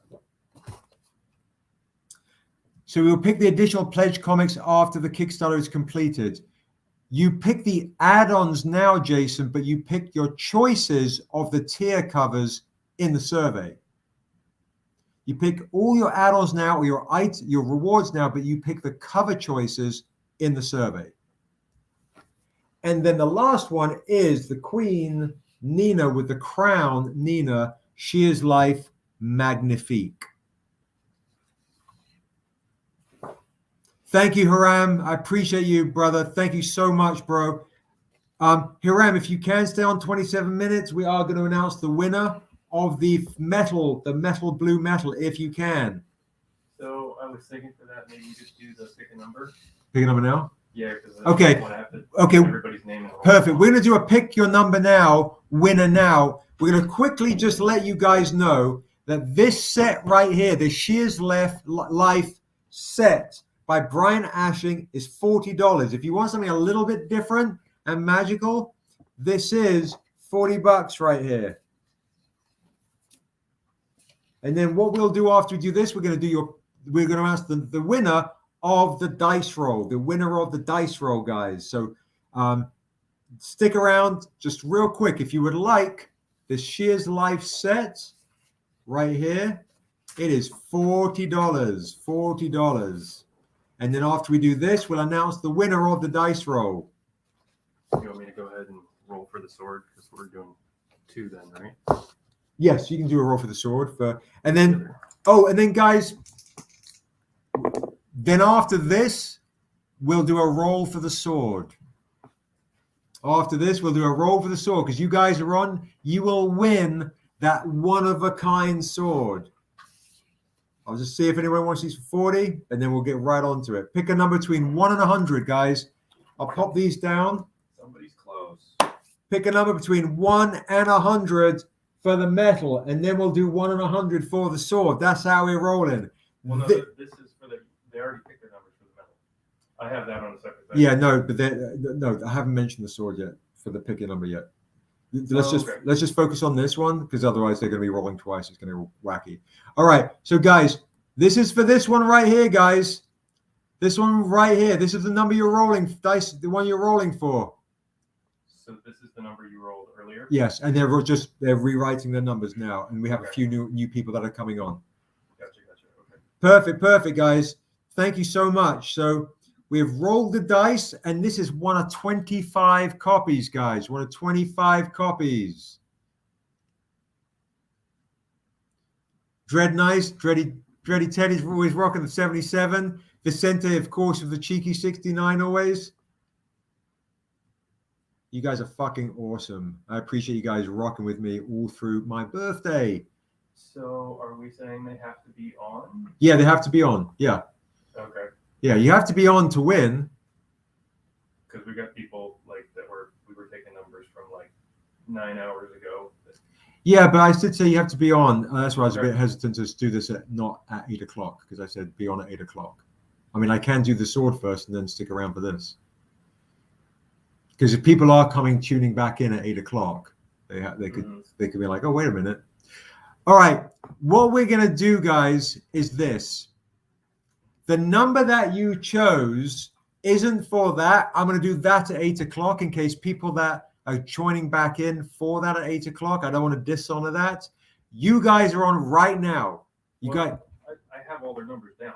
So we'll pick the additional pledge comics after the Kickstarter is completed. You pick the add-ons now, Jason, but you pick your choices of the tier covers in the survey. You pick all your add-ons now or your rewards now, but you pick the cover choices in the survey. And then the last one is the Queen Nina with the crown Nina. She is life magnifique. Thank you, Hiram. I appreciate you, brother. Thank you so much, bro. Hiram, if you can stay on 27 minutes, we are going to announce the winner of the metal blue metal, if you can. So I was thinking for that, maybe you just do the pick a number. Pick a number now? Yeah, because okay. Okay. Everybody's name. Perfect. We're going to do a pick your number now, winner now. We're going to quickly just let you guys know that this set right here, the Shears Life set by Brian Ashing, is $40. If you want something a little bit different and magical, this is $40 right here. And then what we'll do after we do this, we're going to ask the winner of the dice roll, guys. So stick around just real quick. If you would like the Shears Life set right here, it is $40. And then after we do this, we'll announce the winner of the dice roll. You want me to go ahead and roll for the sword? Because we're doing 2 then, right? Yes, you can do a roll for the sword. And then guys, then after this, we'll do a roll for the sword. After this, we'll do a roll for the sword because you guys are on. You will win that one-of-a-kind sword. I'll just see if anyone wants these for 40, and then we'll get right onto it. Pick a number between 1 and 100, guys. I'll pop these down. Somebody's close. Pick a number between 1 and 100 for the metal, and then we'll do 1 and 100 for the sword. That's how we're rolling. Well, no, this is for they already picked their numbers for the metal. I have that on a separate thing. Yeah, no, but no, I haven't mentioned the sword yet for the pick a number yet. Let's just focus on this one because otherwise they're going to be rolling twice. It's going to be wacky. All right, so guys, this is for this one right here, guys. This one right here. This is the number you're rolling dice. The one you're rolling for. So this is the number you rolled earlier. Yes, and they're rewriting their numbers now, and we have a few new people that are coming on. Gotcha. Okay. Perfect, guys. Thank you so much. So we've rolled the dice, and this is one of 25 copies, guys. One of 25 copies. Dready Teddy's always rocking the 77. Vicente, of course, with the cheeky 69 always. You guys are fucking awesome. I appreciate you guys rocking with me all through my birthday. So are we saying they have to be on? Yeah, they have to be on. Yeah. Okay. Yeah, you have to be on to win. Because we got people like we were taking numbers from like 9 hours ago. Yeah, but I did say you have to be on. That's why I was a bit hesitant to do this not at 8 o'clock because I said be on at 8 o'clock. I mean, I can do the sword first and then stick around for this. Because if people are tuning back in at 8 o'clock, they could be like, oh, wait a minute. All right, what we're gonna do, guys, is this. The number that you chose isn't for that. I'm gonna do that at 8 o'clock in case people that are joining back in for that at 8 o'clock. I don't want to dishonor that. You guys are on right now. I have all their numbers down,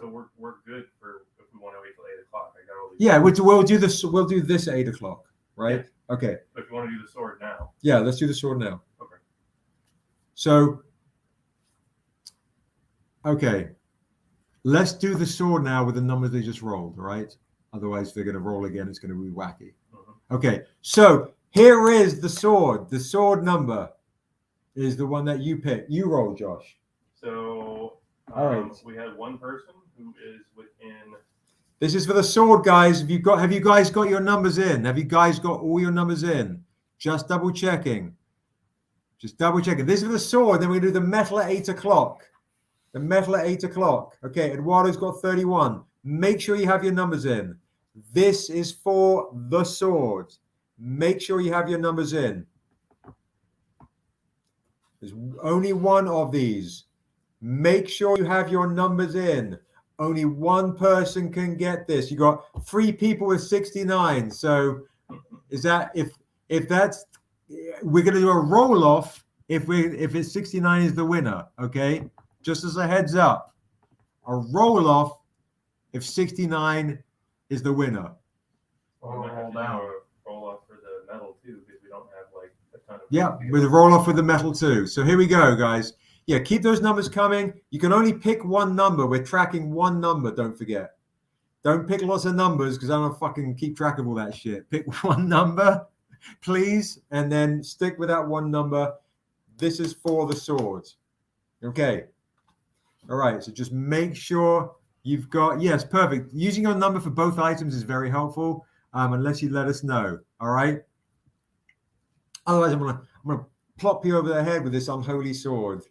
so we're good for if we want to wait till 8 o'clock. I got all these. Yeah, we'll do this. We'll do this at 8 o'clock, right? Yes. Okay. But if you want to do the sword now. Yeah, let's do the sword now. Okay. So, okay, let's do the sword now with the numbers they just rolled, right? Otherwise, they're going to roll again. It's going to be wacky. Okay, so here is the sword. The sword number is the one that you pick. You roll, Josh. So all right, we had one person who is within. This is for the sword, guys. Have you guys got your numbers in? Have you guys got all your numbers in? Just double checking. Just double checking. This is for the sword. Then we do the metal at 8 o'clock. The metal at 8 o'clock. Okay, Eduardo's got 31. Make sure you have your numbers in. This is for the sword. Make sure you have your numbers in. There's only one of these. Make sure you have your numbers in. Only one person can get this. You got 3 people with 69. So is that if that's we're gonna do a roll off if it's 69 is the winner, okay? Just as a heads up, a roll off if 69 is the winner. Or we might have to do a roll off for the metal too, because we don't have like a ton of. Yeah, with a roll off with the metal too. So here we go, guys. Yeah, keep those numbers coming. You can only pick one number. We're tracking one number, don't forget. Don't pick lots of numbers because I don't fucking keep track of all that shit. Pick one number, please, and then stick with that one number. This is for the swords. Okay. All right, so just make sure you've got, yes, perfect. Using your number for both items is very helpful, unless you let us know, all right? Otherwise, I'm gonna plop you over the head with this unholy sword.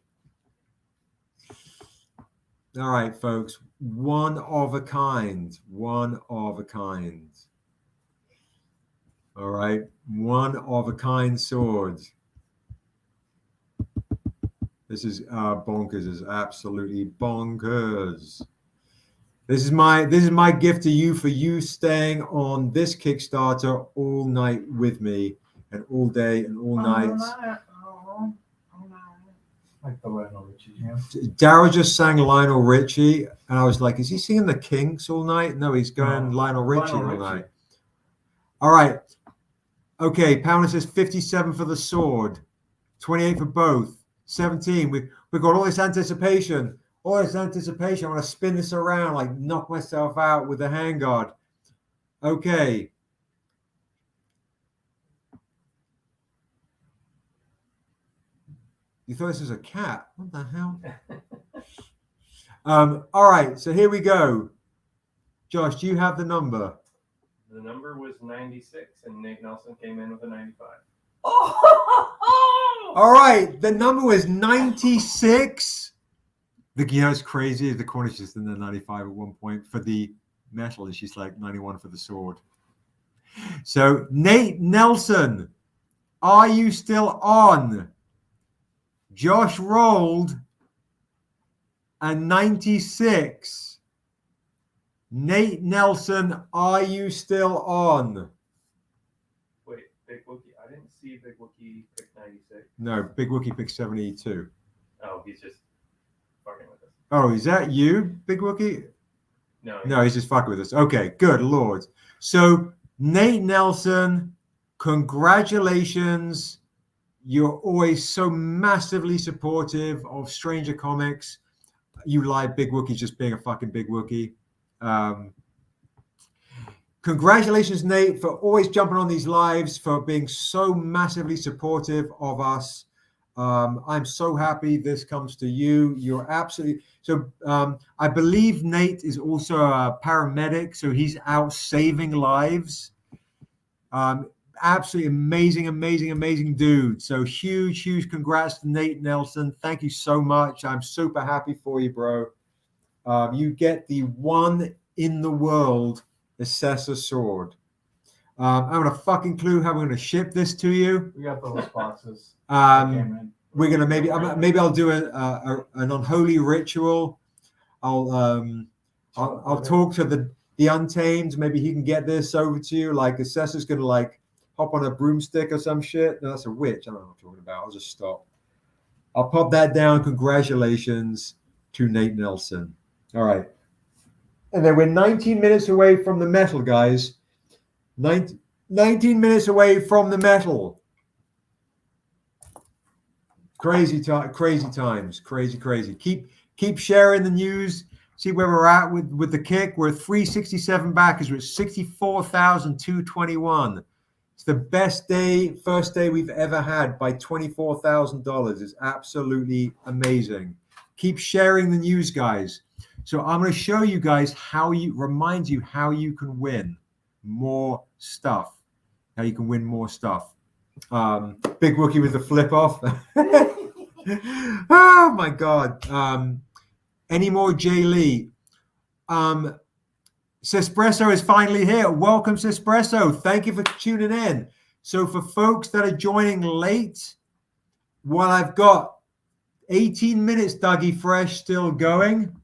All right, folks, one of a kind, one of a kind. All right, one of a kind sword. This is bonkers. Is absolutely bonkers. This is my gift to you for you staying on this Kickstarter all night with me and all day and all night. Like the Lionel Richie jam. Darrell just sang Lionel Richie, and I was like, is he singing the Kinks all night? No, he's going Lionel Richie all night. All right. Okay, Pounder says 57 for the sword, 28 for both, 17. We've got all this anticipation. All this anticipation. I want to spin this around, like knock myself out with the handguard. Okay. You thought this was a cat? What the hell? All right, so here we go. Josh, do you have the number? The number was 96, and Nate Nelson came in with a 95. All right, the number was 96. You know what's crazy is the corner's just in the 95 at one point for the metal, and she's like 91 for the sword. So Nate Nelson, are you still on? Josh rolled a 96. Nate Nelson, are you still on? Wait, Big Wookie. I didn't see Big Wookie pick 96. No, Big Wookie picked 72. Oh, he's just fucking with us. Oh, is that you, Big Wookie? No, he's just fucking with us. Okay, good Lord. So Nate Nelson, congratulations. You're always so massively supportive of Stranger Comics. You like Big Wookie just being a fucking Big Wookie. Congratulations, Nate, for always jumping on these lives, for being so massively supportive of us. I'm so happy this comes to you. You're absolutely so. I believe Nate is also a paramedic, so he's out saving lives. Absolutely amazing dude. So huge congrats to Nate Nelson. Thank you so much. I'm super happy for you, bro. You get the one in the world Assessor sword. I don't have a fucking clue how we're going to ship this to you. We got those boxes. We're gonna maybe I'll do an unholy ritual. I'll talk to the Untamed. Maybe he can get this over to you. Like Assessor's gonna like hop on a broomstick or some shit. No, that's a witch. I don't know what I'm talking about. I'll just stop. I'll pop that down. Congratulations to Nate Nelson. All right. And then we're 19 minutes away from the metal, guys. 19 minutes away from the metal. Crazy times. Crazy. Keep sharing the news. See where we're at with the kick. We're 367 backers. We're at 64,221. It's the best first day we've ever had by $24,000. It's absolutely amazing. Keep sharing the news, guys. So I'm going to show you guys remind you how you can win more stuff. How you can win more stuff. Big Wookie with the flip off. Oh my God. Any more Jae Lee? Sespresso is finally here. Welcome, Sespresso. Thank you for tuning in. So for folks that are joining late, while I've got 18 minutes Dougie Fresh still going,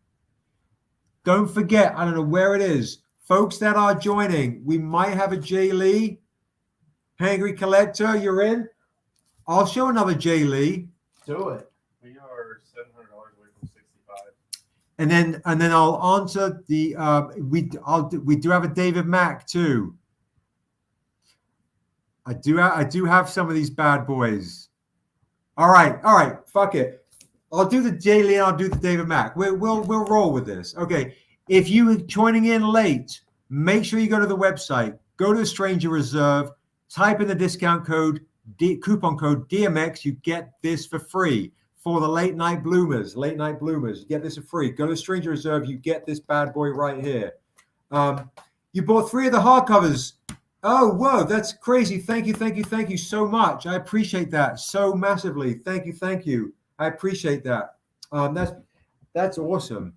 Don't forget, I don't know where it is. Folks that are joining, we might have a Jae Lee. Hangry Collector, you're in. I'll show another Jae Lee. Do it. We are $700 away from 65. And then I'll answer the we do have a David Mack too. I do have some of these bad boys. All right, fuck it. I'll do the Jae Lee and I'll do the David Mack. We'll roll with this. Okay. If you are joining in late, make sure you go to the website, go to the Stranger Reserve, type in the discount code, coupon code DMX. You get this for free. For the late night bloomers, you get this for free. Go to Stranger Reserve, you get this bad boy right here. You bought 3 of the hardcovers. Oh, whoa, that's crazy. Thank you so much. I appreciate that so massively. Thank you. I appreciate that. That's awesome.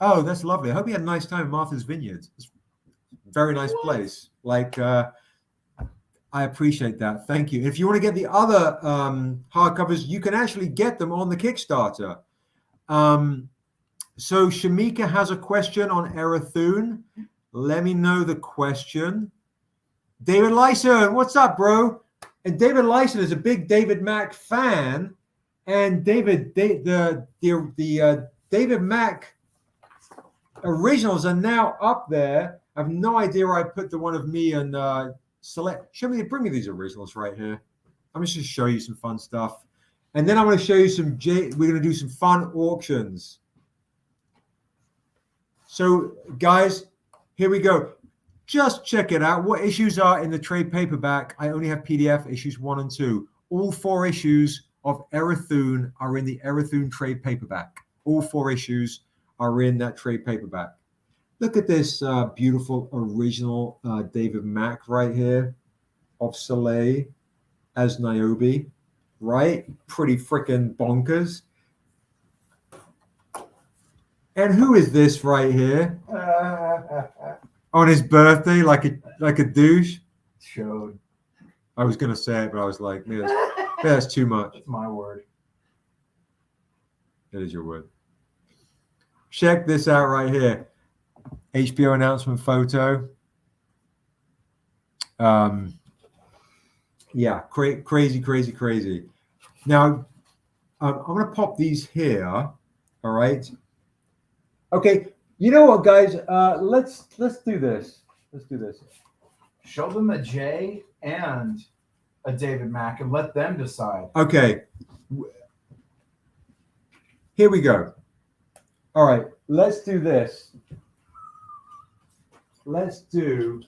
Oh, that's lovely. I hope you had a nice time in Martha's Vineyard. It's a very nice place. Like, I appreciate that. Thank you. If you want to get the other hardcovers, you can actually get them on the Kickstarter. So Shamika has a question on Erathune. Let me know the question. David Lyson, what's up, bro? And David Lyson is a big David Mack fan. And David, the David Mack originals are now up there. I have no idea where I put the one of me and bring me these originals right here. I'm just going to show you some fun stuff. And then I'm going to show you we're going to do some fun auctions. So guys, here we go. Just check it out. What issues are in the trade paperback? I only have PDF issues 1 and 2. All 4 issues of Erathune are in the Erathune trade paperback. All 4 issues are in that trade paperback. Look at this beautiful original David Mack right here of Soleil as NIOBE, right? Pretty freaking bonkers. And who is this right here? On his birthday, like a douche? Showed. I was going to say it, but I was like, that's too much. That's my word. That is your word. Check this out right here. HBO announcement photo. Yeah, crazy. Now, I'm going to pop these here. All right. Okay. You know what, guys? Let's do this. Let's do this. Show them a Jae and a David Mack and let them decide. Okay. Here we go. All right. Let's do this. Let's do.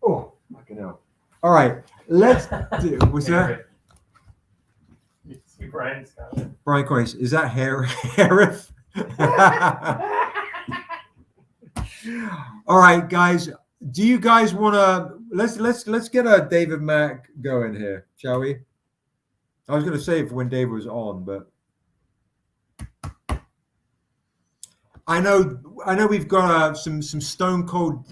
Oh, fucking hell. All right. Let's do. What's that? You see Brian's comment. Brian Coyce. Is that Harith? All right, guys. Do you guys want to let's get a David Mack going here, shall we? I was going to say it for when David was on, but I know we've got some stone cold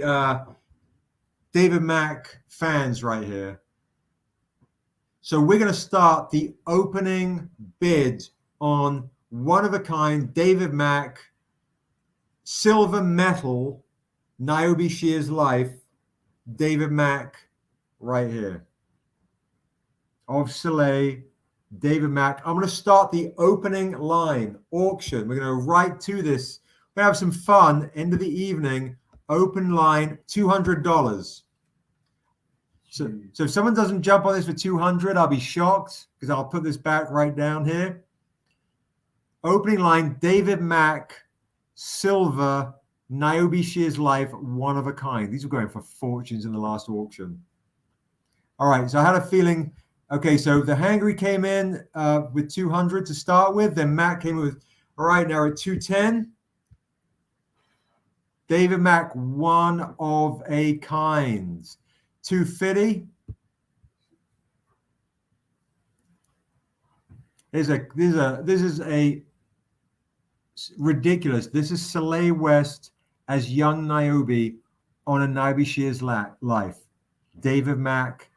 David Mack fans right here. So we're going to start the opening bid on one of a kind David Mack silver metal NIOBE Shear's Life David Mack right here of Soleil David Mack. I'm going to start the opening line auction. We're going to go right to this. We have some fun. End of the evening. Open line $200. So if someone doesn't jump on this for 200, I'll be shocked because I'll put this back right down here. Opening line David Mack silver NIOBE Shear's Life one of a kind. These were going for fortunes in the last auction. All right, so I had a feeling. Okay, so the Hangry came in with 200 to start with. Then Matt came in with, all right, now at 210. David Mack, one of a kind. 250. This is a ridiculous. This is Soleil West as young NIOBE on a NIOBE Shear's Life. David Mack,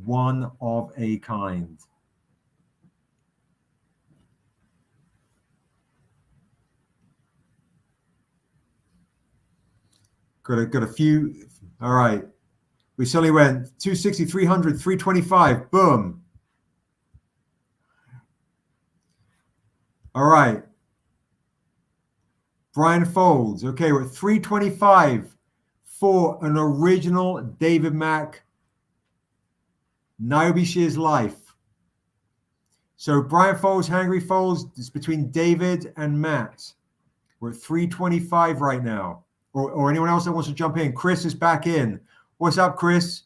one of a kind. Got a few. All right. We suddenly went 260, 300, 325. Boom. All right. Brian Folds. Okay, we're at 325 for an original David Mack Niobe Shears Life. So Brian Folds, Hangry Folds, it's between David and Matt. We're at 325 right now. Or anyone else that wants to jump in. Chris is back in. What's up, Chris?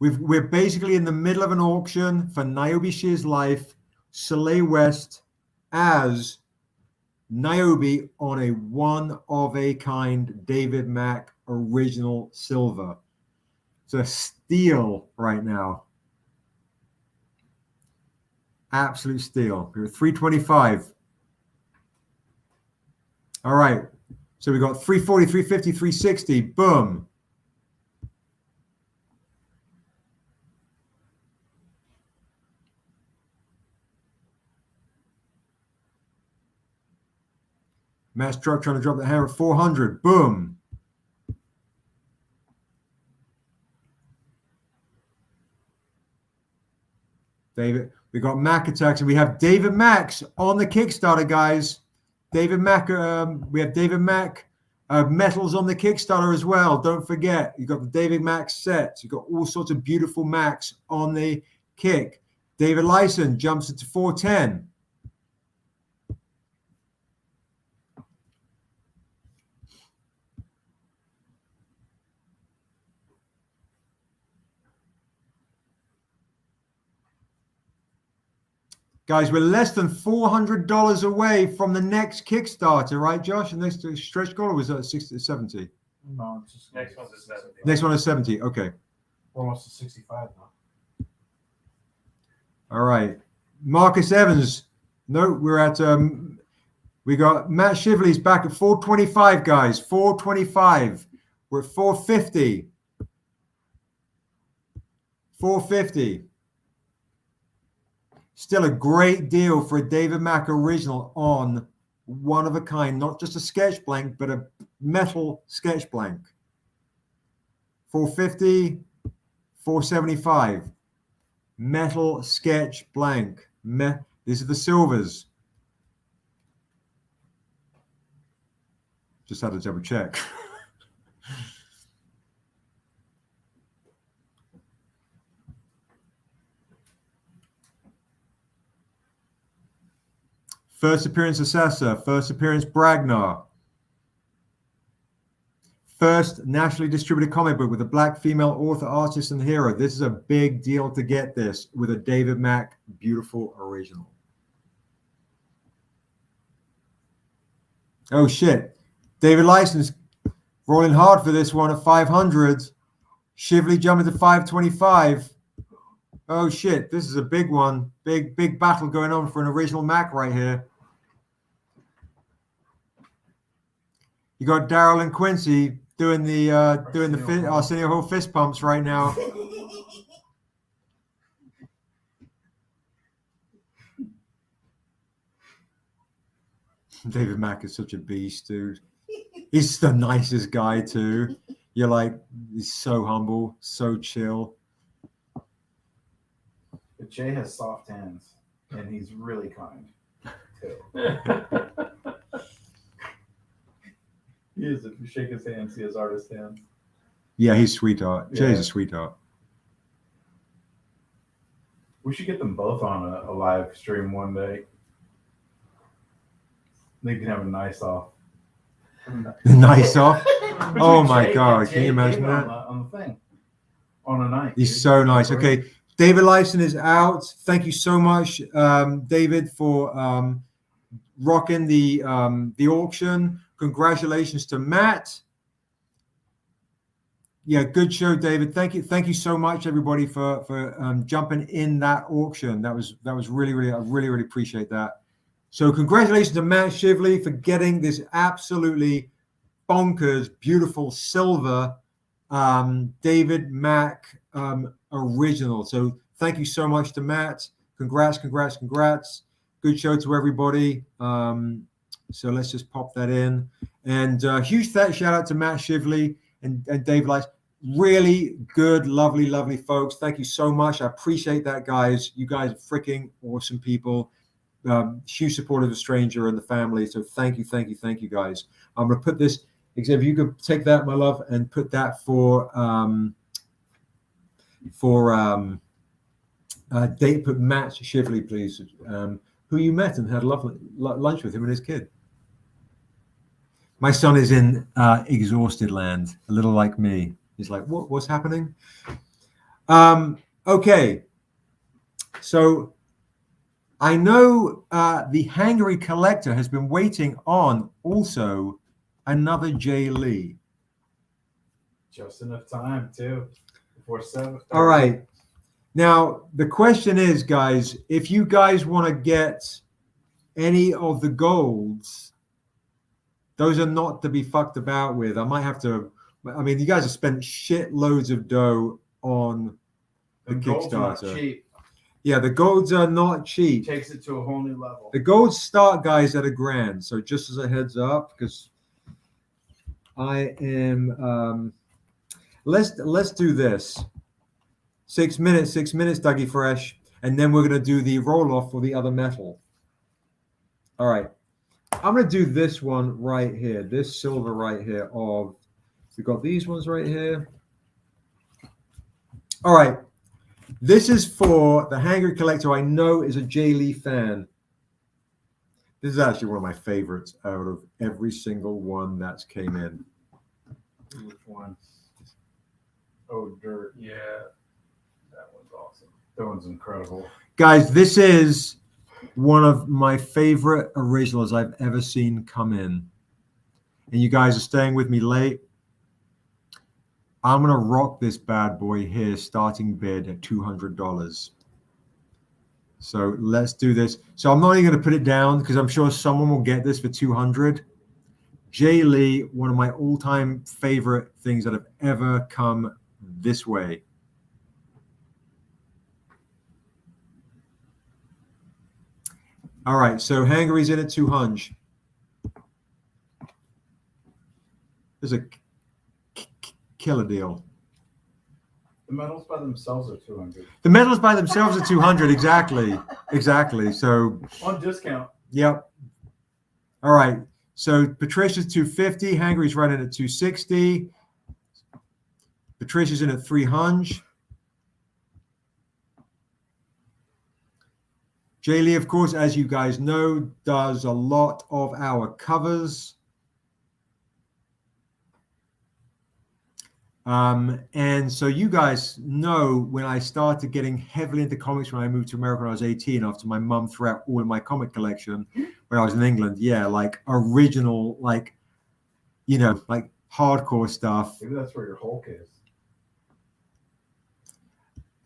We're basically in the middle of an auction for Niobe Shears Life, Soleil West, as Niobe on a one-of-a-kind David Mack original silver. It's a steal right now. Absolute steal. We're at 325. All right. So we got 340, 350, 360. Boom. Matt Struck trying to drop the hammer at 400. Boom. David, we got Mack attacks, and we have David Mack's on the Kickstarter, guys. David Mack, we have David Mack metals on the Kickstarter as well. Don't forget, you got the David Mack sets. You got all sorts of beautiful Macks on the kick. David Lyson jumps it to 410. Guys, we're less than $400 away from the next Kickstarter, right, Josh? The next stretch goal was at 60 70. No, it's just next one's at 70. Next one is 70. Okay. We're almost to 65 now. All right. Marcus Evans. No, we're at we got Matt Shively's back at 425, guys. 425. We're at 450. 450. Still a great deal for a David Mack original on one of a kind, not just a sketch blank, but a metal sketch blank. 450, 475. Metal sketch blank. These are the silvers. Just had to double check. First appearance Assessor, first appearance Bragnar. First nationally distributed comic book with a black female author, artist, and hero. This is a big deal to get this with a David Mack beautiful original. Oh shit. David License rolling hard for this one at 500. Shively jumping to 525. Oh shit, this is a big one. Big battle going on for an original Mac right here. You got Darrell and Quincy doing the Arsenio Hall fist pumps right now. David Mack is such a beast, dude. He's the nicest guy too. You're like, he's so humble, so chill. But Jay has soft hands, and he's really kind, too. He is. If you shake his hand, see his artist hands. Yeah, he's sweetheart. Yeah. Jay's a sweetheart. We should get them both on a live stream one day. They can have a nice off. Nice off? Oh my God, can you imagine that? On the thing. On a night. He's so nice. Okay, David Lyson is out. Thank you so much, David, for rocking the auction. Congratulations to Matt. Yeah, good show, David. Thank you so much, everybody, for jumping in that auction. That was really I really appreciate that. So congratulations to Matt Shively for getting this absolutely bonkers, beautiful silver David Mack original. So thank you so much to Matt. Congrats. Good show to everybody. So let's just pop that in. And huge shout out to Matt Shively and Dave Lights. Really good, lovely folks. Thank you so much. I appreciate that, guys. You guys are freaking awesome people. Huge support of the stranger and the family. So thank you, guys. I'm gonna put this. Xavier, you could take that, my love, and put that for Dave. Put Matt Shively, please. Who you met and had lovely lunch with him and his kid. My son is in exhausted land, a little like me. He's like, what's happening? Okay. So I know the Hungry Collector has been waiting on also another Jae Lee. Just enough time, too, before 7. All right. Now, the question is, guys, if you guys want to get any of the golds, those are not to be fucked about with. I might have to, I mean, you guys have spent shitloads of dough on the golds are not Kickstarter. cheap. Yeah, the golds are not cheap. Takes it to a whole new level. The golds start, guys, at $1,000. So just as a heads up, because I am, let's do this. 6 minutes, Dougie Fresh, and then we're gonna do the roll off for the other metal. All right, I'm gonna do this one right here, this silver right here. We got these ones right here. All right, this is for the Hungry Collector. I know is a Jae Lee fan. This is actually one of my favorites out of every single one that's came in. Which one? Oh, Dirt. Yeah. That one's awesome. That one's incredible. Guys, this is one of my favorite originals I've ever seen come in. And you guys are staying with me late. I'm going to rock this bad boy here, starting bid at $200. So let's do this. So I'm not even going to put it down because I'm sure someone will get this for $200. Jae Lee, one of my all-time favorite things that have ever come this way. All right, so Hungary's in at 200. There's a killer deal. The medals by themselves are 200. The medals by themselves are 200. Exactly. So on discount. Yep. All right. So Patricia's 250. Hungary's right in at 260. Patricia's in at 300. Jae Lee, of course, as you guys know, does a lot of our covers. And so you guys know when I started getting heavily into comics when I moved to America when I was 18 after my mum threw out all of my comic collection when I was in England. Yeah, like original, like, you know, like hardcore stuff. Maybe that's where your Hulk is.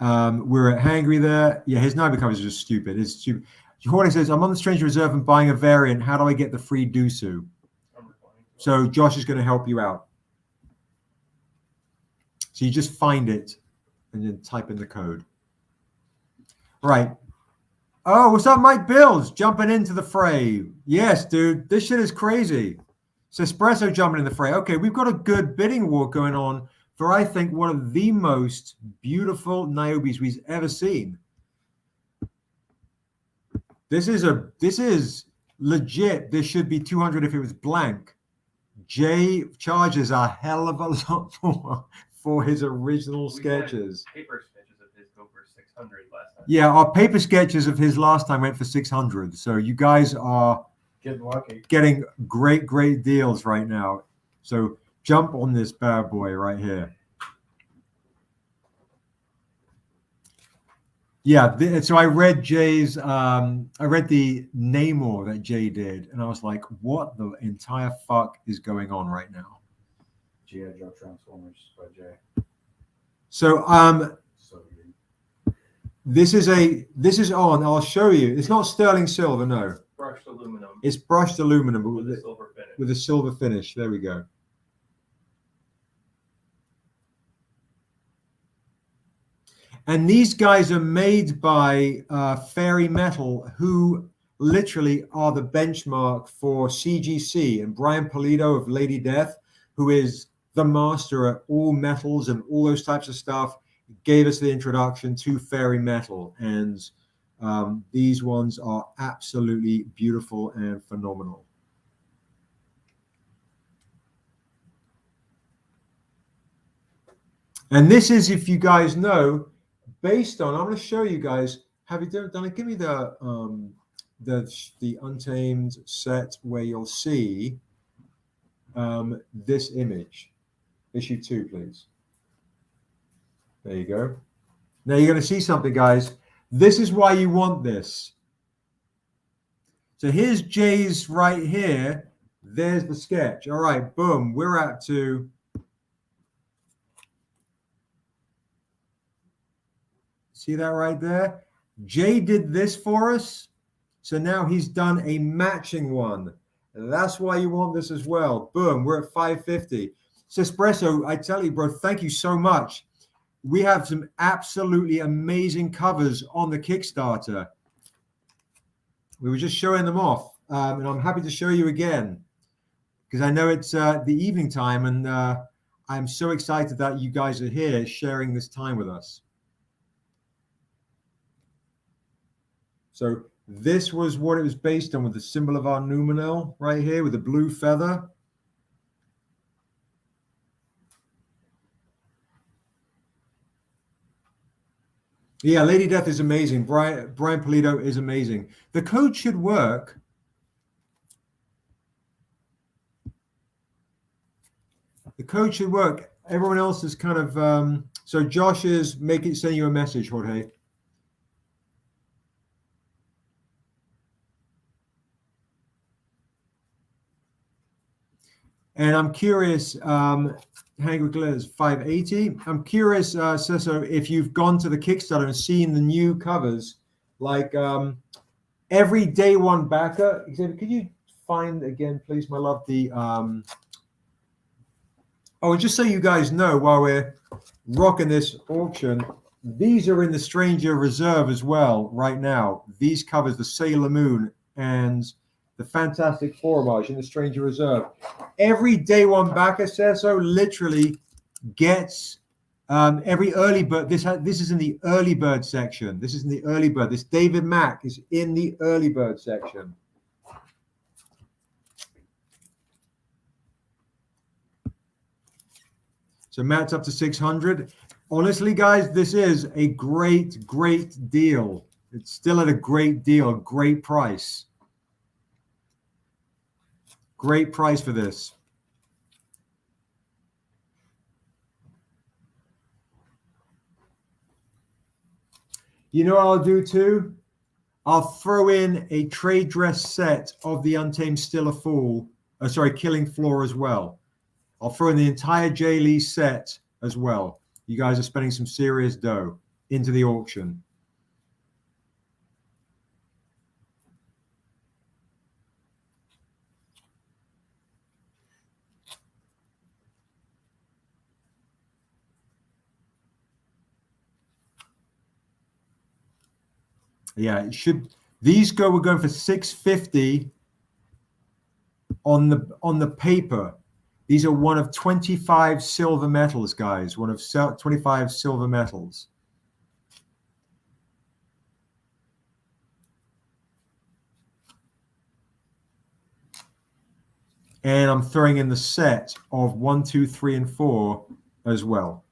We're at Hungry there. Yeah, his NIOBE covers are just stupid. It's stupid. Jorge says, I'm on the Stranger Reserve and buying a variant. How do I get the free Dusu? So Josh is going to help you out. So you just find it and then type in the code. Right. Oh, what's up, Mike Bills? Jumping into the fray. Yes, dude. This shit is crazy. So Espresso jumping in the fray. Okay, we've got a good bidding war going on for, I think, one of the most beautiful NIOBEs we've ever seen. This is legit. This should be 200 if it was blank. Jay charges a hell of a lot more for his original sketches. Paper sketches of his go for 600 last time. Yeah, our paper sketches of his last time went for 600. So you guys are getting lucky, getting great deals right now. So jump on this bad boy right here. Yeah, so I read Jay's, I read the Namor that Jay did, and I was like, what the entire fuck is going on right now? G.I. Joe Transformers by Jay. So, this is on, I'll show you. It's not sterling silver, no. Brushed aluminum. It's brushed aluminum, but with a silver finish. With a silver finish. There we go. And these guys are made by Fairy Metal, who literally are the benchmark for CGC. And Brian Polito of Lady Death, who is the master at all metals and all those types of stuff, gave us the introduction to fairy metal. And these ones are absolutely beautiful and phenomenal. And this is, if you guys know, based on, I'm going to show you guys, have you done it? Give me the Untamed set where you'll see this image. Issue 2, please. There you go. Now you're going to see something, guys. This is why you want this. So here's Jay's right here. There's the sketch. All right, boom. We're up to... See that right there? Jay did this for us. So now he's done a matching one. And that's why you want this as well. Boom, we're at 550. So Espresso, I tell you, bro, thank you so much. We have some absolutely amazing covers on the Kickstarter. We were just showing them off. And I'm happy to show you again, because I know it's the evening time, and I'm so excited that you guys are here sharing this time with us. So this was what it was based on, with the symbol of our numenal right here with the blue feather. Yeah, Lady Death is amazing. Brian Polito is amazing. The code should work. The code should work. Everyone else is kind of so Josh is sending you a message, Jorge. And I'm curious, Hangry Glitters 580. I'm curious, Cesso, if you've gone to the Kickstarter and seen the new covers, like every day one backer. Xavier, could you find again, please, my love, the oh, just so you guys know, while we're rocking this auction, these are in the Stranger Reserve as well right now. These covers, the Sailor Moon and the Fantastic Four homage in the Stranger Reserve. Every day one backer, Cesso, literally gets every early bird. This is in the early bird section. This is in the early bird. This David Mack is in the early bird section. So Matt's up to 600. Honestly, guys, this is a great, great deal. It's still at a great deal, great price. Great price for this. You know what I'll do too? I'll throw in a trade dress set of the Untamed Still a Fool, Killing Floor as well. I'll throw in the entire Jae Lee set as well. You guys are spending some serious dough into the auction. Yeah, it should. These we're going for 650 on the paper. These are one of 25 silver metals, guys. One of 25 silver metals. And I'm throwing in the set of 1, 2, 3, and 4 as well.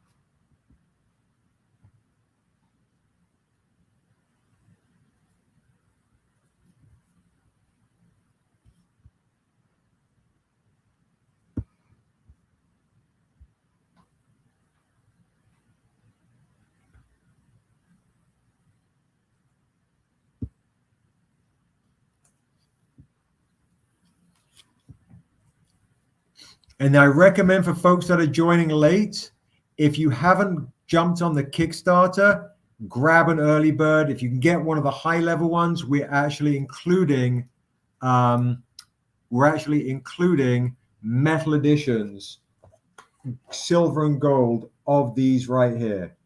And I recommend for folks that are joining late, if you haven't jumped on the Kickstarter, grab an early bird. If you can get one of the high level ones, we're actually including metal editions, silver and gold of these right here.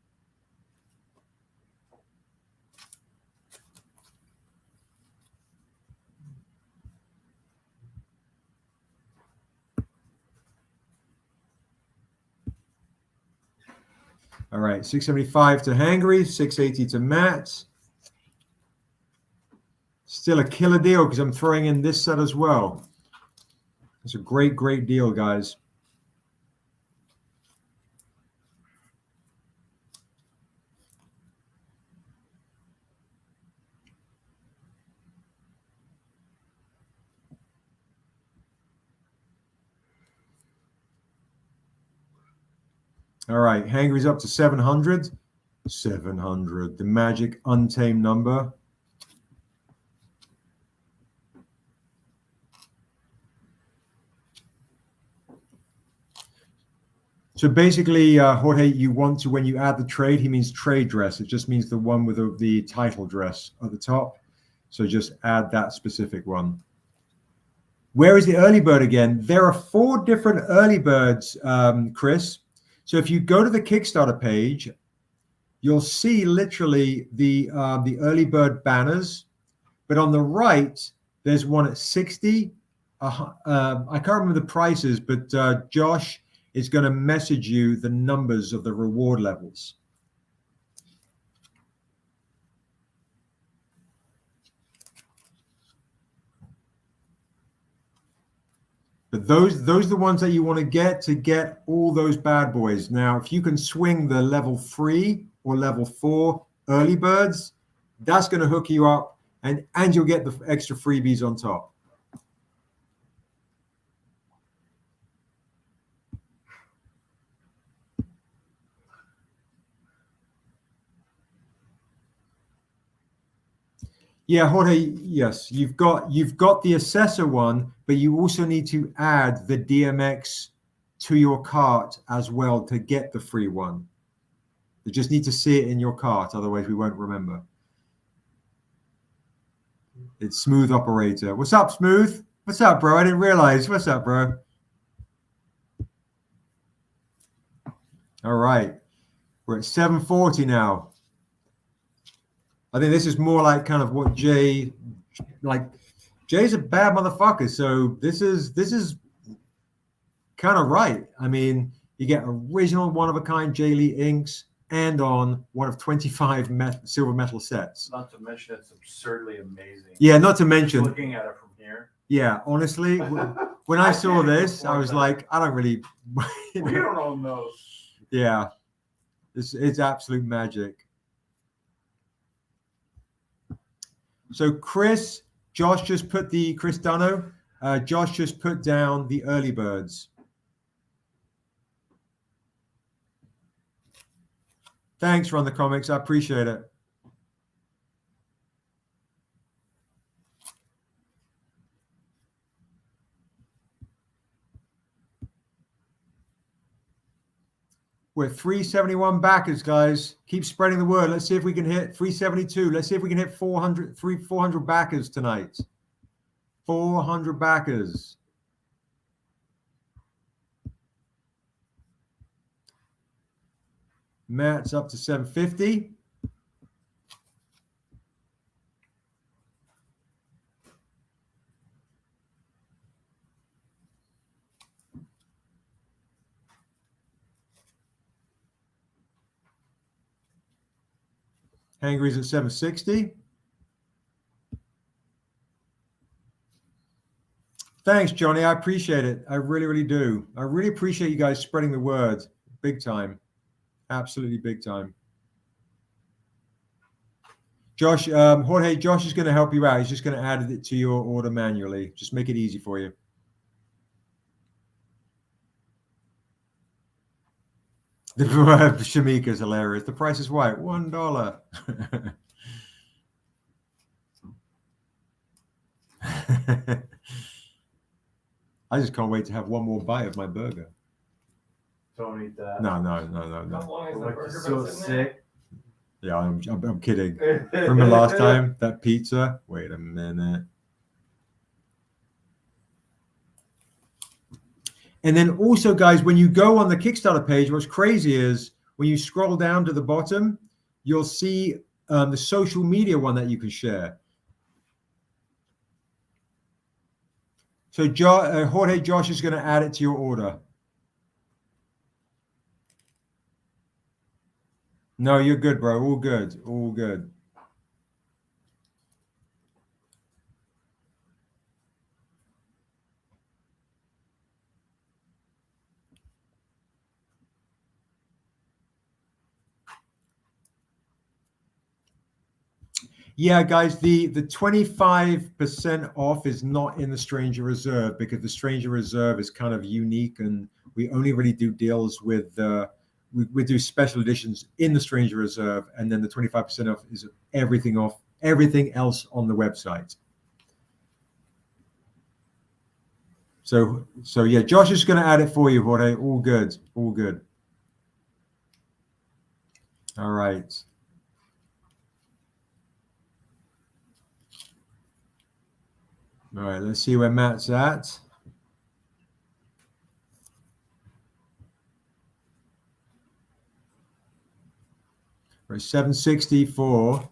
All right, 675 to Hangry, 680 to Matt. Still a killer deal because I'm throwing in this set as well. It's a great, great deal, guys. All right, Hangry's up to 700. 700, the magic untamed number. So basically, Jorge, you want to, when you add the trade, he means trade dress. It just means the one with the title dress at the top. So just add that specific one. Where is the early bird again? There are 4 different early birds, Chris. So if you go to the Kickstarter page, you'll see literally the early bird banners. But on the right, there's one at 60. I can't remember the prices, but Josh is going to message you the numbers of the reward levels. But those are the ones that you want to get all those bad boys. Now, if you can swing the level 3 or level 4 early birds, that's going to hook you up, and you'll get the extra freebies on top. Yeah, Jorge, yes, you've got the assessor one, but you also need to add the DMX to your cart as well to get the free one. You just need to see it in your cart, otherwise we won't remember. It's Smooth Operator. What's up, Smooth? What's up, bro? I didn't realize. What's up, bro? All right. We're at 740 now. I think this is more like kind of what Jay's a bad motherfucker. So this is kind of right. I mean, you get original one-of-a-kind Jae Lee inks and on one of 25 silver metal sets. Not to mention it's absurdly amazing. Yeah, not to mention. Just looking at it from here. Yeah, honestly, when I saw this, I was like, I don't really. We don't all know. Yeah, it's absolute magic. So Chris just put Chris Dunno, Josh just put down the early birds. Thanks, Run the Comics. I appreciate it. We're 371 backers, guys. Keep spreading the word. Let's see if we can hit 372. Let's see if we can hit 400 backers tonight. 400 backers. Matt's up to 750. Hangry's at 760. Thanks, Johnny. I appreciate it. I really, really do. I really appreciate you guys spreading the word. Big time. Absolutely big time. Josh, Jorge, Josh is going to help you out. He's just going to add it to your order manually. Just make it easy for you. The Shamika is hilarious. The price is right. $1. I just can't wait to have one more bite of my burger. Don't eat that. No. How long is that burger So been sitting there? sick. Yeah, I'm kidding. Remember last time that pizza? Wait a minute. And then also, guys, when you go on the Kickstarter page, what's crazy is when you scroll down to the bottom, you'll see the social media one that you can share. So Jorge, Josh is going to add it to your order. No, you're good, bro. All good. All good. Yeah, guys, the 25% off is not in the Stranger Reserve because the Stranger Reserve is kind of unique, and we only really do deals with we do special editions in the Stranger Reserve, and then the 25% off is everything else on the website. So yeah, Josh is going to add it for you, Jorge. All good, all good. All right. All right, let's see where Matt's at. For 764,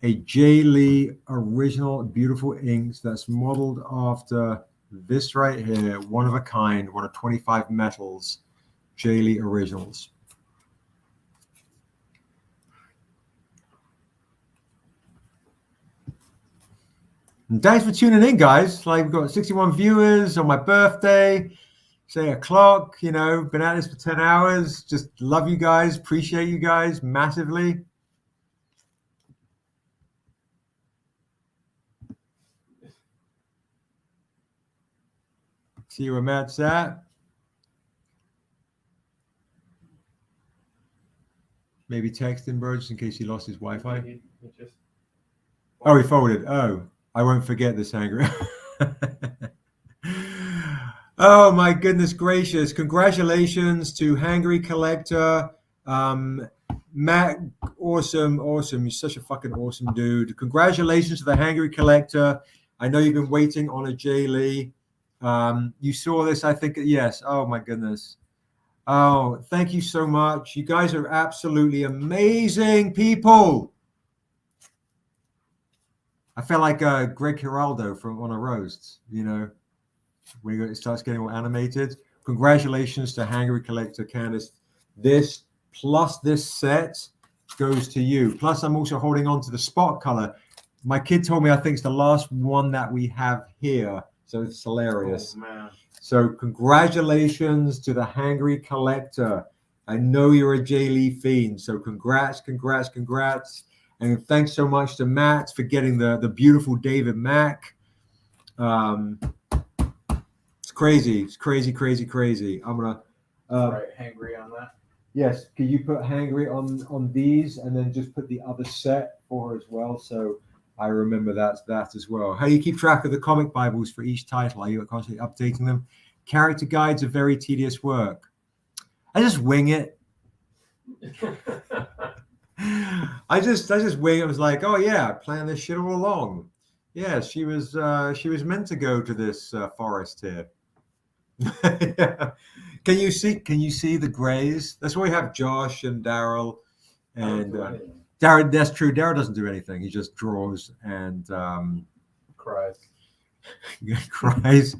a Jae Lee original beautiful inks that's modeled after this right here, one of a kind, one of 25 metals, Jae Lee originals. And thanks for tuning in, guys. Like, we've got 61 viewers on my birthday. Say o'clock, you know, been at this for 10 hours. Just love you guys. Appreciate you guys massively. See where Matt's at. Maybe text him, bro, just in case he lost his Wi-Fi. Oh, he forwarded. Oh, I won't forget this, Angry. Oh my goodness gracious. Congratulations to Hangry Collector. Matt, awesome. You're such a fucking awesome dude. Congratulations to the Hangry Collector. I know you've been waiting on a Jae Lee. You saw this, I think, yes. Oh my goodness. Oh, thank you so much. You guys are absolutely amazing people. I felt like Greg Giraldo from On a Roast, you know, when it starts getting all animated. Congratulations to Hangry Collector, Candice. This plus this set goes to you. Plus, I'm also holding on to the spot color. My kid told me I think it's the last one that we have here. So it's hilarious. Oh, man. So congratulations to the Hangry Collector. I know you're a Jae Lee fiend. So congrats. And thanks so much to Matt for getting the beautiful David Mack. It's crazy. It's crazy. I'm gonna right, Hangry on that. Yes, can you put Hangry on these and then just put the other set for her as well? So I remember that as well. How do you keep track of the comic Bibles for each title? Are you constantly updating them? Character guides are very tedious work. I just wing it. I just wing it. I was like, oh yeah, I planned this shit all along. Yeah, she was meant to go to this forest here. Yeah. Can you see the grays? That's why we have Josh and Darrell and Darrell. That's true. Darrell doesn't do anything. He just draws and Cries. cries.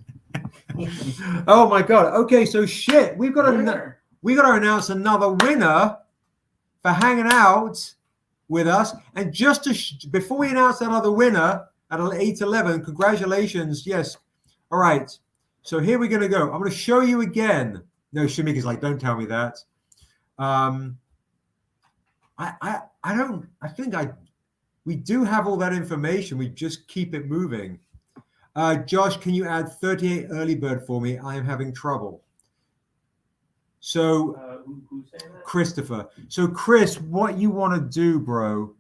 Oh my god. Okay, so shit. We've got to announce another winner for hanging out with us. And just before we announce that other winner at 8:11, congratulations. Yes. All right. So here we're going to go. I'm going to show you again. No, Shamika's like, don't tell me that. We do have all that information. We just keep it moving. Josh, can you add 38 early bird for me? I am having trouble. So, who's saying that? Christopher. So, Chris, what you want to do, bro?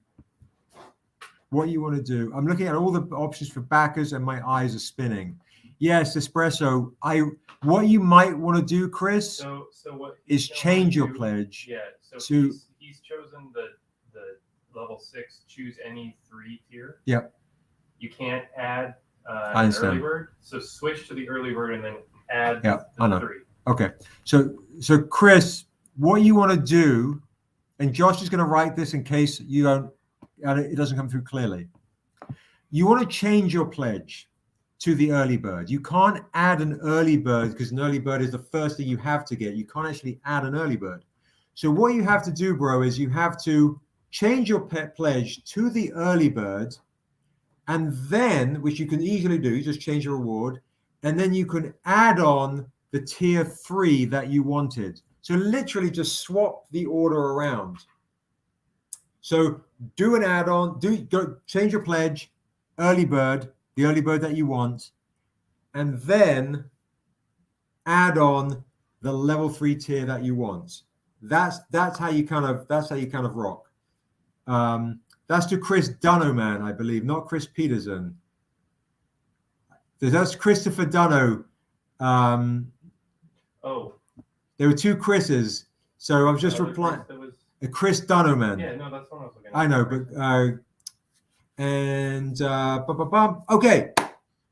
What you want to do? I'm looking at all the options for backers, and my eyes are spinning. Yes, Espresso. What you might want to do, Chris, so what is change your pledge. Yeah. So to he's chosen the level 6. Choose any 3 tier. Yep. You can't add I an understand. early bird. So switch to the early bird and then add I know. 3. Okay. So Chris, what you want to do, and Josh is going to write this in case you don't, it doesn't come through clearly. You want to change your pledge to the early bird. You can't add an early bird because an early bird is the first thing you have to get. You can't actually add an early bird. So what you have to do, bro, is you have to change your pet pledge to the early bird, and then, which you can easily do, you just change your reward, and then you can add on the tier 3 that you wanted. So literally just swap the order around. So do an add-on, go change your pledge, early bird, the early bird that you want, and then add on the level 3 tier that you want. That's how you kind of rock. That's to Chris Dunno, I believe, not Chris Peterson. That's Christopher Dunno. Oh, there were 2 Chris's, so I'm just replying. Chris Dunno, Yeah, no, that's what I was looking at. I know, but okay.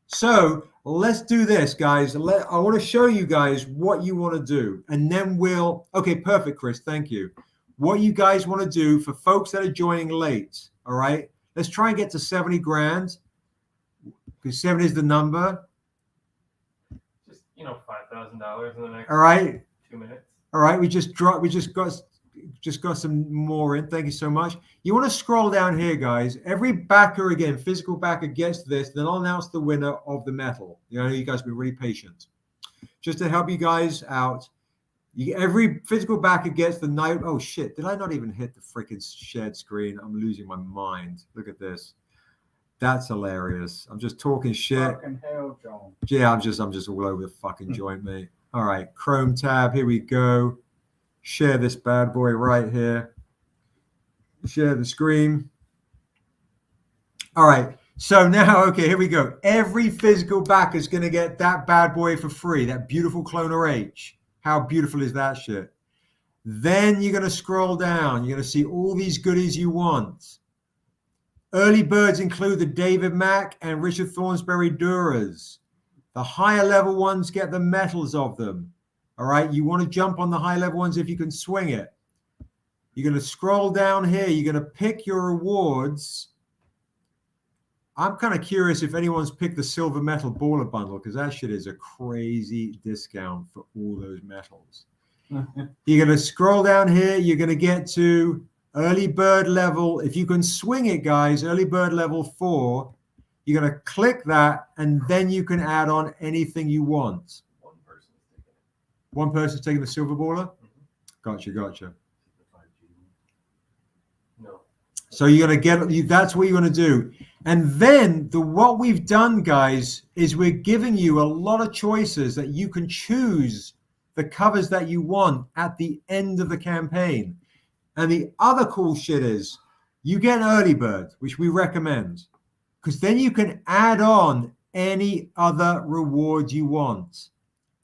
So let's do this, guys. I want to show you guys what you want to do, and then okay, perfect, Chris. Thank you. What you guys want to do for folks that are joining late. All right, let's try and get to 70 grand, because 7 is the number. Just $5,000 in the next. All right. 2 minutes. All right, we just got some more in. Thank you so much. You want to scroll down here, guys. Every backer, again, physical backer gets this. Then I'll announce the winner of the medal. You know, you guys be really patient. Just to help you guys out, every physical backer gets the night. Oh shit! Did I not even hit the freaking shared screen? I'm losing my mind. Look at this. That's hilarious. I'm just talking shit. Fucking hell, John. Yeah, I'm just all over the fucking joint, mate. All right, Chrome tab. Here we go. Share this bad boy right here. Share the screen. All right. So now, okay, here we go. Every physical backer is going to get that bad boy for free. That beautiful Cloner H. How beautiful is that shit? Then you're going to scroll down. You're going to see all these goodies you want. Early birds include the David Mack and Richard Thornsberry Duras. The higher level ones get the metals of them. All right, you want to jump on the high level ones if you can swing it. You're going to scroll down here. You're going to pick your rewards. I'm kind of curious if anyone's picked the silver metal baller bundle, because that shit is a crazy discount for all those metals. You're going to scroll down here. You're going to get to early bird level. If you can swing it, guys, early bird level 4. You're going to click that, and then you can add on anything you want. One person's taking the silver baller? Gotcha. No. So you're going to get, that's what you're going to do. And then what we've done, guys, is we're giving you a lot of choices that you can choose the covers that you want at the end of the campaign. And the other cool shit is you get an early bird, which we recommend, because then you can add on any other reward you want.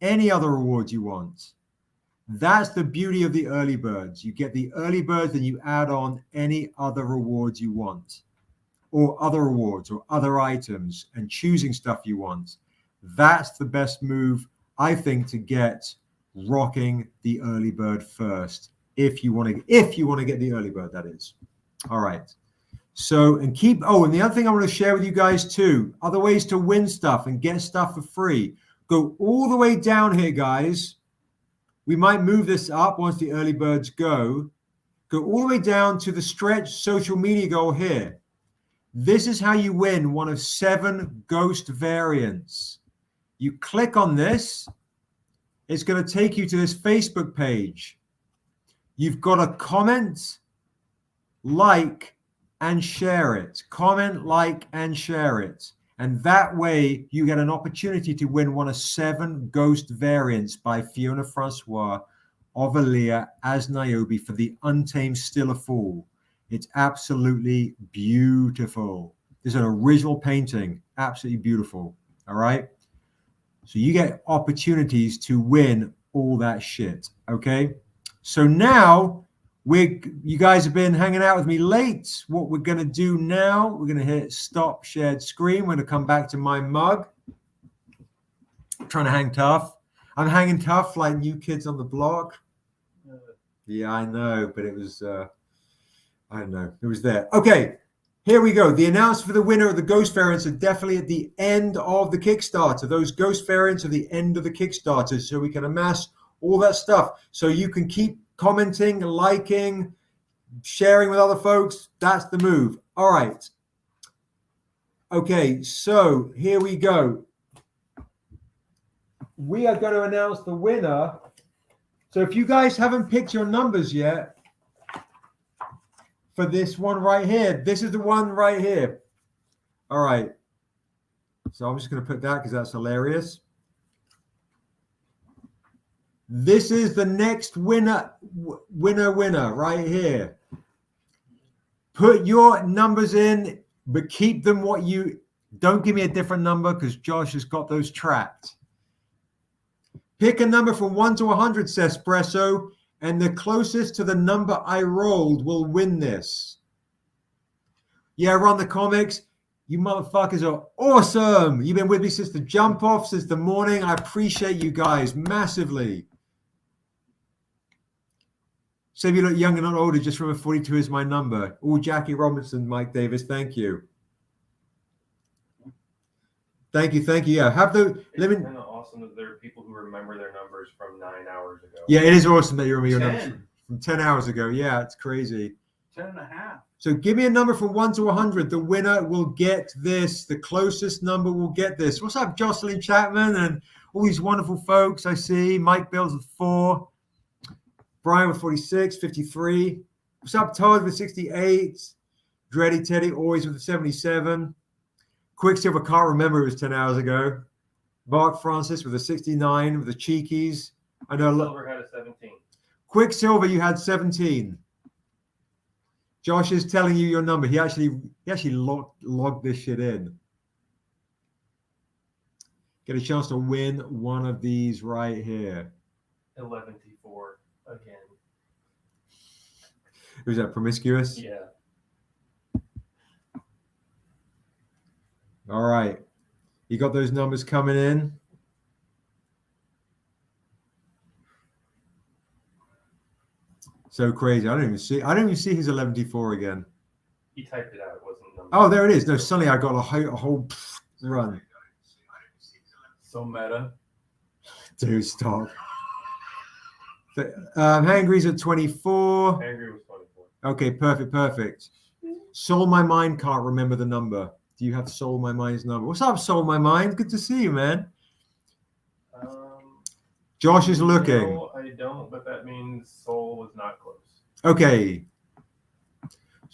Any other reward you want. That's the beauty of the early birds. You get the early birds, and you add on any other rewards you want, or other rewards or other items, and choosing stuff you want. That's the best move, I think, to get rocking the early bird first. If you want to get the early bird, that is. All right. So, and the other thing I want to share with you guys too, other ways to win stuff and get stuff for free. Go all the way down here, guys. We might move this up once the early birds go. Go all the way down to the stretch social media goal here. This is how you win one of 7 ghost variants. You click on this. It's going to take you to this Facebook page. You've got to comment, like, and share it. Comment, like, and share it. And that way you get an opportunity to win one of 7 ghost variants by Fiona Francois of Aaliyah as Niobe for the Untamed Still a Fool. It's absolutely beautiful. There's an original painting, absolutely beautiful. All right. So you get opportunities to win all that shit. Okay. So now you guys have been hanging out with me late. What we're going to do now, we're going to hit stop shared screen. We're going to come back to my mug. I'm trying to hang tough. I'm hanging tough like New Kids on the Block. Yeah, I know, but it was, I don't know. It was there. Okay, here we go. The announcement for the winner of the Ghost variants are definitely at the end of the Kickstarter. Those Ghost variants are the end of the Kickstarter, so we can amass all that stuff. So you can keep commenting, liking, sharing with other folks. That's the move. All right. Okay, so here we go. We are going to announce the winner. So if you guys haven't picked your numbers yet for this one right here, this is the one right here. All right. So I'm just going to put that because that's hilarious. This is the next winner right here. Put your numbers in, but keep them what you, don't give me a different number because Josh has got those tracked. Pick a number from 1 to 100, says Espresso, and the closest to the number I rolled will win this. Yeah, run the comics. You motherfuckers are awesome. You've been with me since the jump off, since the morning. I appreciate you guys massively. So if you look younger, not older, just remember 42 is my number. Oh, Jackie Robinson, Mike Davis, thank you. Thank you, thank you. Yeah, have the It's kind of awesome that there are people who remember their numbers from 9 hours ago. Yeah, it is awesome that you remember your numbers from 10 hours ago. Yeah, it's crazy. 10.5. So give me a number from 1 to 100. The winner will get this. The closest number will get this. What's up, Jocelyn Chapman and all these wonderful folks I see. Mike Bills with 4. Brian with 46, 53. What's up, Todd with 68. Dreddy Teddy always with 77. Quicksilver can't remember, it was 10 hours ago. Mark Francis with a 69 with the cheekies. I know. Silver had a 17. Quicksilver, you had 17. Josh is telling you your number. He actually logged this shit in. Get a chance to win one of these right here. 11-4 again. Who's that, Promiscuous? Yeah. All right. You got those numbers coming in? So crazy. I don't even see his 11-4 again. He typed it out. It wasn't number. Oh, there it is. No, suddenly I got a whole run. So meta. Dude, stop. Hangry's at 24. Hangry was 24. Okay, perfect. Soul My Mind can't remember the number. Do you have Soul My Mind's number? What's up, Soul My Mind? Good to see you, man. Josh is looking. No, I don't, but that means Soul was not close. Okay.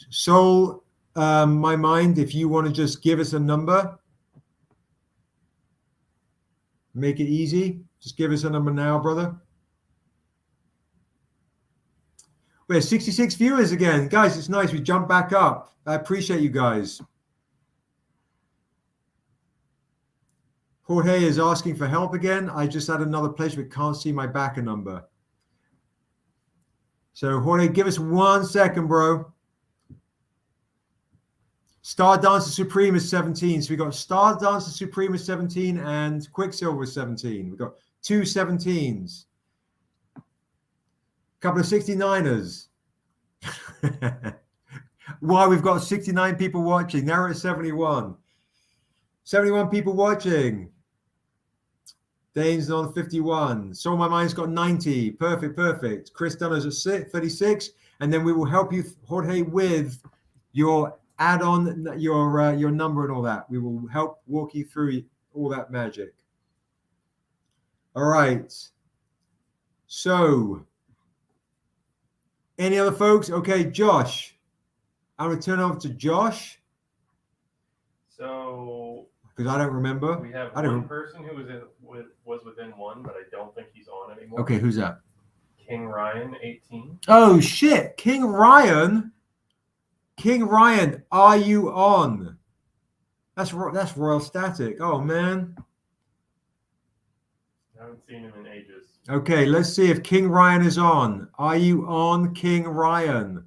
Soul My Mind, if you want to just give us a number, make it easy. Just give us a number now, brother. We have 66 viewers again. Guys, it's nice. We jumped back up. I appreciate you guys. Jorge is asking for help again. I just had another pledge, but can't see my backer number. So, Jorge, give us 1 second, bro. Star Dancer Supreme is 17. So we got Star Dancer Supreme is 17 and Quicksilver is 17. We've got 2 17s. A couple of 69ers. Why, we've got 69 people watching. Now we're at 71. 71 people watching. Dane's on 51. Soul My Mind's got 90. Perfect. Chris Dunner's at 36. And then we will help you, Jorge, with your add-on, your number and all that. We will help walk you through all that magic. All right. So, any other folks? Okay, Josh. I'm going to turn over to Josh. So, because I don't remember. We have one person who was within 1, but I don't think he's on anymore. Okay, who's that? King Ryan, 18. Oh shit, King Ryan. King Ryan, are you on? That's Royal Static. Oh man. I haven't seen him in ages. Okay, let's see if King Ryan is on. Are you on, King Ryan?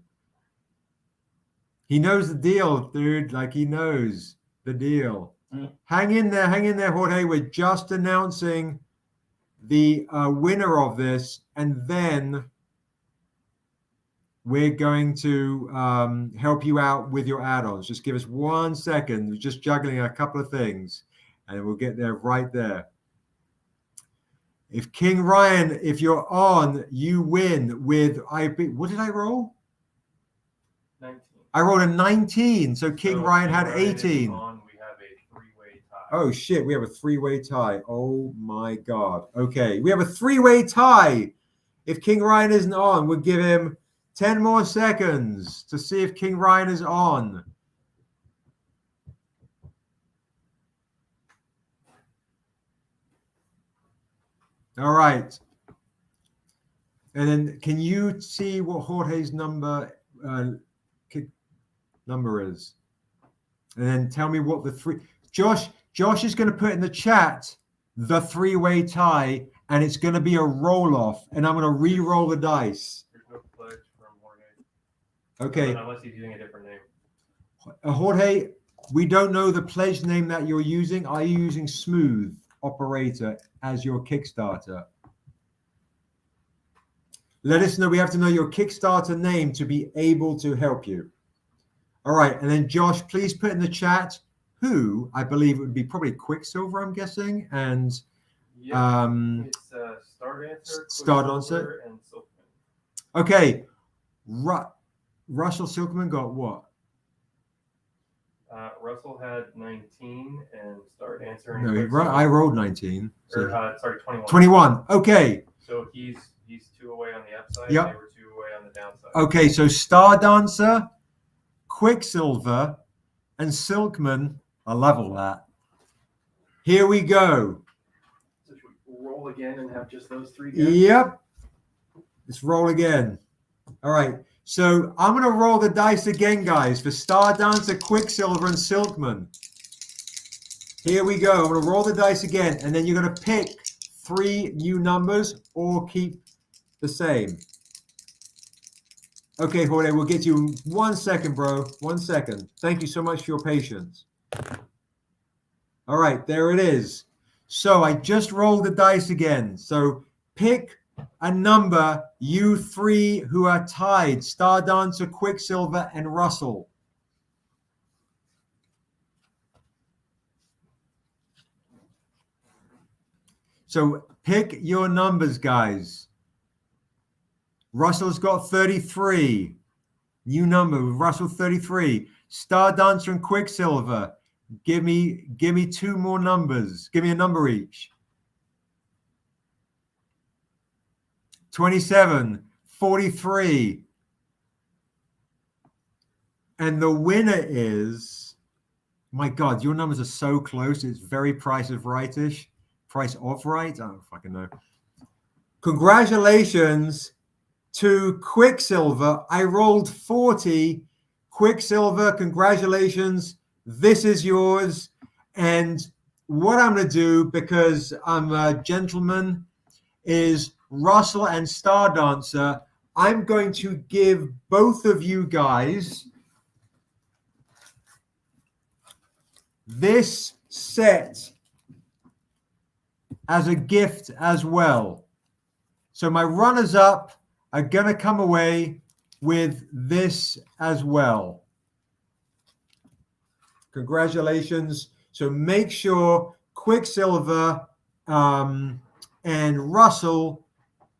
He knows the deal, dude. Like he knows the deal. Hang in there, Jorge. We're just announcing the winner of this, and then we're going to help you out with your add-ons. Just give us 1 second. We're just juggling a couple of things, and we'll get there right there. If King Ryan, if you're on, you win with what did I roll? 19. I rolled a 19, so King So Ryan King had Ryan is 18. on, we have a three-way tie. Oh shit, we have a three-way tie. Oh my god. Okay, we have a three-way tie. If King Ryan isn't on, we'll give him 10 more seconds to see if King Ryan is on. All right. And then can you see what Jorge's number is? And then tell me what the three. Josh is going to put in the chat the three-way tie, and it's going to be a roll-off, and I'm going to re-roll the dice. There's no pledge from Jorge. Okay. Unless he's using a different name. Jorge, we don't know the pledge name that you're using. Are you using Smooth Operator as your Kickstarter? Let us know. We have to know your Kickstarter name to be able to help you. All right. And then Josh, please put in the chat who I believe it would be probably Quicksilver, I'm guessing. And it's Star Dancer, and Silkman. Okay. Russell Silkman got what? Russell had 19 and Star Dancer. No, I rolled 19. So. Sorry, 21. 21. Okay. So he's 2 away on the upside. Yep. They were 2 away on the downside. Okay, so Star Dancer, Quicksilver, and Silkman. I level that. Here we go. So should we roll again and have just those 3 guys? Yep. Let's roll again. All right. So I'm going to roll the dice again, guys, for Star Dancer, Quicksilver, and Silkman. Here we go. I'm going to roll the dice again, and then you're going to pick 3 new numbers or keep the same. Okay, Jorge, we'll get you in 1 second, bro. 1 second. Thank you so much for your patience. All right, there it is. So I just rolled the dice again. So pick a number, you 3 who are tied, Star Dancer, Quicksilver, and Russell. So pick your numbers, guys. Russell's got 33. New number with Russell 33. Star Dancer and Quicksilver. Give me 2 more numbers. Give me a number each. 27, 43. And the winner is, my God, your numbers are so close. It's very Price of Right-ish. Price of Right? I don't fucking know. Congratulations to Quicksilver. I rolled 40. Quicksilver, congratulations. This is yours. And what I'm going to do, because I'm a gentleman, is Russell and Star Dancer, I'm going to give both of you guys this set as a gift as well. So my runners-up are going to come away with this as well. Congratulations. So make sure Quicksilver and Russell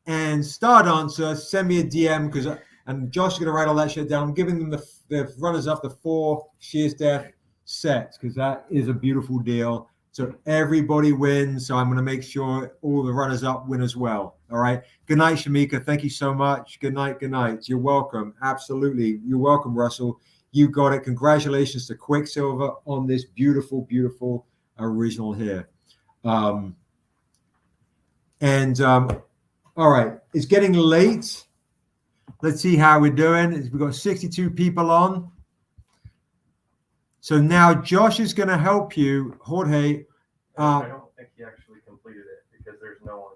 and Star Dancer send me a DM, and Josh is going to write all that shit down. I'm giving them the runners-up, the 4 Sheer's Death sets, because that is a beautiful deal. So everybody wins. So I'm going to make sure all the runners-up win as well. All right. Good night, Shamika. Thank you so much. Good night. Good night. You're welcome. Absolutely. You're welcome, Russell. You got it. Congratulations to Quicksilver on this beautiful, beautiful original here. All right. It's getting late. Let's see how we're doing. We've got 62 people on. So now Josh is going to help you, Jorge. I don't think he actually completed it because there's no one.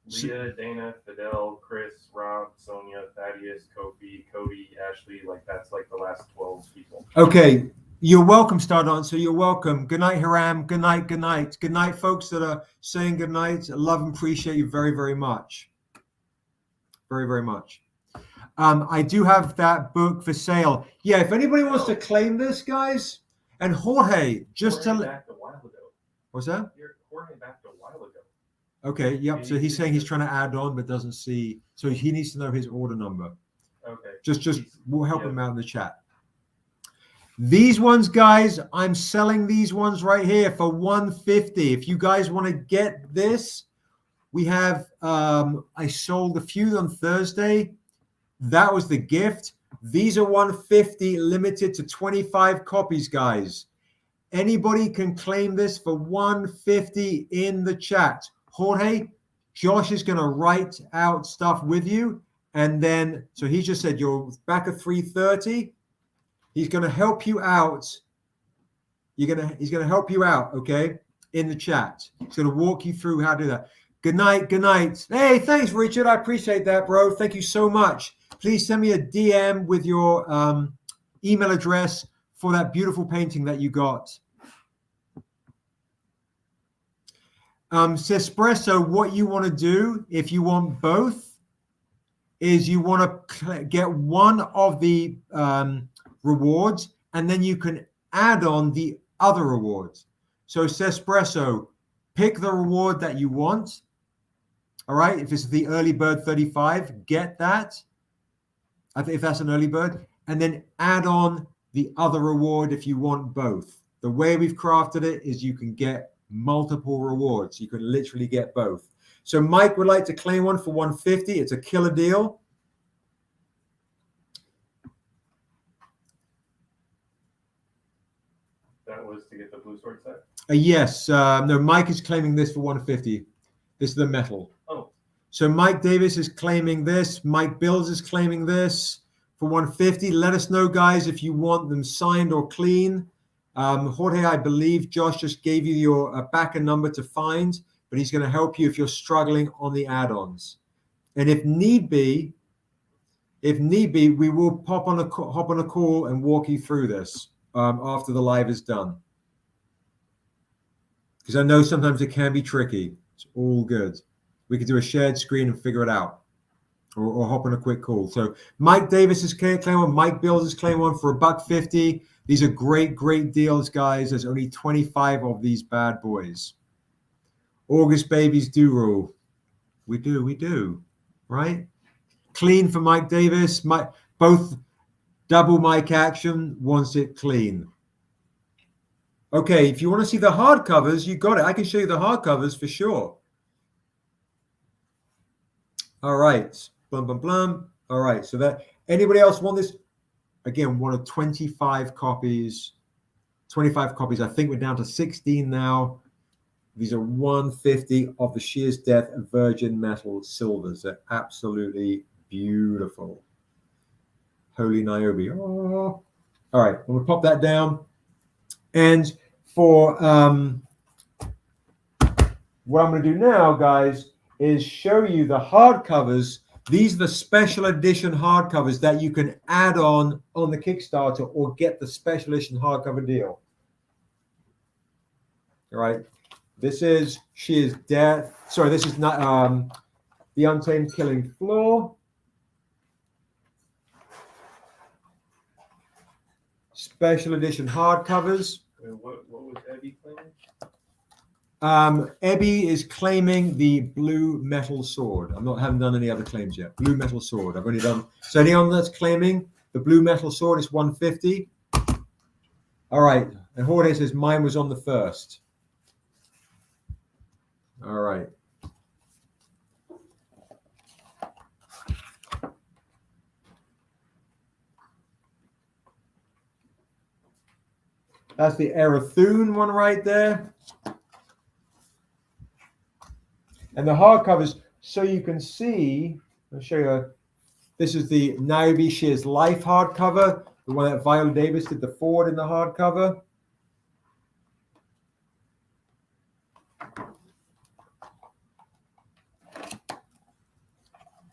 Leah, Dana, Fidel, Chris, Rob, Sonia, Thaddeus, Kofi, Cody, Ashley. Like that's like the last 12 people. Okay. You're welcome, Star Dancer. You're welcome. Good night, Hiram. Good night. Good night. Good night, folks that are saying good night. I love and appreciate you very, very much. Very, very much. I do have that book for sale. Yeah, if anybody wants to claim this, guys, and Jorge, just Jorge to backed a while ago. What's that? Jorge backed a while ago. Okay, yep. So he's saying he's trying to add on, but doesn't see. So he needs to know his order number. Okay. Just we'll help him out in the chat. These ones, guys, I'm selling these ones right here for $150. If you guys want to get this, we have. I sold a few on Thursday. That was the gift. These are $150, limited to 25 copies, guys. Anybody can claim this for $150 in the chat. Jorge, Josh is going to write out stuff with you. And then, so he just said you're back at 3:30. He's going to help you out. He's going to help you out, okay, in the chat. He's going to walk you through how to do that. Good night. Good night. Hey, thanks, Richard. I appreciate that, bro. Thank you so much. Please send me a DM with your email address for that beautiful painting that you got. Sespresso, what you want to do, if you want both, is you want to get one of the rewards, and then you can add on the other rewards. So Sespresso, pick the reward that you want. All right, if it's the early bird 35, get that. I think if that's an early bird, and then add on the other reward if you want both. The way we've crafted it is you can get multiple rewards. You can literally get both. So Mike would like to claim one for $150. It's a killer deal. That was to get the blue sword set? Yes. No, Mike is claiming this for $150. This is the metal. Oh. So Mike Davis is claiming this. Mike Bills is claiming this for $150. Let us know, guys, if you want them signed or clean. Jorge, I believe Josh just gave you your backer number to find, but he's going to help you if you're struggling on the add-ons. And if need be, we will hop on a call and walk you through this after the live is done. Because I know sometimes it can be tricky. It's all good. We could do a shared screen and figure it out, or hop on a quick call. So Mike Davis is claim one. Mike Bills is claim one for $150. These are great, great deals, guys. There's only 25 of these bad boys. August babies do rule. We do, right? Clean for Mike Davis. Both double Mike action wants it clean. Okay, if you want to see the hardcovers, you got it. I can show you the hardcovers for sure. All right. Blum, blum, blum. All right. So that anybody else want this? Again, one of 25 copies. 25 copies. I think we're down to 16 now. These are $150 of the Shear's Death Virgin Metal Silvers. They're absolutely beautiful. Holy NIOBE. Oh. All right. I'm going to pop that down. And for what I'm going to do now, guys, is show you the hardcovers. These are the special edition hardcovers that you can add on the Kickstarter or get the special edition hardcover deal. All right. This is Shear's Death. Sorry, this is not the Untamed Killing Floor. Special edition hardcovers. What was Ebby claiming? Ebby is claiming the blue metal sword. Haven't done any other claims yet. Blue metal sword. I've only done. So anyone that's claiming the blue metal sword is $150. All right. And Jorge says mine was on the first. All right. That's the Erathune one right there. And the hardcovers, so you can see, I'll show you, this is the NIOBE Shear's Life hardcover, the one that Viola Davis did the forward in the hardcover.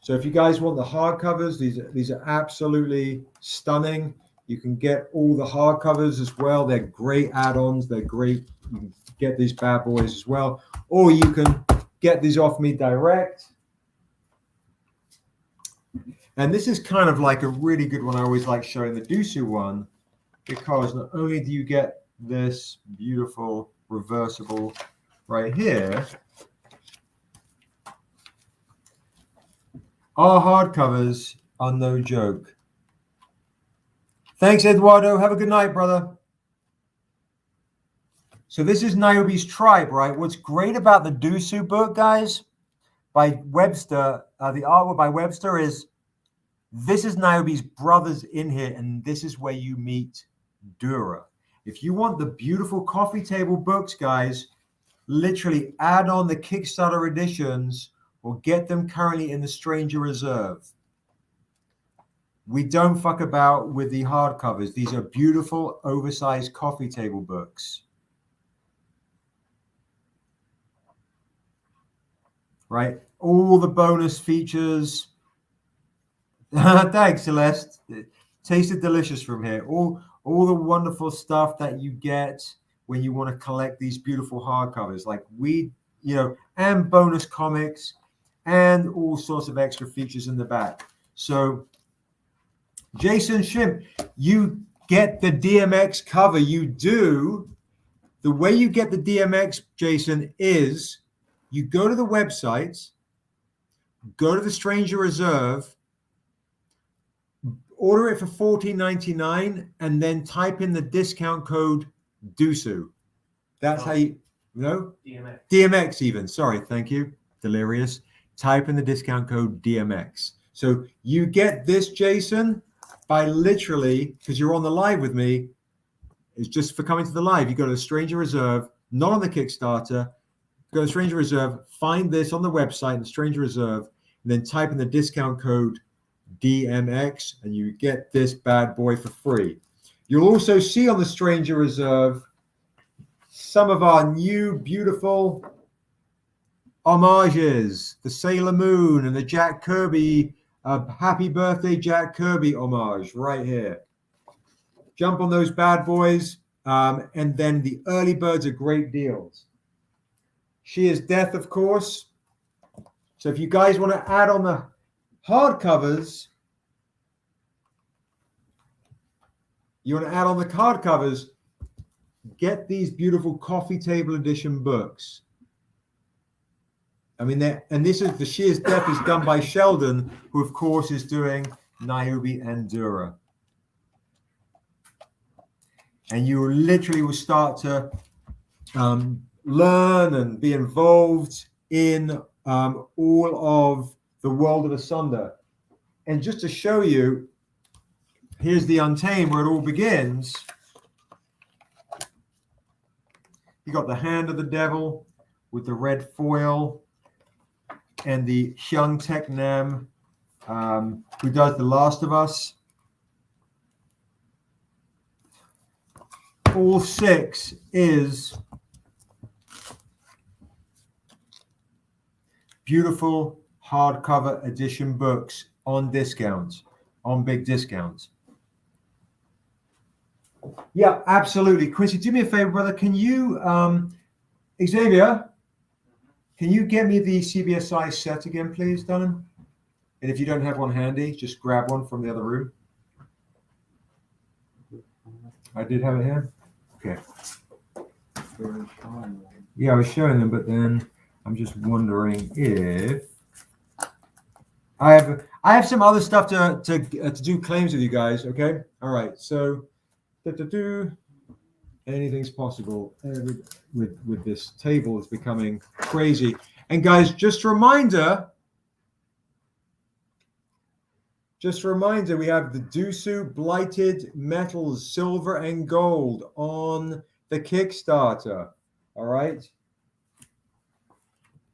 So if you guys want the hardcovers, these are absolutely stunning. You can get all the hardcovers as well. They're great add-ons. They're great. You can get these bad boys as well. Or you can get these off me direct. And this is kind of like a really good one. I always like showing the Dusu one because not only do you get this beautiful reversible right here, Our hardcovers are no joke. Thanks, Eduardo. Have a good night, brother. So this is Niobe's Tribe, right? What's great about the Dusu book, guys, by Webster, the artwork by Webster is this is Niobe's brothers in here, and this is where you meet Dura. If you want the beautiful coffee table books, guys, literally add on the Kickstarter editions or get them currently in the Stranger Reserve. We don't fuck about with the hardcovers. These are beautiful, oversized coffee table books. Right? All the bonus features. Thanks, Celeste. It tasted delicious from here. All the wonderful stuff that you get when you want to collect these beautiful hardcovers, like and bonus comics and all sorts of extra features in the back. So, Jason Shimp, you get the DMX cover. You do. The way you get the DMX, Jason, is you go to the website, go to the Stranger Reserve, order it for $14.99, and then type in the discount code DUSU. That's how you know? DMX. DMX even. Sorry, thank you. Delirious. Type in the discount code DMX. So you get this, Jason, by literally, because you're on the live with me, it's just for coming to the live. You go to the Stranger Reserve, not on the Kickstarter, go to Stranger Reserve, find this on the website, the Stranger Reserve, and then type in the discount code DMX, and you get this bad boy for free. You'll also see on the Stranger Reserve some of our new beautiful homages, the Sailor Moon and the Jack Kirby, Happy Birthday Jack Kirby homage right here. Jump on those bad boys, and then the early birds are great deals. She is Death, of course. So if you guys want to add on the hardcovers, get these beautiful coffee table edition books. I mean, and this is the She is Death is done by Sheldon, who of course is doing NIOBE and Dura. And you literally will start to learn and be involved in all of the world of Asunder. And just to show you, here's the Untamed where it all begins. You got the Hand of the Devil with the red foil and the Hyoung Taek Nam, who does The Last of Us. All 6 is beautiful hardcover edition books on discounts, on big discounts. Yeah, absolutely. Quincy, do me a favor, brother. Can you, Xavier, can you get me the CBSI set again, please, Dunham? And if you don't have one handy, just grab one from the other room. I did have it here. Okay. Yeah, I was showing them, but then I'm just wondering if I have some other stuff to do claims with you guys. Okay. All right. So anything's possible with this table. It's becoming crazy. And guys, just a reminder, we have the Dusu Blighted Metals Silver and Gold on the Kickstarter. All right.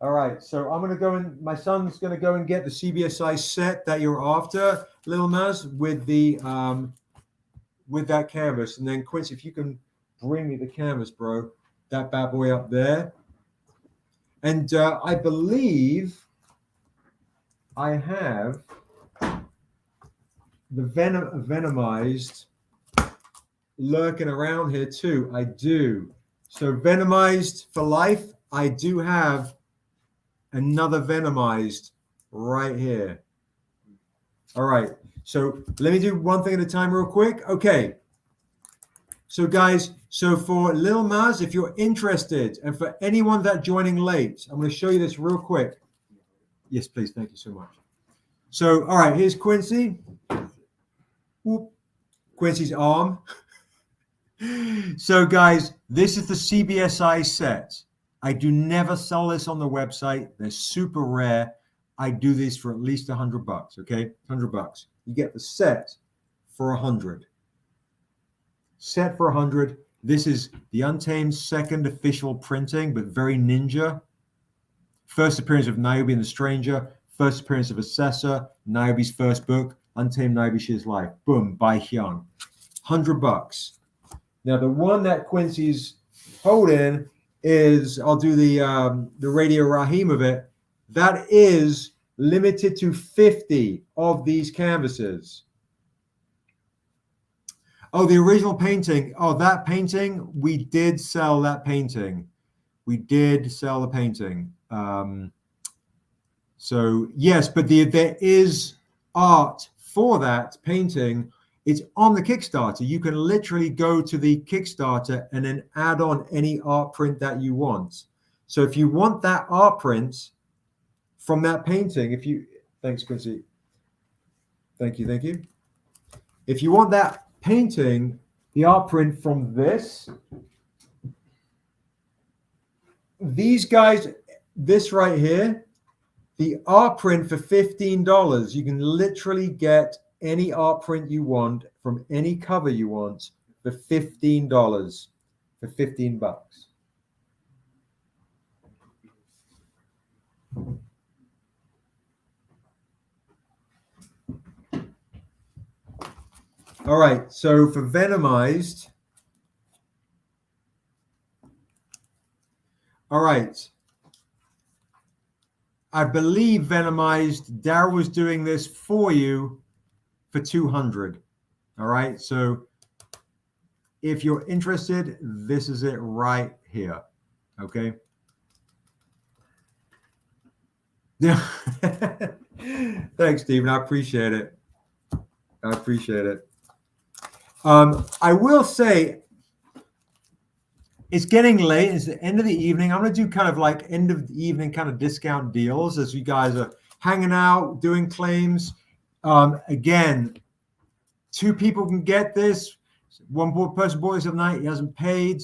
All right. So I'm going to go and my son's going to go and get the CBSI set that you're after, Lil Maz, with the with that canvas. And then Quincy, if you can bring me the canvas, bro, that bad boy up there. And I believe I have the Venomized lurking around here too. I do. So Venomized for life. I do have another Venomized right here. All right. So let me do one thing at a time real quick. Okay. So guys, so for Lil Maz, if you're interested, and for anyone that joining late, I'm going to show you this real quick. Yes, please. Thank you so much. So, all right, here's Quincy. Whoop. Quincy's arm. So, guys, this is the CBSI set. I do never sell this on the website. They're super rare. I do these for at least $100, okay? $100. You get the set for 100. Set for 100. This is the Untamed second official printing, but very ninja. First appearance of Niobe and the Stranger. First appearance of Assessor. Niobe's first book. Untamed Niobe Shears Life. Boom, by Hyoung. $100. Now, the one that Quincy's holding is, I'll do the Radio Rahim of it. That is limited to 50 of these canvases. Oh, the original painting. Oh, that painting, we did sell that painting. We did sell the painting. So, yes, but there is art for that painting. It's on the Kickstarter. You can literally go to the Kickstarter and then add on any art print that you want. So if you want that art print from that painting, thanks, Quincy. Thank you. If you want that painting, the art print from these guys, this right here, the art print for $15, you can literally get any art print you want from any cover you want for $15, for $15. All right, so for Venomized, all right. I believe Venomized, Darrell was doing this for you for 200. All right, so if you're interested, this is it right here. Okay. Yeah. Thanks, Stephen. I appreciate it. I will say it's getting late. It's the end of the evening. I'm going to do kind of like end of the evening kind of discount deals as you guys are hanging out, doing claims. Again, 2 people can get this. One person bought this night. He hasn't paid.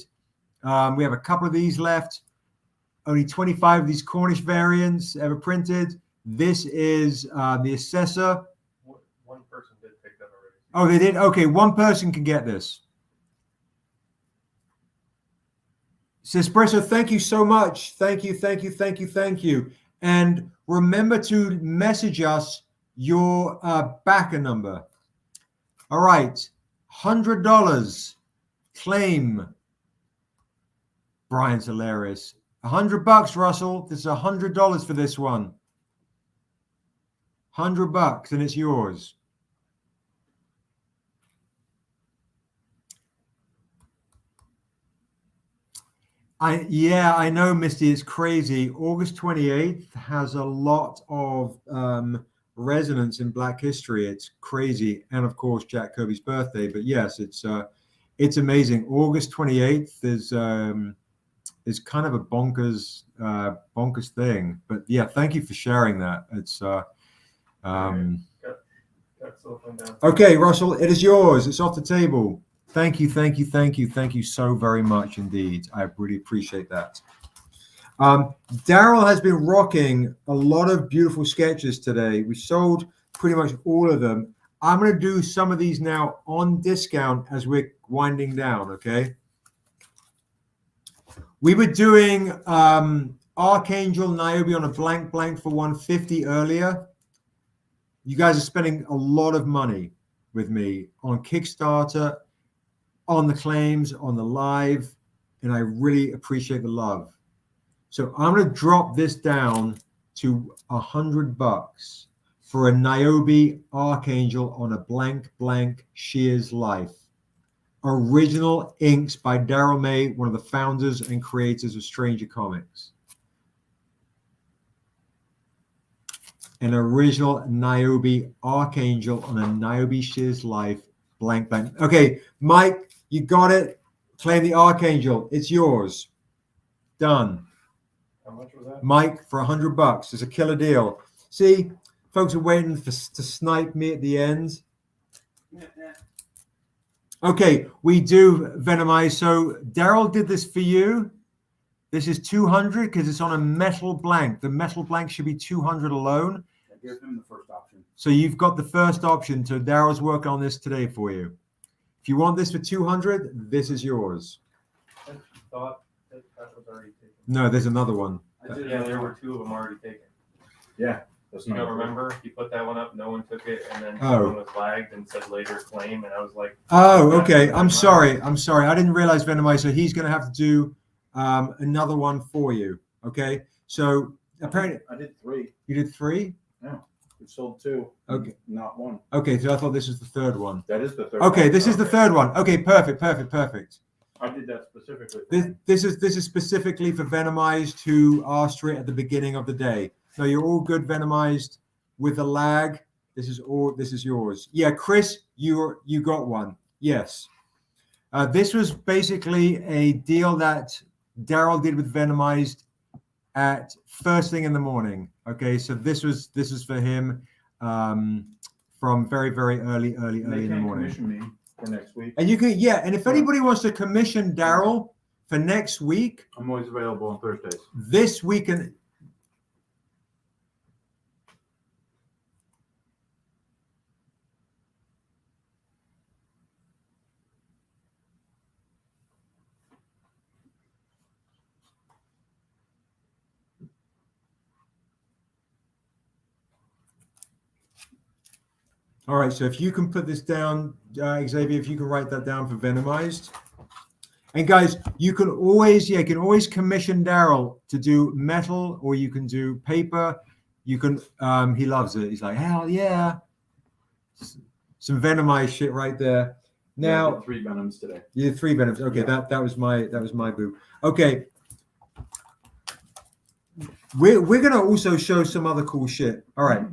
We have a couple of these left. Only 25 of these Cornish variants ever printed. This is the Assessor. One person did pick that already. Oh, they did? Okay, one person can get this. Espresso, thank you so much. Thank you. And remember to message us your backer number. All right, $100 claim. Brian's hilarious. $100, Russell. This is $100 for this one. $100, and it's yours. I know, Misty, it's crazy. August 28th has a lot of resonance in Black history. It's crazy, and of course Jack Kirby's birthday. But yes, it's amazing. August 28th is kind of a bonkers thing. But yeah, thank you for sharing that. It's okay, Russell, it is yours. It's off the table. Thank you so very much indeed. I really appreciate that. Darrell has been rocking a lot of beautiful sketches today. We sold pretty much all of them. I'm going to do some of these now on discount as we're winding down, okay? We were doing Archangel Niobe on a blank for 150 earlier. You guys are spending a lot of money with me on Kickstarter, on the claims, on the live, and I really appreciate the love. So I'm going to drop this down to $100 for a Niobe Archangel on a blank Shears Life. Original inks by Darrell May, one of the founders and creators of Stranger Comics. An original Niobe Archangel on a Niobe Shears Life, blank. Okay, Mike, you got it. Claim the Archangel. It's yours. Done. How much was that? Mike, for $100. It's a killer deal. See, Folks are waiting to snipe me at the end. Okay, we do Venomize. So Darrell did this for you. This is 200 because it's on a metal blank. The metal blank should be 200 alone. I gave him the first option. So you've got the first option. So Darrell's working on this today for you. If you want this for 200, this is yours. I thought that was already taken. No, there's another one. Yeah, there were 2 of them already taken. Yeah. You don't remember? You put that one up, no one took it, and then Oh. one was flagged and said later claim, and I was like, Oh, okay. I'm sorry. I didn't realize Venomize. So he's going to have to do another one for you. Okay. So apparently I did 3. You did 3? No, we sold 2. Okay. Not 1. Okay. So I thought this was the third one. That is the third. Okay. one. This is the third one. Okay. Perfect. I did that specifically. This is specifically for Venomized who asked for it at the beginning of the day. So you're all good Venomized with a lag. This is yours. Yeah, Chris, you got one. Yes. This was basically a deal that Darrell did with Venomized at first thing in the morning. Okay, so this was for him from very, very early in the morning. Commission me for next week. And you can, and if anybody wants to commission Darrell for next week, I'm always available on Thursdays. this weekend. All right, so if you can put this down, Xavier, if you can write that down for Venomized. And guys, you can always commission Darrell to do metal, or you can do paper. You can, he loves it. He's like, hell yeah. Some Venomized shit right there. Now, I did 3 Venoms today. You did 3 Venoms. Okay, Yeah. that was my boo. Okay. We're gonna also show some other cool shit. All right.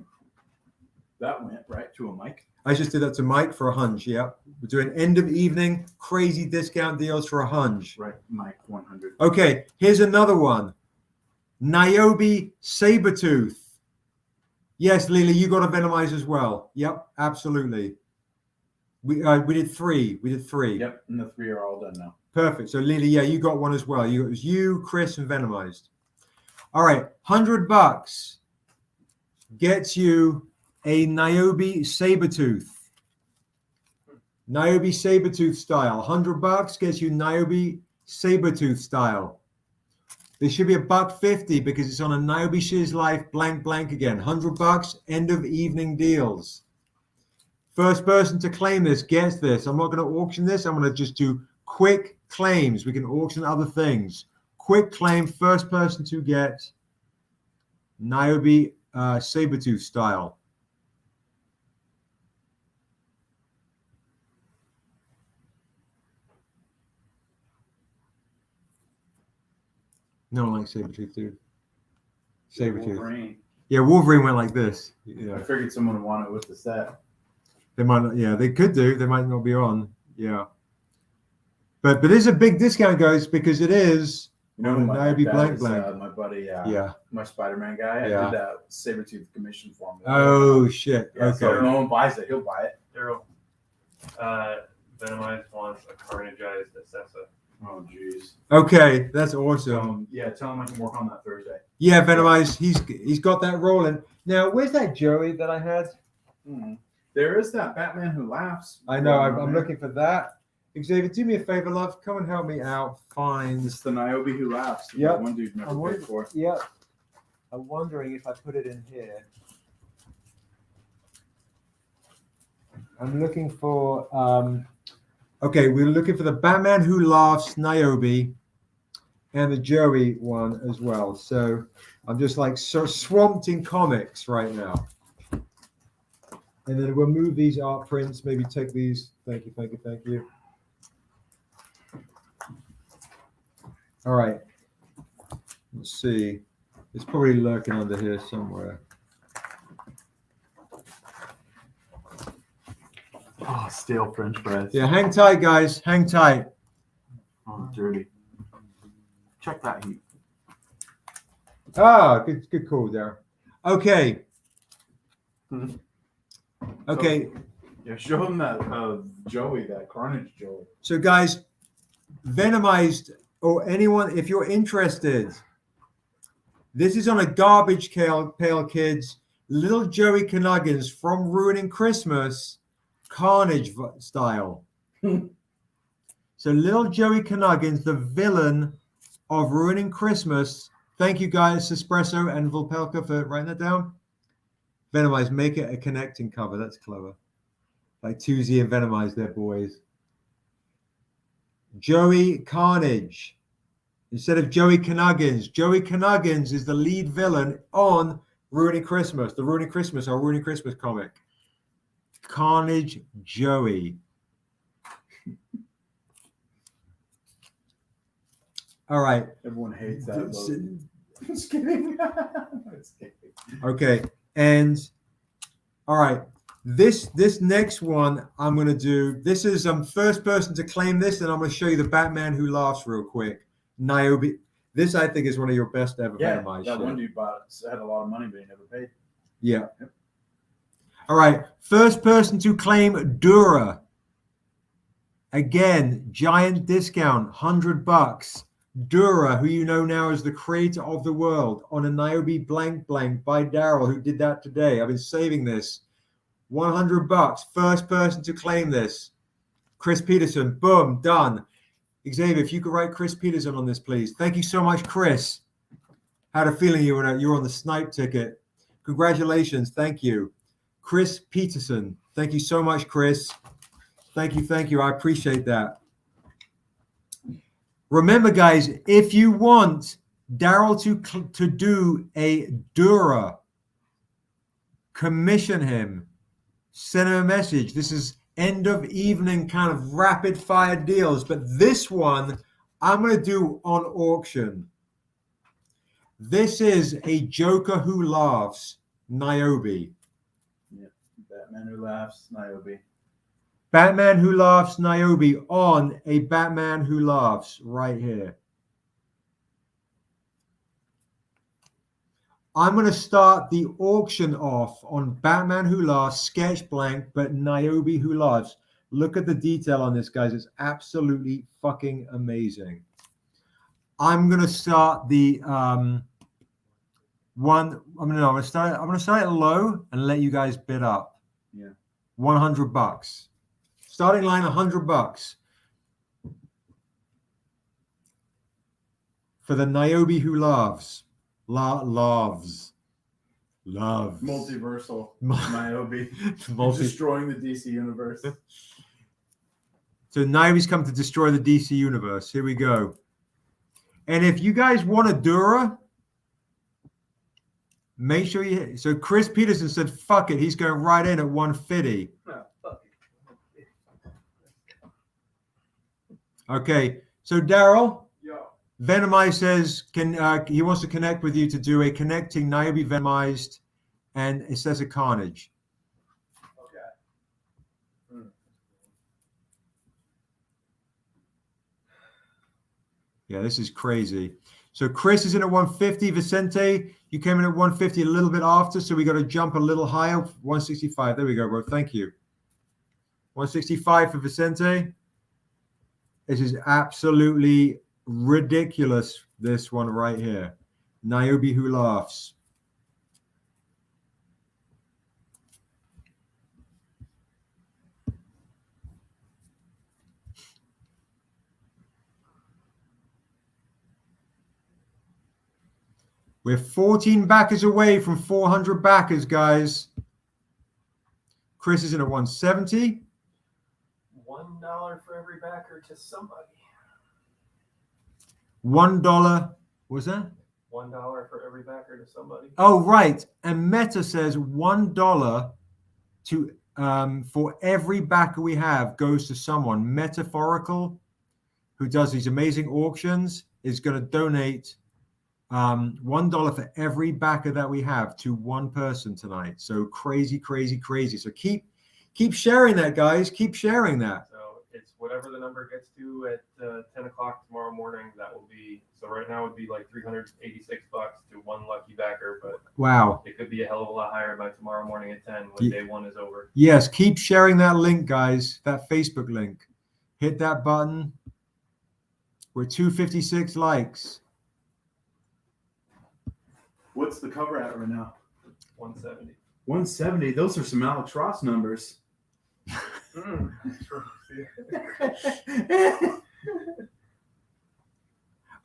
That went right to a mic. I just did that to Mike for a hunch. Yeah, we're doing end of evening crazy discount deals for a hunch. Right, Mike 100. Okay, here's another one. NIOBE Sabertooth. Yes, Lily, you got a Venomize as well. Yep, absolutely. We did 3. We did 3. Yep, and the 3 are all done now. Perfect. So Lily, yeah, you got one as well. It was you, Chris, and Venomized. All right, $100 gets you a NIOBE Sabertooth. NIOBE Sabertooth style. $100 gets you NIOBE Sabertooth style. This should be $150 because it's on a NIOBE Shiz Life blank again. $100 end of evening deals. First person to claim this gets this. I'm not going to auction this. I'm going to just do quick claims. We can auction other things. Quick claim, first person to get NIOBE Sabertooth style. No one likes Sabertooth, dude. Sabertooth. Wolverine. Yeah, Wolverine went like this. Yeah. I figured someone would want it with the set. They might not, yeah, they could do. They might not be on. Yeah. But it is a big discount, guys, because it is. You know, my blank. my buddy, yeah, my Spider-Man guy. I Yeah. did that Sabertooth commission for him. Oh shit. Yeah, Okay. so if no one buys it, he'll buy it. Daryl, Venomized wants a carnageized Assessa. Oh jeez. Okay, that's awesome. Yeah, tell him I can work on that Thursday. Yeah, Venomized. He's got that rolling. Now, where's that Joey that I had? There is that Batman Who Laughs. I know. I'm looking for that. Xavier, do me a favor, love. Come and help me out. Find. It's the NIOBE Who Laughs. Yep. One dude never paid for. Yeah. I'm wondering if I put it in here. I'm looking for. Okay, we're looking for the Batman Who Laughs NIOBE and the Joey one as well. So I'm just like so swamped in comics right now. And then we'll move these art prints. Maybe take these. Thank you. All right. Let's see. It's probably lurking under here somewhere. Oh, stale French fries. Yeah, hang tight, guys. Hang tight. Oh, dirty. Check that heat. Ah, good call there. Okay. Okay. Yeah, show him that Joey, that Carnage Joey. So guys, Venomized or anyone, if you're interested, this is on a garbage pail, kids. Little Joey Canuggins from Ruining Christmas, Carnage style. So Little Joey Canuggins, the villain of Ruining Christmas. Thank you guys, Espresso and Vulpelka, for writing that down. Venomized, make it a connecting cover. That's clever. Like Tuesday and Venomized, they're boys. Joey Carnage. Instead of Joey Canuggins. Joey Canuggins is the lead villain on Ruining Christmas. The Ruining Christmas, our Ruining Christmas comic. Carnage Joey. All right. Everyone hates that logo. Just kidding. Just kidding. Okay. And all right. This next one I'm going to do. This is first person to claim this, and I'm going to show you the Batman Who Laughs real quick. NIOBE. This I think is one of your best ever. Yeah, Venomized that shit. one dude had a lot of money, but he never paid. Yeah. Yep. All right. First person to claim Dura. Again, giant discount, $100. Dura, who you know now as the creator of the world, on a NIOBE blank blank by Darrell, who did that today. I've been saving this. $100. First person to claim this. Chris Peterson. Boom. Done. Xavier, if you could write Chris Peterson on this, please. Thank you so much, Chris. Had a feeling you were on the snipe ticket. Congratulations. Thank you. Chris Peterson. Thank you so much, Chris. Thank you. Thank you. I appreciate that. Remember, guys, if you want Darrell to do a Dura, commission him. Send him a message. This is end of evening kind of rapid fire deals, but this one I'm going to do on auction. This is a Joker Who Laughs, NIOBE. Yeah, Batman Who Laughs, NIOBE. Batman Who Laughs, NIOBE on a Batman Who Laughs right here. I'm going to start the auction off on Batman Who Laughs, sketch blank, but NIOBE Who Laughs. Look at the detail on this, guys. It's absolutely fucking amazing. I'm going to start the I'm going to start it low and let you guys bid up. Yeah. $100. Starting line $100 for the NIOBE Who Laughs. Loves. Multiversal NIOBE. Destroying the DC universe. So NIOBE's come to destroy the DC universe. Here we go. And if you guys want a Dura, make sure you hit. So Chris Peterson said, fuck it. He's going right in at 150. Oh, fuck it. Okay. So Darrell. Yeah. Venomized says he wants to connect with you to do a connecting NIOBE Venomized, and it says a Carnage. Okay. Yeah, this is crazy. So Chris is in at 150. Vicente, you came in at 150 a little bit after, so we got to jump a little higher. 165. There we go, bro. Thank you. 165 for Vicente. This is absolutely ridiculous, this one right here. NIOBE Who Laughs. We're 14 backers away from 400 backers, guys. Chris is in at 170. $1 for every backer to somebody. $1. What was that? $1 for every backer to somebody. Oh, right. And Meta says $1 to for every backer we have goes to someone. Metaphorical, who does these amazing auctions, is going to donate $1 for every backer that we have to one person tonight. So crazy, crazy, crazy. So keep sharing that, guys. Keep sharing that. So It's whatever the number gets to at 10 o'clock tomorrow morning. That will be, so right now it would be like $386 to one lucky backer, but Wow. it could be a hell of a lot higher by tomorrow morning at 10 when day one is over. Yes, keep sharing that link, guys. That Facebook link. Hit that button. We're 256 likes. What's the cover at right now? 170. 170. Those are some Alex Ross numbers.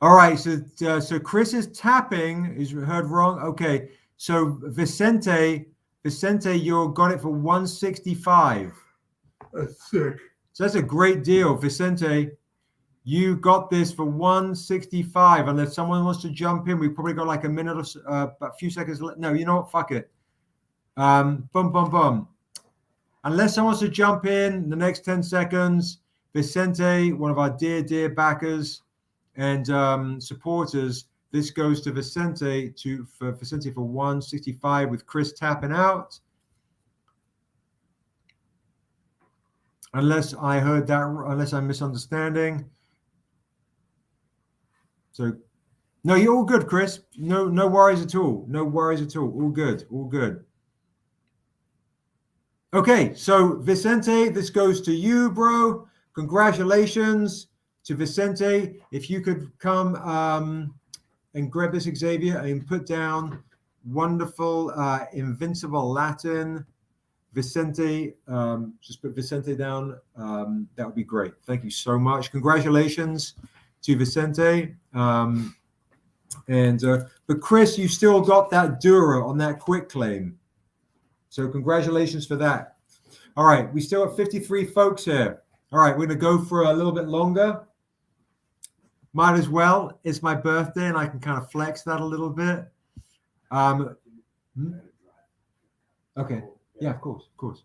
All right, so Chris's tapping is heard wrong. Okay, so Vicente, you got it for 165. That's sick. So that's a great deal, Vicente. You got this for 165. Unless someone wants to jump in, we probably got like a minute or so, a few seconds left. No, you know what? Fuck it. Boom, boom, boom. Unless someone wants to jump in the next 10 seconds, Vicente, one of our dear backers and supporters, this goes to Vicente for 165 with Chris tapping out. Unless I heard that, unless I'm misunderstanding. So, no, you're all good, Chris. No worries at all. No worries at all. All good. All good. Okay, so Vicente, this goes to you, bro. Congratulations to Vicente. If you could come and grab this, Xavier, and put down wonderful, invincible Latin. Vicente, just put Vicente down. That would be great. Thank you so much. Congratulations to Vicente. But Chris, you still got that Dura on that quick claim. So congratulations for that. All right, we still have 53 folks here. All right, we're going to go for a little bit longer. Might as well. It's my birthday, and I can kind of flex that a little bit. Okay. Yeah, of course.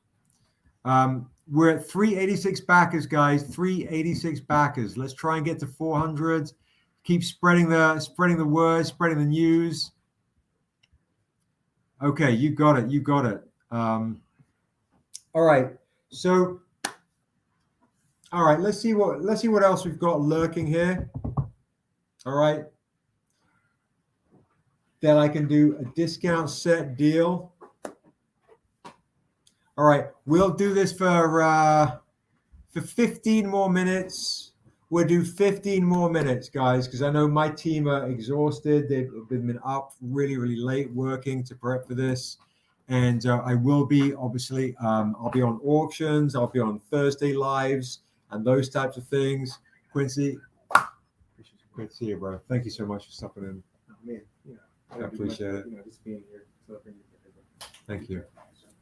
We're at 386 backers, guys. 386 backers. Let's try and get to 400. Keep spreading the word, spreading the news. Okay, you got it. You got it. All right. So, all right. Let's see what else we've got lurking here. All right. That I can do a discount set deal. All right, we'll do this for 15 more minutes. We'll do 15 more minutes, guys, because I know my team are exhausted. They've been up really late working to prep for this. And I will be, obviously, I'll be on auctions. I'll be on Thursday lives and those types of things. Quincy, great to see you, bro. Thank you so much for stopping in. Oh, man, I appreciate it. Just being here. Thank you.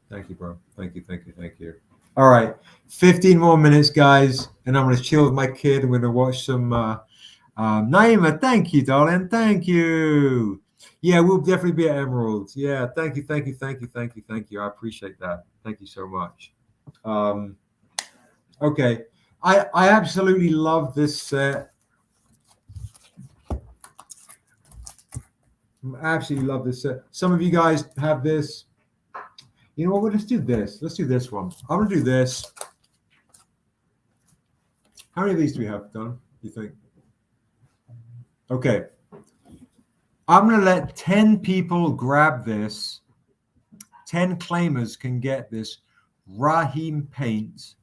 Thank you, bro. Thank you. All right. 15 more minutes, guys. And I'm going to chill with my kid. We're going to watch some Naima. Thank you, darling. Thank you. Yeah, we'll definitely be at Emerald. Yeah. Thank you. I appreciate that. Thank you so much. Okay. I absolutely love this set. I absolutely love this set. Some of you guys have this. You know what? Let's do this. Let's do this one. I'm going to do this. How many of these do we have done, do you think? Okay. I'm going to let 10 people grab this. 10 claimers can get this Raheem Paint,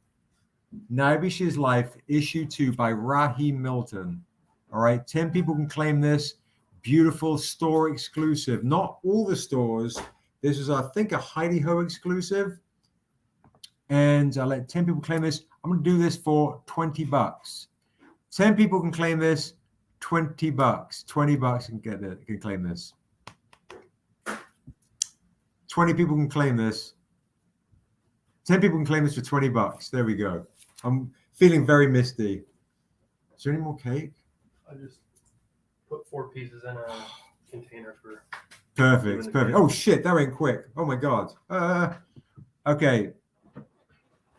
NIOBE Life, issue 2 by Raheem Milton. All right. 10 people can claim this. Beautiful store exclusive. Not all the stores. This is, I think, a Heidi Ho exclusive. And I'll let 10 people claim this. I'm going to do this for $20. 10 people can claim this. $20. $20 can get it. Can claim this. 20 people can claim this. 10 people can claim this for $20. There we go. I'm feeling very misty. Is there any more cake? I just put 4 pieces in a container for. Perfect. Oh shit, that went quick. Oh my god. Okay.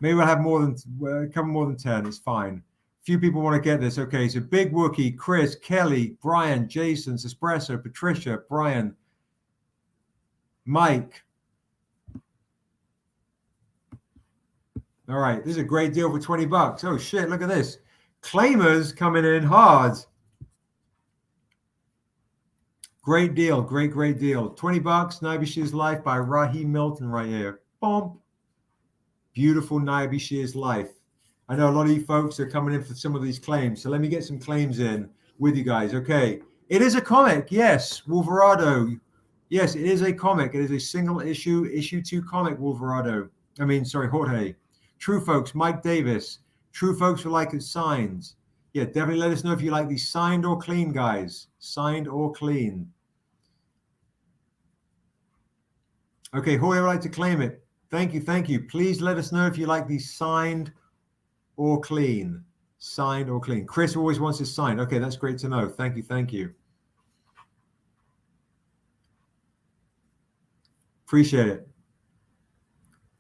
Maybe we'll have a couple more than 10. It's fine. Few people want to get this. Okay, so Big Wookie, Chris, Kelly, Brian, Jason, Espresso, Patricia, Brian, Mike. All right, this is a great deal for 20 bucks. Oh shit, look at this. Claimers coming in hard. Great deal, great deal. 20 bucks, NIOBE Shears Life by Raheem Milton right here. Boom. Beautiful NIOBE Shears Life. I know a lot of you folks are coming in for some of these claims, so let me get some claims in with you guys. Okay, it is a comic, yes, Wolverado. Yes, it is a comic. It is a single issue 2 comic, Wolverado. I mean, sorry, Jorge. True folks, Mike Davis. True folks who like it signed. Yeah, definitely let us know if you like these signed or clean, guys. Signed or clean. Okay, Jorge would like to claim it. Thank you, thank you. Please let us know if you like these signed or clean. Signed or clean. Chris always wants his signed. Okay, that's great to know. Thank you, thank you. Appreciate it.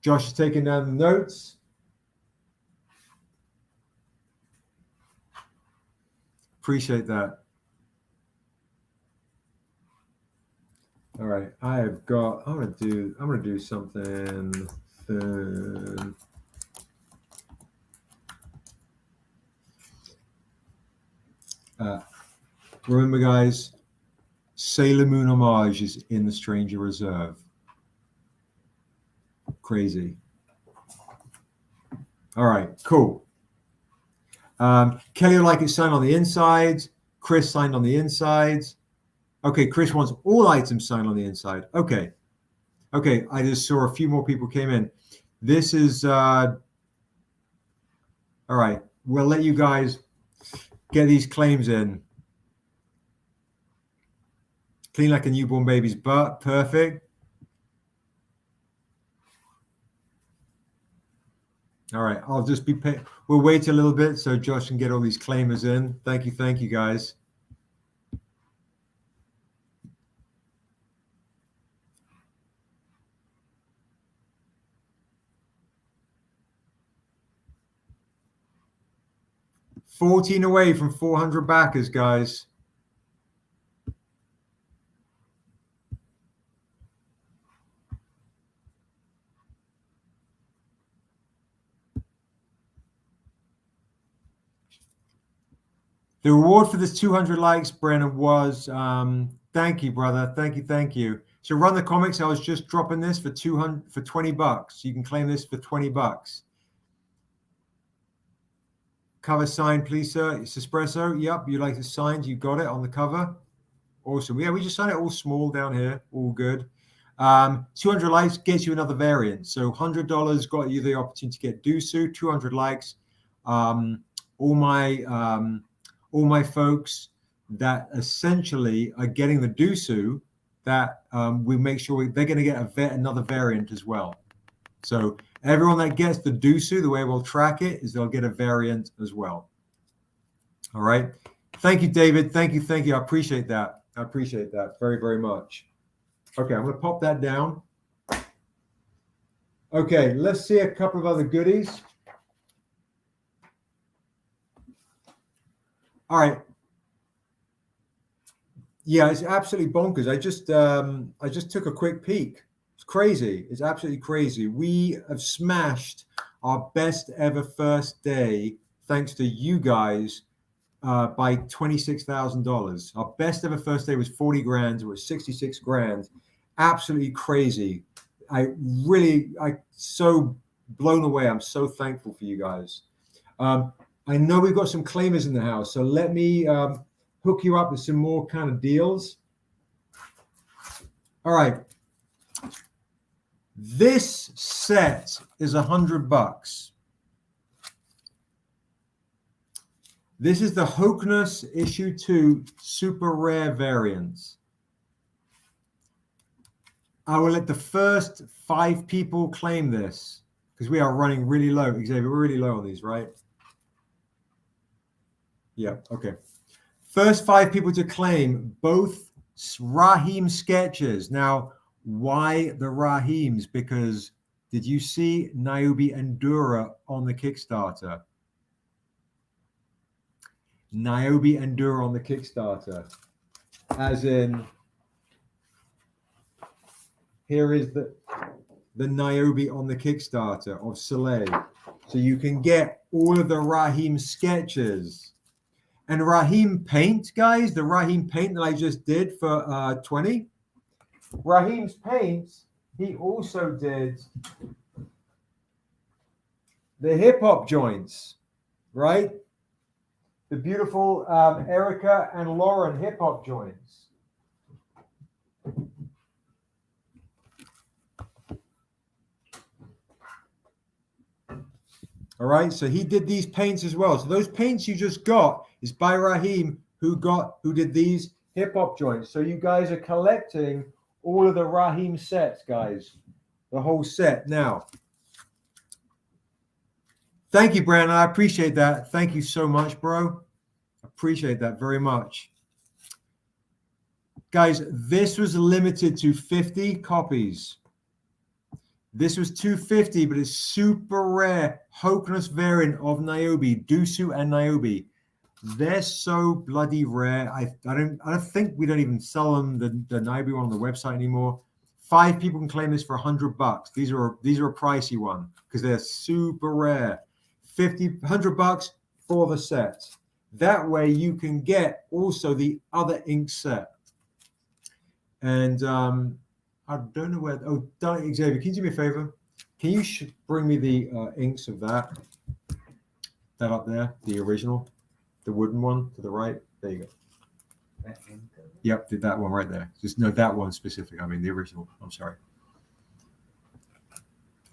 Josh is taking down the notes. Appreciate that. All right, I'm gonna do something fun. Remember, guys, Sailor Moon homage is in the Stranger Reserve. Crazy. All right, cool. Kelly would like it signed on the inside. Chris signed on the inside. Okay, Chris wants all items signed on the inside. Okay. Okay, I just saw a few more people came in. This is, all right, we'll let you guys get these claims in. Clean like a newborn baby's butt. Perfect. All right, I'll just be we'll wait a little bit so Josh can get all these claimers in. Thank you, guys. $14 away from 400 backers, guys. The reward for this 200 likes, Brennan, was thank you, brother. Thank you. So Run the Comics, I was just dropping this for 20 bucks. You can claim this for 20 bucks. Cover signed, please, sir. It's espresso. Yep, you like it signed. You got it on the cover. Awesome. Yeah, we just signed it all small down here. All good. 200 likes gets you another variant. So $100 got you the opportunity to get Dusu. 200 likes. All my folks that essentially are getting the Dusu, that we make sure they're going to get another variant as well. So everyone that gets the Dusu, the way we'll track it is they'll get a variant as well. All right. Thank you, David. Thank you. I appreciate that. I appreciate that very, very much. Okay, I'm going to pop that down. Okay, let's see a couple of other goodies. All right. Yeah, it's absolutely bonkers. I just took a quick peek. It's crazy. It's absolutely crazy. We have smashed our best ever first day, thanks to you guys, by $26,000. Our best ever first day was 40 grand. It was 66 grand. Absolutely crazy. I'm so blown away. I'm so thankful for you guys. I know we've got some claimers in the house, so let me hook you up with some more kind of deals. All right. This set is $100. This is the Hokeness issue 2 super rare variants. I will let the first 5 people claim this because we are running really low. Xavier, we're really low on these, right? Yeah, okay. First 5 people to claim both Raheem sketches. Now, why the Raheems? Because did you see NIOBE DURA on the Kickstarter? NIOBE DURA on the Kickstarter. As in, here is the NIOBE on the Kickstarter of Soleil. So you can get all of the Raheem sketches. And Raheem paint, guys, the Raheem paint that I just did for 20. Raheem's paint, he also did the hip hop joints, right? The beautiful Erica and Lauren hip hop joints. All right, so he did these paints as well. So those paints you just got is by Raheem, who did these hip hop joints. So you guys are collecting all of the Raheem sets, guys, the whole set. Now, thank you, Brandon. I appreciate that. Thank you so much, bro. Appreciate that very much. Guys, this was limited to 50 copies. This was 250, but it's super rare. Hokunus variant of NIOBE, Dusu and NIOBE. They're so bloody rare. I don't think we don't even sell them the NIOBE one on the website anymore. 5 people can claim this for $100. These are a pricey one because they're super rare. $100 for the set. That way you can get also the other ink set. And I don't know where. Oh, Xavier, can you do me a favor? Can you bring me the inks of that up there, the original, the wooden one to the right? There you go. Yep, did that one right there. Just no, that one specific. I mean, the original. I'm sorry.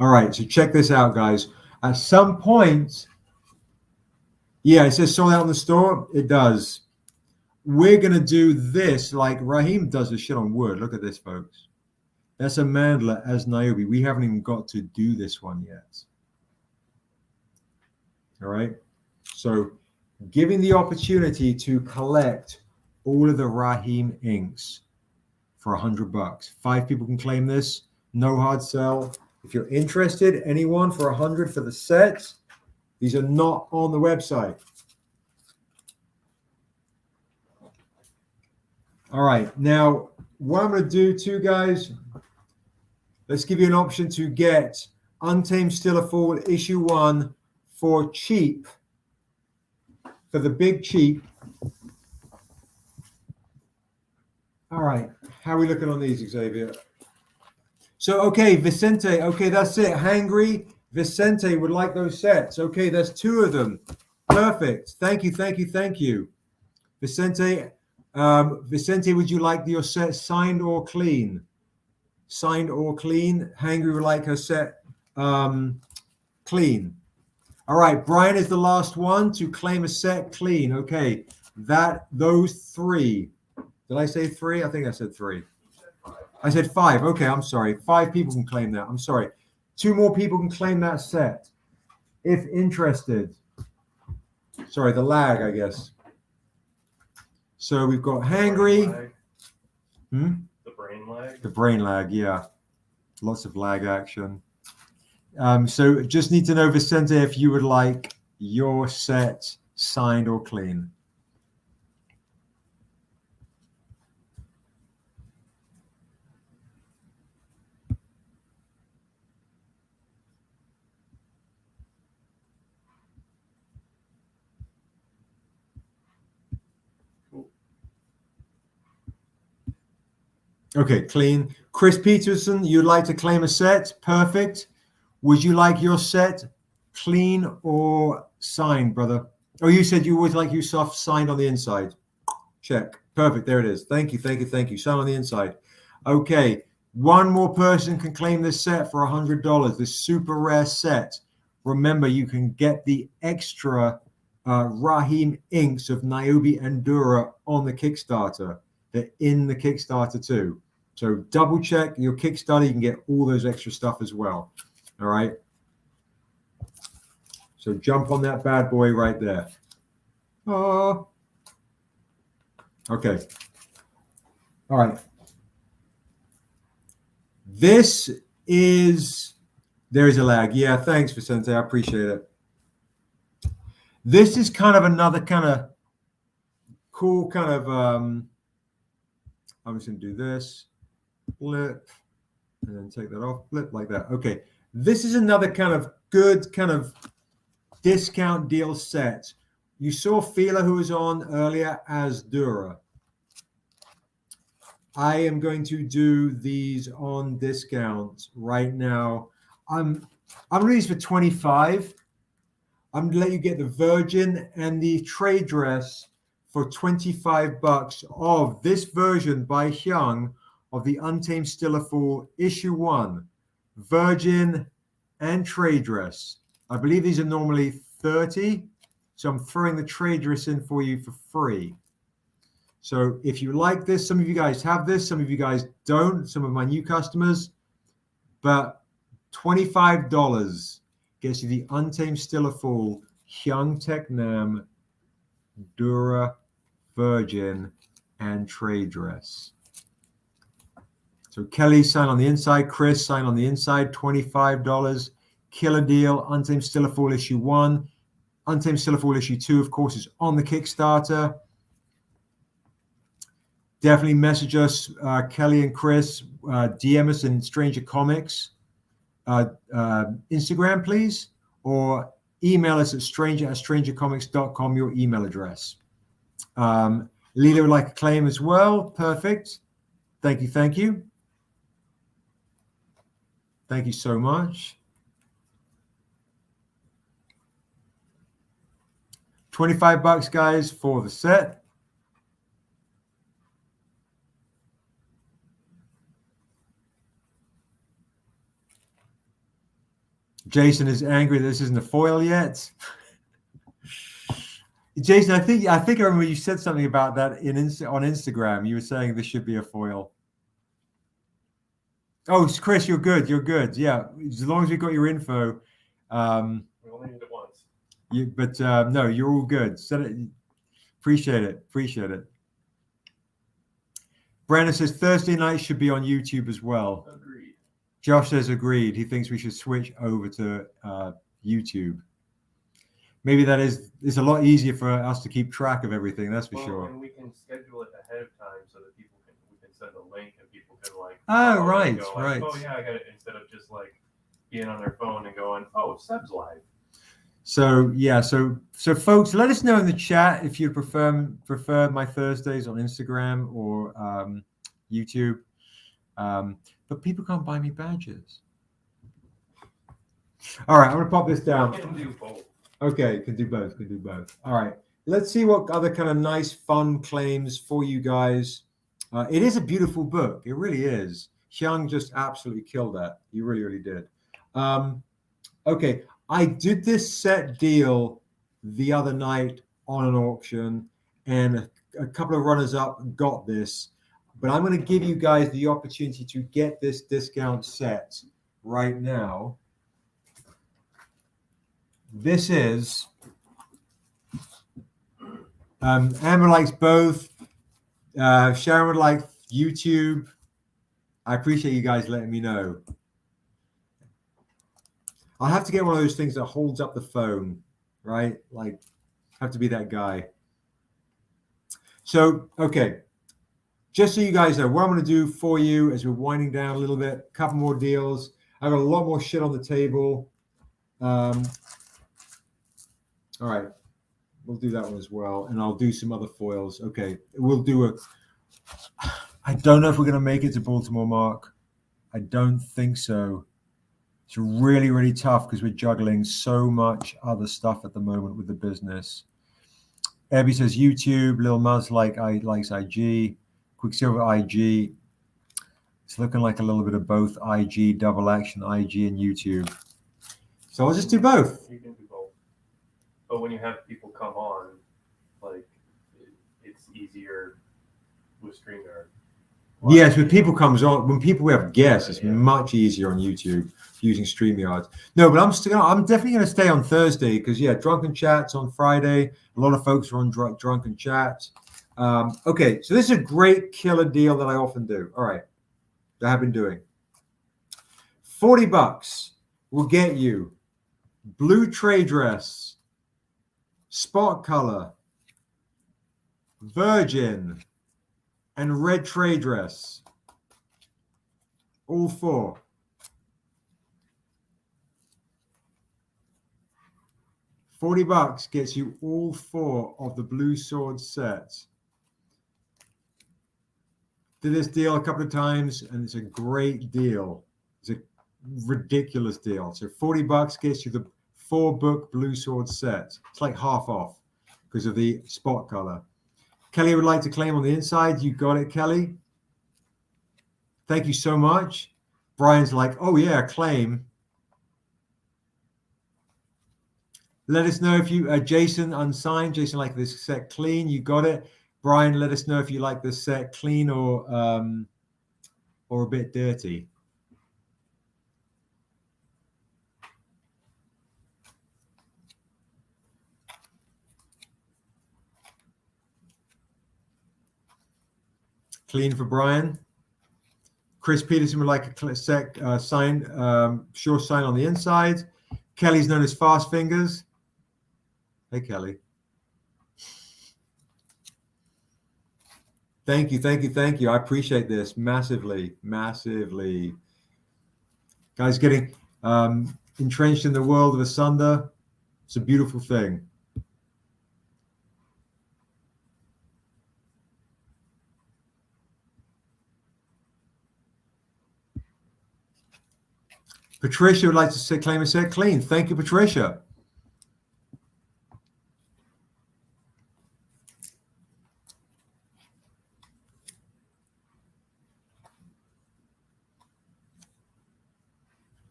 All right, so check this out, guys. At some point, yeah, it says sold out in the store. It does. We're gonna do this like Raheem does this shit on wood. Look at this, folks. That's a mandala as NIOBE. We haven't even got to do this one yet. All right. So giving the opportunity to collect all of the Raheem inks for $100. 5 people can claim this. No hard sell. If you're interested, anyone for $100 for the sets. These are not on the website. All right. Now, what I'm going to do too, guys, let's give you an option to get Untamed Still a Fool issue 1 for cheap, for the big cheap. All right, how are we looking on these, Xavier? So, okay, Vicente, okay, that's it. Hangry, Vicente would like those sets. Okay, that's 2 of them. Perfect. Thank you, thank you, thank you. Vicente, Vicente, would you like your set signed or clean? Signed or clean. Hangry would like her set clean. All right, Brian is the last one to claim a set clean. Okay, those 3. Did I say 3? I think I said 3. I said 5. Okay, I'm sorry. 5 people can claim that. I'm sorry. 2 more people can claim that set if interested. Sorry, the lag, I guess. So we've got Hangry. The brain lag? The brain lag, yeah. Lots of lag action. So just need to know, Vicente, if you would like your set signed or clean. Okay, clean. Chris Peterson, you'd like to claim a set? Perfect. Would you like your set clean or signed, brother? Oh, you said you would like your stuff signed on the inside. Check. Perfect. There it is. Thank you, thank you, thank you. Sign on the inside. Okay, 1 more person can claim this set for $100. This super rare set. Remember, you can get the extra Raheem inks of NIOBE and Dura on the Kickstarter. They're in the Kickstarter too. So double check your Kickstarter. You can get all those extra stuff as well. All right. So jump on that bad boy right there. Oh. Okay. All right. There is a lag. Yeah, thanks, Vicente. I appreciate it. This is kind of another kind of cool kind of, I'm just going to do this, flip, and then take that off, flip like that. Okay. This is another kind of good kind of discount deal set. You saw Fila, who was on earlier, as Dura. I am going to do these on discount right now. I'm doing these for 25. I'm gonna let you get the Virgin and the trade dress for $25 of this version by Hyoung of the Untamed Still a Fool issue 1, Virgin and trade dress. I believe these are normally 30, so I'm throwing the trade dress in for you for free. So if you like this, some of you guys have this, some of you guys don't, some of my new customers, but $25 gets you the Untamed Still a Fool, Hyoung Taek Nam, Dura, Virgin, and trade dress. So Kelly, sign on the inside. Chris, sign on the inside, $25. Killer deal, Untamed Still a Fool issue 1. Untamed Still a Fool issue 2, of course, is on the Kickstarter. Definitely message us, Kelly and Chris, DM us in Stranger Comics, Instagram, please, or email us at strangercomics.com, your email address. Leela would like a claim as well. Perfect. Thank you. Thank you. Thank you so much. $25, guys, for the set. Jason is angry that this isn't a foil yet. Jason, I think I remember you said something about that on Instagram. You were saying this should be a foil. Oh, Chris, you're good. You're good. Yeah, as long as we got your info. We only need it once. No, you're all good. Appreciate it. Appreciate it. Brandon says Thursday night should be on YouTube as well. Agreed. Josh says agreed. He thinks we should switch over to YouTube. Maybe that is a lot easier for us to keep track of everything. That's for sure. And we can schedule it ahead of time so that we can send a link and people can like. Oh, right, go, right. Oh yeah, I got it. Instead of just like being on their phone and going, oh, Seb's live. So yeah, so folks, let us know in the chat if you prefer my Thursdays on Instagram or YouTube. But people can't buy me badges. All right, I'm gonna pop this down. Can do both. Okay, can do both. Can do both. All right, let's see what other kind of nice, fun claims for you guys. It is a beautiful book. It really is. Hyoung just absolutely killed that. You really, really did. Okay, I did this set deal the other night on an auction, and a couple of runners-up got this. But I'm going to give you guys the opportunity to get this discount set right now. This is Amber likes both. Sharon would like YouTube. I appreciate you guys letting me know. I'll have to get one of those things that holds up the phone, right? Like, have to be that guy. So, okay. Just so you guys know, what I'm going to do for you as we're winding down a little bit, a couple more deals. I've got a lot more shit on the table. All right. We'll do that one as well. And I'll do some other foils. Okay. We'll do I don't know if we're going to make it to Baltimore, Mark. I don't think so. It's really, really tough because we're juggling so much other stuff at the moment with the business. Abby says YouTube. Lil Muzz likes IG. Quicksilver IG. It's looking like a little bit of both IG, double action, IG, and YouTube. So I'll just do both. You can do both. But when you have people come on, like, it's easier with StreamYard. Yes, when people we have guests, it's much easier on YouTube using StreamYard. No, but I'm definitely going to stay on Thursday because Drunken Chats on Friday. A lot of folks are on Drunken Chats. Okay, so this is a great killer deal that I often do. All right, that I've been doing. $40 will get you blue trade dress, spot color, Virgin, and red trade dress. All four. $40 gets you all 4 of the Blue Sword sets. Did this deal a couple of times, and it's a great deal. It's a ridiculous deal. So $40 gets you the 4-book Blue Sword set. It's like half off because of the spot color. Kelly would like to claim on the inside. You got it, Kelly. Thank you so much. Brian's like, oh yeah, claim. Let us know if you, Jason unsigned. Jason like this set clean. You got it. Brian, let us know if you like this set clean or a bit dirty. Clean for Brian. Chris Peterson would like a set sign, sure sign on the inside. Kelly's known as Fast Fingers. Hey, Kelly. Thank you, thank you, thank you. I appreciate this massively, massively. Guys, getting entrenched in the world of Asunder. It's a beautiful thing. Patricia would like to claim a set clean. Thank you, Patricia.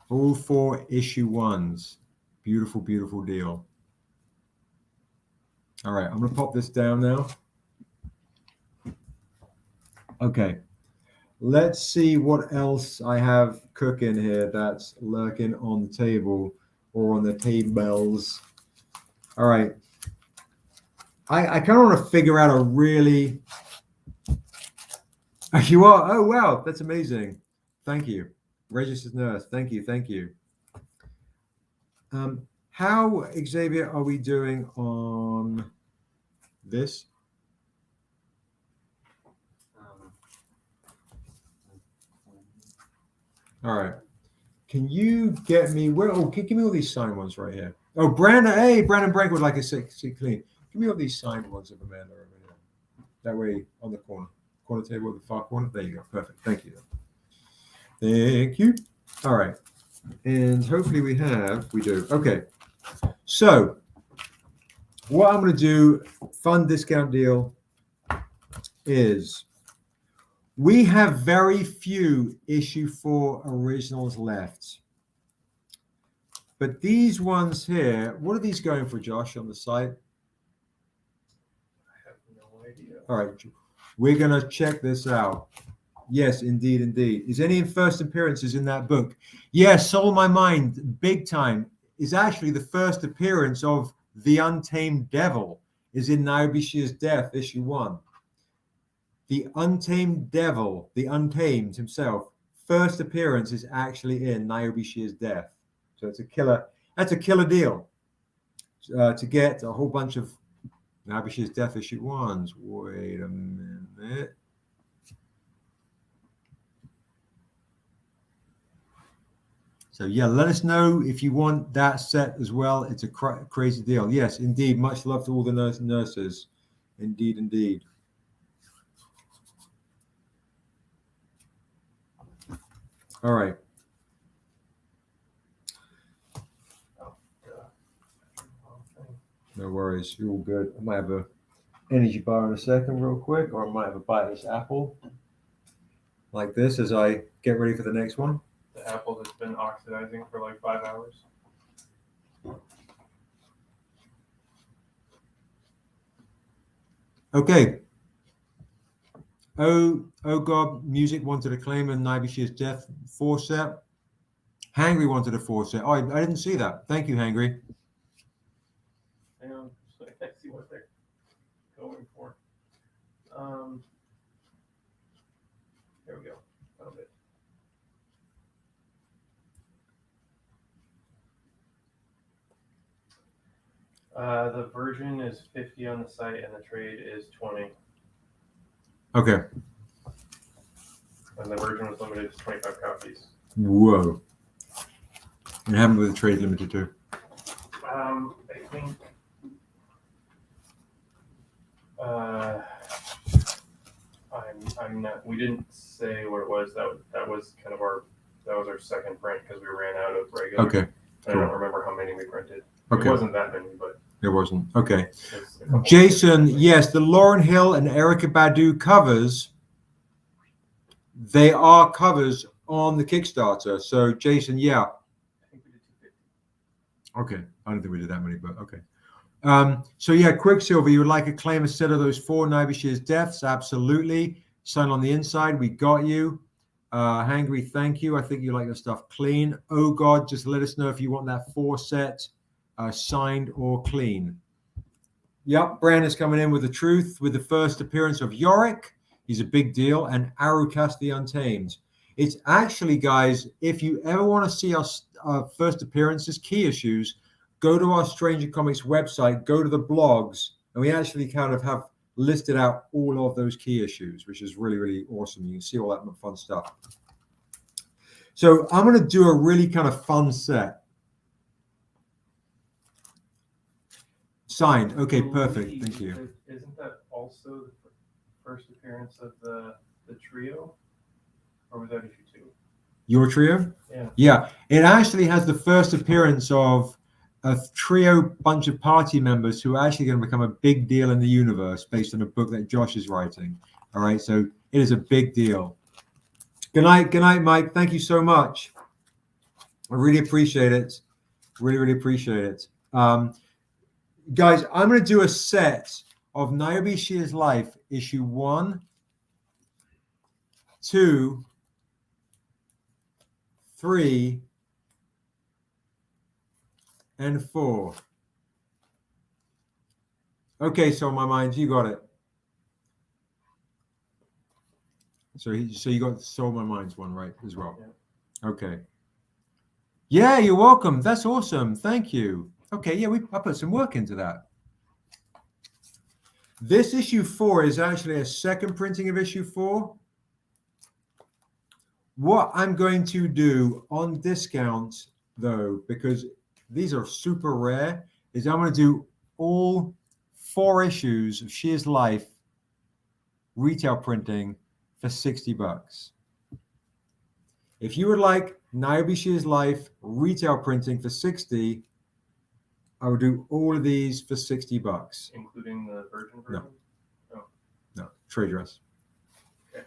All 4 issue 1s. Beautiful, beautiful deal. All right, I'm going to pop this down now. Okay. Let's see what else I have cooking here that's lurking on the table or on the tables. All right. I kind of want to figure out a really... You are? Oh, wow. That's amazing. Thank you. Registered nurse. Thank you. Thank you. How, Xavier, are we doing on this? All right. Can you get me where? Oh, give me all these signed ones right here. Oh, Brandon. Hey, Brandon Brink would like a see clean. Give me all these signed ones of Amanda over here. That way on the corner table at the far corner. There you go. Perfect. Thank you. Thank you. All right. And hopefully we do. Okay. So what I'm going to do, fun discount deal, is we have very few issue 4 originals left. But these ones here, what are these going for, Josh, on the site? I have no idea. All right. We're going to check this out. Yes, indeed, indeed. Is any first appearances in that book? Yes, Soul My Mind, big time, is actually the first appearance of the Untamed Devil, is in NIOBE Shear's Death, issue 1. The Untamed Devil, the Untamed himself, first appearance is actually in NIOBE Shear's Death. So it's a killer. That's a killer deal to get a whole bunch of NIOBE Shear's Death issue 1s. Wait a minute. So yeah, let us know if you want that set as well. It's a crazy deal. Yes, indeed. Much love to all the nurses. Indeed, indeed. All right. No worries. You're all good. I might have a energy bar in a second real quick, or I might have a bite of this apple like this as I get ready for the next one. The apple has been oxidizing for like 5 hours. Okay. Oh God, Music wanted to claim a NIOBE Shear's Death 4 set. Hangry wanted a 4 set. Oh, I didn't see that. Thank you, Hangry. Hang on, so I see what they're going for. There we go. Found it. The version is 50 on the site, and the trade is 20. Okay. And the version was limited to 25 copies. Whoa. And haven't with the trade limited too. I think I'm not. We didn't say what it was. That was kind of our second print because we ran out of regular. Okay. I don't remember how many we printed. Okay. It wasn't that many, but It wasn't. Okay. it's a couple. Jason, yes, the Lauryn Hill and Erykah Badu covers, they are covers on the Kickstarter. So, Jason, yeah. Okay. I don't think we did that many, but okay. So, yeah, Quicksilver, you would like to claim a set of those 4 Navy Shears deaths? Absolutely. Sign on the inside. We got you. Hangry, thank you. I think you like your stuff clean. Oh, God, just let us know if you want that 4 set signed or clean. Yep, Brandon's coming in with the truth with the first appearance of Yorick. He's a big deal. And Arucast the Untamed. It's actually, guys, if you ever want to see our first appearances, key issues, go to our Stranger Comics website, go to the blogs, and we actually kind of have listed out all of those key issues, which is really, really awesome. You can see all that fun stuff. So I'm going to do a really kind of fun set. Signed. Okay, perfect. Thank you. Isn't that also the first appearance of the trio? Or was that issue 2? Your trio? Yeah. Yeah. It actually has the first appearance of a trio bunch of party members who are actually going to become a big deal in the universe based on a book that Josh is writing. All right. So it is a big deal. Good night. Good night, Mike. Thank you so much. I really appreciate it. Really, really appreciate it. Guys, I'm going to do a set of Niobe Shears Life, issue 1, 2, 3, and 4. Okay, so my mind, you got it. So you got Soul My Mind's one right as well. Yeah. Okay. Yeah, you're welcome. That's awesome. Thank you. Okay, yeah, I put some work into that. This issue 4 is actually a second printing of issue 4. What I'm going to do on discount, though, because these are super rare, is I'm going to do all 4 issues of Shears Life retail printing for $60. If you would like Niobe Shears Life retail printing for $60, I would do all of these for $60. Including the virgin version? No. No, trade dress. Okay.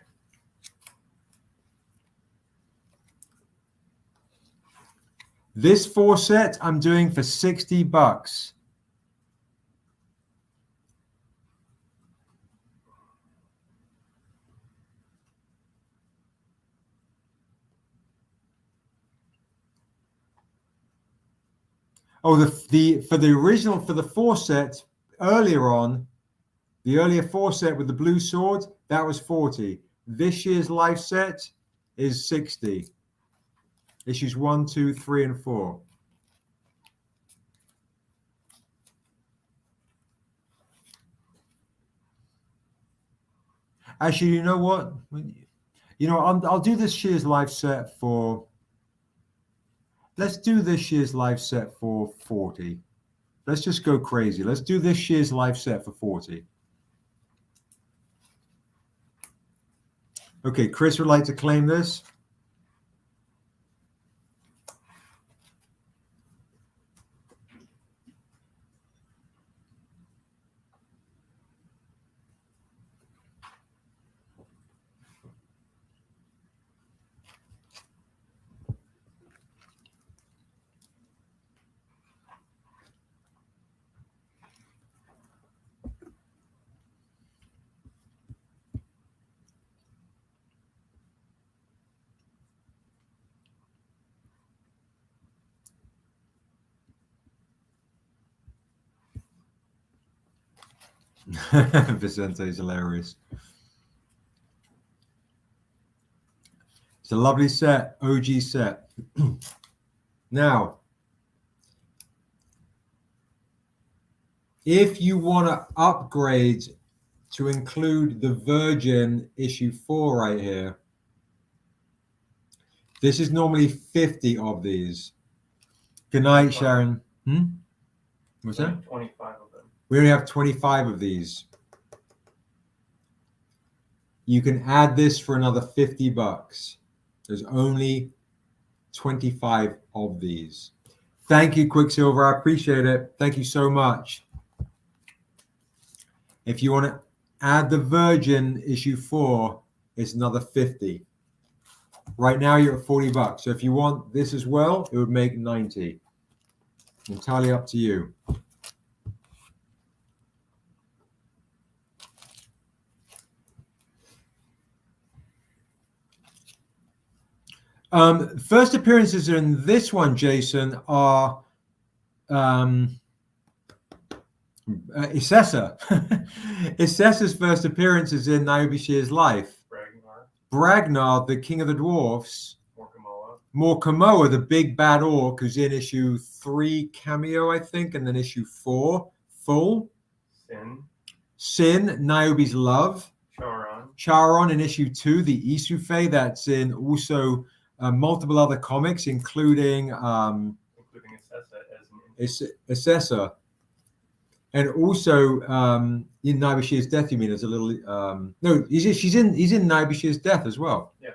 This 4 set I'm doing for $60. Oh, for the original, for the 4 set earlier on, the earlier 4 set with the blue sword, that was 40. This year's Life set is 60. Issues 1, 2, 3, and 4. Actually, you know what? You know, I'll do this Shears Life set for. Let's do this year's Life set for 40. Let's just go crazy. Let's do this year's Life set for 40. Okay, Chris would like to claim this. Vicente is hilarious. It's a lovely set, OG set. Now, if you want to upgrade to include the Virgin issue 4 right here, this is normally 50 of these. Good night, Sharon. What's that? 25 of them. We only have 25 of these. You can add this for another $50. There's only 25 of these. Thank you, Quicksilver. I appreciate it. Thank you so much. If you want to add the Virgin issue 4, it's another 50. Right now you're at $40. So if you want this as well, it would make 90. Entirely up to you. First appearances in this one, Jason, are Issessa. Issessa's first appearance is in NIOBE Shear's life. Bragnar, the King of the Dwarfs. MORKA MOA, the big bad orc, who's in issue 3 cameo, I think, and then issue 4 full. Sin, Niobe's love. Charon in issue 2, the Isufe, that's in also multiple other comics, including Issessa. And also in NIOBE Shear's Death, you mean, there's a little no, he's in NIOBE Shear's Death as well. Yeah,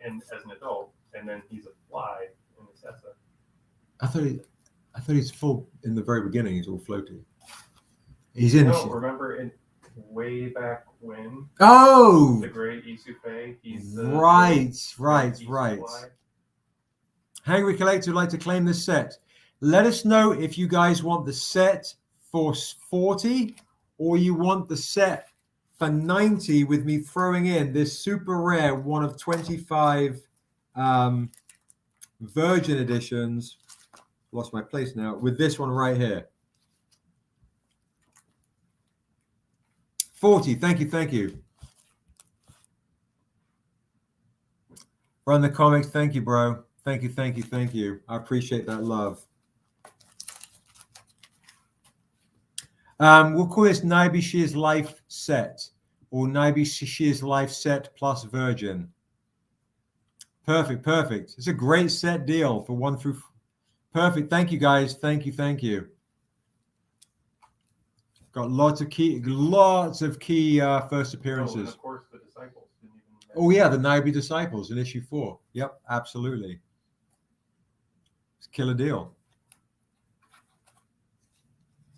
and as an adult, and then he's a fly in Issessa. I thought he's full in the very beginning. He's all floaty. He's in. No, remember in way back when? Oh, the great Isufe. He's the right. fly. Hangry Collector would like to claim this set. Let us know if you guys want the set for 40 or you want the set for 90 with me throwing in this super rare one of 25 Virgin editions. Lost my place now with this one right here. 40. Thank you. Run the comics. Thank you, bro. Thank you. I appreciate that love. We'll call this NIOBE Shear's Life set or NIOBE Shear's Life set plus Virgin. Perfect. It's a great set deal for 1 through. Perfect. Thank you, guys. Thank you. Got lots of key first appearances. And of course, the Disciples. Oh yeah, the NIOBE Disciples in issue 4. Yep, absolutely. It's a killer deal.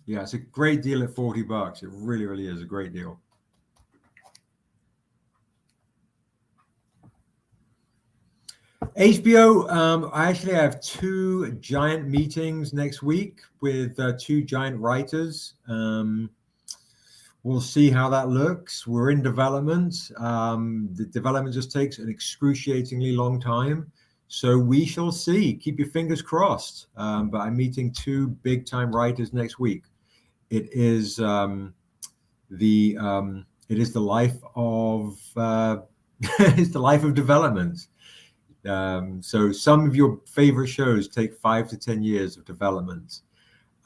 Yeah, it's a great deal at $40. It really is a great deal. HBO, I actually have 2 giant meetings next week with 2 giant writers. We'll see how that looks. We're in development. The development just takes an excruciatingly long time. So we shall see. Keep your fingers crossed. But I'm meeting 2 big time writers next week. It is the life of it's the life of development. So some of your favorite shows take 5 to 10 years of development,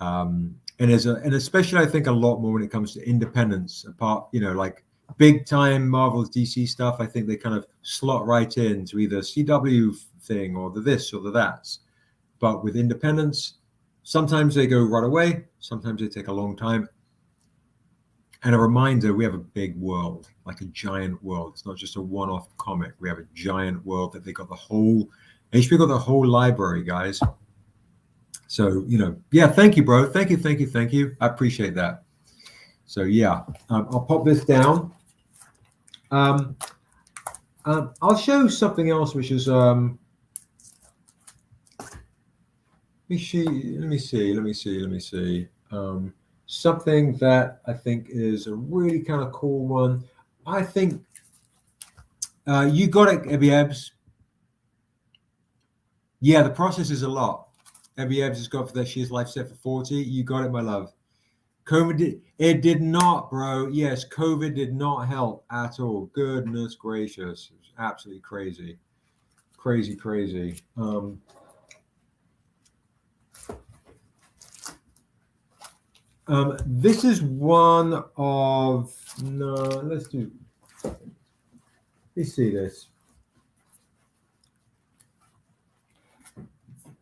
and especially I think a lot more when it comes to independence. Apart, like big time Marvel's DC stuff, I think they kind of slot right into either CW thing or the this or the that. But with independence, sometimes they go right away, sometimes they take a long time. And a reminder, we have a big world, like a giant world. It's not just a one-off comic. We have a giant world that they got the whole, HBO got the whole library, guys. So, yeah, thank you, bro. Thank you. I appreciate that. So, yeah, I'll pop this down. I'll show something else, which is, let me see. Something that I think is a really kind of cool one. I think you got it, Ebby Ebbs. Yeah, the process is a lot. Ebby Ebbs has got for that Shear's Life set for 40. You got it, my love. It did not, bro. Yes, COVID did not help at all. Goodness gracious. It was absolutely crazy. Crazy. This is one of let's see this.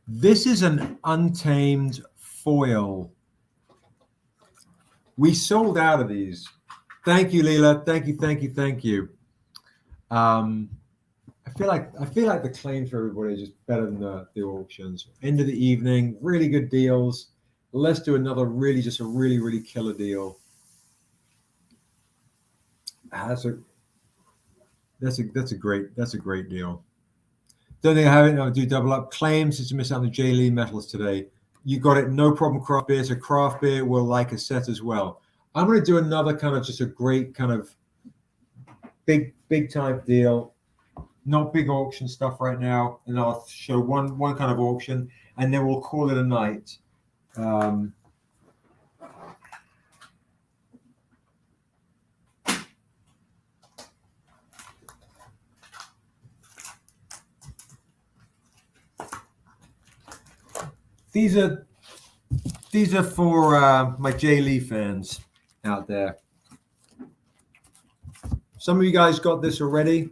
This is an Untamed foil We sold out of these. Thank you, Leela. Thank you, thank you, thank you. I feel like the claims for everybody is just better than the auctions. End of the evening, really good deals. Let's do another really killer deal. That's a great deal. Don't think I have it. I'll do double up claims. Just miss out on the Jae Lee medals today. You got it, no problem. Craft beer. So craft beer will like a set as well. I'm going to do another kind of just a great kind of big time deal. Not big auction stuff right now, and I'll show one kind of auction, and then we'll call it a night. These are for my Jae Lee fans out there. Some of you guys got this already.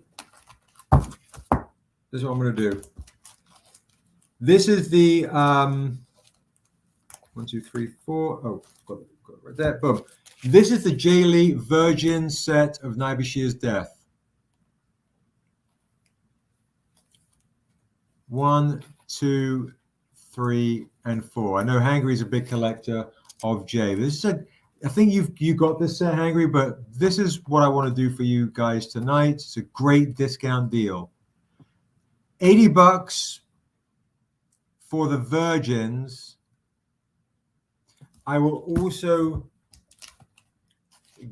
This is what I'm going to do. This is the 1, 2, 3, 4. Oh, got it right there. Boom. This is the Jae Lee Virgin set of NIOBE Shear's Death. 1, 2, 3, and 4. I know Hangry's a big collector of Jae. This is I think you got this set, Hangry, but this is what I want to do for you guys tonight. It's a great discount deal. $80 for the Virgins. I will also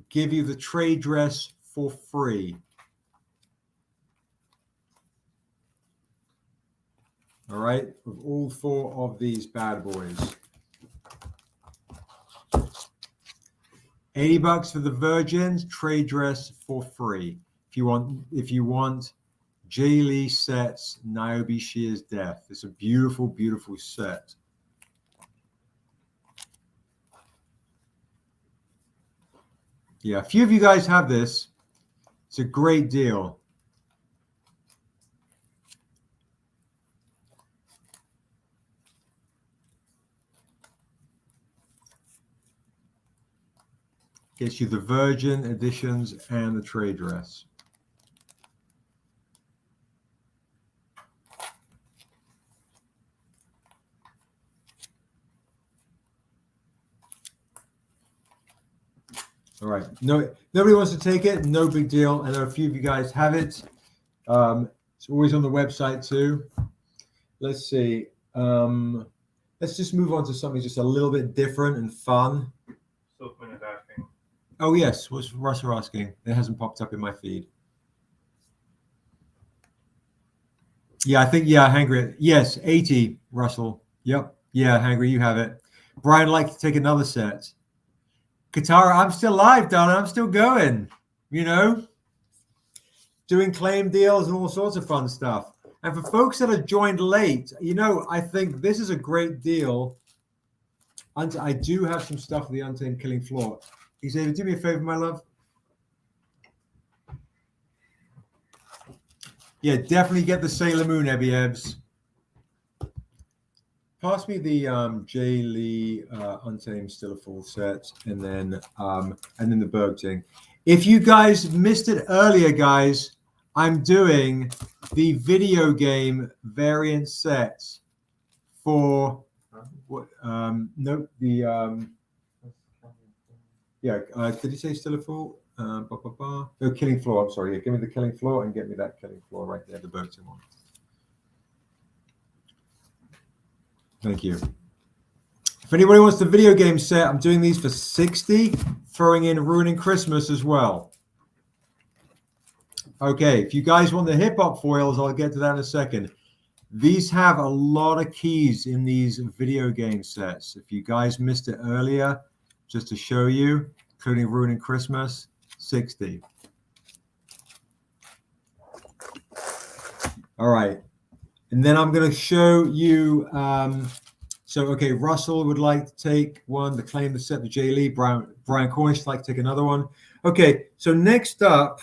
give you the trade dress for free. All right, with all 4 of these bad boys. $80 for the Virgins, trade dress for free. If you want Jae Lee sets, NIOBE Shear's Death. It's a beautiful, beautiful set. Yeah, a few of you guys have this. It's a great deal. Gets you the Virgin editions and the trade dress. All right. No, nobody wants to take it. No big deal. I know a few of you guys have it. It's always on the website too. Let's see. Let's just move on to something just a little bit different and fun. Silkman is asking. Oh yes, what's Russell asking? It hasn't popped up in my feed. Yeah, I think Hangry. Yes, 80, Russell. Yep. Yeah, Hangry, you have it. Brian would like to take another set. Katara, I'm still live, darling. I'm still going. You know, doing claim deals and all sorts of fun stuff. And for folks that have joined late, you know, I think this is a great deal. I do have some stuff for the Untamed Killing Floor. Xavier, do me a favor, my love. Yeah, definitely get the Sailor Moon, Ebby Ebbs. Pass me the Jae Lee Untamed still a full set, and then the Bergting. If you guys missed it earlier, guys, I'm doing the video game variant sets for did you say still a full? No, Killing Floor. I'm sorry. Yeah, give me the Killing Floor and get me that Killing Floor right there, the Bergting one. Thank you. If anybody wants the video game set, I'm doing these for 60, throwing in Ruining Christmas as well. Okay, if you guys want the hip hop foils, I'll get to that in a second. These have a lot of keys in these video game sets. If you guys missed it earlier, just to show you, including Ruining Christmas, 60. All right. And then I'm going to show you. Okay, Russell would like to take one to claim the set, the Jae Lee. Brian Cornish would like to take another one. Okay, so next up,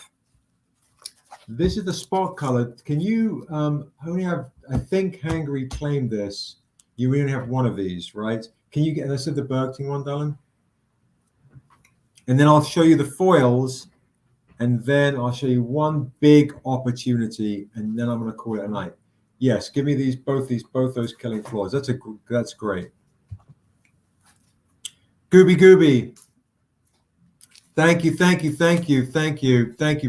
this is the spot color. Can you only have, I think Hangry claimed this. You only have one of these, right? Can you get, this is the Bergting one, darling? And then I'll show you the foils, and then I'll show you one big opportunity, and then I'm going to call it a night. Yes, give me both those killing floors. That's great. Gooby. Thank you,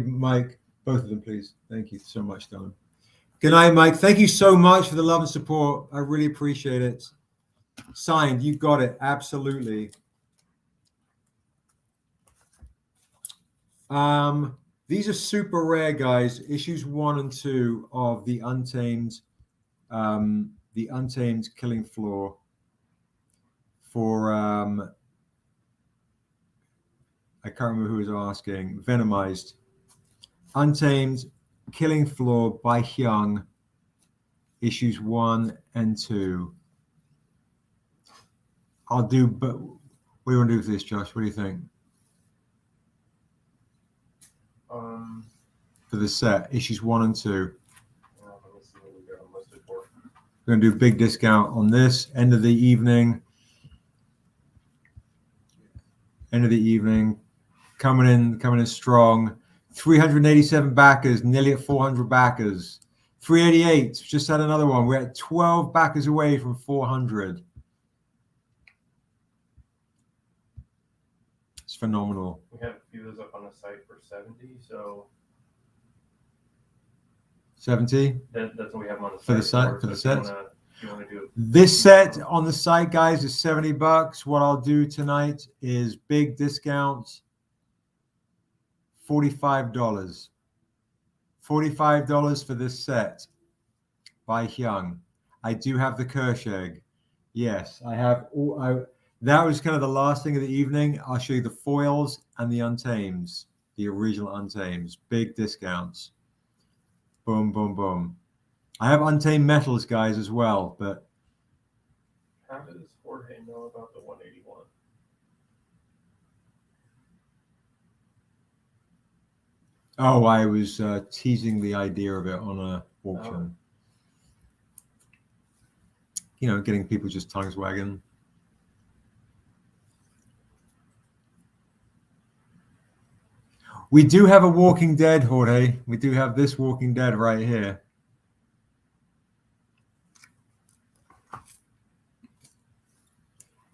Mike. Both of them, please. Thank you so much, Don. Good night, Mike. Thank you so much for the love and support. I really appreciate it. Signed, you got it. Absolutely. These are super rare, guys. Issues 1 and 2 of the Untamed killing floor for I can't remember who was asking. Venomized. Untamed killing floor by Hyoung. Issues 1 and 2. I'll do, but what do you want to do with this, Josh? What do you think? For the set, issues 1 and 2. Let me see what we got listed for. We're going to do a big discount on this. End of the evening. Coming in strong. 387 backers, nearly at 400 backers. 388, just had another one. We're at 12 backers away from 400. It's phenomenal. We have a few of those up on the site for 70, so 70? That's what we have on the site. For the site, for the set? You want to do it? This set on the site, guys, is $70. What I'll do tonight is big discounts. $45. $45 for this set by Hyoung. I do have the Kirsch egg. Yes, I have all. That was kind of the last thing of the evening. I'll show you the foils and the Untames, the original Untames. Big discounts. Boom, boom, boom. I have Untamed Metals, guys, as well, but How does Jorge know about the 181? oh, I was teasing the idea of it on a auction. You know, getting people just tongues wagging. We do have a Walking Dead, Jorge. We do have this Walking Dead right here.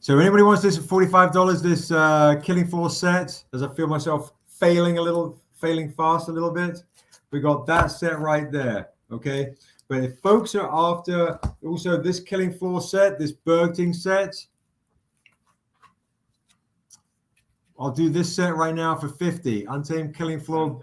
So anybody wants this at $45, this Killing Floor set, as I feel myself failing fast a little bit, we got that set right there, okay? But if folks are after also this Killing Floor set, this Bergting set, I'll do this set right now for 50. Untamed Killing Floor.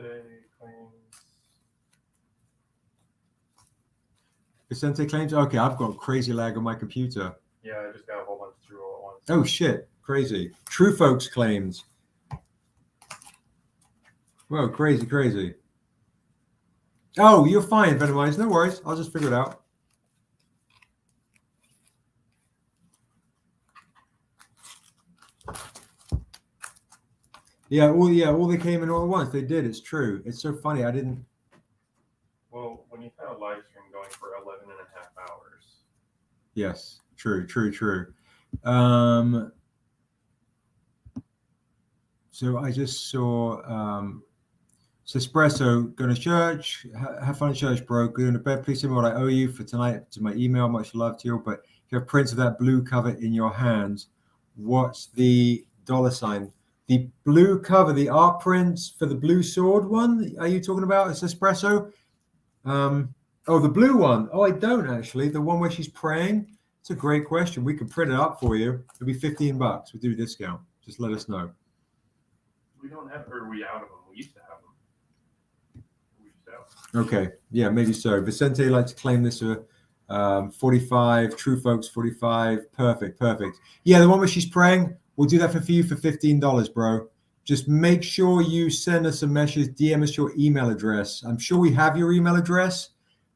Vicente claims. Okay, I've got crazy lag on my computer. Yeah, I just got a whole bunch through all at once. Oh shit, crazy. True Folks claims. Whoa, crazy. Oh, you're fine, Venomized. No worries. I'll just figure it out. Yeah, all they came in all at once. They did. It's true. It's so funny. I didn't. Well, when you've had a live stream going for 11 and a half hours. Yes, true. So I just saw Espresso, going to church, have fun at church, bro. Going to bed. Please send me what I owe you for tonight to my email. Much love to you. But if you have prints of that blue cover in your hands, what's the $? The blue cover, the art prints for the blue sword one. Are you talking about? It's Espresso. Oh, the blue one. Oh, I don't actually. The one where she's praying. It's a great question. We can print it up for you. It'll be $15. We'll do a discount. Just let us know. We don't have, or are we out of them? We used to have them. We used to have them. Okay. Yeah, maybe so. Vicente likes to claim this 45. True Folks 45. Perfect. Yeah, the one where she's praying. We'll do that for you for $15, bro. Just make sure you send us a message, DM us your email address. I'm sure we have your email address,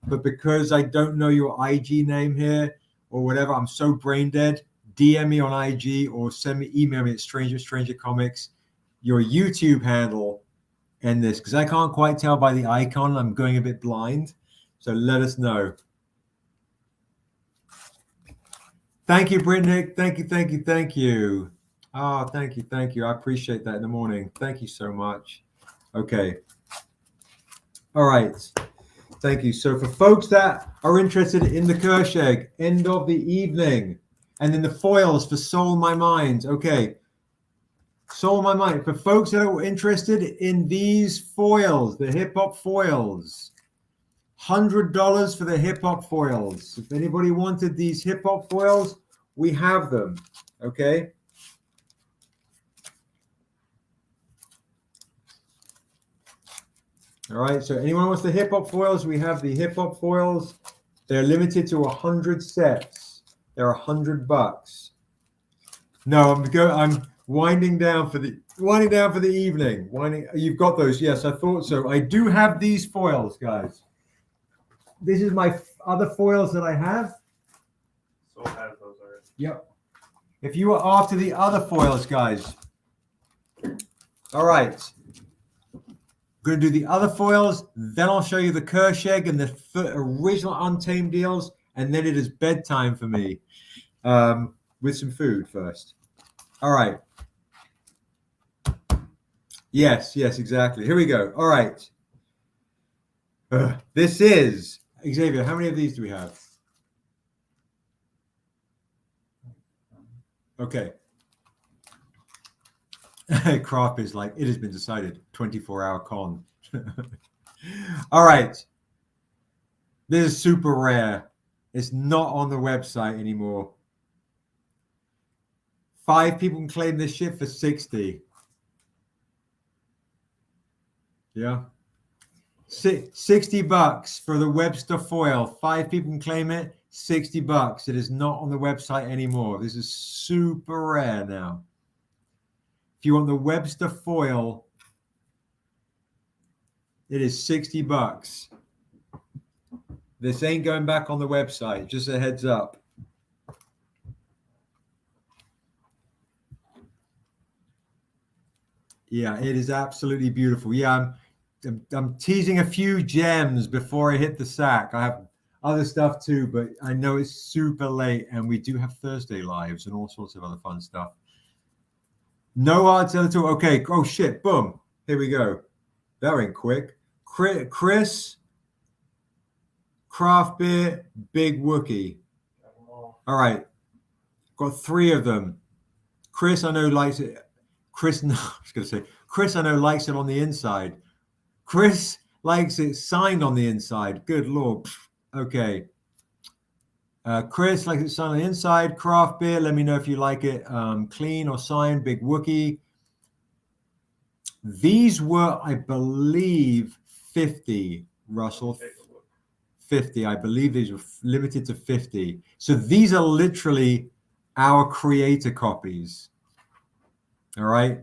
but because I don't know your IG name here or whatever, I'm so brain dead. DM me on IG or email me at Stranger Comics, your YouTube handle, and this, because I can't quite tell by the icon. I'm going a bit blind. So let us know. Thank you, Brittany. Thank you. Oh, thank you. Thank you. I appreciate that in the morning. Thank you so much. Okay. All right. Thank you. So for folks that are interested in the Kirsch egg, end of the evening, and then the foils for Soul My Mind. Okay. Soul My Mind. For folks that are interested in these foils, the hip hop foils, $100 for the hip hop foils. If anybody wanted these hip hop foils, we have them. Okay. All right, so anyone wants the hip hop foils? We have the hip hop foils. They're limited to 100 sets. They're $100. No, I'm winding down for the evening. You've got those? Yes, I thought so. I do have these foils, guys. This is my other foils that I have. So has those already. Yep. If you are after the other foils, guys. All right. Going to do the other foils, then I'll show you the Kirsch egg and the original Untamed deals, and then it is bedtime for me with some food first. All right. Yes, exactly. Here we go. All right. This is, Xavier, how many of these do we have? Okay. Craft is like, it has been decided, 24-hour con. All right. This is super rare. It's not on the website anymore. 5 people can claim this shit for 60. Yeah. $60 for the Webster foil. 5 people can claim it, $60. It is not on the website anymore. This is super rare now. If you want the Webster foil, it is $60. This ain't going back on the website. Just a heads up. Yeah, it is absolutely beautiful. Yeah, I'm teasing a few gems before I hit the sack. I have other stuff too, but I know it's super late, and we do have Thursday lives and all sorts of other fun stuff. No odds at all. Okay. Oh shit. Boom. Here we go. That went quick. Chris, Craft Beer, Big Wookie. All right. Got 3 of them. Chris, I know likes it. Chris, no, I was going to say, Chris, I know likes it on the inside. Chris likes it signed on the inside. Good Lord. Okay. Chris likes it signed on the inside. Craft Beer, let me know if you like it clean or signed. Big Wookie. These were, I believe, 50, Russell. 50. I believe these were limited to 50. So these are literally our creator copies. All right.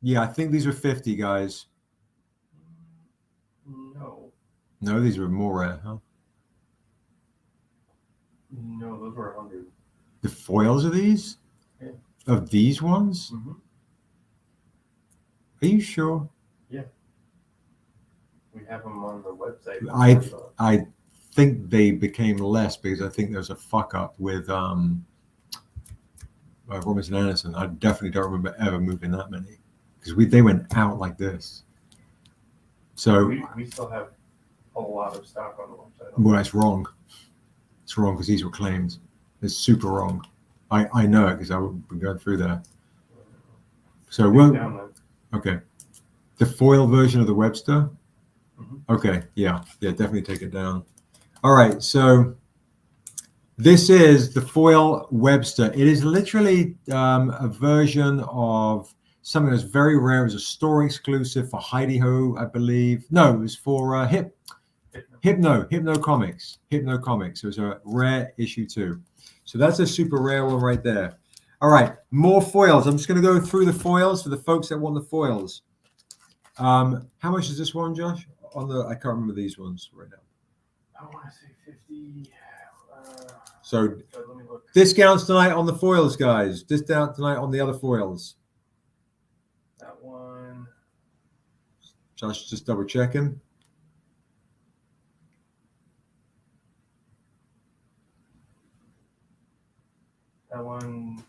Yeah, I think these were 50, guys. No, these were more rare, huh? No, those were 100. The foils of these? Yeah. Of these ones? Mm-hmm. Are you sure? Yeah. We have them on the website. I think they became less because I think there's a fuck up with Robinson Anderson. I definitely don't remember ever moving that many because they went out like this. So we still have a lot of stock on the website. Well, that's wrong. It's wrong because these were claims. It's super wrong. I know it because I've been going through there. So okay. The foil version of the Webster. Mm-hmm. Okay, yeah, definitely take it down. All right, so this is the foil Webster. It is literally a version of something that's very rare. It was a store exclusive for Heidi Ho, I believe. No, it was for Hypno Comics. Hypno Comics. It was a rare issue too. So that's a super rare one right there. All right, more foils. I'm just going to go through the foils for the folks that want the foils. How much is this one, Josh? I can't remember these ones right now. I want to say 50. So let me look. Discounts tonight on the foils, guys. Discount tonight on the other foils. That one. Josh, just double checking. That one,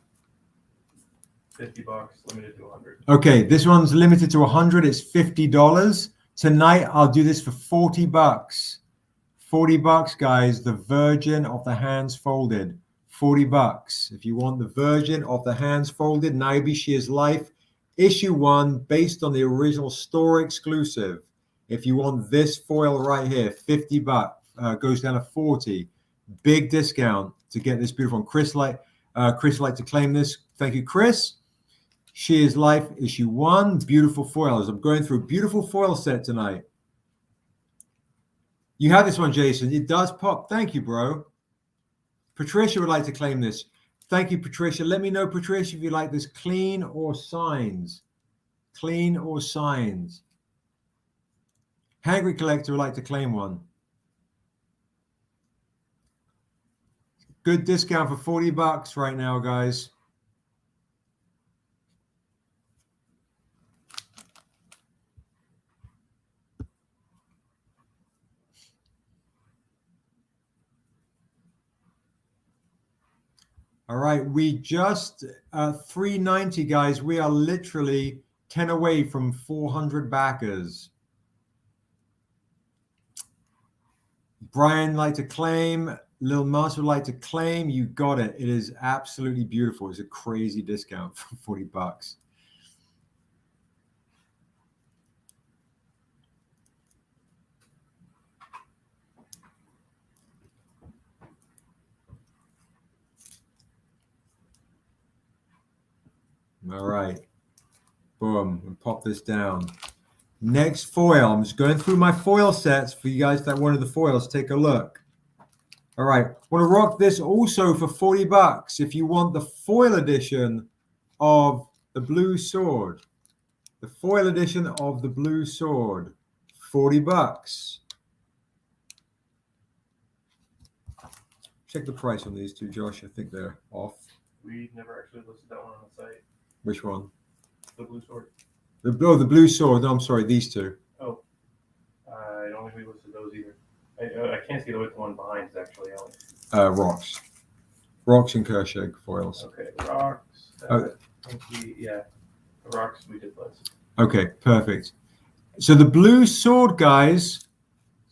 $50, limited to 100. Okay, this one's limited to 100. It's $50. Tonight, I'll do this for $40. $40, guys. The Virgin of the Hands Folded. $40. If you want the Virgin of the Hands Folded, NIOBE Shears Life, issue 1, based on the original store exclusive. If you want this foil right here, $50, goes down to 40. Big discount to get this beautiful one. Chris would like to claim this. Thank you, Chris. Shears Life, issue 1, beautiful foils. I'm going through a beautiful foil set tonight. You have this one, Jason. It does pop. Thank you, bro. Patricia would like to claim this. Thank you, Patricia. Let me know, Patricia, if you like this clean or signs. Clean or signs. Hangry Collector would like to claim one. Good discount for $40 right now, guys. All right, we just $390, guys. We are literally 10 away from 400 backers. Brian would like to claim. Lil Mas would like to claim. You got it. It is absolutely beautiful. It's a crazy discount for $40. All right. Boom. And pop this down. Next foil. I'm just going through my foil sets for you guys that wanted the foils. Take a look. All right. Want to rock this also for $40 if you want the foil edition of the Blue Sword. The foil edition of the Blue Sword. $40. Check the price on these two, Josh. I think they're off. We never actually listed that one on the site. Which one? The Blue Sword. The Blue Sword. No, I'm sorry. These two. Oh, I don't think we listed those either. I can't see the one behind is actually on. Rocks. Rocks and Kershag foils. Okay, rocks. Yeah, the rocks we did list. Okay, perfect. So the Blue Sword, guys.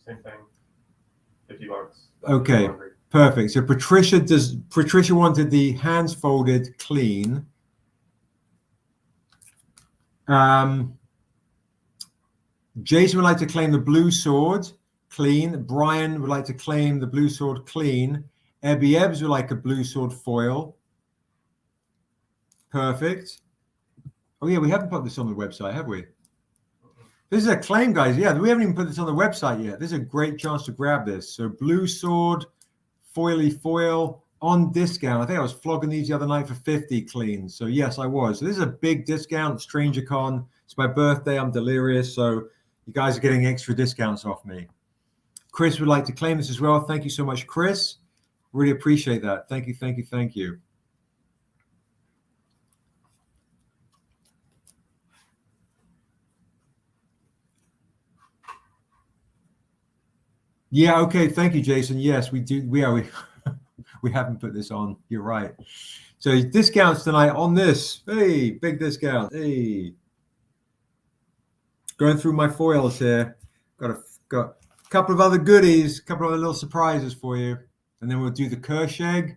Same thing. $50. Okay, perfect. So Patricia wanted the hands folded clean. Jason would like to claim the Blue Sword clean. Brian would like to claim the Blue Sword clean. Ebby Ebbs would like a Blue Sword foil. Perfect. Oh yeah, we haven't put this on the website, have we? This is a claim, guys. Yeah, we haven't even put this on the website yet. This is a great chance to grab this. So Blue Sword, foily foil on discount. I think I was flogging these the other night for 50 clean. So yes, I was. So this is a big discount. StrangerCon. It's my birthday. I'm delirious. So you guys are getting extra discounts off me. Chris would like to claim this as well. Thank you so much, Chris. Really appreciate that. Thank you, thank you, thank you. Yeah, okay. Thank you, Jason. Yes, we do. We haven't put this on. You're right. So discounts tonight on this. Hey, big discount. Hey. Going through my foils here. Got a couple of other goodies, a couple of other little surprises for you. And then we'll do the Kershag,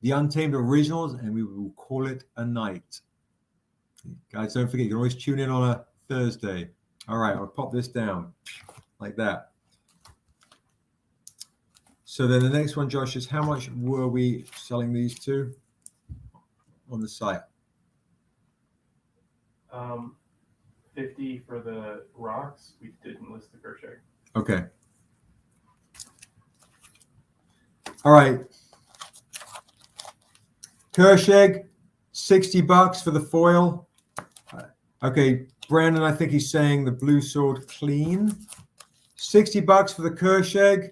the Untamed Originals, and we will call it a night. Guys, don't forget, you can always tune in on a Thursday. All right, I'll pop this down like that. So then the next one, Josh, is how much were we selling these to on the site? 50 for the rocks. We didn't list the Kershag. Okay. All right. Kershag, $60 for the foil. Okay, Brandon, I think he's saying the Blue Sword clean. $60 for the Kershag.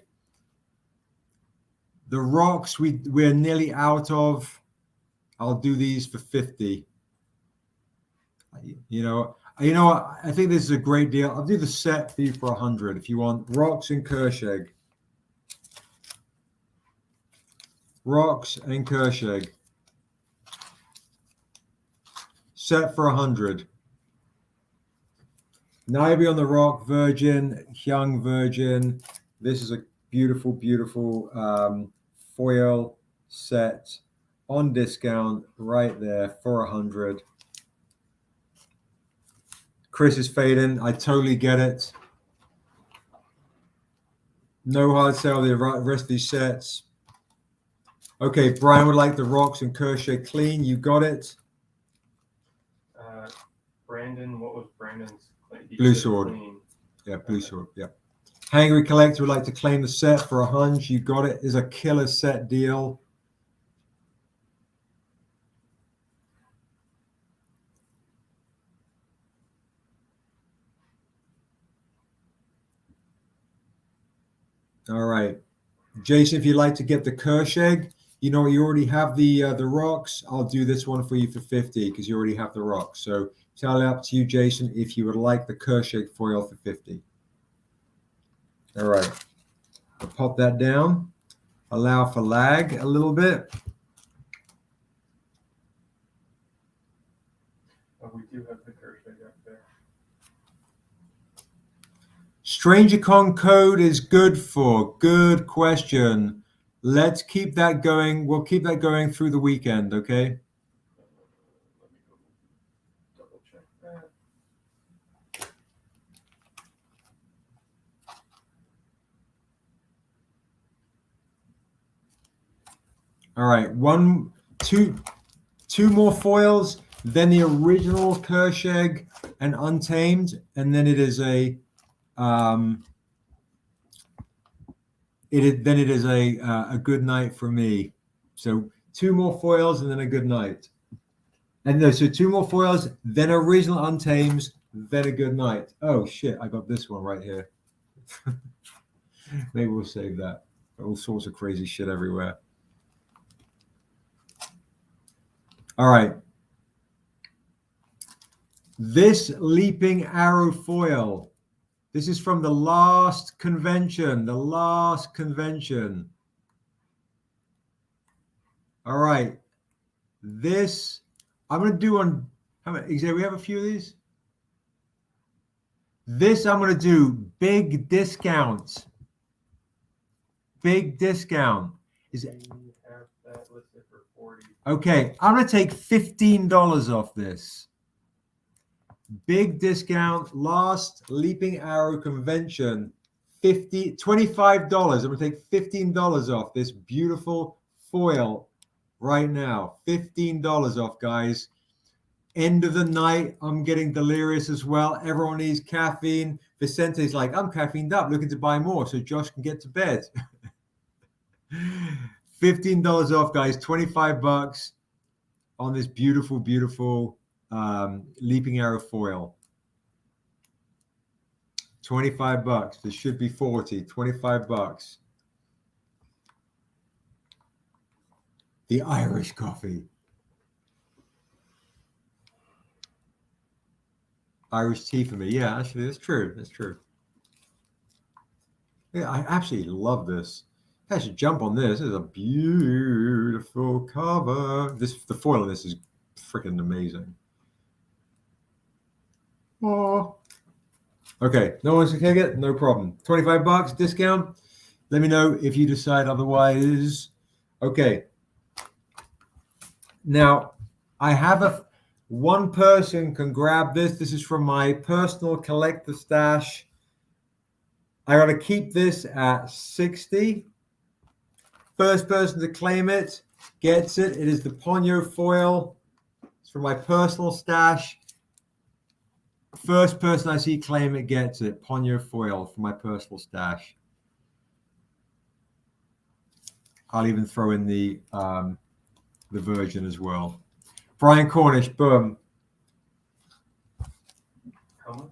The rocks we're nearly out of. I'll do these for 50. You know what? I think this is a great deal. I'll do the set fee for 100 if you want rocks and Kershag. Rocks and Kershag. set for 100. NIOBE on the rock, virgin, Hyoung virgin. This is a beautiful, beautiful foil set on discount right there for 100. Chris is fading. I totally get it. No hard sell the rest of these sets. Okay, Brian would like the rocks and crochet clean. You got it. Brandon, what was Brandon's? Blue sword. Clean. Yeah, blue sword. Yeah. Hangry Collector would like to claim the set for 100. You got it. Is a killer set deal. All right, Jason, if you'd like to get the Kersheg, you know you already have the rocks. I'll do this one for you for 50 because you already have the rocks. So tell it up to you, Jason, if you would like the Kersheg foil for 50. All right, I'll pop that down. Allow for lag a little bit. Oh, we do have the Kersheg up there. StrangerCon code is good for. Good question. Let's keep that going. We'll keep that going through the weekend, okay? Let me go double check that. All right, two more foils, then the original Kersheg and Untamed, and then it is a it is a good night for me. So two more foils and then a good night. And no, so two more foils, then original Untamed, then a good night. Oh shit, I got this one right here. Maybe we'll save that. All sorts of crazy shit everywhere. All right. This Leaping Arrow foil. This is from the last convention. The last convention. All right. This I'm going to do on how many? Xavier, we have a few of these. This I'm going to do big discounts. Big discount. Is it? Have that listed for 40. Okay, I'm going to take $15 off this. Big discount, last Leaping Arrow convention, $25. I'm going to take $15 off this beautiful foil right now. $15 off, guys. End of the night, I'm getting delirious as well. Everyone needs caffeine. Vicente's like, I'm caffeined up, looking to buy more so Josh can get to bed. $15 off, guys. $25 on this beautiful, beautiful Leaping Arrow foil. $25. This should be 40. $25. The Irish coffee. Irish tea for me. Yeah, actually, that's true. That's true. Yeah, I absolutely love this. I should jump on this. This is a beautiful cover. The foil of this is freaking amazing. Oh. Okay, no one's gonna take it. No problem. $25 discount. Let me know if you decide otherwise. Okay. Now, I have one person can grab this. This is from my personal collector stash. I got to keep this at 60. First person to claim it gets it. It is the Ponyo foil. It's from my personal stash. First person I see claim it gets it. Ponyo foil from my personal stash. I'll even throw in the Virgin as well. Brian Cornish, boom. How much?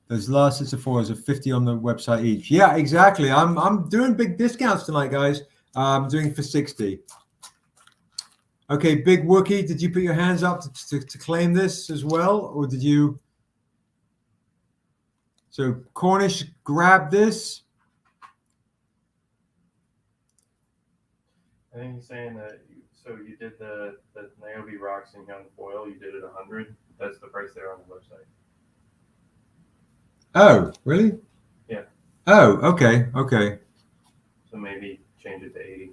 Those last sets of foils are 50 on the website each. Yeah, exactly. I'm doing big discounts tonight, guys. I'm doing for 60. Okay, Big Wookie, did you put your hands up to claim this as well, or did you? So Cornish, grab this. I think he's saying that. So you did the NIOBE rocks in Hyoung foil. You did it 100. That's the price there on the website. Oh, really? Yeah. Oh, okay, okay. So maybe change it to 80.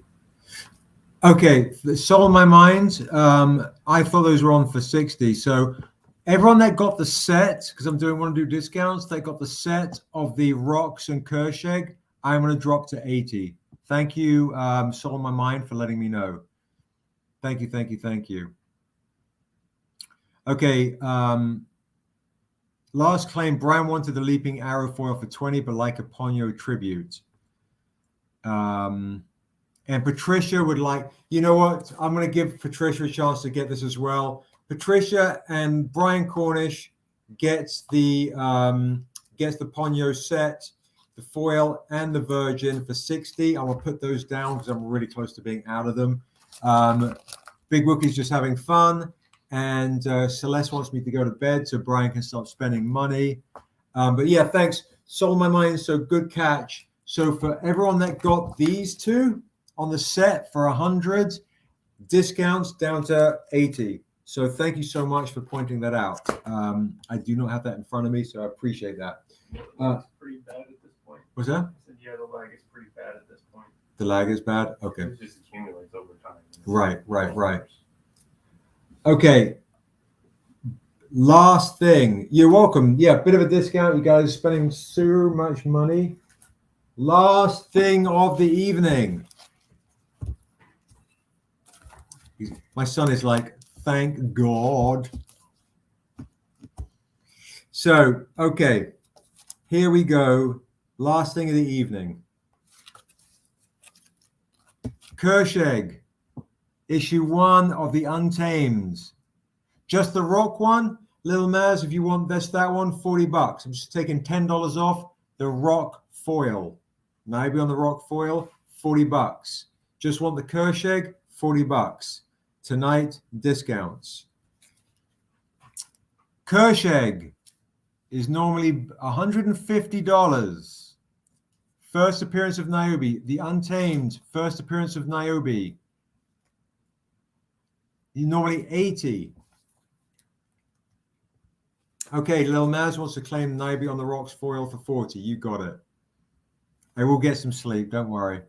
Okay, so on my mind, I thought those were on for 60. So everyone that got the set, because want to do discounts, they got the set of the rocks and Kersheg, I'm going to drop to 80. Thank you, Soul on My Mind, for letting me know. Thank you, thank you, thank you. Okay, last claim, Brian wanted the Leaping Arrow foil for 20, but like a Ponyo tribute. And Patricia would like, you know what? I'm going to give Patricia a chance to get this as well. Patricia and Brian Cornish gets the Ponyo set, the foil, and the Virgin for 60. I will put those down because I'm really close to being out of them. Big Wookie's just having fun, and Celeste wants me to go to bed so Brian can start spending money. But yeah, thanks. Sold my mind. So good catch. So for everyone that got these two on the set for 100, discounts down to 80. So thank you so much for pointing that out. I do not have that in front of me, so I appreciate that. It's pretty bad at this point. What's that? I said, yeah, the lag is pretty bad at this point. The lag is bad? Okay. It just accumulates over time. Right, right, right. Okay. Last thing. You're welcome. Yeah, bit of a discount. You guys are spending so much money. Last thing of the evening. My son is like, thank God. So, okay. Here we go. Last thing of the evening. Kersheg, issue 1 of the Untamed. Just the rock one, Little Maz, if you want that one, $40. I'm just taking $10 off the rock foil. NIOBE on the rock foil, $40. Just want the Kersheg, $40. Tonight, discounts. Kersheg is normally $150. First appearance of NIOBE. The Untamed, first appearance of NIOBE. Normally 80. Okay, Lil Maz wants to claim NIOBE on the rocks foil for 40. You got it. I will get some sleep, don't worry.